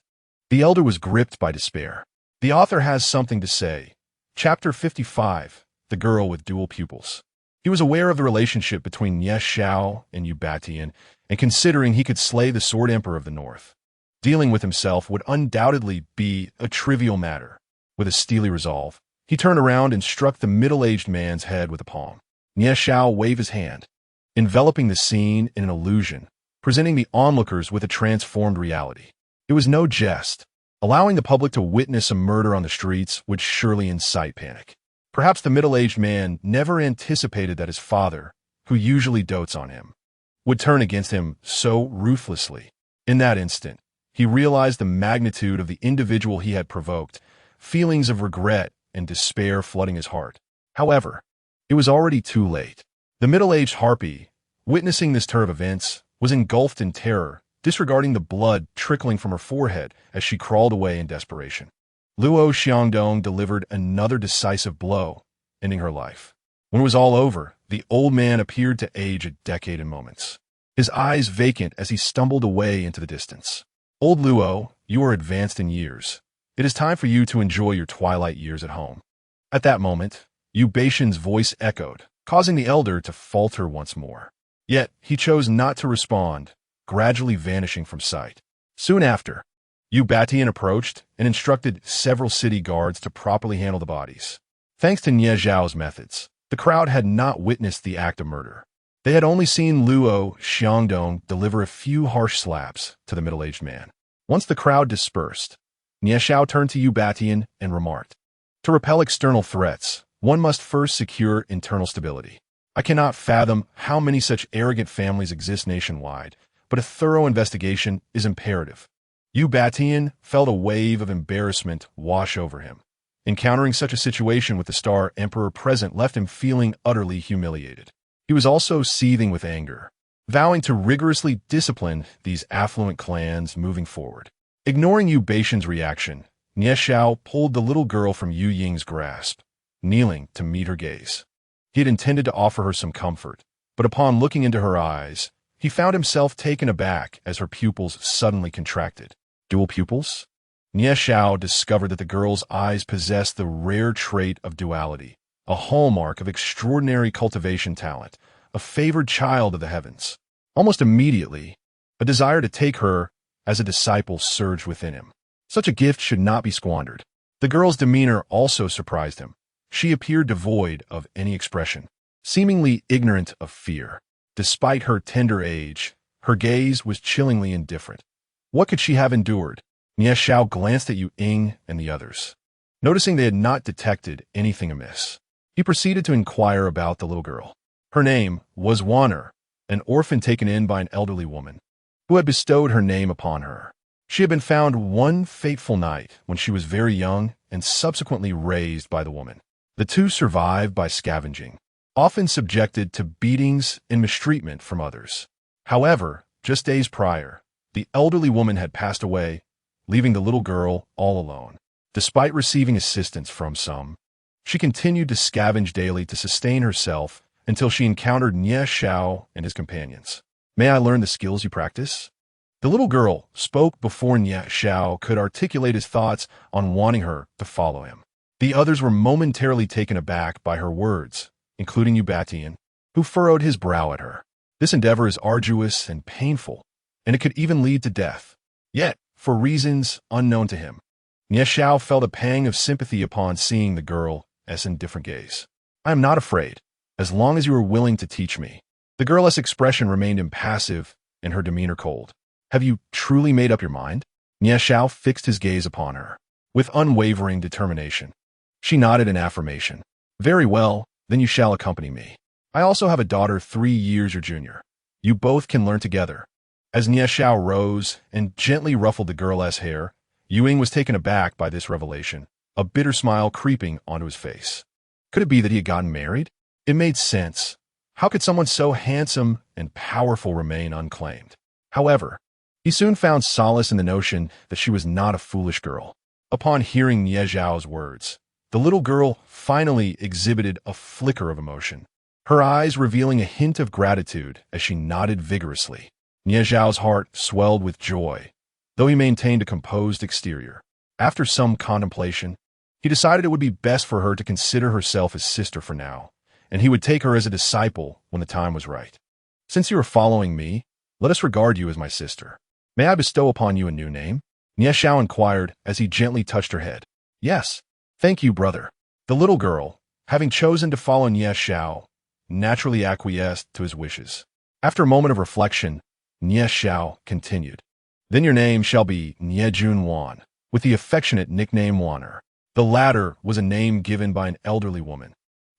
The elder was gripped by despair. The author has something to say. Chapter 55, The Girl with Dual Pupils. He was aware of the relationship between Nie Xiao and Yu Batian, and considering he could slay the Sword Emperor of the North, dealing with himself would undoubtedly be a trivial matter. With a steely resolve, he turned around and struck the middle-aged man's head with a palm. Nie Xiao waved his hand, enveloping the scene in an illusion, presenting the onlookers with a transformed reality. It was no jest. Allowing the public to witness a murder on the streets would surely incite panic. Perhaps the middle-aged man never anticipated that his father, who usually dotes on him, would turn against him so ruthlessly. In that instant, he realized the magnitude of the individual he had provoked, feelings of regret and despair flooding his heart. However, it was already too late. The middle-aged harpy, witnessing this turn of events, was engulfed in terror, disregarding the blood trickling from her forehead as she crawled away in desperation. Luo Xiangdong delivered another decisive blow, ending her life. When it was all over, The old man appeared to age a decade in moments, his eyes vacant as he stumbled away into the distance. Old Luo, you are advanced in years. It is time for you to enjoy your twilight years at home. At that moment, Yu Baishan's voice echoed, causing the elder to falter once more. Yet, he chose not to respond, gradually vanishing from sight. Soon after, Yu Batian approached and instructed several city guards to properly handle the bodies. Thanks to Nie Zhao's methods, the crowd had not witnessed the act of murder. They had only seen Luo Xiangdong deliver a few harsh slaps to the middle-aged man. Once the crowd dispersed, Nie Zhao turned to Yu Batian and remarked, "To repel external threats, one must first secure internal stability. I cannot fathom how many such arrogant families exist nationwide, but a thorough investigation is imperative." Yu Batian felt a wave of embarrassment wash over him. Encountering such a situation with the Star Emperor present left him feeling utterly humiliated. He was also seething with anger, vowing to rigorously discipline these affluent clans moving forward. Ignoring Yu Baishan's reaction, Nie Zhao pulled the little girl from Yu Ying's grasp, kneeling to meet her gaze. He had intended to offer her some comfort, but upon looking into her eyes, he found himself taken aback as her pupils suddenly contracted. Dual pupils? Nie Zhao discovered that the girl's eyes possessed the rare trait of duality, a hallmark of extraordinary cultivation talent, a favored child of the heavens. Almost immediately, a desire to take her as a disciple surged within him. Such a gift should not be squandered. The girl's demeanor also surprised him. She appeared devoid of any expression, seemingly ignorant of fear. Despite her tender age, her gaze was chillingly indifferent. What could she have endured? Nie Zhao glanced at Yu Ying and the others. Noticing they had not detected anything amiss, he proceeded to inquire about the little girl. Her name was Wanner, an orphan taken in by an elderly woman, who had bestowed her name upon her. She had been found one fateful night when she was very young and subsequently raised by the woman. The two survived by scavenging, often subjected to beatings and mistreatment from others. However, just days prior, the elderly woman had passed away, leaving the little girl all alone. Despite receiving assistance from some, she continued to scavenge daily to sustain herself until she encountered Nie Zhao and his companions. "May I learn the skills you practice?" The little girl spoke before Nie Zhao could articulate his thoughts on wanting her to follow him. The others were momentarily taken aback by her words, including Yu Batian, who furrowed his brow at her. This endeavor is arduous and painful, and it could even lead to death. Yet, for reasons unknown to him, Nie Zhao felt a pang of sympathy upon seeing the girl's indifferent gaze. "I am not afraid, as long as you are willing to teach me." The girl's expression remained impassive and her demeanor cold. "Have you truly made up your mind?" Nie Zhao fixed his gaze upon her, with unwavering determination. She nodded in affirmation. "Very well, then you shall accompany me. I also have a daughter 3 years your junior. You both can learn together." As Nie Zhao rose and gently ruffled the girl's hair, Yu Ying was taken aback by this revelation, a bitter smile creeping onto his face. Could it be that he had gotten married? It made sense. How could someone so handsome and powerful remain unclaimed? However, he soon found solace in the notion that she was not a foolish girl. Upon hearing Nie Zhao's words, the little girl finally exhibited a flicker of emotion, her eyes revealing a hint of gratitude as she nodded vigorously. Nie Zhao's heart swelled with joy, though he maintained a composed exterior. After some contemplation, he decided it would be best for her to consider herself his sister for now, and he would take her as a disciple when the time was right. "Since you are following me, let us regard you as my sister. May I bestow upon you a new name?" Nie Zhao inquired as he gently touched her head. "Yes, thank you, brother." The little girl, having chosen to follow Nie Zhao, naturally acquiesced to his wishes. After a moment of reflection, Nie Zhao continued, "Then your name shall be Nie Jun Wan, with the affectionate nickname Wanner." The latter was a name given by an elderly woman,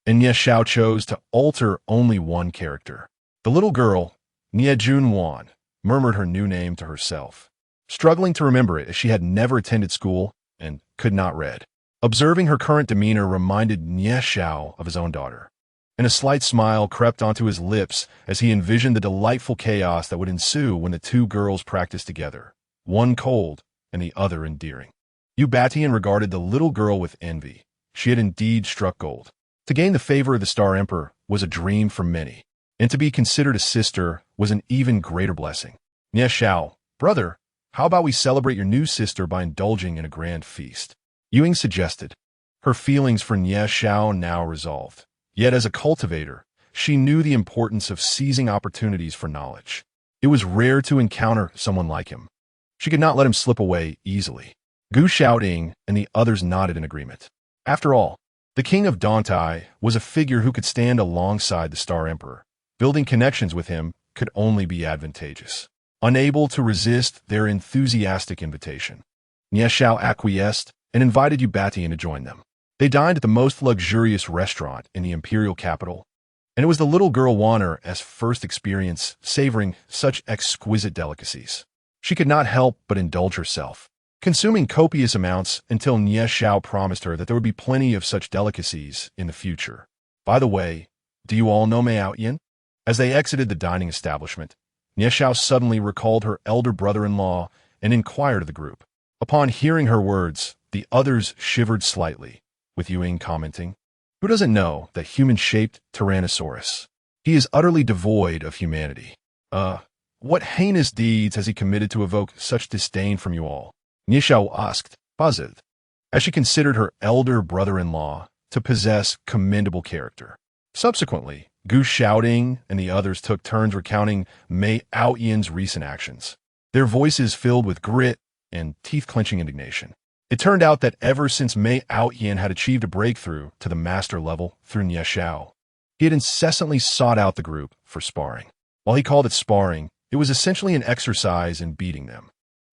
and Nie Zhao chose to alter only one character. The little girl, Nie Jun Wan, murmured her new name to herself, struggling to remember it as she had never attended school and could not read. Observing her current demeanor reminded Nie Zhao of his own daughter, and a slight smile crept onto his lips as he envisioned the delightful chaos that would ensue when the two girls practiced together, one cold and the other endearing. Yu Batian regarded the little girl with envy. She had indeed struck gold. To gain the favor of the Star Emperor was a dream for many, and to be considered a sister was an even greater blessing. Nie Xiao, brother, how about we celebrate your new sister by indulging in a grand feast? Ying suggested. Her feelings for Nie Xiao now resolved. Yet as a cultivator, she knew the importance of seizing opportunities for knowledge. It was rare to encounter someone like him. She could not let him slip away easily. Gu Xiaoting and the others nodded in agreement. After all, the king of Dantai was a figure who could stand alongside the Star Emperor. Building connections with him could only be advantageous. Unable to resist their enthusiastic invitation, Nie Xiao acquiesced and invited Yu Batian to join them. They dined at the most luxurious restaurant in the imperial capital, and it was the little girl Wanner's first experience savoring such exquisite delicacies. She could not help but indulge herself, consuming copious amounts until Nie Xiao promised her that there would be plenty of such delicacies in the future. By the way, do you all know Mei Yin? As they exited the dining establishment, Nie Xiao suddenly recalled her elder brother-in-law and inquired of the group. Upon hearing her words, the others shivered slightly, with Ying commenting, "Who doesn't know that human-shaped Tyrannosaurus? He is utterly devoid of humanity. What heinous deeds has he committed to evoke such disdain from you all?" Nie Xiao asked, puzzled, as she considered her elder brother-in-law to possess commendable character. Subsequently, Gu Xiaoting and the others took turns recounting Mei Yin's recent actions, their voices filled with grit and teeth-clenching indignation. It turned out that ever since Mei Yin had achieved a breakthrough to the master level through Nie Xiao, he had incessantly sought out the group for sparring. While he called it sparring, it was essentially an exercise in beating them.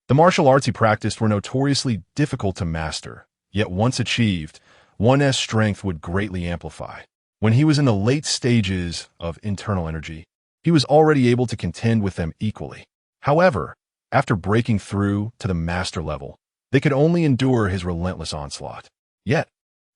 The martial arts he practiced were notoriously difficult to master, yet once achieved, one's strength would greatly amplify. When he was in the late stages of internal energy, he was already able to contend with them equally. However, after breaking through to the master level, they could only endure his relentless onslaught. Yet,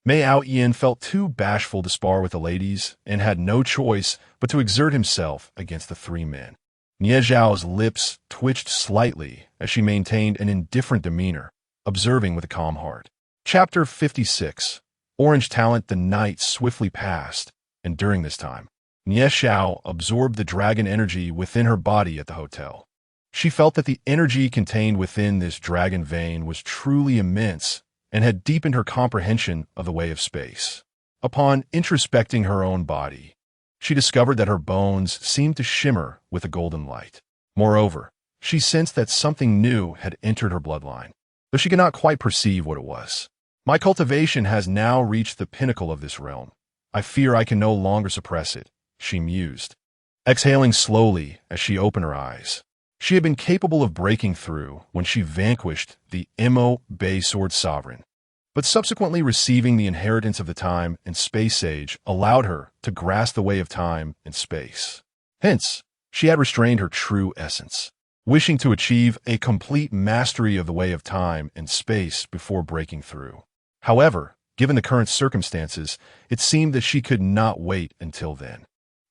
Mei Yin felt too bashful to spar with the ladies and had no choice but to exert himself against the three men. Nie Xiao's lips twitched slightly as she maintained an indifferent demeanor, observing with a calm heart. Chapter 56. Orange Talent. The night swiftly passed, and during this time, Nie Xiao absorbed the dragon energy within her body at the hotel. She felt that the energy contained within this dragon vein was truly immense and had deepened her comprehension of the way of space. Upon introspecting her own body, she discovered that her bones seemed to shimmer with a golden light. Moreover, she sensed that something new had entered her bloodline, though she could not quite perceive what it was. My cultivation has now reached the pinnacle of this realm. I fear I can no longer suppress it, she mused, exhaling slowly as she opened her eyes. She had been capable of breaking through when she vanquished the Mo Bay Sword Sovereign, but subsequently receiving the inheritance of the time and space age allowed her to grasp the way of time and space. Hence, she had restrained her true essence, wishing to achieve a complete mastery of the way of time and space before breaking through. However, given the current circumstances, it seemed that she could not wait until then.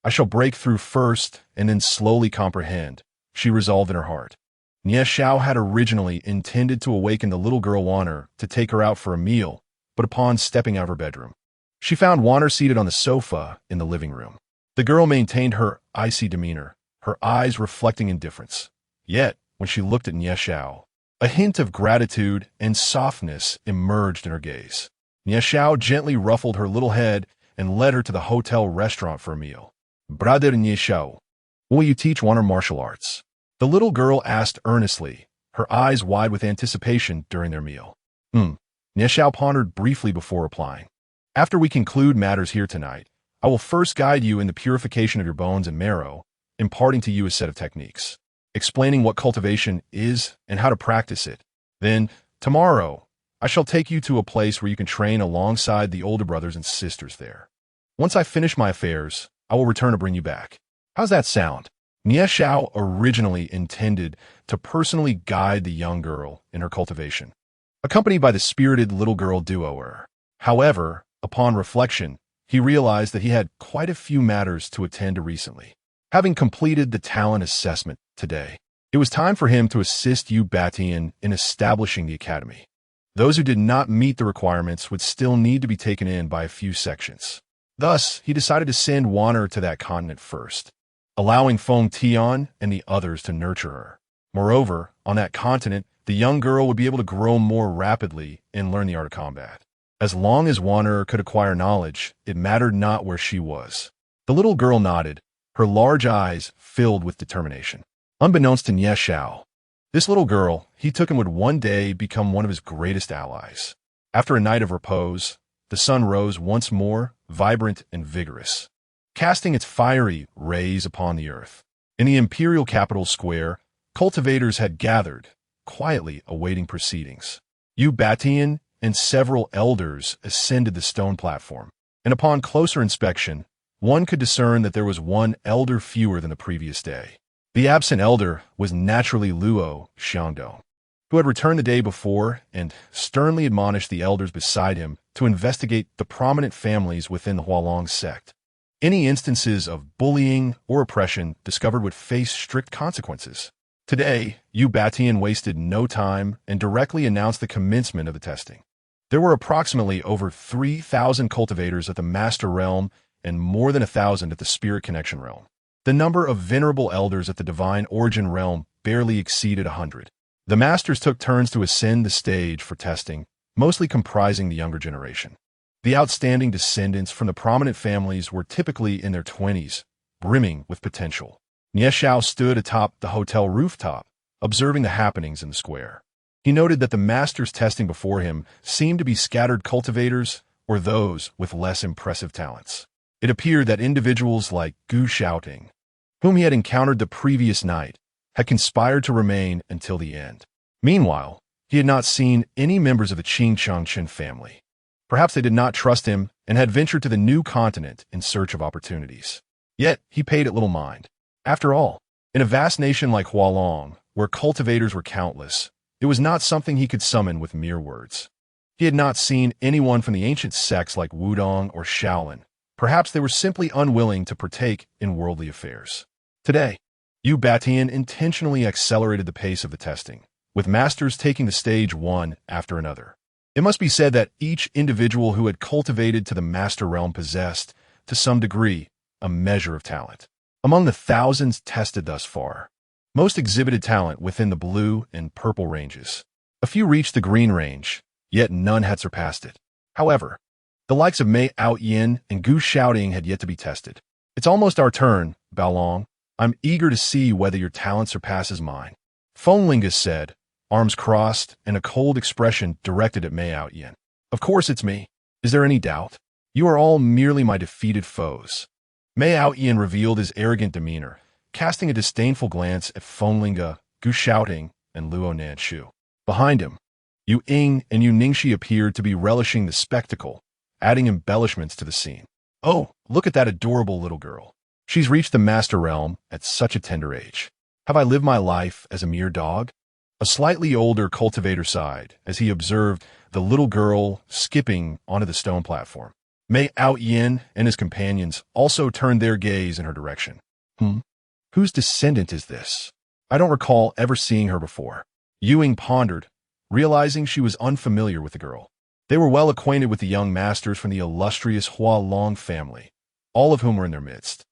I shall break through first and then slowly comprehend, she resolved in her heart. Nie Xiao had originally intended to awaken the little girl Wanner to take her out for a meal, but upon stepping out of her bedroom, she found Wanner seated on the sofa in the living room. The girl maintained her icy demeanor, her eyes reflecting indifference. Yet, when she looked at Nie Xiao, a hint of gratitude and softness emerged in her gaze. Nie Xiao gently ruffled her little head and led her to the hotel restaurant for a meal. Brother Nie Xiao, will you teach Wanner martial arts? The little girl asked earnestly, her eyes wide with anticipation during their meal. Nie Xiao pondered briefly before replying. After we conclude matters here tonight, I will first guide you in the purification of your bones and marrow, imparting to you a set of techniques, explaining what cultivation is and how to practice it. Then, tomorrow, I shall take you to a place where you can train alongside the older brothers and sisters there. Once I finish my affairs, I will return to bring you back. How's that sound? Nie Xiao originally intended to personally guide the young girl in her cultivation, accompanied by the spirited little girl duo. However, upon reflection, he realized that he had quite a few matters to attend to recently. Having completed the talent assessment today, it was time for him to assist Yu Batian in establishing the academy. Those who did not meet the requirements would still need to be taken in by a few sections. Thus, he decided to send Wanner to that continent first, allowing Feng Tian and the others to nurture her. Moreover, on that continent, the young girl would be able to grow more rapidly and learn the art of combat. As long as Wanner could acquire knowledge, it mattered not where she was. The little girl nodded, her large eyes filled with determination. Unbeknownst to Nie Xiao, this little girl, he took him would one day become one of his greatest allies. After a night of repose, the sun rose once more, vibrant and vigorous, casting its fiery rays upon the earth. In the imperial capital square, cultivators had gathered, quietly awaiting proceedings. Yu Batian and several elders ascended the stone platform, and upon closer inspection, one could discern that there was one elder fewer than the previous day. The absent elder was naturally Luo Xiangdong, who had returned the day before and sternly admonished the elders beside him to investigate the prominent families within the Hualong sect. Any instances of bullying or oppression discovered would face strict consequences. Today, Yu Batian wasted no time and directly announced the commencement of the testing. There were approximately over 3,000 cultivators at the Master Realm and more than 1,000 at the Spirit Connection Realm. The number of venerable elders at the Divine Origin Realm barely exceeded 100. The Masters took turns to ascend the stage for testing, mostly comprising the younger generation. The outstanding descendants from the prominent families were typically in their 20s, brimming with potential. Nie Xiao stood atop the hotel rooftop, observing the happenings in the square. He noted that the Masters testing before him seemed to be scattered cultivators or those with less impressive talents. It appeared that individuals like Gu Xiaoting, whom he had encountered the previous night, had conspired to remain until the end. Meanwhile, he had not seen any members of the Qing Changchen family. Perhaps they did not trust him and had ventured to the new continent in search of opportunities. Yet, he paid it little mind. After all, in a vast nation like Hualong, where cultivators were countless, it was not something he could summon with mere words. He had not seen anyone from the ancient sects like Wudong or Shaolin. Perhaps they were simply unwilling to partake in worldly affairs. Today, Yu Batian intentionally accelerated the pace of the testing, with masters taking the stage one after another. It must be said that each individual who had cultivated to the Master Realm possessed, to some degree, a measure of talent. Among the thousands tested thus far, most exhibited talent within the blue and purple ranges. A few reached the green range, yet none had surpassed it. However, the likes of Mei Outyin and Gu Xiaoting had yet to be tested. It's almost our turn, Baolong. I'm eager to see whether your talent surpasses mine. Feng Lingus said, arms crossed and a cold expression directed at Mei Outyin. Of course it's me. Is there any doubt? You are all merely my defeated foes. Mei Outyin revealed his arrogant demeanor, casting a disdainful glance at Feng Linga, Gu Xiaoting, and Luo Nanshu. Behind him, Yu Ying and Yu Ningxi appeared to be relishing the spectacle, adding embellishments to the scene. Oh, look at that adorable little girl. She's reached the Master Realm at such a tender age. Have I lived my life as a mere dog? A slightly older cultivator sighed as he observed the little girl skipping onto the stone platform. Mei Outyin and his companions also turned their gaze in her direction. Whose descendant is this? I don't recall ever seeing her before. Yu Ying pondered, realizing she was unfamiliar with the girl. They were well acquainted with the young masters from the illustrious Hualong family, all of whom were in their midst.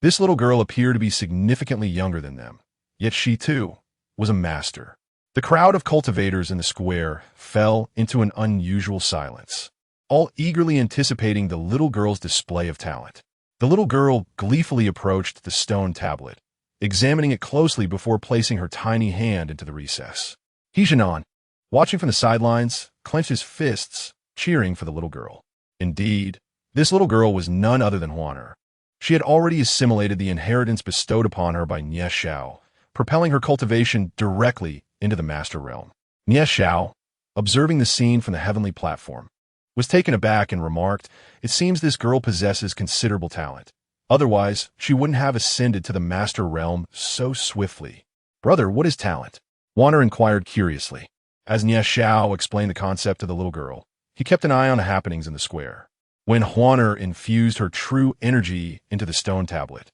This little girl appeared to be significantly younger than them, yet she, too, was a master. The crowd of cultivators in the square fell into an unusual silence, all eagerly anticipating the little girl's display of talent. The little girl gleefully approached the stone tablet, examining it closely before placing her tiny hand into the recess. He Jianan, watching from the sidelines, clenched his fists, cheering for the little girl. Indeed, this little girl was none other than Huaner. She had already assimilated the inheritance bestowed upon her by Nie Xiao, propelling her cultivation directly into the Master Realm. Nie Xiao, observing the scene from the heavenly platform, was taken aback and remarked, "It seems this girl possesses considerable talent. Otherwise, she wouldn't have ascended to the Master Realm so swiftly." "Brother, what is talent?" Huaner inquired curiously. As Nie Xiao explained the concept to the little girl, he kept an eye on the happenings in the square. When Huaner infused her true energy into the stone tablet,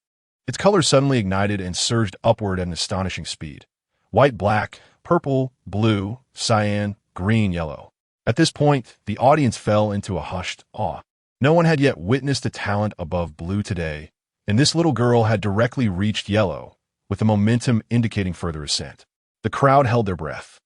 its color suddenly ignited and surged upward at an astonishing speed. White, black, purple, blue, cyan, green, yellow. At this point, the audience fell into a hushed awe. No one had yet witnessed a talent above blue today, and this little girl had directly reached yellow, with the momentum indicating further ascent. The crowd held their breath,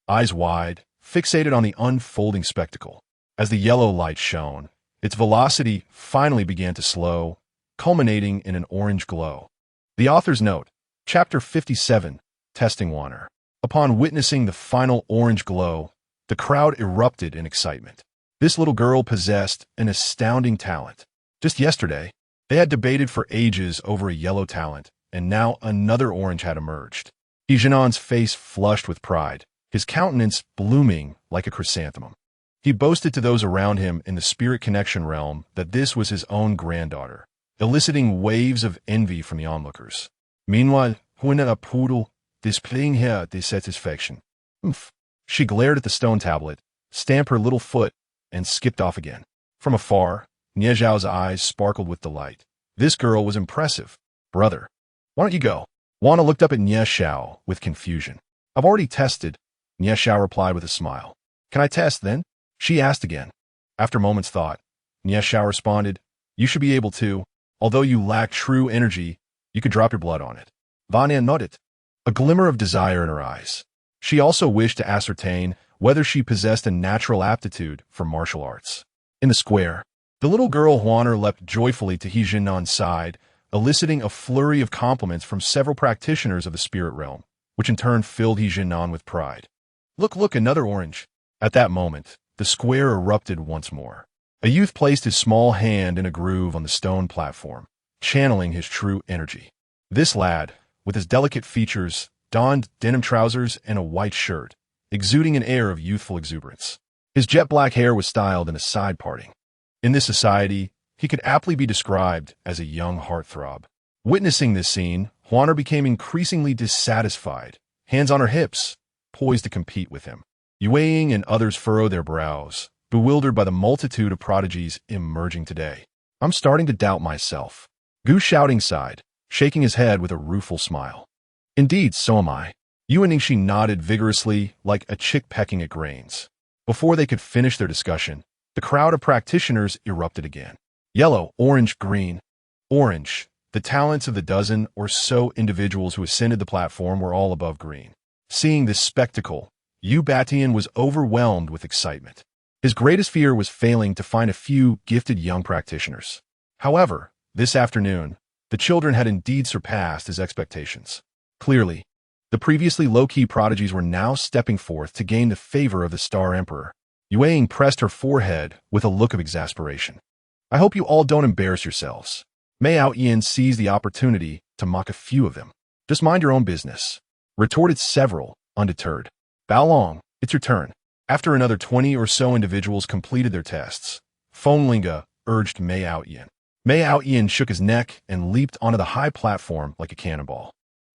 eyes wide, fixated on the unfolding spectacle. As the yellow light shone, its velocity finally began to slow, culminating in an orange glow. The author's note, Chapter 57, Testing Water. Upon witnessing the final orange glow, the crowd erupted in excitement. This little girl possessed an astounding talent. Just yesterday, they had debated for ages over a yellow talent, and now another orange had emerged. He Jinan's face flushed with pride, his countenance blooming like a chrysanthemum. He boasted to those around him in the spirit connection realm that this was his own granddaughter, eliciting waves of envy from the onlookers. Meanwhile, Huina Poodle displaying her dissatisfaction. Oomph. She glared at the stone tablet, stamped her little foot, and skipped off again. From afar, Nie Zhao's eyes sparkled with delight. This girl was impressive. Brother, why don't you go? Wana looked up at Nie Zhao with confusion. I've already tested, Nie Zhao replied with a smile. Can I test then? She asked again. After a moment's thought, Nie Zhao responded, you should be able to. Although you lack true energy, you could drop your blood on it. Vanya nodded, a glimmer of desire in her eyes. She also wished to ascertain whether she possessed a natural aptitude for martial arts. In the square, the little girl Huaner leapt joyfully to He Jinnan's side, eliciting a flurry of compliments from several practitioners of the spirit realm, which in turn filled He Jinnan with pride. Look, another orange. At that moment, the square erupted once more. A youth placed his small hand in a groove on the stone platform, channeling his true energy. This lad, with his delicate features, donned denim trousers and a white shirt, exuding an air of youthful exuberance. His jet black hair was styled in a side parting. In this society, he could aptly be described as a young heartthrob. Witnessing this scene, Huaner became increasingly dissatisfied, hands on her hips, poised to compete with him. Yueying and others furrowed their brows, bewildered by the multitude of prodigies emerging today. I'm starting to doubt myself. Gu Shouting sighed, shaking his head with a rueful smile. Indeed, so am I. Yu and Ningxi nodded vigorously like a chick pecking at grains. Before they could finish their discussion, the crowd of practitioners erupted again. Yellow, orange, green. Orange. The talents of the dozen or so individuals who ascended the platform were all above green. Seeing this spectacle, Yu Batian was overwhelmed with excitement. His greatest fear was failing to find a few gifted young practitioners. However, this afternoon, the children had indeed surpassed his expectations. Clearly, the previously low-key prodigies were now stepping forth to gain the favor of the Star Emperor. Yueying pressed her forehead with a look of exasperation. I hope you all don't embarrass yourselves. Mei Outyin seized the opportunity to mock a few of them. Just mind your own business, retorted several, undeterred. Bao Long, it's your turn. After another 20 or so individuals completed their tests, Feng Linga urged Mei Outyin. Mei Outyin shook his neck and leaped onto the high platform like a cannonball.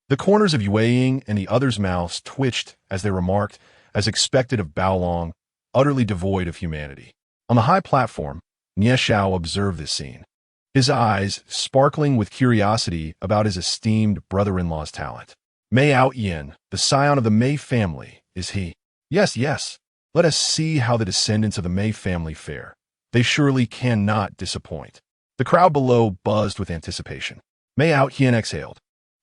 The corners of Yueying and the others' mouths twitched as they remarked, as expected of Bao Long, utterly devoid of humanity. On the high platform, Nie Zhao observed this scene, his eyes sparkling with curiosity about his esteemed brother-in-law's talent. Mei Outyin, the scion of the Mei family, is he? Yes. Let us see how the descendants of the Mei family fare. They surely cannot disappoint. The crowd below buzzed with anticipation. Mei Outyin exhaled,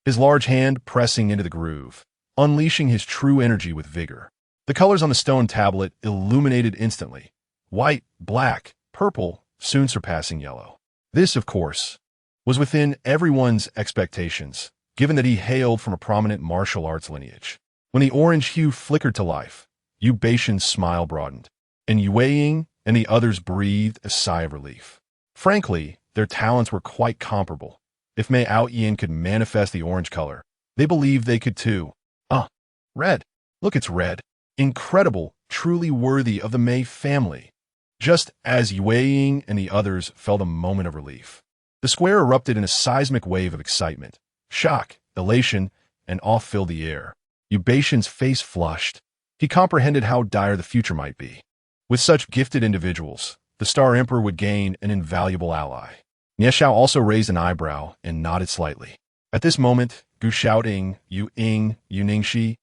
his large hand pressing into the groove, unleashing his true energy with vigor. The colors on the stone tablet illuminated instantly, white, black, purple, soon surpassing yellow. This, of course, was within everyone's expectations, given that he hailed from a prominent martial arts lineage. When the orange hue flickered to life, Yu Baishan's smile broadened, and Yueying and the others breathed a sigh of relief. Frankly, their talents were quite comparable. If Mei Outyin could manifest the orange color, they believed they could too. Red. Look, it's red. Incredible, truly worthy of the Mei family. Just as Yueying and the others felt a moment of relief, the square erupted in a seismic wave of excitement. Shock, elation, and awe filled the air. Yu Baishan's face flushed. He comprehended how dire the future might be. With such gifted individuals, the Star Emperor would gain an invaluable ally. Nie Zhao also raised an eyebrow and nodded slightly. At this moment, Gu Shouting, Yu Ying, Yu Ningxi,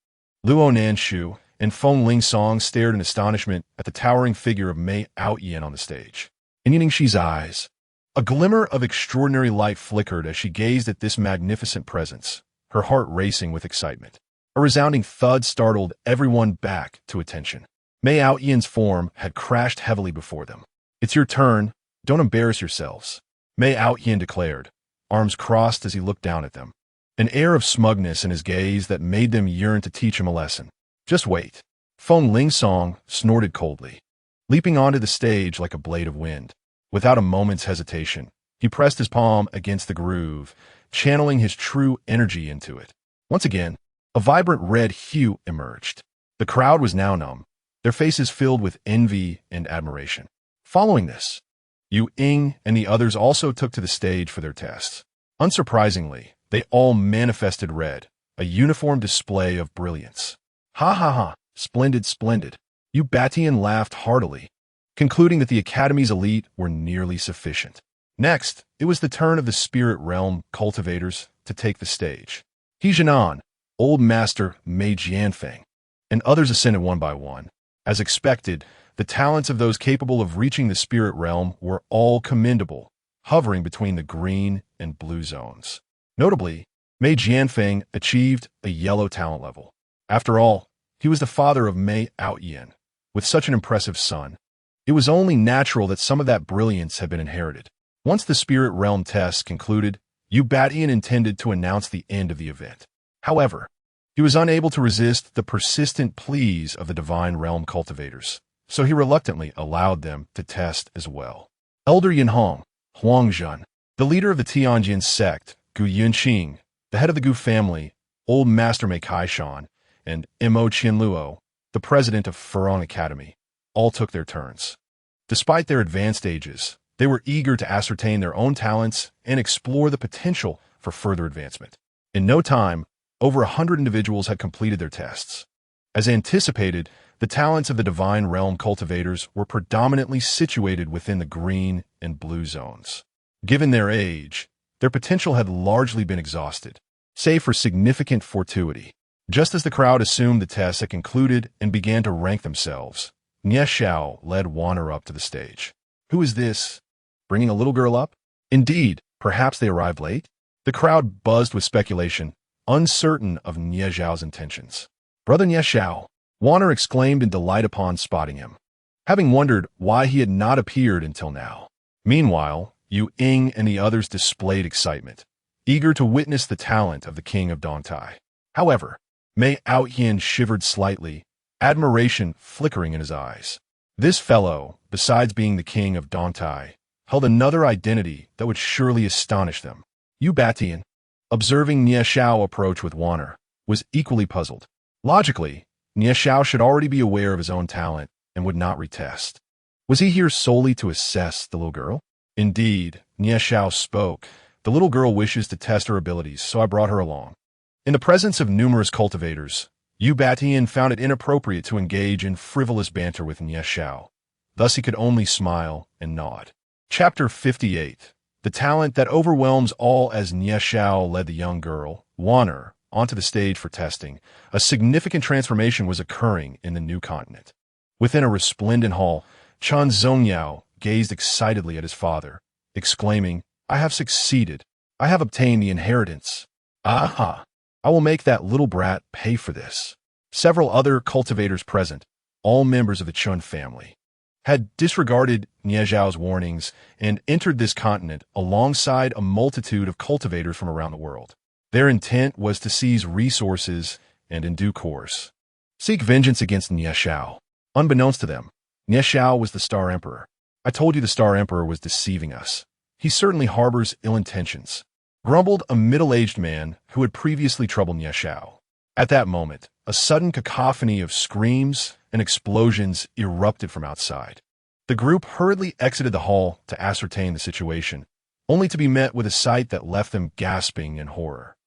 Luo Nanshu, and Feng Ling Song stared in astonishment at the towering figure of Mei Outyin on the stage. in Yingxi's eyes. A glimmer of extraordinary light flickered as she gazed at this magnificent presence, her heart racing with excitement. A resounding thud startled everyone back to attention. Mei Outyan's form had crashed heavily before them. "It's your turn. Don't embarrass yourselves," Mei Outyan declared, arms crossed as he looked down at them. An air of smugness in his gaze that made them yearn to teach him a lesson. "Just wait." Feng Lingsong snorted coldly, leaping onto the stage like a blade of wind. Without a moment's hesitation, he pressed his palm against the groove, channeling his true energy into it. Once again, a vibrant red hue emerged. The crowd was now numb, their faces filled with envy and admiration. Following this, Yu Ying and the others also took to the stage for their tests. Unsurprisingly, they all manifested red, a uniform display of brilliance. "Ha ha ha, splendid, splendid." Yu Batian laughed heartily, concluding that the Academy's elite were nearly sufficient. Next, it was the turn of the spirit realm cultivators to take the stage. He Jianan, Old Master Mei Jianfeng, and others ascended one by one. As expected, the talents of those capable of reaching the spirit realm were all commendable, hovering between the green and blue zones. Notably, Mei Jianfeng achieved a yellow talent level. After all, he was the father of Mei Outyan. With such an impressive son, it was only natural that some of that brilliance had been inherited. Once the spirit realm tests concluded, Yu Batian intended to announce the end of the event. However, he was unable to resist the persistent pleas of the divine realm cultivators, so he reluctantly allowed them to test as well. Elder Yanhong, Huangzhen, the leader of the Tianjin sect, Gu Yunqing, the head of the Gu family, Old Master Mei Kaishan, and Mo Qianluo, the president of Furong Academy, all took their turns. Despite their advanced ages, they were eager to ascertain their own talents and explore the potential for further advancement. In no time, over 100 individuals had completed their tests. As anticipated, the talents of the divine realm cultivators were predominantly situated within the green and blue zones. Given their age, their potential had largely been exhausted, save for significant fortuity. Just as the crowd assumed the tests had concluded and began to rank themselves, Nie Xiao led Wanner up to the stage. "Who is this? Bringing a little girl up? Indeed, perhaps they arrived late?" The crowd buzzed with speculation, uncertain of Nie Xiao's intentions. "Brother Nie Xiao," Wanner exclaimed in delight upon spotting him, having wondered why he had not appeared until now. Meanwhile, Yu Ying and the others displayed excitement, eager to witness the talent of the king of Dongtai. However, Mei Outyan shivered slightly, admiration flickering in his eyes. This fellow, besides being the king of Dongtai, held another identity that would surely astonish them. Yu Batian, observing Nie Xiao approach with Wanner, was equally puzzled. Logically, Nie Xiao should already be aware of his own talent and would not retest. Was he here solely to assess the little girl? Indeed, Nie Xiao spoke. "The little girl wishes to test her abilities, so I brought her along." In the presence of numerous cultivators, Yu Batian found it inappropriate to engage in frivolous banter with Nie Xiao. Thus he could only smile and nod. Chapter 58. The talent that overwhelms all. As Nie Xiao led the young girl, Wanner, onto the stage for testing, a significant transformation was occurring in the new continent. Within a resplendent hall, Chen Zongyao gazed excitedly at his father, exclaiming, "I have succeeded. I have obtained the inheritance. Aha! I will make that little brat pay for this." Several other cultivators present, all members of the Chun family, had disregarded Nie Xiao's warnings and entered this continent alongside a multitude of cultivators from around the world. Their intent was to seize resources and, in due course, seek vengeance against Nie Xiao. Unbeknownst to them, Nie Xiao was the Star Emperor. "I told you the Star Emperor was deceiving us. He certainly harbors ill intentions," grumbled a middle-aged man who had previously troubled Nie Xiao. At that moment, a sudden cacophony of screams and explosions erupted from outside. The group hurriedly exited the hall to ascertain the situation, only to be met with a sight that left them gasping in horror.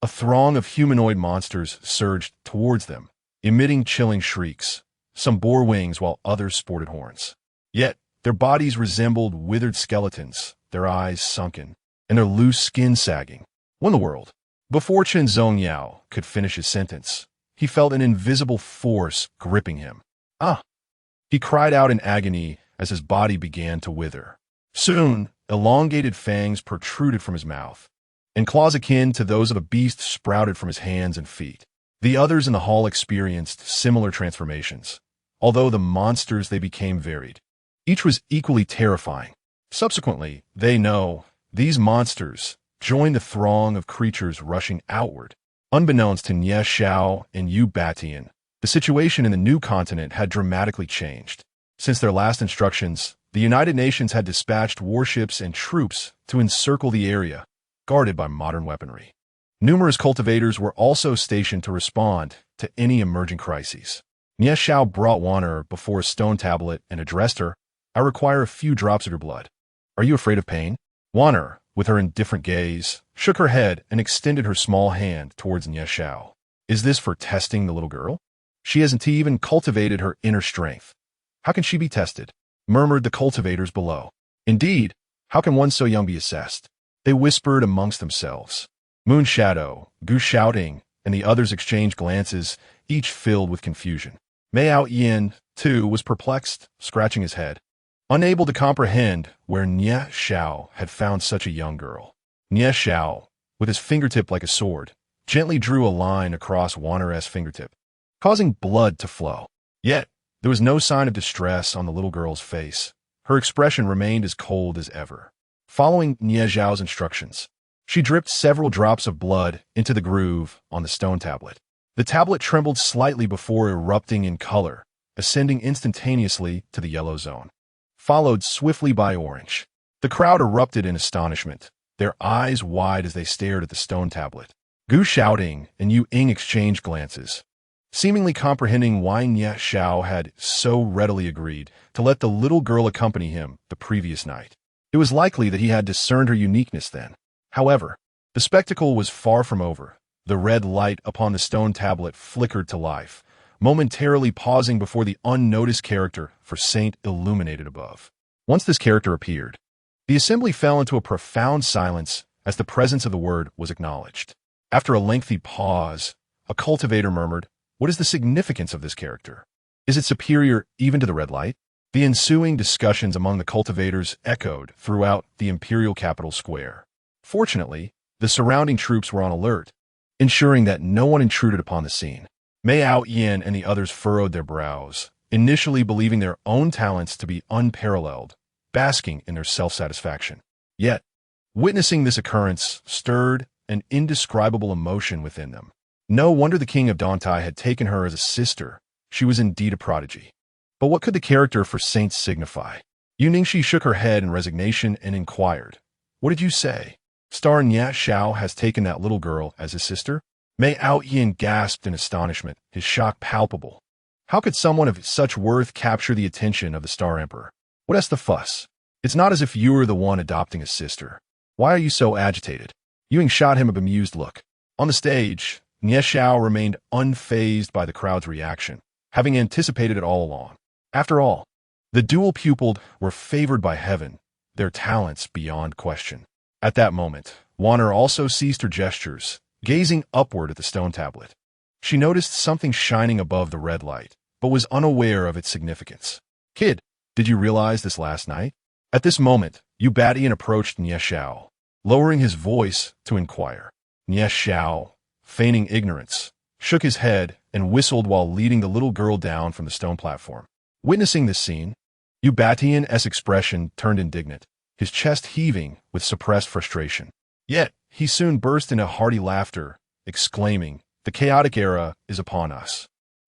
A throng of humanoid monsters surged towards them, emitting chilling shrieks. Some bore wings while others sported horns. Yet, their bodies resembled withered skeletons, their eyes sunken, and their loose skin sagging. What in the world? Before Chen Zongyao could finish his sentence, he felt an invisible force gripping him. "Ah!" He cried out in agony as his body began to wither. Soon, elongated fangs protruded from his mouth, and claws akin to those of a beast sprouted from his hands and feet. The others in the hall experienced similar transformations, although the monsters they became varied. Each was equally terrifying. Subsequently, these monsters joined the throng of creatures rushing outward. Unbeknownst to Nye Xiao and Yu Batian, the situation in the new continent had dramatically changed. Since their last instructions, the United Nations had dispatched warships and troops to encircle the area, guarded by modern weaponry. Numerous cultivators were also stationed to respond to any emerging crises. Nye Xiao brought Wanner before a stone tablet and addressed her. "I require a few drops of your blood. Are you afraid of pain?" Wanner, with her indifferent gaze, shook her head and extended her small hand towards Nye Xiao. "Is this for testing the little girl? She hasn't even cultivated her inner strength. How can she be tested?" murmured the cultivators below. "Indeed, how can one so young be assessed?" They whispered amongst themselves. Moon Shadow, Gu Shouting, and the others exchanged glances, each filled with confusion. Miao Yin, too, was perplexed, scratching his head, unable to comprehend where Nye Xiao had found such a young girl. Nye Xiao, with his fingertip like a sword, gently drew a line across Wanner's fingertip, causing blood to flow. Yet, there was no sign of distress on the little girl's face. Her expression remained as cold as ever. Following Nye Xiao's instructions, she dripped several drops of blood into the groove on the stone tablet. The tablet trembled slightly before erupting in color, ascending instantaneously to the yellow zone, followed swiftly by orange. The crowd erupted in astonishment, their eyes wide as they stared at the stone tablet. Gu Shouting and Yu Ing exchanged glances, seemingly comprehending why Nye Xiao had so readily agreed to let the little girl accompany him the previous night. It was likely that he had discerned her uniqueness then. However, the spectacle was far from over. The red light upon the stone tablet flickered to life, momentarily pausing before the unnoticed character for Saint illuminated above. Once this character appeared, the assembly fell into a profound silence as the presence of the word was acknowledged. After a lengthy pause, a cultivator murmured, "What is the significance of this character? Is it superior even to the red light?" The ensuing discussions among the cultivators echoed throughout the imperial capital square. Fortunately, the surrounding troops were on alert, ensuring that no one intruded upon the scene. Miao Yin and the others furrowed their brows, initially believing their own talents to be unparalleled, basking in their self-satisfaction. Yet, witnessing this occurrence stirred an indescribable emotion within them. No wonder the king of Dantai had taken her as a sister. She was indeed a prodigy. But what could the character for Saint signify? Yu Ningxi shook her head in resignation and inquired, "What did you say? Star Nye Xiao has taken that little girl as his sister?" Miao Yin gasped in astonishment, his shock palpable. How could someone of such worth capture the attention of the Star Emperor? "What's the fuss? It's not as if you were the one adopting a sister. Why are you so agitated?" Ewing shot him a bemused look. On the stage, Nye Xiao remained unfazed by the crowd's reaction, having anticipated it all along. After all, the dual-pupiled were favored by heaven, their talents beyond question. At that moment, Wanner also ceased her gestures, gazing upward at the stone tablet. She noticed something shining above the red light, but was unaware of its significance. "Kid, did you realize this last night?" At this moment, Yu Batian approached Nye Xiao, lowering his voice to inquire. Nye Xiao, feigning ignorance, shook his head and whistled while leading the little girl down from the stone platform. Witnessing this scene, Yu Batian's expression turned indignant, his chest heaving with suppressed frustration. Yet, he soon burst into hearty laughter, exclaiming, "The chaotic era is upon us,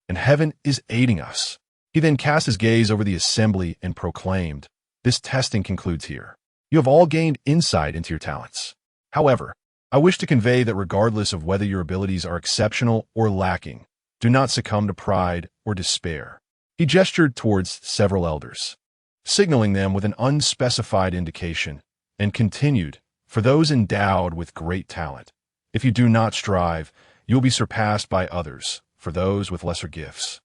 and heaven is aiding us." He then cast his gaze over the assembly and proclaimed, "This testing concludes here. You have all gained insight into your talents. However, I wish to convey that regardless of whether your abilities are exceptional or lacking, do not succumb to pride or despair." He gestured towards several elders, signaling them with an unspecified indication, and continued, "For those endowed with great talent, if you do not strive, you will be surpassed by others, for those with lesser gifts.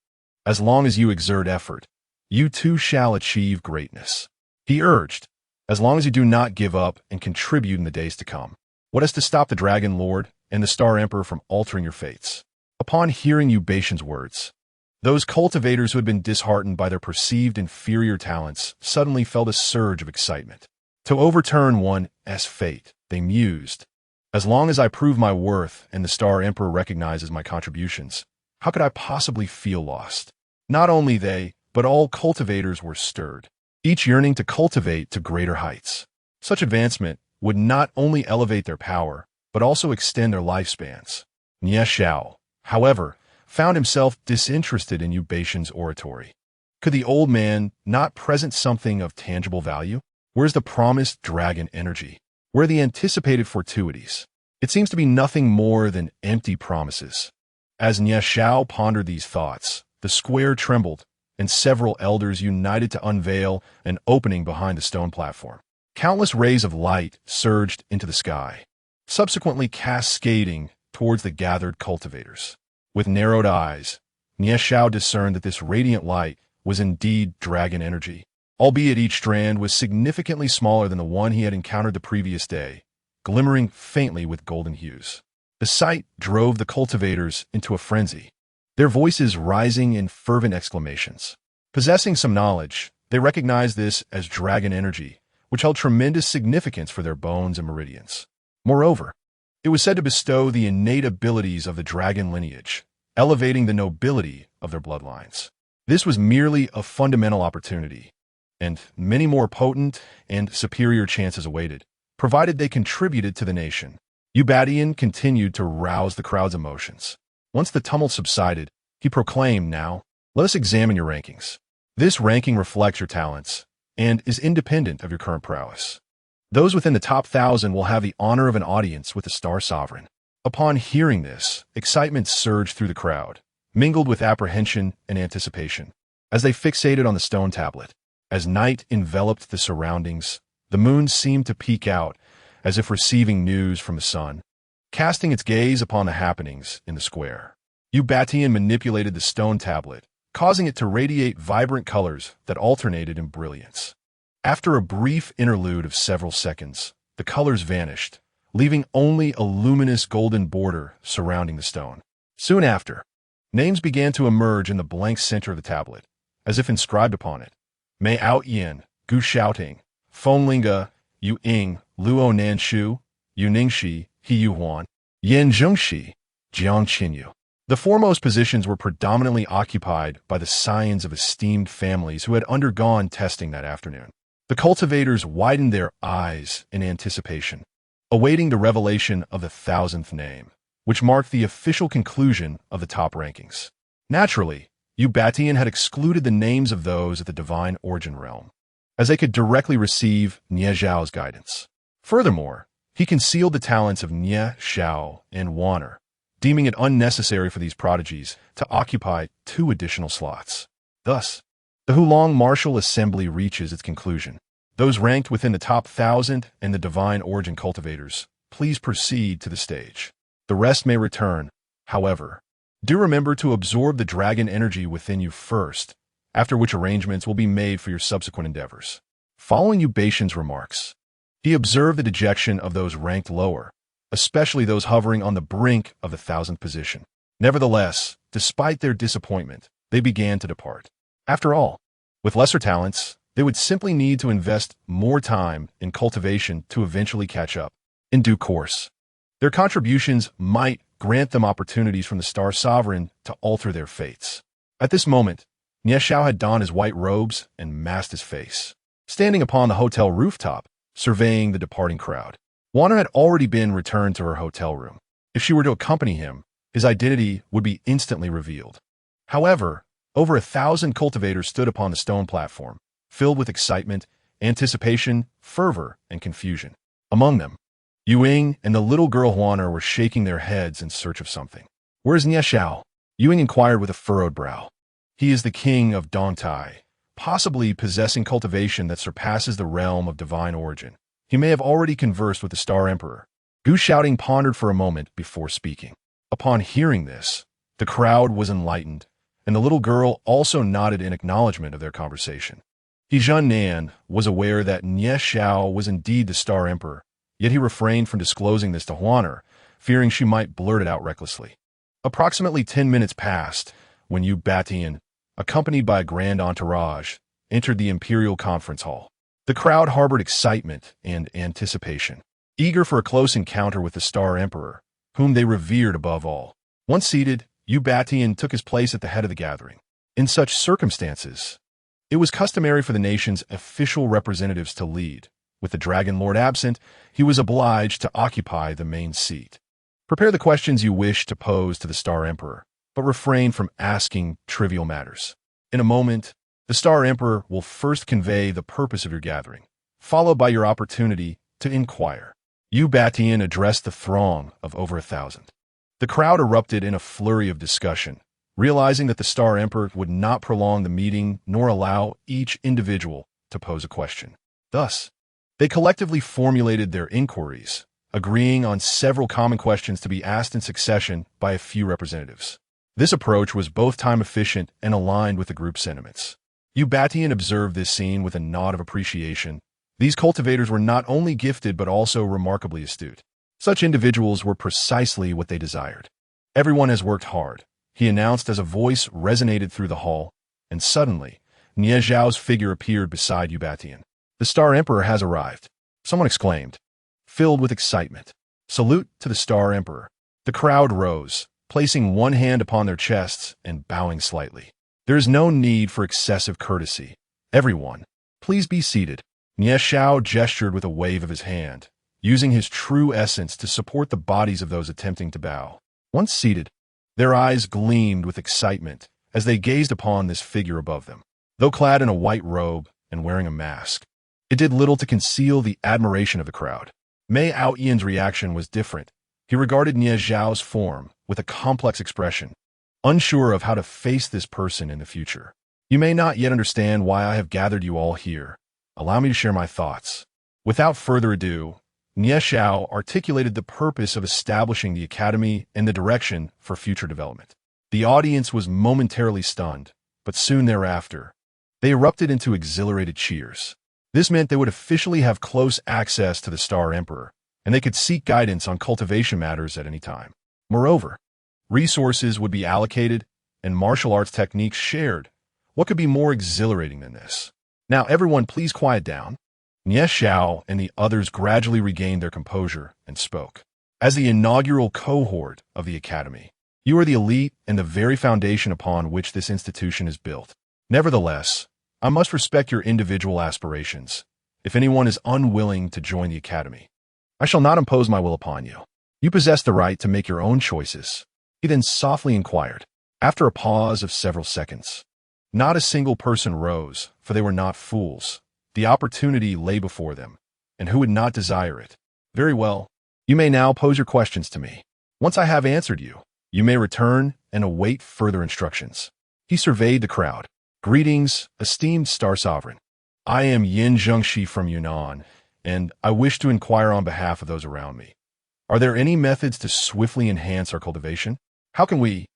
As long as you exert effort, you too shall achieve greatness." He urged, "As long as you do not give up and contribute in the days to come. What is to stop the Dragon Lord and the Star Emperor from altering your fates?" Upon hearing Yu Batian's words, those cultivators who had been disheartened by their perceived inferior talents suddenly felt a surge of excitement. To overturn one's fate, they mused. As long as I prove my worth and the Star Emperor recognizes my contributions, how could I possibly feel lost? Not only they, but all cultivators were stirred, each yearning to cultivate to greater heights. Such advancement would not only elevate their power, but also extend their lifespans. Nie Xiao, however, found himself disinterested in Yu Beixian's oratory. Could the old man not present something of tangible value? Where's the promised dragon energy? Where are the anticipated fortuities? It seems to be nothing more than empty promises. As Nie Xiao pondered these thoughts, the square trembled, and several elders united to unveil an opening behind the stone platform. Countless rays of light surged into the sky, subsequently cascading towards the gathered cultivators. With narrowed eyes, Nie Xiao discerned that this radiant light was indeed dragon energy, albeit each strand was significantly smaller than the one he had encountered the previous day, glimmering faintly with golden hues. The sight drove the cultivators into a frenzy, their voices rising in fervent exclamations. Possessing some knowledge, they recognized this as dragon energy, which held tremendous significance for their bones and meridians. Moreover, it was said to bestow the innate abilities of the dragon lineage, elevating the nobility of their bloodlines. This was merely a fundamental opportunity, and many more potent and superior chances awaited, provided they contributed to the nation. Yu Beixian continued to rouse the crowd's emotions. Once the tumult subsided, he proclaimed, "Now, let us examine your rankings. This ranking reflects your talents and is independent of your current prowess. Those within the top 1,000 will have the honor of an audience with the Star Sovereign." Upon hearing this, excitement surged through the crowd, mingled with apprehension and anticipation, as they fixated on the stone tablet. As night enveloped the surroundings, the moon seemed to peek out, as if receiving news from the sun, casting its gaze upon the happenings in the square. Yu Beixian manipulated the stone tablet, causing it to radiate vibrant colors that alternated in brilliance. After a brief interlude of several seconds, the colors vanished, leaving only a luminous golden border surrounding the stone. Soon after, names began to emerge in the blank center of the tablet, as if inscribed upon it. Mei Out Yin, Gu Xiaoting, Feng Linga, Yu Ying, Luo Nanshu, Yu Ningxi, He Yu Huan, Yan Zhengxi, Jiang Qinyu. The foremost positions were predominantly occupied by the scions of esteemed families who had undergone testing that afternoon. The cultivators widened their eyes in anticipation, awaiting the revelation of the 1,000th name, which marked the official conclusion of the top rankings. Naturally, Yu Beixian had excluded the names of those at the divine origin realm, as they could directly receive Nie Xiao's guidance. Furthermore, he concealed the talents of Nie Xiao and Wanner, deeming it unnecessary for these prodigies to occupy 2 additional slots. Thus, the Hulong Martial Assembly reaches its conclusion. Those ranked within the top 1,000 and the divine origin cultivators, please proceed to the stage. The rest may return, however. Do remember to absorb the dragon energy within you first, after which arrangements will be made for your subsequent endeavors. Following Yu Beixian's remarks, he observed the dejection of those ranked lower, especially those hovering on the brink of the 1,000th position. Nevertheless, despite their disappointment, they began to depart. After all, with lesser talents, they would simply need to invest more time in cultivation to eventually catch up. In due course, their contributions might grant them opportunities from the Star Sovereign to alter their fates. At this moment, Nie Xiao had donned his white robes and masked his face, standing upon the hotel rooftop, surveying the departing crowd. Wanner had already been returned to her hotel room. If she were to accompany him, his identity would be instantly revealed. However, over 1,000 cultivators stood upon the stone platform, filled with excitement, anticipation, fervor, and confusion. Among them, Yu Ying and the little girl Wanner were shaking their heads in search of something. "Where's Nie Xiao?" Yu Ying inquired with a furrowed brow. "He is the king of Dongtai, possibly possessing cultivation that surpasses the realm of divine origin. He may have already conversed with the Star Emperor." Gu Xiaoting pondered for a moment before speaking. Upon hearing this, the crowd was enlightened, and the little girl also nodded in acknowledgement of their conversation. He Nan was aware that Nie Xiao was indeed the Star Emperor, yet he refrained from disclosing this to Huaner, fearing she might blurt it out recklessly. Approximately 10 minutes passed when Yu Beixian, accompanied by a grand entourage, entered the imperial conference hall. The crowd harbored excitement and anticipation, eager for a close encounter with the Star Emperor, whom they revered above all. Once seated, Eubatean took his place at the head of the gathering. In such circumstances, it was customary for the nation's official representatives to lead. With the Dragon Lord absent, he was obliged to occupy the main seat. Prepare the questions you wish to pose to the Star Emperor, but refrain from asking trivial matters. In a moment, the Star Emperor will first convey the purpose of your gathering, followed by your opportunity to inquire. Eubatean addressed the throng of over 1,000. The crowd erupted in a flurry of discussion, realizing that the Star Emperor would not prolong the meeting nor allow each individual to pose a question. Thus, they collectively formulated their inquiries, agreeing on several common questions to be asked in succession by a few representatives. This approach was both time-efficient and aligned with the group's sentiments. Eubatean observed this scene with a nod of appreciation. These cultivators were not only gifted but also remarkably astute. Such individuals were precisely what they desired. Everyone has worked hard, he announced as a voice resonated through the hall, and suddenly, Nie Zhao's figure appeared beside Eubatean. The Star Emperor has arrived, someone exclaimed, filled with excitement. Salute to the Star Emperor. The crowd rose, placing one hand upon their chests and bowing slightly. There is no need for excessive courtesy. Everyone, please be seated. Nie Zhao gestured with a wave of his hand, using his true essence to support the bodies of those attempting to bow. Once seated, their eyes gleamed with excitement as they gazed upon this figure above them. Though clad in a white robe and wearing a mask, it did little to conceal the admiration of the crowd. Mei Aoyan's reaction was different. He regarded Nie Zhao's form with a complex expression, unsure of how to face this person in the future. You may not yet understand why I have gathered you all here. Allow me to share my thoughts. Without further ado, Nie Zhao articulated the purpose of establishing the academy and the direction for future development. The audience was momentarily stunned, but soon thereafter, they erupted into exhilarated cheers. This meant they would officially have close access to the Star Emperor, and they could seek guidance on cultivation matters at any time. Moreover, resources would be allocated and martial arts techniques shared. What could be more exhilarating than this? Now everyone please quiet down. Nie Zhao and the others gradually regained their composure and spoke. As the inaugural cohort of the academy, you are the elite and the very foundation upon which this institution is built. Nevertheless, I must respect your individual aspirations. If anyone is unwilling to join the academy, I shall not impose my will upon you. You possess the right to make your own choices. He then softly inquired. After a pause of several seconds, not a single person rose, for they were not fools. The opportunity lay before them, and who would not desire it? Very well. You may now pose your questions to me. Once I have answered you, you may return and await further instructions. He surveyed the crowd. Greetings, esteemed Star Sovereign. I am Yin Zhengxi from Yunnan, and I wish to inquire on behalf of those around me. Are there any methods to swiftly enhance our cultivation? How can we,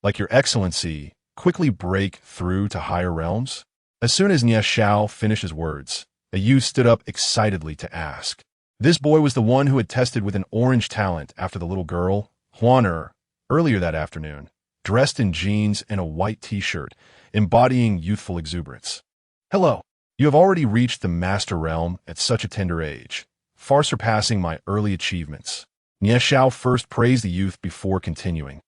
like your excellency, quickly break through to higher realms? As soon as Nie Zhao finished his words, a youth stood up excitedly to ask. This boy was the one who had tested with an orange talent after the little girl, Huaner, earlier that afternoon, dressed in jeans and a white t-shirt, embodying youthful exuberance. Hello. You have already reached the master realm at such a tender age, far surpassing my early achievements. Nie Zhao first praised the youth before continuing.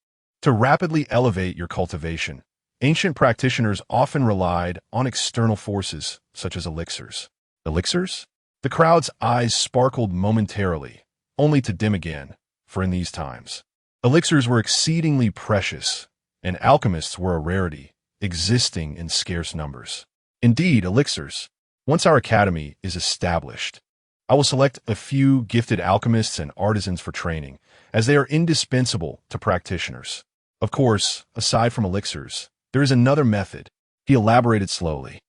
To rapidly elevate your cultivation, ancient practitioners often relied on external forces, such as elixirs. Elixirs? The crowd's eyes sparkled momentarily, only to dim again, for in these times, elixirs were exceedingly precious, and alchemists were a rarity, existing in scarce numbers. Indeed, elixirs. Once our academy is established, I will select a few gifted alchemists and artisans for training, as they are indispensable to practitioners. Of course, aside from elixirs, there is another method. He elaborated slowly.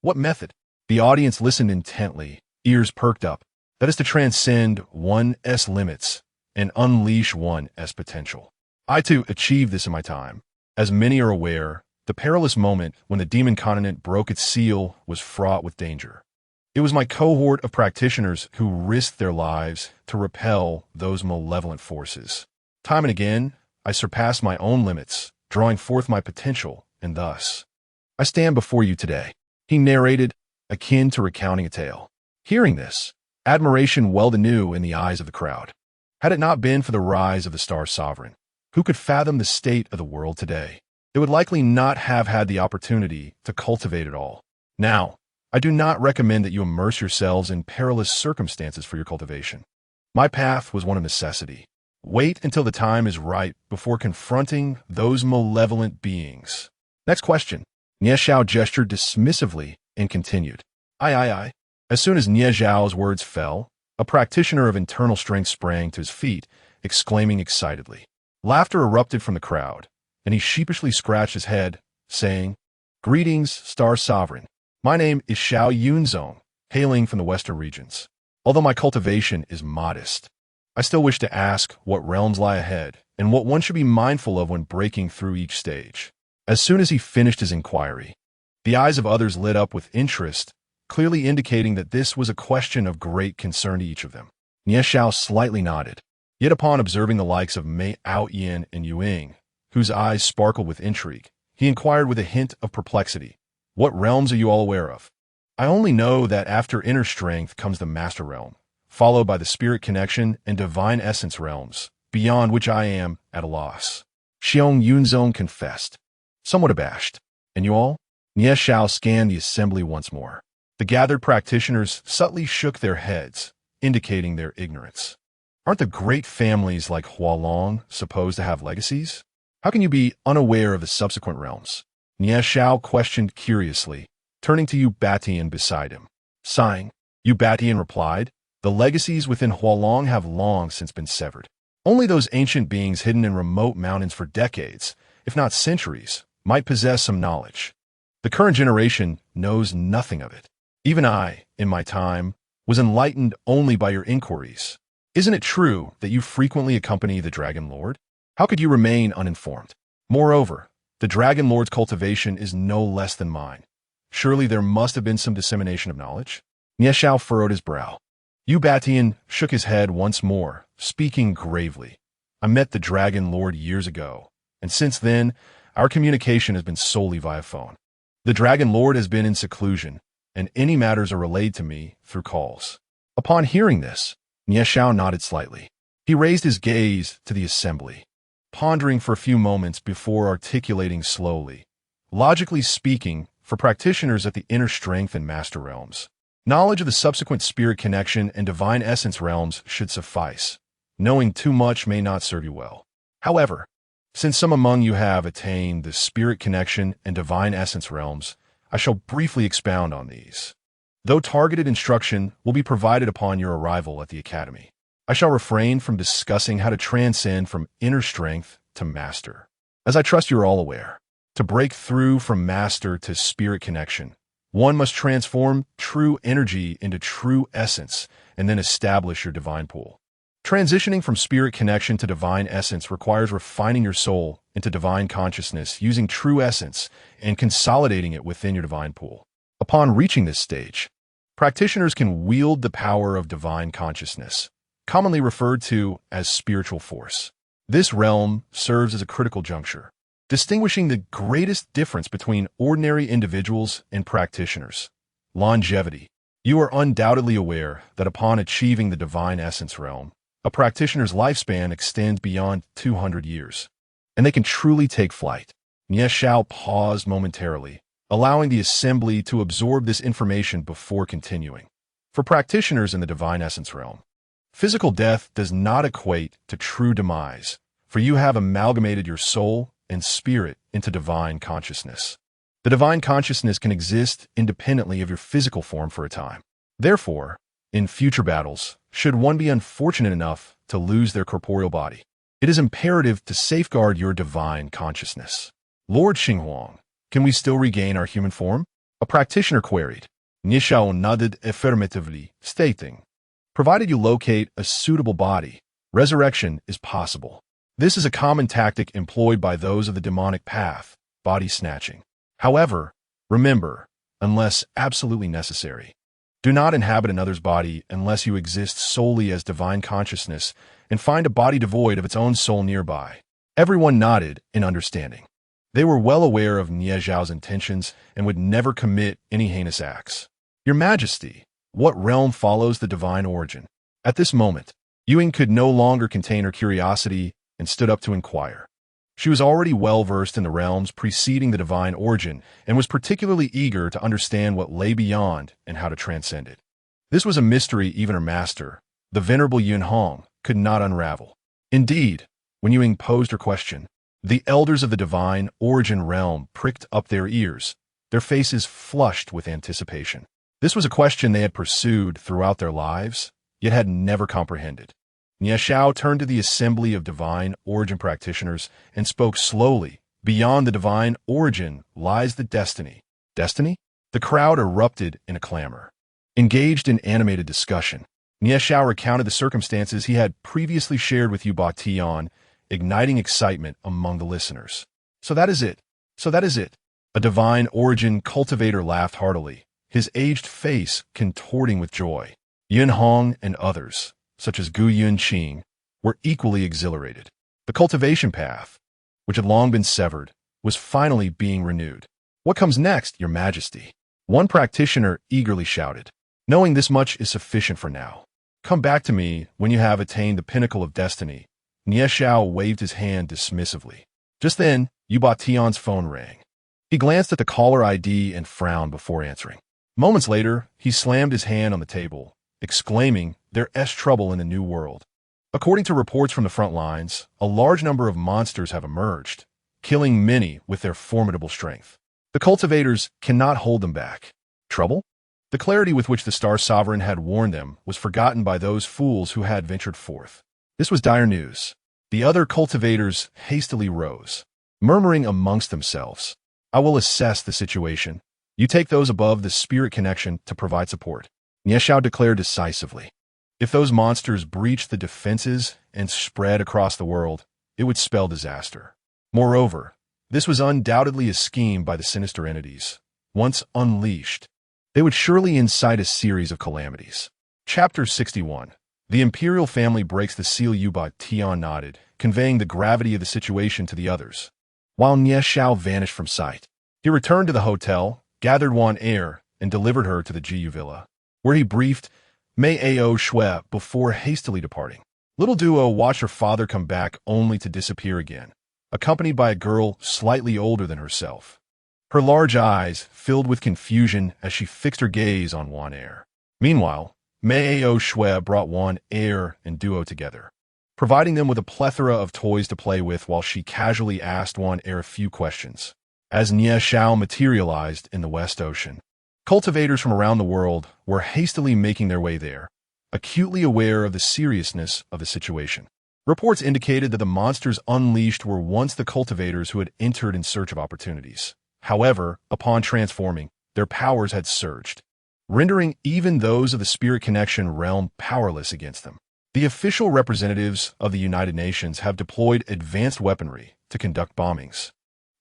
What method? The audience listened intently, ears perked up. That is to transcend one's limits and unleash one's potential. I too achieved this in my time. As many are aware, the perilous moment when the demon continent broke its seal was fraught with danger. It was my cohort of practitioners who risked their lives to repel those malevolent forces. Time and again, I surpassed my own limits, drawing forth my potential, and thus, I stand before you today. He narrated, akin to recounting a tale. Hearing this, admiration welled anew in the eyes of the crowd. Had it not been for the rise of the Star Sovereign, who could fathom the state of the world today? They would likely not have had the opportunity to cultivate it all. Now, I do not recommend that you immerse yourselves in perilous circumstances for your cultivation. My path was one of necessity. Wait until the time is right before confronting those malevolent beings. Next question. Nie Zhao gestured dismissively and continued. Aye. As soon as Nie Zhao's words fell, a practitioner of internal strength sprang to his feet, exclaiming excitedly. Laughter erupted from the crowd, and he sheepishly scratched his head, saying, Greetings, Star Sovereign. My name is Xiao Yunzong, hailing from the western regions. Although my cultivation is modest, I still wish to ask what realms lie ahead and what one should be mindful of when breaking through each stage. As soon as he finished his inquiry, the eyes of others lit up with interest, clearly indicating that this was a question of great concern to each of them. Nie Zhao slightly nodded, yet upon observing the likes of Mei Outyin and Yuing, whose eyes sparkled with intrigue, he inquired with a hint of perplexity, What realms are you all aware of? I only know that after inner strength comes the master realm, followed by the spirit connection and divine essence realms, beyond which I am at a loss. Xiong Yunzong confessed, somewhat abashed. And you all? Nie Zhao scanned the assembly once more. The gathered practitioners subtly shook their heads, indicating their ignorance. Aren't the great families like Hualong supposed to have legacies? How can you be unaware of the subsequent realms? Nie Zhao questioned curiously, turning to Yu Batian beside him. Sighing, Yu Batian replied, The legacies within Hualong have long since been severed. Only those ancient beings hidden in remote mountains for decades, if not centuries, might possess some knowledge. The current generation knows nothing of it. Even I, in my time, was enlightened only by your inquiries. Isn't it true that you frequently accompany the Dragon Lord? How could you remain uninformed? Moreover, the Dragon Lord's cultivation is no less than mine. Surely there must have been some dissemination of knowledge? Nie Zhao furrowed his brow. Yu Batian shook his head once more, speaking gravely. I met the Dragon Lord years ago, and since then, our communication has been solely via phone. The Dragon Lord has been in seclusion, and any matters are relayed to me through calls. Upon hearing this, Nie Zhao nodded slightly. He raised his gaze to the assembly, pondering for a few moments before articulating slowly. Logically speaking, for practitioners at the inner strength and master realms, knowledge of the subsequent spirit connection and divine essence realms should suffice. Knowing too much may not serve you well. However, since some among you have attained the spirit connection and divine essence realms, I shall briefly expound on these. Though targeted instruction will be provided upon your arrival at the academy, I shall refrain from discussing how to transcend from inner strength to master. As I trust you are all aware, to break through from master to spirit connection, one must transform true energy into true essence and then establish your divine pool. Transitioning from spirit connection to divine essence requires refining your soul into divine consciousness using true essence and consolidating it within your divine pool. Upon reaching this stage, practitioners can wield the power of divine consciousness, commonly referred to as spiritual force. This realm serves as a critical juncture, distinguishing the greatest difference between ordinary individuals and practitioners: longevity. You are undoubtedly aware that upon achieving the divine essence realm, a practitioner's lifespan extends beyond 200 years, and they can truly take flight. Nie Zhao paused momentarily, allowing the assembly to absorb this information before continuing. For practitioners in the divine essence realm, physical death does not equate to true demise, for you have amalgamated your soul and spirit into divine consciousness. The divine consciousness can exist independently of your physical form for a time. Therefore, in future battles, should one be unfortunate enough to lose their corporeal body, it is imperative to safeguard your divine consciousness. Lord Xinghuang, can we still regain our human form? A practitioner queried. Nie Zhao nodded affirmatively, stating, provided you locate a suitable body, resurrection is possible. This is a common tactic employed by those of the demonic path, body snatching. However, remember, unless absolutely necessary, do not inhabit another's body unless you exist solely as divine consciousness and find a body devoid of its own soul nearby. Everyone nodded in understanding. They were well aware of Nie Zhao's intentions and would never commit any heinous acts. Your Majesty, What realm follows the divine origin? At this moment, Ewing could no longer contain her curiosity and stood up to inquire. She was already well-versed in the realms preceding the divine origin and was particularly eager to understand what lay beyond and how to transcend it. This was a mystery even her master, the venerable Yun Hong, could not unravel. Indeed, when Ewing posed her question, the elders of the divine origin realm pricked up their ears, their faces flushed with anticipation. This was a question they had pursued throughout their lives, yet had never comprehended. Nie Xiao turned to the assembly of divine origin practitioners and spoke slowly. Beyond the divine origin lies the destiny. Destiny? The crowd erupted in a clamor. Engaged in animated discussion, Nie Xiao recounted the circumstances he had previously shared with Yu Ba Tian, igniting excitement among the listeners. So that is it. So that is it. A divine origin cultivator laughed heartily, his aged face contorting with joy. Yun Hong and others, such as Gu Yunqing, were equally exhilarated. The cultivation path, which had long been severed, was finally being renewed. What comes next, Your Majesty? One practitioner eagerly shouted. Knowing this much is sufficient for now. Come back to me when you have attained the pinnacle of destiny. Nie Xiao waved his hand dismissively. Just then, Yu Ba Tian's phone rang. He glanced at the caller ID and frowned before answering. Moments later, he slammed his hand on the table, exclaiming, "There's trouble in the New World." According to reports from the front lines, a large number of monsters have emerged, killing many with their formidable strength. The cultivators cannot hold them back. Trouble? The clarity with which the Star Sovereign had warned them was forgotten by those fools who had ventured forth. This was dire news. The other cultivators hastily rose, murmuring amongst themselves, "I will assess the situation. You take those above the spirit connection to provide support." Nie Xiao declared decisively. If those monsters breached the defenses and spread across the world, it would spell disaster. Moreover, this was undoubtedly a scheme by the sinister entities. Once unleashed, they would surely incite a series of calamities. Chapter 61. The imperial family breaks the seal. Yu Ba Tian nodded, conveying the gravity of the situation to the others. While Nie Xiao vanished from sight, he returned to the hotel, gathered Wan Er, and delivered her to the Jiyu Villa, where he briefed Mei Ao Shui before hastily departing. Little Duo watched her father come back only to disappear again, accompanied by a girl slightly older than herself. Her large eyes filled with confusion as she fixed her gaze on Wan Er. Meanwhile, Mei Ao Shui brought Wan Er and Duo together, providing them with a plethora of toys to play with while she casually asked Wan Er a few questions. As Nie Xiao materialized in the West Ocean, cultivators from around the world were hastily making their way there, acutely aware of the seriousness of the situation. Reports indicated that the monsters unleashed were once the cultivators who had entered in search of opportunities. However, upon transforming, their powers had surged, rendering even those of the spirit connection realm powerless against them. The official representatives of the United Nations have deployed advanced weaponry to conduct bombings.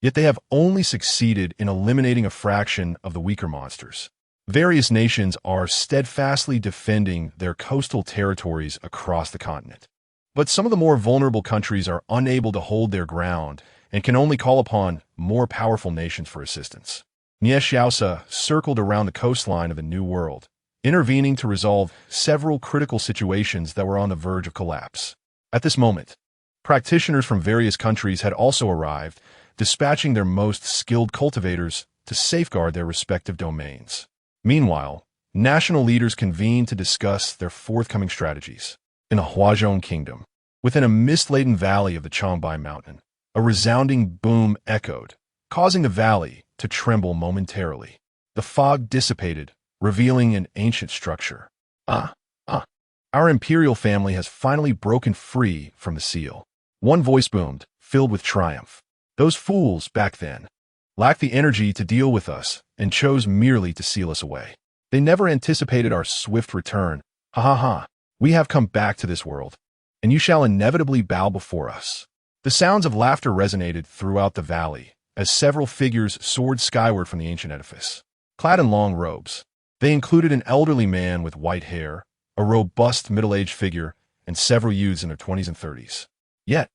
Yet they have only succeeded in eliminating a fraction of the weaker monsters. Various nations are steadfastly defending their coastal territories across the continent. But some of the more vulnerable countries are unable to hold their ground and can only call upon more powerful nations for assistance. Nie Xiaosa circled around the coastline of the New World, intervening to resolve several critical situations that were on the verge of collapse. At this moment, practitioners from various countries had also arrived, dispatching their most skilled cultivators to safeguard their respective domains. Meanwhile, national leaders convened to discuss their forthcoming strategies. In the Huazhong Kingdom, within a mist-laden valley of the Changbai Mountain, a resounding boom echoed, causing the valley to tremble momentarily. The fog dissipated, revealing an ancient structure. Our imperial family has finally broken free from the seal. One voice boomed, filled with triumph. Those fools back then lacked the energy to deal with us and chose merely to seal us away. They never anticipated our swift return. Ha ha ha. We have come back to this world, and you shall inevitably bow before us. The sounds of laughter resonated throughout the valley as several figures soared skyward from the ancient edifice. Clad in long robes, they included an elderly man with white hair, a robust middle-aged figure, and several youths in their 20s and 30s. Yet,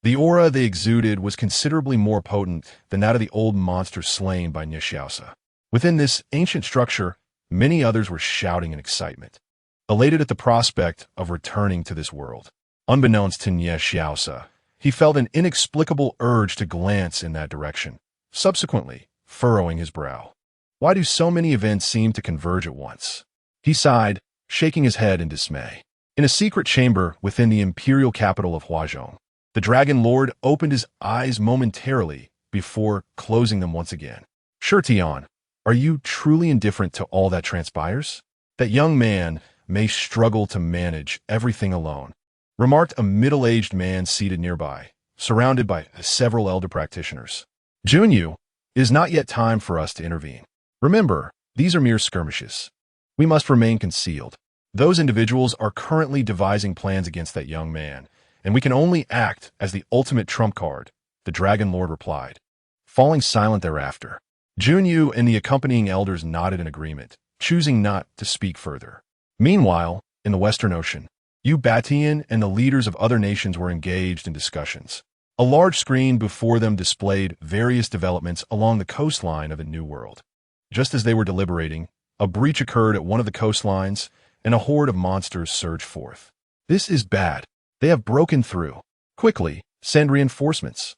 the aura they exuded was considerably more potent than that of the old monster slain by Nie Xiaosa. Within this ancient structure, Many others were shouting in excitement, elated at the prospect of returning to this world. Unbeknownst to Nie Xiaosa, he felt an inexplicable urge to glance in that direction, subsequently furrowing his brow. Why do so many events seem to converge at once? He sighed, shaking his head in dismay. In a secret chamber within the imperial capital of Huazhong, the Dragon Lord opened his eyes momentarily before closing them once again. Sure, Tian, are you truly indifferent to all that transpires? That young man may struggle to manage everything alone, remarked a middle-aged man seated nearby, surrounded by several elder practitioners. Junyu, it is not yet time for us to intervene. Remember, these are mere skirmishes. We must remain concealed. Those individuals are currently devising plans against that young man, and we can only act as the ultimate trump card, the Dragon Lord replied. Falling silent thereafter, Junyu and the accompanying elders nodded in agreement, choosing not to speak further. Meanwhile, in the Western Ocean, Yu Batian and the leaders of other nations were engaged in discussions. A large screen before them displayed various developments along the coastline of the New World. Just as they were deliberating, a breach occurred at one of the coastlines, and a horde of monsters surged forth. This is bad. They have broken through. Quickly, send reinforcements,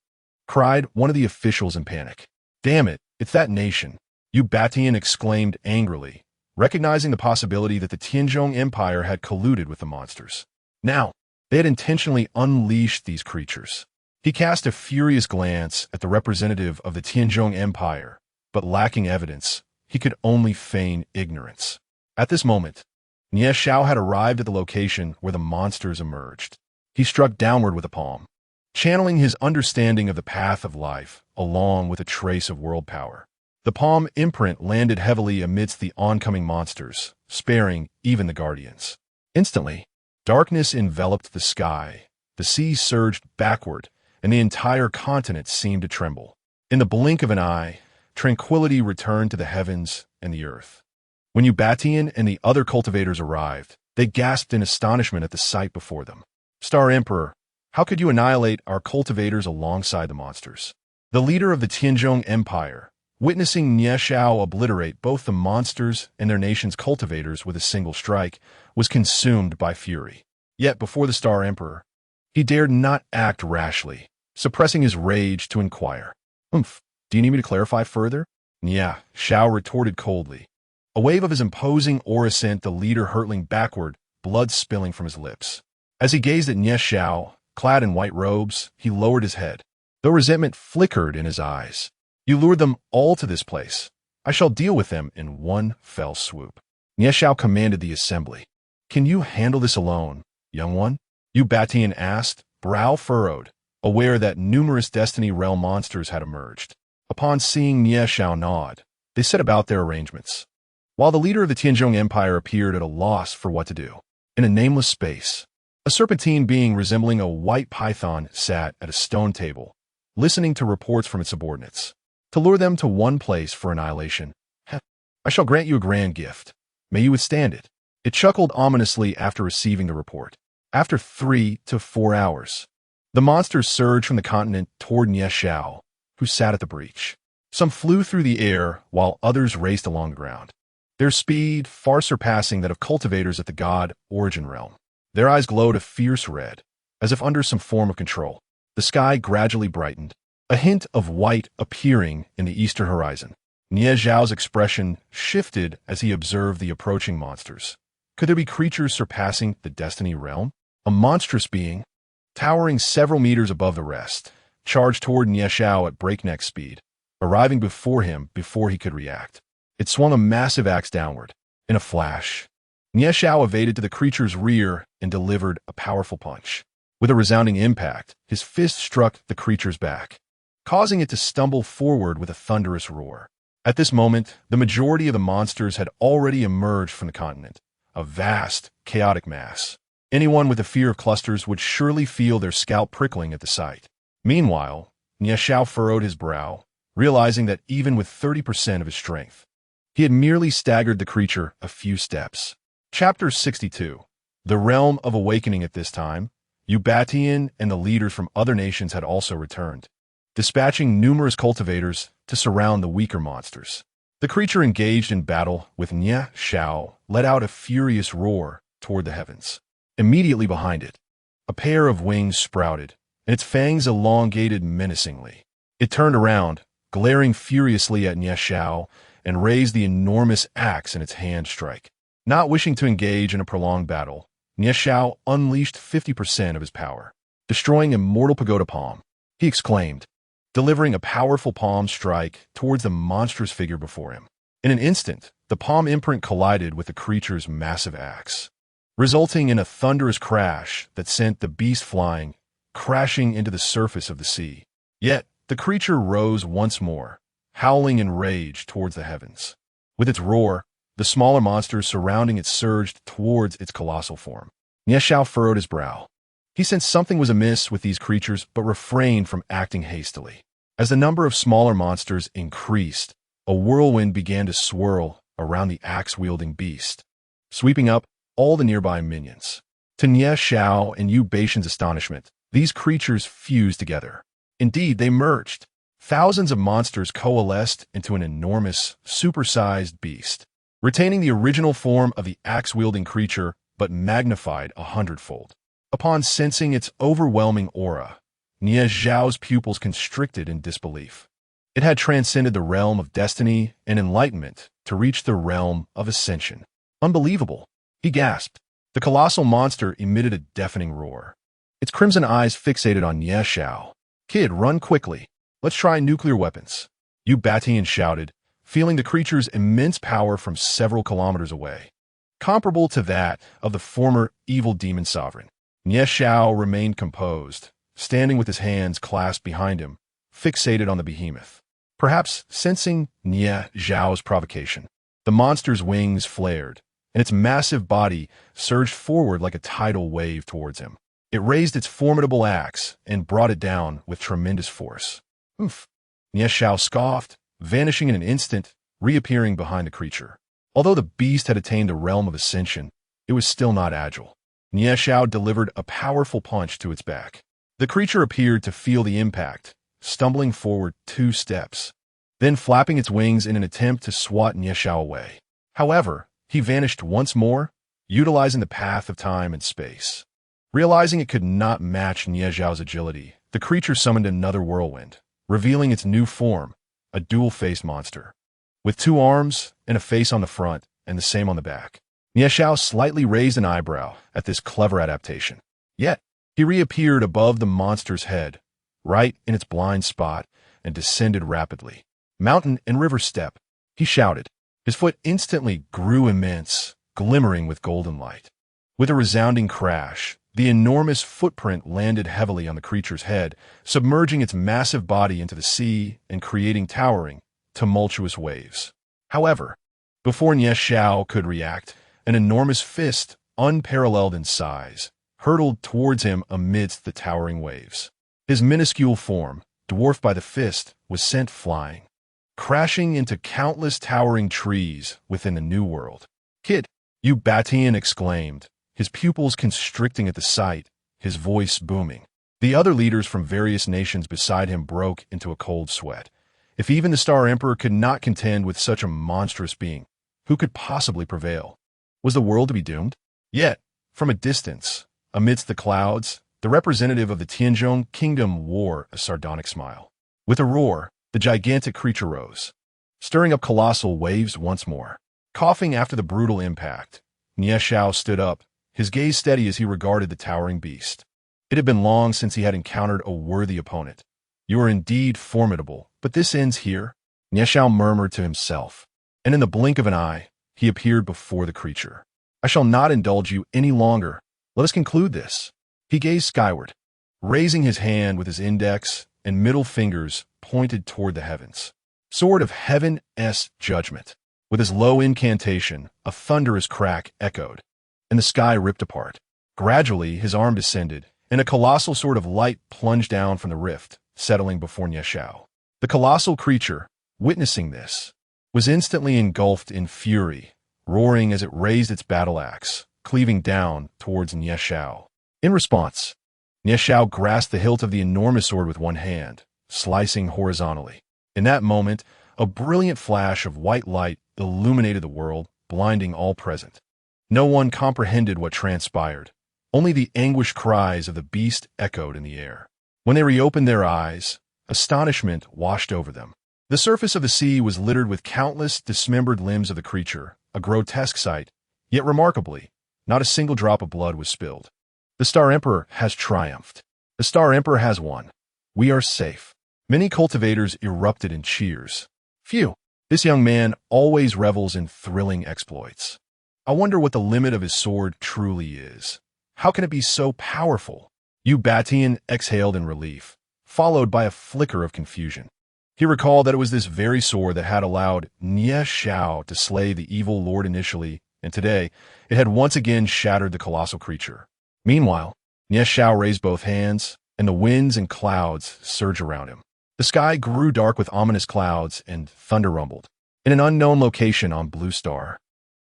cried one of the officials in panic. Damn it, it's that nation, Yu Batian exclaimed angrily, recognizing the possibility that the Tianzhong Empire had colluded with the monsters. Now, they had intentionally unleashed these creatures. He cast a furious glance at the representative of the Tianzhong Empire, but lacking evidence, he could only feign ignorance. At this moment, Nie Xiao had arrived at the location where the monsters emerged. He struck downward with a palm, channeling his understanding of the path of life along with a trace of world power. The palm imprint landed heavily amidst the oncoming monsters, sparing even the guardians. Instantly, darkness enveloped the sky, the sea surged backward, and the entire continent seemed to tremble. In the blink of an eye, tranquility returned to the heavens and the earth. When Yu Batian and the other cultivators arrived, they gasped in astonishment at the sight before them. Star Emperor, how could you annihilate our cultivators alongside the monsters? The leader of the Tianzhong Empire, witnessing Nie Xiao obliterate both the monsters and their nation's cultivators with a single strike, was consumed by fury. Yet before the Star Emperor, he dared not act rashly, suppressing his rage to inquire. Do you need me to clarify further? Nie Xiao retorted coldly. A wave of his imposing aura sent the leader hurtling backward, blood spilling from his lips. As he gazed at Nie Xiao, clad in white robes, he lowered his head, though resentment flickered in his eyes. You lured them all to this place. I shall deal with them in one fell swoop. Nie Xiao commanded the assembly. Can you handle this alone, young one? Yu Batian asked, brow furrowed, aware that numerous Destiny Realm monsters had emerged. Upon seeing Nie Xiao nod, they set about their arrangements. While the leader of the Tianzhong Empire appeared at a loss for what to do, in a nameless space, a serpentine being resembling a white python sat at a stone table, listening to reports from its subordinates. To lure them to one place for annihilation, I shall grant you a grand gift. May you withstand it. It chuckled ominously after receiving the report. After 3 to 4 hours, the monsters surged from the continent toward Nie Xiao, who sat at the breach. Some flew through the air, while others raced along the ground, their speed far surpassing that of cultivators at the god Origin Realm. Their eyes glowed a fierce red, as if under some form of control. The sky gradually brightened, a hint of white appearing in the eastern horizon. Nie Xiao's expression shifted as he observed the approaching monsters. Could there be creatures surpassing the Destiny Realm? A monstrous being, towering several meters above the rest, charged toward Nie Xiao at breakneck speed, arriving before him before he could react. It swung a massive axe downward. In a flash, Nie Xiao evaded to the creature's rear and delivered a powerful punch. With a resounding impact, his fist struck the creature's back, causing it to stumble forward with a thunderous roar. At this moment, the majority of the monsters had already emerged from the continent, a vast, chaotic mass. Anyone with a fear of clusters would surely feel their scalp prickling at the sight. Meanwhile, Nie Xiao furrowed his brow, realizing that even with 30% of his strength, he had merely staggered the creature a few steps. Chapter 62. The Realm of Awakening. At this time, Yu Batian and the leaders from other nations had also returned, dispatching numerous cultivators to surround the weaker monsters. The creature engaged in battle with Nye Xiao let out a furious roar toward the heavens. Immediately behind it, a pair of wings sprouted, and its fangs elongated menacingly. It turned around, glaring furiously at Nye Xiao, and raised the enormous axe in its hand strike. Not wishing to engage in a prolonged battle, Nye Xiao unleashed 50% of his power, destroying a mortal pagoda palm. He exclaimed, delivering a powerful palm strike towards the monstrous figure before him. In an instant, the palm imprint collided with the creature's massive axe, resulting in a thunderous crash that sent the beast flying, crashing into the surface of the sea. Yet, the creature rose once more, howling in rage towards the heavens. With its roar, the smaller monsters surrounding it surged towards its colossal form. Nye Xiao furrowed his brow. He sensed something was amiss with these creatures, but refrained from acting hastily. As the number of smaller monsters increased, a whirlwind began to swirl around the axe-wielding beast, sweeping up all the nearby minions. To Nye Xiao and Yu Baishan's astonishment, these creatures fused together. Indeed, they merged. Thousands of monsters coalesced into an enormous, supersized beast, retaining the original form of the axe-wielding creature, but magnified 100-fold. Upon sensing its overwhelming aura, Nye Xiao's pupils constricted in disbelief. It had transcended the realm of destiny and enlightenment to reach the realm of ascension. Unbelievable, he gasped. The colossal monster emitted a deafening roar. Its crimson eyes fixated on Nye Xiao. Kid, run quickly. Let's try nuclear weapons. Yu Batian shouted, feeling the creature's immense power from several kilometers away, comparable to that of the former evil demon sovereign. Nye Xiao remained composed, standing with his hands clasped behind him, fixated on the behemoth. Perhaps sensing Nye Xiao's provocation, the monster's wings flared, and its massive body surged forward like a tidal wave towards him. It raised its formidable axe and brought it down with tremendous force. Oof! Nye Xiao scoffed, vanishing in an instant, reappearing behind the creature. Although the beast had attained the realm of ascension, it was still not agile. Nye Xiao delivered a powerful punch to its back. The creature appeared to feel the impact, stumbling forward 2 steps, then flapping its wings in an attempt to swat Nye Xiao away. However, he vanished once more, utilizing the path of time and space. Realizing it could not match Nye Xiao's agility, the creature summoned another whirlwind, revealing its new form, a dual-faced monster, with 2 arms and a face on the front and the same on the back. Nye Xiao slightly raised an eyebrow at this clever adaptation. Yet, he reappeared above the monster's head, right in its blind spot, and descended rapidly. Mountain and river step, he shouted. His foot instantly grew immense, glimmering with golden light. With a resounding crash, the enormous footprint landed heavily on the creature's head, submerging its massive body into the sea and creating towering, tumultuous waves. However, before Nye Xiao could react, an enormous fist, unparalleled in size, hurtled towards him amidst the towering waves. His minuscule form, dwarfed by the fist, was sent flying, crashing into countless towering trees within the new world. Kid, Yu Batian exclaimed, his pupils constricting at the sight, his voice booming. The other leaders from various nations beside him broke into a cold sweat. If even the Star Emperor could not contend with such a monstrous being, who could possibly prevail? Was the world to be doomed? Yet, from a distance, amidst the clouds, the representative of the Tianzhong kingdom wore a sardonic smile. With a roar, the gigantic creature rose, stirring up colossal waves once more. Coughing after the brutal impact, Nye Xiao stood up, his gaze steady as he regarded the towering beast. It had been long since he had encountered a worthy opponent. You are indeed formidable, but this ends here, Nye Xiao murmured to himself, and in the blink of an eye, he appeared before the creature. I shall not indulge you any longer. Let us conclude this. He gazed skyward, raising his hand with his index and middle fingers pointed toward the heavens. Sword of Heaven's judgment. With his low incantation, a thunderous crack echoed, and the sky ripped apart. Gradually, his arm descended, and a colossal sword of light plunged down from the rift, settling before Nye Xiao. The colossal creature, witnessing this, was instantly engulfed in fury, roaring as it raised its battle axe, cleaving down towards Nye Xiao. In response, Nye Xiao grasped the hilt of the enormous sword with one hand, slicing horizontally. In that moment, A brilliant flash of white light illuminated the world, blinding all present. No one comprehended what transpired. Only the anguished cries of the beast echoed in the air. When they reopened their eyes, astonishment washed over them. The surface of the sea was littered with countless dismembered limbs of the creature, a grotesque sight, yet remarkably, not a single drop of blood was spilled. The Star Emperor has triumphed. The Star Emperor has won. We are safe. Many cultivators erupted in cheers. Phew, this young man always revels in thrilling exploits. I wonder what the limit of his sword truly is. How can it be so powerful? Batian exhaled in relief, followed by a flicker of confusion. He recalled that it was this very sword that had allowed Nie Xiao to slay the evil lord initially, and today it had once again shattered the colossal creature. Meanwhile, Nie Xiao raised both hands, and the winds and clouds surged around him. The sky grew dark with ominous clouds, and thunder rumbled. In an unknown location on Blue Star,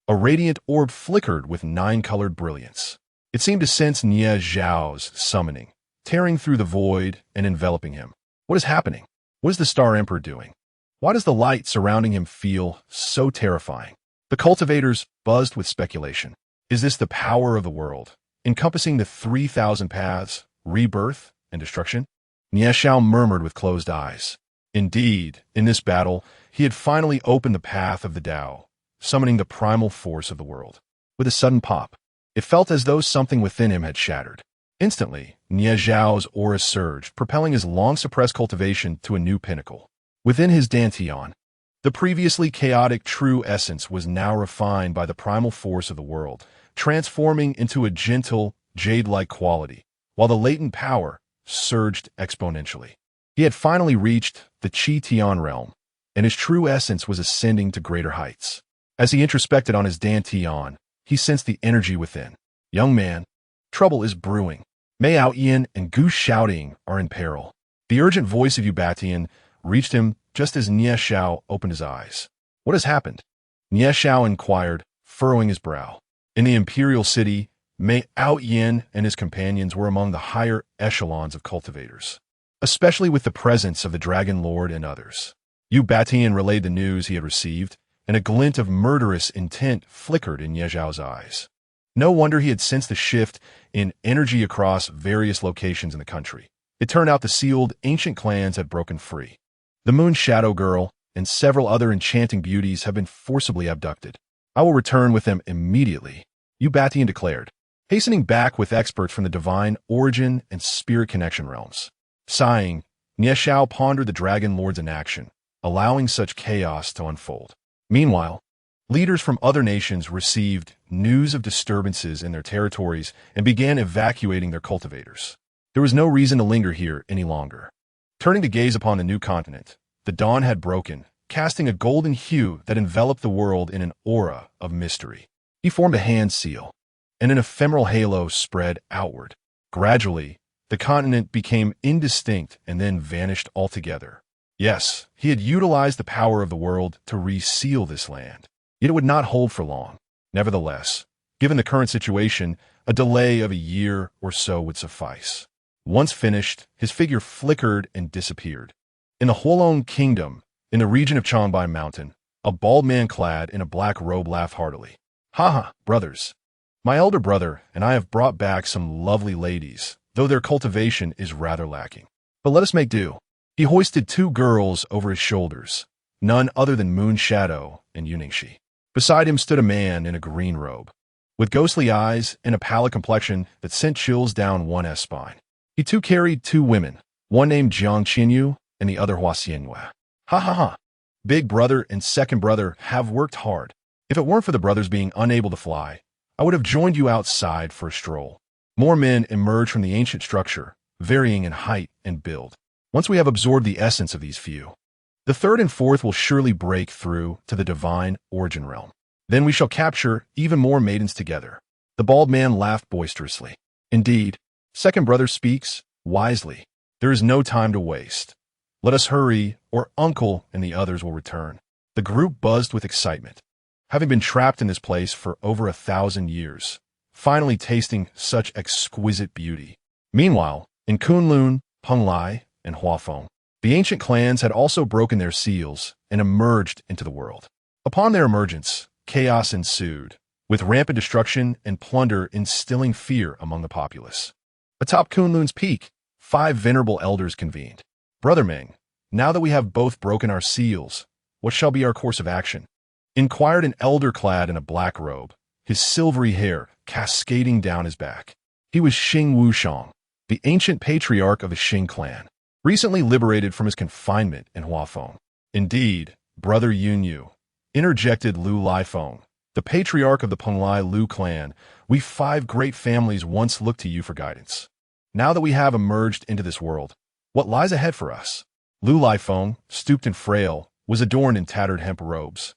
a radiant orb flickered with 9-colored brilliance. It seemed to sense Nie Xiao's summoning, tearing through the void and enveloping him. What is happening? What is the Star Emperor doing? Why does the light surrounding him feel so terrifying? The cultivators buzzed with speculation. Is this the power of the world, encompassing the 3,000 paths, rebirth, and destruction? Nie Xiao murmured with closed eyes. Indeed, in this battle, he had finally opened the path of the Tao, summoning the primal force of the world. With a sudden pop, it felt as though something within him had shattered. Instantly, Nie Xiao's aura surged, propelling his long-suppressed cultivation to a new pinnacle. Within his dantian, the previously chaotic true essence was now refined by the primal force of the world, transforming into a gentle, jade-like quality, while the latent power surged exponentially. He had finally reached the Qi Tian realm, and his true essence was ascending to greater heights. As he introspected on his dantian, he sensed the energy within. Young man, trouble is brewing. Mei Aoyan and Gu Xiaoting are in peril. The urgent voice of Batian reached him just as Nie Xiao opened his eyes. What has happened? Nie Xiao inquired, furrowing his brow. In the imperial city, Mei Aoyan and his companions were among the higher echelons of cultivators, especially with the presence of the Dragon Lord and others. Batian relayed the news he had received, and a glint of murderous intent flickered in Nie Xiao's eyes. No wonder he had sensed the shift in energy across various locations in the country. It turned out the sealed ancient clans had broken free. The Moon Shadow Girl and several other enchanting beauties have been forcibly abducted. I will return with them immediately, Batian declared, hastening back with experts from the divine origin and spirit connection realms. Sighing, Nie Xiao pondered the Dragon Lord's inaction, allowing such chaos to unfold. Meanwhile, leaders from other nations received news of disturbances in their territories and began evacuating their cultivators. There was no reason to linger here any longer. Turning to gaze upon the new continent, the dawn had broken, casting a golden hue that enveloped the world in an aura of mystery. He formed a hand seal, and an ephemeral halo spread outward. Gradually, the continent became indistinct and then vanished altogether. Yes, he had utilized the power of the world to reseal this land. Yet it would not hold for long. Nevertheless, given the current situation, a delay of a year or so would suffice. Once finished, his figure flickered and disappeared. In the Huolong Kingdom, in the region of Changbai Mountain, a bald man clad in a black robe laughed heartily. Ha, brothers. My elder brother and I have brought back some lovely ladies, though their cultivation is rather lacking. But let us make do. He hoisted 2 girls over his shoulders, none other than Moon Shadow and Yuningshi. Beside him stood a man in a green robe, with ghostly eyes and a pallid complexion that sent chills down one's spine. He too carried 2 women, one named Jiang Qianyu and the other Hua Xianyue. Ha. Big brother and second brother have worked hard. If it weren't for the brothers being unable to fly, I would have joined you outside for a stroll. More men emerged from the ancient structure, varying in height and build. Once we have absorbed the essence of these few, the third and fourth will surely break through to the divine origin realm. Then we shall capture even more maidens together. The bald man laughed boisterously. Indeed, second brother speaks wisely. There is no time to waste. Let us hurry, or uncle and the others will return. The group buzzed with excitement, having been trapped in this place for over 1,000 years, finally tasting such exquisite beauty. Meanwhile, in Kunlun, Penglai, and Huafeng, The ancient clans had also broken their seals and emerged into the world. Upon their emergence, chaos ensued, with rampant destruction and plunder instilling fear among the populace. Atop Kunlun's peak, 5 venerable elders convened. "Brother Meng, now that we have both broken our seals, what shall be our course of action?" inquired an elder clad in a black robe, his silvery hair cascading down his back. He was Xing Wushang, the ancient patriarch of the Xing clan, recently liberated from his confinement in Huafeng. "Indeed, Brother Yunyu," interjected Lu Lifeng, the patriarch of the Penglai Lu clan, "we 5 great families once looked to you for guidance. Now that we have emerged into this world, what lies ahead for us?" Lu Lifeng, stooped and frail, was adorned in tattered hemp robes,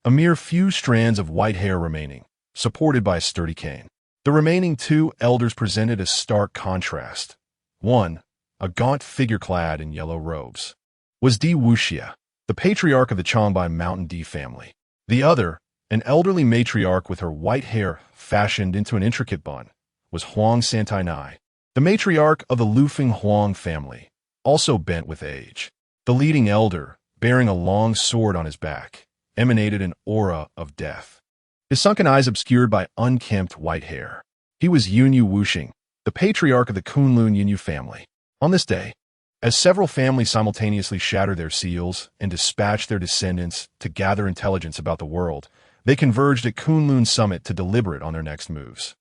a mere few strands of white hair remaining, supported by a sturdy cane. The remaining 2 elders presented a stark contrast. One, a gaunt figure clad in yellow robes, was Di Wuxia, the patriarch of the Changbai Mountain Di family. The other, an elderly matriarch with her white hair fashioned into an intricate bun, was Huang Santainai, the matriarch of the Lufeng Huang family, also bent with age. The leading elder, bearing a long sword on his back, emanated an aura of death, his sunken eyes obscured by unkempt white hair. He was Yunyu Wuxing, the patriarch of the Kunlun Yunyu family. On this day, as several families simultaneously shattered their seals and dispatched their descendants to gather intelligence about the world, they converged at Kunlun Summit to deliberate on their next moves.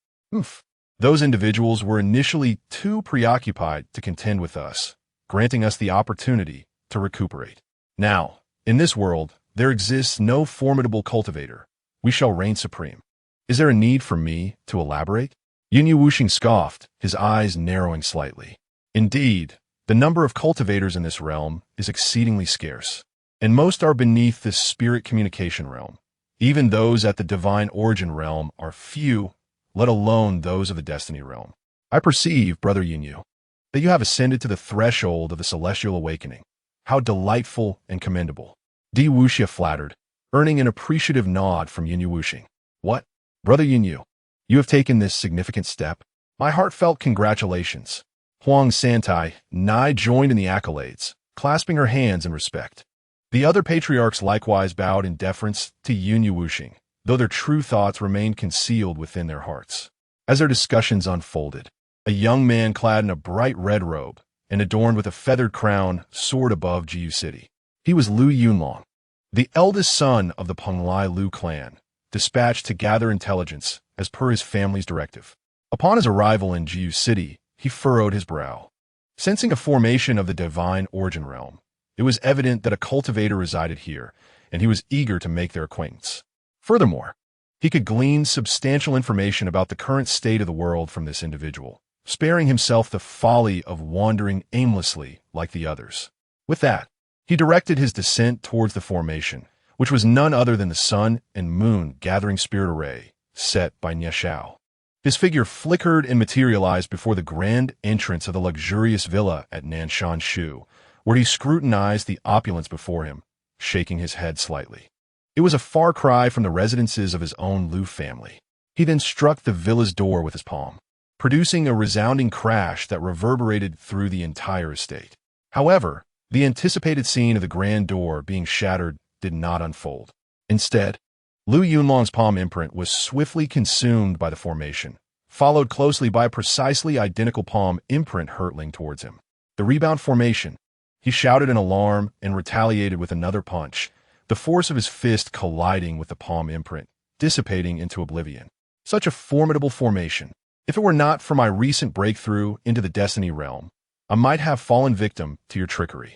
Those individuals were initially too preoccupied to contend with us, granting us the opportunity to recuperate. Now, in this world, there exists no formidable cultivator. We shall reign supreme. Is there a need for me to elaborate? Yunyu Wuxing scoffed, his eyes narrowing slightly. Indeed, the number of cultivators in this realm is exceedingly scarce, and most are beneath this spirit communication realm. Even those at the divine origin realm are few, let alone those of the destiny realm. I perceive, Brother Yunyu, that you have ascended to the threshold of the celestial awakening. How delightful and commendable. Di Wuxia flattered, earning an appreciative nod from Yunyu Wuxing. What? Brother Yunyu, you have taken this significant step. My heartfelt congratulations. Huang Santai Nai joined in the accolades, clasping her hands in respect. The other patriarchs likewise bowed in deference to Yunyu Wuxing, though their true thoughts remained concealed within their hearts. As their discussions unfolded, a young man clad in a bright red robe and adorned with a feathered crown soared above Jiu City. He was Lu Yunlong, the eldest son of the Penglai Lu clan, dispatched to gather intelligence as per his family's directive. Upon his arrival in Jiu City, he furrowed his brow. Sensing a formation of the divine origin realm, it was evident that a cultivator resided here, and he was eager to make their acquaintance. Furthermore, he could glean substantial information about the current state of the world from this individual, sparing himself the folly of wandering aimlessly like the others. With that, he directed his descent towards the formation, which was none other than the sun and moon gathering spirit array, set by Nyeshao. His figure flickered and materialized before the grand entrance of the luxurious villa at Nanshan Shu, where he scrutinized the opulence before him, shaking his head slightly. It was a far cry from the residences of his own Lu family. He then struck the villa's door with his palm, producing a resounding crash that reverberated through the entire estate. However, the anticipated scene of the grand door being shattered did not unfold. Instead, Lu Yunlong's palm imprint was swiftly consumed by the formation, followed closely by a precisely identical palm imprint hurtling towards him. The rebound formation. He shouted in alarm and retaliated with another punch, the force of his fist colliding with the palm imprint, dissipating into oblivion. Such a formidable formation. If it were not for my recent breakthrough into the destiny realm, I might have fallen victim to your trickery.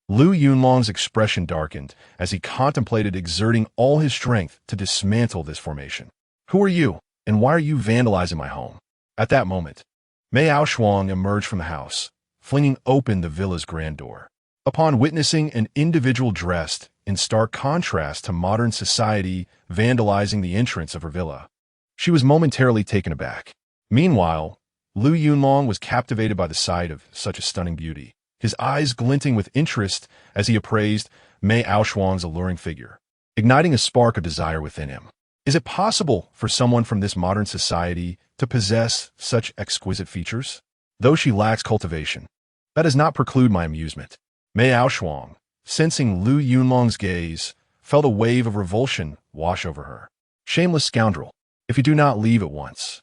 Lu Yunlong's expression darkened as he contemplated exerting all his strength to dismantle this formation. Who are you, and why are you vandalizing my home? At that moment, Mei Aoshuang emerged from the house, flinging open the villa's grand door. Upon witnessing an individual dressed in stark contrast to modern society vandalizing the entrance of her villa, she was momentarily taken aback. Meanwhile, Lu Yunlong was captivated by the sight of such a stunning beauty, his eyes glinting with interest as he appraised Mei Aoshuang's alluring figure, igniting a spark of desire within him. Is it possible for someone from this modern society to possess such exquisite features? Though she lacks cultivation, that does not preclude my amusement. Mei Aoshuang, sensing Lu Yunlong's gaze, felt a wave of revulsion wash over her. Shameless scoundrel, if you do not leave at once,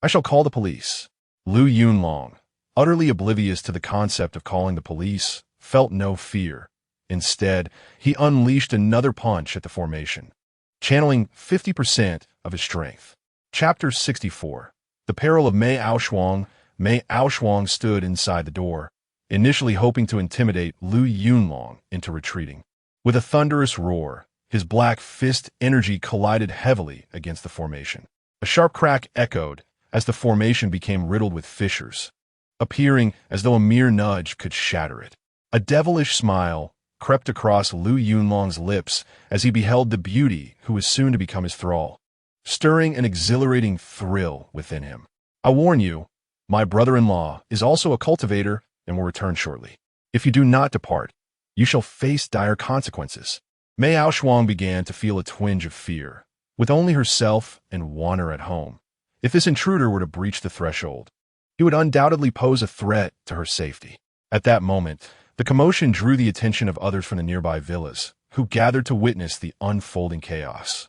I shall call the police. Lu Yunlong, utterly oblivious to the concept of calling the police, felt no fear. Instead, he unleashed another punch at the formation, channeling 50% of his strength. Chapter 64. The Peril of Mei Aoshuang. Mei Aoshuang stood inside the door, initially hoping to intimidate Lu Yunlong into retreating. With a thunderous roar, his black fist energy collided heavily against the formation. A sharp crack echoed as the formation became riddled with fissures, appearing as though a mere nudge could shatter it. A devilish smile crept across Lu Yunlong's lips as he beheld the beauty who was soon to become his thrall, stirring an exhilarating thrill within him. I warn you, my brother-in-law is also a cultivator and will return shortly. If you do not depart, you shall face dire consequences. Mei Aoshuang began to feel a twinge of fear. With only herself and Wanner at home, if this intruder were to breach the threshold, he would undoubtedly pose a threat to her safety. At that moment, the commotion drew the attention of others from the nearby villas, who gathered to witness the unfolding chaos.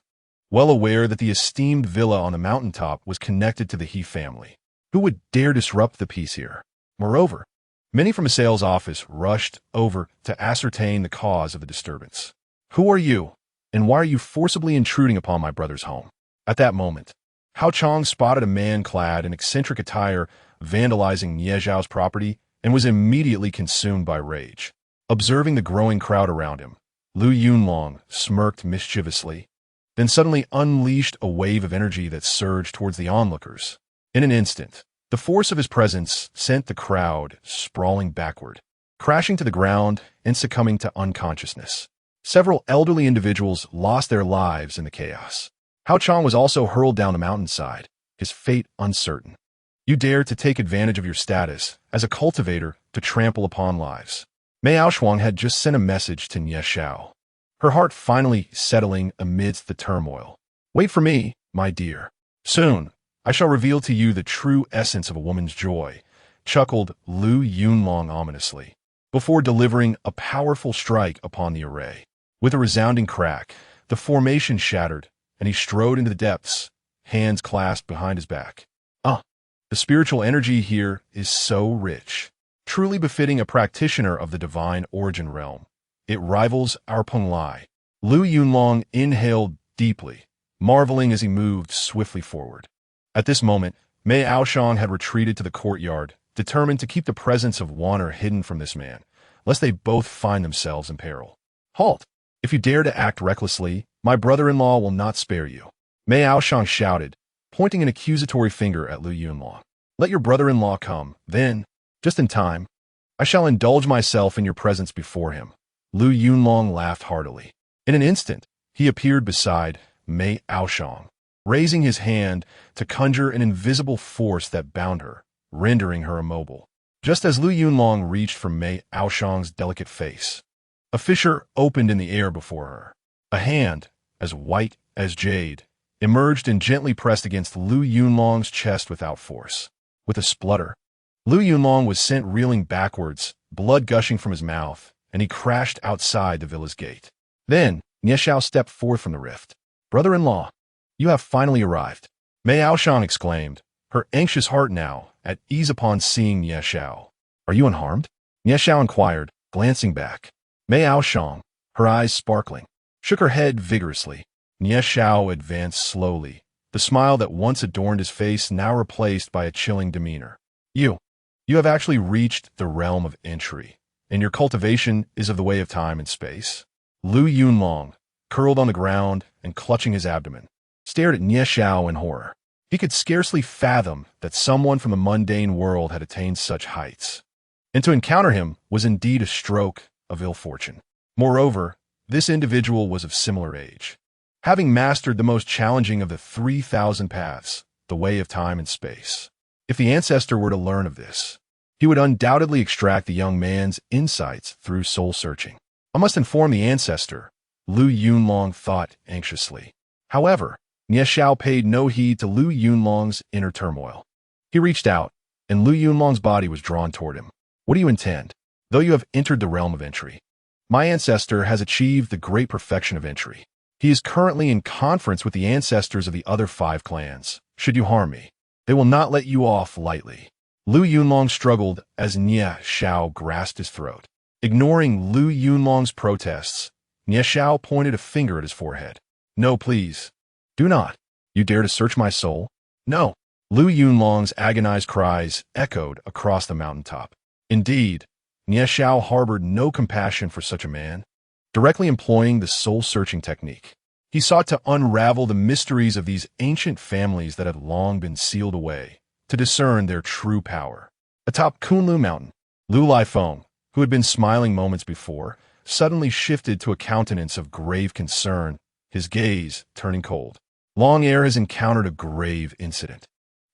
Well aware that the esteemed villa on the mountaintop was connected to the He family, who would dare disrupt the peace here? Moreover, many from a sales office rushed over to ascertain the cause of the disturbance. Who are you, and why are you forcibly intruding upon my brother's home? At that moment, Hao Chong spotted a man clad in eccentric attire vandalizing Nie Zhao's property and was immediately consumed by rage. Observing the growing crowd around him, Lu Yunlong smirked mischievously, then suddenly unleashed a wave of energy that surged towards the onlookers. In an instant, the force of his presence sent the crowd sprawling backward, crashing to the ground and succumbing to unconsciousness. Several elderly individuals lost their lives in the chaos. Hao Chong was also hurled down the mountainside, his fate uncertain. You dare to take advantage of your status as a cultivator to trample upon lives. Mei Aoshuang had just sent a message to Nie Zhao, her heart finally settling amidst the turmoil. Wait for me, my dear. Soon, I shall reveal to you the true essence of a woman's joy, chuckled Lu Yunlong ominously, before delivering a powerful strike upon the array. With a resounding crack, the formation shattered, and he strode into the depths, hands clasped behind his back. The spiritual energy here is so rich, truly befitting a practitioner of the divine origin realm. It rivals our Peng Lai. Lu Yunlong inhaled deeply, marveling as he moved swiftly forward. At this moment, Mei Aoshuang had retreated to the courtyard, determined to keep the presence of Wanner hidden from this man, lest they both find themselves in peril. Halt! If you dare to act recklessly, my brother-in-law will not spare you. Mei Aoshuang shouted, pointing an accusatory finger at Lu Yunlong. Let your brother-in-law come, then, just in time, I shall indulge myself in your presence before him. Lu Yunlong laughed heartily. In an instant, he appeared beside Mei Aoshuang, raising his hand to conjure an invisible force that bound her, rendering her immobile. Just as Lu Yunlong reached for Mei Aoshuang's delicate face, a fissure opened in the air before her. A hand, as white as jade, emerged and gently pressed against Lu Yunlong's chest without force. With a splutter, Lu Yunlong was sent reeling backwards, blood gushing from his mouth, and he crashed outside the villa's gate. Then, Nie Zhao stepped forth from the rift. Brother-in-law, you have finally arrived. Mei Aoshuang exclaimed, her anxious heart now at ease upon seeing Nie Zhao. Are you unharmed? Nie Zhao inquired, glancing back. Mei Aoshuang, her eyes sparkling, shook her head vigorously. Nie Zhao advanced slowly, the smile that once adorned his face now replaced by a chilling demeanor. You have actually reached the realm of entry, and your cultivation is of the way of time and space. Lu Yunlong, curled on the ground and clutching his abdomen, stared at Nie Zhao in horror. He could scarcely fathom that someone from the mundane world had attained such heights, and to encounter him was indeed a stroke of ill fortune. Moreover, this individual was of similar age, having mastered the most challenging of the 3,000 paths, the way of time and space. If the ancestor were to learn of this, he would undoubtedly extract the young man's insights through soul-searching. I must inform the ancestor, Lu Yunlong thought anxiously. However, Nie Zhao paid no heed to Lu Yunlong's inner turmoil. He reached out, and Lu Yunlong's body was drawn toward him. What do you intend? though you have entered the realm of entry. My ancestor has achieved the great perfection of entry. He is currently in conference with the ancestors of the other 5 clans. Should you harm me, they will not let you off lightly. Lu Yunlong struggled as Nie Xiao grasped his throat. Ignoring Lu Yunlong's protests, Nie Xiao pointed a finger at his forehead. No, please. Do not. You dare to search my soul? No. Lu Yunlong's agonized cries echoed across the mountaintop. Indeed, Nie Xiao harbored no compassion for such a man. Directly employing the soul-searching technique, he sought to unravel the mysteries of these ancient families that had long been sealed away, to discern their true power. Atop Kunlu Mountain, Lu Laifeng, who had been smiling moments before, suddenly shifted to a countenance of grave concern, his gaze turning cold. Long Air has encountered a grave incident.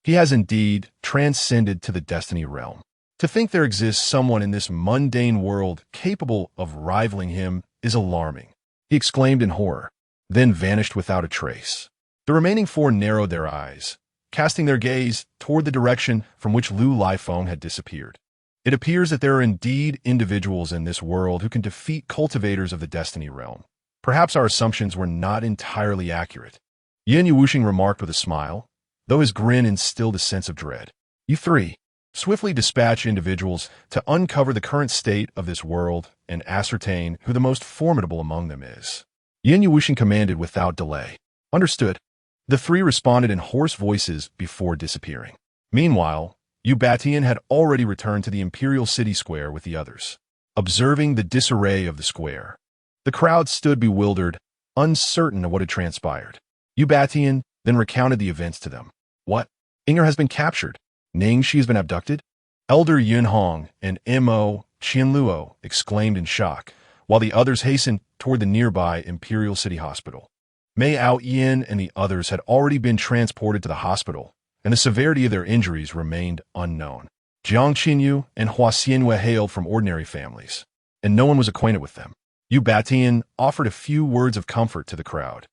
He has indeed transcended to the destiny realm. To think there exists someone in this mundane world capable of rivaling him is alarming, he exclaimed in horror, then vanished without a trace. The remaining 4 narrowed their eyes, casting their gaze toward the direction from which Lu Laifeng had disappeared. It appears that there are indeed individuals in this world who can defeat cultivators of the destiny realm. Perhaps our assumptions were not entirely accurate. Yin Yuwushing remarked with a smile, though his grin instilled a sense of dread. You 3. Swiftly dispatch individuals to uncover the current state of this world and ascertain who the most formidable among them is. Yin Yuwushing commanded without delay. Understood. The 3 responded in hoarse voices before disappearing. Meanwhile, Yu Batian had already returned to the Imperial City Square with the others. Observing the disarray of the square, the crowd stood bewildered, uncertain of what had transpired. Yu Batian then recounted the events to them. What? Inger has been captured. Ningxi has been abducted? Elder Yun Hong and Mo Qianluo exclaimed in shock, while the others hastened toward the nearby Imperial City Hospital. Mei Ao Yin and the others had already been transported to the hospital, and the severity of their injuries remained unknown. Jiang Qinyu and Hua Xianwei hailed from ordinary families, and no one was acquainted with them. Yu Batian offered a few words of comfort to the crowd,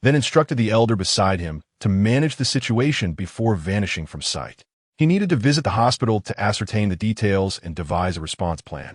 then instructed the elder beside him to manage the situation before vanishing from sight. He needed to visit the hospital to ascertain the details and devise a response plan.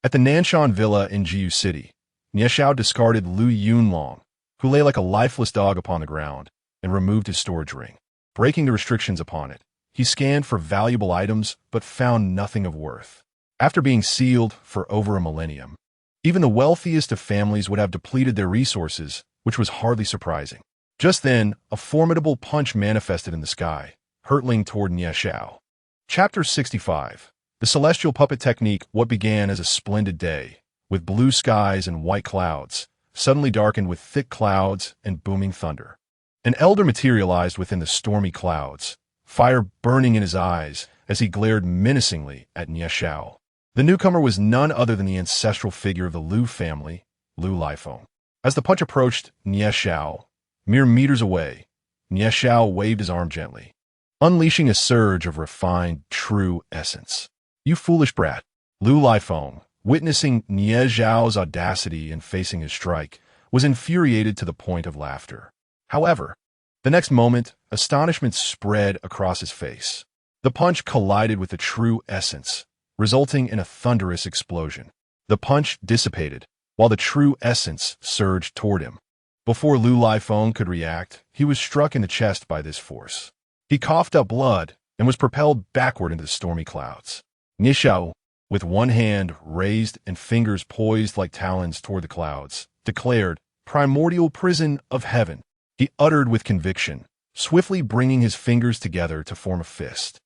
At the Nanshan Villa in Jiu City, Nie Xiao discarded Lu Yunlong, who lay like a lifeless dog upon the ground, and removed his storage ring. Breaking the restrictions upon it, he scanned for valuable items but found nothing of worth. After being sealed for over a millennium, even the wealthiest of families would have depleted their resources, which was hardly surprising. Just then, a formidable punch manifested in the sky, hurtling toward Nie Xiao. Chapter 65. The Celestial Puppet Technique. What began as a splendid day, with blue skies and white clouds, suddenly darkened with thick clouds and booming thunder. An elder materialized within the stormy clouds, fire burning in his eyes as he glared menacingly at Nie Xiao. The newcomer was none other than the ancestral figure of the Lu family, Lu Laifeng. As the punch approached Nie Xiao, mere meters away, Nie Xiao waved his arm gently, unleashing a surge of refined, true essence. You foolish brat. Lu Laifeng, witnessing Nie Xiao's audacity in facing his strike, was infuriated to the point of laughter. However, the next moment, astonishment spread across his face. The punch collided with the true essence, resulting in a thunderous explosion. The punch dissipated, while the true essence surged toward him. Before Lu Laifeng could react, he was struck in the chest by this force. He coughed up blood and was propelled backward into the stormy clouds. Nie Xiao, with one hand raised and fingers poised like talons toward the clouds, declared, "Primordial prison of heaven." He uttered with conviction, swiftly bringing his fingers together to form a fist.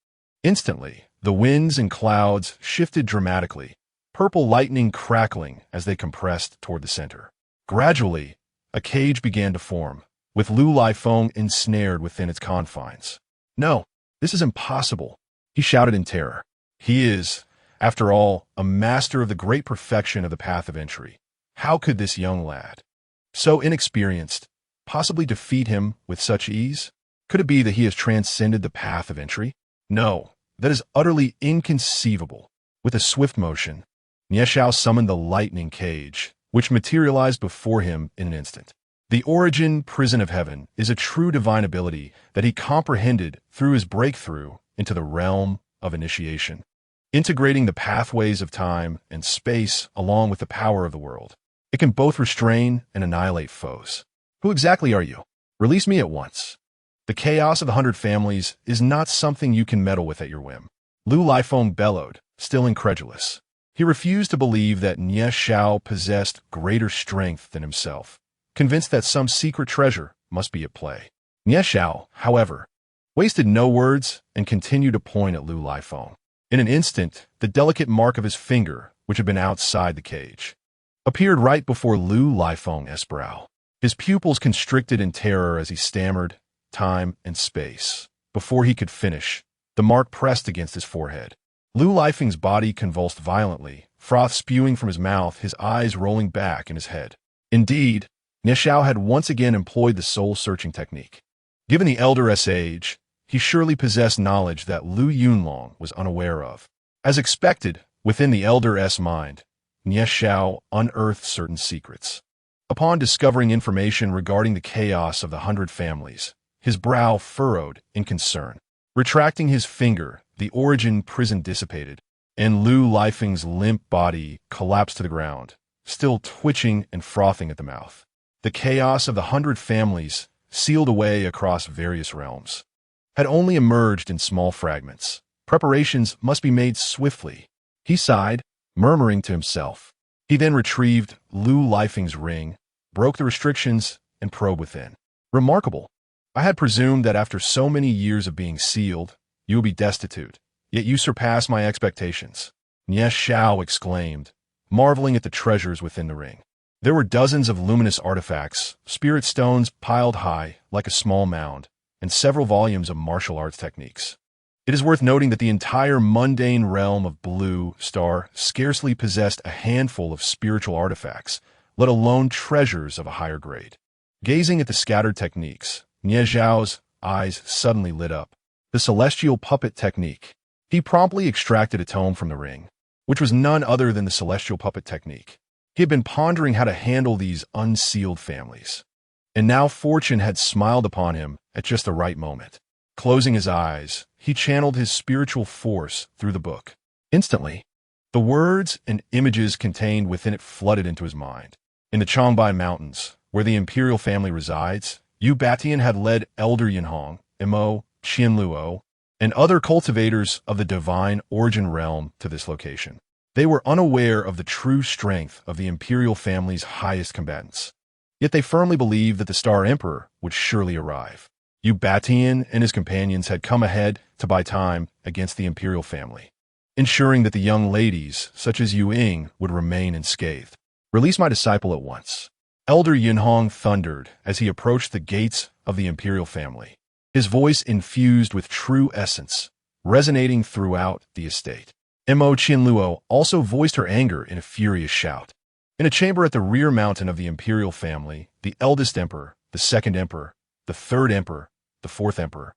Instantly, the winds and clouds shifted dramatically, purple lightning crackling as they compressed toward the center. Gradually, a cage began to form, with Lu Laifeng ensnared within its confines. "No, this is impossible," he shouted in terror. "He is, after all, a master of the great perfection of the path of entry. How could this young lad, so inexperienced, possibly defeat him with such ease? Could it be that he has transcended the path of entry? No, that is utterly inconceivable." With a swift motion, Nie Xiao summoned the lightning cage, which materialized before him in an instant. The origin prison of heaven is a true divine ability that he comprehended through his breakthrough into the realm of initiation. integrating the pathways of time and space along with the power of the world. It can both restrain and annihilate foes. Who exactly are you? Release me at once. The chaos of the 100 families is not something you can meddle with at your whim. Lu Lifeng bellowed, still incredulous. He refused to believe that Nie Xiao possessed greater strength than himself, convinced that some secret treasure must be at play. Nie Xiao, however, wasted no words and continued to point at Lu Lifeng. In an instant, the delicate mark of his finger, which had been outside the cage, appeared right before Lu Lifeng's brow. His pupils constricted in terror as he stammered, time and space. Before he could finish, the mark pressed against his forehead. Lu Lifeng's body convulsed violently, froth spewing from his mouth, his eyes rolling back in his head. Indeed, Nie Xiao had once again employed the soul-searching technique. Given the elder's age, he surely possessed knowledge that Lu Yunlong was unaware of. As expected, within the elder's mind, Nie Xiao unearthed certain secrets. Upon discovering information regarding the chaos of the 100 families, his brow furrowed in concern. Retracting his finger, the origin prison dissipated, and Lu Lifeng's limp body collapsed to the ground, still twitching and frothing at the mouth. The chaos of the 100 families, sealed away across various realms, had only emerged in small fragments. Preparations must be made swiftly. He sighed, murmuring to himself. He then retrieved Lu Lifeng's ring, broke the restrictions, and probed within. Remarkable. I had presumed that after so many years of being sealed, you would be destitute, yet you surpass my expectations. Nie Xiao exclaimed, marveling at the treasures within the ring. There were dozens of luminous artifacts, spirit stones piled high like a small mound, and several volumes of martial arts techniques. It is worth noting that the entire mundane realm of Blue Star scarcely possessed a handful of spiritual artifacts, let alone treasures of a higher grade. Gazing at the scattered techniques, Nie Xiao's eyes suddenly lit up. The celestial puppet technique. He promptly extracted a tome from the ring, which was none other than the celestial puppet technique. He had been pondering how to handle these unsealed families. And now fortune had smiled upon him at just the right moment. Closing his eyes, he channeled his spiritual force through the book. Instantly, the words and images contained within it flooded into his mind. In the Changbai Mountains, where the imperial family resides, Yu Batian had led Elder Yinhong, Mo, Qianluo, and other cultivators of the divine origin realm to this location. They were unaware of the true strength of the imperial family's highest combatants. Yet they firmly believed that the Star Emperor would surely arrive. Yu Batian and his companions had come ahead to buy time against the imperial family, ensuring that the young ladies, such as Yu Ying, would remain unscathed. Release my disciple at once. Elder Yinhong thundered as he approached the gates of the imperial family, his voice infused with true essence, resonating throughout the estate. Mo Qianluo also voiced her anger in a furious shout. In a chamber at the rear mountain of the imperial family, the eldest emperor, the second emperor, the third emperor, the fourth emperor,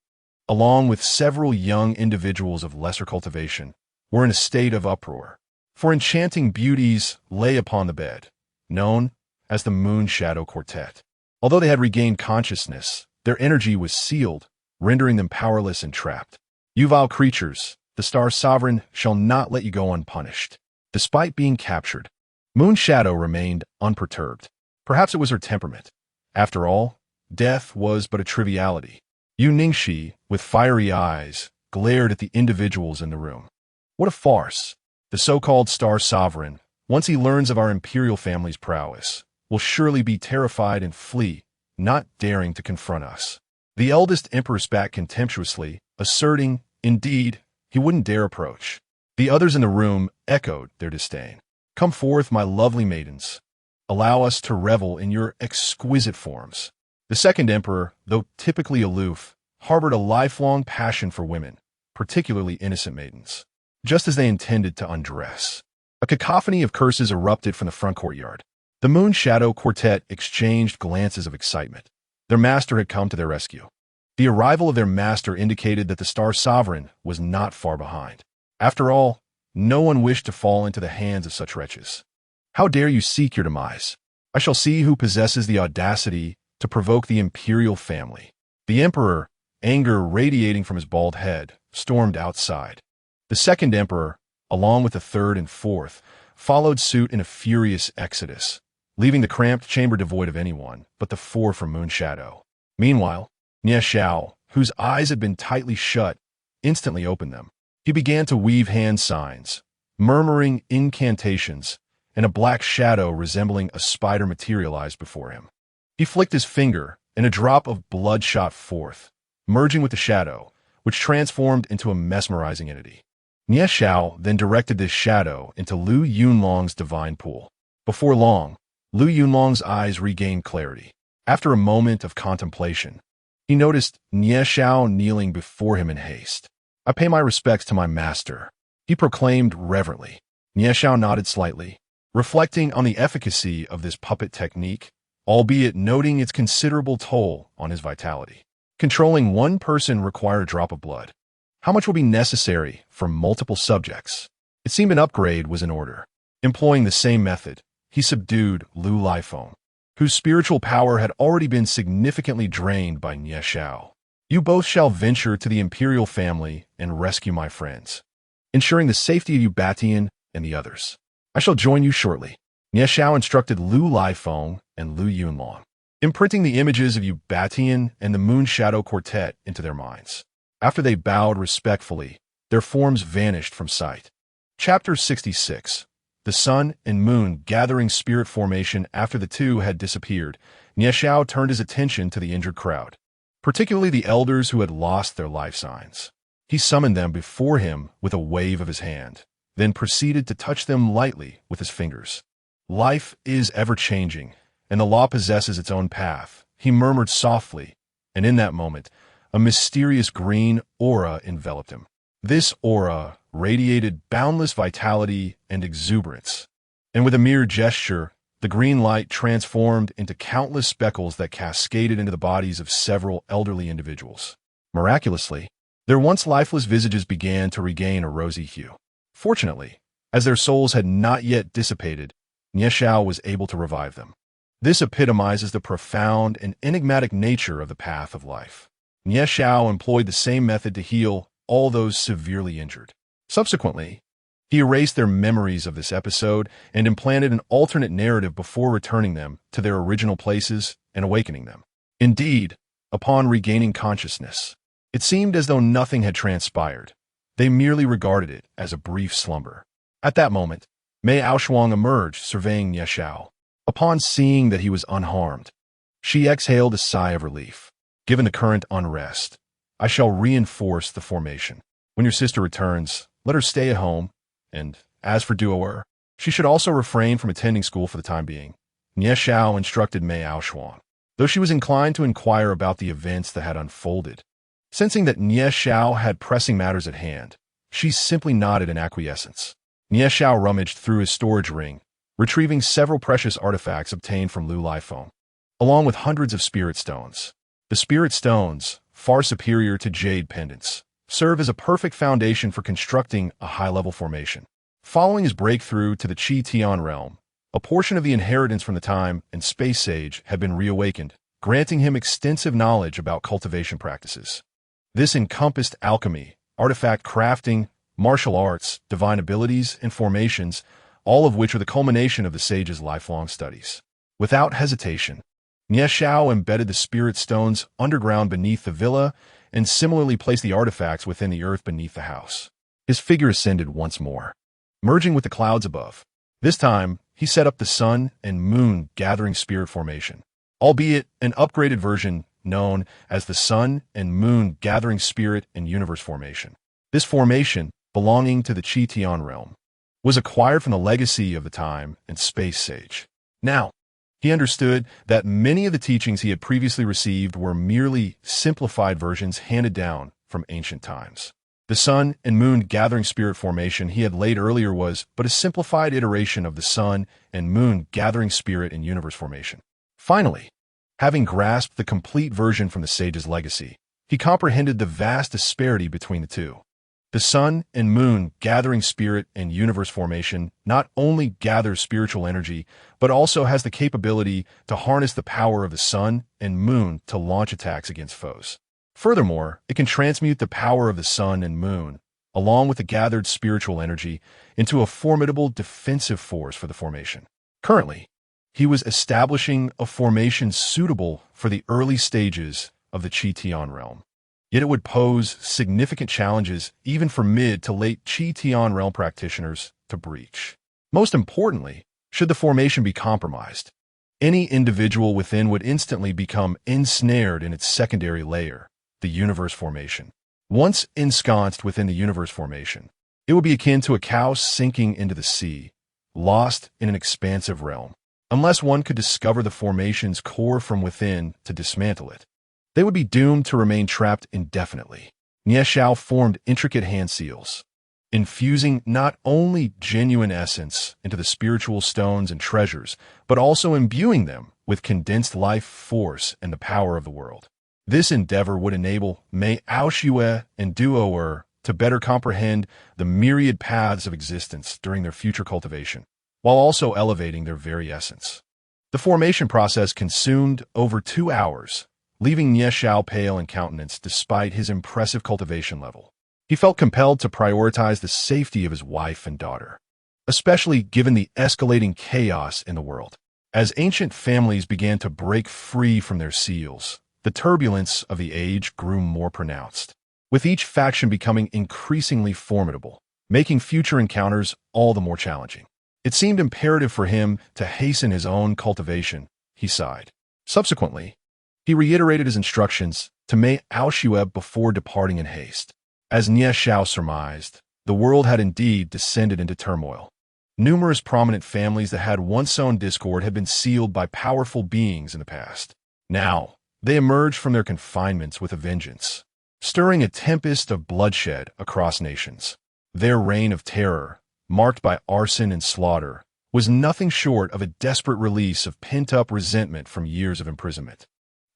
along with several young individuals of lesser cultivation, were in a state of uproar. For enchanting beauties lay upon the bed, known as the Moon Shadow Quartet. Although they had regained consciousness, their energy was sealed, rendering them powerless and trapped. You vile creatures, the Star Sovereign shall not let you go unpunished. Despite being captured, Moon Shadow remained unperturbed. Perhaps it was her temperament. After all, death was but a triviality. Yu Ningxi, with fiery eyes, glared at the individuals in the room. What a farce! The so-called Star Sovereign, once he learns of our imperial family's prowess, will surely be terrified and flee, not daring to confront us. The eldest emperor spat contemptuously, asserting, indeed, he wouldn't dare approach. The others in the room echoed their disdain. Come forth, my lovely maidens. Allow us to revel in your exquisite forms. The second emperor, though typically aloof, harbored a lifelong passion for women, particularly innocent maidens. Just as they intended to undress, a cacophony of curses erupted from the front courtyard. The Moon Shadow Quartet exchanged glances of excitement. Their master had come to their rescue. The arrival of their master indicated that the Star Sovereign was not far behind. After all, no one wished to fall into the hands of such wretches. How dare you seek your demise? I shall see who possesses the audacity to provoke the imperial family. The emperor, anger radiating from his bald head, stormed outside. The second emperor, along with the third and fourth, followed suit in a furious exodus, leaving the cramped chamber devoid of anyone but the four from Moon Shadow. Meanwhile, Nie Xiao, whose eyes had been tightly shut, instantly opened them. He began to weave hand signs, murmuring incantations, and a black shadow resembling a spider materialized before him. He flicked his finger, and a drop of blood shot forth, merging with the shadow, which transformed into a mesmerizing entity. Nie Xiao then directed this shadow into Lu Yunlong's divine pool. Before long, Lu Yunlong's eyes regained clarity. After a moment of contemplation, he noticed Nie Xiao kneeling before him in haste. "I pay my respects to my master," he proclaimed reverently. Nie Xiao nodded slightly, reflecting on the efficacy of this puppet technique, albeit noting its considerable toll on his vitality. Controlling one person required a drop of blood. How much would be necessary for multiple subjects? It seemed an upgrade was in order. Employing the same method, he subdued Lu Lifeng, whose spiritual power had already been significantly drained by Nie Xiao. "You both shall venture to the imperial family and rescue my friends, ensuring the safety of you Batian and the others. I shall join you shortly." Nie Xiao instructed Lu Lifeng and Lu Yunlong, imprinting the images of you Batian and the Moon Shadow Quartet into their minds. After they bowed respectfully, their forms vanished from sight. Chapter 66. The Sun and Moon Gathering Spirit Formation. After the two had disappeared, Nie Xiao turned his attention to the injured crowd, particularly the elders who had lost their life signs. He summoned them before him with a wave of his hand, then proceeded to touch them lightly with his fingers. "Life is ever-changing, and the law possesses its own path," he murmured softly, and in that moment, a mysterious green aura enveloped him. This aura radiated boundless vitality and exuberance, and with a mere gesture, the green light transformed into countless speckles that cascaded into the bodies of several elderly individuals. Miraculously, their once lifeless visages began to regain a rosy hue. Fortunately, as their souls had not yet dissipated, Nie Xiao was able to revive them. This epitomizes the profound and enigmatic nature of the path of life. Nie Xiao employed the same method to heal all those severely injured. Subsequently, he erased their memories of this episode and implanted an alternate narrative before returning them to their original places and awakening them. Indeed, upon regaining consciousness, it seemed as though nothing had transpired. They merely regarded it as a brief slumber. At that moment, Mei Aoshuang emerged, surveying Nie Xiao. Upon seeing that he was unharmed, she exhaled a sigh of relief. "Given the current unrest, I shall reinforce the formation. When your sister returns, let her stay at home, and as for Duoer, she should also refrain from attending school for the time being." Nie Xiao instructed Mei Aoshuang, though she was inclined to inquire about the events that had unfolded. Sensing that Nie Xiao had pressing matters at hand, she simply nodded in acquiescence. Nie Xiao rummaged through his storage ring, retrieving several precious artifacts obtained from Lu Lifeng, along with hundreds of spirit stones. The spirit stones, far superior to jade pendants, serve as a perfect foundation for constructing a high-level formation. Following his breakthrough to the Qi Tian realm, a portion of the inheritance from the Time and Space Sage had been reawakened, granting him extensive knowledge about cultivation practices. This encompassed alchemy, artifact crafting, martial arts, divine abilities, and formations, all of which are the culmination of the sage's lifelong studies. Without hesitation, Nie Xiao embedded the spirit stones underground beneath the villa and similarly placed the artifacts within the earth beneath the house. His figure ascended once more, merging with the clouds above. This time, he set up the Sun and Moon Gathering Spirit Formation, albeit an upgraded version known as the Sun and Moon Gathering Spirit and Universe Formation. This formation, belonging to the Qi Tian realm, was acquired from the legacy of the Time and Space Sage. Now, he understood that many of the teachings he had previously received were merely simplified versions handed down from ancient times. The Sun and Moon Gathering Spirit Formation he had laid earlier was but a simplified iteration of the Sun and Moon Gathering Spirit and Universe Formation. Finally, having grasped the complete version from the sage's legacy, he comprehended the vast disparity between the two. The Sun and Moon Gathering Spirit and Universe Formation not only gathers spiritual energy, but also has the capability to harness the power of the Sun and Moon to launch attacks against foes. Furthermore, it can transmute the power of the Sun and Moon, along with the gathered spiritual energy, into a formidable defensive force for the formation. Currently, he was establishing a formation suitable for the early stages of the Qi-Tian realm. Yet it would pose significant challenges even for mid to late Qi-Tian realm practitioners to breach. Most importantly, should the formation be compromised, any individual within would instantly become ensnared in its secondary layer, the universe formation. Once ensconced within the universe formation, it would be akin to a cow sinking into the sea, lost in an expansive realm. Unless one could discover the formation's core from within to dismantle it, they would be doomed to remain trapped indefinitely. Nie Xiao formed intricate hand seals, infusing not only genuine essence into the spiritual stones and treasures, but also imbuing them with condensed life force and the power of the world. This endeavor would enable Mei Aoshue and Duo to better comprehend the myriad paths of existence during their future cultivation, while also elevating their very essence. The formation process consumed over 2 hours, leaving Nie Xiao pale in countenance despite his impressive cultivation level. He felt compelled to prioritize the safety of his wife and daughter, especially given the escalating chaos in the world. As ancient families began to break free from their seals, the turbulence of the age grew more pronounced, with each faction becoming increasingly formidable, making future encounters all the more challenging. It seemed imperative for him to hasten his own cultivation, he sighed. Subsequently, he reiterated his instructions to Mei Aoshue before departing in haste. As Nie Xiao surmised, the world had indeed descended into turmoil. Numerous prominent families that had once sown discord had been sealed by powerful beings in the past. Now, they emerged from their confinements with a vengeance, stirring a tempest of bloodshed across nations. Their reign of terror, marked by arson and slaughter, was nothing short of a desperate release of pent-up resentment from years of imprisonment.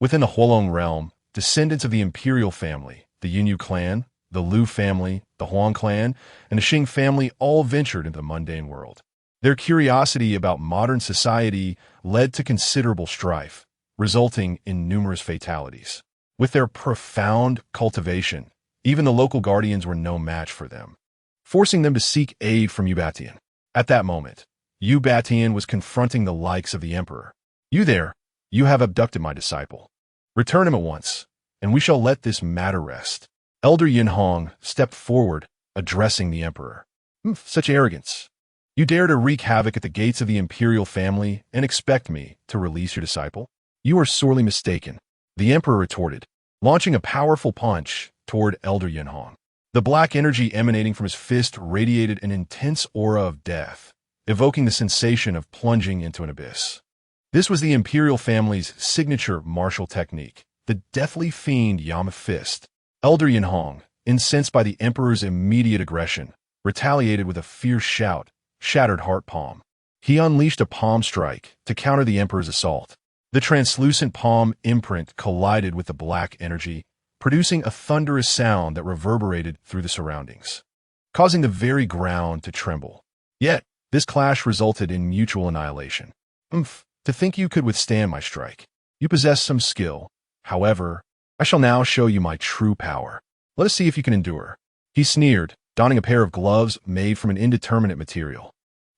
Within the Huolong realm, descendants of the imperial family, the Yunyu clan, the Lu family, the Huang clan, and the Xing family all ventured into the mundane world. Their curiosity about modern society led to considerable strife, resulting in numerous fatalities. With their profound cultivation, even the local guardians were no match for them, forcing them to seek aid from Yu Batian. At that moment, Yu Batian was confronting the likes of the emperor. "You there, you have abducted my disciple. Return him at once, and we shall let this matter rest." Elder Yinhong stepped forward, addressing the emperor. Such arrogance. You dare to wreak havoc at the gates of the imperial family and expect me to release your disciple? You are sorely mistaken, the emperor retorted, launching a powerful punch toward Elder Yinhong. The black energy emanating from his fist radiated an intense aura of death, evoking the sensation of plunging into an abyss. This was the imperial family's signature martial technique, the deathly fiend Yama Fist. Elder Yinhong, incensed by the emperor's immediate aggression, retaliated with a fierce shout, shattered heart palm. He unleashed a palm strike to counter the emperor's assault. The translucent palm imprint collided with the black energy, producing a thunderous sound that reverberated through the surroundings, causing the very ground to tremble. Yet, this clash resulted in mutual annihilation. To think you could withstand my strike. You possess some skill. However, I shall now show you my true power. Let us see if you can endure. He sneered, donning a pair of gloves made from an indeterminate material.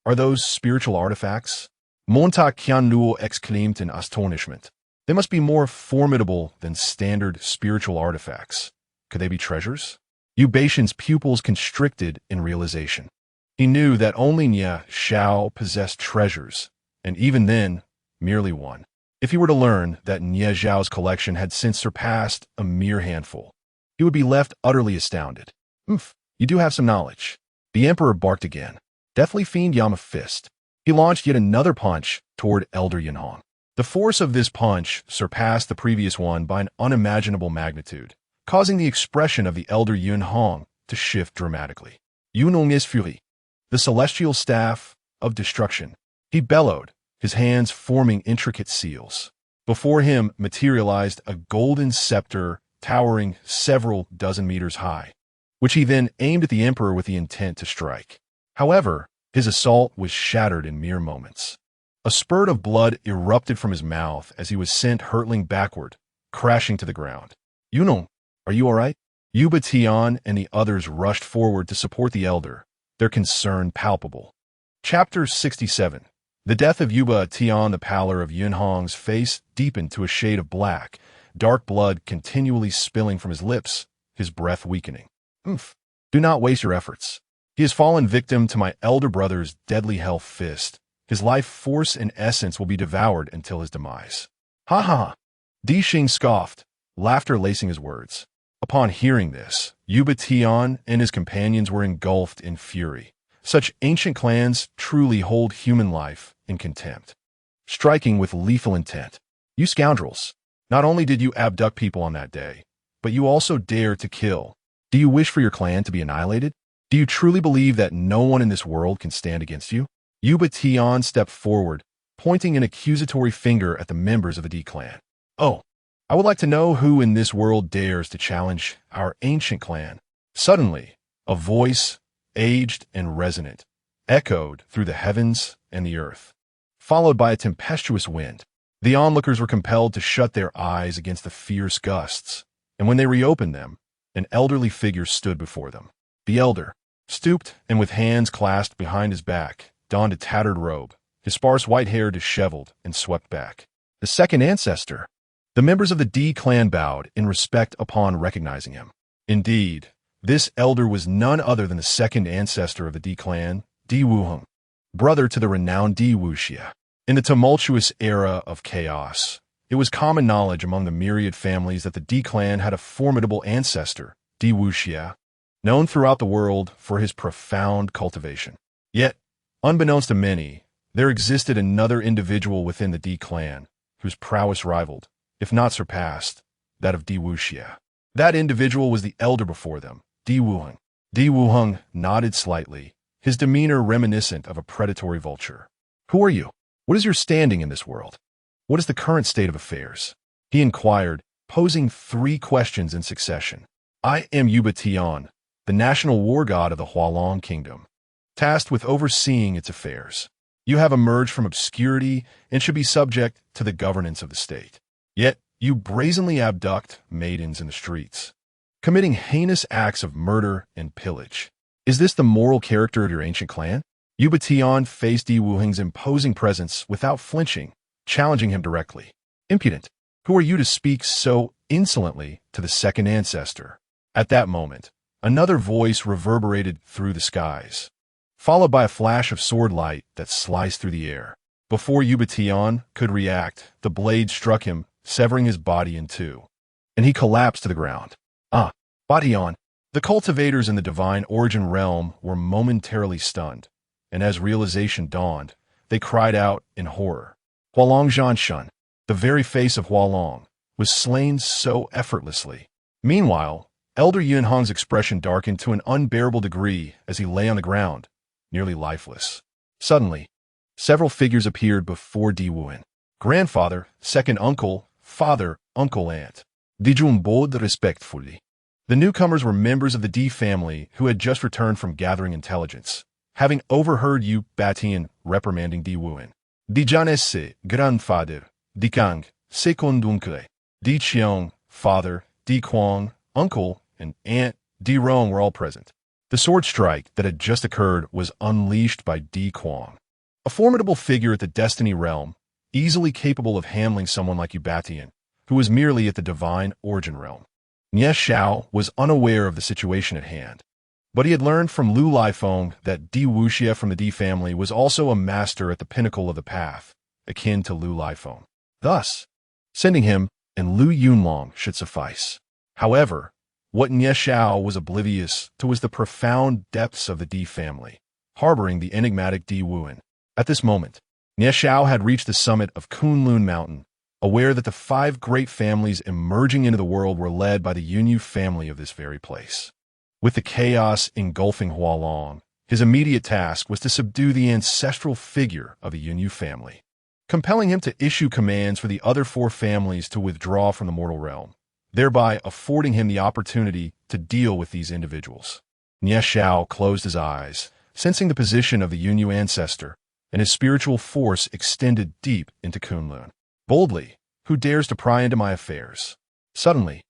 Are those spiritual artifacts? Monta Qianluo exclaimed in astonishment. They must be more formidable than standard spiritual artifacts. Could they be treasures? Yu Baishan's pupils constricted in realization. He knew that only Nie Xiao possessed treasures, and even then, merely one. If he were to learn that Nie Xiao's collection had since surpassed a mere handful, he would be left utterly astounded. You do have some knowledge. The emperor barked again. Deathly fiend Yama Fist. He launched yet another punch toward Elder Yinhong. The force of this punch surpassed the previous one by an unimaginable magnitude, causing the expression of the Elder Yinhong to shift dramatically. Yunong is Fury, the celestial staff of destruction. He bellowed, his hands forming intricate seals. Before him materialized a golden scepter towering several dozen meters high, which he then aimed at the emperor with the intent to strike. However, his assault was shattered in mere moments. A spurt of blood erupted from his mouth as he was sent hurtling backward, crashing to the ground. Yunong, are you all right? Yuba Tian and the others rushed forward to support the elder, their concern palpable. Chapter 67. The death of Yuba Tian. The pallor of Yunhong's face deepened to a shade of black, dark blood continually spilling from his lips, his breath weakening. Oof. Do not waste your efforts. He has fallen victim to my elder brother's deadly hell fist. His life force and essence will be devoured until his demise. Ha ha ha. Di Xing scoffed, laughter lacing his words. Upon hearing this, Yuba Tian and his companions were engulfed in fury. Such ancient clans truly hold human life in contempt. Striking with lethal intent. You scoundrels, not only did you abduct people on that day, but you also dared to kill. Do you wish for your clan to be annihilated? Do you truly believe that no one in this world can stand against you? Yuba Tian stepped forward, pointing an accusatory finger at the members of the D clan. Oh, I would like to know who in this world dares to challenge our ancient clan. Suddenly, a voice, aged and resonant, echoed through the heavens and the earth, followed by a tempestuous wind. The onlookers were compelled to shut their eyes against the fierce gusts, and when they reopened them, an elderly figure stood before them. The elder, stooped and with hands clasped behind his back, donned a tattered robe, his sparse white hair disheveled and swept back. The second ancestor. The members of the D clan bowed in respect upon recognizing him. Indeed, this elder was none other than the second ancestor of the D clan, Di Wuheng, brother to the renowned Di Wuxia. In the tumultuous era of chaos, it was common knowledge among the myriad families that the D clan had a formidable ancestor, Di Wuxia, known throughout the world for his profound cultivation. Yet, unbeknownst to many, there existed another individual within the D clan, whose prowess rivaled, if not surpassed, that of Di Wuxia. That individual was the elder before them, Di Wuheng. Di Wuheng nodded slightly, his demeanor reminiscent of a predatory vulture. Who are you? What is your standing in this world? What is the current state of affairs? He inquired, posing 3 questions in succession. I am Yuba Tian, the national war god of the Hualong Kingdom, tasked with overseeing its affairs. You have emerged from obscurity and should be subject to the governance of the state. Yet, you brazenly abduct maidens in the streets, committing heinous acts of murder and pillage. Is this the moral character of your ancient clan? Yuba Tian faced Di Wuheng's imposing presence without flinching, challenging him directly. Impudent, who are you to speak so insolently to the second ancestor? At that moment, another voice reverberated through the skies, followed by a flash of sword light that sliced through the air. Before Yuba Tian could react, the blade struck him, severing his body in 2, and he collapsed to the ground. Batian. The cultivators in the divine origin realm were momentarily stunned, and as realization dawned, they cried out in horror. Hualong Zhanshan, the very face of Hualong, was slain so effortlessly. Meanwhile, Elder Yunhong's expression darkened to an unbearable degree as he lay on the ground, nearly lifeless. Suddenly, several figures appeared before Di Wuheng. Grandfather, second uncle, father, uncle, aunt. Dijun bowed respectfully. The newcomers were members of the Di family who had just returned from gathering intelligence, having overheard Yu Batian reprimanding Di Wuheng. Di Janesse, grandfather, Di Kang, second uncle, Di Qiong, father, Di Quang, uncle, and aunt Di Rong were all present. The sword strike that had just occurred was unleashed by Di Quang, a formidable figure at the Destiny realm, easily capable of handling someone like Yubatian, who was merely at the divine origin realm. Nye Xiao was unaware of the situation at hand, but he had learned from Lu Laifeng that Di Wuxia from the Di family was also a master at the pinnacle of the path, akin to Lu Laifeng. Thus, sending him and Lu Yunlong should suffice. However, what Nye Xiao was oblivious to was the profound depths of the Di family, harboring the enigmatic Di Wuheng. At this moment, Nye Xiao had reached the summit of Kunlun Mountain, aware that the 5 great families emerging into the world were led by the Yunyu family of this very place. With the chaos engulfing Hualong, his immediate task was to subdue the ancestral figure of the Yunyu family, compelling him to issue commands for the other 4 families to withdraw from the mortal realm, thereby affording him the opportunity to deal with these individuals. Nye Xiao closed his eyes, sensing the position of the Yunyu ancestor, and his spiritual force extended deep into Kunlun. Boldly, who dares to pry into my affairs? Suddenly,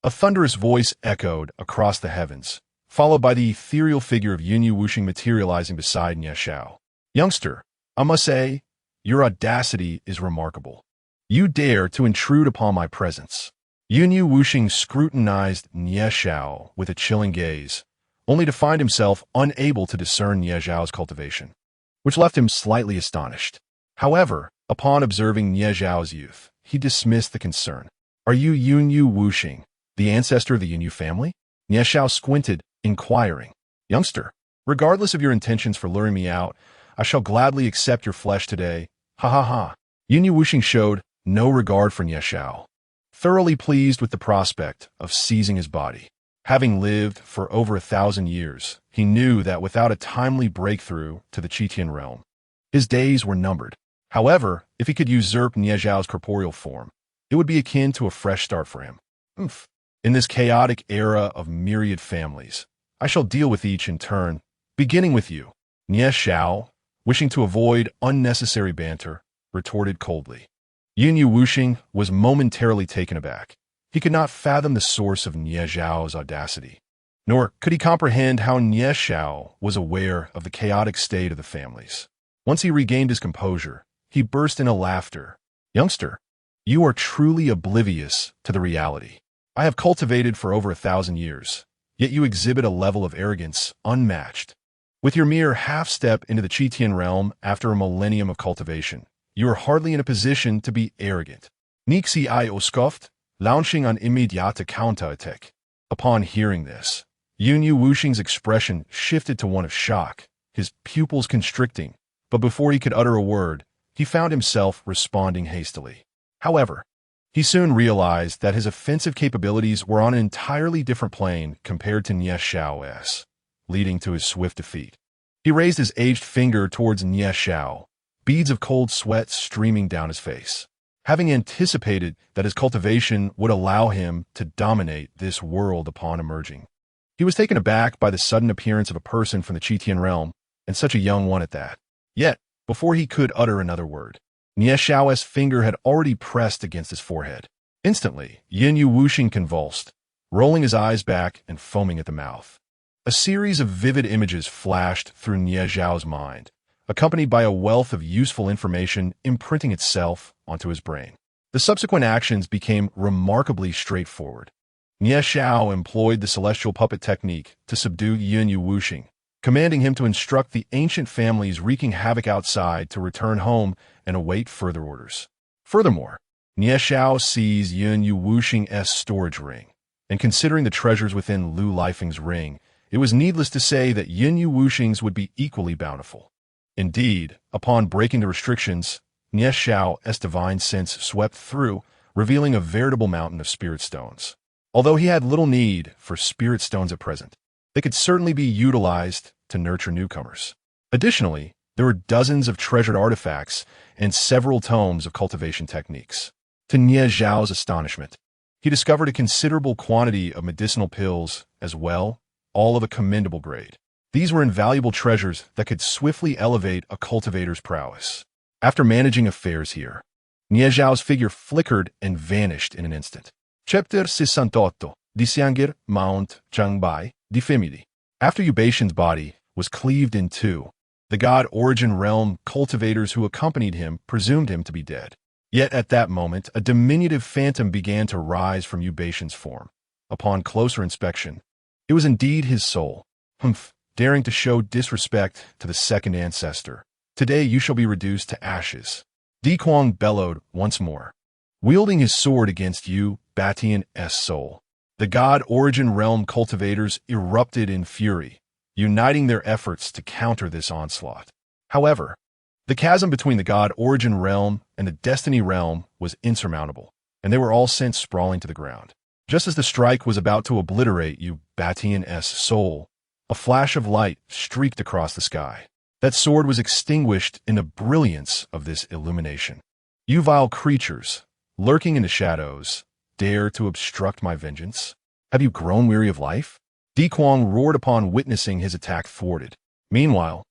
A thunderous voice echoed across the heavens, followed by the ethereal figure of Yunyu Wuxing materializing beside Nie Xiao. Youngster, I must say, your audacity is remarkable. You dare to intrude upon my presence. Yunyu Wuxing scrutinized Nie Xiao with a chilling gaze, only to find himself unable to discern Nie Xiao's cultivation, which left him slightly astonished. However, upon observing Nie Xiao's youth, he dismissed the concern. Are you Yunyu Wuxing, the ancestor of the Yunyu family? Nie Xiao squinted, inquiring. Youngster, regardless of your intentions for luring me out, I shall gladly accept your flesh today. Ha ha ha. Yunyu Wuxing showed no regard for Nie Xiao, thoroughly pleased with the prospect of seizing his body. Having lived for over 1,000 years, he knew that without a timely breakthrough to the Qitian realm, his days were numbered. However, if he could usurp Nie Xiao's corporeal form, it would be akin to a fresh start for him. In this chaotic era of myriad families, I shall deal with each in turn, beginning with you. Nie Xiao, wishing to avoid unnecessary banter, retorted coldly. Yunyu Wuxing was momentarily taken aback. He could not fathom the source of Nie Xiao's audacity, nor could he comprehend how Nie Xiao was aware of the chaotic state of the families. Once he regained his composure, he burst into laughter. Youngster, you are truly oblivious to the reality I have cultivated for over 1,000 years, yet you exhibit a level of arrogance unmatched. With your mere half-step into the Qitian realm after a millennium of cultivation, you are hardly in a position to be arrogant. Nixi I scoffed, launching an immediate counterattack. Upon hearing this, Yunyu Wuxing's expression shifted to one of shock, his pupils constricting, but before he could utter a word, he found himself responding hastily. However, he soon realized that his offensive capabilities were on an entirely different plane compared to Nie Xiao's, leading to his swift defeat. He raised his aged finger towards Nie Xiao, beads of cold sweat streaming down his face. Having anticipated that his cultivation would allow him to dominate this world upon emerging, he was taken aback by the sudden appearance of a person from the Qitian realm, and such a young one at that. Yet, before he could utter another word, Nie Xiao's finger had already pressed against his forehead. Instantly, Yunyu Wuxing convulsed, rolling his eyes back and foaming at the mouth. A series of vivid images flashed through Nie Xiao's mind, accompanied by a wealth of useful information imprinting itself onto his brain. The subsequent actions became remarkably straightforward. Nie Xiao employed the celestial puppet technique to subdue Yunyu Wuxing, commanding him to instruct the ancient families wreaking havoc outside to return home and await further orders. Furthermore, Nie Xiao seized Yunyu Wuxing's storage ring, and considering the treasures within Lu Lifeng's ring, it was needless to say that Yunyu Wuxing's would be equally bountiful. Indeed, upon breaking the restrictions, Nie Xiao's divine sense swept through, revealing a veritable mountain of spirit stones. Although he had little need for spirit stones at present, they could certainly be utilized to nurture newcomers. Additionally, there were dozens of treasured artifacts and several tomes of cultivation techniques. To Nie Xiao's astonishment, he discovered a considerable quantity of medicinal pills as well, all of a commendable grade. These were invaluable treasures that could swiftly elevate a cultivator's prowess. After managing affairs here, Nie Xiao's figure flickered and vanished in an instant. Chapter 68. Disangir Mount Changbai, Defemidi. After Yubation's body was cleaved in two, the god Origin Realm cultivators who accompanied him presumed him to be dead. Yet at that moment, a diminutive phantom began to rise from Yubation's form. Upon closer inspection, it was indeed his soul. Daring to show disrespect to the second ancestor. Today you shall be reduced to ashes. Di Kuang bellowed once more, wielding his sword against you, Batian's soul. The god Origin Realm cultivators erupted in fury, uniting their efforts to counter this onslaught. However, the chasm between the god Origin Realm and the Destiny Realm was insurmountable, and they were all sent sprawling to the ground. Just as the strike was about to obliterate you, Batian's soul, a flash of light streaked across the sky. That sword was extinguished in the brilliance of this illumination. You vile creatures, lurking in the shadows, dare to obstruct my vengeance? Have you grown weary of life? Di Kuang roared upon witnessing his attack thwarted. Meanwhile,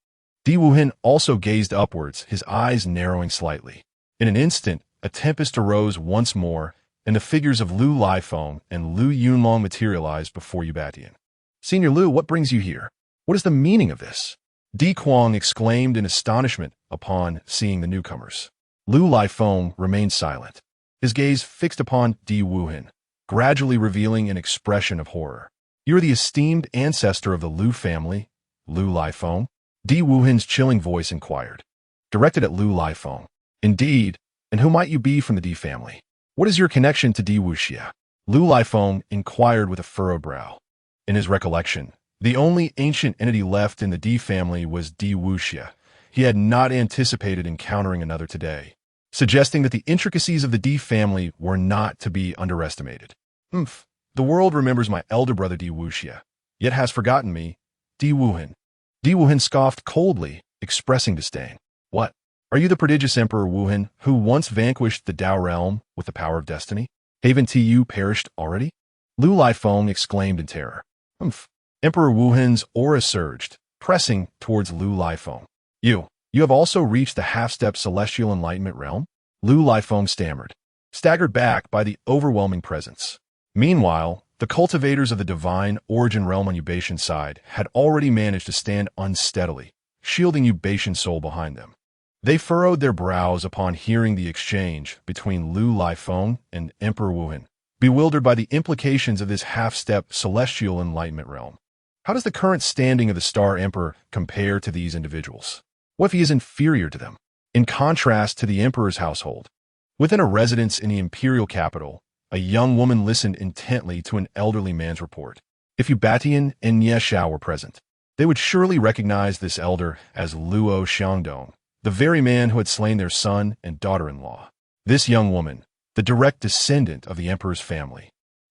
Di Wuhin also gazed upwards, his eyes narrowing slightly. In an instant, a tempest arose once more, and the figures of Lu Lifeng and Lu Yunlong materialized before Yu Batian. "Senior Lu, what brings you here? What is the meaning of this?" Di Kuang exclaimed in astonishment upon seeing the newcomers. Lu Lifeng remained silent, his gaze fixed upon Di Wuhan, gradually revealing an expression of horror. "You are the esteemed ancestor of the Lu family, Lu Lifeng?" Di Wuhan's chilling voice inquired, directed at Lu Lifeng. "Indeed, and who might you be from the Di family? What is your connection to Di Wuxia?" Lu Lifeng inquired with a furrowed brow. In his recollection, the only ancient entity left in the Di family was Di Wuxia. He had not anticipated encountering another today, suggesting that the intricacies of the Di family were not to be underestimated. The world remembers my elder brother Di Wuxia, yet has forgotten me, Di Wuhan." Di Wuhan scoffed coldly, expressing disdain. "What? Are you the prodigious Emperor Wuhan, who once vanquished the Dao realm with the power of destiny? Haven't you perished already?" Lu Lifeng exclaimed in terror. Emperor Wuhan's aura surged, pressing towards Lu Lifeng. You have also reached the half-step celestial enlightenment realm?" Lu Lifeng stammered, staggered back by the overwhelming presence. Meanwhile, the cultivators of the divine origin realm on Ubatian's side had already managed to stand unsteadily, shielding Ubatian's soul behind them. They furrowed their brows upon hearing the exchange between Lu Lifeng and Emperor Wuhan, bewildered by the implications of this half-step celestial enlightenment realm. How does the current standing of the Star Emperor compare to these individuals? What if he is inferior to them? In contrast to the Emperor's household, within a residence in the imperial capital, a young woman listened intently to an elderly man's report. If Yu Batian and Nie Shao were present, they would surely recognize this elder as Luo Xiangdong, the very man who had slain their son and daughter-in-law. This young woman, the direct descendant of the emperor's family,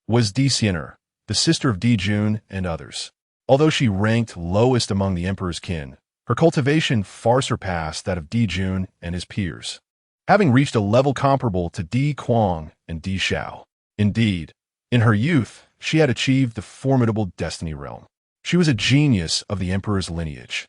was Di Xiner, the sister of Di Jun and others. Although she ranked lowest among the emperor's kin, her cultivation far surpassed that of Di Jun and his peers, having reached a level comparable to Di Kuang and Di Shao. Indeed, in her youth, she had achieved the formidable destiny realm. She was a genius of the emperor's lineage,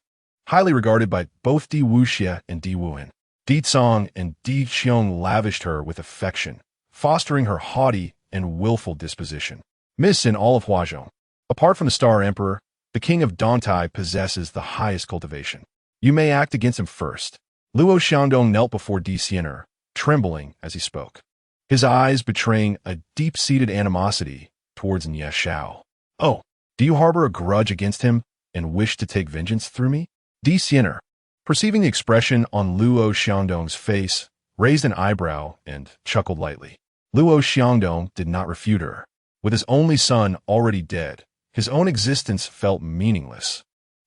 highly regarded by both Di Wuxia and Di Wuhan. Di Cong and Di Qiong lavished her with affection, fostering her haughty and willful disposition. Miss in all of Huazhong. Apart from the Star Emperor, the king of Dontai possesses the highest cultivation. You may act against him first. Luo Xiangdong knelt before Di Xiner, trembling as he spoke, his eyes betraying a deep-seated animosity towards Nie Shao. "Oh, do you harbor a grudge against him and wish to take vengeance through me?" Di Xiner, perceiving the expression on Luo Xiangdong's face, raised an eyebrow and chuckled lightly. Luo Xiangdong did not refute her. With his only son already dead, his own existence felt meaningless,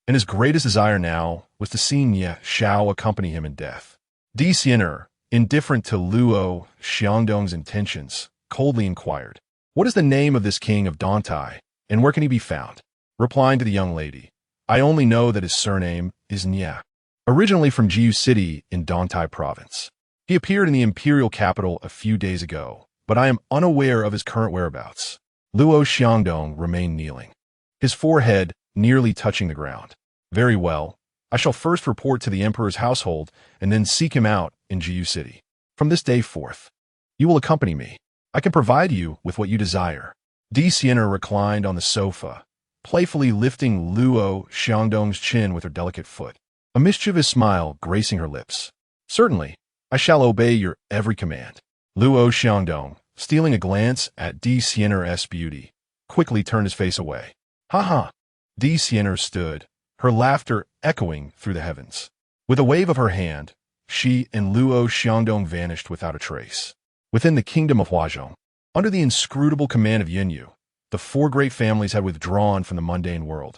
and his greatest desire now was to see Nie Shao accompany him in death. Di Xiner, indifferent to Luo Xiangdong's intentions, coldly inquired, "What is the name of this king of Dontai, and where can he be found?" Replying to the young lady, "I only know that his surname is Nie. Originally from Jiu City in Dontai province. He appeared in the imperial capital a few days ago, but I am unaware of his current whereabouts." Luo Xiangdong remained kneeling, his forehead nearly touching the ground. "Very well. I shall first report to the emperor's household and then seek him out in Jiu City. From this day forth, you will accompany me. I can provide you with what you desire." Di Xiner reclined on the sofa, playfully lifting Luo Xiangdong's chin with her delicate foot, a mischievous smile gracing her lips. "Certainly, I shall obey your every command." Luo Xiangdong, stealing a glance at Di Xiner's beauty, quickly turned his face away. "Ha ha!" Di Xiner stood, her laughter echoing through the heavens. With a wave of her hand, she and Luo Xiangdong vanished without a trace. Within the kingdom of Huazhong, under the inscrutable command of Yinyu, the four great families had withdrawn from the mundane world,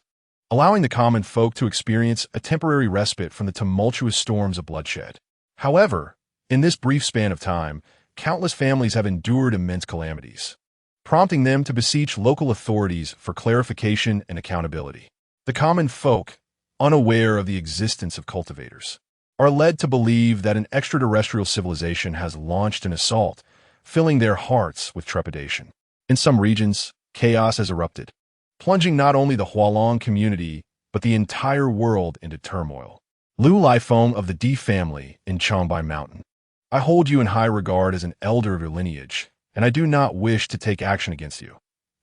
allowing the common folk to experience a temporary respite from the tumultuous storms of bloodshed. However, in this brief span of time, countless families have endured immense calamities, prompting them to beseech local authorities for clarification and accountability. The common folk, unaware of the existence of cultivators, are led to believe that an extraterrestrial civilization has launched an assault, filling their hearts with trepidation. In some regions, chaos has erupted, plunging not only the Hualong community, but the entire world into turmoil. Lu Lifeng of the Di family in Changbai Mountain. I hold you in high regard as an elder of your lineage, and I do not wish to take action against you.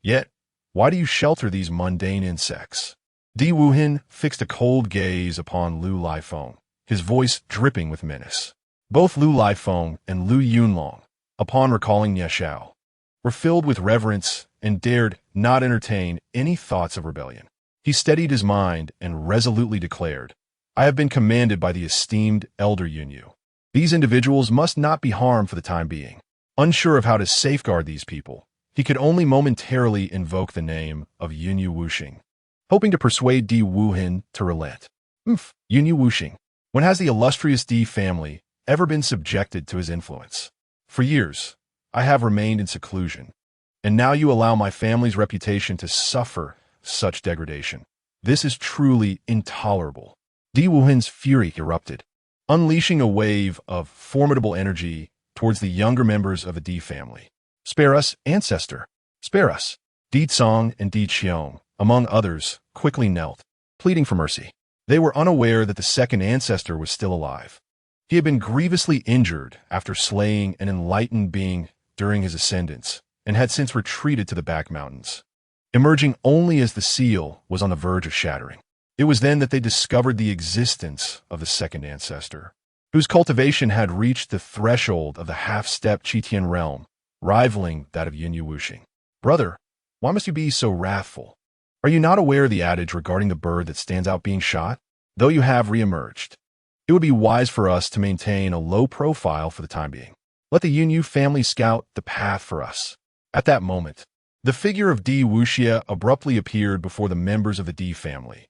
Yet, why do you shelter these mundane insects? Di Wuhin fixed a cold gaze upon Lu Lifeng, his voice dripping with menace. Both Lu Lifeng and Lu Yunlong, upon recalling Nie Xiao, were filled with reverence and dared not entertain any thoughts of rebellion. He steadied his mind and resolutely declared, I have been commanded by the esteemed Elder Yunyu. These individuals must not be harmed for the time being. Unsure of how to safeguard these people, he could only momentarily invoke the name of Yunyu Wuxing, hoping to persuade Di Wuhin to relent. Yunyu Wuxing. When has the illustrious Di family ever been subjected to his influence? For years, I have remained in seclusion, and now you allow my family's reputation to suffer such degradation. This is truly intolerable. Di Wuhin's fury erupted, unleashing a wave of formidable energy towards the younger members of the Di family. Spare us, ancestor! Spare us! Di Cong and Di Qiong, among others, quickly knelt, pleading for mercy. They were unaware that the second ancestor was still alive. He had been grievously injured after slaying an enlightened being during his ascendance, and had since retreated to the back mountains, emerging only as the seal was on the verge of shattering. It was then that they discovered the existence of the second ancestor, whose cultivation had reached the threshold of the half-step Qitian realm, rivaling that of Yunyu Wuxing. Brother, why must you be so wrathful? Are you not aware of the adage regarding the bird that stands out being shot? Though you have re-emerged, it would be wise for us to maintain a low profile for the time being. Let the Yunyu family scout the path for us. At that moment, the figure of Di Wuxia abruptly appeared before the members of the Di family,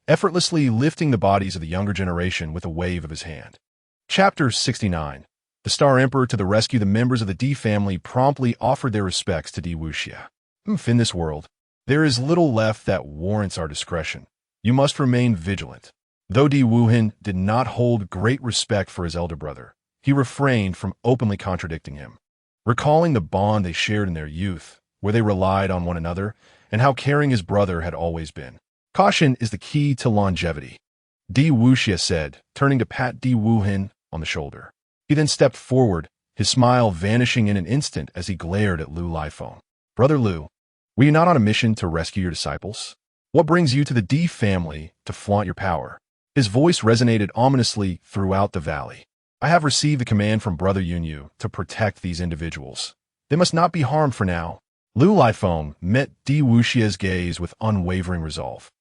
effortlessly lifting the bodies of the younger generation with a wave of his hand. Chapter 69. The Star Emperor to the rescue. The members of the Di family promptly offered their respects to Di Wuxia. In this world, there is little left that warrants our discretion. You must remain vigilant. Though Di Wuhin did not hold great respect for his elder brother, he refrained from openly contradicting him, recalling the bond they shared in their youth, where they relied on one another, and how caring his brother had always been. Caution is the key to longevity, Di Wuxia said, turning to pat Di Wuhin on the shoulder. He then stepped forward, his smile vanishing in an instant as he glared at Lu Lifeng. Brother Lu, were you not on a mission to rescue your disciples? What brings you to the Di family to flaunt your power? His voice resonated ominously throughout the valley. I have received the command from Brother Yunyu to protect these individuals. They must not be harmed for now. Lu Lifeng met Di Wuxia's gaze with unwavering resolve.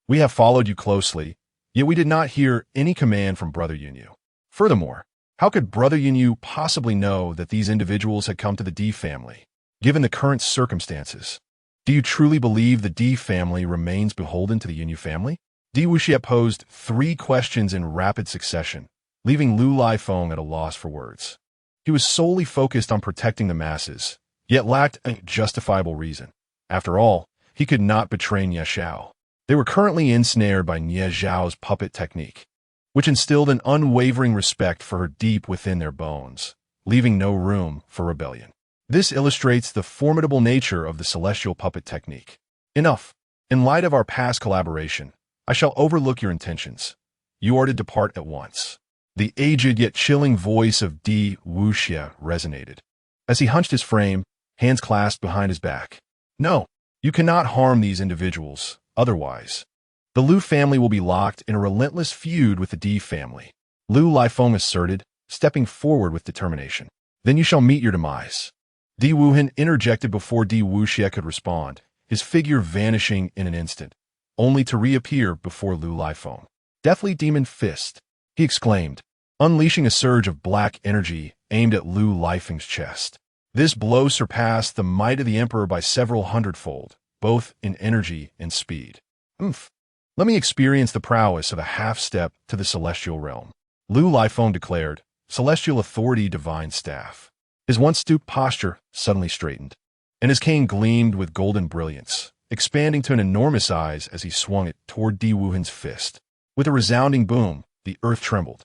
We have followed you closely, yet we did not hear any command from Brother Yunyu. Furthermore, how could Brother Yunyu possibly know that these individuals had come to the Di family, given the current circumstances? Do you truly believe the Di family remains beholden to the Yunyu family? Di Wuxia posed 3 questions in rapid succession, leaving Lu Lifeng at a loss for words. He was solely focused on protecting the masses, yet lacked a justifiable reason. After all, he could not betray Nie Xiao. They were currently ensnared by Nie Xiao's puppet technique, which instilled an unwavering respect for her deep within their bones, leaving no room for rebellion. This illustrates the formidable nature of the celestial puppet technique. Enough. In light of our past collaboration, I shall overlook your intentions. You are to depart at once. The aged yet chilling voice of Di Wuxia resonated, as he hunched his frame, hands clasped behind his back. No, you cannot harm these individuals, otherwise the Lu family will be locked in a relentless feud with the Di family. Lu Lifeng asserted, stepping forward with determination. Then you shall meet your demise. Di Wuhin interjected before Di Wuxia could respond, his figure vanishing in an instant, only to reappear before Lu Lifeng. Deathly Demon Fist, he exclaimed, unleashing a surge of black energy aimed at Lu Lifeng's chest. This blow surpassed the might of the Emperor by several hundredfold, both in energy and speed. Let me experience the prowess of a half-step to the celestial realm. Lu Lifeng declared, celestial authority divine staff. His once stooped posture suddenly straightened, and his cane gleamed with golden brilliance, expanding to an enormous size as he swung it toward Di Wuhin's fist. With a resounding boom, the earth trembled.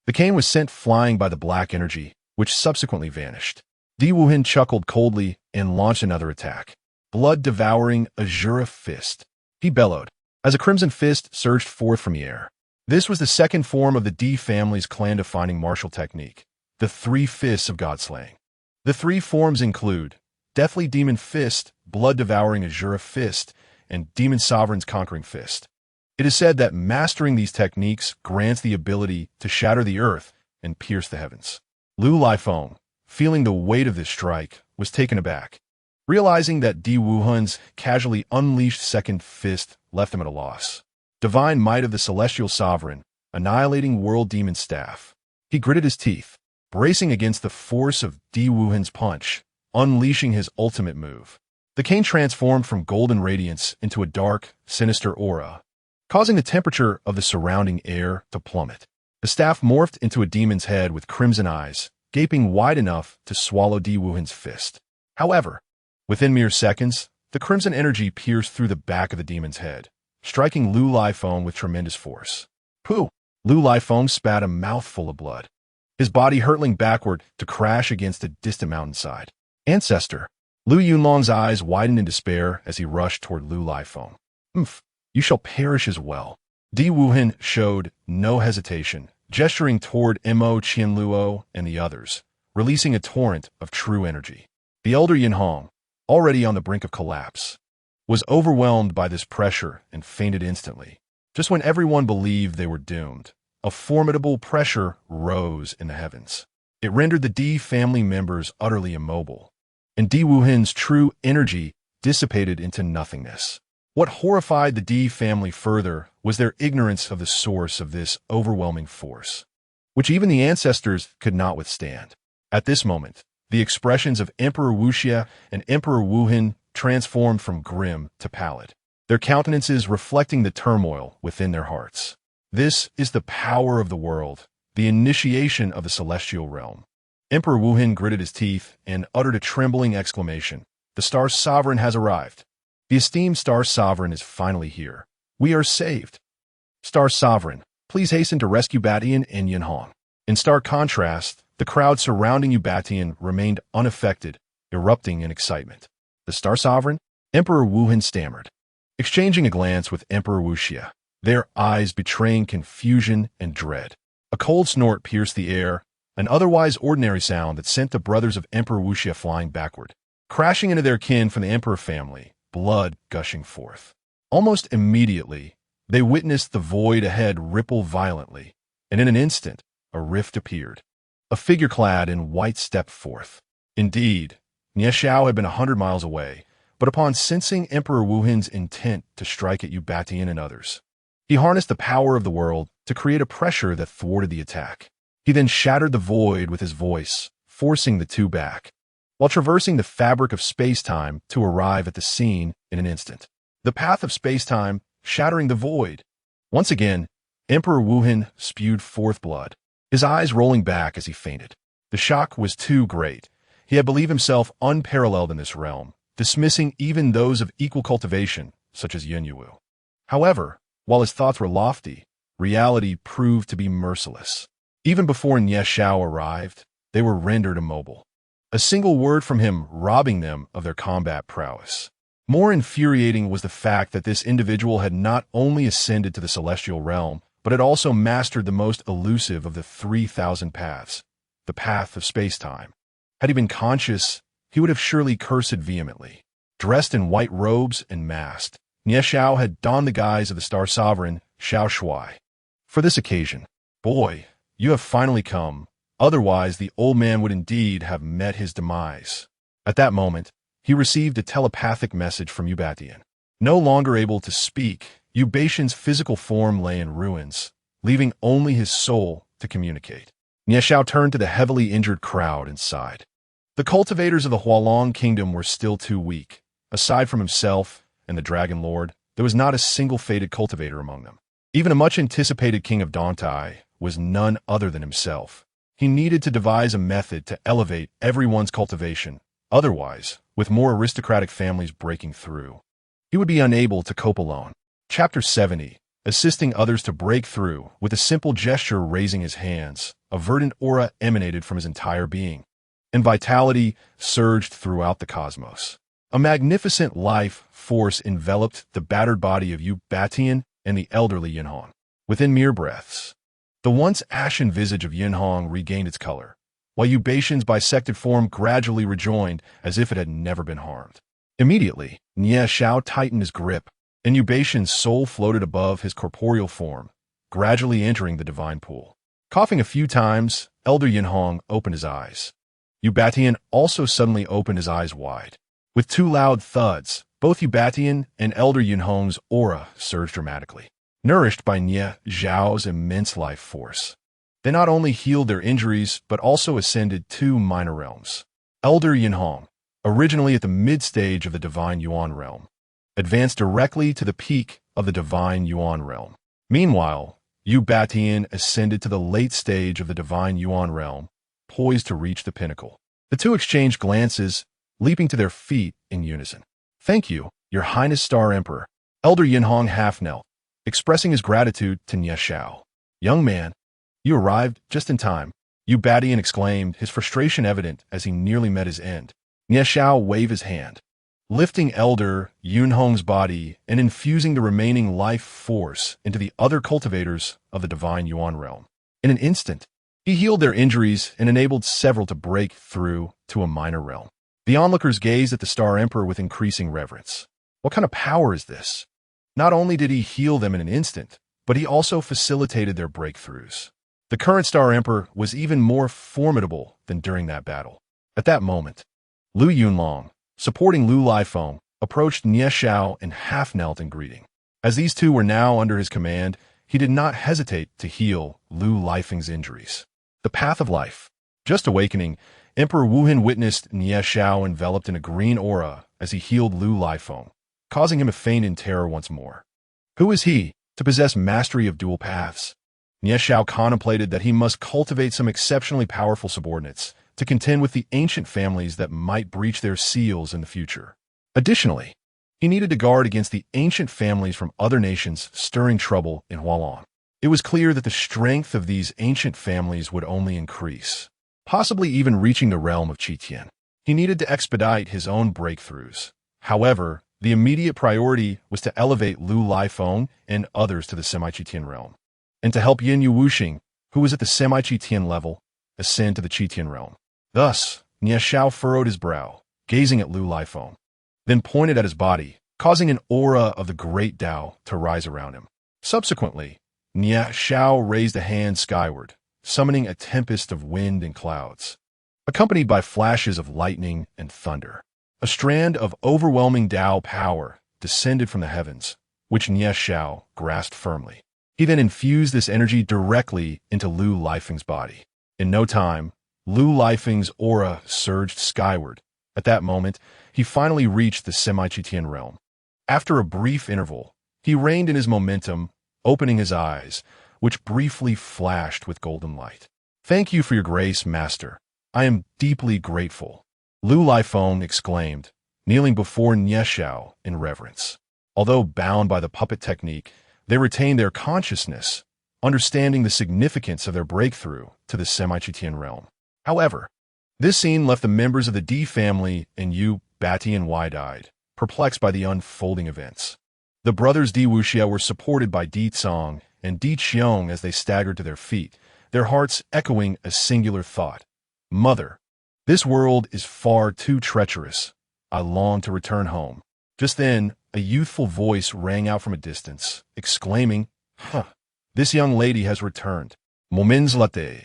The cane was sent flying by the black energy, which subsequently vanished. Di Wuhin chuckled coldly and launched another attack. Blood-devouring Azura Fist. He bellowed, as a crimson fist surged forth from the air. This was the second form of the Di family's clan-defining martial technique, the 3 fists of God-slaying. The three forms include Deathly Demon Fist, Blood-Devouring Azura Fist, and Demon Sovereign's Conquering Fist. It is said that mastering these techniques grants the ability to shatter the earth and pierce the heavens. Lu Lifeng, feeling the weight of this strike, was taken aback. Realizing that Di Wuhan's casually unleashed second fist left him at a loss. Divine might of the Celestial Sovereign, annihilating World Demon Staff. He gritted his teeth, bracing against the force of Di Wuhan's punch, unleashing his ultimate move. The cane transformed from golden radiance into a dark, sinister aura, causing the temperature of the surrounding air to plummet. The staff morphed into a demon's head with crimson eyes, gaping wide enough to swallow Di Wuhan's fist. However, within mere seconds, the crimson energy pierced through the back of the demon's head, striking Lu Lifeng with tremendous force. Pooh! Lu Lifeng spat a mouthful of blood, his body hurtling backward to crash against a distant mountainside. Ancestor! Lu Yunlong's eyes widened in despair as he rushed toward Lu Lifeng. You shall perish as well. Di Wuhan showed no hesitation, gesturing toward Mo Qianluo and the others, releasing a torrent of true energy. The elder Yinhong, already on the brink of collapse, was overwhelmed by this pressure and fainted instantly. Just when everyone believed they were doomed, a formidable pressure rose in the heavens. It rendered the Di family members utterly immobile, and Di Wuhan's true energy dissipated into nothingness. What horrified the Di family further was their ignorance of the source of this overwhelming force, which even the ancestors could not withstand. At this moment, the expressions of Emperor Wuxia and Emperor Wuhan transformed from grim to pallid, their countenances reflecting the turmoil within their hearts. This is the power of the world, the initiation of the celestial realm. Emperor Wuhan gritted his teeth and uttered a trembling exclamation. The Star Sovereign has arrived. The esteemed Star Sovereign is finally here. We are saved. Star Sovereign, please hasten to rescue Batian and Yinhong. In stark contrast, the crowd surrounding Batian remained unaffected, erupting in excitement. The Star Sovereign? Emperor Wuhan stammered, exchanging a glance with Emperor Wuxia, their eyes betraying confusion and dread. A cold snort pierced the air, an otherwise ordinary sound that sent the brothers of Emperor Wuxia flying backward, crashing into their kin from the Emperor family, blood gushing forth. Almost immediately, they witnessed the void ahead ripple violently, and in an instant, a rift appeared. A figure clad in white stepped forth. Indeed, Nie Xiao had been 100 miles away, but upon sensing Emperor Wuhan's intent to strike at Batian and others, he harnessed the power of the world to create a pressure that thwarted the attack. He then shattered the void with his voice, forcing the two back, while traversing the fabric of space-time to arrive at the scene in an instant. The path of space-time, shattering the void. Once again, Emperor Wuhan spewed forth blood, his eyes rolling back as he fainted. The shock was too great. He had believed himself unparalleled in this realm, dismissing even those of equal cultivation, such as Yun Yuwu. However, while his thoughts were lofty, reality proved to be merciless. Even before Nie Xiao arrived, they were rendered immobile. A single word from him robbing them of their combat prowess. More infuriating was the fact that this individual had not only ascended to the celestial realm, but had also mastered the most elusive of the 3,000 paths, the path of space-time. Had he been conscious, he would have surely cursed vehemently. Dressed in white robes and masked, Nie Xiao had donned the guise of the Star Sovereign, Xiao Shuai. For this occasion, boy, you have finally come. Otherwise, the old man would indeed have met his demise. At that moment, he received a telepathic message from Batian. No longer able to speak, Batian's physical form lay in ruins, leaving only his soul to communicate. Nie Xiao turned to the heavily injured crowd and sighed. The cultivators of the Hualong Kingdom were still too weak. Aside from himself and the Dragon Lord, there was not a single fated cultivator among them. Even a much-anticipated king of Dontai was none other than himself. He needed to devise a method to elevate everyone's cultivation. Otherwise, with more aristocratic families breaking through, he would be unable to cope alone. Chapter 70. Assisting others to break through. With a simple gesture raising his hands, a verdant aura emanated from his entire being, and vitality surged throughout the cosmos. A magnificent life force enveloped the battered body of Batian and the elderly Yinhong. Within mere breaths, the once ashen visage of Yinhong regained its color, while Yu Baixian's bisected form gradually rejoined as if it had never been harmed. Immediately, Nie Xiao tightened his grip, and Yu Baixian's soul floated above his corporeal form, gradually entering the divine pool. Coughing a few times, Elder Yinhong opened his eyes. Yu Baixian also suddenly opened his eyes wide. With two loud thuds, both Yu Baixian and Elder Yinhong's aura surged dramatically. Nourished by Nie Xiao's immense life force, they not only healed their injuries, but also ascended 2 minor realms. Elder Yinhong, originally at the mid-stage of the Divine Yuan realm, advanced directly to the peak of the Divine Yuan realm. Meanwhile, Yu Baixian ascended to the late stage of the Divine Yuan realm, poised to reach the pinnacle. The two exchanged glances, leaping to their feet in unison. "Thank you, Your Highness Star Emperor." Elder Yinhong half-knelt, expressing his gratitude to Nie Xiao. "Young man, you arrived just in time," Yu Baixian exclaimed, his frustration evident as he nearly met his end. Nie Xiao waved his hand, lifting Elder Yinhong's body and infusing the remaining life force into the other cultivators of the Divine Yuan realm. In an instant, he healed their injuries and enabled several to break through to a minor realm. The onlookers gazed at the Star Emperor with increasing reverence. What kind of power is this? Not only did he heal them in an instant, but he also facilitated their breakthroughs. The current Star Emperor was even more formidable than during that battle. At that moment, Lu Yunlong, supporting Lu Lifeng, approached Nie Xiao and half-knelt in greeting. As these two were now under his command, he did not hesitate to heal Lu Lifeng's injuries. The path of life. Just awakening, Emperor Wuhan witnessed Nie Xiao enveloped in a green aura as he healed Lu Lifeng, causing him to faint in terror once more. Who is he to possess mastery of dual paths? Nie Xiao contemplated that he must cultivate some exceptionally powerful subordinates to contend with the ancient families that might breach their seals in the future. Additionally, he needed to guard against the ancient families from other nations stirring trouble in Hualong. It was clear that the strength of these ancient families would only increase, possibly even reaching the realm of Qitian. He needed to expedite his own breakthroughs. However, the immediate priority was to elevate Lu Lifeng and others to the semi-Qitian realm, and to help Yin Yu Wuxing, who was at the semi-Qitian level, ascend to the Qitian realm. Thus, Nie Xiao furrowed his brow, gazing at Lu Lifeng, then pointed at his body, causing an aura of the great Tao to rise around him. Subsequently, Nie Xiao raised a hand skyward, summoning a tempest of wind and clouds, accompanied by flashes of lightning and thunder. A strand of overwhelming Tao power descended from the heavens, which Nie Xiao grasped firmly. He then infused this energy directly into Lu Lifeng's body. In no time, Lu Lifeng's aura surged skyward. At that moment, he finally reached the semi-Qitian realm. After a brief interval, he reined in his momentum, opening his eyes, which briefly flashed with golden light. "Thank you for your grace, Master. I am deeply grateful," Lu Lifeng exclaimed, kneeling before Nie Xiao in reverence. Although bound by the puppet technique, they retained their consciousness, understanding the significance of their breakthrough to the semi-Qitian realm. However, this scene left the members of the Di family and Yu Baixian wide-eyed, perplexed by the unfolding events. The brothers Di Wuxia were supported by Di Cong and Di Qiong as they staggered to their feet, their hearts echoing a singular thought. "Mother, this world is far too treacherous. I long to return home." Just then, a youthful voice rang out from a distance, exclaiming, "This young lady has returned." Moments later,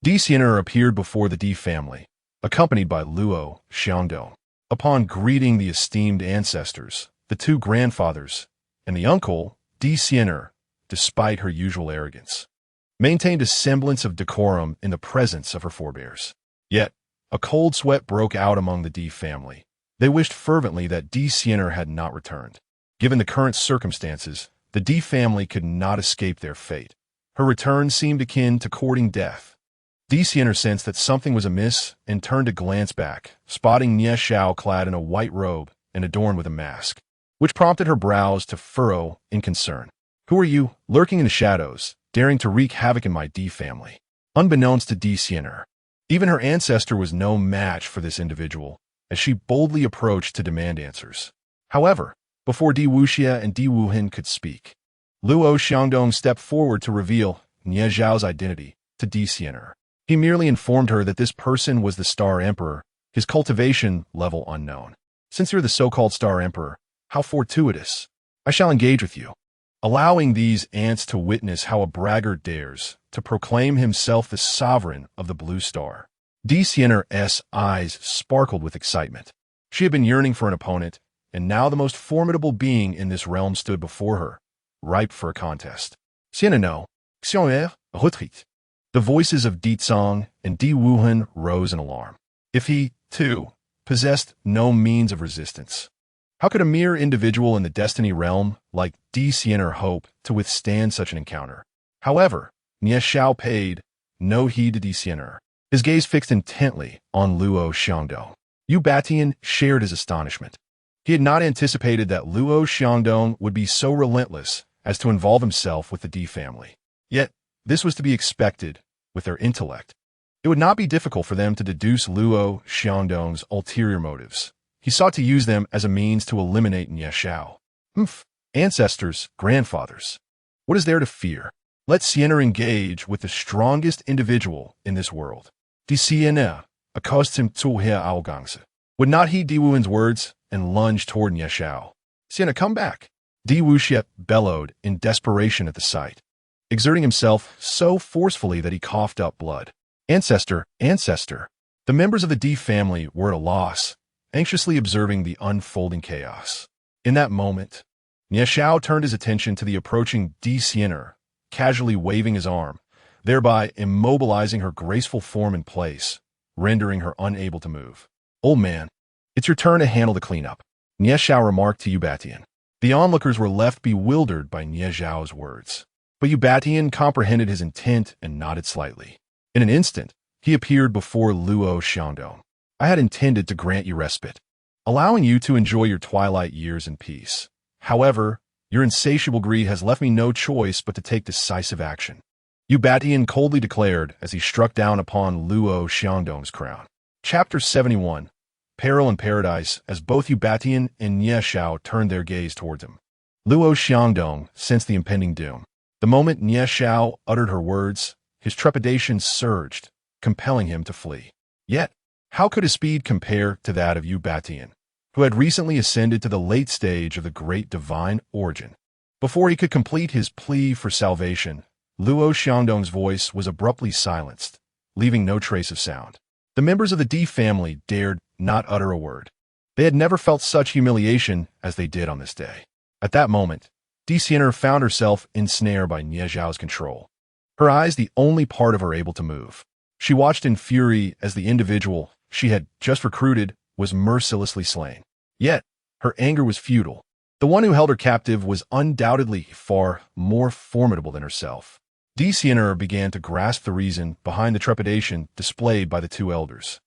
Di Xiener appeared before the Di family, accompanied by Luo Xiangdong. Upon greeting the esteemed ancestors, the two grandfathers, and the uncle, Di Xiener, despite her usual arrogance, maintained a semblance of decorum in the presence of her forebears. Yet, a cold sweat broke out among the Di family. They wished fervently that Di Xiener had not returned. Given the current circumstances, the Di family could not escape their fate. Her return seemed akin to courting death. Di Xiener sensed that something was amiss and turned to glance back, spotting Nie Xiao clad in a white robe and adorned with a mask, which prompted her brows to furrow in concern. "Who are you, lurking in the shadows, daring to wreak havoc in my Di family?" Unbeknownst to Di Xiener, even her ancestor was no match for this individual, as she boldly approached to demand answers. However, before Di Wuxia and Di Wuhan could speak, Luo Xiangdong stepped forward to reveal Nie Xiao's identity to Di Xiener. He merely informed her that this person was the Star Emperor, his cultivation level unknown. Since you're the so-called Star Emperor, how fortuitous. I shall engage with you. Allowing these ants to witness how a braggart dares to proclaim himself the sovereign of the Blue Star. Sienner's eyes sparkled with excitement. She had been yearning for an opponent, and now the most formidable being in this realm stood before her, ripe for a contest. Sienna no, Xiong'er, retreat. The voices of Di Tsong and Di Wuhan rose in alarm. If he, too, possessed no means of resistance, how could a mere individual in the destiny realm like Di Sienner hope to withstand such an encounter? However, Nie Xiao paid no heed to Di Sienner, his gaze fixed intently on Luo Xiangdong. Yu Batian shared his astonishment. He had not anticipated that Luo Xiangdong would be so relentless as to involve himself with the Di family. Yet, this was to be expected with their intellect. It would not be difficult for them to deduce Luo Xiangdong's ulterior motives. He sought to use them as a means to eliminate Nie Xiao. Ancestors, grandfathers. What is there to fear? Let Sienna engage with the strongest individual in this world. Di Sienna accosts him zu her Augangse. Would not heed Di Wuen's words and lunge toward Nie Xiao. Sienna, come back. Di Wuxie bellowed in desperation at the sight, exerting himself so forcefully that he coughed up blood. Ancestor, ancestor. The members of the Di family were at a loss, anxiously observing the unfolding chaos. In that moment, Nie Xiao turned his attention to the approaching Di Sienner, casually waving his arm, thereby immobilizing her graceful form in place, rendering her unable to move. Old man, it's your turn to handle the cleanup, Nie Xiao remarked to Yu Batian. The onlookers were left bewildered by Nie Xiao's words, but Yu Batian comprehended his intent and nodded slightly. In an instant, he appeared before Luo Xiangdong. I had intended to grant you respite, allowing you to enjoy your twilight years in peace. However, your insatiable greed has left me no choice but to take decisive action. Yu Batian coldly declared as he struck down upon Luo Xiangdong's crown. Chapter 71. Peril in Paradise, as both Yu Batian and Nie Xiao turned their gaze towards him. Luo Xiangdong sensed the impending doom. The moment Nie Xiao uttered her words, his trepidation surged, compelling him to flee. Yet, how could his speed compare to that of Yu Batian, who had recently ascended to the late stage of the great divine origin? Before he could complete his plea for salvation, Luo Xiangdong's voice was abruptly silenced, leaving no trace of sound. The members of the Di family dared not utter a word. They had never felt such humiliation as they did on this day. At that moment, Di Sienner found herself ensnared by Nie Xiao's control, her eyes the only part of her able to move. She watched in fury as the individual she had just recruited was mercilessly slain. Yet, her anger was futile. The one who held her captive was undoubtedly far more formidable than herself. Di Sienner began to grasp the reason behind the trepidation displayed by the two elders.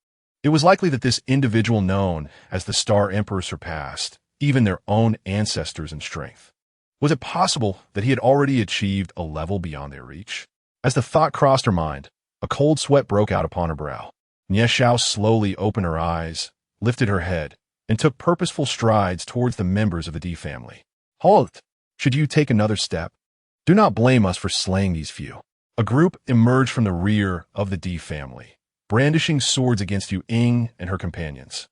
It was likely that this individual known as the Star Emperor surpassed even their own ancestors in strength. Was it possible that he had already achieved a level beyond their reach? As the thought crossed her mind, a cold sweat broke out upon her brow. Nie Xiao slowly opened her eyes, lifted her head, and took purposeful strides towards the members of the Di family. Halt! Should you take another step? Do not blame us for slaying these few. A group emerged from the rear of the Di family, brandishing swords against Yu Ying and her companions,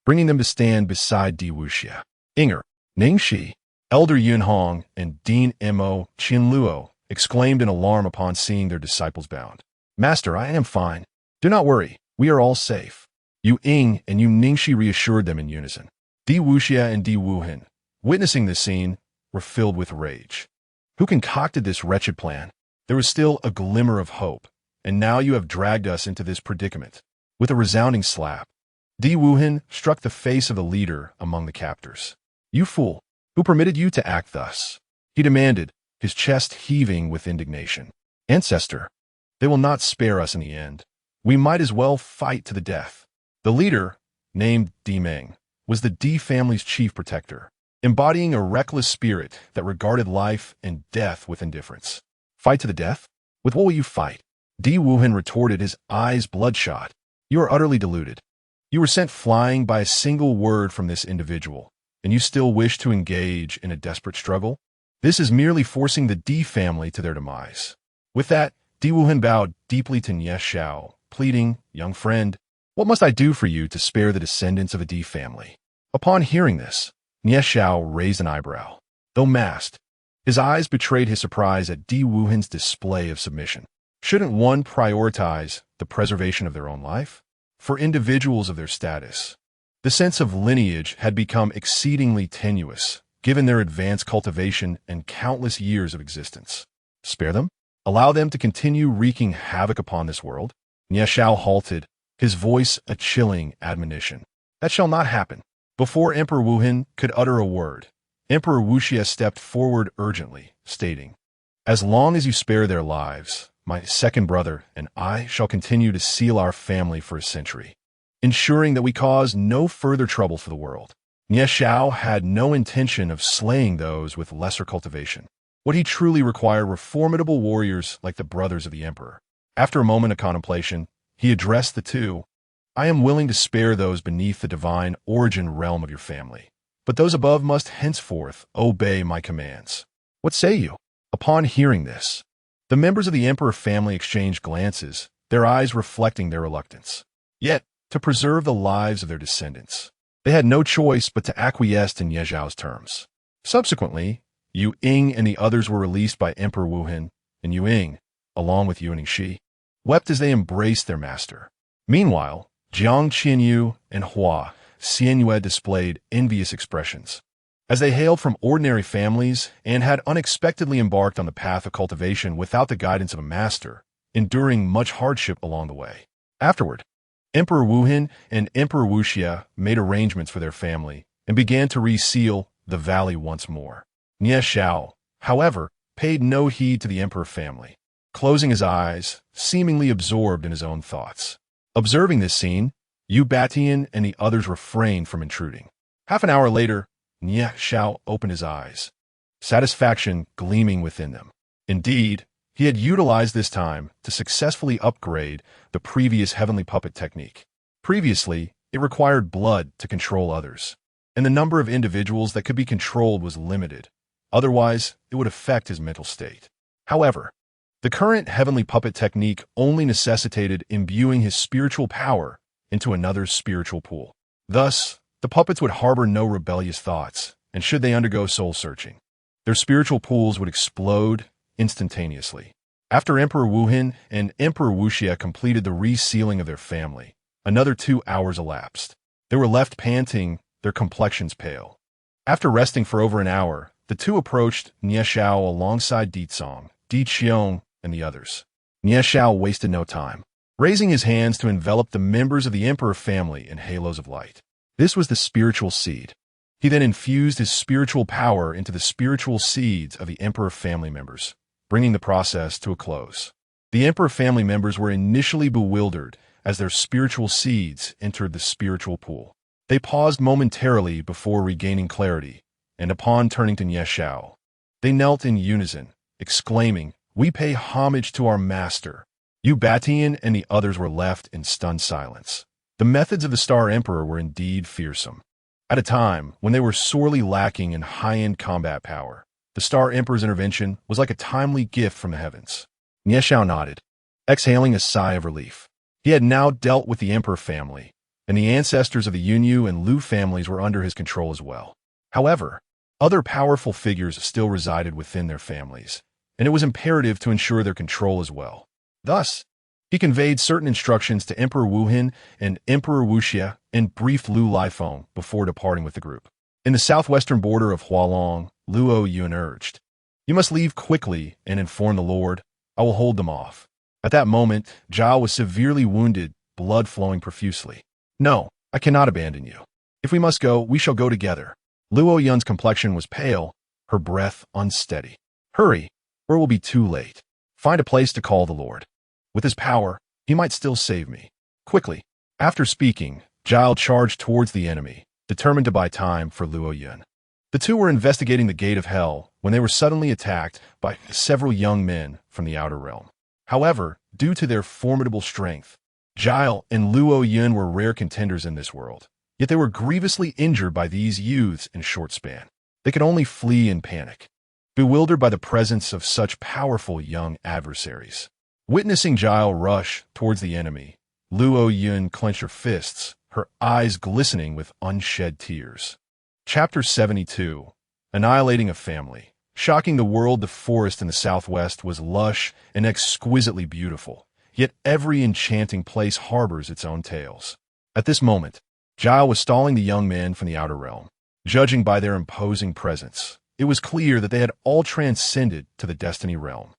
bringing them to stand beside Di Wuxie. Inger, Ning Shi, Elder Yun Hong, and Dean Mo Qin Luo exclaimed in alarm upon seeing their disciples bound. Master, I am fine. Do not worry, we are all safe. Yu Ying and Yu Ningxi reassured them in unison. Di Wuxie and Di Wuhan, witnessing this scene, were filled with rage. Who concocted this wretched plan? There was still a glimmer of hope, and now you have dragged us into this predicament. With a resounding slap, Di Wuhan struck the face of the leader among the captors. You fool, who permitted you to act thus? He demanded, his chest heaving with indignation. Ancestor, they will not spare us in the end. We might as well fight to the death. The leader, named Di Meng, was the Di family's chief protector, embodying a reckless spirit that regarded life and death with indifference. Fight to the death? With what will you fight? Di Wuhan retorted, his eyes bloodshot. You are utterly deluded. You were sent flying by a single word from this individual, and you still wish to engage in a desperate struggle? This is merely forcing the Di family to their demise. With that, Di Wuhan bowed deeply to Nie Xiao, pleading, "Young friend, what must I do for you to spare the descendants of a Di family?" Upon hearing this, Nie Xiao raised an eyebrow. Though masked, his eyes betrayed his surprise at Di Wuhan's display of submission. Shouldn't one prioritize the preservation of their own life? For individuals of their status, the sense of lineage had become exceedingly tenuous, given their advanced cultivation and countless years of existence. Spare them? Allow them to continue wreaking havoc upon this world? Nie Xiao halted, his voice a chilling admonition. That shall not happen. Before Emperor Wuhan could utter a word, Emperor Wuxia stepped forward urgently, stating, "As long as you spare their lives, my second brother and I shall continue to seal our family for a century, ensuring that we cause no further trouble for the world." Nie Xiao had no intention of slaying those with lesser cultivation. What he truly required were formidable warriors like the brothers of the emperor. After a moment of contemplation, he addressed the two. "I am willing to spare those beneath the divine origin realm of your family, but those above must henceforth obey my commands. What say you?" Upon hearing this, the members of the emperor family exchanged glances, their eyes reflecting their reluctance. Yet, to preserve the lives of their descendants, they had no choice but to acquiesce to Nie Xiao's terms. Subsequently, Yu Ying and the others were released by Emperor Wuhan, and Yu Ying, along with Yu Ningxi, wept as they embraced their master. Meanwhile, Jiang Qianyu and Hua Xianyue displayed envious expressions. As they hailed from ordinary families and had unexpectedly embarked on the path of cultivation without the guidance of a master, enduring much hardship along the way. Afterward, Emperor Wuhan and Emperor Wuxia made arrangements for their family and began to reseal the valley once more. Nie Xiao, however, paid no heed to the emperor family, closing his eyes, seemingly absorbed in his own thoughts. Observing this scene, Yu Batian and the others refrained from intruding. Half an hour later, Nie Xiao opened his eyes, satisfaction gleaming within them. Indeed, he had utilized this time to successfully upgrade the previous heavenly puppet technique. Previously, it required blood to control others, and the number of individuals that could be controlled was limited. Otherwise, it would affect his mental state. However, the current heavenly puppet technique only necessitated imbuing his spiritual power into another's spiritual pool. Thus, the puppets would harbor no rebellious thoughts, and should they undergo soul-searching, their spiritual pools would explode instantaneously. After Emperor Wuhan and Emperor Wuxia completed the resealing of their family, another 2 hours elapsed. They were left panting, their complexions pale. After resting for over an hour, the two approached Nie Xiao alongside Di Cong, Di Qiong, and the others. Nie Xiao wasted no time, raising his hands to envelop the members of the emperor family in halos of light. This was the spiritual seed. He then infused his spiritual power into the spiritual seeds of the emperor family members, bringing the process to a close. The emperor family members were initially bewildered as their spiritual seeds entered the spiritual pool. They paused momentarily before regaining clarity, and upon turning to Nie Xiao, they knelt in unison, exclaiming, "We pay homage to our master." Yu Batian and the others were left in stunned silence. The methods of the Star Emperor were indeed fearsome. At a time when they were sorely lacking in high-end combat power, the Star Emperor's intervention was like a timely gift from the heavens. Nie Xiao nodded, exhaling a sigh of relief. He had now dealt with the Emperor family, and the ancestors of the Yunyu and Lu families were under his control as well. However, other powerful figures still resided within their families, and it was imperative to ensure their control as well. Thus, he conveyed certain instructions to Emperor Wuhan and Emperor Wuxia and briefed Lu Lifeng before departing with the group. In the southwestern border of Hualong, Luo Yun urged, "You must leave quickly and inform the Lord. I will hold them off." At that moment, Zhao was severely wounded, blood flowing profusely. "No, I cannot abandon you. If we must go, we shall go together." Luo Yun's complexion was pale, her breath unsteady. "Hurry, or it will be too late. Find a place to call the Lord. With his power, he might still save me. Quickly." After speaking, Zhao charged towards the enemy, determined to buy time for Luo Yun. The two were investigating the gate of hell when they were suddenly attacked by several young men from the outer realm. However, due to their formidable strength, Zhao and Luo Yun were rare contenders in this world. Yet they were grievously injured by these youths in a short span. They could only flee in panic, bewildered by the presence of such powerful young adversaries. Witnessing Giles rush towards the enemy, Luo Yun clenched her fists, her eyes glistening with unshed tears. Chapter 72. Annihilating a family. Shocking the world, the forest in the southwest was lush and exquisitely beautiful, yet every enchanting place harbors its own tales. At this moment, Giles was stalling the young men from the outer realm. Judging by their imposing presence, it was clear that they had all transcended to the Destiny realm.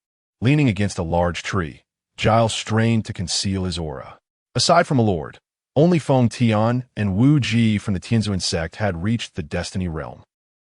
Leaning against a large tree, Giles strained to conceal his aura. Aside from a lord, only Feng Tian and Wu Ji from the Tianzuan sect had reached the Destiny realm.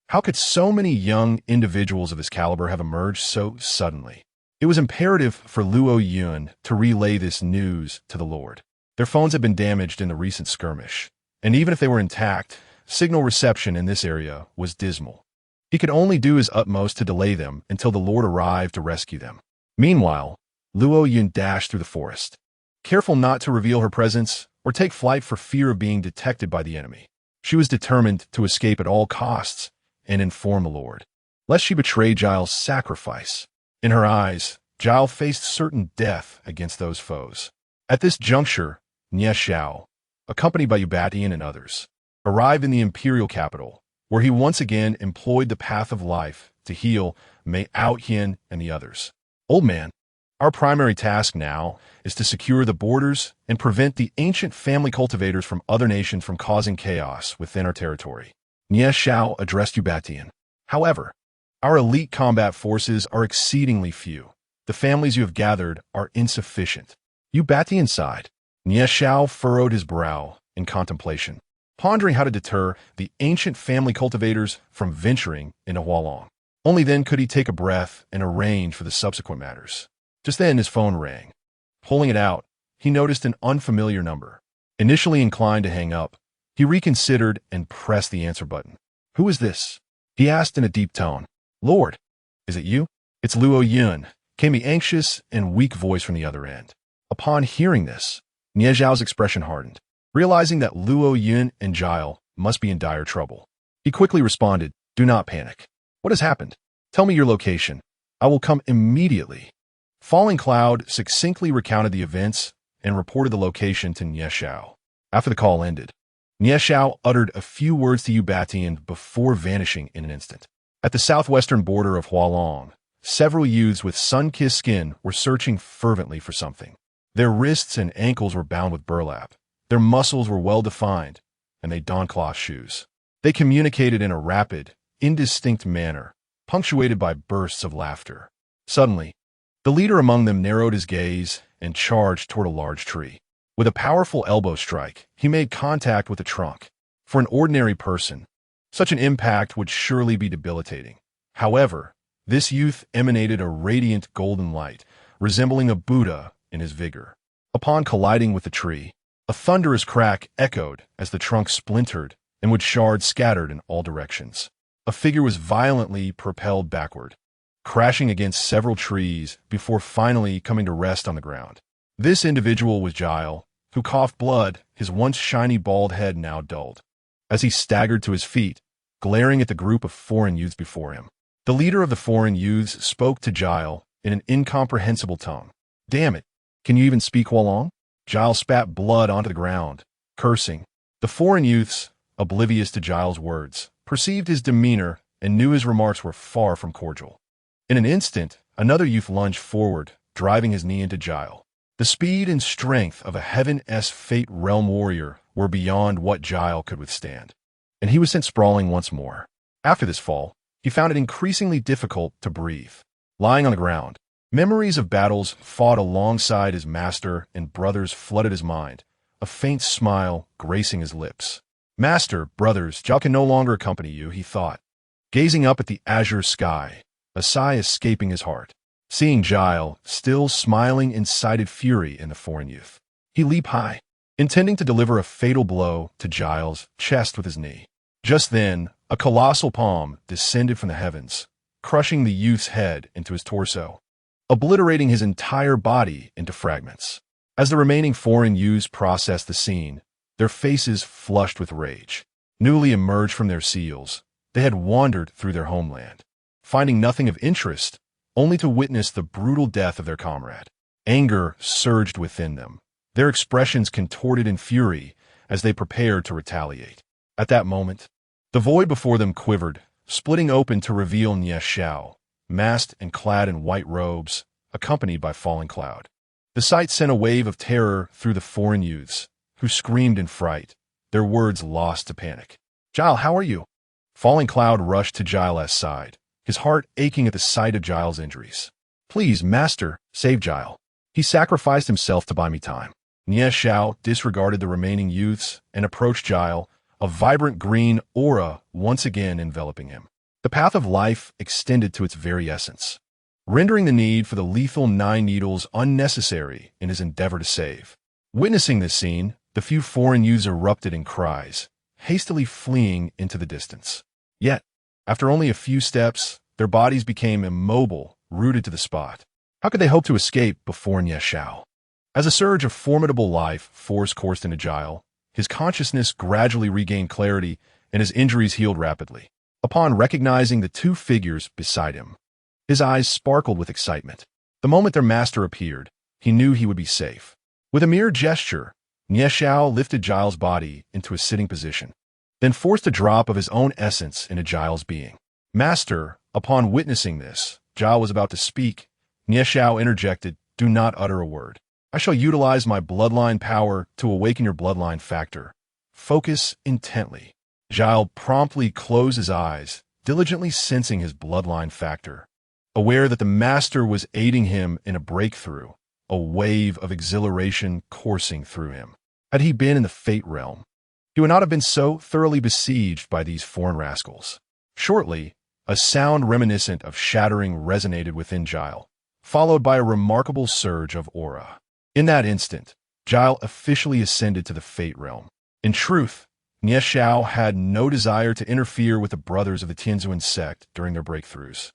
How could so many young individuals of his caliber have emerged so suddenly? It was imperative for Luo Yun to relay this news to the Lord. Their phones had been damaged in the recent skirmish, and even if they were intact, signal reception in this area was dismal. He could only do his utmost to delay them until the Lord arrived to rescue them. Meanwhile, Luo Yun dashed through the forest, careful not to reveal her presence or take flight for fear of being detected by the enemy. She was determined to escape at all costs and inform the Lord, lest she betray Giles' sacrifice. In her eyes, Giles faced certain death against those foes. At this juncture, Nie Xiao, accompanied by Ubatian and others, arrived in the imperial capital, where he once again employed the path of life to heal Mei Outhian and the others. Old man, our primary task now is to secure the borders and prevent the ancient family cultivators from other nations from causing chaos within our territory. Nie Xiao addressed Ubatian. However, our elite combat forces are exceedingly few. The families you have gathered are insufficient. Ubatian sighed. Nie Xiao furrowed his brow in contemplation, pondering how to deter the ancient family cultivators from venturing into Hualong. Only then could he take a breath and arrange for the subsequent matters. Just then his phone rang. Pulling it out, he noticed an unfamiliar number. Initially inclined to hang up, he reconsidered and pressed the answer button. "Who is this?" he asked in a deep tone. "Lord, is it you?" "It's Luo Yun," came the anxious and weak voice from the other end. Upon hearing this, Nie Xiao's expression hardened. Realizing that Luo Yun and Giles must be in dire trouble, he quickly responded, "Do not panic. What has happened? Tell me your location. I will come immediately." Falling Cloud succinctly recounted the events and reported the location to Nie Xiao. After the call ended, Nie Xiao uttered a few words to Ubatian before vanishing in an instant. At the southwestern border of Hualong, several youths with sun-kissed skin were searching fervently for something. Their wrists and ankles were bound with burlap. Their muscles were well-defined, and they donned cloth shoes. They communicated in a rapid, indistinct manner, punctuated by bursts of laughter. Suddenly, the leader among them narrowed his gaze and charged toward a large tree. With a powerful elbow strike, he made contact with the trunk. For an ordinary person, such an impact would surely be debilitating. However, this youth emanated a radiant golden light, resembling a Buddha in his vigor. Upon colliding with the tree, a thunderous crack echoed as the trunk splintered and wood shards scattered in all directions. A figure was violently propelled backward, crashing against several trees before finally coming to rest on the ground. This individual was Giles, who coughed blood, his once shiny bald head now dulled. As he staggered to his feet, glaring at the group of foreign youths before him, the leader of the foreign youths spoke to Giles in an incomprehensible tone. "Damn it, can you even speak Hualong?" Giles spat blood onto the ground, cursing. The foreign youths, oblivious to Giles' words, perceived his demeanor and knew his remarks were far from cordial. In an instant, another youth lunged forward, driving his knee into Giles. The speed and strength of a Heaven-S Fate Realm warrior were beyond what Giles could withstand, and he was sent sprawling once more. After this fall, he found it increasingly difficult to breathe. Lying on the ground, memories of battles fought alongside his master and brothers flooded his mind, a faint smile gracing his lips. "Master, brothers, Giles can no longer accompany you," he thought, gazing up at the azure sky, a sigh escaping his heart. Seeing Giles still smiling incited fury in the foreign youth. He leaped high, intending to deliver a fatal blow to Giles' chest with his knee. Just then, a colossal palm descended from the heavens, crushing the youth's head into his torso, obliterating his entire body into fragments. As the remaining foreign youths processed the scene, their faces flushed with rage. Newly emerged from their seals, they had wandered through their homeland, finding nothing of interest, only to witness the brutal death of their comrade. Anger surged within them. Their expressions contorted in fury as they prepared to retaliate. At that moment, the void before them quivered, splitting open to reveal Nie Xiao, masked and clad in white robes, accompanied by Falling Cloud. The sight sent a wave of terror through the foreign youths, who screamed in fright, their words lost to panic. "Giles, how are you?" Falling Cloud rushed to Giles' side, his heart aching at the sight of Giles' injuries. "Please, Master, save Giles. He sacrificed himself to buy me time." Nie Xiao disregarded the remaining youths and approached Giles, a vibrant green aura once again enveloping him. The path of life extended to its very essence, rendering the need for the lethal 9 needles unnecessary in his endeavor to save. Witnessing this scene, the few foreign youths erupted in cries, hastily fleeing into the distance. Yet, after only a few steps, their bodies became immobile, rooted to the spot. How could they hope to escape before Nie Xiao? As a surge of formidable life force coursed into Giles, his consciousness gradually regained clarity and his injuries healed rapidly. Upon recognizing the 2 figures beside him, his eyes sparkled with excitement. The moment their master appeared, he knew he would be safe. With a mere gesture, Nie Xiao lifted Giles' body into a sitting position, then forced a drop of his own essence into Giles' being. "Master," upon witnessing this, Giles was about to speak. Nie Xiao interjected, "Do not utter a word. I shall utilize my bloodline power to awaken your bloodline factor. Focus intently." Giles promptly closed his eyes, diligently sensing his bloodline factor. Aware that the master was aiding him in a breakthrough, a wave of exhilaration coursing through him. Had he been in the Fate realm, he would not have been so thoroughly besieged by these foreign rascals. Shortly, a sound reminiscent of shattering resonated within Giles, followed by a remarkable surge of aura. In that instant, Giles officially ascended to the Fate realm. In truth, Nie Xiao had no desire to interfere with the brothers of the Tianzuan sect during their breakthroughs.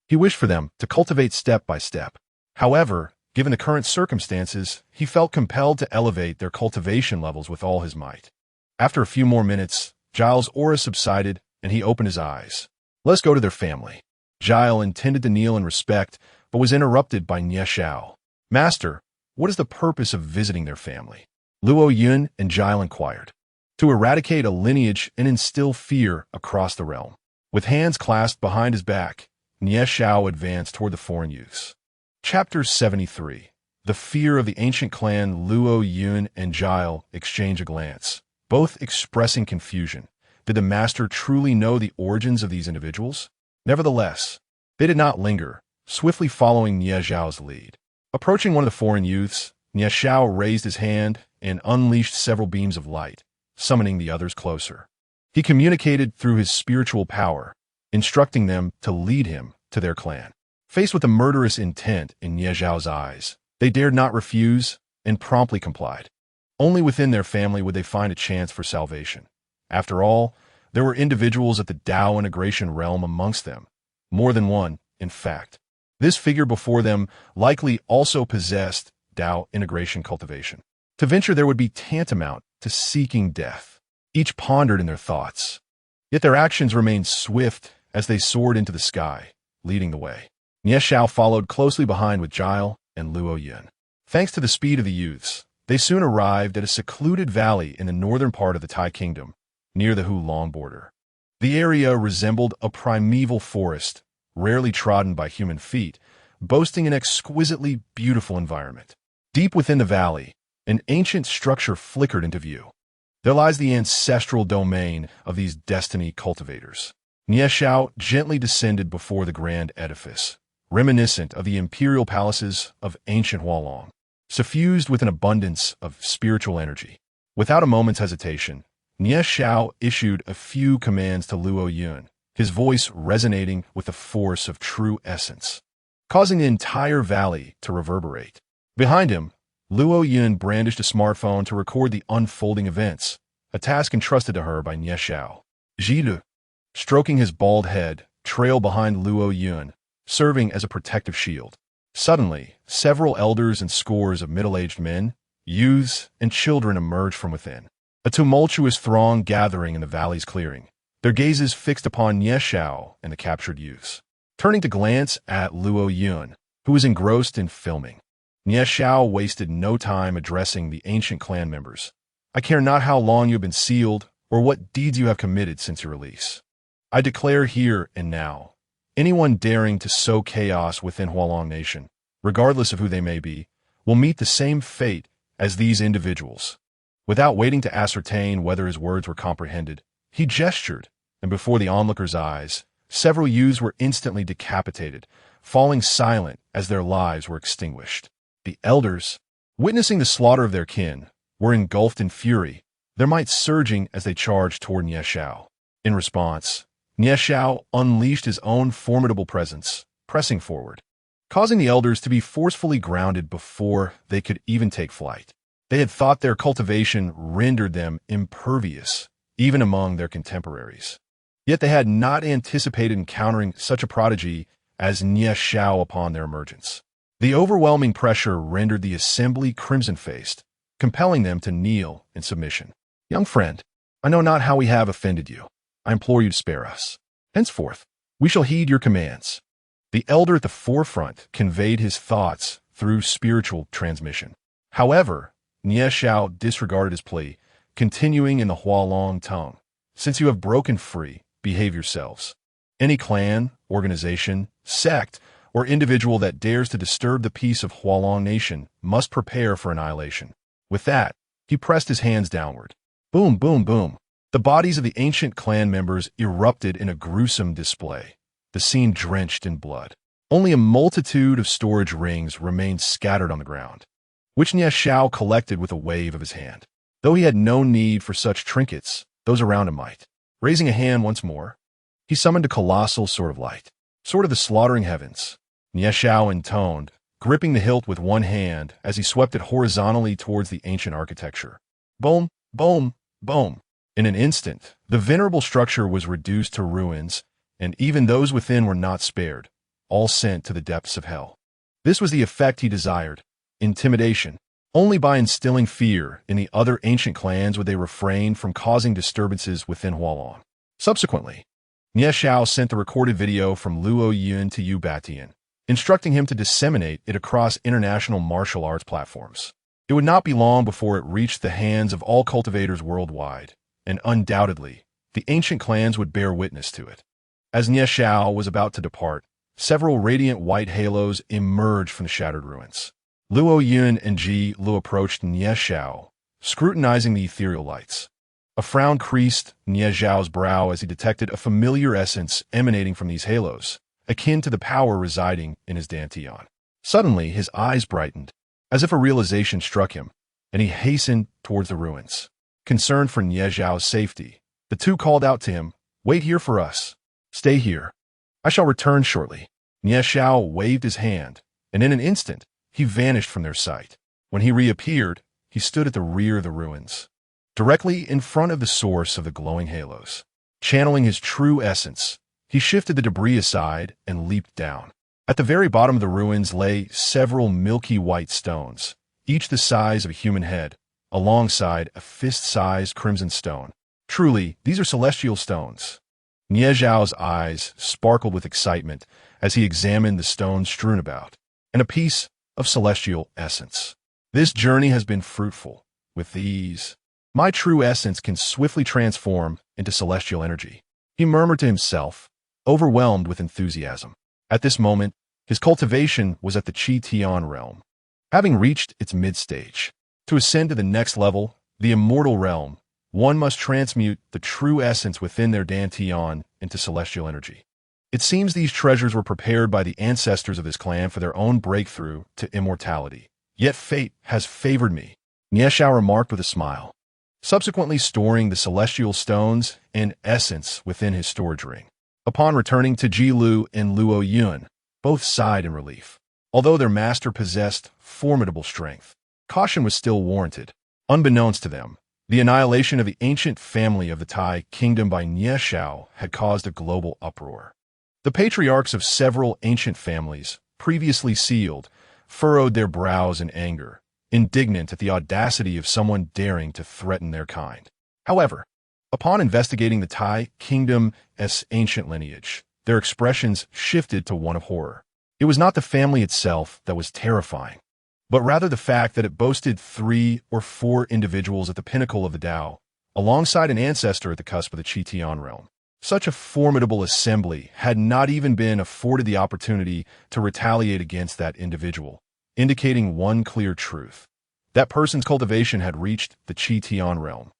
He wished for them to cultivate step by step. However, given the current circumstances, he felt compelled to elevate their cultivation levels with all his might. After a few more minutes, Giles' aura subsided and he opened his eyes. "Let's go to their family." Giles intended to kneel in respect, but was interrupted by Nie Xiao. "Master, what is the purpose of visiting their family?" Luo Yun and Giles inquired. "To eradicate a lineage and instill fear across the realm." With hands clasped behind his back, Nie Xiao advanced toward the foreign youths. Chapter 73. The fear of the ancient clan. Luo Yun and Giles exchange a glance, both expressing confusion. Did the master truly know the origins of these individuals? Nevertheless, they did not linger, swiftly following Nie Xiao's lead. Approaching one of the foreign youths, Nie Xiao raised his hand and unleashed several beams of light, summoning the others closer. He communicated through his spiritual power, instructing them to lead him to their clan. Faced with the murderous intent in Nie Xiao's eyes, they dared not refuse and promptly complied. Only within their family would they find a chance for salvation. After all, there were individuals at the Dao integration realm amongst them. More than one, in fact. This figure before them likely also possessed Dao integration cultivation. To venture there would be tantamount to seeking death. Each pondered in their thoughts. Yet their actions remained swift as they soared into the sky, leading the way. Nie Xiao followed closely behind with Giles and Luo Yun. Thanks to the speed of the youths, they soon arrived at a secluded valley in the northern part of the Tai Kingdom, near the Hulong border. The area resembled a primeval forest, rarely trodden by human feet, boasting an exquisitely beautiful environment. Deep within the valley, an ancient structure flickered into view. There lies the ancestral domain of these destiny cultivators. Nie Xiao gently descended before the grand edifice, reminiscent of the imperial palaces of ancient Hualong, suffused with an abundance of spiritual energy. Without a moment's hesitation, Nie Xiao issued a few commands to Luo Yun, his voice resonating with the force of true essence, causing the entire valley to reverberate. Behind him, Luo Yun brandished a smartphone to record the unfolding events, a task entrusted to her by Nie Xiao. Jidu, stroking his bald head, trailed behind Luo Yun, serving as a protective shield. Suddenly, several elders and scores of middle-aged men, youths, and children emerged from within. A tumultuous throng gathering in the valley's clearing, their gazes fixed upon Nie Xiao and the captured youths. Turning to glance at Luo Yun, who was engrossed in filming, Nie Xiao wasted no time addressing the ancient clan members. I care not how long you have been sealed or what deeds you have committed since your release. I declare here and now, anyone daring to sow chaos within Hualong Nation, regardless of who they may be, will meet the same fate as these individuals. Without waiting to ascertain whether his words were comprehended, he gestured, and before the onlookers' eyes, several youths were instantly decapitated, falling silent as their lives were extinguished. The elders, witnessing the slaughter of their kin, were engulfed in fury, their might surging as they charged toward Nie Xiao. In response, Nie Xiao unleashed his own formidable presence, pressing forward, causing the elders to be forcefully grounded before they could even take flight. They had thought their cultivation rendered them impervious, even among their contemporaries. Yet they had not anticipated encountering such a prodigy as Nie Xiao upon their emergence. The overwhelming pressure rendered the assembly crimson-faced, compelling them to kneel in submission. Young friend, I know not how we have offended you. I implore you to spare us. Henceforth, we shall heed your commands. The elder at the forefront conveyed his thoughts through spiritual transmission. However, Nie Xiao disregarded his plea, continuing in the Hualong tongue. Since you have broken free, behave yourselves. Any clan, organization, sect, or individual that dares to disturb the peace of Hualong Nation must prepare for annihilation. With that, he pressed his hands downward. Boom, boom, boom. The bodies of the ancient clan members erupted in a gruesome display, the scene drenched in blood. Only a multitude of storage rings remained scattered on the ground, which Nie Xiao collected with a wave of his hand. Though he had no need for such trinkets, those around him might. Raising a hand once more, he summoned a colossal sword of light, sword of the slaughtering heavens. Nie Xiao intoned, gripping the hilt with one hand as he swept it horizontally towards the ancient architecture. Boom, boom, boom. In an instant, the venerable structure was reduced to ruins, and even those within were not spared, all sent to the depths of hell. This was the effect he desired, intimidation. Only by instilling fear in the other ancient clans would they refrain from causing disturbances within Hualong. Subsequently, Nie Xiao sent the recorded video from Luo Yun to Yu Batian, instructing him to disseminate it across international martial arts platforms. It would not be long before it reached the hands of all cultivators worldwide, and undoubtedly, the ancient clans would bear witness to it. As Nie Xiao was about to depart, several radiant white halos emerged from the shattered ruins. Luo Yun and Ji Lu approached Nie Xiao, scrutinizing the ethereal lights. A frown creased Nie Xiao's brow as he detected a familiar essence emanating from these halos, akin to the power residing in his dantian. Suddenly, his eyes brightened, as if a realization struck him, and he hastened towards the ruins. Concerned for Nie Xiao's safety, the two called out to him, "Wait here for us. Stay here. I shall return shortly." Nie Xiao waved his hand, and in an instant, he vanished from their sight. When he reappeared, he stood at the rear of the ruins, directly in front of the source of the glowing halos. Channeling his true essence, he shifted the debris aside and leaped down. At the very bottom of the ruins lay several milky white stones, each the size of a human head, alongside a fist-sized crimson stone. Truly, these are celestial stones. Nie Xiao's eyes sparkled with excitement as he examined the stones strewn about, and a piece of celestial essence. This journey has been fruitful. With these, my true essence can swiftly transform into celestial energy, he murmured to himself, overwhelmed with enthusiasm. At this moment, his cultivation was at the Qi Tian realm, having reached its mid-stage. To ascend to the next level, the immortal realm, one must transmute the true essence within their dantian into celestial energy. It seems these treasures were prepared by the ancestors of this clan for their own breakthrough to immortality. Yet fate has favored me, Nie Xiao remarked with a smile, subsequently storing the celestial stones and essence within his storage ring. Upon returning to Ji Lu and Luo Yun, both sighed in relief. Although their master possessed formidable strength, caution was still warranted. Unbeknownst to them, the annihilation of the ancient family of the Tai kingdom by Nie Xiao had caused a global uproar. The patriarchs of several ancient families, previously sealed, furrowed their brows in anger, indignant at the audacity of someone daring to threaten their kind. However, upon investigating the Tai kingdom's ancient lineage, their expressions shifted to one of horror. It was not the family itself that was terrifying. but rather the fact that it boasted 3 or 4 individuals at the pinnacle of the Tao, alongside an ancestor at the cusp of the Qi-Tian realm. Such a formidable assembly had not even been afforded the opportunity to retaliate against that individual, indicating one clear truth. That person's cultivation had reached the Qi-Tian realm,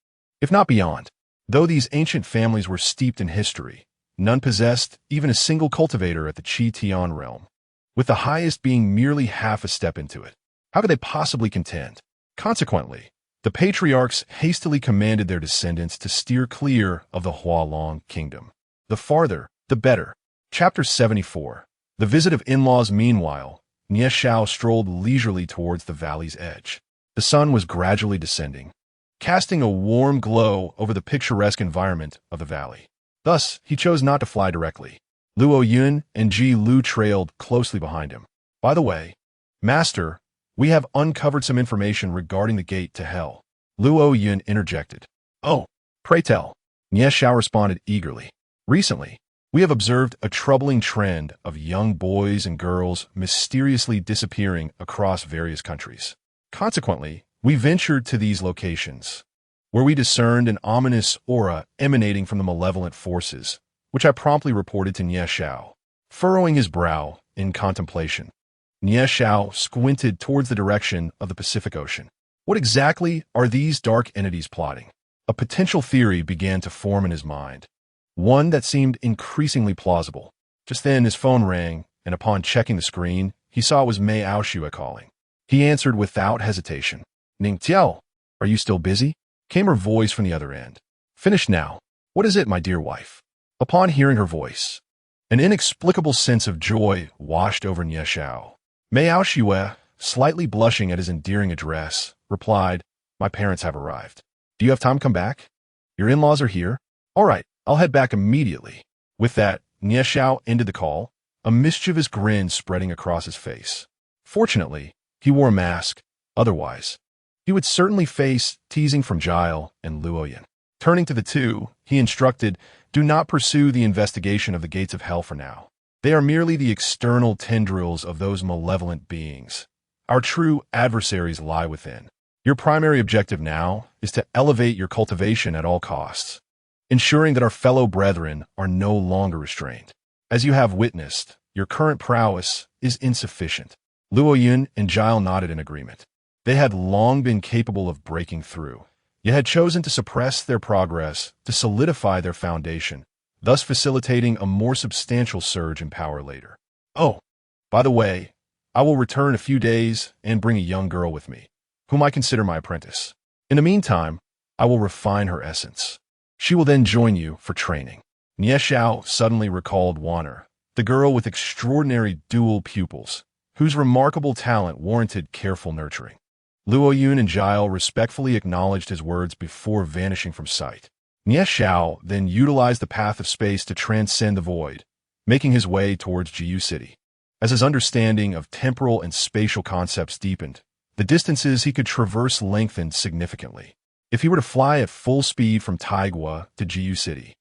if not beyond. Though these ancient families were steeped in history, none possessed even a single cultivator at the Qi-Tian realm, with the highest being merely half a step into it. How could they possibly contend? Consequently, the patriarchs hastily commanded their descendants to steer clear of the Hualong kingdom. The farther, the better. Chapter 74. The visit of in-laws. Meanwhile, Nie Xiao strolled leisurely towards the valley's edge. The sun was gradually descending, casting a warm glow over the picturesque environment of the valley. Thus, he chose not to fly directly. Luo Yun and Ji Lu trailed closely behind him. By the way, Master, we have uncovered some information regarding the gate to hell. Luo Yun interjected. Oh, pray tell. Nie Xiao responded eagerly. Recently, we have observed a troubling trend of young boys and girls mysteriously disappearing across various countries. Consequently, we ventured to these locations, where we discerned an ominous aura emanating from the malevolent forces, which I promptly reported to Nie Xiao. Furrowing his brow in contemplation, Nie Xiao squinted towards the direction of the Pacific Ocean. What exactly are these dark entities plotting? A potential theory began to form in his mind, one that seemed increasingly plausible. Just then his phone rang, and upon checking the screen, he saw it was Mei Aoshue calling. He answered without hesitation. Ning Tiao, are you still busy? Came her voice from the other end. Finished now. What is it, my dear wife? Upon hearing her voice, an inexplicable sense of joy washed over Nie Xiao. Mei Aoshue, slightly blushing at his endearing address, replied, My parents have arrived. Do you have time to come back? Your in-laws are here? All right, I'll head back immediately. With that, Nie Xiao ended the call, a mischievous grin spreading across his face. Fortunately, he wore a mask. Otherwise, he would certainly face teasing from Jile and Luoyan. Turning to the two, he instructed, Do not pursue the investigation of the gates of hell for now. They are merely the external tendrils of those malevolent beings. Our true adversaries lie within. Your primary objective now is to elevate your cultivation at all costs, ensuring that our fellow brethren are no longer restrained. As you have witnessed, your current prowess is insufficient. Luo Yun and Jile nodded in agreement. They had long been capable of breaking through, yet had chosen to suppress their progress to solidify their foundation, thus facilitating a more substantial surge in power later. Oh, by the way, I will return in a few days and bring a young girl with me, whom I consider my apprentice. In the meantime, I will refine her essence. She will then join you for training. Nie Xiao suddenly recalled Wanner, the girl with extraordinary dual pupils, whose remarkable talent warranted careful nurturing. Luo Yun and Jile respectfully acknowledged his words before vanishing from sight. Nie Xiao then utilized the path of space to transcend the void, making his way towards Jiu City. As his understanding of temporal and spatial concepts deepened, the distances he could traverse lengthened significantly. If he were to fly at full speed from Taigua to Jiu City,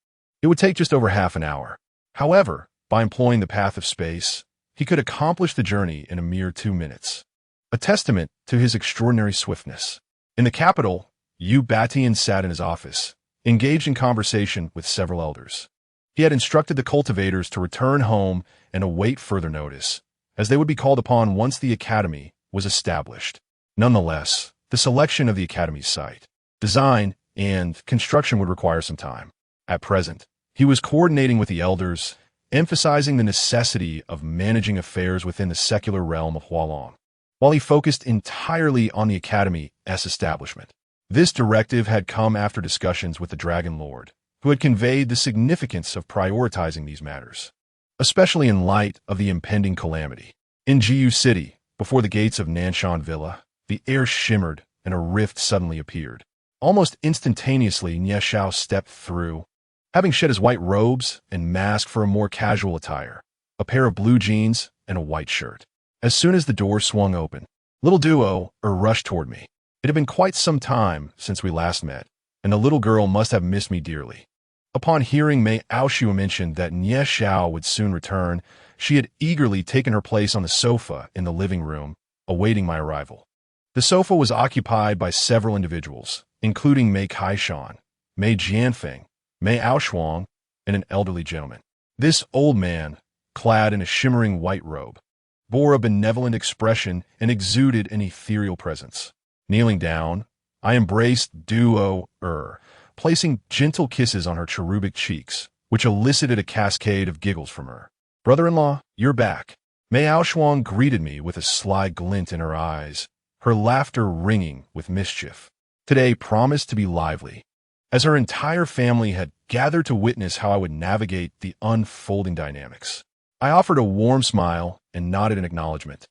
it would take just over half an hour. However, by employing the path of space, he could accomplish the journey in a mere 2 minutes, a testament to his extraordinary swiftness. In the capital, Yu Batian sat in his office, engaged in conversation with several elders. He had instructed the cultivators to return home and await further notice, as they would be called upon once the academy was established. Nonetheless, the selection of the academy's site, design, and construction would require some time. At present, he was coordinating with the elders, emphasizing the necessity of managing affairs within the secular realm of Hualong, while he focused entirely on the academy's establishment. This directive had come after discussions with the Dragon Lord, who had conveyed the significance of prioritizing these matters, especially in light of the impending calamity. In Jiu City, before the gates of Nanshan Villa, the air shimmered and a rift suddenly appeared. Almost instantaneously, Nie Xiao stepped through, having shed his white robes and mask for a more casual attire, a pair of blue jeans and a white shirt. As soon as the door swung open, little Duo rushed toward me. It had been quite some time since we last met, and the little girl must have missed me dearly. Upon hearing Mei Aoshue mention that Nie Xiao would soon return, she had eagerly taken her place on the sofa in the living room awaiting my arrival. The sofa was occupied by several individuals, including Mei Kaishan, Mei Jianfeng, Mei Aoshuang, and an elderly gentleman. This old man, clad in a shimmering white robe, bore a benevolent expression and exuded an ethereal presence. Kneeling down, I embraced Duo-er, placing gentle kisses on her cherubic cheeks, which elicited a cascade of giggles from her. "Brother-in-law, you're back." Mei Aoshuang greeted me with a sly glint in her eyes, her laughter ringing with mischief. Today promised to be lively, as her entire family had gathered to witness how I would navigate the unfolding dynamics. I offered a warm smile and nodded in acknowledgement,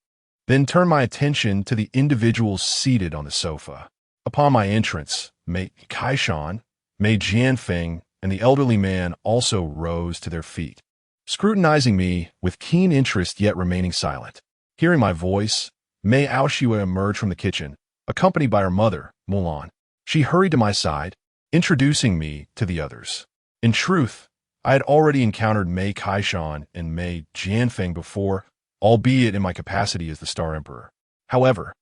then turned my attention to the individuals seated on the sofa. Upon my entrance, Mei Kaishan, Mei Jianfeng, and the elderly man also rose to their feet, scrutinizing me with keen interest yet remaining silent. Hearing my voice, Mei Aoshue emerged from the kitchen, accompanied by her mother, Mulan. She hurried to my side, introducing me to the others. In truth, I had already encountered Mei Kaishan and Mei Jianfeng before, albeit in my capacity as the Star Emperor. However,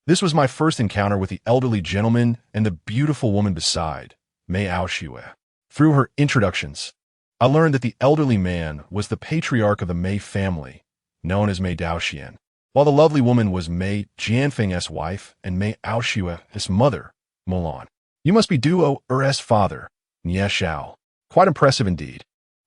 this was my first encounter with the elderly gentleman and the beautiful woman beside, Mei Aoshue. Through her introductions, I learned that the elderly man was the patriarch of the Mei family, known as Mei Daoxian, while the lovely woman was Mei Jianfeng's wife and Mei Aoshue's mother, Mulan. "You must be Duo-er's father, Nie Xiao." "Quite impressive indeed,"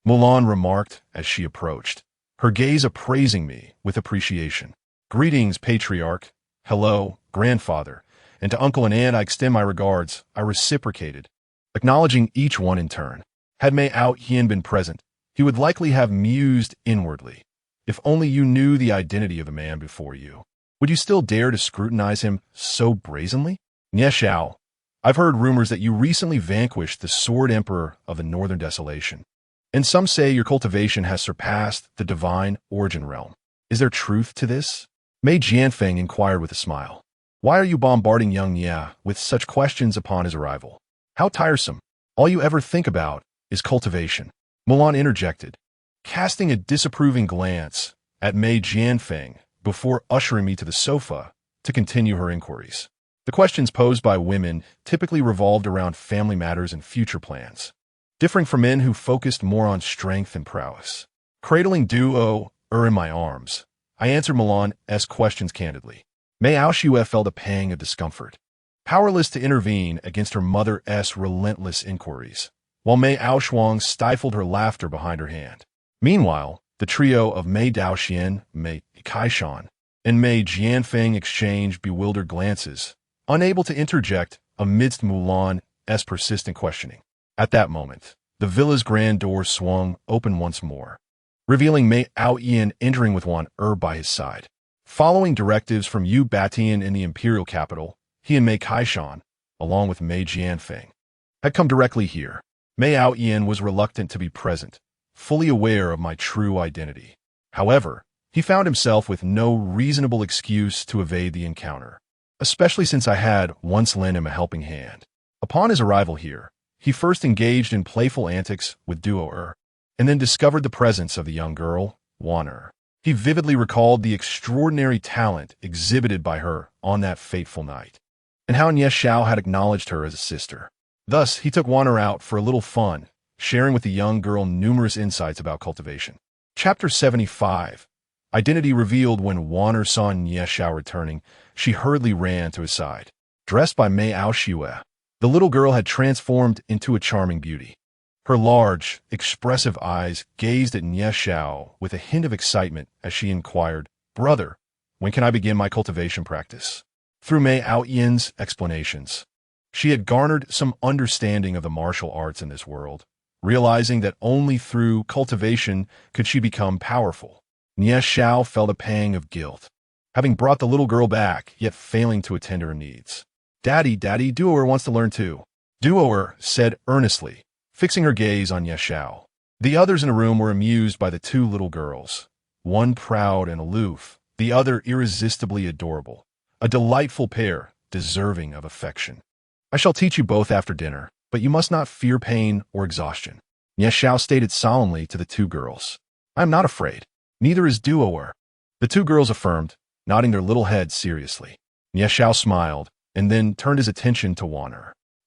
Mulan remarked as she approached, her gaze appraising me with appreciation. "Greetings, patriarch. Hello, grandfather. And to uncle and aunt I extend my regards," I reciprocated, acknowledging each one in turn. Had Mei Aoyan been present, he would likely have mused inwardly. If only you knew the identity of the man before you, would you still dare to scrutinize him so brazenly? "Nie Xiao, I've heard rumors that you recently vanquished the Sword Emperor of the Northern Desolation, and some say your cultivation has surpassed the divine origin realm. Is there truth to this?" Mei Jianfeng inquired with a smile. "Why are you bombarding young Nie with such questions upon his arrival? How tiresome. All you ever think about is cultivation," Mulan interjected, casting a disapproving glance at Mei Jianfeng before ushering me to the sofa to continue her inquiries. The questions posed by women typically revolved around family matters and future plans, differing from men who focused more on strength and prowess. Cradling Duo-er in my arms, I answered Mulan's questions candidly. Mei Aoshue felt a pang of discomfort, powerless to intervene against her mother's relentless inquiries, while Mei Aoshuang stifled her laughter behind her hand. Meanwhile, the trio of Mei Daoxian, Mei Kaishan, and Mei Jianfeng exchanged bewildered glances, unable to interject amidst Mulan's persistent questioning. At that moment, the villa's grand door swung open once more, revealing Mei Aoyan entering with Wan by his side. Following directives from Yu Batian in the imperial capital, he and Mei Kaishan, along with Mei Jianfeng, had come directly here. Mei Aoyan was reluctant to be present, fully aware of my true identity. However, he found himself with no reasonable excuse to evade the encounter, especially since I had once lent him a helping hand. Upon his arrival here, he first engaged in playful antics with Duo-er, and then discovered the presence of the young girl, Wan-er. He vividly recalled the extraordinary talent exhibited by her on that fateful night, and how Nie Xiao had acknowledged her as a sister. Thus, he took Wan-er out for a little fun, sharing with the young girl numerous insights about cultivation. Chapter 75. Identity revealed. When Wan-er saw Nie Xiao returning, she hurriedly ran to his side. Dressed by Mei Aoshue, the little girl had transformed into a charming beauty. Her large, expressive eyes gazed at Nie Xiao with a hint of excitement as she inquired, "Brother, when can I begin my cultivation practice?" Through Mei Aoyan's explanations, she had garnered some understanding of the martial arts in this world, realizing that only through cultivation could she become powerful. Nie Xiao felt a pang of guilt, having brought the little girl back, yet failing to attend to her needs. Daddy, Duo-er wants to learn too," Duo-er said earnestly, fixing her gaze on Nie Xiao. The others in the room were amused by the two little girls, one proud and aloof, the other irresistibly adorable, a delightful pair deserving of affection. "I shall teach you both after dinner, but you must not fear pain or exhaustion," Nie Xiao stated solemnly to the two girls. "I am not afraid. Neither is Duo-er." The two girls affirmed, nodding their little heads seriously. Nie Xiao smiled, and then turned his attention to Wan.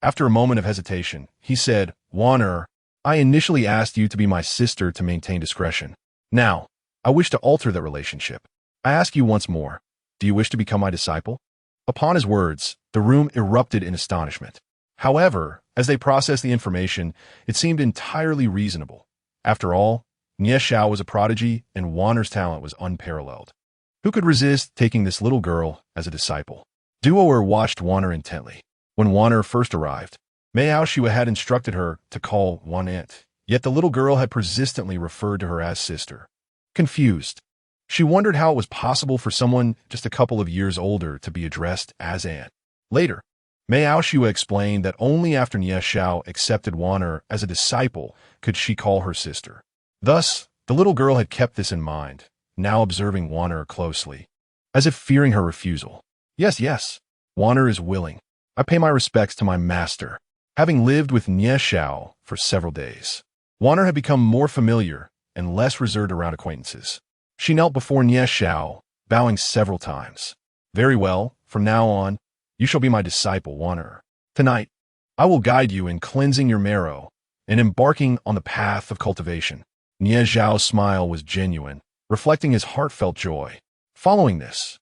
After a moment of hesitation, he said, Wan, I initially asked you to be my sister to maintain discretion. Now, I wish to alter that relationship. I ask you once more, do you wish to become my disciple? Upon his words, the room erupted in astonishment. However, as they processed the information, it seemed entirely reasonable. After all, Nie Xiao was a prodigy, and Wanner's talent was unparalleled. Who could resist taking this little girl as a disciple? Duoer watched Wanner intently. When Wanner first arrived, Mei Aoshua had instructed her to call Wan Aunt, yet the little girl had persistently referred to her as sister. Confused, she wondered how it was possible for someone just a couple of years older to be addressed as aunt. Later, Mei Aoshua explained that only after Nie Xiao accepted Wanner as a disciple could she call her sister. Thus, the little girl had kept this in mind, now observing Wanner closely, as if fearing her refusal. Yes, Wanner is willing. I pay my respects to my master. Having lived with Nie Xiao for several days, Wanner had become more familiar and less reserved around acquaintances. She knelt before Nie Xiao, bowing several times. Very well, from now on, you shall be my disciple, Wanner. Tonight, I will guide you in cleansing your marrow and embarking on the path of cultivation. Nie Xiao's smile was genuine, reflecting his heartfelt joy. Following this,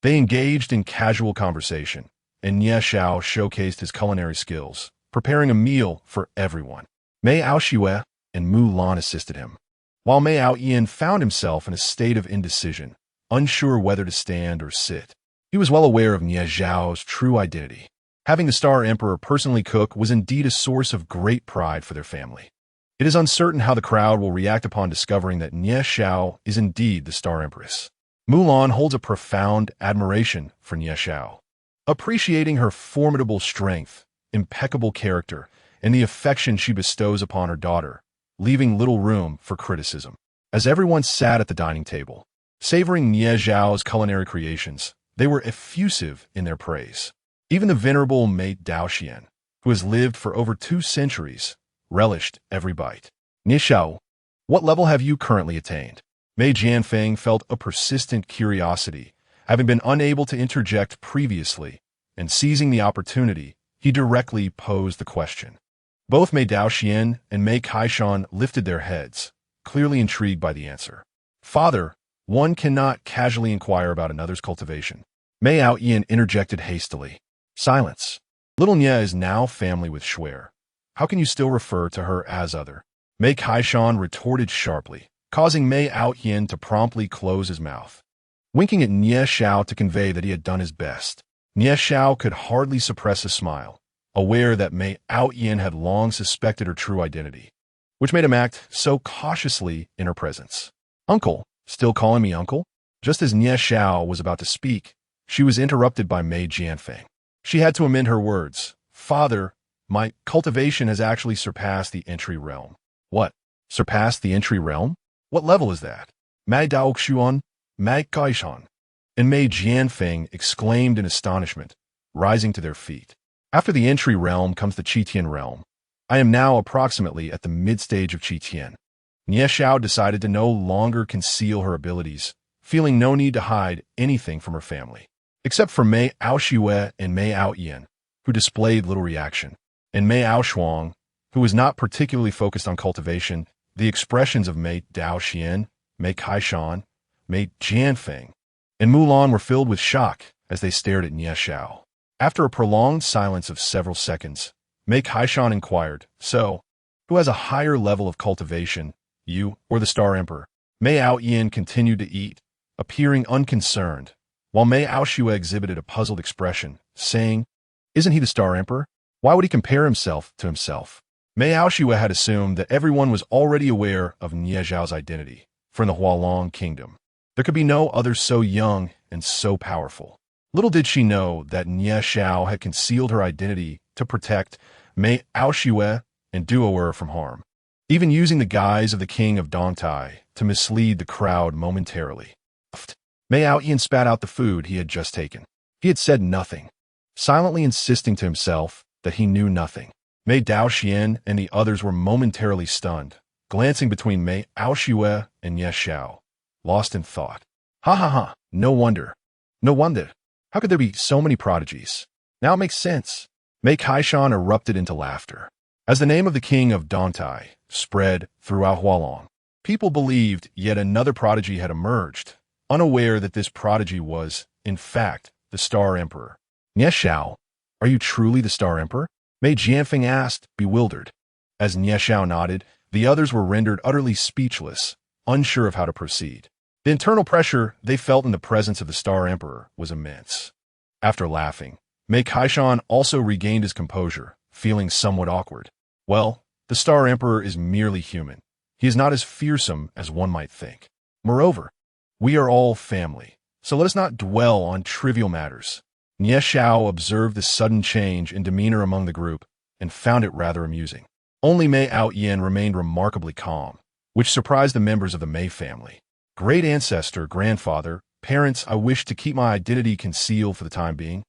they engaged in casual conversation, and Nie Xiao showcased his culinary skills, preparing a meal for everyone. Mei Aoshua and Mu Lan assisted him, while Mei Aoyan found himself in a state of indecision, unsure whether to stand or sit. He was well aware of Nie Xiao's true identity. Having the Star Emperor personally cook was indeed a source of great pride for their family. It is uncertain how the crowd will react upon discovering that Nie Xiao is indeed the Star Empress. Mulan holds a profound admiration for Nie Xiao, appreciating her formidable strength, impeccable character, and the affection she bestows upon her daughter, leaving little room for criticism. As everyone sat at the dining table, savoring Nie Xiao's culinary creations, they were effusive in their praise. Even the venerable mate Dao Xian, who has lived for over 2 centuries, relished every bite. Nie Xiao, what level have you currently attained? Mei Jianfeng felt a persistent curiosity, having been unable to interject previously, and seizing the opportunity, he directly posed the question. Both Mei Daoxian and Mei Kaishan lifted their heads, clearly intrigued by the answer. Father, one cannot casually inquire about another's cultivation. Mei Aoyan interjected hastily. Silence. Little Nie is now family with Shuer. How can you still refer to her as other? Mei Kaishan retorted sharply, causing Mei Aoyan to promptly close his mouth, winking at Nie Xiao to convey that he had done his best. Nie Xiao could hardly suppress a smile, aware that Mei Aoyan had long suspected her true identity, which made him act so cautiously in her presence. Uncle, still calling me uncle? Just as Nie Xiao was about to speak, she was interrupted by Mei Jianfeng. She had to amend her words. Father, my cultivation has actually surpassed the entry realm. What? Surpassed the entry realm? What level is that? Mei Daoxuan, Mei Kaishan. And Mei Jianfeng exclaimed in astonishment, rising to their feet. After the entry realm comes the Qitian realm. I am now approximately at the mid-stage of Qitian. Nie Xiao decided to no longer conceal her abilities, feeling no need to hide anything from her family, except for Mei Aoshue and Mei Aoyan, who displayed little reaction, and Mei Aoshuang, who was not particularly focused on cultivation. The expressions of Mei Daoxian, Mei Kaishan, Mei Jianfeng, and Mulan were filled with shock as they stared at Nie Xiao. After a prolonged silence of several seconds, Mei Kaishan inquired, So, who has a higher level of cultivation, you or the Star Emperor? Mei Aoyan continued to eat, appearing unconcerned, while Mei Aoshua exhibited a puzzled expression, saying, Isn't he the Star Emperor? Why would he compare himself to himself? Mei Aoshua had assumed that everyone was already aware of Nie Xiao's identity, for in the Hualong Kingdom, there could be no other so young and so powerful. Little did she know that Nie Xiao had concealed her identity to protect Mei Aoshua and Duoer from harm, even using the guise of the king of Dongtai to mislead the crowd momentarily. Mei Aoyan spat out the food he had just taken. He had said nothing, silently insisting to himself that he knew nothing. Mei Daoxian and the others were momentarily stunned, glancing between Mei Aoshua and Nie Xiao, lost in thought. Ha ha ha, no wonder. No wonder. How could there be so many prodigies? Now it makes sense. Mei Kaishan erupted into laughter. As the name of the king of Dontai spread throughout Hualong, people believed yet another prodigy had emerged, unaware that this prodigy was, in fact, the Star Emperor. Nie Xiao, are you truly the Star Emperor? Mei Jianfeng asked, bewildered. As Nie Xiao nodded, the others were rendered utterly speechless, unsure of how to proceed. The internal pressure they felt in the presence of the Star Emperor was immense. After laughing, Mei Kaishan also regained his composure, feeling somewhat awkward. Well, the Star Emperor is merely human. He is not as fearsome as one might think. Moreover, we are all family, so let us not dwell on trivial matters. Nie Xiao observed the sudden change in demeanor among the group and found it rather amusing. Only Mei Outyen remained remarkably calm, which surprised the members of the Mei family. Great ancestor, grandfather, parents, I wish to keep my identity concealed for the time being,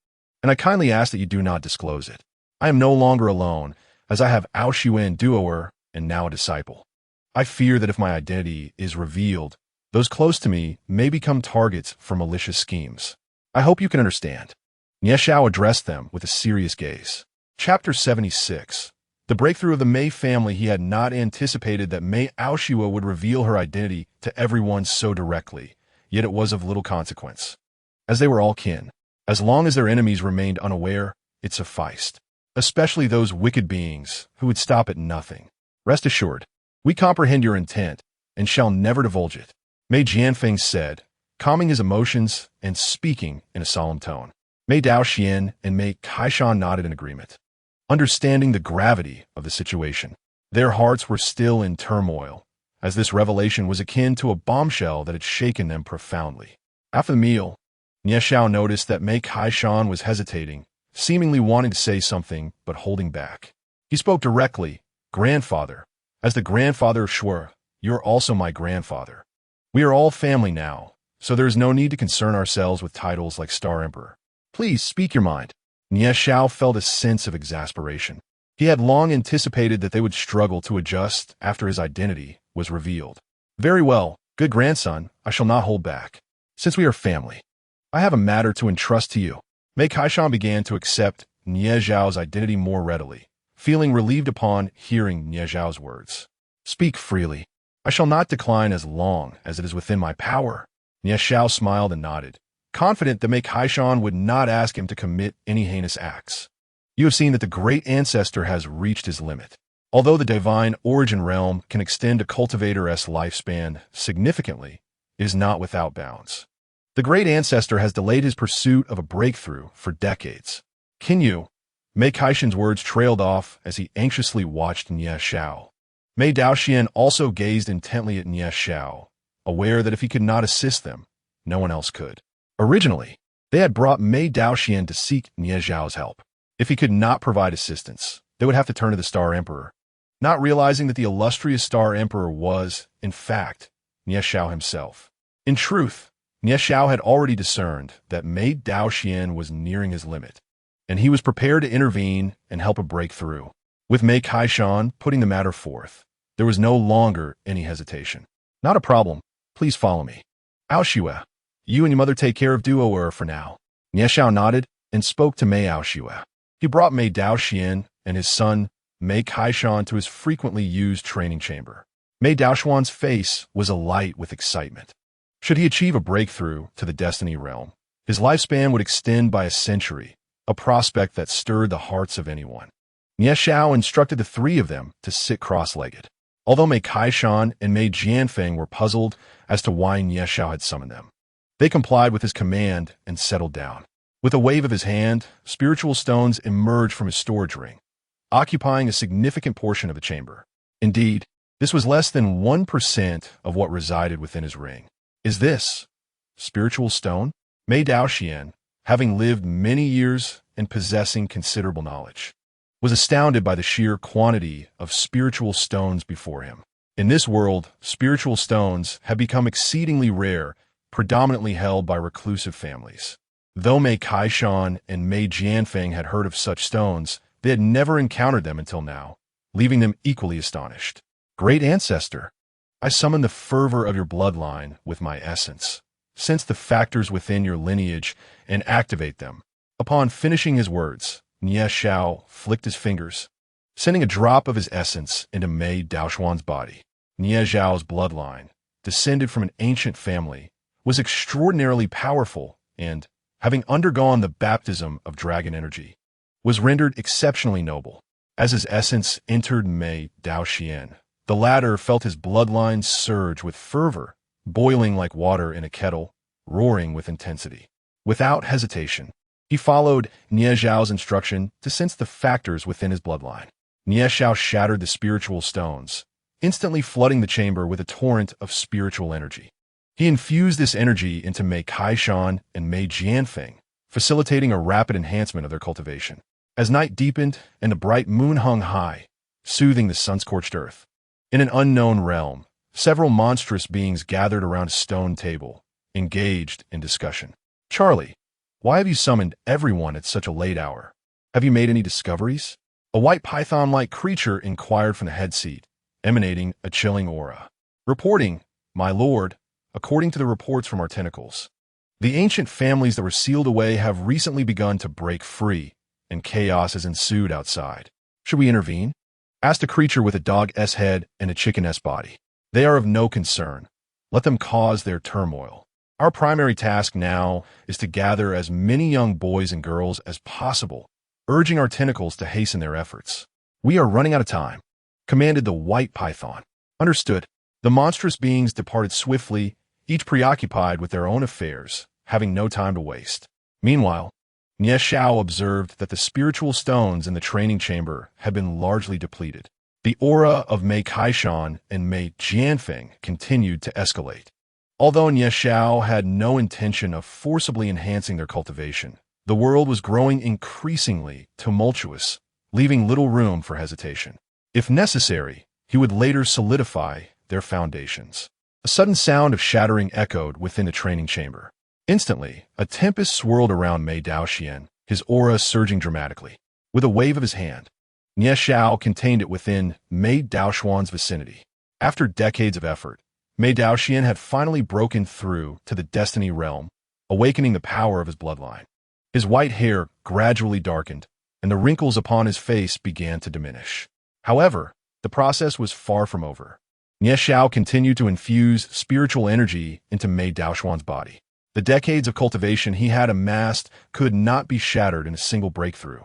and I kindly ask that you do not disclose it. I am no longer alone, as I have Ao Xuan Duoer and now a disciple. I fear that if my identity is revealed, those close to me may become targets for malicious schemes. I hope you can understand. Nie Xiao addressed them with a serious gaze. Chapter 76. The breakthrough of the Mei family. He had not anticipated that Mei Aoshua would reveal her identity to everyone so directly, yet it was of little consequence. As they were all kin, as long as their enemies remained unaware, it sufficed, especially those wicked beings who would stop at nothing. Rest assured, we comprehend your intent and shall never divulge it, Mei Jianfeng said, calming his emotions and speaking in a solemn tone. Mei Daoxian and Mei Kaishan nodded in agreement, understanding the gravity of the situation. Their hearts were still in turmoil, as this revelation was akin to a bombshell that had shaken them profoundly. After the meal, Nie Xiao noticed that Mei Kaishan was hesitating, seemingly wanting to say something but holding back. He spoke directly, Grandfather, as the grandfather of Shuo, you're also my grandfather. We are all family now, so there is no need to concern ourselves with titles like Star Emperor. Please speak your mind. Nie Xiao felt a sense of exasperation. He had long anticipated that they would struggle to adjust after his identity was revealed. Very well, good grandson, I shall not hold back. Since we are family, I have a matter to entrust to you. Mei Kaishan began to accept Nie Xiao's identity more readily, feeling relieved upon hearing Nie Xiao's words. Speak freely. I shall not decline as long as it is within my power. Nie Xiao smiled and nodded, confident that Mei Kaishan would not ask him to commit any heinous acts. You have seen that the great ancestor has reached his limit. Although the divine origin realm can extend a cultivator's lifespan significantly, it is not without bounds. The great ancestor has delayed his pursuit of a breakthrough for decades. Kinyu, Mei Kaishan's words trailed off as he anxiously watched Nie Xiao. Mei Daoxian also gazed intently at Nie Xiao, aware that if he could not assist them, no one else could. Originally, they had brought Mei Daoxian to seek Nie Xiao's help. If he could not provide assistance, they would have to turn to the Star Emperor, not realizing that the illustrious Star Emperor was, in fact, Nie Xiao himself. In truth, Nie Xiao had already discerned that Mei Daoxian was nearing his limit, and he was prepared to intervene and help a breakthrough. With Mei Kaishan putting the matter forth, there was no longer any hesitation. Not a problem. Please follow me. Aoshua, you and your mother take care of Duoer for now. Nie Xiao nodded and spoke to Mei Aoshua. He brought Mei Daoxian and his son Mei Kaishan to his frequently used training chamber. Mei Daoxuan's face was alight with excitement. Should he achieve a breakthrough to the destiny realm, his lifespan would extend by a century, a prospect that stirred the hearts of anyone. Nie Xiao instructed the three of them to sit cross-legged. Although Mei Kaishan and Mei Jianfeng were puzzled as to why Nie Xiao had summoned them, they complied with his command and settled down. With a wave of his hand, spiritual stones emerged from his storage ring, occupying a significant portion of the chamber. Indeed, this was less than 1% of what resided within his ring. Is this spiritual stone? Mei Daoxian, having lived many years and possessing considerable knowledge, was astounded by the sheer quantity of spiritual stones before him. In this world, spiritual stones have become exceedingly rare, predominantly held by reclusive families. Though Mei Kaishan and Mei Jianfeng had heard of such stones, they had never encountered them until now, leaving them equally astonished. Great ancestor, I summon the fervor of your bloodline with my essence, sense the factors within your lineage and activate them. Upon finishing his words, Nie Xiao flicked his fingers, sending a drop of his essence into Mei Daoxuan's body. Nie Xiao's bloodline, descended from an ancient family, was extraordinarily powerful and, having undergone the baptism of dragon energy, was rendered exceptionally noble. As his essence entered Mei Daoxian, the latter felt his bloodline surge with fervor, boiling like water in a kettle, roaring with intensity. Without hesitation, he followed Nie Xiao's instruction to sense the factors within his bloodline. Nie Xiao shattered the spiritual stones, instantly flooding the chamber with a torrent of spiritual energy. He infused this energy into Mei Kaishan and Mei Jianfeng, facilitating a rapid enhancement of their cultivation. As night deepened and the bright moon hung high, soothing the sun-scorched earth, in an unknown realm, several monstrous beings gathered around a stone table, engaged in discussion. "Charlie, why have you summoned everyone at such a late hour? Have you made any discoveries?" A white python-like creature inquired from the head seat, emanating a chilling aura. "Reporting, my lord, according to the reports from our tentacles, the ancient families that were sealed away have recently begun to break free, and chaos has ensued outside. Should we intervene?" Asked a creature with a dog-s head and a chicken-s body. "They are of no concern. Let them cause their turmoil. Our primary task now is to gather as many young boys and girls as possible, urging our tentacles to hasten their efforts. We are running out of time," commanded the white python. "Understood." The monstrous beings departed swiftly, each preoccupied with their own affairs, having no time to waste. Meanwhile, Nie Xiao observed that the spiritual stones in the training chamber had been largely depleted. The aura of Mei Kaishan and Mei Jianfeng continued to escalate. Although Nie Xiao had no intention of forcibly enhancing their cultivation, the world was growing increasingly tumultuous, leaving little room for hesitation. If necessary, he would later solidify their foundations. A sudden sound of shattering echoed within the training chamber. Instantly, a tempest swirled around Mei Daoxian, his aura surging dramatically. With a wave of his hand, Nie Xiao contained it within Mei Daoxuan's vicinity. After decades of effort, Mei Daoxian had finally broken through to the destiny realm, awakening the power of his bloodline. His white hair gradually darkened, and the wrinkles upon his face began to diminish. However, the process was far from over. Nie Xiao continued to infuse spiritual energy into Mei Daoxuan's body. The decades of cultivation he had amassed could not be shattered in a single breakthrough,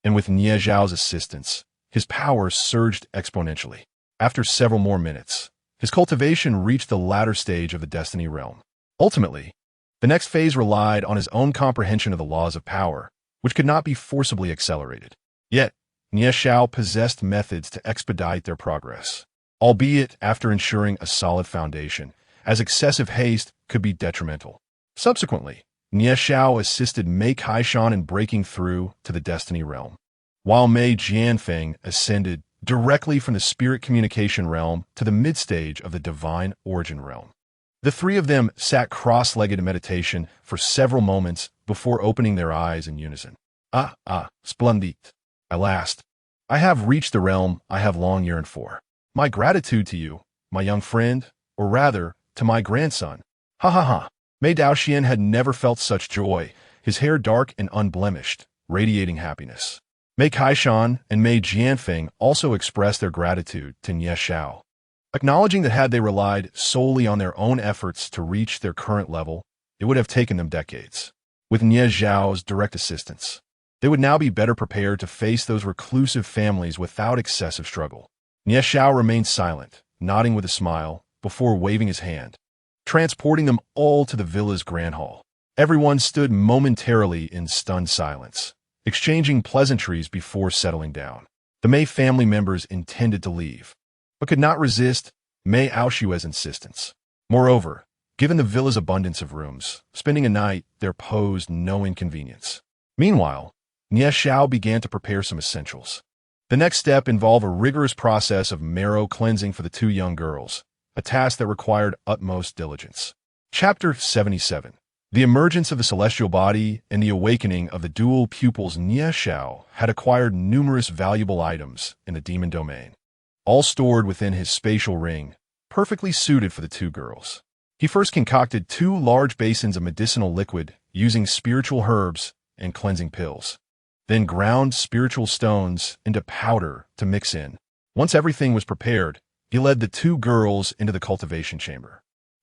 and with Nie Xiao's assistance, his power surged exponentially. After several more minutes, his cultivation reached the latter stage of the destiny realm. Ultimately, the next phase relied on his own comprehension of the laws of power, which could not be forcibly accelerated. Yet, Nie Xiao possessed methods to expedite their progress, albeit after ensuring a solid foundation, as excessive haste could be detrimental. Subsequently, Nie Xiao assisted Mei Kaishan in breaking through to the destiny realm, while Mei Jianfeng ascended directly from the spirit communication realm to the mid-stage of the divine origin realm. The three of them sat cross-legged in meditation for several moments before opening their eyes in unison. Splendid. At last, I have reached the realm I have long yearned for. My gratitude to you, my young friend, or rather, to my grandson. Ha ha ha. Mei Daoxian had never felt such joy, his hair dark and unblemished, radiating happiness. Mei Kaishan and Mei Jianfeng also expressed their gratitude to Nie Xiao, acknowledging that had they relied solely on their own efforts to reach their current level, it would have taken them decades. With Nie Xiao's direct assistance, they would now be better prepared to face those reclusive families without excessive struggle. Nie Xiao remained silent, nodding with a smile, before waving his hand, transporting them all to the villa's grand hall. Everyone stood momentarily in stunned silence, exchanging pleasantries before settling down. The Mei family members intended to leave, but could not resist Mei Aoshue's insistence. Moreover, given the villa's abundance of rooms, spending a night there posed no inconvenience. Meanwhile, Nie Xiao began to prepare some essentials. The next step involved a rigorous process of marrow cleansing for the two young girls, a task that required utmost diligence. Chapter 77. The emergence of the celestial body and the awakening of the dual pupils. Nie Xiao had acquired numerous valuable items in the demon domain, all stored within his spatial ring, perfectly suited for the two girls. He first concocted 2 large basins of medicinal liquid using spiritual herbs and cleansing pills, then ground spiritual stones into powder to mix in. Once everything was prepared, he led the 2 girls into the cultivation chamber.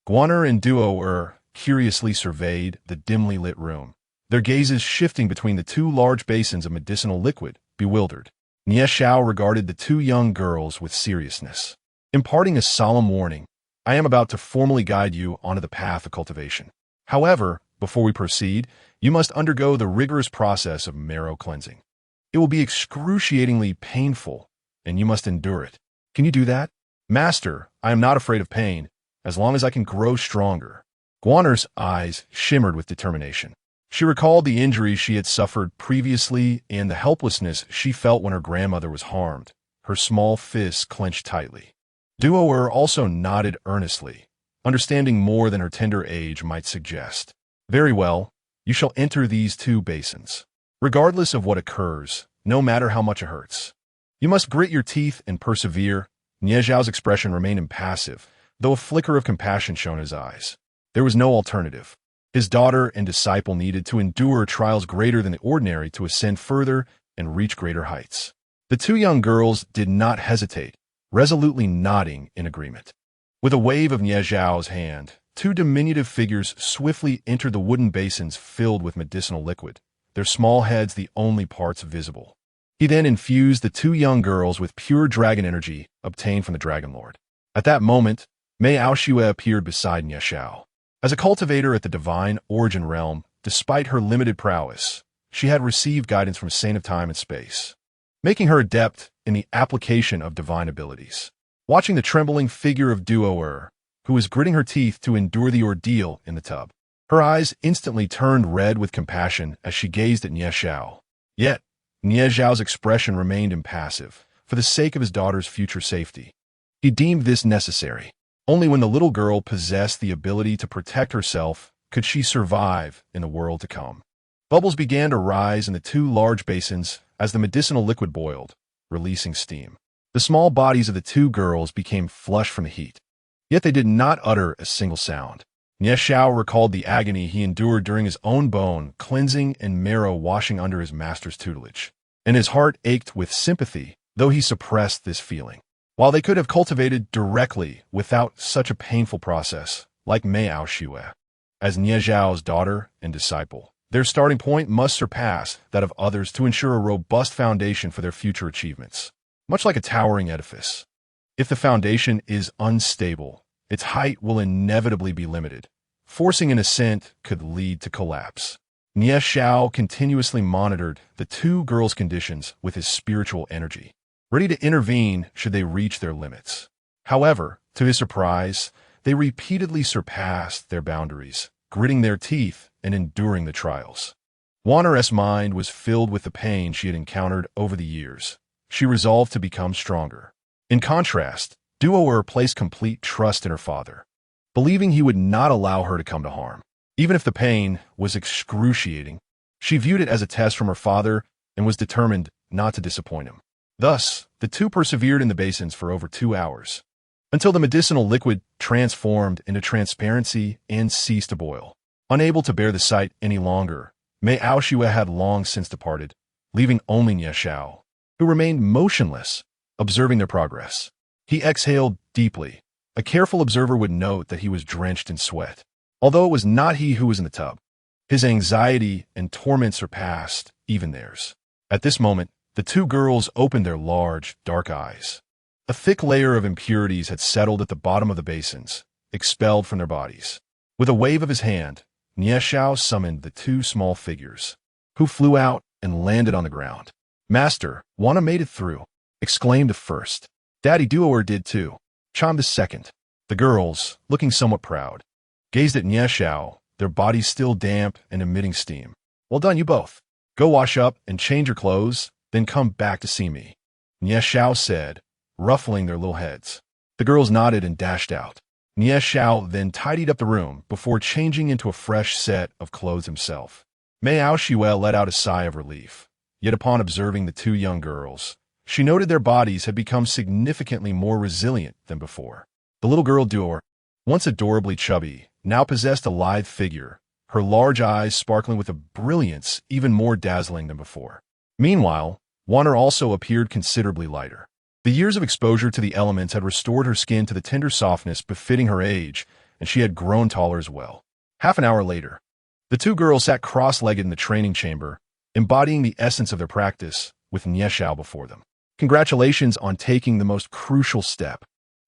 Guaner and Duo curiously surveyed the dimly lit room, their gazes shifting between the 2 large basins of medicinal liquid, bewildered. Nie Xiao regarded the 2 young girls with seriousness, imparting a solemn warning. I am about to formally guide you onto the path of cultivation. However, before we proceed, you must undergo the rigorous process of marrow cleansing. It will be excruciatingly painful, and you must endure it. Can you do that? Master, I am not afraid of pain, as long as I can grow stronger. Guaner's eyes shimmered with determination. She recalled the injuries she had suffered previously and the helplessness she felt when her grandmother was harmed. Her small fists clenched tightly. Duo also nodded earnestly, understanding more than her tender age might suggest. Very well, you shall enter these 2 basins. Regardless of what occurs, no matter how much it hurts. You must grit your teeth and persevere. Nie Xiao's expression remained impassive, though a flicker of compassion shone in his eyes. There was no alternative. His daughter and disciple needed to endure trials greater than the ordinary to ascend further and reach greater heights. The 2 young girls did not hesitate, resolutely nodding in agreement. With a wave of Nie Xiao's hand, 2 diminutive figures swiftly entered the wooden basins filled with medicinal liquid, their small heads the only parts visible. He then infused the 2 young girls with pure dragon energy obtained from the Dragon Lord. At that moment, Mei Aoshue appeared beside Nie Xiao. As a cultivator at the Divine Origin Realm, despite her limited prowess, she had received guidance from a saint of time and space, making her adept in the application of divine abilities. Watching the trembling figure of Duo, who was gritting her teeth to endure the ordeal in the tub, her eyes instantly turned red with compassion as she gazed at Nie Xiao. Yet, Nie Xiao's expression remained impassive, for the sake of his daughter's future safety. He deemed this necessary. Only when the little girl possessed the ability to protect herself could she survive in the world to come. Bubbles began to rise in the 2 large basins as the medicinal liquid boiled, releasing steam. The small bodies of the 2 girls became flushed from the heat, yet they did not utter a single sound. Nie Xiao recalled the agony he endured during his own bone cleansing and marrow washing under his master's tutelage, and his heart ached with sympathy, though he suppressed this feeling. While they could have cultivated directly without such a painful process, like Mei Aoshue, as Nie Xiao's daughter and disciple, their starting point must surpass that of others to ensure a robust foundation for their future achievements. Much like a towering edifice, if the foundation is unstable, its height will inevitably be limited. Forcing an ascent could lead to collapse. Nie Xiao continuously monitored the 2 girls' conditions with his spiritual energy, ready to intervene should they reach their limits. However, to his surprise, they repeatedly surpassed their boundaries, gritting their teeth and enduring the trials. Guaner's mind was filled with the pain she had encountered over the years. She resolved to become stronger. In contrast, Duo placed complete trust in her father, believing he would not allow her to come to harm. Even if the pain was excruciating, she viewed it as a test from her father and was determined not to disappoint him. Thus, the 2 persevered in the basins for over 2 hours, until the medicinal liquid transformed into transparency and ceased to boil. Unable to bear the sight any longer, Mei Aoshue had long since departed, leaving only Nie Xiao, who remained motionless, observing their progress. He exhaled deeply. A careful observer would note that he was drenched in sweat, although it was not he who was in the tub. His anxiety and torment surpassed even theirs. At this moment, the 2 girls opened their large, dark eyes. A thick layer of impurities had settled at the bottom of the basins, expelled from their bodies. With a wave of his hand, Nie Xiao summoned the 2 small figures, who flew out and landed on the ground. Master, Wana made it through, exclaimed the first. Daddy Duo did too, chimed the second. The girls, looking somewhat proud, gazed at Nie Xiao, their bodies still damp and emitting steam. Well done, you both. Go wash up and change your clothes, then come back to see me, Nie Xiao said, ruffling their little heads. The girls nodded and dashed out. Nie Xiao then tidied up the room before changing into a fresh set of clothes himself. Mei Aoshue let out a sigh of relief. Yet upon observing the 2 young girls, she noted their bodies had become significantly more resilient than before. The little girl Duo, once adorably chubby, now possessed a lithe figure, her large eyes sparkling with a brilliance even more dazzling than before. Meanwhile, Wanner also appeared considerably lighter. The years of exposure to the elements had restored her skin to the tender softness befitting her age, and she had grown taller as well. Half an hour later, the two girls sat cross-legged in the training chamber, embodying the essence of their practice, with Nie Xiao before them. "Congratulations on taking the most crucial step,"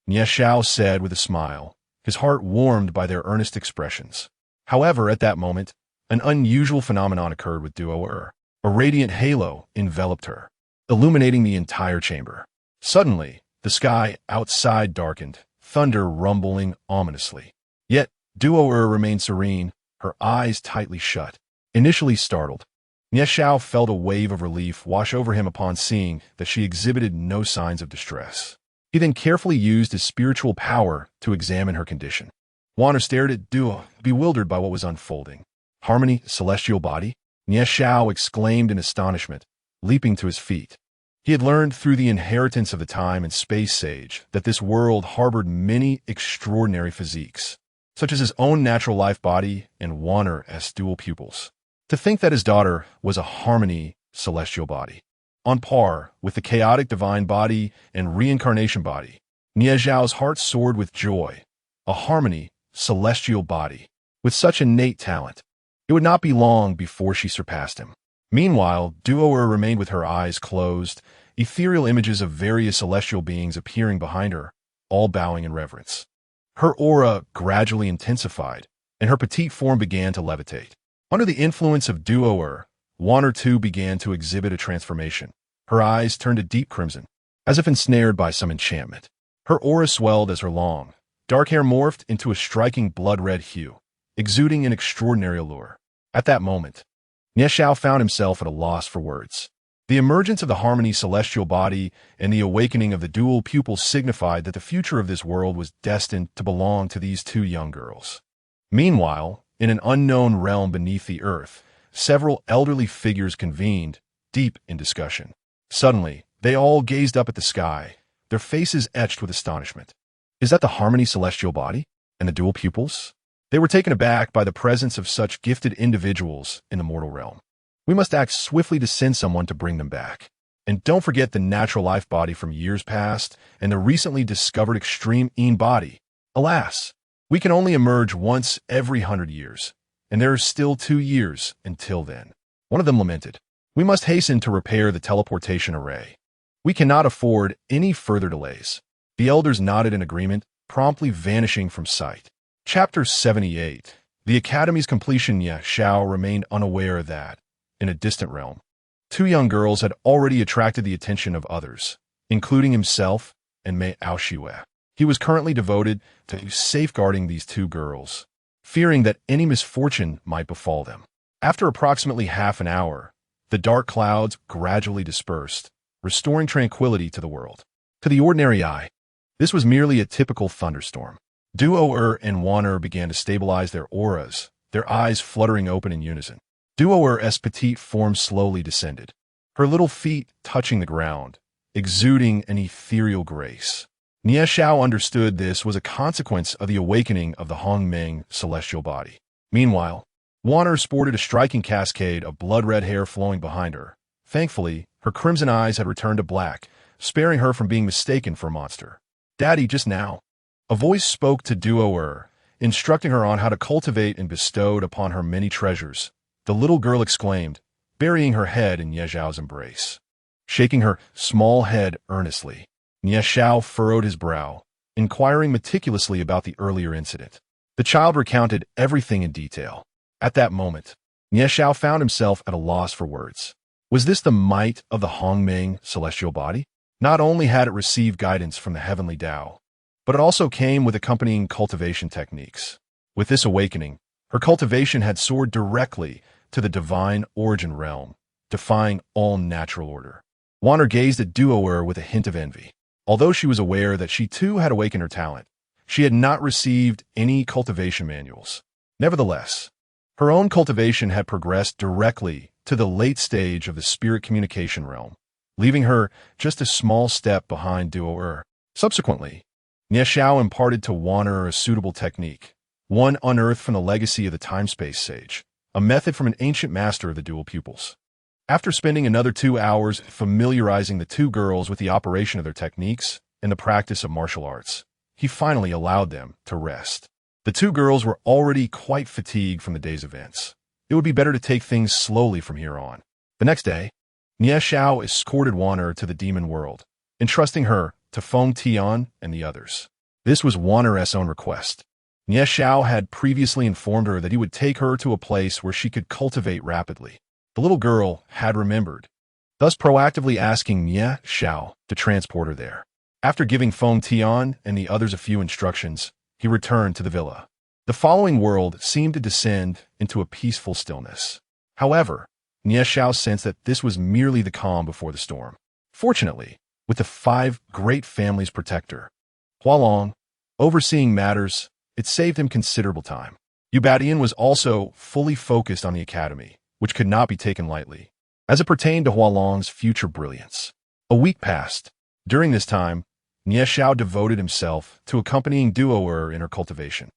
Nie Xiao said with a smile, his heart warmed by their earnest expressions. However, at that moment, an unusual phenomenon occurred with Duo. A radiant halo enveloped her, illuminating the entire chamber. Suddenly, the sky outside darkened, thunder rumbling ominously. Yet, Duo remained serene, her eyes tightly shut. Initially startled, Nie Xiao felt a wave of relief wash over him upon seeing that she exhibited no signs of distress. He then carefully used his spiritual power to examine her condition. Wanner stared at Duo, bewildered by what was unfolding. "Harmony, celestial body?" Nie Xiao exclaimed in astonishment, leaping to his feet. He had learned through the inheritance of the time and space sage that this world harbored many extraordinary physiques, such as his own natural life body and Wanner's dual pupils. To think that his daughter was a harmony celestial body, on par with the chaotic divine body and reincarnation body, Nie Xiao's heart soared with joy. A harmony celestial body, with such innate talent. It would not be long before she surpassed him. Meanwhile, Duo remained with her eyes closed, ethereal images of various celestial beings appearing behind her, all bowing in reverence. Her aura gradually intensified, and her petite form began to levitate. Under the influence of Duo, Wanner too began to exhibit a transformation. Her eyes turned a deep crimson, as if ensnared by some enchantment. Her aura swelled as her long, dark hair morphed into a striking blood-red hue, exuding an extraordinary allure. At that moment, Nie Xiao found himself at a loss for words. The emergence of the harmony celestial body and the awakening of the dual pupils signified that the future of this world was destined to belong to these two young girls. Meanwhile, in an unknown realm beneath the earth, several elderly figures convened, deep in discussion. Suddenly, they all gazed up at the sky, their faces etched with astonishment. "Is that the harmony celestial body? And the dual pupils?" They were taken aback by the presence of such gifted individuals in the mortal realm. "We must act swiftly to send someone to bring them back. And don't forget the natural life body from years past and the recently discovered extreme Yin body. Alas, we can only emerge once every 100 years, and there are still 2 years until then." One of them lamented, "We must hasten to repair the teleportation array. We cannot afford any further delays." The elders nodded in agreement, promptly vanishing from sight. Chapter 78. The Academy's completion. Nie Xiao remained unaware that, in a distant realm, 2 young girls had already attracted the attention of others, including himself and Mei Aoshue. He was currently devoted to safeguarding these 2 girls, fearing that any misfortune might befall them. After approximately half an hour, the dark clouds gradually dispersed, restoring tranquility to the world. To the ordinary eye, this was merely a typical thunderstorm. Duo and Wanner began to stabilize their auras, their eyes fluttering open in unison. Duo's petite form slowly descended, her little feet touching the ground, exuding an ethereal grace. Nie Xiao understood this was a consequence of the awakening of the Hongmeng celestial body. Meanwhile, Wanner sported a striking cascade of blood-red hair flowing behind her. Thankfully, her crimson eyes had returned to black, sparing her from being mistaken for a monster. "Daddy, just now." A voice spoke to Duo, instructing her on how to cultivate and bestowed upon her many treasures. The little girl exclaimed, burying her head in Nie Xiao's embrace. Shaking her small head earnestly, Nie Xiao furrowed his brow, inquiring meticulously about the earlier incident. The child recounted everything in detail. At that moment, Nie Xiao found himself at a loss for words. Was this the might of the Hongmeng celestial body? Not only had it received guidance from the heavenly Tao, but it also came with accompanying cultivation techniques. With this awakening, her cultivation had soared directly to the divine origin realm, defying all natural order. Wanner gazed at Duo with a hint of envy. Although she was aware that she too had awakened her talent, she had not received any cultivation manuals. Nevertheless, her own cultivation had progressed directly to the late stage of the spirit communication realm, leaving her just a small step behind Duo. Subsequently, Nie Xiao imparted to Wanner a suitable technique, one unearthed from the legacy of the time-space sage, a method from an ancient master of the dual pupils. After spending another 2 hours familiarizing the two girls with the operation of their techniques and the practice of martial arts, he finally allowed them to rest. The two girls were already quite fatigued from the day's events. It would be better to take things slowly from here on. The next day, Nie Xiao escorted Wan'er to the demon world, entrusting her to Feng Tian and the others. This was Wan'er's own request. Nie Xiao had previously informed her that he would take her to a place where she could cultivate rapidly. The little girl had remembered, thus proactively asking Nie Xiao to transport her there. After giving Feng Tian and the others a few instructions, he returned to the villa. The following world seemed to descend into a peaceful stillness. However, Nie Xiao sensed that this was merely the calm before the storm. Fortunately, with the 5 great families' protector, Hualong, overseeing matters, it saved him considerable time. Yu Batian was also fully focused on the academy, which could not be taken lightly, as it pertained to Hualong's future brilliance. A week passed. During this time, Nie Xiao devoted himself to accompanying Duo'er in her cultivation.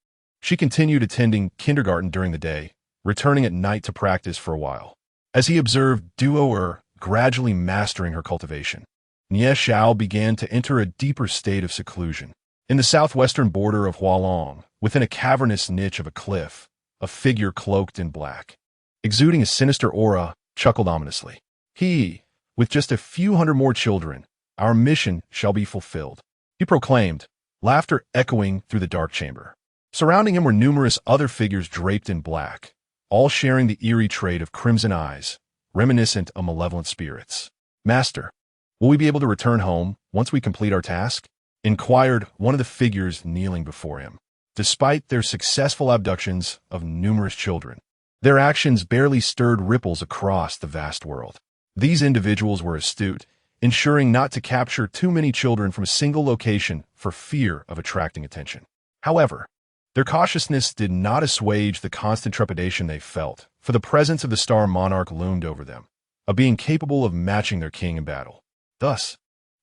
She continued attending kindergarten during the day, returning at night to practice for a while. As he observed Duo'er gradually mastering her cultivation, Nie Xiao began to enter a deeper state of seclusion. In the southwestern border of Hualong, within a cavernous niche of a cliff, a figure cloaked in black, exuding a sinister aura, chuckled ominously. He, with just a few hundred more children, our mission shall be fulfilled, he proclaimed, laughter echoing through the dark chamber. Surrounding him were numerous other figures draped in black, all sharing the eerie trait of crimson eyes, reminiscent of malevolent spirits. Master, will we be able to return home once we complete our task? Inquired one of the figures kneeling before him. Despite their successful abductions of numerous children, their actions barely stirred ripples across the vast world. These individuals were astute, ensuring not to capture too many children from a single location for fear of attracting attention. However, their cautiousness did not assuage the constant trepidation they felt, for the presence of the Star Monarch loomed over them, a being capable of matching their king in battle. Thus,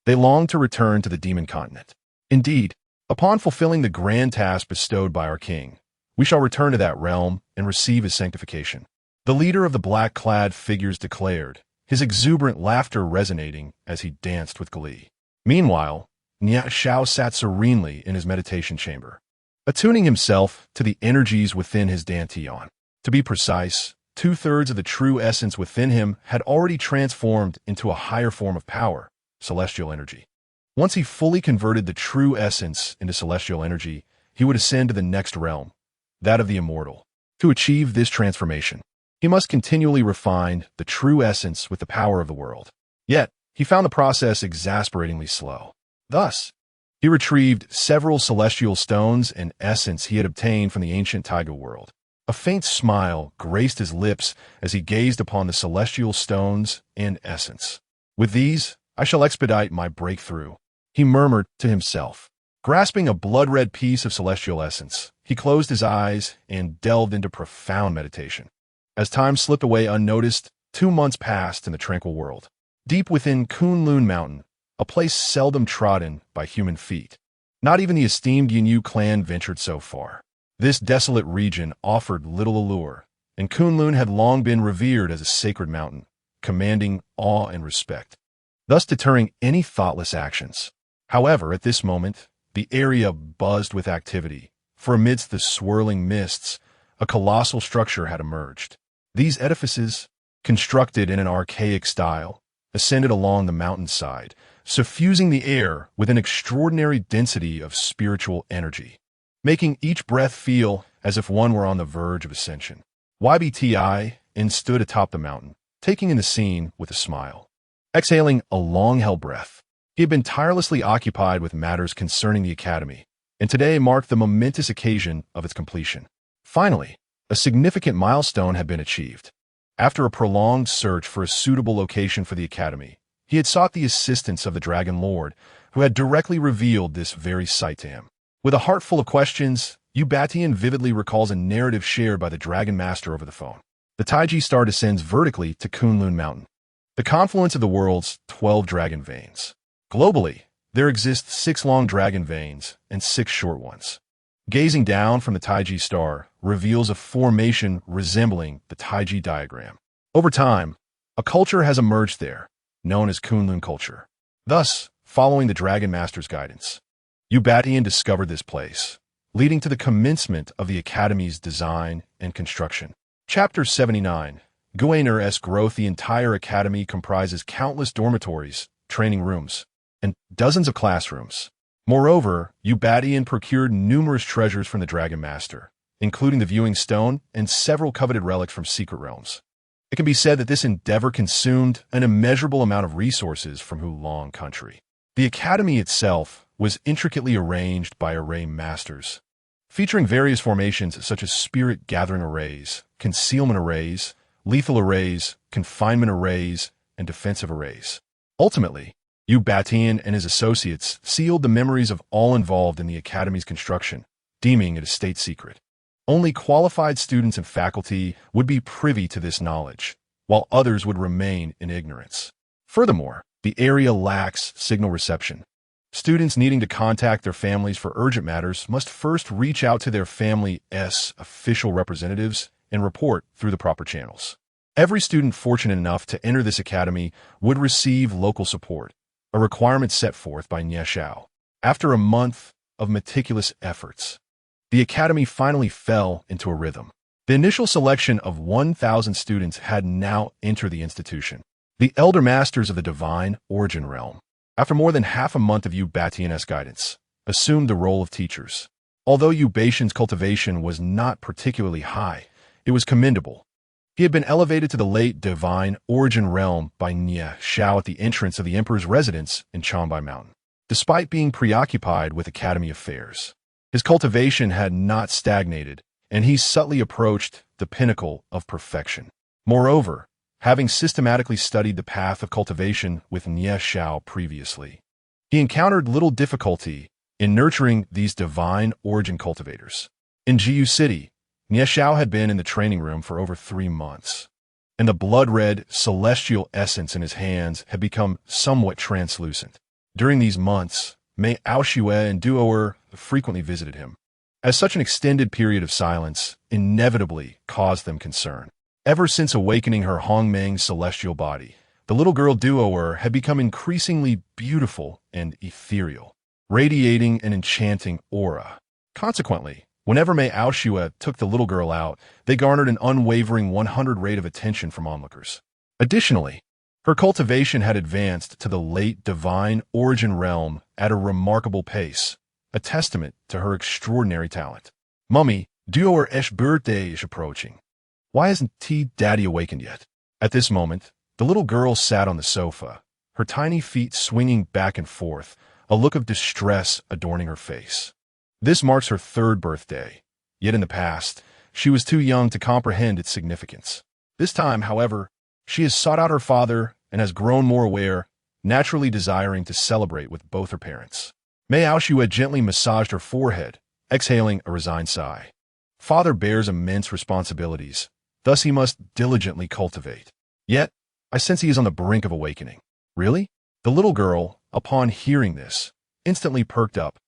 they longed to return to the demon continent. Indeed, upon fulfilling the grand task bestowed by our king, we shall return to that realm and receive his sanctification. The leader of the black-clad figures declared, his exuberant laughter resonating as he danced with glee. Meanwhile, Nie Xiao sat serenely in his meditation chamber, attuning himself to the energies within his dantian. To be precise, 2/3 of the true essence within him had already transformed into a higher form of power, celestial energy. Once he fully converted the true essence into celestial energy, he would ascend to the next realm, that of the immortal. To achieve this transformation, he must continually refine the true essence with the power of the world. Yet, he found the process exasperatingly slow. Thus, he retrieved several celestial stones and essence he had obtained from the ancient Taiga world. A faint smile graced his lips as he gazed upon the celestial stones and essence. With these, I shall expedite my breakthrough, he murmured to himself. Grasping a blood-red piece of celestial essence, he closed his eyes and delved into profound meditation. As time slipped away unnoticed, 2 months passed in the tranquil world. Deep within Kunlun Mountain, a place seldom trodden by human feet, not even the esteemed Yinyu clan ventured so far. This desolate region offered little allure, and Kunlun had long been revered as a sacred mountain, commanding awe and respect, thus deterring any thoughtless actions. However, at this moment, the area buzzed with activity, for amidst the swirling mists, a colossal structure had emerged. These edifices, constructed in an archaic style, ascended along the mountainside, suffusing the air with an extraordinary density of spiritual energy, making each breath feel as if one were on the verge of ascension. YBTI stood atop the mountain, taking in the scene with a smile. Exhaling a long-held breath, he had been tirelessly occupied with matters concerning the academy, and today marked the momentous occasion of its completion. Finally, a significant milestone had been achieved. After a prolonged search for a suitable location for the academy, he had sought the assistance of the Dragon Lord, who had directly revealed this very site to him. With a heart full of questions, Yu Batian vividly recalls a narrative shared by the Dragon Master over the phone. The Taiji Star descends vertically to Kunlun Mountain, the confluence of the world's 12 dragon veins. Globally, there exist 6 long dragon veins and 6 short ones. Gazing down from the Taiji star reveals a formation resembling the Taiji diagram. Over time, a culture has emerged there, known as Kunlun culture. Thus, following the Dragon Master's guidance, Yu Batian discovered this place, leading to the commencement of the Academy's design and construction. Chapter 79. Guaner's growth. The entire Academy comprises countless dormitories, training rooms, and dozens of classrooms. Moreover, Yu Batian procured numerous treasures from the Dragon Master, including the viewing stone and several coveted relics from secret realms. It can be said that this endeavor consumed an immeasurable amount of resources from Hulong country. The Academy itself was intricately arranged by array masters, featuring various formations such as spirit-gathering arrays, concealment arrays, lethal arrays, confinement arrays, and defensive arrays. Ultimately, Yu Batian and his associates sealed the memories of all involved in the Academy's construction, deeming it a state secret. Only qualified students and faculty would be privy to this knowledge, while others would remain in ignorance. Furthermore, the area lacks signal reception. Students needing to contact their families for urgent matters must first reach out to their family's official representatives and report through the proper channels. Every student fortunate enough to enter this academy would receive local support, a requirement set forth by Nie Xiao. After a month of meticulous efforts, the academy finally fell into a rhythm. The initial selection of 1,000 students had now entered the institution. The elder masters of the divine origin realm, after more than half a month of Yu Batian's guidance, assumed the role of teachers. Although Yu Batian's cultivation was not particularly high, it was commendable. He had been elevated to the late divine origin realm by Nie Xiao at the entrance of the emperor's residence in Changbai Mountain. Despite being preoccupied with academy affairs, his cultivation had not stagnated, and he subtly approached the pinnacle of perfection. Moreover, having systematically studied the path of cultivation with Nie Xiao previously, he encountered little difficulty in nurturing these divine origin cultivators. In Jiyu City, Nie Xiao had been in the training room for over 3 months, and the blood-red celestial essence in his hands had become somewhat translucent. During these months, Mei Aoshue and Duoer frequently visited him, as such an extended period of silence inevitably caused them concern. Ever since awakening her Hongmeng celestial body, the little girl Duoer had become increasingly beautiful and ethereal, radiating an enchanting aura. Consequently, whenever Mei Aoshue took the little girl out, they garnered an unwavering 100 rate of attention from onlookers. Additionally, her cultivation had advanced to the late divine origin realm at a remarkable pace, a testament to her extraordinary talent. Mummy, Duoer's birthday is approaching. Why hasn't Daddy awakened yet? At this moment, the little girl sat on the sofa, her tiny feet swinging back and forth, a look of distress adorning her face. This marks her 3rd birthday, yet in the past, she was too young to comprehend its significance. This time, however, she has sought out her father and has grown more aware, naturally desiring to celebrate with both her parents. Mei Aoshue gently massaged her forehead, exhaling a resigned sigh. Father bears immense responsibilities, thus he must diligently cultivate. Yet, I sense he is on the brink of awakening. Really? The little girl, upon hearing this, instantly perked up,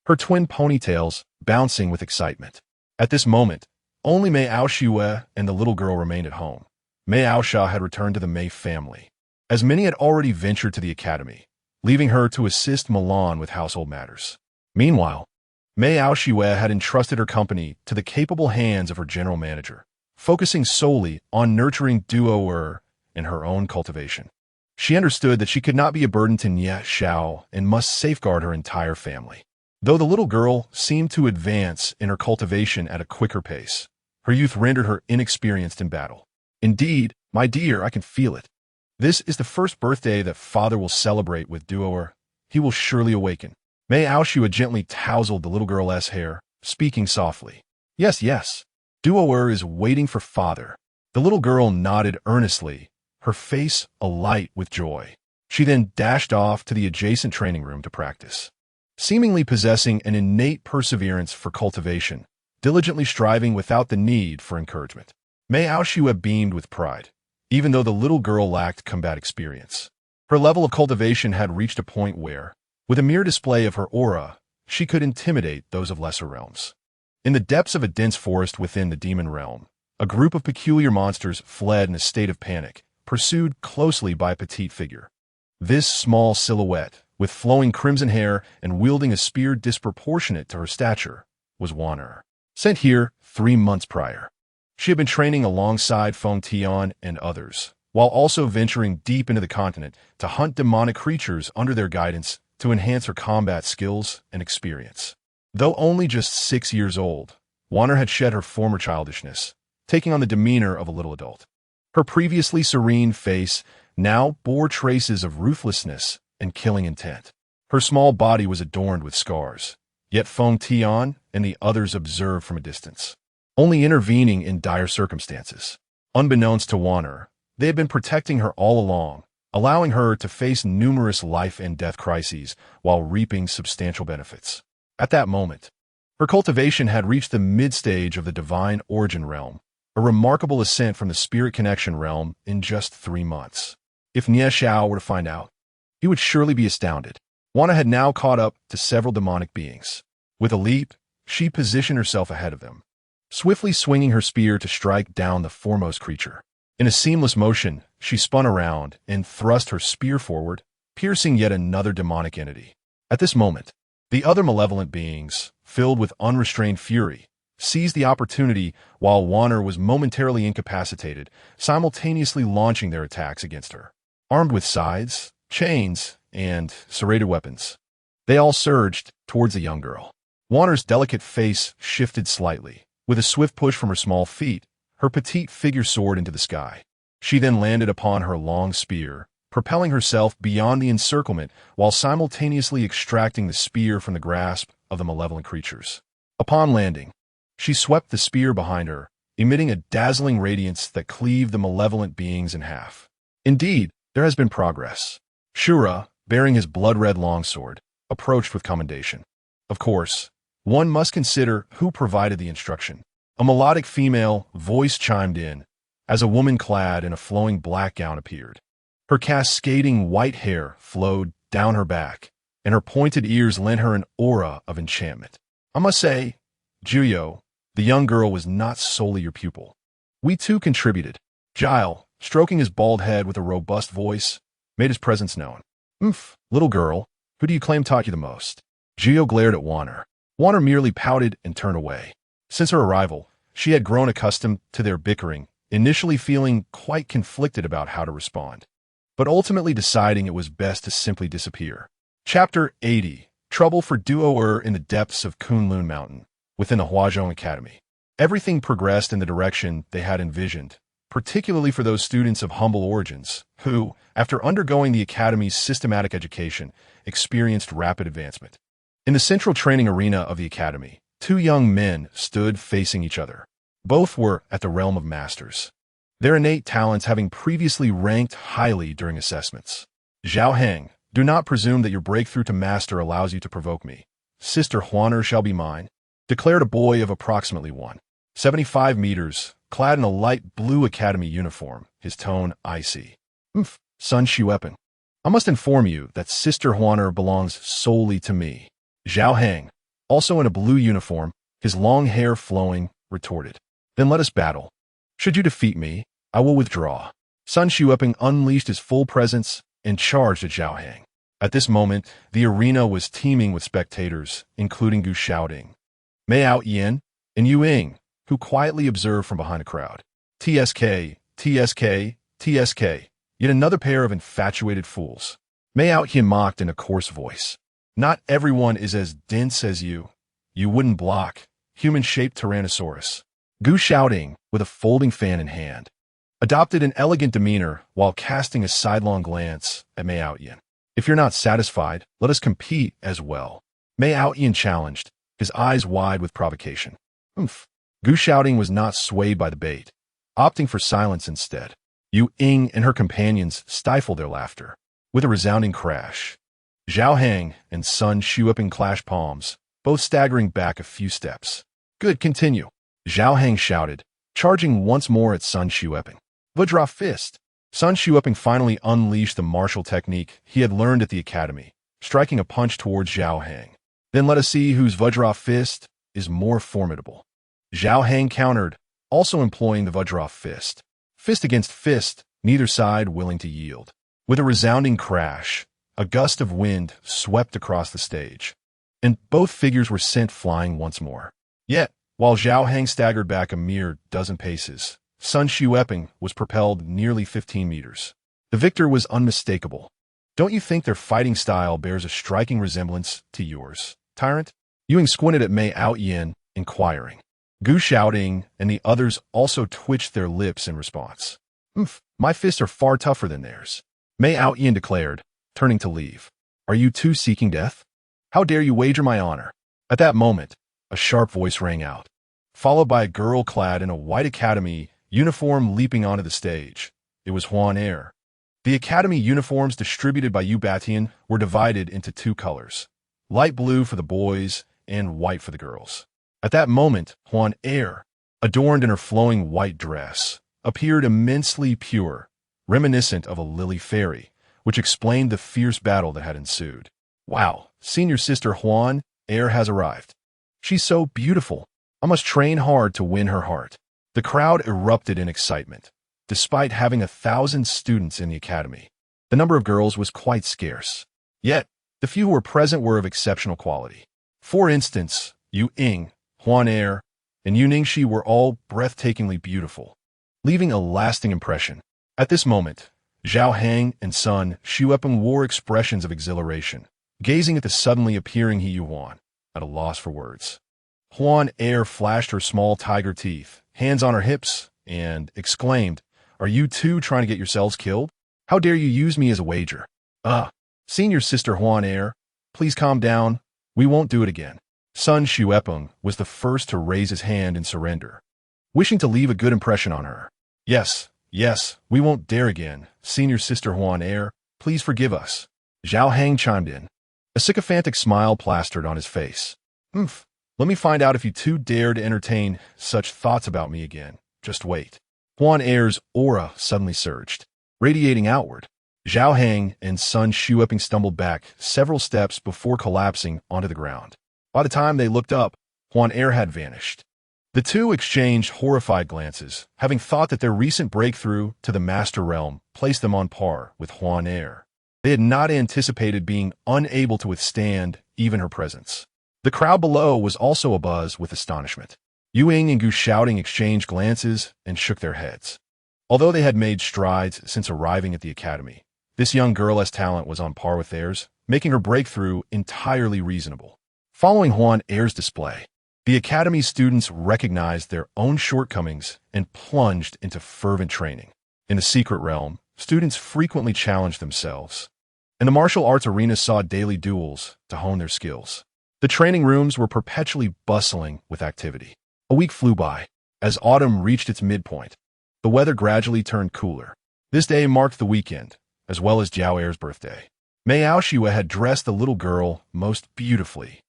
her twin ponytails bouncing with excitement. At this moment, only Mei Aoshue and the little girl remained at home. Mei Aosha had returned to the Mei family, as many had already ventured to the academy, leaving her to assist Milan with household matters. Meanwhile, Mei Aoshue had entrusted her company to the capable hands of her general manager, focusing solely on nurturing Duoer and her own cultivation. She understood that she could not be a burden to Nie Xiao and must safeguard her entire family. Though the little girl seemed to advance in her cultivation at a quicker pace, her youth rendered her inexperienced in battle. Indeed, my dear, I can feel it. This is the first birthday that father will celebrate with Duoer. He will surely awaken. Mei Aoshue gently tousled the little girl's hair, speaking softly. Yes, yes. Duoer is waiting for father. The little girl nodded earnestly, her face alight with joy. She then dashed off to the adjacent training room to practice. Seemingly possessing an innate perseverance for cultivation, diligently striving without the need for encouragement. Mei Aoshue beamed with pride, even though the little girl lacked combat experience. Her level of cultivation had reached a point where, with a mere display of her aura, she could intimidate those of lesser realms. In the depths of a dense forest within the demon realm, a group of peculiar monsters fled in a state of panic, pursued closely by a petite figure. This small silhouette, with flowing crimson hair and wielding a spear disproportionate to her stature, was Wanner. Sent here 3 months prior. She had been training alongside Feng Tian and others, while also venturing deep into the continent to hunt demonic creatures under their guidance to enhance her combat skills and experience. Though only just 6 years old, Wanner had shed her former childishness, taking on the demeanor of a little adult. Her previously serene face now bore traces of ruthlessness and killing intent. Her small body was adorned with scars, yet Feng Tian and the others observed from a distance, only intervening in dire circumstances. Unbeknownst to Wanner, they had been protecting her all along, allowing her to face numerous life and death crises while reaping substantial benefits. At that moment, her cultivation had reached the mid-stage of the divine origin realm, a remarkable ascent from the spirit connection realm in just 3 months. If Nie Xiao were to find out, he would surely be astounded. Wanner had now caught up to several demonic beings. With a leap, she positioned herself ahead of them, swiftly swinging her spear to strike down the foremost creature. In a seamless motion, she spun around and thrust her spear forward, piercing yet another demonic entity. At this moment, the other malevolent beings, filled with unrestrained fury, seized the opportunity while Wanner was momentarily incapacitated, simultaneously launching their attacks against her. Armed with scythes, chains, and serrated weapons, they all surged towards the young girl. Wanner's delicate face shifted slightly. With a swift push from her small feet, her petite figure soared into the sky. She then landed upon her long spear, propelling herself beyond the encirclement while simultaneously extracting the spear from the grasp of the malevolent creatures. Upon landing, she swept the spear behind her, emitting a dazzling radiance that cleaved the malevolent beings in half. Indeed, there has been progress. Shura, bearing his blood-red longsword, approached with commendation. Of course, one must consider who provided the instruction. A melodic female voice chimed in as a woman clad in a flowing black gown appeared. Her cascading white hair flowed down her back, and her pointed ears lent her an aura of enchantment. I must say, Juyo, the young girl was not solely your pupil. We too contributed. Gile, stroking his bald head with a robust voice, made his presence known. Little girl, who do you claim taught you the most? Juyo glared at Wanner. Wanner merely pouted and turned away. Since her arrival, she had grown accustomed to their bickering, initially feeling quite conflicted about how to respond, but ultimately deciding it was best to simply disappear. Chapter 80. Trouble for Duo in the depths of Kunlun Mountain, within the Huazhong Academy. Everything progressed in the direction they had envisioned, particularly for those students of humble origins, who, after undergoing the Academy's systematic education, experienced rapid advancement. In the central training arena of the Academy, 2 young men stood facing each other. Both were at the realm of masters, their innate talents having previously ranked highly during assessments. Zhao Heng, do not presume that your breakthrough to master allows you to provoke me. Sister Huaner shall be mine, declared a boy of approximately 175 meters, clad in a light blue academy uniform, his tone icy. Sun Xuepen. I must inform you that Sister Huaner belongs solely to me. Zhao Heng, also in a blue uniform, his long hair flowing, retorted. Then let us battle. Should you defeat me, I will withdraw. Sun Xueping unleashed his full presence and charged at Zhao Heng. At this moment, the arena was teeming with spectators, including Gu Shaoding, Mei Yin, and Yu Ying, who quietly observed from behind a crowd. TSK, TSK, TSK, yet another pair of infatuated fools. Mei Yin mocked in a coarse voice. Not everyone is as dense as you. You wouldn't block. Human-shaped Tyrannosaurus. Gu Shaoding, with a folding fan in hand, adopted an elegant demeanor while casting a sidelong glance at Mei Yin. If you're not satisfied, let us compete as well. Mei Yin challenged, his eyes wide with provocation. Gu Shaoding was not swayed by the bait, opting for silence instead. Yu Ying and her companions stifled their laughter. With a resounding crash, Zhao Heng and Sun Xueping clashed palms, both staggering back a few steps. Good, continue. Zhao Heng shouted, charging once more at Sun Xueping. Vajra Fist. Sun Xueping finally unleashed the martial technique he had learned at the academy, striking a punch towards Zhao Heng. Then let us see whose Vajra Fist is more formidable. Zhao Hang countered, also employing the Vajra fist. Fist against fist, neither side willing to yield. With a resounding crash, a gust of wind swept across the stage, and both figures were sent flying once more. Yet, while Zhao Hang staggered back a mere dozen paces, Sun Xueping was propelled nearly 15 meters. The victor was unmistakable. Don't you think their fighting style bears a striking resemblance to yours, tyrant? Yuing squinted at Mei Outyin, inquiring. Gu Xiaoding and the others also twitched their lips in response. My fists are far tougher than theirs, Mei Outyin declared, turning to leave. Are you two seeking death? How dare you wager my honor? At that moment, a sharp voice rang out, followed by a girl clad in a white academy uniform leaping onto the stage. It was Huan Er. The academy uniforms distributed by Yu Batian were divided into two colors, light blue for the boys and white for the girls. At that moment, Huan Er, adorned in her flowing white dress, appeared immensely pure, reminiscent of a lily fairy, which explained the fierce battle that had ensued. Wow, senior sister Huan Er has arrived. She's so beautiful. I must train hard to win her heart. The crowd erupted in excitement. Despite having 1,000 students in the academy, the number of girls was quite scarce. Yet, the few who were present were of exceptional quality. For instance, Yu Ying, Huan Er, and Yu Ningxi were all breathtakingly beautiful, leaving a lasting impression. At this moment, Zhao Hang and Sun Xuepeng wore expressions of exhilaration, gazing at the suddenly appearing He Yuan, at a loss for words. Huan Er flashed her small tiger teeth, hands on her hips, and exclaimed, Are you two trying to get yourselves killed? How dare you use me as a wager? Senior sister Huan Er, please calm down. We won't do it again. Sun Xuepeng was the first to raise his hand in surrender, wishing to leave a good impression on her. Yes, we won't dare again. Senior sister Huan Er, please forgive us. Zhao Hang chimed in. A sycophantic smile plastered on his face. Let me find out if you two dare to entertain such thoughts about me again. Just wait. Huan Er's aura suddenly surged, radiating outward. Zhao Hang and Sun Xueping stumbled back several steps before collapsing onto the ground. By the time they looked up, Huan Er had vanished. The two exchanged horrified glances, having thought that their recent breakthrough to the Master Realm placed them on par with Huan Er. They had not anticipated being unable to withstand even her presence. The crowd below was also abuzz with astonishment. Yu Ying and Gu Xiaoding exchanged glances and shook their heads. Although they had made strides since arriving at the academy, this young girl's talent was on par with theirs, making her breakthrough entirely reasonable. Following Huan Er's display, the academy students recognized their own shortcomings and plunged into fervent training. In the secret realm, students frequently challenged themselves, and the martial arts arena saw daily duels to hone their skills. The training rooms were perpetually bustling with activity. A week flew by. As autumn reached its midpoint, the weather gradually turned cooler. This day marked the weekend, as well as Jiao Er's birthday. Mei Aoshua had dressed the little girl most beautifully,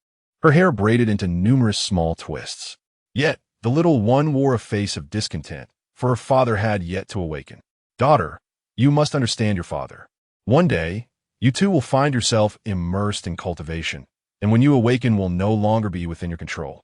her hair braided into numerous small twists. Yet, the little one wore a face of discontent, for her father had yet to awaken. Daughter, you must understand your father. One day, you too will find yourself immersed in cultivation, and when you awaken will no longer be within your control.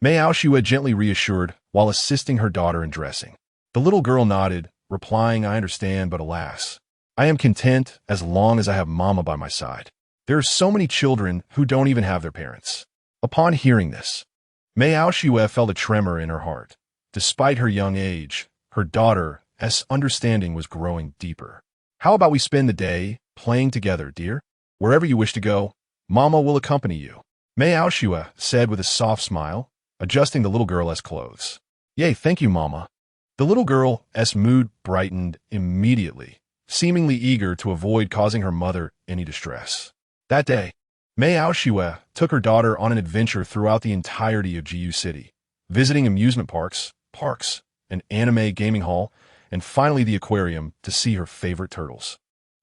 Mei Aoshua gently reassured while assisting her daughter in dressing. The little girl nodded, replying, I understand, but alas, I am content as long as I have Mama by my side. There are so many children who don't even have their parents. Upon hearing this, Mei Aoshua felt a tremor in her heart. Despite her young age, her daughter's understanding was growing deeper. How about we spend the day playing together, dear? Wherever you wish to go, Mama will accompany you. Mei Aoshua said with a soft smile, adjusting the little girl's clothes. Yay, thank you, Mama. The little girl's mood brightened immediately, seemingly eager to avoid causing her mother any distress. That day, Mei Aoshua took her daughter on an adventure throughout the entirety of Jiu City, visiting amusement parks, an anime gaming hall, and finally the aquarium to see her favorite turtles.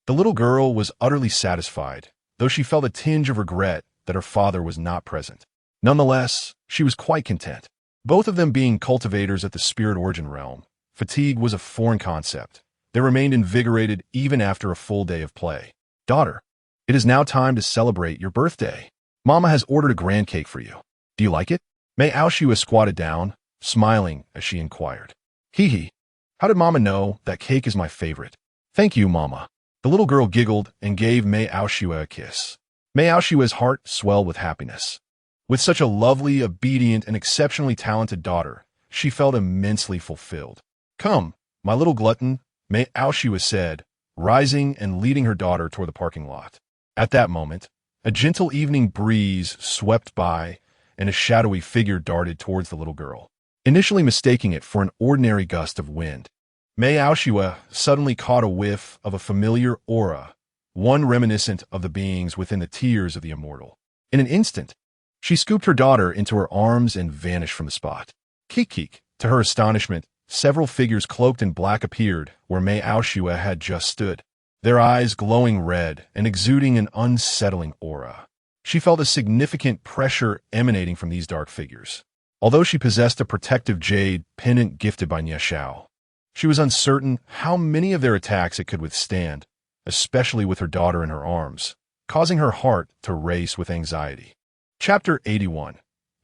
The little girl was utterly satisfied, though she felt a tinge of regret that her father was not present. Nonetheless, she was quite content. Both of them being cultivators at the spirit origin realm, fatigue was a foreign concept. They remained invigorated even after a full day of play. Daughter, it is now time to celebrate your birthday. Mama has ordered a grand cake for you. Do you like it? Mei Aoshua squatted down, smiling as she inquired. Hee hee. How did Mama know that cake is my favorite? Thank you, Mama. The little girl giggled and gave Mei Aoshua a kiss. Mei Aoshua's heart swelled with happiness. With such a lovely, obedient, and exceptionally talented daughter, she felt immensely fulfilled. Come, my little glutton, Mei Aoshua said, rising and leading her daughter toward the parking lot. At that moment, a gentle evening breeze swept by, and a shadowy figure darted towards the little girl. Initially mistaking it for an ordinary gust of wind, Mei Aoshua suddenly caught a whiff of a familiar aura, one reminiscent of the beings within the tears of the immortal. In an instant, she scooped her daughter into her arms and vanished from the spot. Keek. To her astonishment, several figures cloaked in black appeared where Mei Aoshua had just stood, their eyes glowing red and exuding an unsettling aura. She felt a significant pressure emanating from these dark figures. Although she possessed a protective jade pendant gifted by Nieshao, she was uncertain how many of their attacks it could withstand, especially with her daughter in her arms, causing her heart to race with anxiety. Chapter 81.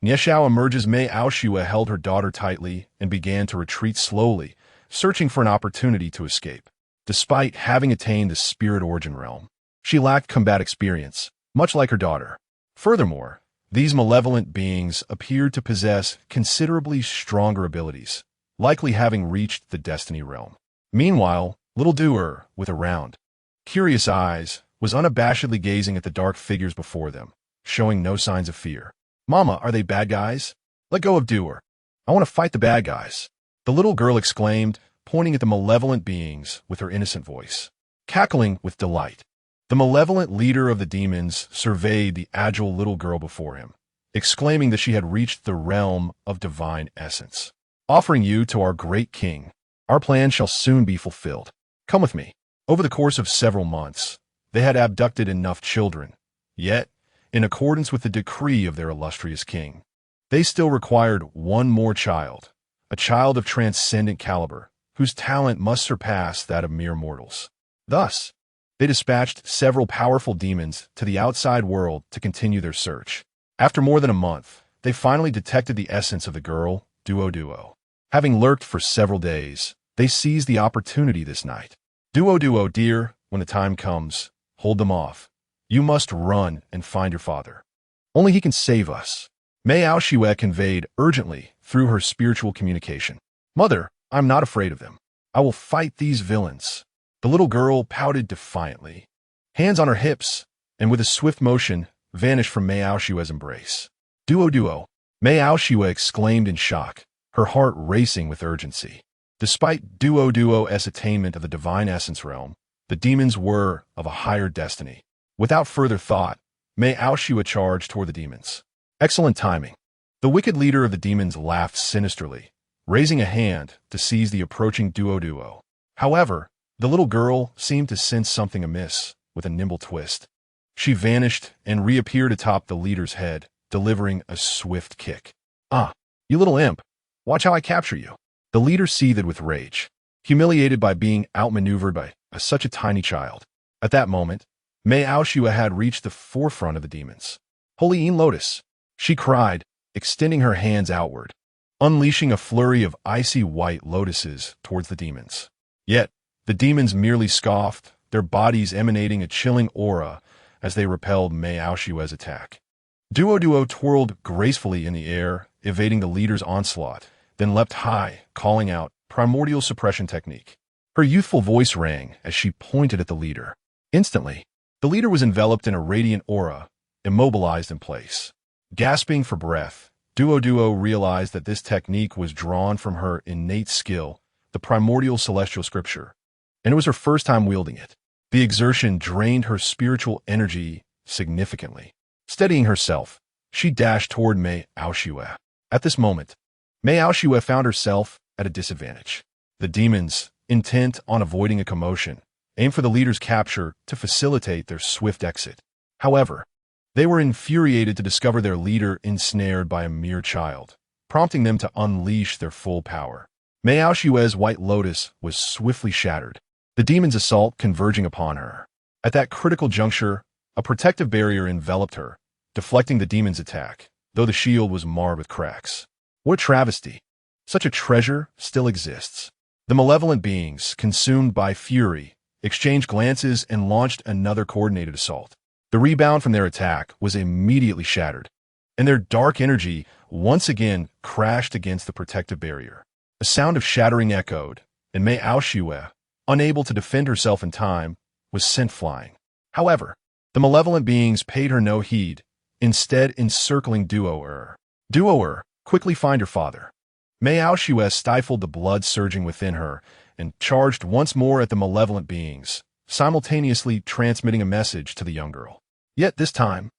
Nieshao emerges. Mei Aoshua held her daughter tightly and began to retreat slowly, searching for an opportunity to escape. Despite having attained the spirit origin realm, she lacked combat experience, much like her daughter. Furthermore, these malevolent beings appeared to possess considerably stronger abilities, likely having reached the destiny realm. Meanwhile, little Doer, with a round, curious eyes, was unabashedly gazing at the dark figures before them, showing no signs of fear. Mama, are they bad guys? Let go of Doer. I want to fight the bad guys. The little girl exclaimed, pointing at the malevolent beings with her innocent voice. Cackling with delight, the malevolent leader of the demons surveyed the agile little girl before him, exclaiming that she had reached the realm of divine essence. Offering you to our great king, our plan shall soon be fulfilled. Come with me. Over the course of several months, they had abducted enough children, yet, in accordance with the decree of their illustrious king, they still required one more child, a child of transcendent caliber, whose talent must surpass that of mere mortals. Thus, they dispatched several powerful demons to the outside world to continue their search. After more than a month, they finally detected the essence of the girl, Duo. Having lurked for several days, they seized the opportunity this night. Duo, dear, when the time comes, hold them off. You must run and find your father. Only he can save us. Mei Aoshua conveyed urgently through her spiritual communication. Mother, I'm not afraid of them. I will fight these villains. The little girl pouted defiantly, hands on her hips, and with a swift motion, vanished from Mei Aoshua's embrace. Duo, Mei Aoshua exclaimed in shock, her heart racing with urgency. Despite Duo's attainment of the divine essence realm, the demons were of a higher destiny. Without further thought, Mei Aoshua charged toward the demons. Excellent timing. The wicked leader of the demons laughed sinisterly, raising a hand to seize the approaching Duo. However, the little girl seemed to sense something amiss. With a nimble twist, she vanished and reappeared atop the leader's head, delivering a swift kick. Ah, you little imp! Watch how I capture you. The leader seethed with rage, humiliated by being outmaneuvered by such a tiny child. At that moment, Mei Aoshua had reached the forefront of the demons. Holy Lotus, she cried, extending her hands outward, unleashing a flurry of icy white lotuses towards the demons. Yet, the demons merely scoffed, their bodies emanating a chilling aura as they repelled Mei Aoshua's attack. Duo twirled gracefully in the air, evading the leader's onslaught, then leapt high, calling out, primordial suppression technique. Her youthful voice rang as she pointed at the leader. Instantly, the leader was enveloped in a radiant aura, immobilized in place. Gasping for breath, Duo realized that this technique was drawn from her innate skill, the primordial celestial scripture, and it was her first time wielding it. The exertion drained her spiritual energy significantly. Steadying herself, she dashed toward Mei Aoshua. At this moment, Mei Aoshua found herself at a disadvantage. The demons, intent on avoiding a commotion, aimed for the leader's capture to facilitate their swift exit. However, they were infuriated to discover their leader ensnared by a mere child, prompting them to unleash their full power. Mei Aoshua's white lotus was swiftly shattered, the demon's assault converging upon her. At that critical juncture, a protective barrier enveloped her, deflecting the demon's attack, though the shield was marred with cracks. What a travesty! Such a treasure still exists. The malevolent beings, consumed by fury, exchanged glances and launched another coordinated assault. The rebound from their attack was immediately shattered, and their dark energy once again crashed against the protective barrier. A sound of shattering echoed, and Mei Aoshue, unable to defend herself in time, was sent flying. However, the malevolent beings paid her no heed, instead encircling Duo-er. Duo-er, quickly find your father. Mei Aoshue stifled the blood surging within her and charged once more at the malevolent beings, simultaneously transmitting a message to the young girl. Yet this time,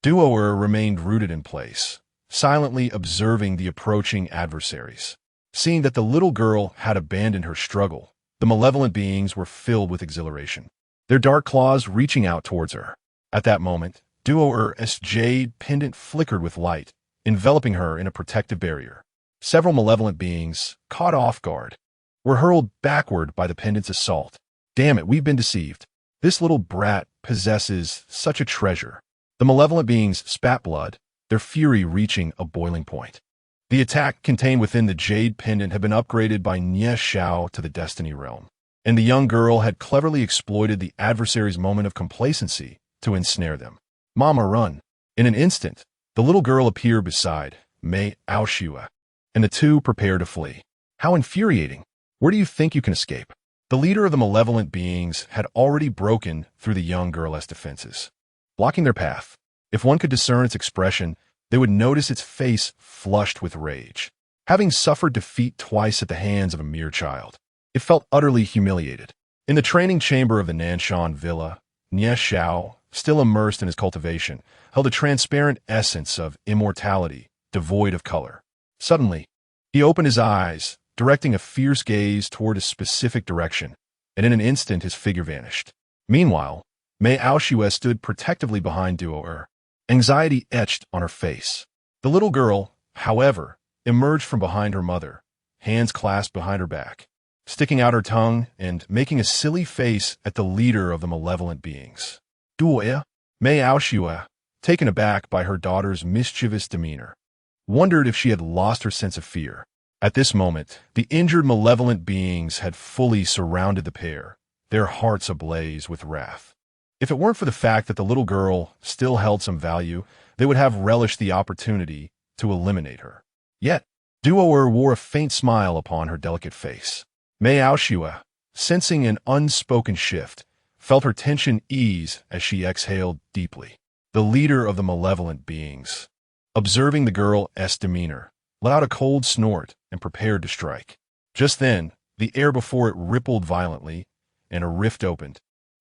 Duo-er remained rooted in place, silently observing the approaching adversaries. Seeing that the little girl had abandoned her struggle, the malevolent beings were filled with exhilaration, their dark claws reaching out towards her. At that moment, Duo-er's jade pendant flickered with light, enveloping her in a protective barrier. Several malevolent beings, caught off guard, were hurled backward by the pendant's assault. Damn it, we've been deceived. This little brat possesses such a treasure. The malevolent beings spat blood, their fury reaching a boiling point. The attack contained within the jade pendant had been upgraded by Nie Xiao to the Destiny Realm, and the young girl had cleverly exploited the adversary's moment of complacency to ensnare them. Mama, run! In an instant, the little girl appeared beside Mei Aoshue, and the two prepared to flee. How infuriating! Where do you think you can escape? The leader of the malevolent beings had already broken through the young girl's defenses, blocking their path. If one could discern its expression, they would notice its face flushed with rage. Having suffered defeat twice at the hands of a mere child, it felt utterly humiliated. In the training chamber of the Nanshan Villa, Nie Xiao, still immersed in his cultivation, held a transparent essence of immortality, devoid of color. Suddenly, he opened his eyes, directing a fierce gaze toward a specific direction, and in an instant his figure vanished. Meanwhile, Mei Aoshue stood protectively behind Duo-er, anxiety etched on her face. The little girl, however, emerged from behind her mother, hands clasped behind her back, sticking out her tongue and making a silly face at the leader of the malevolent beings. Duo-er, Mei Aoshue, taken aback by her daughter's mischievous demeanor, wondered if she had lost her sense of fear. At this moment, the injured malevolent beings had fully surrounded the pair, their hearts ablaze with wrath. If it weren't for the fact that the little girl still held some value, they would have relished the opportunity to eliminate her. Yet, Duo-er wore a faint smile upon her delicate face. Mei Aoshue, sensing an unspoken shift, felt her tension ease as she exhaled deeply. The leader of the malevolent beings, observing the girl's demeanor, let out a cold snort and prepared to strike. Just then, the air before it rippled violently, and a rift opened,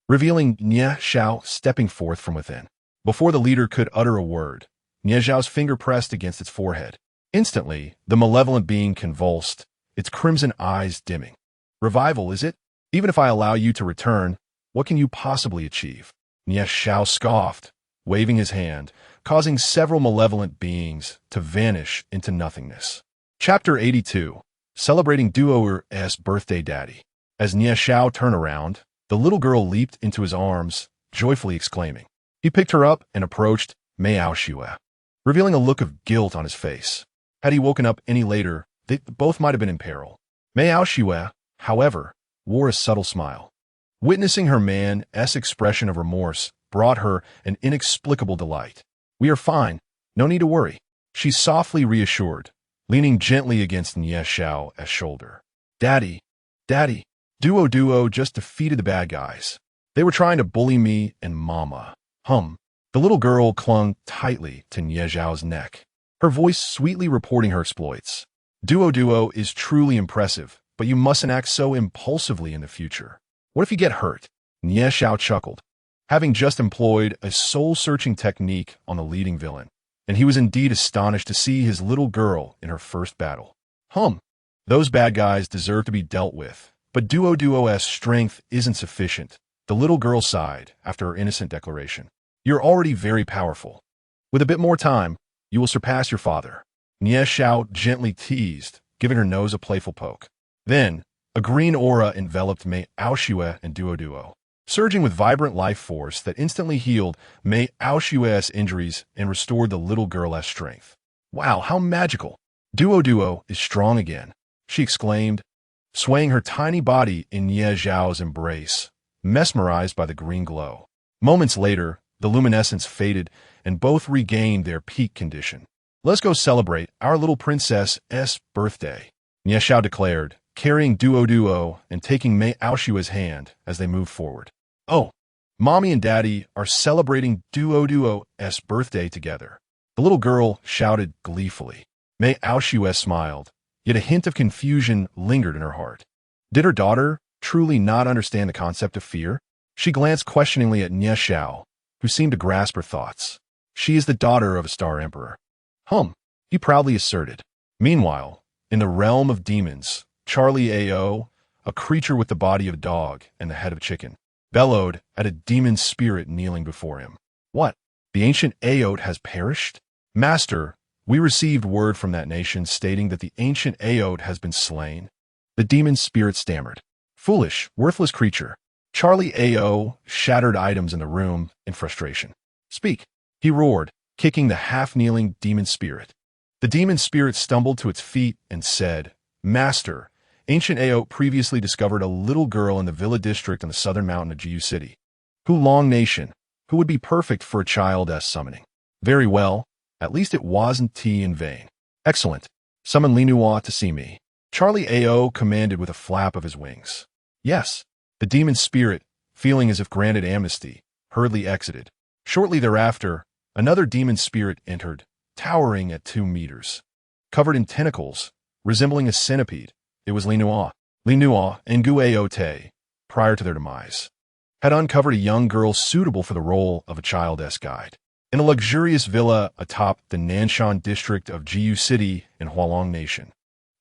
revealing Nie Xiao stepping forth from within. Before the leader could utter a word, Nie Xiao's finger pressed against its forehead. Instantly, the malevolent being convulsed, its crimson eyes dimming. Revival, is it? Even if I allow you to return, what can you possibly achieve? Nie Xiao scoffed, waving his hand, causing several malevolent beings to vanish into nothingness. Chapter 82. Celebrating Duo-er's birthday daddy. As Nie Xiao turned around, the little girl leaped into his arms, joyfully exclaiming. He picked her up and approached Mei Aoshue, revealing a look of guilt on his face. Had he woken up any later, they both might have been in peril. Mei Aoshue, however, wore a subtle smile. Witnessing her man's expression of remorse brought her an inexplicable delight. We are fine. No need to worry, she softly reassured, leaning gently against Nie Xiao's shoulder. Daddy, Duo just defeated the bad guys. They were trying to bully me and Mama. The little girl clung tightly to Nie Xiao's neck, her voice sweetly reporting her exploits. Duo is truly impressive, but you mustn't act so impulsively in the future. What if you get hurt? Nie Xiao chuckled, having just employed a soul-searching technique on the leading villain, and he was indeed astonished to see his little girl in her first battle. Those bad guys deserve to be dealt with, but Duo's strength isn't sufficient. The little girl sighed after her innocent declaration. You're already very powerful. With a bit more time, you will surpass your father. Nie Xiao gently teased, giving her nose a playful poke. Then, a green aura enveloped Mei Aoshue and Duo, surging with vibrant life force that instantly healed Mei Aoshue's injuries and restored the little girl's strength. Wow, how magical! Duo is strong again, she exclaimed, swaying her tiny body in Ye Zhao's embrace, mesmerized by the green glow. Moments later, the luminescence faded and both regained their peak condition. Let's go celebrate our little princess's birthday, Ye Zhao declared, carrying Duo and taking Mei Aoshua's hand as they moved forward. Oh, Mommy and Daddy are celebrating Duo's birthday together, the little girl shouted gleefully. Mei Aoshue smiled, yet a hint of confusion lingered in her heart. Did her daughter truly not understand the concept of fear? She glanced questioningly at Nie Xiao, who seemed to grasp her thoughts. She is the daughter of a star emperor. He proudly asserted. Meanwhile, in the realm of demons, Charlie Ao, a creature with the body of a dog and the head of a chicken, bellowed at a demon spirit kneeling before him. What? The ancient Aot has perished? Master, we received word from that nation stating that the ancient Aot has been slain. The demon spirit stammered. Foolish, worthless creature. Charlie Ao shattered items in the room in frustration. Speak, he roared, kicking the half-kneeling demon spirit. The demon spirit stumbled to its feet and said, Master, ancient Aot previously discovered a little girl in the Villa district on the southern mountain of Jiu City. Hulong Nation, who would be perfect for a child's summoning. Very well, at least it wasn't in vain. Excellent. Summon Li Nuo to see me. Charlie Ao commanded with a flap of his wings. Yes. The demon spirit, feeling as if granted amnesty, hurriedly exited. Shortly thereafter, another demon spirit entered, towering at 2 meters. Covered in tentacles, resembling a centipede, it was Li Nuo. Li Nuo and Gu Aote, prior to their demise, had uncovered a young girl suitable for the role of a child's guide. In a luxurious villa atop the Nanshan district of Jiu City in Hualong Nation.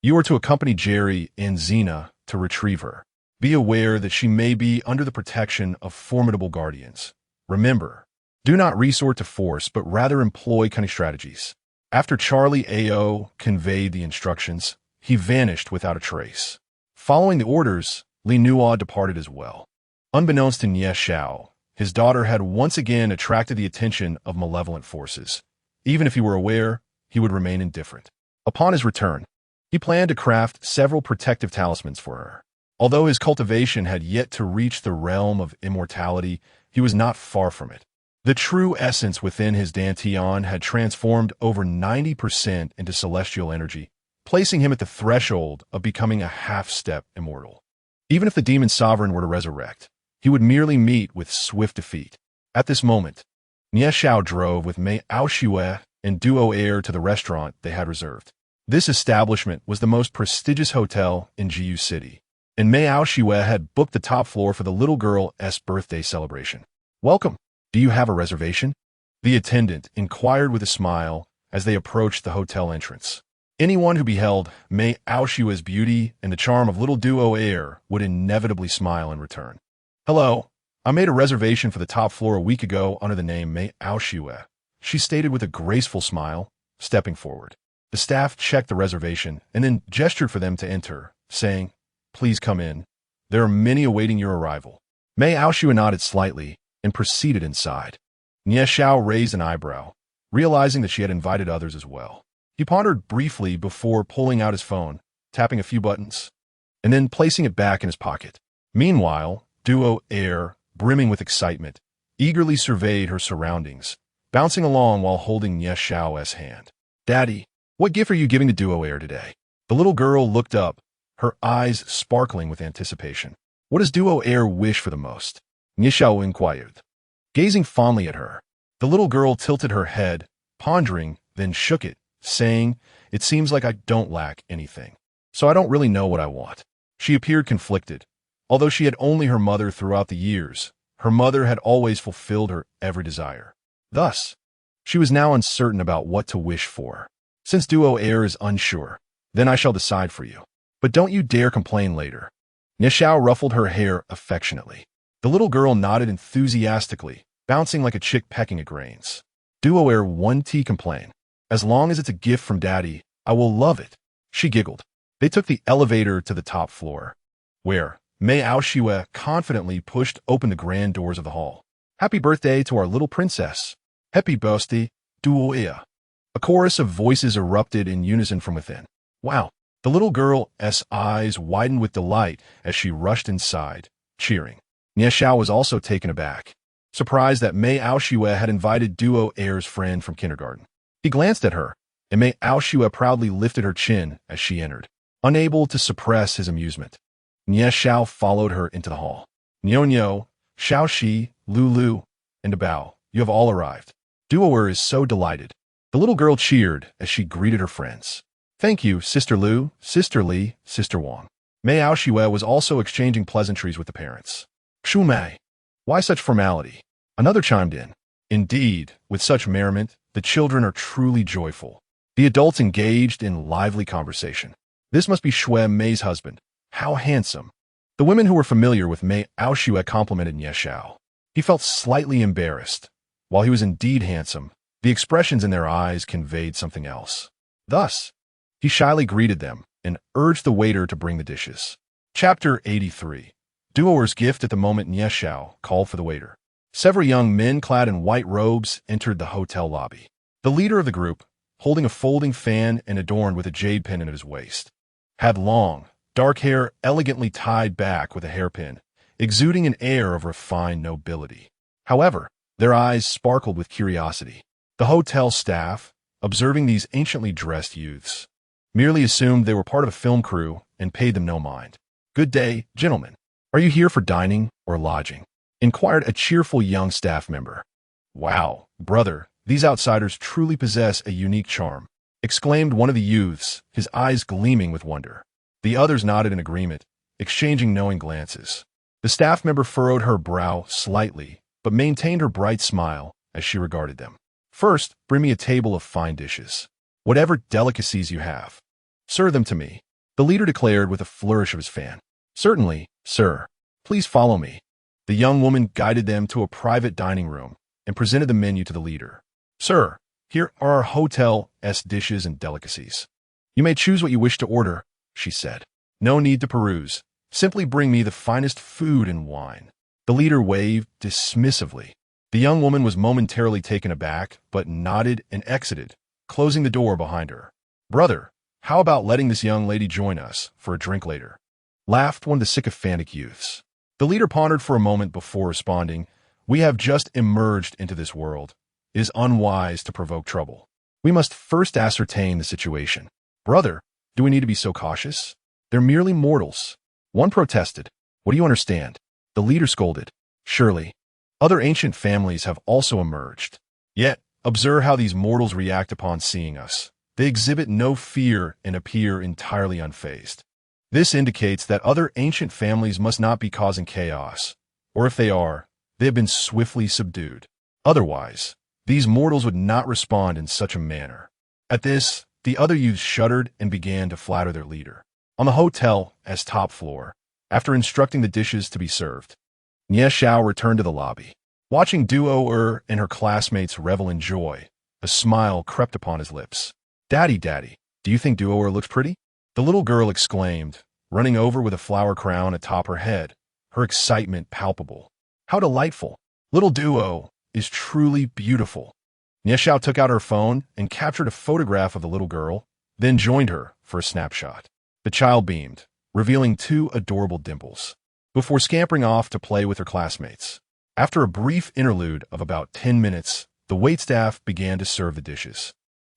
You are to accompany Jerry and Xena to retrieve her. Be aware that she may be under the protection of formidable guardians. Remember, do not resort to force, but rather employ cunning strategies. After Charlie Ao conveyed the instructions, he vanished without a trace. Following the orders, Li Nuo departed as well. Unbeknownst to Nie Xiao, his daughter had once again attracted the attention of malevolent forces. Even if he were aware, he would remain indifferent. Upon his return, he planned to craft several protective talismans for her. Although his cultivation had yet to reach the realm of immortality, he was not far from it. The true essence within his dantian had transformed over 90% into celestial energy, placing him at the threshold of becoming a half-step immortal. Even if the demon sovereign were to resurrect, he would merely meet with swift defeat. At this moment, Nie Xiao drove with Mei Aoshue and Duo Air to the restaurant they had reserved. This establishment was the most prestigious hotel in Jiu City, and Mei Aoshue had booked the top floor for the little girl's birthday celebration. Welcome. Do you have a reservation? The attendant inquired with a smile as they approached the hotel entrance. Anyone who beheld Mei Aoshue's beauty and the charm of little Duo Air would inevitably smile in return. Hello, I made a reservation for the top floor a week ago under the name Mei Aoshue, she stated with a graceful smile, stepping forward. The staff checked the reservation and then gestured for them to enter, saying, Please come in. There are many awaiting your arrival. Mei Aoshue nodded slightly and proceeded inside. Nie Xiao raised an eyebrow, realizing that she had invited others as well. He pondered briefly before pulling out his phone, tapping a few buttons, and then placing it back in his pocket. Meanwhile, Duo Air, brimming with excitement, eagerly surveyed her surroundings, bouncing along while holding Nie Xiao's hand. Daddy, what gift are you giving to Duo Air today? The little girl looked up, her eyes sparkling with anticipation. What does Duo Air wish for the most? Nie Xiao inquired. Gazing fondly at her, the little girl tilted her head, pondering, then shook it, saying, It seems like I don't lack anything, so I don't really know what I want. She appeared conflicted. Although she had only her mother throughout the years, her mother had always fulfilled her every desire. Thus, she was now uncertain about what to wish for. Since Duo Air is unsure, then I shall decide for you. But don't you dare complain later. Nie Xiao ruffled her hair affectionately. The little girl nodded enthusiastically, bouncing like a chick pecking at grains. Duo Air won't complain. As long as it's a gift from Daddy, I will love it. She giggled. They took the elevator to the top floor, where Mei Aoshue confidently pushed open the grand doors of the hall. Happy birthday to our little princess. Happy birthday, Duo Air. A chorus of voices erupted in unison from within. Wow! The little girl's eyes widened with delight as she rushed inside, cheering. Nie Xiao was also taken aback, surprised that Mei Aoshue had invited Duo Air's friend from kindergarten. He glanced at her, and Mei Aoshue proudly lifted her chin as she entered, unable to suppress his amusement. Nie Xiao followed her into the hall. Nyo, Xiao Shi, Lulu, and Bao, you have all arrived. Duoer is so delighted. The little girl cheered as she greeted her friends. Thank you, Sister Lu, Sister Li, Sister Wang. Mei Aoshue was also exchanging pleasantries with the parents. Shu Mei, why such formality? Another chimed in. Indeed, with such merriment, the children are truly joyful. The adults engaged in lively conversation. This must be Shui Mei's husband. How handsome. The women who were familiar with Mei Aoshue complimented Nie Xiao. He felt slightly embarrassed. While he was indeed handsome, the expressions in their eyes conveyed something else. Thus, he shyly greeted them and urged the waiter to bring the dishes. Chapter 83. Duoer's gift. At the moment Nie Xiao called for the waiter, several young men clad in white robes entered the hotel lobby. The leader of the group, holding a folding fan and adorned with a jade pendant at his waist, had long, dark hair elegantly tied back with a hairpin, exuding an air of refined nobility. However, their eyes sparkled with curiosity. The hotel staff, observing these anciently dressed youths, merely assumed they were part of a film crew and paid them no mind. Good day, gentlemen. Are you here for dining or lodging? Inquired a cheerful young staff member. Wow, brother, these outsiders truly possess a unique charm, exclaimed one of the youths, his eyes gleaming with wonder. The others nodded in agreement, exchanging knowing glances. The staff member furrowed her brow slightly, but maintained her bright smile as she regarded them. First, bring me a table of fine dishes. Whatever delicacies you have, serve them to me, the leader declared with a flourish of his fan. Certainly, sir. Please follow me. The young woman guided them to a private dining room and presented the menu to the leader. Sir, here are our hotel's dishes and delicacies. You may choose what you wish to order, she said. No need to peruse. Simply bring me the finest food and wine. The leader waved dismissively. The young woman was momentarily taken aback, but nodded and exited, closing the door behind her. Brother, how about letting this young lady join us for a drink later? Laughed one of the sycophantic youths. The leader pondered for a moment before responding. We have just emerged into this world. It is unwise to provoke trouble. We must first ascertain the situation. Brother, do we need to be so cautious? They're merely mortals. One protested. What do you understand? The leader scolded. Surely, other ancient families have also emerged. Yet, observe how these mortals react upon seeing us. They exhibit no fear and appear entirely unfazed. This indicates that other ancient families must not be causing chaos, or if they are, they have been swiftly subdued. Otherwise, these mortals would not respond in such a manner. At this, the other youths shuddered and began to flatter their leader. On the hotel's top floor, after instructing the dishes to be served, Nie Xiao returned to the lobby. Watching Duo and her classmates revel in joy, a smile crept upon his lips. Daddy, do you think Duo looks pretty? The little girl exclaimed, running over with a flower crown atop her head, her excitement palpable. How delightful! Little Duo is truly beautiful. Nie Xiao took out her phone and captured a photograph of the little girl, then joined her for a snapshot. The child beamed, revealing two adorable dimples, before scampering off to play with her classmates. After a brief interlude of about 10 minutes, the waitstaff began to serve the dishes.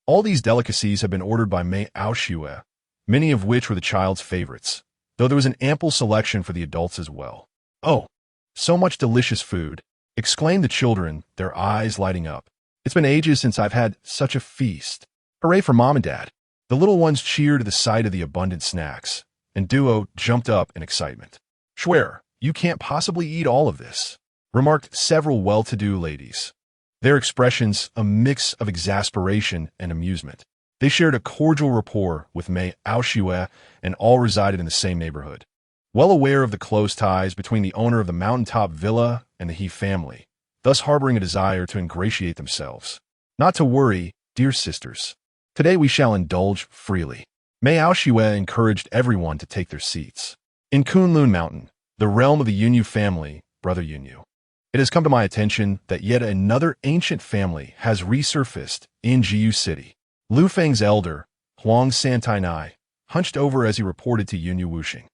All these delicacies had been ordered by Mei Aoshue, many of which were the child's favorites, though there was an ample selection for the adults as well. Oh, so much delicious food, exclaimed the children, their eyes lighting up. It's been ages since I've had such a feast. Hooray for Mom and Dad. The little ones cheered at the sight of the abundant snacks, and Duo jumped up in excitement. Swear, you can't possibly eat all of this, remarked several well-to-do ladies, their expressions a mix of exasperation and amusement. They shared a cordial rapport with Mei Aoshue and all resided in the same neighborhood. Well aware of the close ties between the owner of the mountaintop villa and the He family, thus harboring a desire to ingratiate themselves. Not to worry, dear sisters. Today we shall indulge freely. Mei Aoshue encouraged everyone to take their seats. In Kunlun Mountain, the realm of the Yunyu family, Brother Yunyu, it has come to my attention that yet another ancient family has resurfaced in Jiu City. Lu Feng's elder, Huang Santainai, hunched over as he reported to Yunyu Wuxing.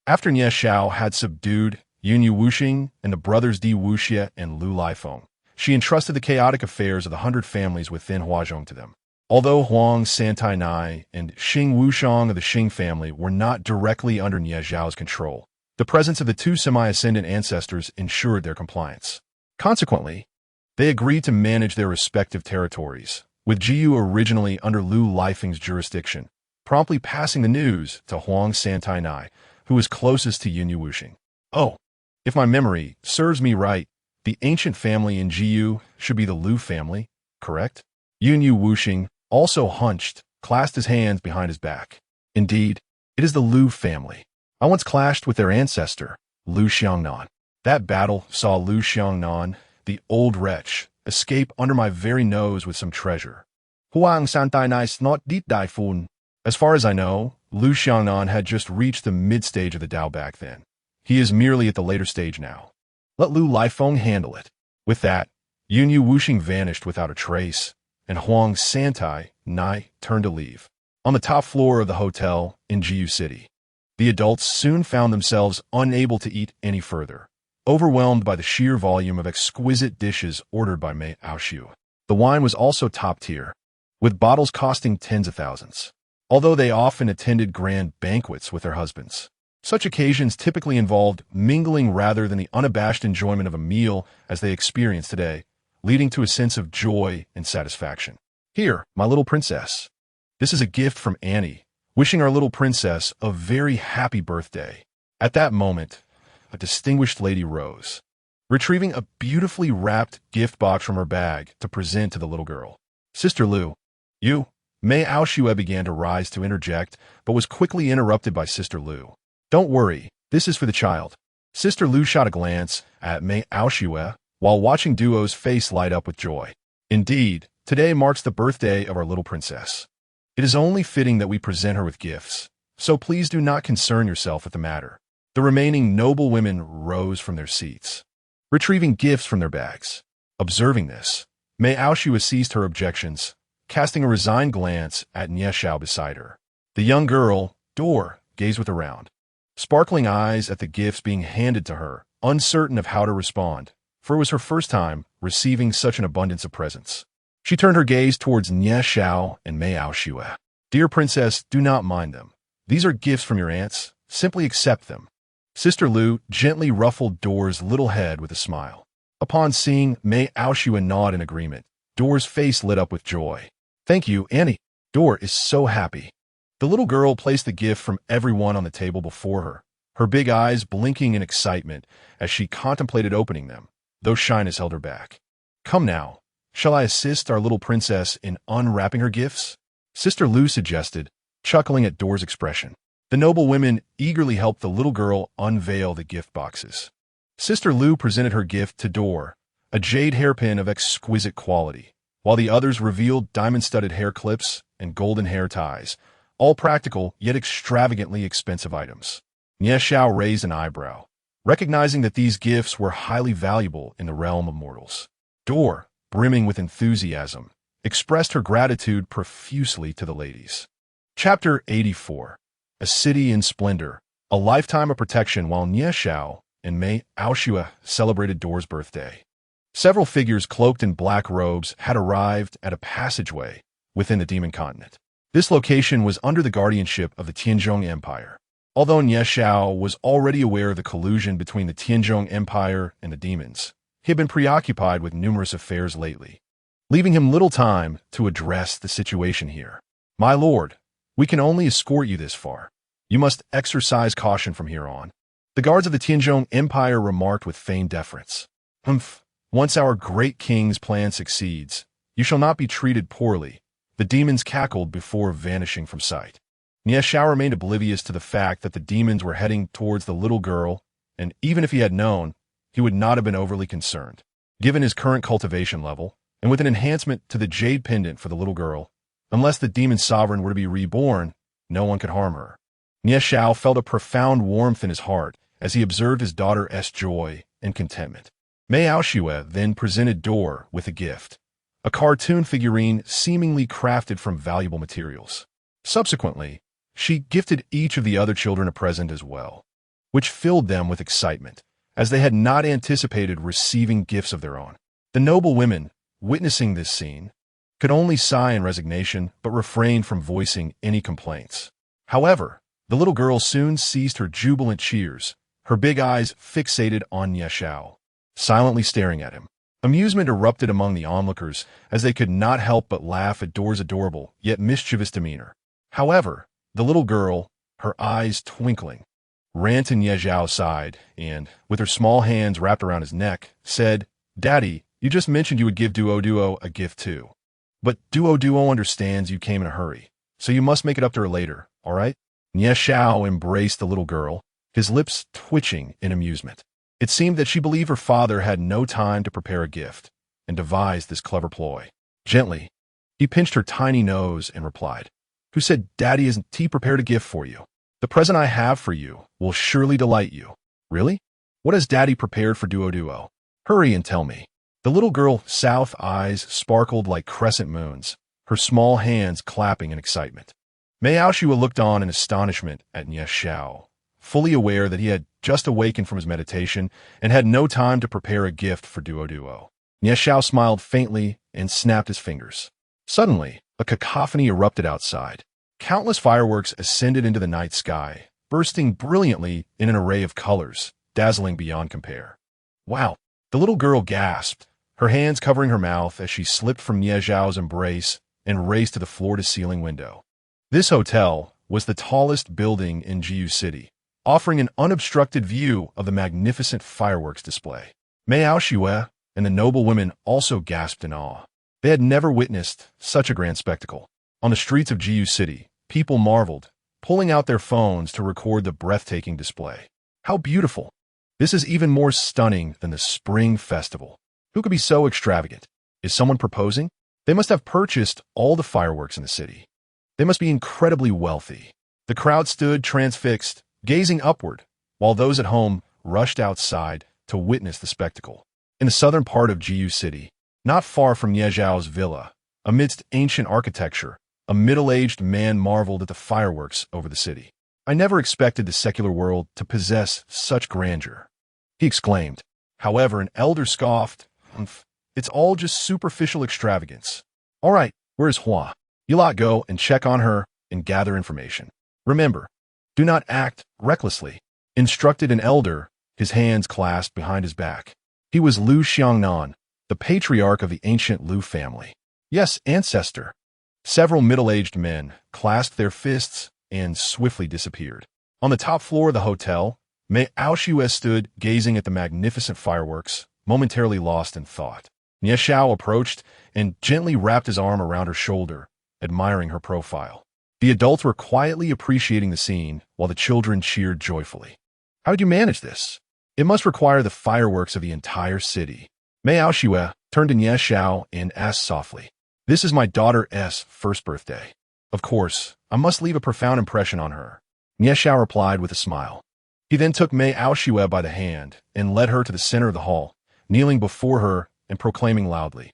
After Nie Xiao had subdued Yunyu Wuxing and the brothers Di Wuxia and Lu Laifeng, she entrusted the chaotic affairs of the 100 families within Huazhong to them. Although Huang Santainai and Xing Wushang of the Xing family were not directly under Nie Xiao's control, the presence of the two semi-ascendant ancestors ensured their compliance. Consequently, they agreed to manage their respective territories, with Jiyu originally under Lu Laifeng's jurisdiction, promptly passing the news to Huang Santainai, who was closest to Yunyu Wuxing. Oh, if my memory serves me right, the ancient family in Jiyu should be the Lu family, correct? Yunyu Wuxing also hunched, clasped his hands behind his back. Indeed, it is the Lu family. I once clashed with their ancestor, Lu Xiangnan. That battle saw Lu Xiangnan, the old wretch, escape under my very nose with some treasure. Huang Santainai not dit dai fun. As far as I know, Lu Xiangnan had just reached the mid-stage of the Dao back then. He is merely at the later stage now. Let Lu Laifeng handle it. With that, Yunyu Wuxing vanished without a trace, and Huang Santainai turned to leave. On the top floor of the hotel in Jiyu City, the adults soon found themselves unable to eat any further, overwhelmed by the sheer volume of exquisite dishes ordered by Mei Aoxiu. The wine was also top tier, with bottles costing tens of thousands. Although they often attended grand banquets with their husbands, such occasions typically involved mingling rather than the unabashed enjoyment of a meal as they experience today, leading to a sense of joy and satisfaction. Here, my little princess. This is a gift from Annie, wishing our little princess a very happy birthday. At that moment, a distinguished lady rose, retrieving a beautifully wrapped gift box from her bag to present to the little girl. Sister Lu, you? Mei Aoxiu began to rise to interject, but was quickly interrupted by Sister Lu. Don't worry, this is for the child. Sister Lu shot a glance at Mei Aoxiu while watching Duo's face light up with joy. Indeed, today marks the birthday of our little princess. It is only fitting that we present her with gifts, so please do not concern yourself with the matter. The remaining noble women rose from their seats, retrieving gifts from their bags. Observing this, Mei Aoxiu ceased her objections, casting a resigned glance at Nie Xiao beside her. The young girl, Dor, gazed with around, sparkling eyes at the gifts being handed to her, uncertain of how to respond, for it was her first time receiving such an abundance of presents. She turned her gaze towards Nie Xiao and Mei Aoxiu. Dear princess, do not mind them. These are gifts from your aunts. Simply accept them. Sister Lu gently ruffled Dor's little head with a smile. Upon seeing Mei Aoxiu nod in agreement, Dor's face lit up with joy. Thank you, Annie. Dor is so happy. The little girl placed the gift from everyone on the table before her, her big eyes blinking in excitement as she contemplated opening them, though shyness held her back. Come now, shall I assist our little princess in unwrapping her gifts? Sister Lu suggested, chuckling at Dor's expression. The noble women eagerly helped the little girl unveil the gift boxes. Sister Lu presented her gift to Dor, a jade hairpin of exquisite quality, while the others revealed diamond-studded hair clips and golden hair ties, all practical yet extravagantly expensive items. Nie Xiao raised an eyebrow, recognizing that these gifts were highly valuable in the realm of mortals. Dor, brimming with enthusiasm, expressed her gratitude profusely to the ladies. Chapter 84. A City in Splendor, a lifetime of protection while Nie Xiao and Mei Aoxiu celebrated Dor's birthday. Several figures cloaked in black robes had arrived at a passageway within the Demon Continent. This location was under the guardianship of the Tianzhong Empire. Although Nie Xiao was already aware of the collusion between the Tianzhong Empire and the demons, he had been preoccupied with numerous affairs lately, leaving him little time to address the situation here. My lord, we can only escort you this far. You must exercise caution from here on. The guards of the Tianzhong Empire remarked with feigned deference. Once our great king's plan succeeds, you shall not be treated poorly. The demons cackled before vanishing from sight. Nie Xiao remained oblivious to the fact that the demons were heading towards the little girl, and even if he had known, he would not have been overly concerned. Given his current cultivation level, and with an enhancement to the jade pendant for the little girl, unless the demon sovereign were to be reborn, no one could harm her. Nie Xiao felt a profound warmth in his heart as he observed his daughter's joy and contentment. Mei Aoxiu then presented Dor with a gift, a cartoon figurine seemingly crafted from valuable materials. Subsequently, she gifted each of the other children a present as well, which filled them with excitement, as they had not anticipated receiving gifts of their own. The noble women, witnessing this scene, could only sigh in resignation but refrained from voicing any complaints. However, the little girl soon ceased her jubilant cheers, her big eyes fixated on Nie Xiao, silently staring at him. Amusement erupted among the onlookers as they could not help but laugh at Door's adorable yet mischievous demeanor. However, the little girl, her eyes twinkling, ran to Nie Xiao's side and, with her small hands wrapped around his neck, said, "Daddy, you just mentioned you would give Duo a gift too. But Duo understands you came in a hurry, so you must make it up to her later, all right?" Nie Xiao embraced the little girl, his lips twitching in amusement. It seemed that she believed her father had no time to prepare a gift, and devised this clever ploy. Gently, he pinched her tiny nose and replied, "Who said Daddy isn't prepared a gift for you? The present I have for you will surely delight you." "Really? What has Daddy prepared for Duo? Hurry and tell me." The little girl's south eyes sparkled like crescent moons, her small hands clapping in excitement. Mei Aoshua looked on in astonishment at Nie Xiao, fully aware that he had just awakened from his meditation and had no time to prepare a gift for Duo. Nie Xiao smiled faintly and snapped his fingers. Suddenly, a cacophony erupted outside. Countless fireworks ascended into the night sky, bursting brilliantly in an array of colors, dazzling beyond compare. "Wow!" The little girl gasped, her hands covering her mouth as she slipped from Nie Xiao's embrace and raced to the floor-to-ceiling window. This hotel was the tallest building in Jiu City, offering an unobstructed view of the magnificent fireworks display. Mei Aoshua and the noble women also gasped in awe. They had never witnessed such a grand spectacle. On the streets of Jiu City, people marveled, pulling out their phones to record the breathtaking display. "How beautiful! This is even more stunning than the Spring Festival. Who could be so extravagant? Is someone proposing? They must have purchased all the fireworks in the city. They must be incredibly wealthy." The crowd stood transfixed, gazing upward, while those at home rushed outside to witness the spectacle. In the southern part of Jiu City, not far from Nie Xiao's villa, amidst ancient architecture, a middle-aged man marveled at the fireworks over the city. "I never expected the secular world to possess such grandeur," he exclaimed. However, an elder scoffed, "It's all just superficial extravagance." "All right, where's Hua? You lot go and check on her and gather information. Remember, do not act recklessly," instructed an elder, his hands clasped behind his back. He was Lu Xiangnan, the patriarch of the ancient Lu family. "Yes, ancestor." Several middle-aged men clasped their fists and swiftly disappeared. On the top floor of the hotel, Mei Aoshua stood gazing at the magnificent fireworks, momentarily lost in thought. Nie Xiao approached and gently wrapped his arm around her shoulder, admiring her profile. The adults were quietly appreciating the scene while the children cheered joyfully. "How did you manage this? It must require the fireworks of the entire city." Mei Aoshua turned to Nie Xiao and asked softly, "This is my daughter's first birthday. Of course, I must leave a profound impression on her." Nie Xiao replied with a smile. He then took Mei Aoshua by the hand and led her to the center of the hall, kneeling before her and proclaiming loudly,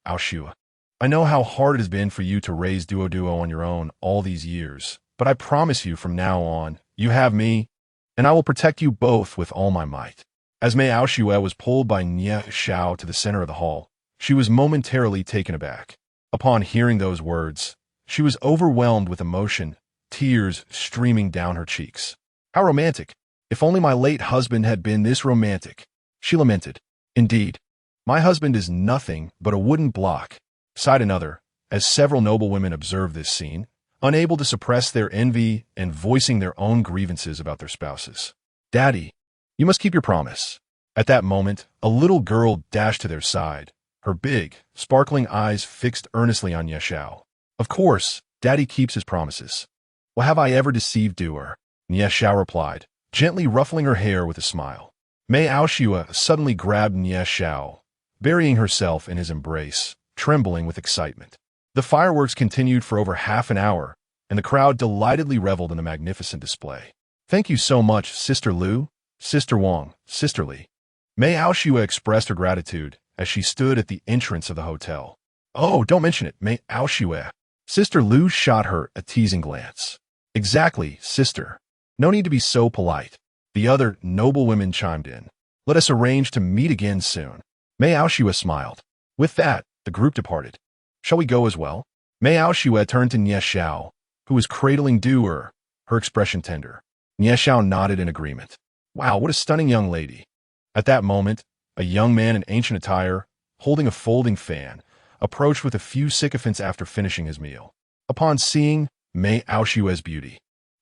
"Aoshua, I know how hard it has been for you to raise Duo on your own all these years, but I promise you from now on, you have me, and I will protect you both with all my might." As Mei Aoshua was pulled by Nie Xiao to the center of the hall, she was momentarily taken aback. Upon hearing those words, she was overwhelmed with emotion, tears streaming down her cheeks. "How romantic! If only my late husband had been this romantic," she lamented. "Indeed, my husband is nothing but a wooden block," sighed another, as several noble women observed this scene, unable to suppress their envy and voicing their own grievances about their spouses. "Daddy, you must keep your promise." At that moment, a little girl dashed to their side, her big, sparkling eyes fixed earnestly on Nie Xiao. "Of course, Daddy keeps his promises. Well, have I ever deceived Duer?" Nie Xiao replied, gently ruffling her hair with a smile. Mei Aoshua suddenly grabbed Nie Xiao, burying herself in his embrace, trembling with excitement. The fireworks continued for over half an hour, and the crowd delightedly reveled in the magnificent display. "Thank you so much, Sister Lu, Sister Wang, Sister Li." Mei Aoshua expressed her gratitude as she stood at the entrance of the hotel. Oh, don't mention it, Mei Aoshue. Sister Lu shot her a teasing glance. Exactly, sister. No need to be so polite. The other noble women chimed in. Let us arrange to meet again soon. Mei Aoshue smiled. With that, the group departed. Shall we go as well? Mei Aoshue turned to Nie Xiao, who was cradling Du-er, her expression tender. Nie Xiao nodded in agreement. Wow, what a stunning young lady. At that moment, a young man in ancient attire, holding a folding fan, approached with a few sycophants after finishing his meal. Upon seeing Mei Aoshue's beauty,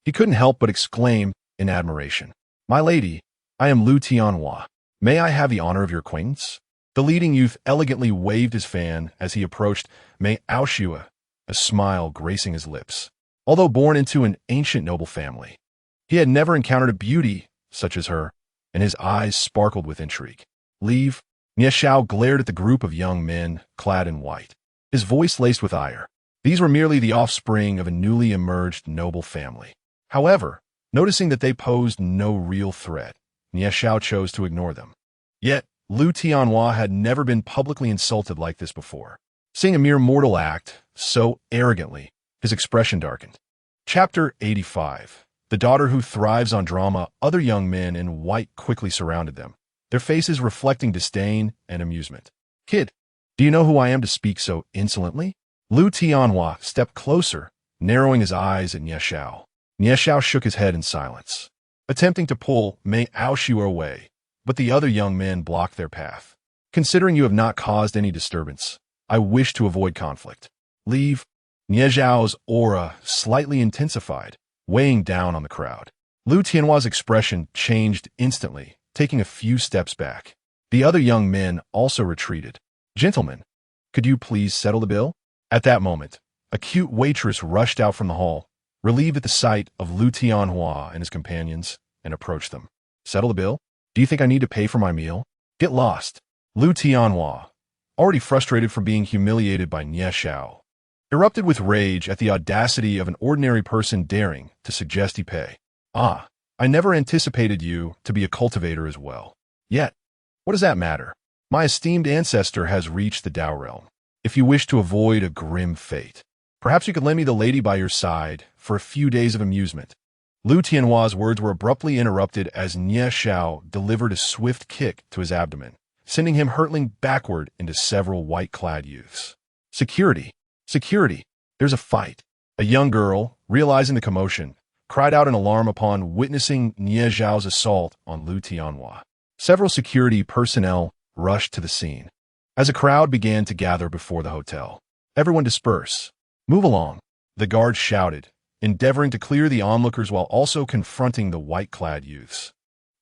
he couldn't help but exclaim in admiration. My lady, I am Lu Tianhua. May I have the honor of your acquaintance? The leading youth elegantly waved his fan as he approached Mei Aoshue, a smile gracing his lips. Although born into an ancient noble family, he had never encountered a beauty such as her, and his eyes sparkled with intrigue. Leave. Nie Xiao glared at the group of young men clad in white, his voice laced with ire. These were merely the offspring of a newly emerged noble family. However, noticing that they posed no real threat, Nie Xiao chose to ignore them. Yet, Lu Tianhua had never been publicly insulted like this before. Seeing a mere mortal act so arrogantly, his expression darkened. Chapter 85. The daughter who thrives on drama. Other young men in white quickly surrounded them, their faces reflecting disdain and amusement. Kid, do you know who I am to speak so insolently? Lu Tianhua stepped closer, narrowing his eyes at Nie Xiao. Nie Xiao shook his head in silence, attempting to pull Mei Aoshue away, but the other young men blocked their path. Considering you have not caused any disturbance, I wish to avoid conflict. Leave. Nie Xiao's aura slightly intensified, weighing down on the crowd. Lu Tianhua's expression changed instantly, taking a few steps back. The other young men also retreated. Gentlemen, could you please settle the bill? At that moment, a cute waitress rushed out from the hall, relieved at the sight of Lu Tianhua and his companions, and approached them. Settle the bill? Do you think I need to pay for my meal? Get lost. Lu Tianhua, already frustrated from being humiliated by Nie Xiao, erupted with rage at the audacity of an ordinary person daring to suggest he pay. Ah, I never anticipated you to be a cultivator as well. Yet, what does that matter? My esteemed ancestor has reached the Dao realm. If you wish to avoid a grim fate, perhaps you could lend me the lady by your side for a few days of amusement. Lu Tianhua's words were abruptly interrupted as Nie Xiao delivered a swift kick to his abdomen, sending him hurtling backward into several white-clad youths. Security! Security! There's a fight. A young girl, realizing the commotion, cried out in alarm upon witnessing Nie Xiao's assault on Lu Tianhua. Several security personnel rushed to the scene. As a crowd began to gather before the hotel, everyone disperse. Move along, the guard shouted, endeavoring to clear the onlookers while also confronting the white-clad youths,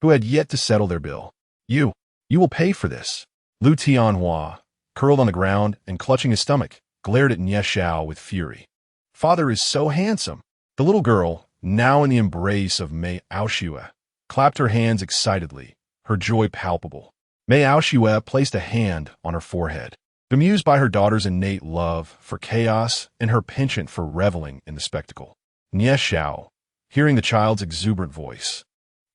who had yet to settle their bill. You will pay for this. Lu Tianhua, curled on the ground and clutching his stomach, glared at Nie Xiao with fury. Father is so handsome. The little girl, now in the embrace of Mei Aoshue, clapped her hands excitedly, her joy palpable. Mei Aoshue placed a hand on her forehead, bemused by her daughter's innate love for chaos and her penchant for reveling in the spectacle. Nie Xiao, hearing the child's exuberant voice,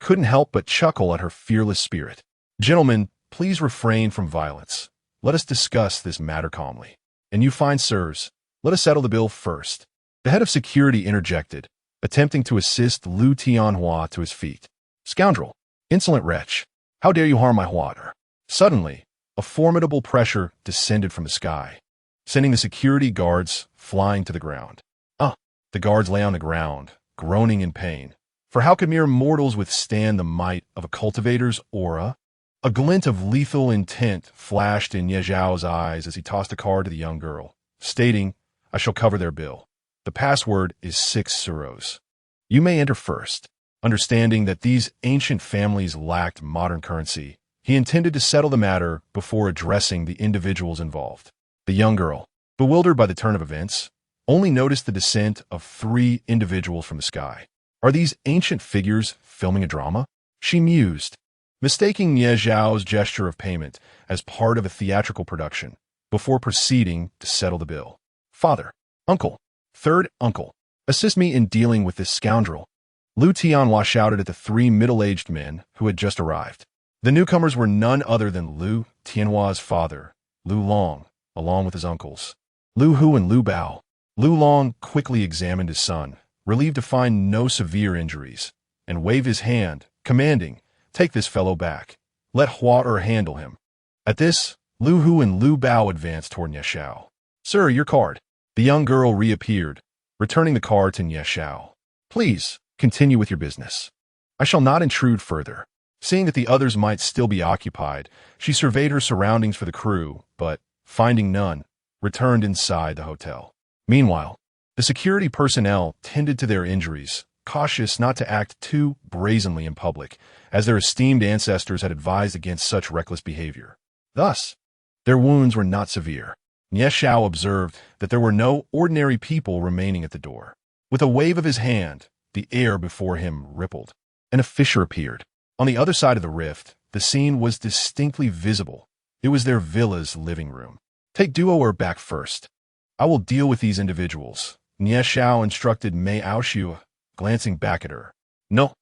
couldn't help but chuckle at her fearless spirit. Gentlemen, please refrain from violence. Let us discuss this matter calmly. And you fine sirs, let us settle the bill first. The head of security interjected, attempting to assist Lu Tianhua to his feet. Scoundrel! Insolent wretch! How dare you harm my water? Suddenly, a formidable pressure descended from the sky, sending the security guards flying to the ground. The guards lay on the ground, groaning in pain. For how could mere mortals withstand the might of a cultivator's aura? A glint of lethal intent flashed in Nie Xiao's eyes as he tossed a card to the young girl, stating, I shall cover their bill. The password is 6 suros. You may enter first. Understanding that these ancient families lacked modern currency, he intended to settle the matter before addressing the individuals involved. The young girl, bewildered by the turn of events, only noticed the descent of 3 individuals from the sky. Are these ancient figures filming a drama? She mused, mistaking Nie Xiao's gesture of payment as part of a theatrical production, before proceeding to settle the bill. Father, uncle, third uncle, assist me in dealing with this scoundrel. Lu Tianhua shouted at the 3 middle-aged men who had just arrived. The newcomers were none other than Lu Tianhua's father, Lu Long, along with his uncles. Lu Hu and Lu Bao. Lu Long quickly examined his son, relieved to find no severe injuries, and waved his hand, commanding, "Take this fellow back. Let Hua Er handle him." At this, Lu Hu and Lu Bao advanced toward Nie Xiao. "Sir, your card." The young girl reappeared, returning the card to Nie Xiao. "Please, continue with your business. I shall not intrude further." Seeing that the others might still be occupied, she surveyed her surroundings for the crew, but, finding none, returned inside the hotel. Meanwhile, the security personnel tended to their injuries, cautious not to act too brazenly in public, as their esteemed ancestors had advised against such reckless behavior. Thus, their wounds were not severe. Nie Xiao observed that there were no ordinary people remaining at the door. With a wave of his hand, the air before him rippled, and a fissure appeared. On the other side of the rift, the scene was distinctly visible. It was their villa's living room. "Take Duo back first. I will deal with these individuals," Nie Xiao instructed Mei Aoxiu, glancing back at her. No,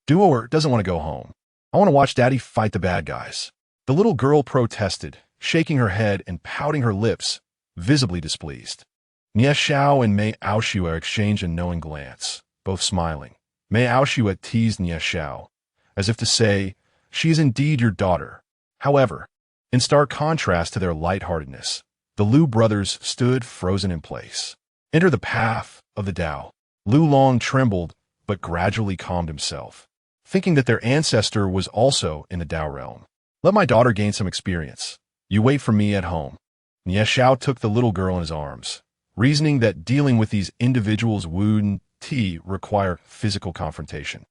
Duo doesn't want to go home. I want to watch Daddy fight the bad guys." The little girl protested, shaking her head and pouting her lips, visibly displeased. Nie Xiao and Mei Aoxiu exchanged a knowing glance, both smiling. Mei Aoxiu teased Nie Xiao, as if to say, "She is indeed your daughter." However, in stark contrast to their lightheartedness, the Lu brothers stood frozen in place. Enter the path of the Tao. Lu Long trembled, but gradually calmed himself, thinking that their ancestor was also in the Tao realm. "Let my daughter gain some experience. You wait for me at home." Nie Xiao took the little girl in his arms, reasoning that dealing with these individuals would require physical confrontation,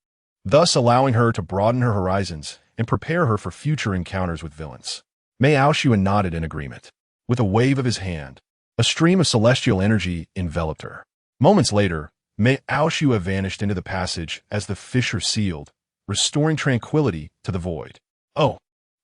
thus allowing her to broaden her horizons and prepare her for future encounters with villains. Mei Aoxiu nodded in agreement. With a wave of his hand, a stream of celestial energy enveloped her. Moments later, Mei Aoxiu vanished into the passage as the fissure sealed, restoring tranquility to the void. "Oh,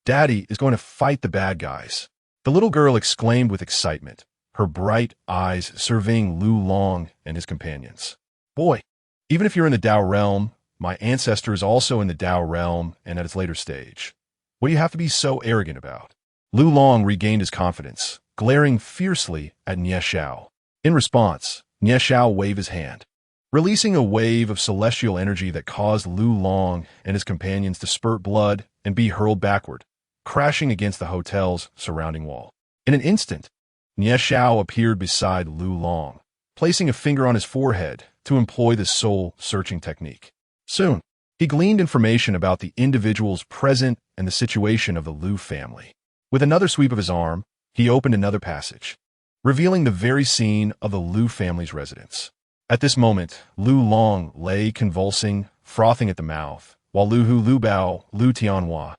Daddy is going to fight the bad guys," the little girl exclaimed with excitement, her bright eyes surveying Lu Long and his companions. "Boy, even if you're in the Tao realm, my ancestor is also in the Tao realm and at its later stage. What do you have to be so arrogant about?" Lu Long regained his confidence, glaring fiercely at Nie Xiao. In response, Nie Xiao waved his hand, releasing a wave of celestial energy that caused Lu Long and his companions to spurt blood and be hurled backward, crashing against the hotel's surrounding wall. In an instant, Nie Xiao appeared beside Lu Long, placing a finger on his forehead to employ the soul-searching technique. Soon, he gleaned information about the individuals present and the situation of the Lu family. With another sweep of his arm, he opened another passage, revealing the very scene of the Lu family's residence. At this moment, Lu Long lay convulsing, frothing at the mouth, while Lu Hu, Lu Bao, Lu Tianhua,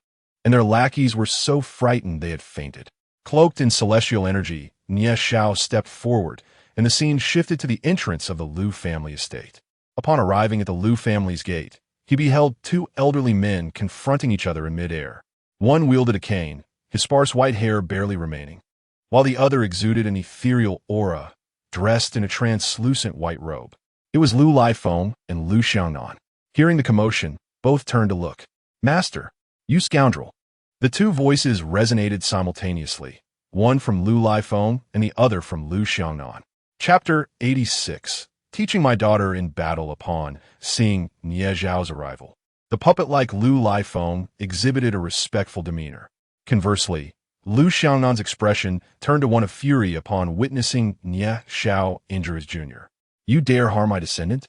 and their lackeys were so frightened they had fainted. Cloaked in celestial energy, Nie Xiao stepped forward, and the scene shifted to the entrance of the Lu family estate. Upon arriving at the Lu family's gate, he beheld two elderly men confronting each other in midair. One wielded a cane, his sparse white hair barely remaining, while the other exuded an ethereal aura, dressed in a translucent white robe. It was Lu Lifeng and Lu Xiangnan. Hearing the commotion, both turned to look. "Master, you scoundrel!" The two voices resonated simultaneously, one from Lu Lifeng and the other from Lu Xiangnan. Chapter 86. Teaching my daughter in battle upon seeing Nie Xiao's arrival. The puppet-like Lu Lifeng exhibited a respectful demeanor. Conversely, Lu Xiangnan's expression turned to one of fury upon witnessing Nie Xiao injure his junior. "You dare harm my descendant?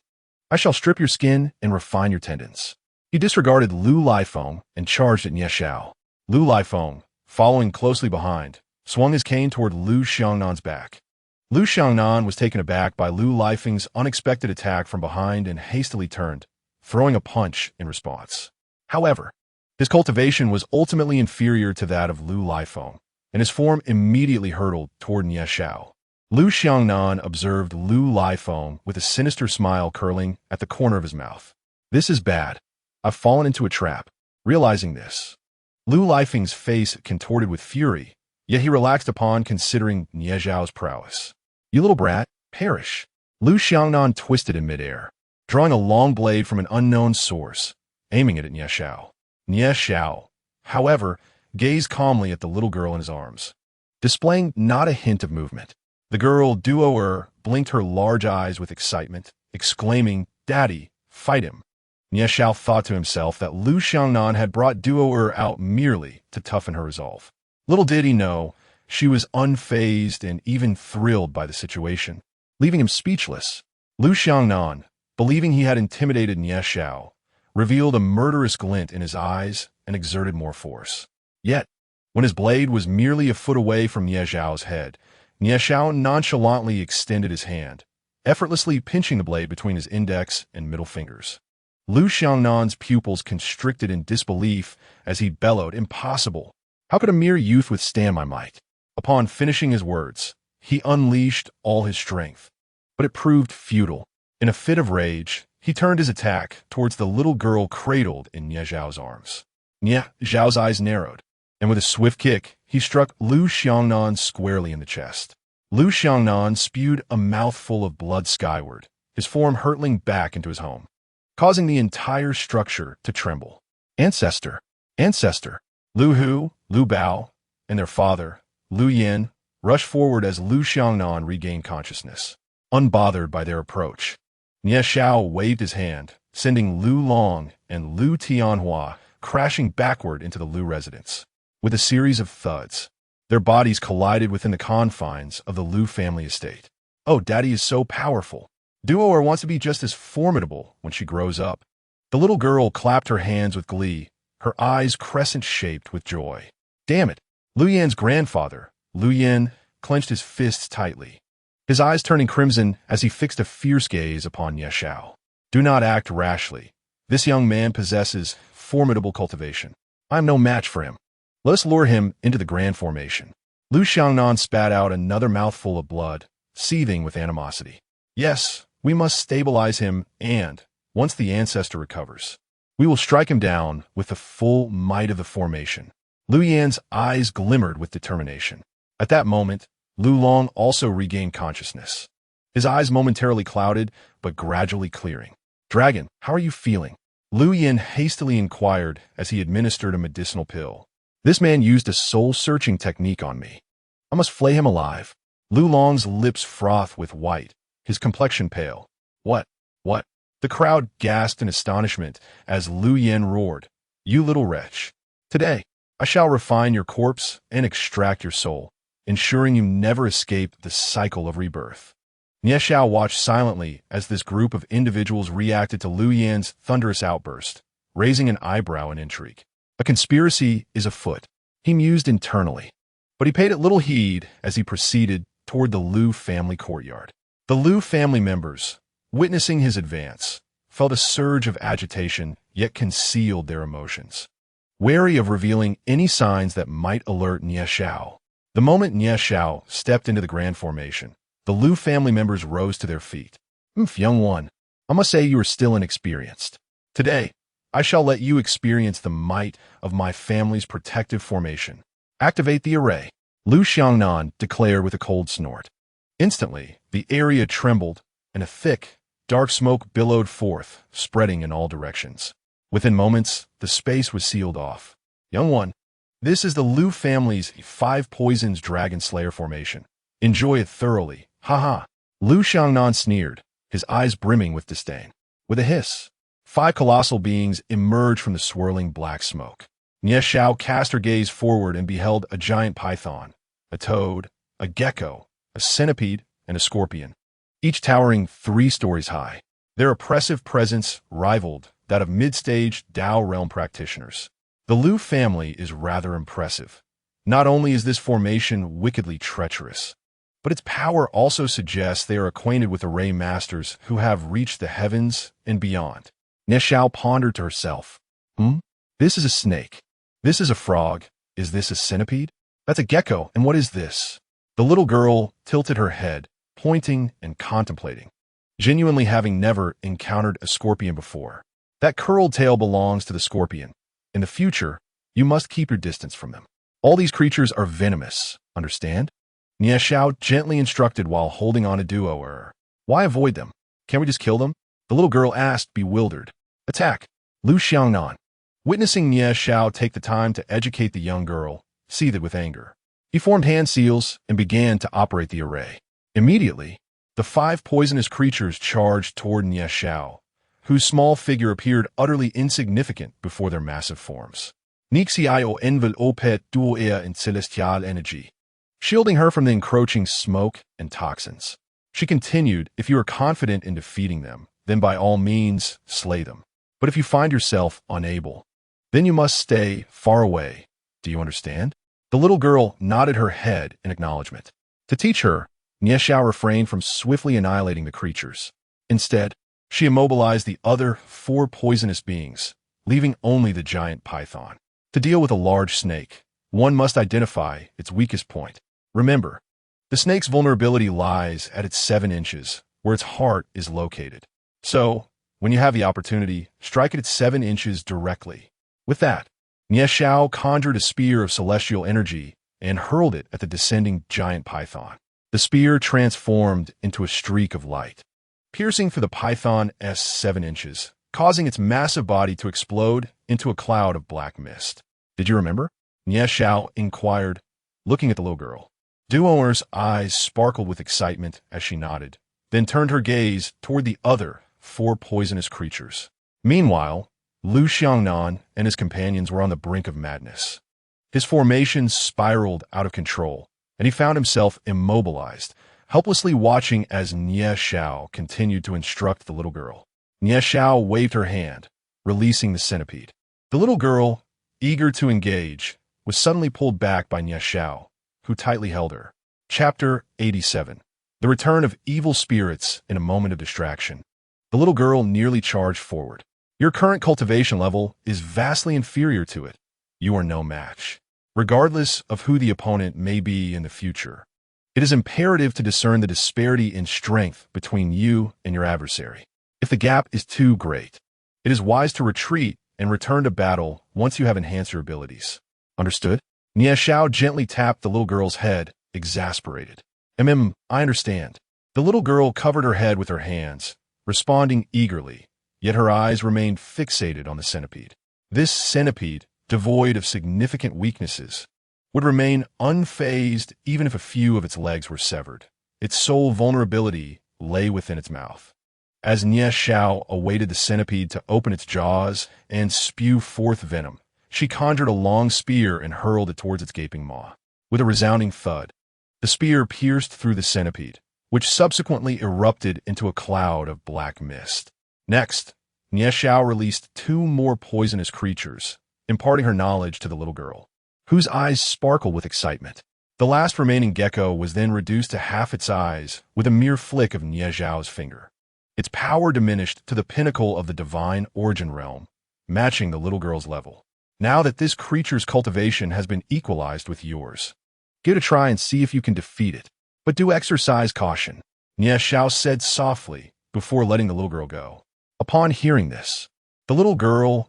I shall strip your skin and refine your tendons." He disregarded Lu Lifeng and charged at Nie Xiao. Lu Lifeng, following closely behind, swung his cane toward Lu Xiangnan's back. Lu Xiangnan was taken aback by Lu Lifeng's unexpected attack from behind and hastily turned, throwing a punch in response. However, his cultivation was ultimately inferior to that of Lu Lifeng, and his form immediately hurtled toward Nie Xiao. Lu Xiangnan observed Lu Lifeng with a sinister smile curling at the corner of his mouth. "This is bad. I've fallen into a trap." Realizing this, Lu Lifeng's face contorted with fury, yet he relaxed upon considering Nie Xiao's prowess. "You little brat, perish." Lu Xiangnan twisted in midair, drawing a long blade from an unknown source, aiming it at Nie Xiao. Nie Xiao, however, gazed calmly at the little girl in his arms, displaying not a hint of movement. The girl, Duo blinked her large eyes with excitement, exclaiming, "Daddy, fight him." Nie Xiao thought to himself that Lu Xiangnan had brought Duo out merely to toughen her resolve. Little did he know, she was unfazed and even thrilled by the situation, leaving him speechless. Lu Xiangnan, believing he had intimidated Nie Xiao, revealed a murderous glint in his eyes and exerted more force. Yet, when his blade was merely a foot away from Nie Xiao's head, Nie Xiao nonchalantly extended his hand, effortlessly pinching the blade between his index and middle fingers. Lu Xiangnan's pupils constricted in disbelief as he bellowed, "Impossible! How could a mere youth withstand my might?" Upon finishing his words, he unleashed all his strength. But it proved futile. In a fit of rage, he turned his attack towards the little girl cradled in Nie Xiao's arms. Nie Xiao's eyes narrowed, and with a swift kick, he struck Lu Xiangnan squarely in the chest. Lu Xiangnan spewed a mouthful of blood skyward, his form hurtling back into his home, causing the entire structure to tremble. Ancestor! Ancestor! Lu Hu, Lu Bao, and their father, Lu Yin, rushed forward as Lu Xiangnan regained consciousness, unbothered by their approach. Nie Xiao waved his hand, sending Lu Long and Lu Tianhua crashing backward into the Lu residence. With a series of thuds, their bodies collided within the confines of the Lu family estate. "Oh, Daddy is so powerful. Duo wants to be just as formidable when she grows up." The little girl clapped her hands with glee, her eyes crescent-shaped with joy. Damn it! Lu Yan's grandfather, Lu Yin, clenched his fists tightly, his eyes turning crimson as he fixed a fierce gaze upon Nie Xiao. "Do not act rashly. This young man possesses formidable cultivation. I am no match for him. Let us lure him into the grand formation." Lu Xiangnan spat out another mouthful of blood, seething with animosity. "Yes, we must stabilize him, and, once the ancestor recovers, we will strike him down with the full might of the formation." Lu Yan's eyes glimmered with determination. At that moment, Lu Long also regained consciousness, his eyes momentarily clouded, but gradually clearing. "Dragon, how are you feeling?" Lu Yin hastily inquired as he administered a medicinal pill. "This man used a soul-searching technique on me. I must flay him alive." Lu Long's lips frothed with white, his complexion pale. What? The crowd gasped in astonishment as Lu Yin roared, "You little wretch! Today, I shall refine your corpse and extract your soul, ensuring you never escape the cycle of rebirth." Nie Xiao watched silently as this group of individuals reacted to Lu Yan's thunderous outburst, raising an eyebrow in intrigue. A conspiracy is afoot, he mused internally, but he paid it little heed as he proceeded toward the Lu family courtyard. The Lu family members, witnessing his advance, felt a surge of agitation yet concealed their emotions, wary of revealing any signs that might alert Nie Xiao. The moment Nie Xiao stepped into the grand formation, the Lu family members rose to their feet. Young one, I must say you are still inexperienced. Today, I shall let you experience the might of my family's protective formation. Activate the array," Lu Xiangnan declared with a cold snort. Instantly, the area trembled, and a thick, dark smoke billowed forth, spreading in all directions. Within moments, the space was sealed off. "Young one, this is the Lu family's 5 Poisons Dragon Slayer formation. Enjoy it thoroughly, haha." Lu Xiangnan sneered, his eyes brimming with disdain. With a hiss, 5 colossal beings emerged from the swirling black smoke. Nie Xiao cast her gaze forward and beheld a giant python, a toad, a gecko, a centipede, and a scorpion, each towering 3 stories high. Their oppressive presence rivaled that of mid-stage Dao realm practitioners. The Lu family is rather impressive. Not only is this formation wickedly treacherous, but its power also suggests they are acquainted with array masters who have reached the heavens and beyond. Nie Xiao pondered to herself. This is a snake. This is a frog. Is this a centipede? That's a gecko, and what is this? The little girl tilted her head, pointing and contemplating, genuinely having never encountered a scorpion before. That curled tail belongs to the scorpion. In the future, you must keep your distance from them. All these creatures are venomous, understand? Nie Xiao gently instructed while holding on to Duo. Why avoid them? Can't we just kill them? The little girl asked, bewildered. Attack! Lu Xiangnan, witnessing Nie Xiao take the time to educate the young girl, seethed with anger. He formed hand seals and began to operate the array. Immediately, the 5 poisonous creatures charged toward Nie Xiao, whose small figure appeared utterly insignificant before their massive forms. Nixio envelopet duo in celestial energy, shielding her from the encroaching smoke and toxins. She continued, if you are confident in defeating them, then by all means slay them. But if you find yourself unable, then you must stay far away. Do you understand? The little girl nodded her head in acknowledgement. To teach her, Nie Xiao refrained from swiftly annihilating the creatures. Instead, she immobilized the other 4 poisonous beings, leaving only the giant python. To deal with a large snake, one must identify its weakest point. Remember, the snake's vulnerability lies at its 7 inches, where its heart is located. So, when you have the opportunity, strike at its 7 inches directly. With that, Nie Xiao conjured a spear of celestial energy and hurled it at the descending giant python. The spear transformed into a streak of light, piercing through the python's 7 inches, causing its massive body to explode into a cloud of black mist. Did you remember? Nie Xiao inquired, looking at the little girl. Duoer's eyes sparkled with excitement as she nodded, then turned her gaze toward the other 4 poisonous creatures. Meanwhile, Lu Xiangnan and his companions were on the brink of madness. His formations spiraled out of control, and he found himself immobilized, helplessly watching as Nie Xiao continued to instruct the little girl. Nie Xiao waved her hand, releasing the centipede. The little girl, eager to engage, was suddenly pulled back by Nie Xiao, who tightly held her. Chapter 87. The Return of Evil Spirits in a Moment of Distraction. The little girl nearly charged forward. Your current cultivation level is vastly inferior to it. You are no match. Regardless of who the opponent may be in the future, it is imperative to discern the disparity in strength between you and your adversary. If the gap is too great, it is wise to retreat and return to battle once you have enhanced your abilities. Understood? Nie Xiao gently tapped the little girl's head, exasperated. I understand. The little girl covered her head with her hands, responding eagerly, yet her eyes remained fixated on the centipede. This centipede, devoid of significant weaknesses, would remain unfazed even if a few of its legs were severed. Its sole vulnerability lay within its mouth. As Nie Xiao awaited the centipede to open its jaws and spew forth venom, she conjured a long spear and hurled it towards its gaping maw. With a resounding thud, the spear pierced through the centipede, which subsequently erupted into a cloud of black mist. Next, Nie Xiao released 2 more poisonous creatures, imparting her knowledge to the little girl, whose eyes sparkled with excitement. The last remaining gecko was then reduced to half its size with a mere flick of Nie Xiao's finger. Its power diminished to the pinnacle of the divine origin realm, matching the little girl's level. Now that this creature's cultivation has been equalized with yours, give it a try and see if you can defeat it. But do exercise caution, Nie Xiao said softly before letting the little girl go. Upon hearing this, the little girl's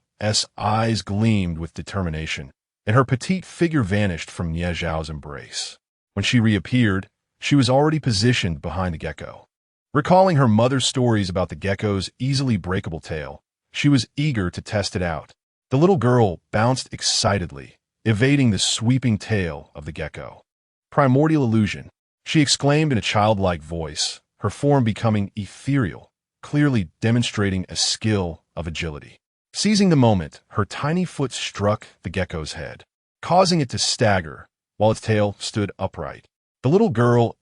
eyes gleamed with determination, and her petite figure vanished from Nie Xiao's embrace. When she reappeared, she was already positioned behind the gecko. Recalling her mother's stories about the gecko's easily breakable tail, she was eager to test it out. The little girl bounced excitedly, evading the sweeping tail of the gecko. Primordial illusion, she exclaimed in a childlike voice, her form becoming ethereal, clearly demonstrating a skill of agility. Seizing the moment, her tiny foot struck the gecko's head, causing it to stagger while its tail stood upright. The little girl's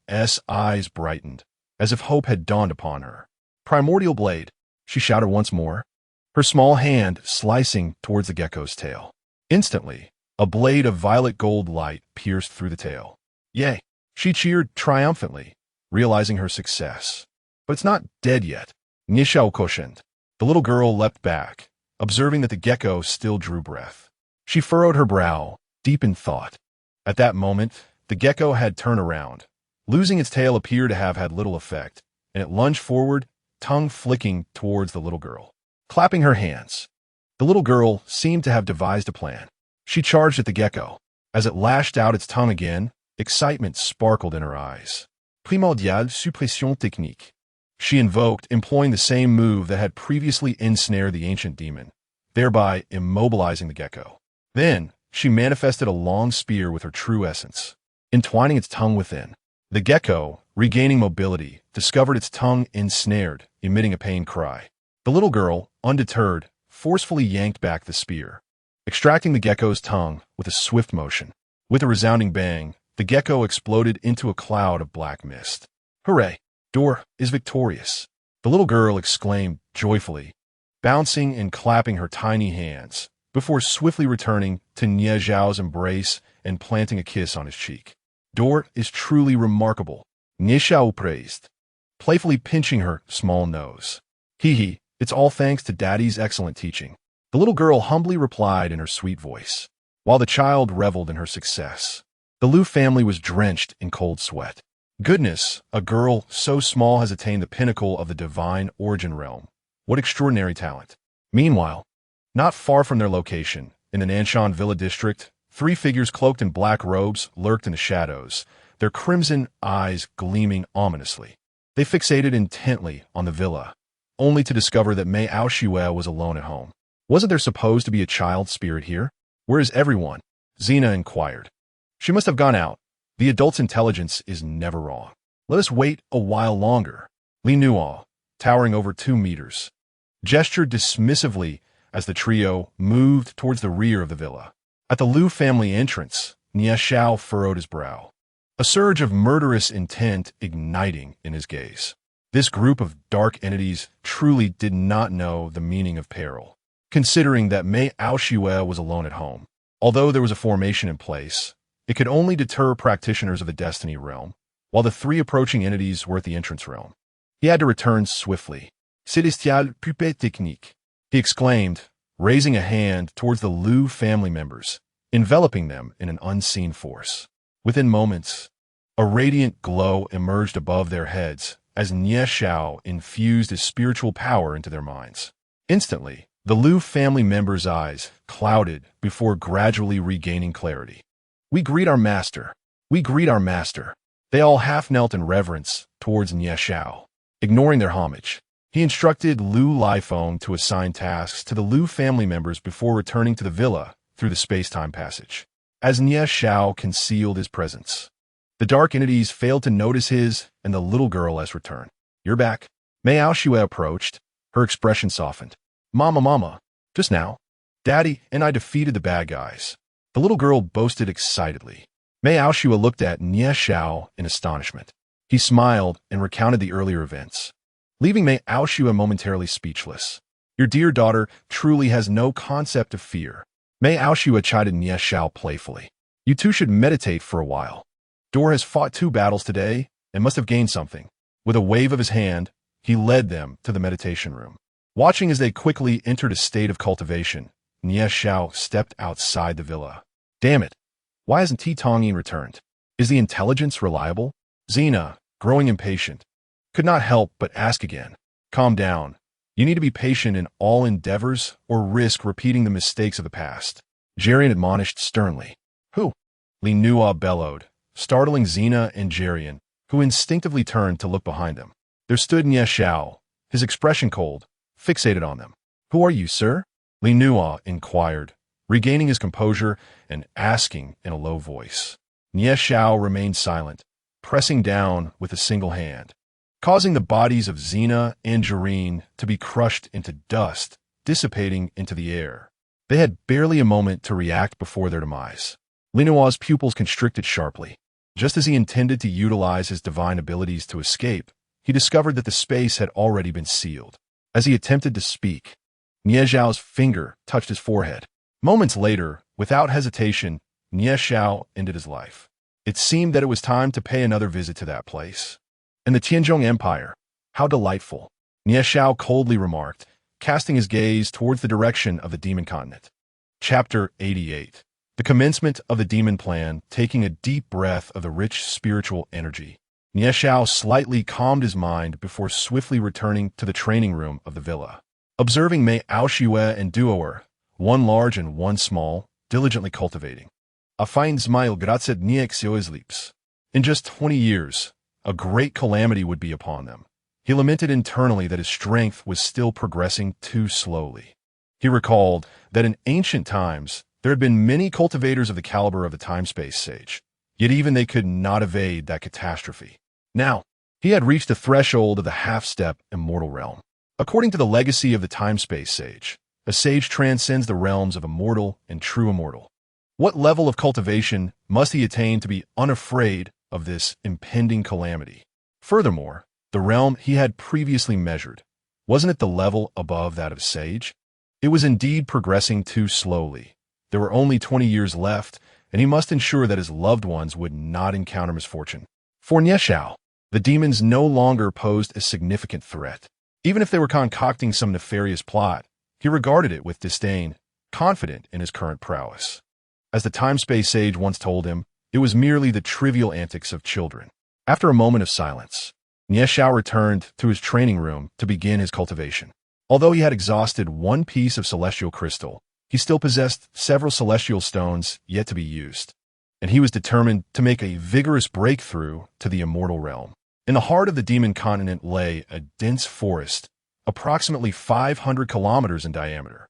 eyes brightened, as if hope had dawned upon her. Primordial blade, she shouted once more, her small hand slicing towards the gecko's tail. Instantly, a blade of violet gold light pierced through the tail. Yay! She cheered triumphantly, realizing her success. But it's not dead yet. Nie Xiao cautioned. The little girl leapt back, observing that the gecko still drew breath. She furrowed her brow, deep in thought. At that moment, the gecko had turned around. Losing its tail appeared to have had little effect, and it lunged forward, tongue flicking towards the little girl. Clapping her hands, the little girl seemed to have devised a plan. She charged at the gecko. As it lashed out its tongue again, excitement sparkled in her eyes. Primordial suppression technique, she invoked, employing the same move that had previously ensnared the ancient demon, thereby immobilizing the gecko. Then, she manifested a long spear with her true essence, entwining its tongue within. The gecko, regaining mobility, discovered its tongue ensnared, emitting a pained cry. The little girl, undeterred, forcefully yanked back the spear, extracting the gecko's tongue with a swift motion. With a resounding bang, the gecko exploded into a cloud of black mist. Hooray! Dor is victorious, the little girl exclaimed joyfully, bouncing and clapping her tiny hands, before swiftly returning to Nie Zhao's embrace and planting a kiss on his cheek. Dor is truly remarkable, Nie Zhao praised, playfully pinching her small nose. Hee, it's all thanks to Daddy's excellent teaching, the little girl humbly replied in her sweet voice. While the child reveled in her success, the Liu family was drenched in cold sweat. Goodness, a girl so small has attained the pinnacle of the divine origin realm. What extraordinary talent. Meanwhile, not far from their location, in the Nanshan Villa district, three figures cloaked in black robes lurked in the shadows, their crimson eyes gleaming ominously. They fixated intently on the villa, only to discover that Mei Aoshue was alone at home. Wasn't there supposed to be a child spirit here? Where is everyone? Xena inquired. She must have gone out. The adult's intelligence is never wrong. Let us wait a while longer. Li Nuo, towering over 2 meters, gestured dismissively as the trio moved towards the rear of the villa. At the Liu family entrance, Nie Zhao furrowed his brow, a surge of murderous intent igniting in his gaze. This group of dark entities truly did not know the meaning of peril, considering that Mei Aoshue was alone at home. Although there was a formation in place, it could only deter practitioners of the Destiny realm, while the 3 approaching entities were at the entrance realm. He had to return swiftly. Célestial Pupe Technique, he exclaimed, raising a hand towards the Liu family members, enveloping them in an unseen force. Within moments, a radiant glow emerged above their heads as Nie Zhao infused his spiritual power into their minds. Instantly, the Liu family members' eyes clouded before gradually regaining clarity. We greet our master. We greet our master. They all half-knelt in reverence towards Nie Zhao. Ignoring their homage, he instructed Liu Lifeng to assign tasks to the Liu family members before returning to the villa through the space-time passage. As Nie Zhao concealed his presence, the dark entities failed to notice his and the little girl as return. You're back. Mei Aoshue approached, her expression softened. Mama, just now, Daddy and I defeated the bad guys, the little girl boasted excitedly. Mei Aoshue looked at Nie Zhao in astonishment. He smiled and recounted the earlier events, leaving Mei Aoshue momentarily speechless. Your dear daughter truly has no concept of fear. Mei Aoshue chided Nie Zhao playfully. You two should meditate for a while. Dor has fought 2 battles today and must have gained something. With a wave of his hand, he led them to the meditation room. Watching as they quickly entered a state of cultivation, Nie Zhao stepped outside the villa. Damn it! Why hasn't Tongyin returned? Is the intelligence reliable? Xena, growing impatient, could not help but ask again. Calm down. You need to be patient in all endeavors or risk repeating the mistakes of the past. Jerian admonished sternly. Who? Li Nuo bellowed, startling Xena and Jerian, who instinctively turned to look behind them. There stood Nie Zhao, his expression cold, fixated on them. Who are you, sir? Li Nuo inquired, regaining his composure and asking in a low voice. Nie Zhao remained silent, pressing down with a single hand, causing the bodies of Xena and Jerian to be crushed into dust, dissipating into the air. They had barely a moment to react before their demise. Li Nuo's pupils constricted sharply. Just as he intended to utilize his divine abilities to escape, he discovered that the space had already been sealed. As he attempted to speak, Nie Zhao's finger touched his forehead. Moments later, without hesitation, Nie Zhao ended his life. It seemed that it was time to pay another visit to that place. And the Tianzhong Empire, how delightful, Nie Zhao coldly remarked, casting his gaze towards the direction of the Demon Continent. Chapter 88. The commencement of the demon plan. Taking a deep breath of the rich spiritual energy, Nie Zhao slightly calmed his mind before swiftly returning to the training room of the villa. Observing Mei Aoshue and Duoer, one large and one small, diligently cultivating. A fine smile grazed Nie Zhao's lips. In just 20 years, a great calamity would be upon them. He lamented internally that his strength was still progressing too slowly. He recalled that in ancient times, there had been many cultivators of the caliber of the time-space sage, yet even they could not evade that catastrophe. Now, he had reached the threshold of the half-step immortal realm. According to the legacy of the time-space sage, a sage transcends the realms of immortal and true immortal. What level of cultivation must he attain to be unafraid of this impending calamity? Furthermore, the realm he had previously measured, wasn't it the level above that of sage? It was indeed progressing too slowly. There were only 20 years left, and he must ensure that his loved ones would not encounter misfortune. For Nieshao, the demons no longer posed a significant threat. Even if they were concocting some nefarious plot, he regarded it with disdain, confident in his current prowess. As the time-space sage once told him, it was merely the trivial antics of children. After a moment of silence, Nieshao returned to his training room to begin his cultivation. Although he had exhausted one piece of celestial crystal, he still possessed several celestial stones yet to be used, and he was determined to make a vigorous breakthrough to the immortal realm. In the heart of the demon continent lay a dense forest, approximately 500 kilometers in diameter.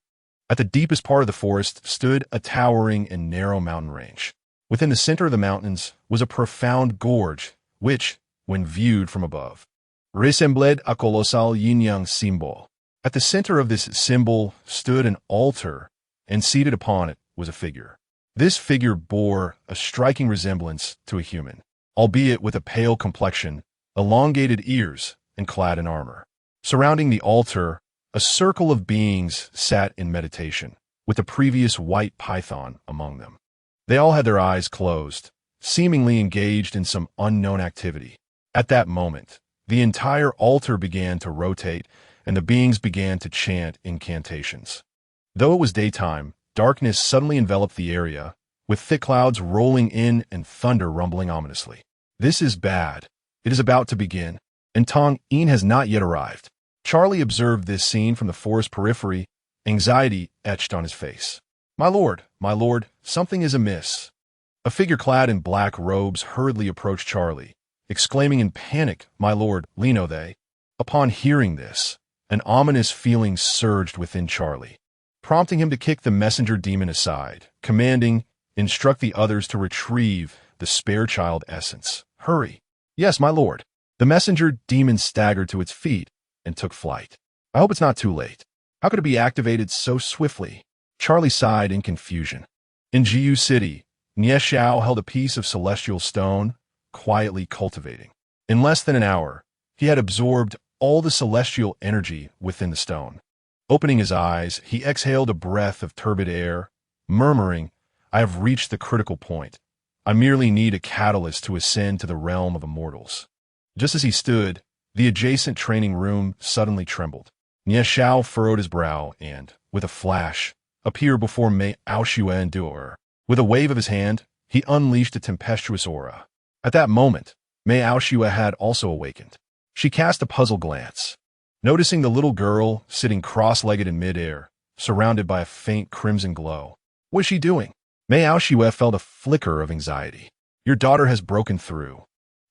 At the deepest part of the forest stood a towering and narrow mountain range. Within the center of the mountains was a profound gorge, which, when viewed from above, resembled a colossal yin-yang symbol. At the center of this symbol stood an altar, and seated upon it was a figure. This figure bore a striking resemblance to a human, albeit with a pale complexion, elongated ears, and clad in armor. Surrounding the altar, a circle of beings sat in meditation, with the previous white python among them. They all had their eyes closed, seemingly engaged in some unknown activity. At that moment, the entire altar began to rotate, and the beings began to chant incantations. Though it was daytime, darkness suddenly enveloped the area, with thick clouds rolling in and thunder rumbling ominously. This is bad. It is about to begin, and Tong Yin has not yet arrived. Charlie observed this scene from the forest periphery, anxiety etched on his face. My lord, something is amiss." A figure clad in black robes hurriedly approached Charlie, exclaiming in panic, "My lord, Lino they." Upon hearing this, an ominous feeling surged within Charlie, prompting him to kick the messenger demon aside, commanding, "Instruct the others to retrieve the spare child essence. Hurry." "Yes, my lord." The messenger demon staggered to its feet and took flight. "I hope it's not too late. How could it be activated so swiftly?" Charlie sighed in confusion. In Jiu City, Nieshao held a piece of celestial stone, quietly cultivating. In less than an hour, he had absorbed all the celestial energy within the stone. Opening his eyes, he exhaled a breath of turbid air, murmuring, "I have reached the critical point. I merely need a catalyst to ascend to the realm of immortals." Just as he stood, the adjacent training room suddenly trembled. Nieshao furrowed his brow and, with a flash, appeared before Mei Aoshue and Duer. With a wave of his hand, he unleashed a tempestuous aura. At that moment, Mei Aoshue had also awakened. She cast a puzzled glance, noticing the little girl sitting cross-legged in midair, surrounded by a faint crimson glow. What is she doing? Mei Aoshue felt a flicker of anxiety. "Your daughter has broken through.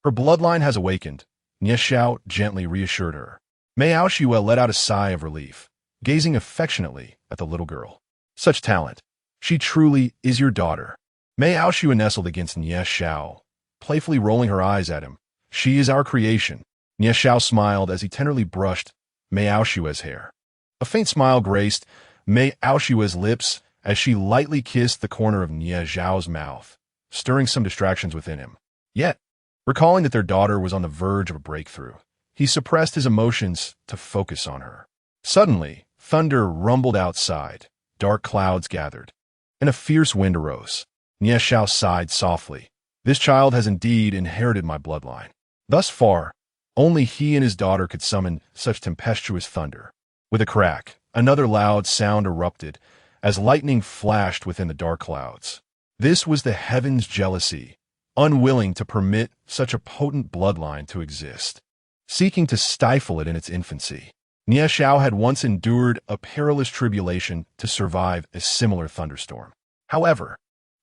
Her bloodline has awakened," Nieshao gently reassured her. Mei Aoshue let out a sigh of relief, gazing affectionately at the little girl. "Such talent. She truly is your daughter." Mei Aoshue nestled against Nieshao, playfully rolling her eyes at him. "She is our creation." Nieshao smiled as he tenderly brushed Mei Aoshue's hair. A faint smile graced Mei Aoshue's lips as she lightly kissed the corner of Nieshao's mouth, stirring some distractions within him. Yet, recalling that their daughter was on the verge of a breakthrough, he suppressed his emotions to focus on her. Suddenly, thunder rumbled outside, dark clouds gathered, and a fierce wind arose. Nieshao sighed softly. "This child has indeed inherited my bloodline." Thus far, only he and his daughter could summon such tempestuous thunder. With a crack, another loud sound erupted as lightning flashed within the dark clouds. This was the heavens' jealousy, unwilling to permit such a potent bloodline to exist, seeking to stifle it in its infancy. Nieshao had once endured a perilous tribulation to survive a similar thunderstorm. However,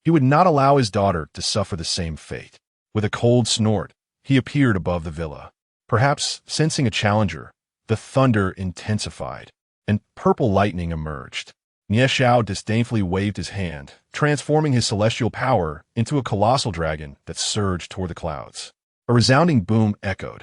he would not allow his daughter to suffer the same fate. With a cold snort, he appeared above the villa. Perhaps sensing a challenger, the thunder intensified, and purple lightning emerged. Nie Xiao disdainfully waved his hand, transforming his celestial power into a colossal dragon that surged toward the clouds. A resounding boom echoed,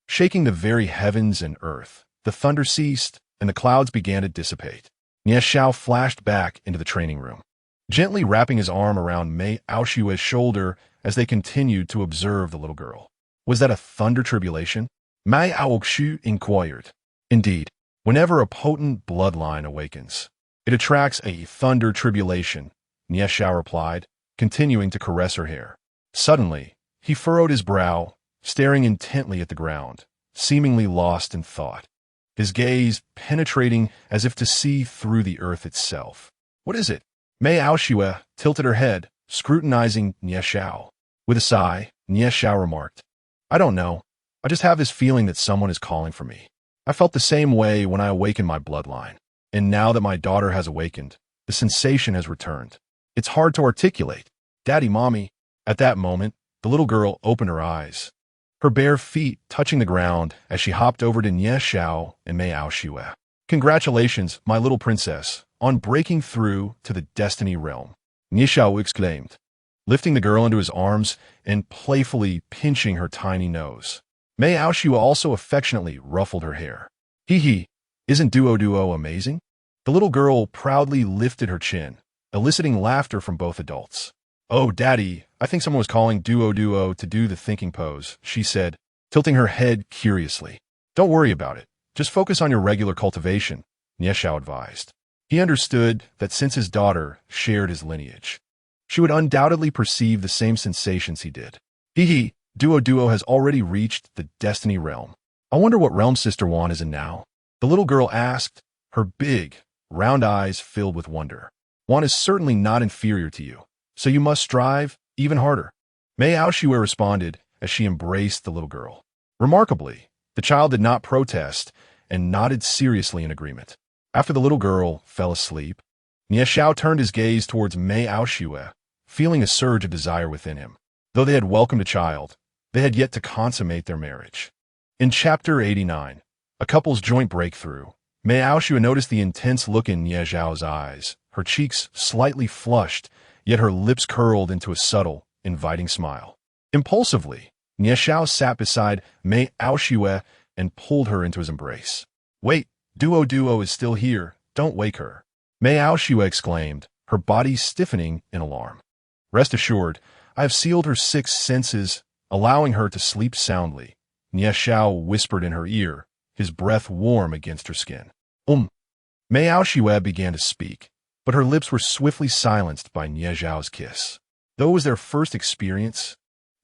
shaking the very heavens and earth. The thunder ceased, and the clouds began to dissipate. Nie Xiao flashed back into the training room, gently wrapping his arm around Mei Aoshue's shoulder as they continued to observe the little girl. Was that a thunder tribulation? Mei Aoshu inquired. Indeed, whenever a potent bloodline awakens, it attracts a thunder tribulation, Nie Xiao replied, continuing to caress her hair. Suddenly, he furrowed his brow, staring intently at the ground, seemingly lost in thought, his gaze penetrating as if to see through the earth itself. What is it? Mei Aoshue tilted her head, scrutinizing Nie Xiao. With a sigh, Nie Xiao remarked, I don't know. I just have this feeling that someone is calling for me. I felt the same way when I awakened my bloodline. And now that my daughter has awakened, the sensation has returned. It's hard to articulate. Daddy, Mommy. At that moment, the little girl opened her eyes, her bare feet touching the ground as she hopped over to Nie Xiao and Mei Aoshue. Congratulations, my little princess, on breaking through to the Destiny Realm, Nie Xiao exclaimed, lifting the girl into his arms and playfully pinching her tiny nose. Mei Aoshue also affectionately ruffled her hair. Hee hee. Isn't Duo amazing? The little girl proudly lifted her chin, eliciting laughter from both adults. Oh, Daddy, I think someone was calling Duo to do the thinking pose, she said, tilting her head curiously. Don't worry about it. Just focus on your regular cultivation, Nie Xiao advised. He understood that since his daughter shared his lineage, she would undoubtedly perceive the same sensations he did. Hee hee, Duo has already reached the Destiny Realm. I wonder what realm Sister Wan is in now. The little girl asked, her big, round eyes filled with wonder. Wan is certainly not inferior to you, so you must strive even harder. Mei Aoshue responded as she embraced the little girl. Remarkably, the child did not protest and nodded seriously in agreement. After the little girl fell asleep, Nie Xiao turned his gaze towards Mei Aoshue, feeling a surge of desire within him. Though they had welcomed a child, they had yet to consummate their marriage. In Chapter 89, a couple's joint breakthrough, Mei Aoshue noticed the intense look in Nie Xiao's eyes, her cheeks slightly flushed, yet her lips curled into a subtle, inviting smile. Impulsively, Nie Xiao sat beside Mei Aoshue and pulled her into his embrace. Wait, Duo is still here, don't wake her. Mei Aoshue exclaimed, her body stiffening in alarm. Rest assured, I have sealed her 6 senses, allowing her to sleep soundly, Nie Xiao whispered in her ear, his breath warm against her skin. Mei Aoshue began to speak, but her lips were swiftly silenced by Nie Xiao's kiss. Though it was their first experience,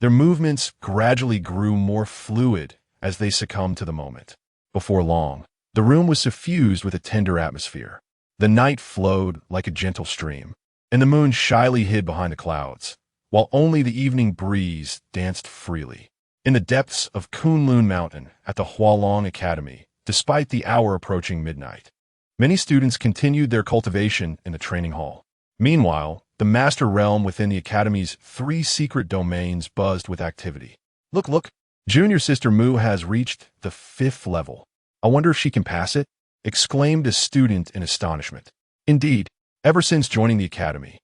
their movements gradually grew more fluid as they succumbed to the moment. Before long, the room was suffused with a tender atmosphere. The night flowed like a gentle stream, and the moon shyly hid behind the clouds, while only the evening breeze danced freely. In the depths of Kunlun Mountain at the Hualong Academy, despite the hour approaching midnight, many students continued their cultivation in the training hall. Meanwhile, the master realm within the academy's 3 secret domains buzzed with activity. Look, Junior Sister Mu has reached the 5th level. I wonder if she can pass it, exclaimed a student in astonishment. Indeed, ever since joining the academy,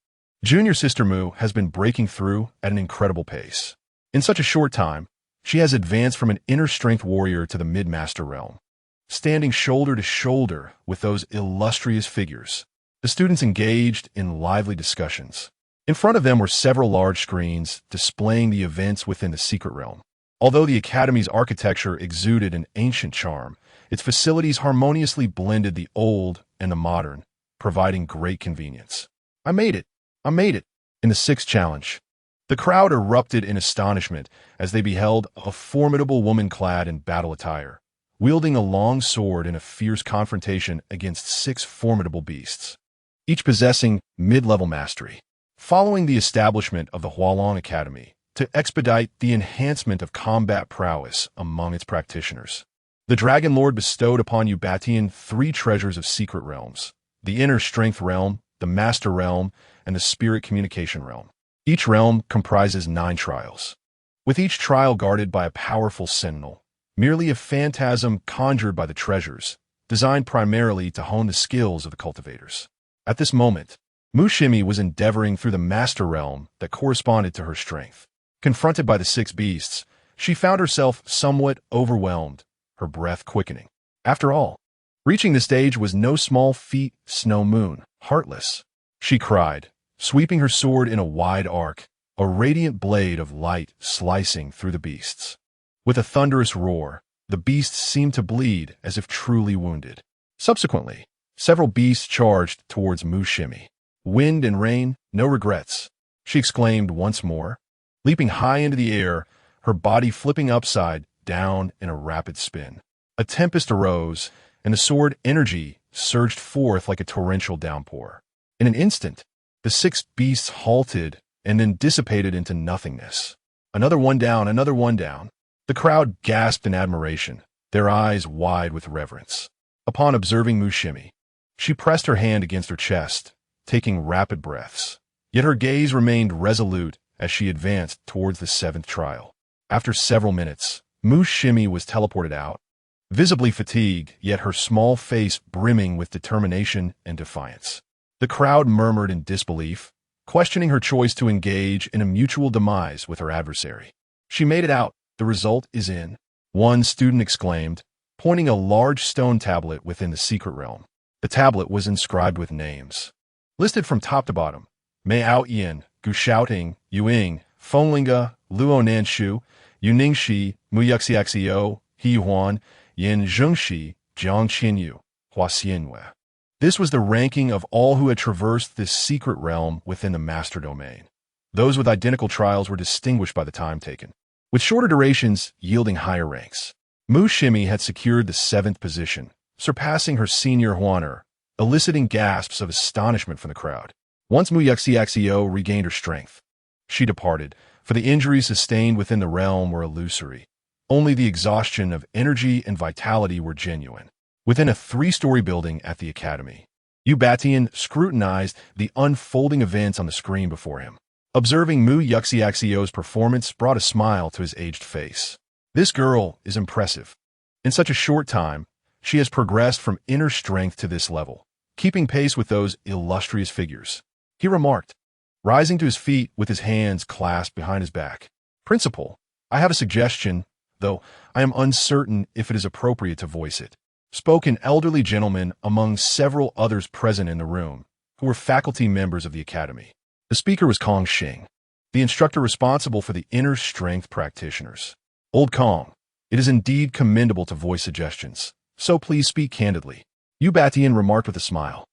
Junior Sister Mu has been breaking through at an incredible pace. In such a short time, she has advanced from an inner strength warrior to the mid-master realm, standing shoulder to shoulder with those illustrious figures. The students engaged in lively discussions. In front of them were several large screens displaying the events within the secret realm. Although the academy's architecture exuded an ancient charm, its facilities harmoniously blended the old and the modern, providing great convenience. I made it! In the 6th challenge, the crowd erupted in astonishment as they beheld a formidable woman clad in battle attire, wielding a long sword in a fierce confrontation against 6 formidable beasts, each possessing mid-level mastery. Following the establishment of the Hualong Academy to expedite the enhancement of combat prowess among its practitioners, the Dragon Lord bestowed upon Ubatian 3 treasures of secret realms: the inner strength realm, the master realm, and the spirit communication realm. Each realm comprises 9 trials, with each trial guarded by a powerful sentinel, merely a phantasm conjured by the treasures, designed primarily to hone the skills of the cultivators. At this moment, Mushimi was endeavoring through the master realm that corresponded to her strength. Confronted by the six beasts, she found herself somewhat overwhelmed, her breath quickening. After all, reaching the stage was no small feat, Snow Moon, heartless. She cried, sweeping her sword in a wide arc, a radiant blade of light slicing through the beasts. With a thunderous roar, the beasts seemed to bleed as if truly wounded. Subsequently, several beasts charged towards Mushimi. Wind and rain, no regrets, she exclaimed once more, leaping high into the air, her body flipping upside down in a rapid spin. A tempest arose, and the sword energy surged forth like a torrential downpour. In an instant, the six beasts halted and then dissipated into nothingness. Another one down, another one down. The crowd gasped in admiration, their eyes wide with reverence. Upon observing Mushimi, she pressed her hand against her chest, taking rapid breaths. Yet her gaze remained resolute as she advanced towards the seventh trial. After several minutes, Mushimi was teleported out, visibly fatigued, yet her small face brimming with determination and defiance. The crowd murmured in disbelief, questioning her choice to engage in a mutual demise with her adversary. She made it out. The result is in, one student exclaimed, pointing a large stone tablet within the secret realm. The tablet was inscribed with names, listed from top to bottom: Miao Yin, Gu Xiaoting, Yuing, Fenglinga, Luo Nanshu, Yuningshi, Muyuxiaxio, He Huan, Yin Zhengxi, Jiang Qinyu, Hua Xianwei. This was the ranking of all who had traversed this secret realm within the master domain. Those with identical trials were distinguished by the time taken, with shorter durations yielding higher ranks. Mushimi had secured the seventh position, surpassing her senior Huaner, eliciting gasps of astonishment from the crowd. Once Muyuxiaxio regained her strength, she departed, for the injuries sustained within the realm were illusory. Only the exhaustion of energy and vitality were genuine. Within a 3-story building at the academy, Ubatian scrutinized the unfolding events on the screen before him. Observing Muyuxiaxio's performance brought a smile to his aged face. This girl is impressive. In such a short time, she has progressed from inner strength to this level, keeping pace with those illustrious figures, he remarked, rising to his feet with his hands clasped behind his back. Principal, I have a suggestion, though I am uncertain if it is appropriate to voice it, spoke an elderly gentleman among several others present in the room, who were faculty members of the academy. The speaker was Kong Xing, the instructor responsible for the inner strength practitioners. Old Kong, it is indeed commendable to voice suggestions, so please speak candidly, Ubatian remarked with a smile.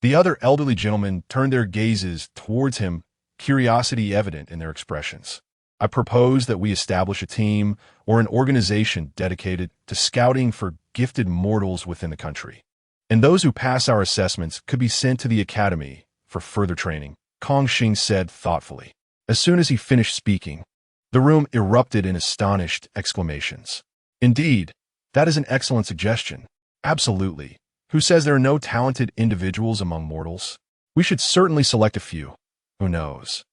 The other elderly gentlemen turned their gazes towards him, curiosity evident in their expressions. I propose that we establish a team or an organization dedicated to scouting for gifted mortals within the country. And those who pass our assessments could be sent to the academy for further training, Kong Xing said thoughtfully. As soon as he finished speaking, the room erupted in astonished exclamations. Indeed, that is an excellent suggestion. Absolutely. Who says there are no talented individuals among mortals? We should certainly select a few. Who knows?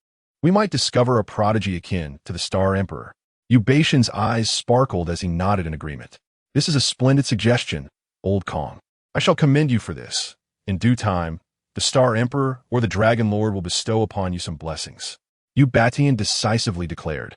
We might discover a prodigy akin to the Star Emperor. Ubatian's eyes sparkled as he nodded in agreement. This is a splendid suggestion, Old Kong. I shall commend you for this. In due time, the Star Emperor or the Dragon Lord will bestow upon you some blessings, Ubatian decisively declared,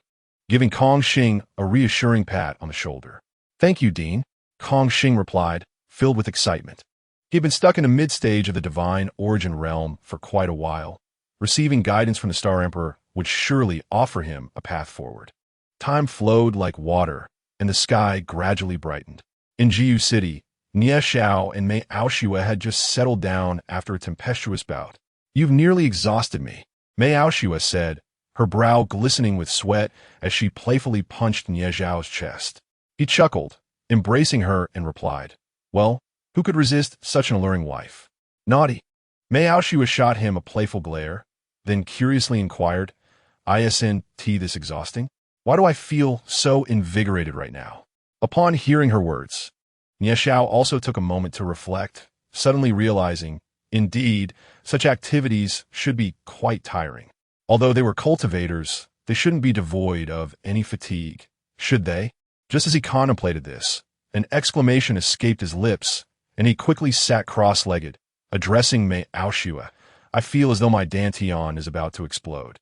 giving Kong Xing a reassuring pat on the shoulder. Thank you, Dean, Kong Xing replied, filled with excitement. He had been stuck in the mid-stage of the divine origin realm for quite a while. Receiving guidance from the Star Emperor would surely offer him a path forward. Time flowed like water, and the sky gradually brightened. In Jiu City, Nie Xiao and Mei Aoshua had just settled down after a tempestuous bout. You've nearly exhausted me, Mei Aoshua said, her brow glistening with sweat as she playfully punched Nie Xiao's chest. He chuckled, embracing her, and replied, well, who could resist such an alluring wife? Naughty. Mei Aoshua shot him a playful glare, then curiously inquired, Isn't this exhausting? Why do I feel so invigorated right now? Upon hearing her words, Nie Xiao also took a moment to reflect, suddenly realizing, indeed, such activities should be quite tiring. Although they were cultivators, they shouldn't be devoid of any fatigue, should they? Just as he contemplated this, an exclamation escaped his lips, and he quickly sat cross-legged, Addressing Mei Aoshue, I feel as though my dantian is about to explode.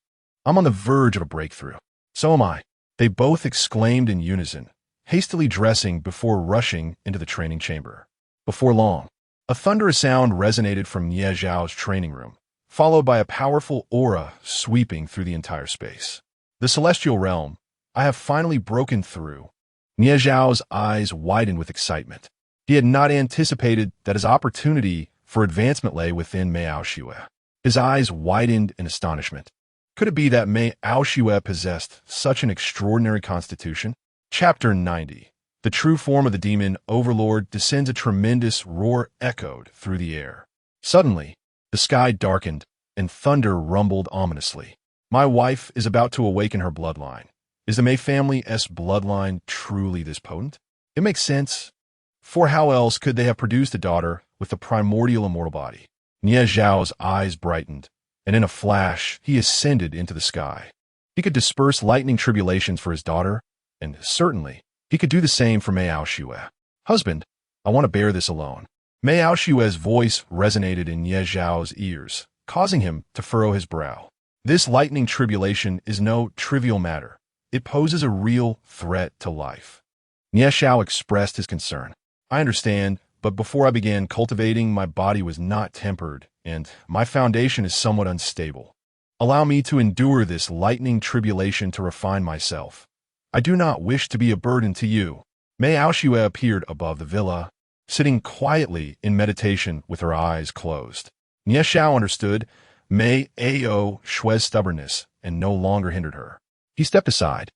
I'm on the verge of a breakthrough. So am I. They both exclaimed in unison, hastily dressing before rushing into the training chamber. Before long, a thunderous sound resonated from Nie Zhao's training room, followed by a powerful aura sweeping through the entire space. The celestial realm, I have finally broken through. Nie Zhao's eyes widened with excitement. He had not anticipated that his opportunity for advancement lay within Mei Aoshue. His eyes widened in astonishment. Could it be that Mei Aoshue possessed such an extraordinary constitution? Chapter 90. The true form of the demon overlord descends. A tremendous roar echoed through the air. Suddenly, the sky darkened, and thunder rumbled ominously. My wife is about to awaken her bloodline. Is the Mei family's bloodline truly this potent? It makes sense. For how else could they have produced a daughter with the primordial immortal body? Nie Zhao's eyes brightened, and in a flash, he ascended into the sky. He could disperse lightning tribulations for his daughter, and certainly, he could do the same for Mei Aoshue. Husband, I want to bear this alone. Mei Aoshue's voice resonated in Nie Zhao's ears, causing him to furrow his brow. This lightning tribulation is no trivial matter. It poses a real threat to life. Nie Zhao expressed his concern. I understand, but before I began cultivating, my body was not tempered, and my foundation is somewhat unstable. Allow me to endure this lightning tribulation to refine myself. I do not wish to be a burden to you. Mei Aoshue appeared above the villa, sitting quietly in meditation with her eyes closed. Nie Zhao understood Mei Aoshue's stubbornness and no longer hindered her. He stepped aside,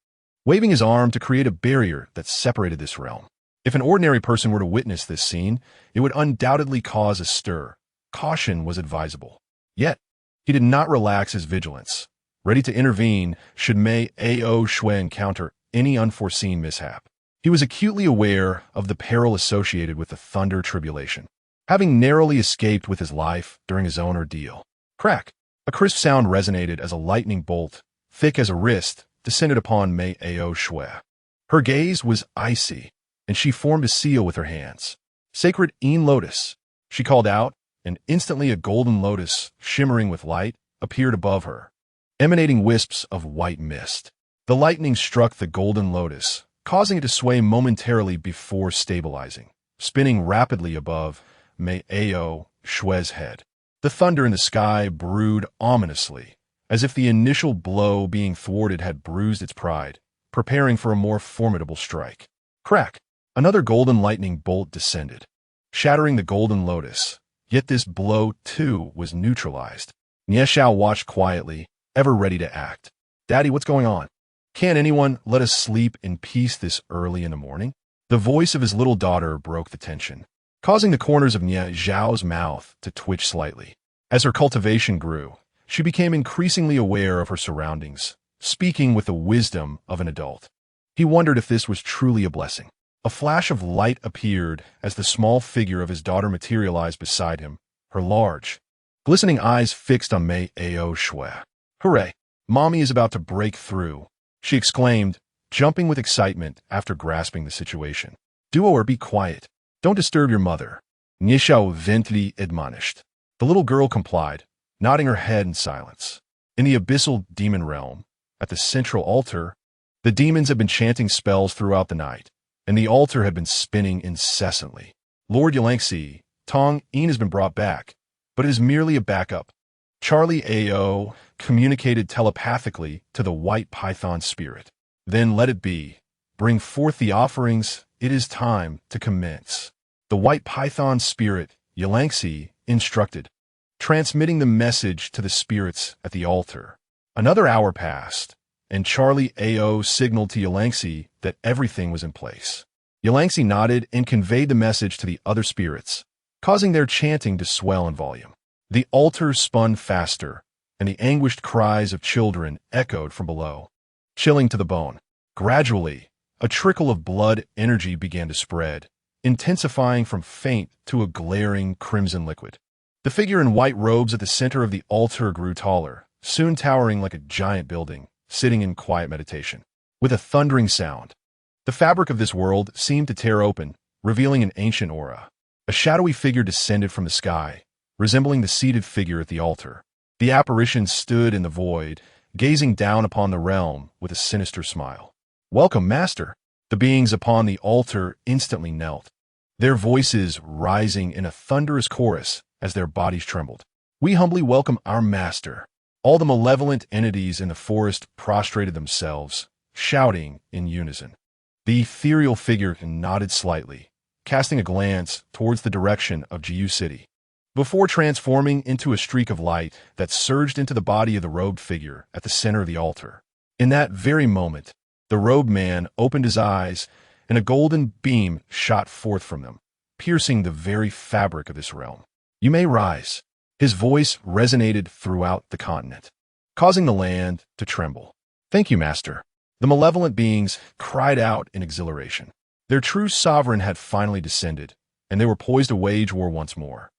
waving his arm to create a barrier that separated this realm. If an ordinary person were to witness this scene, it would undoubtedly cause a stir. Caution was advisable. Yet, he did not relax his vigilance, ready to intervene should Mei Aoshue encounter any unforeseen mishap. He was acutely aware of the peril associated with the thunder tribulation, having narrowly escaped with his life during his own ordeal. Crack! A crisp sound resonated as a lightning bolt, thick as a wrist, descended upon Mei Aoshue. Her gaze was icy, and she formed a seal with her hands. Sacred Een Lotus, she called out, and instantly a golden lotus, shimmering with light, appeared above her, emanating wisps of white mist. The lightning struck the golden lotus, causing it to sway momentarily before stabilizing, spinning rapidly above Mei Aoshue's head. The thunder in the sky brewed ominously, as if the initial blow being thwarted had bruised its pride, preparing for a more formidable strike. Crack! Another golden lightning bolt descended, shattering the golden lotus, yet this blow, too, was neutralized. Nie Zhao watched quietly, ever ready to act. Daddy, what's going on? Can't anyone let us sleep in peace this early in the morning? The voice of his little daughter broke the tension, causing the corners of Nie Zhao's mouth to twitch slightly. As her cultivation grew, she became increasingly aware of her surroundings, speaking with the wisdom of an adult. He wondered if this was truly a blessing. A flash of light appeared as the small figure of his daughter materialized beside him, her large, glistening eyes fixed on Mei Aoshue. Hooray! Mommy is about to break through, she exclaimed, jumping with excitement after grasping the situation. Do or be quiet. Don't disturb your mother, Nie Zhao gently admonished. The little girl complied, nodding her head in silence. In the abyssal demon realm, at the central altar, the demons had been chanting spells throughout the night, and the altar had been spinning incessantly. Lord Yulangxi, Tong Yin has been brought back, but it is merely a backup. Charlie A.O. communicated telepathically to the white python spirit. Then let it be. Bring forth the offerings. It is time to commence. The white python spirit, Yulangxi, instructed, transmitting the message to the spirits at the altar. Another hour passed, and Charlie A.O. signaled to Yulangxi that everything was in place. Yulangxi nodded and conveyed the message to the other spirits, causing their chanting to swell in volume. The altar spun faster, and the anguished cries of children echoed from below, chilling to the bone. Gradually, a trickle of blood energy began to spread, intensifying from faint to a glaring crimson liquid. The figure in white robes at the center of the altar grew taller, soon towering like a giant building, sitting in quiet meditation. With a thundering sound, the fabric of this world seemed to tear open, revealing an ancient aura. A shadowy figure descended from the sky, resembling the seated figure at the altar. The apparition stood in the void, gazing down upon the realm with a sinister smile. "Welcome, Master." The beings upon the altar instantly knelt, their voices rising in a thunderous chorus as their bodies trembled. "We humbly welcome our Master." All the malevolent entities in the forest prostrated themselves, shouting in unison. The ethereal figure nodded slightly, casting a glance towards the direction of Jiu City, before transforming into a streak of light that surged into the body of the robed figure at the center of the altar. In that very moment, the robed man opened his eyes, and a golden beam shot forth from them, piercing the very fabric of this realm. "You may rise." His voice resonated throughout the continent, causing the land to tremble. "Thank you, Master." The malevolent beings cried out in exhilaration. Their true sovereign had finally descended, and they were poised to wage war once more.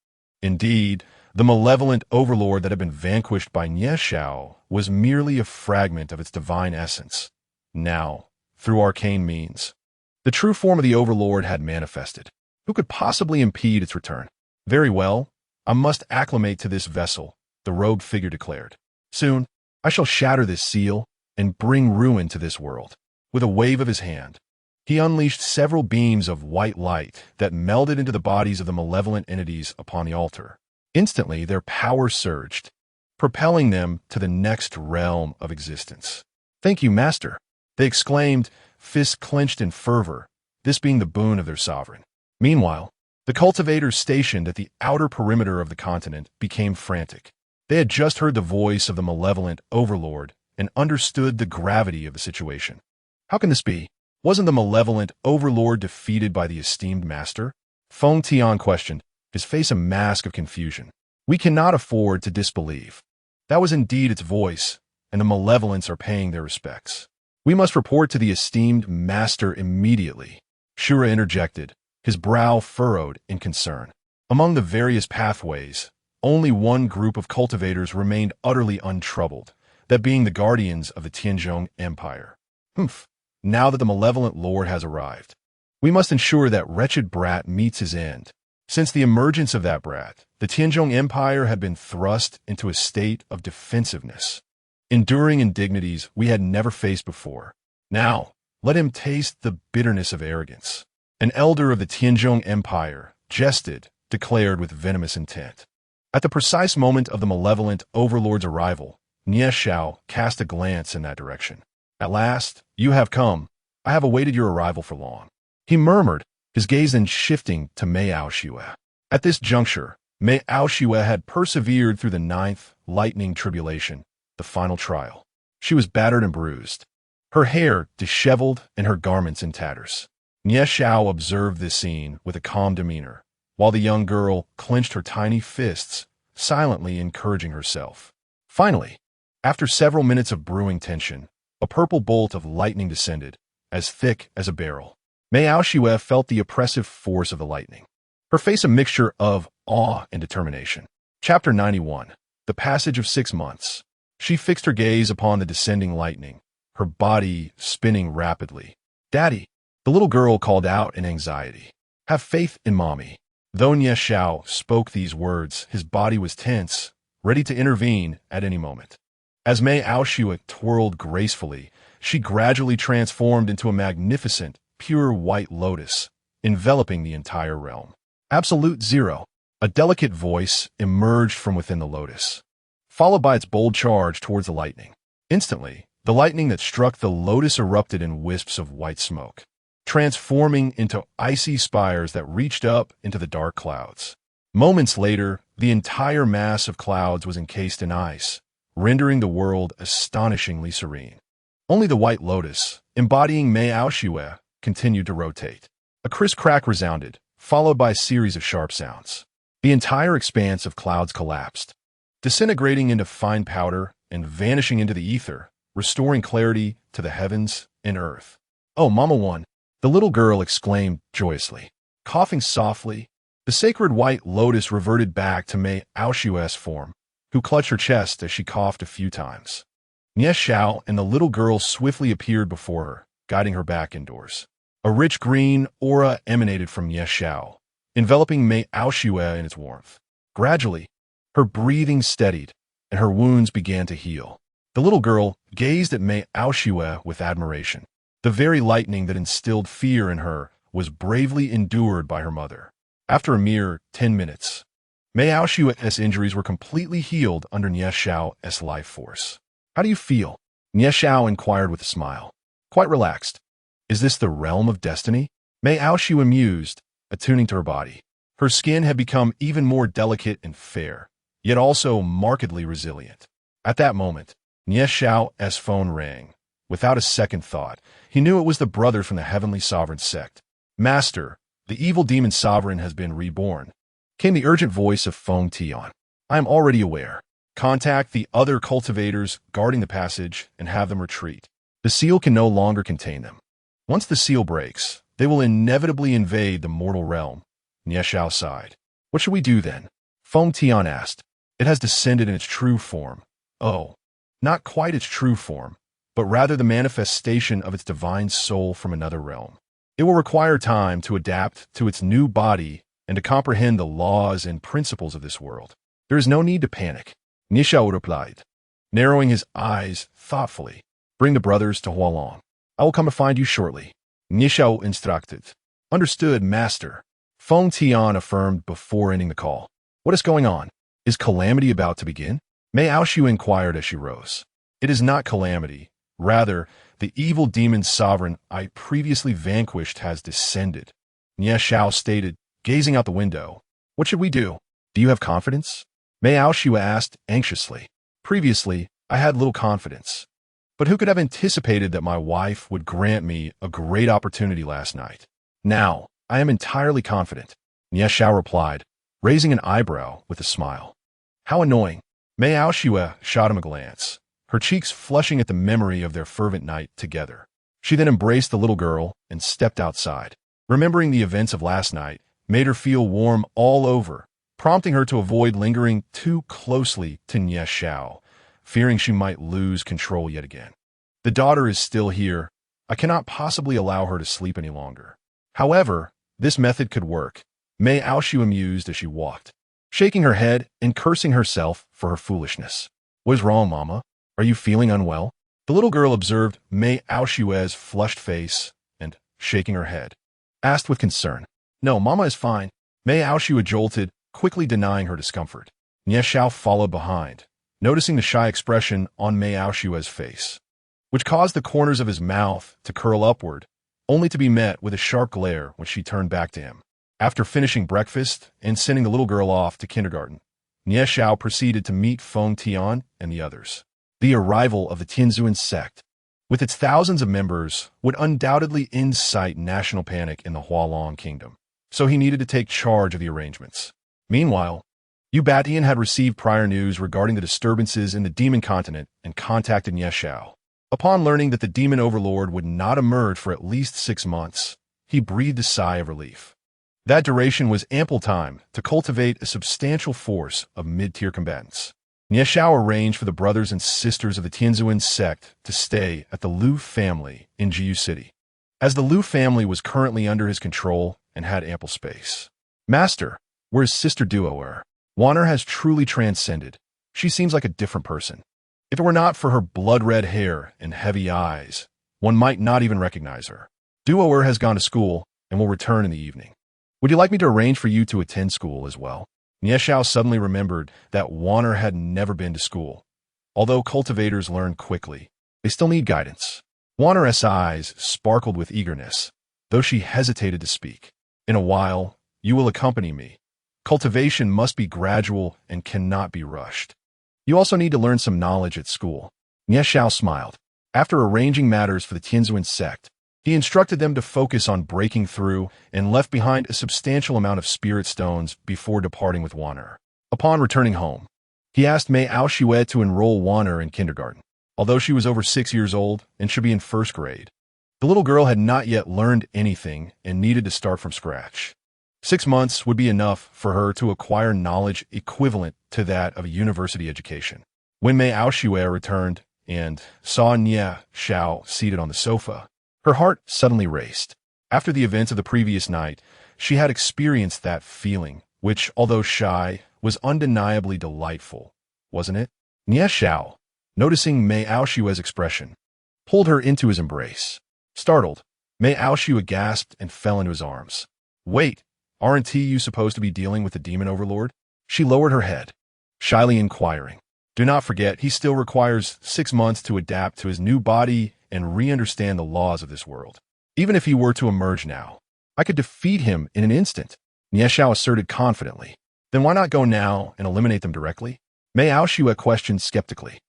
Indeed, the malevolent overlord that had been vanquished by Nie Shao was merely a fragment of its divine essence. Now, through arcane means, the true form of the overlord had manifested. Who could possibly impede its return? "Very well, I must acclimate to this vessel," the robed figure declared. "Soon, I shall shatter this seal and bring ruin to this world." With a wave of his hand, he unleashed several beams of white light that melded into the bodies of the malevolent entities upon the altar. Instantly, their power surged, propelling them to the next realm of existence. "Thank you, Master," they exclaimed, fists clenched in fervor, this being the boon of their sovereign. Meanwhile, the cultivators stationed at the outer perimeter of the continent became frantic. They had just heard the voice of the malevolent overlord and understood the gravity of the situation. How can this be? Wasn't the malevolent overlord defeated by the esteemed master? Feng Tian questioned, his face a mask of confusion. "We cannot afford to disbelieve. That was indeed its voice, and the malevolents are paying their respects. We must report to the esteemed master immediately." Shura interjected, his brow furrowed in concern. Among the various pathways, only one group of cultivators remained utterly untroubled, that being the guardians of the Tianzhong Empire. "Humph, now that the malevolent lord has arrived, we must ensure that wretched brat meets his end." Since the emergence of that brat, the Tianzhong Empire had been thrust into a state of defensiveness, enduring indignities we had never faced before. Now, let him taste the bitterness of arrogance. An elder of the Tianzhong Empire jested, declared with venomous intent. At the precise moment of the malevolent overlord's arrival, Nie Shao cast a glance in that direction. "At last, you have come. I have awaited your arrival for long," he murmured, his gaze then shifting to Mei Aoshue. At this juncture, Mei Aoshue had persevered through the 9th lightning tribulation, the final trial. She was battered and bruised, her hair disheveled and her garments in tatters. Nie Shao observed this scene with a calm demeanor, while the young girl clenched her tiny fists, silently encouraging herself. Finally, after several minutes of brewing tension, a purple bolt of lightning descended, as thick as a barrel. Mei Aoshue felt the oppressive force of the lightning, her face a mixture of awe and determination. Chapter 91. The Passage of 6 Months. She fixed her gaze upon the descending lightning, her body spinning rapidly. "Daddy," the little girl called out in anxiety. "Have faith in Mommy." Though Nie Shao spoke these words, his body was tense, ready to intervene at any moment. As Mei Aoshue twirled gracefully, she gradually transformed into a magnificent, pure white lotus, enveloping the entire realm. Absolute Zero. A delicate voice emerged from within the lotus, followed by its bold charge towards the lightning. Instantly, the lightning that struck the lotus erupted in wisps of white smoke, transforming into icy spires that reached up into the dark clouds. Moments later, the entire mass of clouds was encased in ice, rendering the world astonishingly serene. Only the white lotus, embodying Mei Aoshue, continued to rotate. A crisp crack resounded, followed by a series of sharp sounds. The entire expanse of clouds collapsed, disintegrating into fine powder and vanishing into the ether, restoring clarity to the heavens and earth. "Oh, Mama One," the little girl exclaimed joyously. Coughing softly, the sacred white lotus reverted back to Mei Aoshue's form, who clutched her chest as she coughed a few times. Nie Shao and the little girl swiftly appeared before her, guiding her back indoors. A rich green aura emanated from Nie Shao, enveloping Mei Aoshue in its warmth. Gradually, her breathing steadied, and her wounds began to heal. The little girl gazed at Mei Aoshue with admiration. The very lightning that instilled fear in her was bravely endured by her mother. After a mere 10 minutes, Mei Aoshue's injuries were completely healed under Nie Xiao's life force. "How do you feel?" Nie Xiao inquired with a smile. "Quite relaxed." "Is this the realm of destiny?" Mei Aoshue mused, attuning to her body. Her skin had become even more delicate and fair, yet also markedly resilient. At that moment, Nie Xiao's phone rang. Without a second thought, he knew it was the brother from the Heavenly Sovereign sect. "Master, the evil demon sovereign has been reborn," came the urgent voice of Feng Tian. "I am already aware. Contact the other cultivators guarding the passage and have them retreat. The seal can no longer contain them. Once the seal breaks, they will inevitably invade the mortal realm." Nie Xiao sighed. "What should we do then?" Feng Tian asked. "It has descended in its true form." "Oh, not quite its true form, but rather the manifestation of its divine soul from another realm. It will require time to adapt to its new body and to comprehend the laws and principles of this world. There is no need to panic," Nie Xiao replied, narrowing his eyes thoughtfully. "Bring the brothers to Hualong. I will come to find you shortly," Nie Xiao instructed. "Understood, master," Feng Tian affirmed before ending the call. "What is going on? Is calamity about to begin?" Mei Aoshu inquired as she rose. "It is not calamity. Rather, the evil demon sovereign I previously vanquished has descended," Nie Xiao stated, gazing out the window. "What should we do? Do you have confidence?" Mei Aoshu asked anxiously. "Previously, I had little confidence. But who could have anticipated that my wife would grant me a great opportunity last night? Now, I am entirely confident," Nie Xiao replied, raising an eyebrow with a smile. "How annoying." Mei Aoshue shot him a glance, her cheeks flushing at the memory of their fervent night together. She then embraced the little girl and stepped outside. Remembering the events of last night made her feel warm all over, prompting her to avoid lingering too closely to Nie Xiao, fearing she might lose control yet again. "The daughter is still here. I cannot possibly allow her to sleep any longer." However, this method could work, Mei Aoshu mused as she walked, shaking her head and cursing herself for her foolishness. "What is wrong, Mama? Are you feeling unwell?" The little girl observed Mei Aoshue's flushed face and, shaking her head, asked with concern. "No, Mama is fine." Mei Aoshue jolted, quickly denying her discomfort. Nie Xiao followed behind, noticing the shy expression on Mei Aoshue's face, which caused the corners of his mouth to curl upward, only to be met with a sharp glare when she turned back to him. After finishing breakfast and sending the little girl off to kindergarten, Nie Xiao proceeded to meet Feng Tian and the others. The arrival of the Tianzuan sect, with its thousands of members, would undoubtedly incite national panic in the Hualong kingdom, so he needed to take charge of the arrangements. Meanwhile, Yu Batian had received prior news regarding the disturbances in the demon continent and contacted Nie Xiao. Upon learning that the demon overlord would not emerge for at least 6 months, he breathed a sigh of relief. That duration was ample time to cultivate a substantial force of mid-tier combatants. Nie Xiao arranged for the brothers and sisters of the Tianzuan sect to stay at the Liu family in Jiu City, as the Liu family was currently under his control and had ample space. "Master, where is Sister Duoer? Wanner has truly transcended. She seems like a different person. If it were not for her blood-red hair and heavy eyes, one might not even recognize her. Duoer has gone to school and will return in the evening. Would you like me to arrange for you to attend school as well?" Nie Xiao suddenly remembered that Wanner had never been to school. Although cultivators learn quickly, they still need guidance. Wanner's eyes sparkled with eagerness, though she hesitated to speak. "In a while, you will accompany me. Cultivation must be gradual and cannot be rushed. You also need to learn some knowledge at school." Nie Xiao smiled. After arranging matters for the Tianzuan sect, he instructed them to focus on breaking through and left behind a substantial amount of spirit stones before departing with Wanner. Upon returning home, he asked Mei Aoshue to enroll Wanner in kindergarten, although she was over 6 years old and should be in 1st grade. The little girl had not yet learned anything and needed to start from scratch. 6 months would be enough for her to acquire knowledge equivalent to that of a university education. When Mei Aoshue returned and saw Nie Xiao seated on the sofa, her heart suddenly raced. After the events of the previous night, she had experienced that feeling, which, although shy, was undeniably delightful, wasn't it? Nie Xiao, noticing Mei Aoshua's expression, pulled her into his embrace. Startled, Mei Aoshua gasped and fell into his arms. Wait, aren't you supposed to be dealing with the demon overlord? She lowered her head, shyly inquiring. Do not forget, he still requires 6 months to adapt to his new body and re-understand the laws of this world. Even if he were to emerge now, I could defeat him in an instant, Nie Xiao asserted confidently. Then why not go now and eliminate them directly? Mei Aoshua questioned skeptically.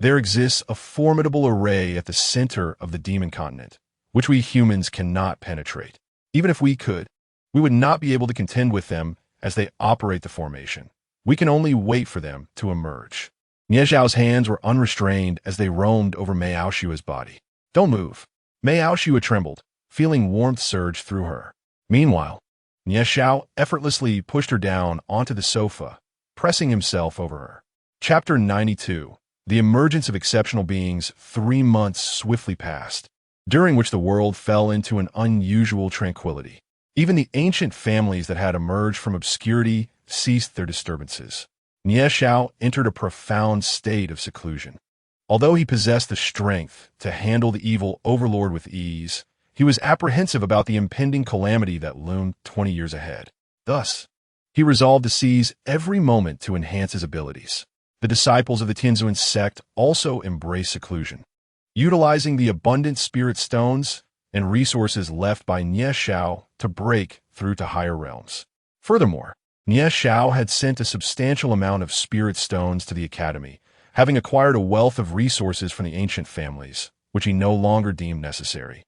There exists a formidable array at the center of the demon continent, which we humans cannot penetrate. Even if we could, we would not be able to contend with them as they operate the formation. We can only wait for them to emerge. Nie Xiao's hands were unrestrained as they roamed over Mei Aoshua's body. Don't move. Mei Aoshua trembled, feeling warmth surge through her. Meanwhile, Nie Xiao effortlessly pushed her down onto the sofa, pressing himself over her. Chapter 92. The emergence of exceptional beings. 3 months swiftly passed, during which the world fell into an unusual tranquility. Even the ancient families that had emerged from obscurity ceased their disturbances. Nie Xiao entered a profound state of seclusion. Although he possessed the strength to handle the evil overlord with ease, he was apprehensive about the impending calamity that loomed 20 years ahead. Thus, he resolved to seize every moment to enhance his abilities. The disciples of the Tianzuan sect also embraced seclusion, utilizing the abundant spirit stones and resources left by Nie Xiao to break through to higher realms. Furthermore, Nie Xiao had sent a substantial amount of spirit stones to the academy, having acquired a wealth of resources from the ancient families, which he no longer deemed necessary,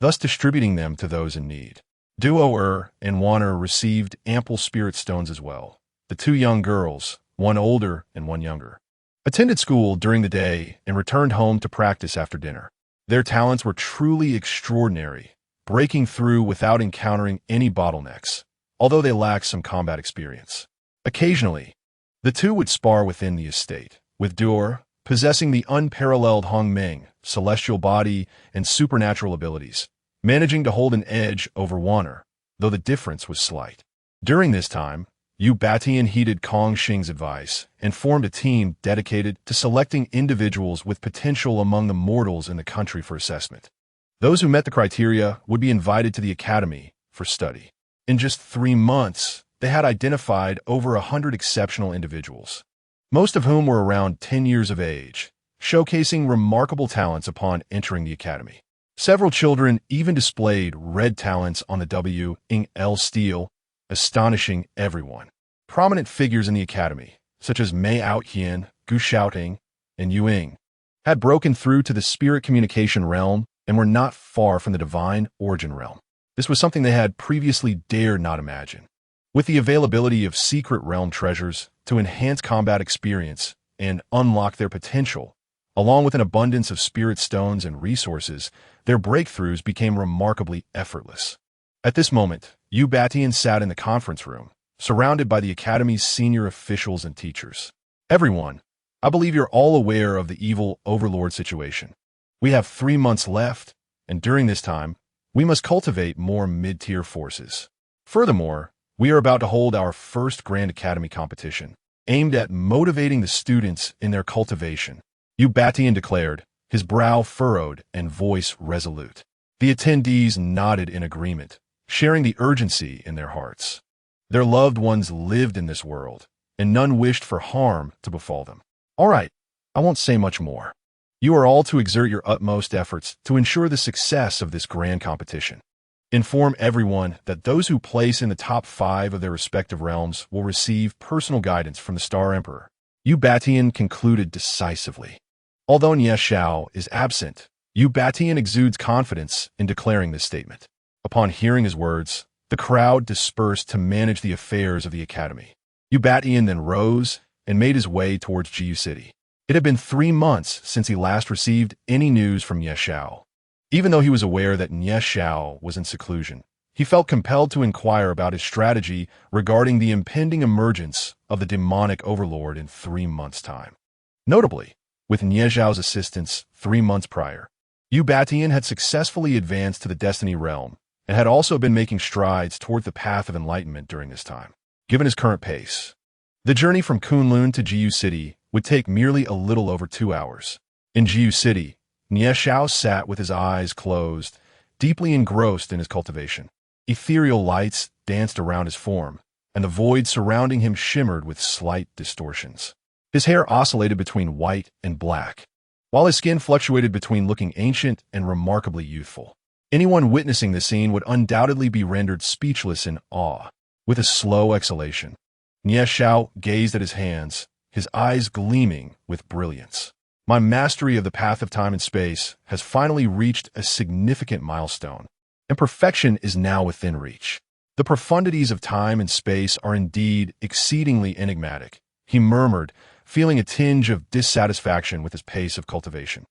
thus distributing them to those in need. Duo and Wan'er received ample spirit stones as well. The 2 young girls, one older and one younger, attended school during the day and returned home to practice after dinner. Their talents were truly extraordinary, breaking through without encountering any bottlenecks, although they lacked some combat experience. Occasionally, the 2 would spar within the estate, with Duo possessing the unparalleled Hongmeng, celestial body, and supernatural abilities, managing to hold an edge over Wan'er, though the difference was slight. During this time, Yu Batian heeded Kong Xing's advice and formed a team dedicated to selecting individuals with potential among the mortals in the country for assessment. Those who met the criteria would be invited to the academy for study. In just 3 months, they had identified over 100 exceptional individuals, most of whom were around 10 years of age, showcasing remarkable talents upon entering the academy. Several children even displayed red talents on the W.L. stele, astonishing everyone. Prominent figures in the academy, such as Mei Outhian, Gu Xiaoting, and Yu Ying, had broken through to the spirit communication realm and were not far from the divine origin realm. This was something they had previously dared not imagine. With the availability of secret realm treasures to enhance combat experience and unlock their potential, along with an abundance of spirit stones and resources, their breakthroughs became remarkably effortless. At this moment, Yu Batian sat in the conference room, surrounded by the Academy's senior officials and teachers. Everyone, I believe you're all aware of the evil overlord situation. We have 3 months left, and during this time, we must cultivate more mid-tier forces. Furthermore, we are about to hold our first Grand Academy competition, aimed at motivating the students in their cultivation. Yu Batian declared, his brow furrowed and voice resolute. The attendees nodded in agreement, sharing the urgency in their hearts. Their loved ones lived in this world, and none wished for harm to befall them. All right, I won't say much more. You are all to exert your utmost efforts to ensure the success of this grand competition. Inform everyone that those who place in the top 5 of their respective realms will receive personal guidance from the Star Emperor. Yu Batian concluded decisively. Although Nie Xiao is absent, Yu Batian exudes confidence in declaring this statement. Upon hearing his words, the crowd dispersed to manage the affairs of the academy. Yu Batian then rose and made his way towards Jiu City. It had been 3 months since he last received any news from Nie Xiao. Even though he was aware that Nie Xiao was in seclusion, he felt compelled to inquire about his strategy regarding the impending emergence of the demonic overlord in 3 months' time. Notably, with Nie Xiao's assistance 3 months prior, Yu Batian had successfully advanced to the Destiny realm and had also been making strides toward the path of enlightenment during this time. Given his current pace, The journey from Kunlun to Jiu City would take merely a little over 2 hours. In Jiu City, Nie Xiao sat with his eyes closed, deeply engrossed in his cultivation. Ethereal lights danced around his form, and the void surrounding him shimmered with slight distortions. His hair oscillated between white and black, while his skin fluctuated between looking ancient and remarkably youthful. Anyone witnessing the scene would undoubtedly be rendered speechless in awe. With a slow exhalation, Nie Xiao gazed at his hands, his eyes gleaming with brilliance. My mastery of the path of time and space has finally reached a significant milestone, and perfection is now within reach. The profundities of time and space are indeed exceedingly enigmatic, he murmured, feeling a tinge of dissatisfaction with his pace of cultivation.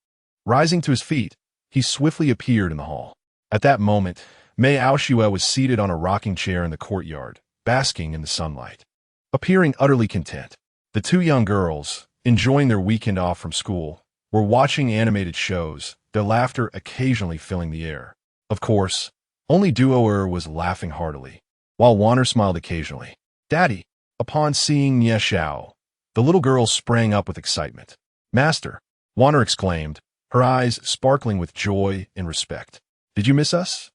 Rising to his feet, he swiftly appeared in the hall. At that moment, Mei Aoshue was seated on a rocking chair in the courtyard, basking in the sunlight. Appearing utterly content, the two young girls, enjoying their weekend off from school, were watching animated shows, their laughter occasionally filling the air. Of course, only Duo was laughing heartily, while Wanner smiled occasionally. "Daddy!" Upon seeing Nie Xiao, the little girl sprang up with excitement. "Master!" Wanner exclaimed, her eyes sparkling with joy and respect. "Did you miss us?"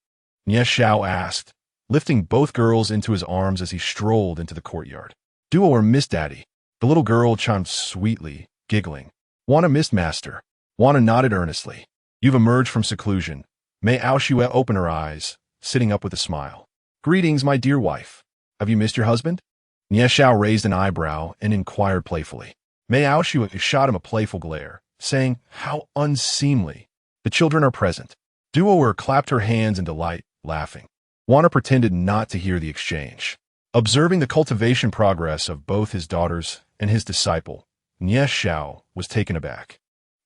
Nie Xiao asked, lifting both girls into his arms as he strolled into the courtyard. "Duo missed Daddy," the little girl chimed sweetly, giggling. "Wanna missed Master." Wanna nodded earnestly. "You've emerged from seclusion." Mei Aoshue opened her eyes, sitting up with a smile. "Greetings, my dear wife. Have you missed your husband?" Nie Xiao raised an eyebrow and inquired playfully. Mei Aoshue shot him a playful glare, saying, "How unseemly. The children are present." Duo clapped her hands in delight, laughing. Wanner pretended not to hear the exchange. Observing the cultivation progress of both his daughters and his disciple, Nie Xiao was taken aback.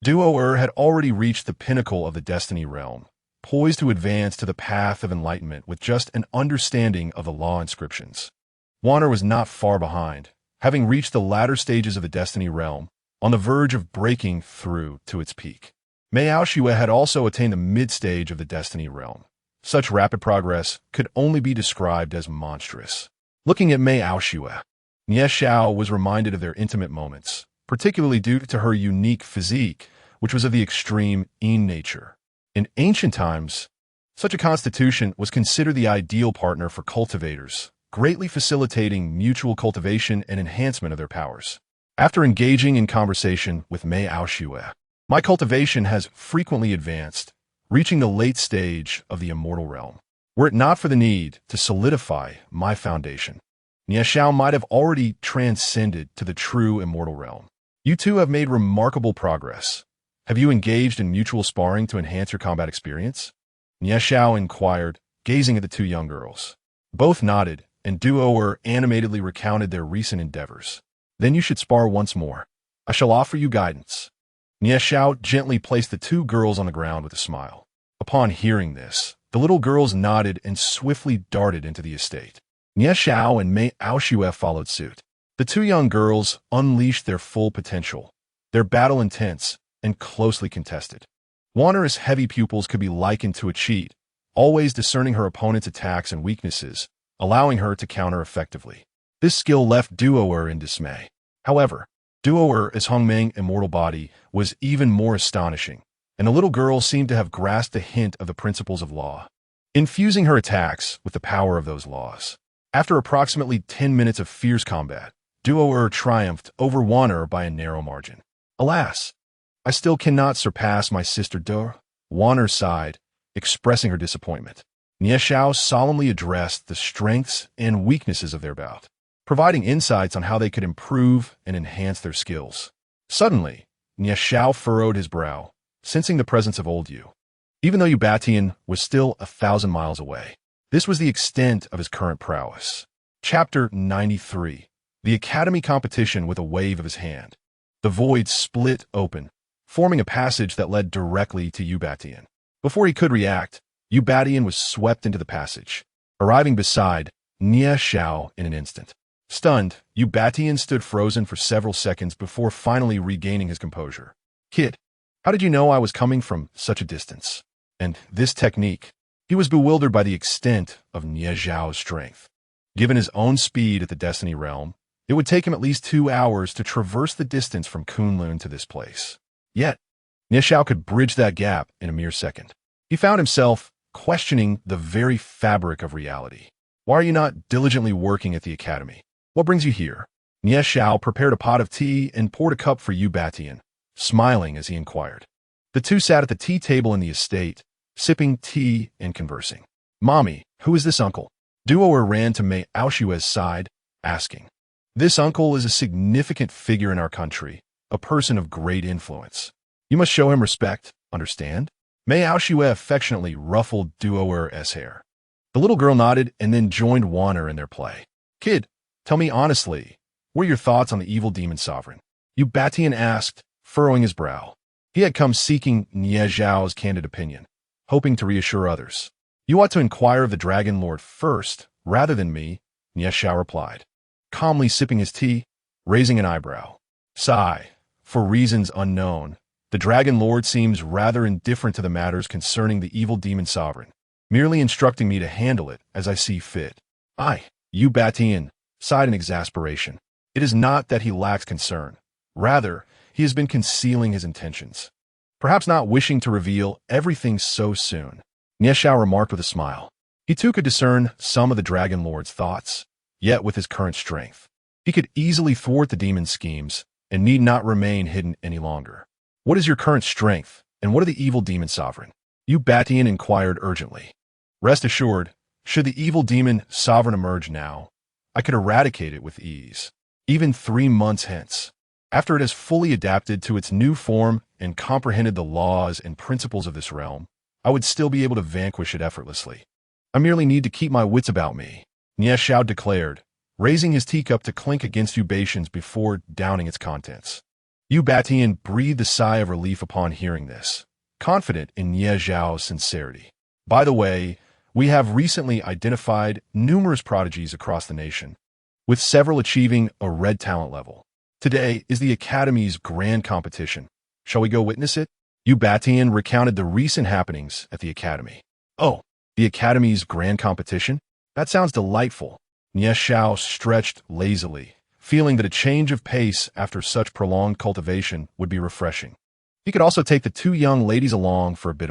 Duo had already reached the pinnacle of the destiny realm, poised to advance to the path of enlightenment with just an understanding of the law inscriptions. Wanner was not far behind, having reached the latter stages of the destiny realm, on the verge of breaking through to its peak. Mei Aoshue had also attained the mid-stage of the destiny realm. Such rapid progress could only be described as monstrous. Looking at Mei Aoshue, Nie Xiao was reminded of their intimate moments, particularly due to her unique physique, which was of the extreme Yin nature. In ancient times, such a constitution was considered the ideal partner for cultivators, greatly facilitating mutual cultivation and enhancement of their powers. After engaging in conversation with Mei Aoshue, my cultivation has frequently advanced, reaching the late stage of the immortal realm. Were it not for the need to solidify my foundation, Nie Xiao might have already transcended to the true immortal realm. You two have made remarkable progress. Have you engaged in mutual sparring to enhance your combat experience? Nie Xiao inquired, gazing at the two young girls. Both nodded, and Duo animatedly recounted their recent endeavors. "Then you should spar once more. I shall offer you guidance." Nie Xiao gently placed the two girls on the ground with a smile. Upon hearing this, the little girls nodded and swiftly darted into the estate. Nie Xiao and Mei Aoshue followed suit. The two young girls unleashed their full potential, their battle intense and closely contested. Wanner's heavy pupils could be likened to a cheat, always discerning her opponent's attacks and weaknesses, allowing her to counter effectively. This skill left Duo in dismay. However, Duo's Hongmeng immortal body was even more astonishing, and the little girl seemed to have grasped a hint of the principles of law, infusing her attacks with the power of those laws. After approximately 10 minutes of fierce combat, Duo triumphed over Wanner by a narrow margin. "Alas, I still cannot surpass my sister Duo," Wanner sighed, expressing her disappointment. Nie Xiao solemnly addressed the strengths and weaknesses of their bout, providing insights on how they could improve and enhance their skills. Suddenly, Nie Xiao furrowed his brow, sensing the presence of old Yu. Even though Yu Batian was still 1,000 miles away, this was the extent of his current prowess. Chapter 93. The Academy Competition with a wave of his hand. The void split open, forming a passage that led directly to Yu Batian. Before he could react, Yu Batian was swept into the passage, arriving beside Nie Xiao in an instant. Stunned, Yu Batian stood frozen for several seconds before finally regaining his composure. "Kid, how did you know I was coming from such a distance? And this technique?" He was bewildered by the extent of Nie Xiao's strength. Given his own speed at the Destiny Realm, It would take him at least 2 hours to traverse the distance from Kunlun to this place. Yet, Nieshao could bridge that gap in a mere second. He found himself questioning the very fabric of reality. Why are you not diligently working at the academy? What brings you here? Nieshao prepared a pot of tea and poured a cup for Yu Batian, smiling as he inquired. The two sat at the tea table in the estate, sipping tea and conversing. Mommy, who is this uncle? Duoer ran to Mei Aoshue's side, asking. This uncle is a significant figure in our country, a person of great influence. You must show him respect, understand? Mei Aoshue affectionately ruffled Duoer's hair. The little girl nodded and then joined Wanner in their play. Kid, tell me honestly, what are your thoughts on the evil demon sovereign? Yu Batian asked, furrowing his brow. He had come seeking Nie Zhao's candid opinion, hoping to reassure others. You ought to inquire of the Dragon Lord first, rather than me, Nie Zhao replied, calmly sipping his tea, raising an eyebrow. Sigh, for reasons unknown, the Dragon Lord seems rather indifferent to the matters concerning the evil demon sovereign, merely instructing me to handle it as I see fit. Yu Batian sighed in exasperation. It is not that he lacks concern. Rather, he has been concealing his intentions, perhaps not wishing to reveal everything so soon. Nieshao remarked with a smile. He too could discern some of the Dragon Lord's thoughts, yet with his current strength, he could easily thwart the demon's schemes and need not remain hidden any longer. What is your current strength, and what of the evil demon sovereign? Yu Batian inquired urgently. Rest assured, should the evil demon sovereign emerge now, I could eradicate it with ease, even 3 months hence. After it has fully adapted to its new form and comprehended the laws and principles of this realm, I would still be able to vanquish it effortlessly. I merely need to keep my wits about me, Nie Zhao declared, raising his teacup to clink against Yu Batian's before downing its contents. Yu Batian breathed a sigh of relief upon hearing this, confident in Nie Zhao's sincerity. By the way, we have recently identified numerous prodigies across the nation, with several achieving a red talent level. Today is the Academy's grand competition. Shall we go witness it? Yu Batian recounted the recent happenings at the Academy. Oh, the Academy's grand competition? That sounds delightful. Nie Zhao stretched lazily, feeling that a change of pace after such prolonged cultivation would be refreshing. He could also take the two young ladies along for a bit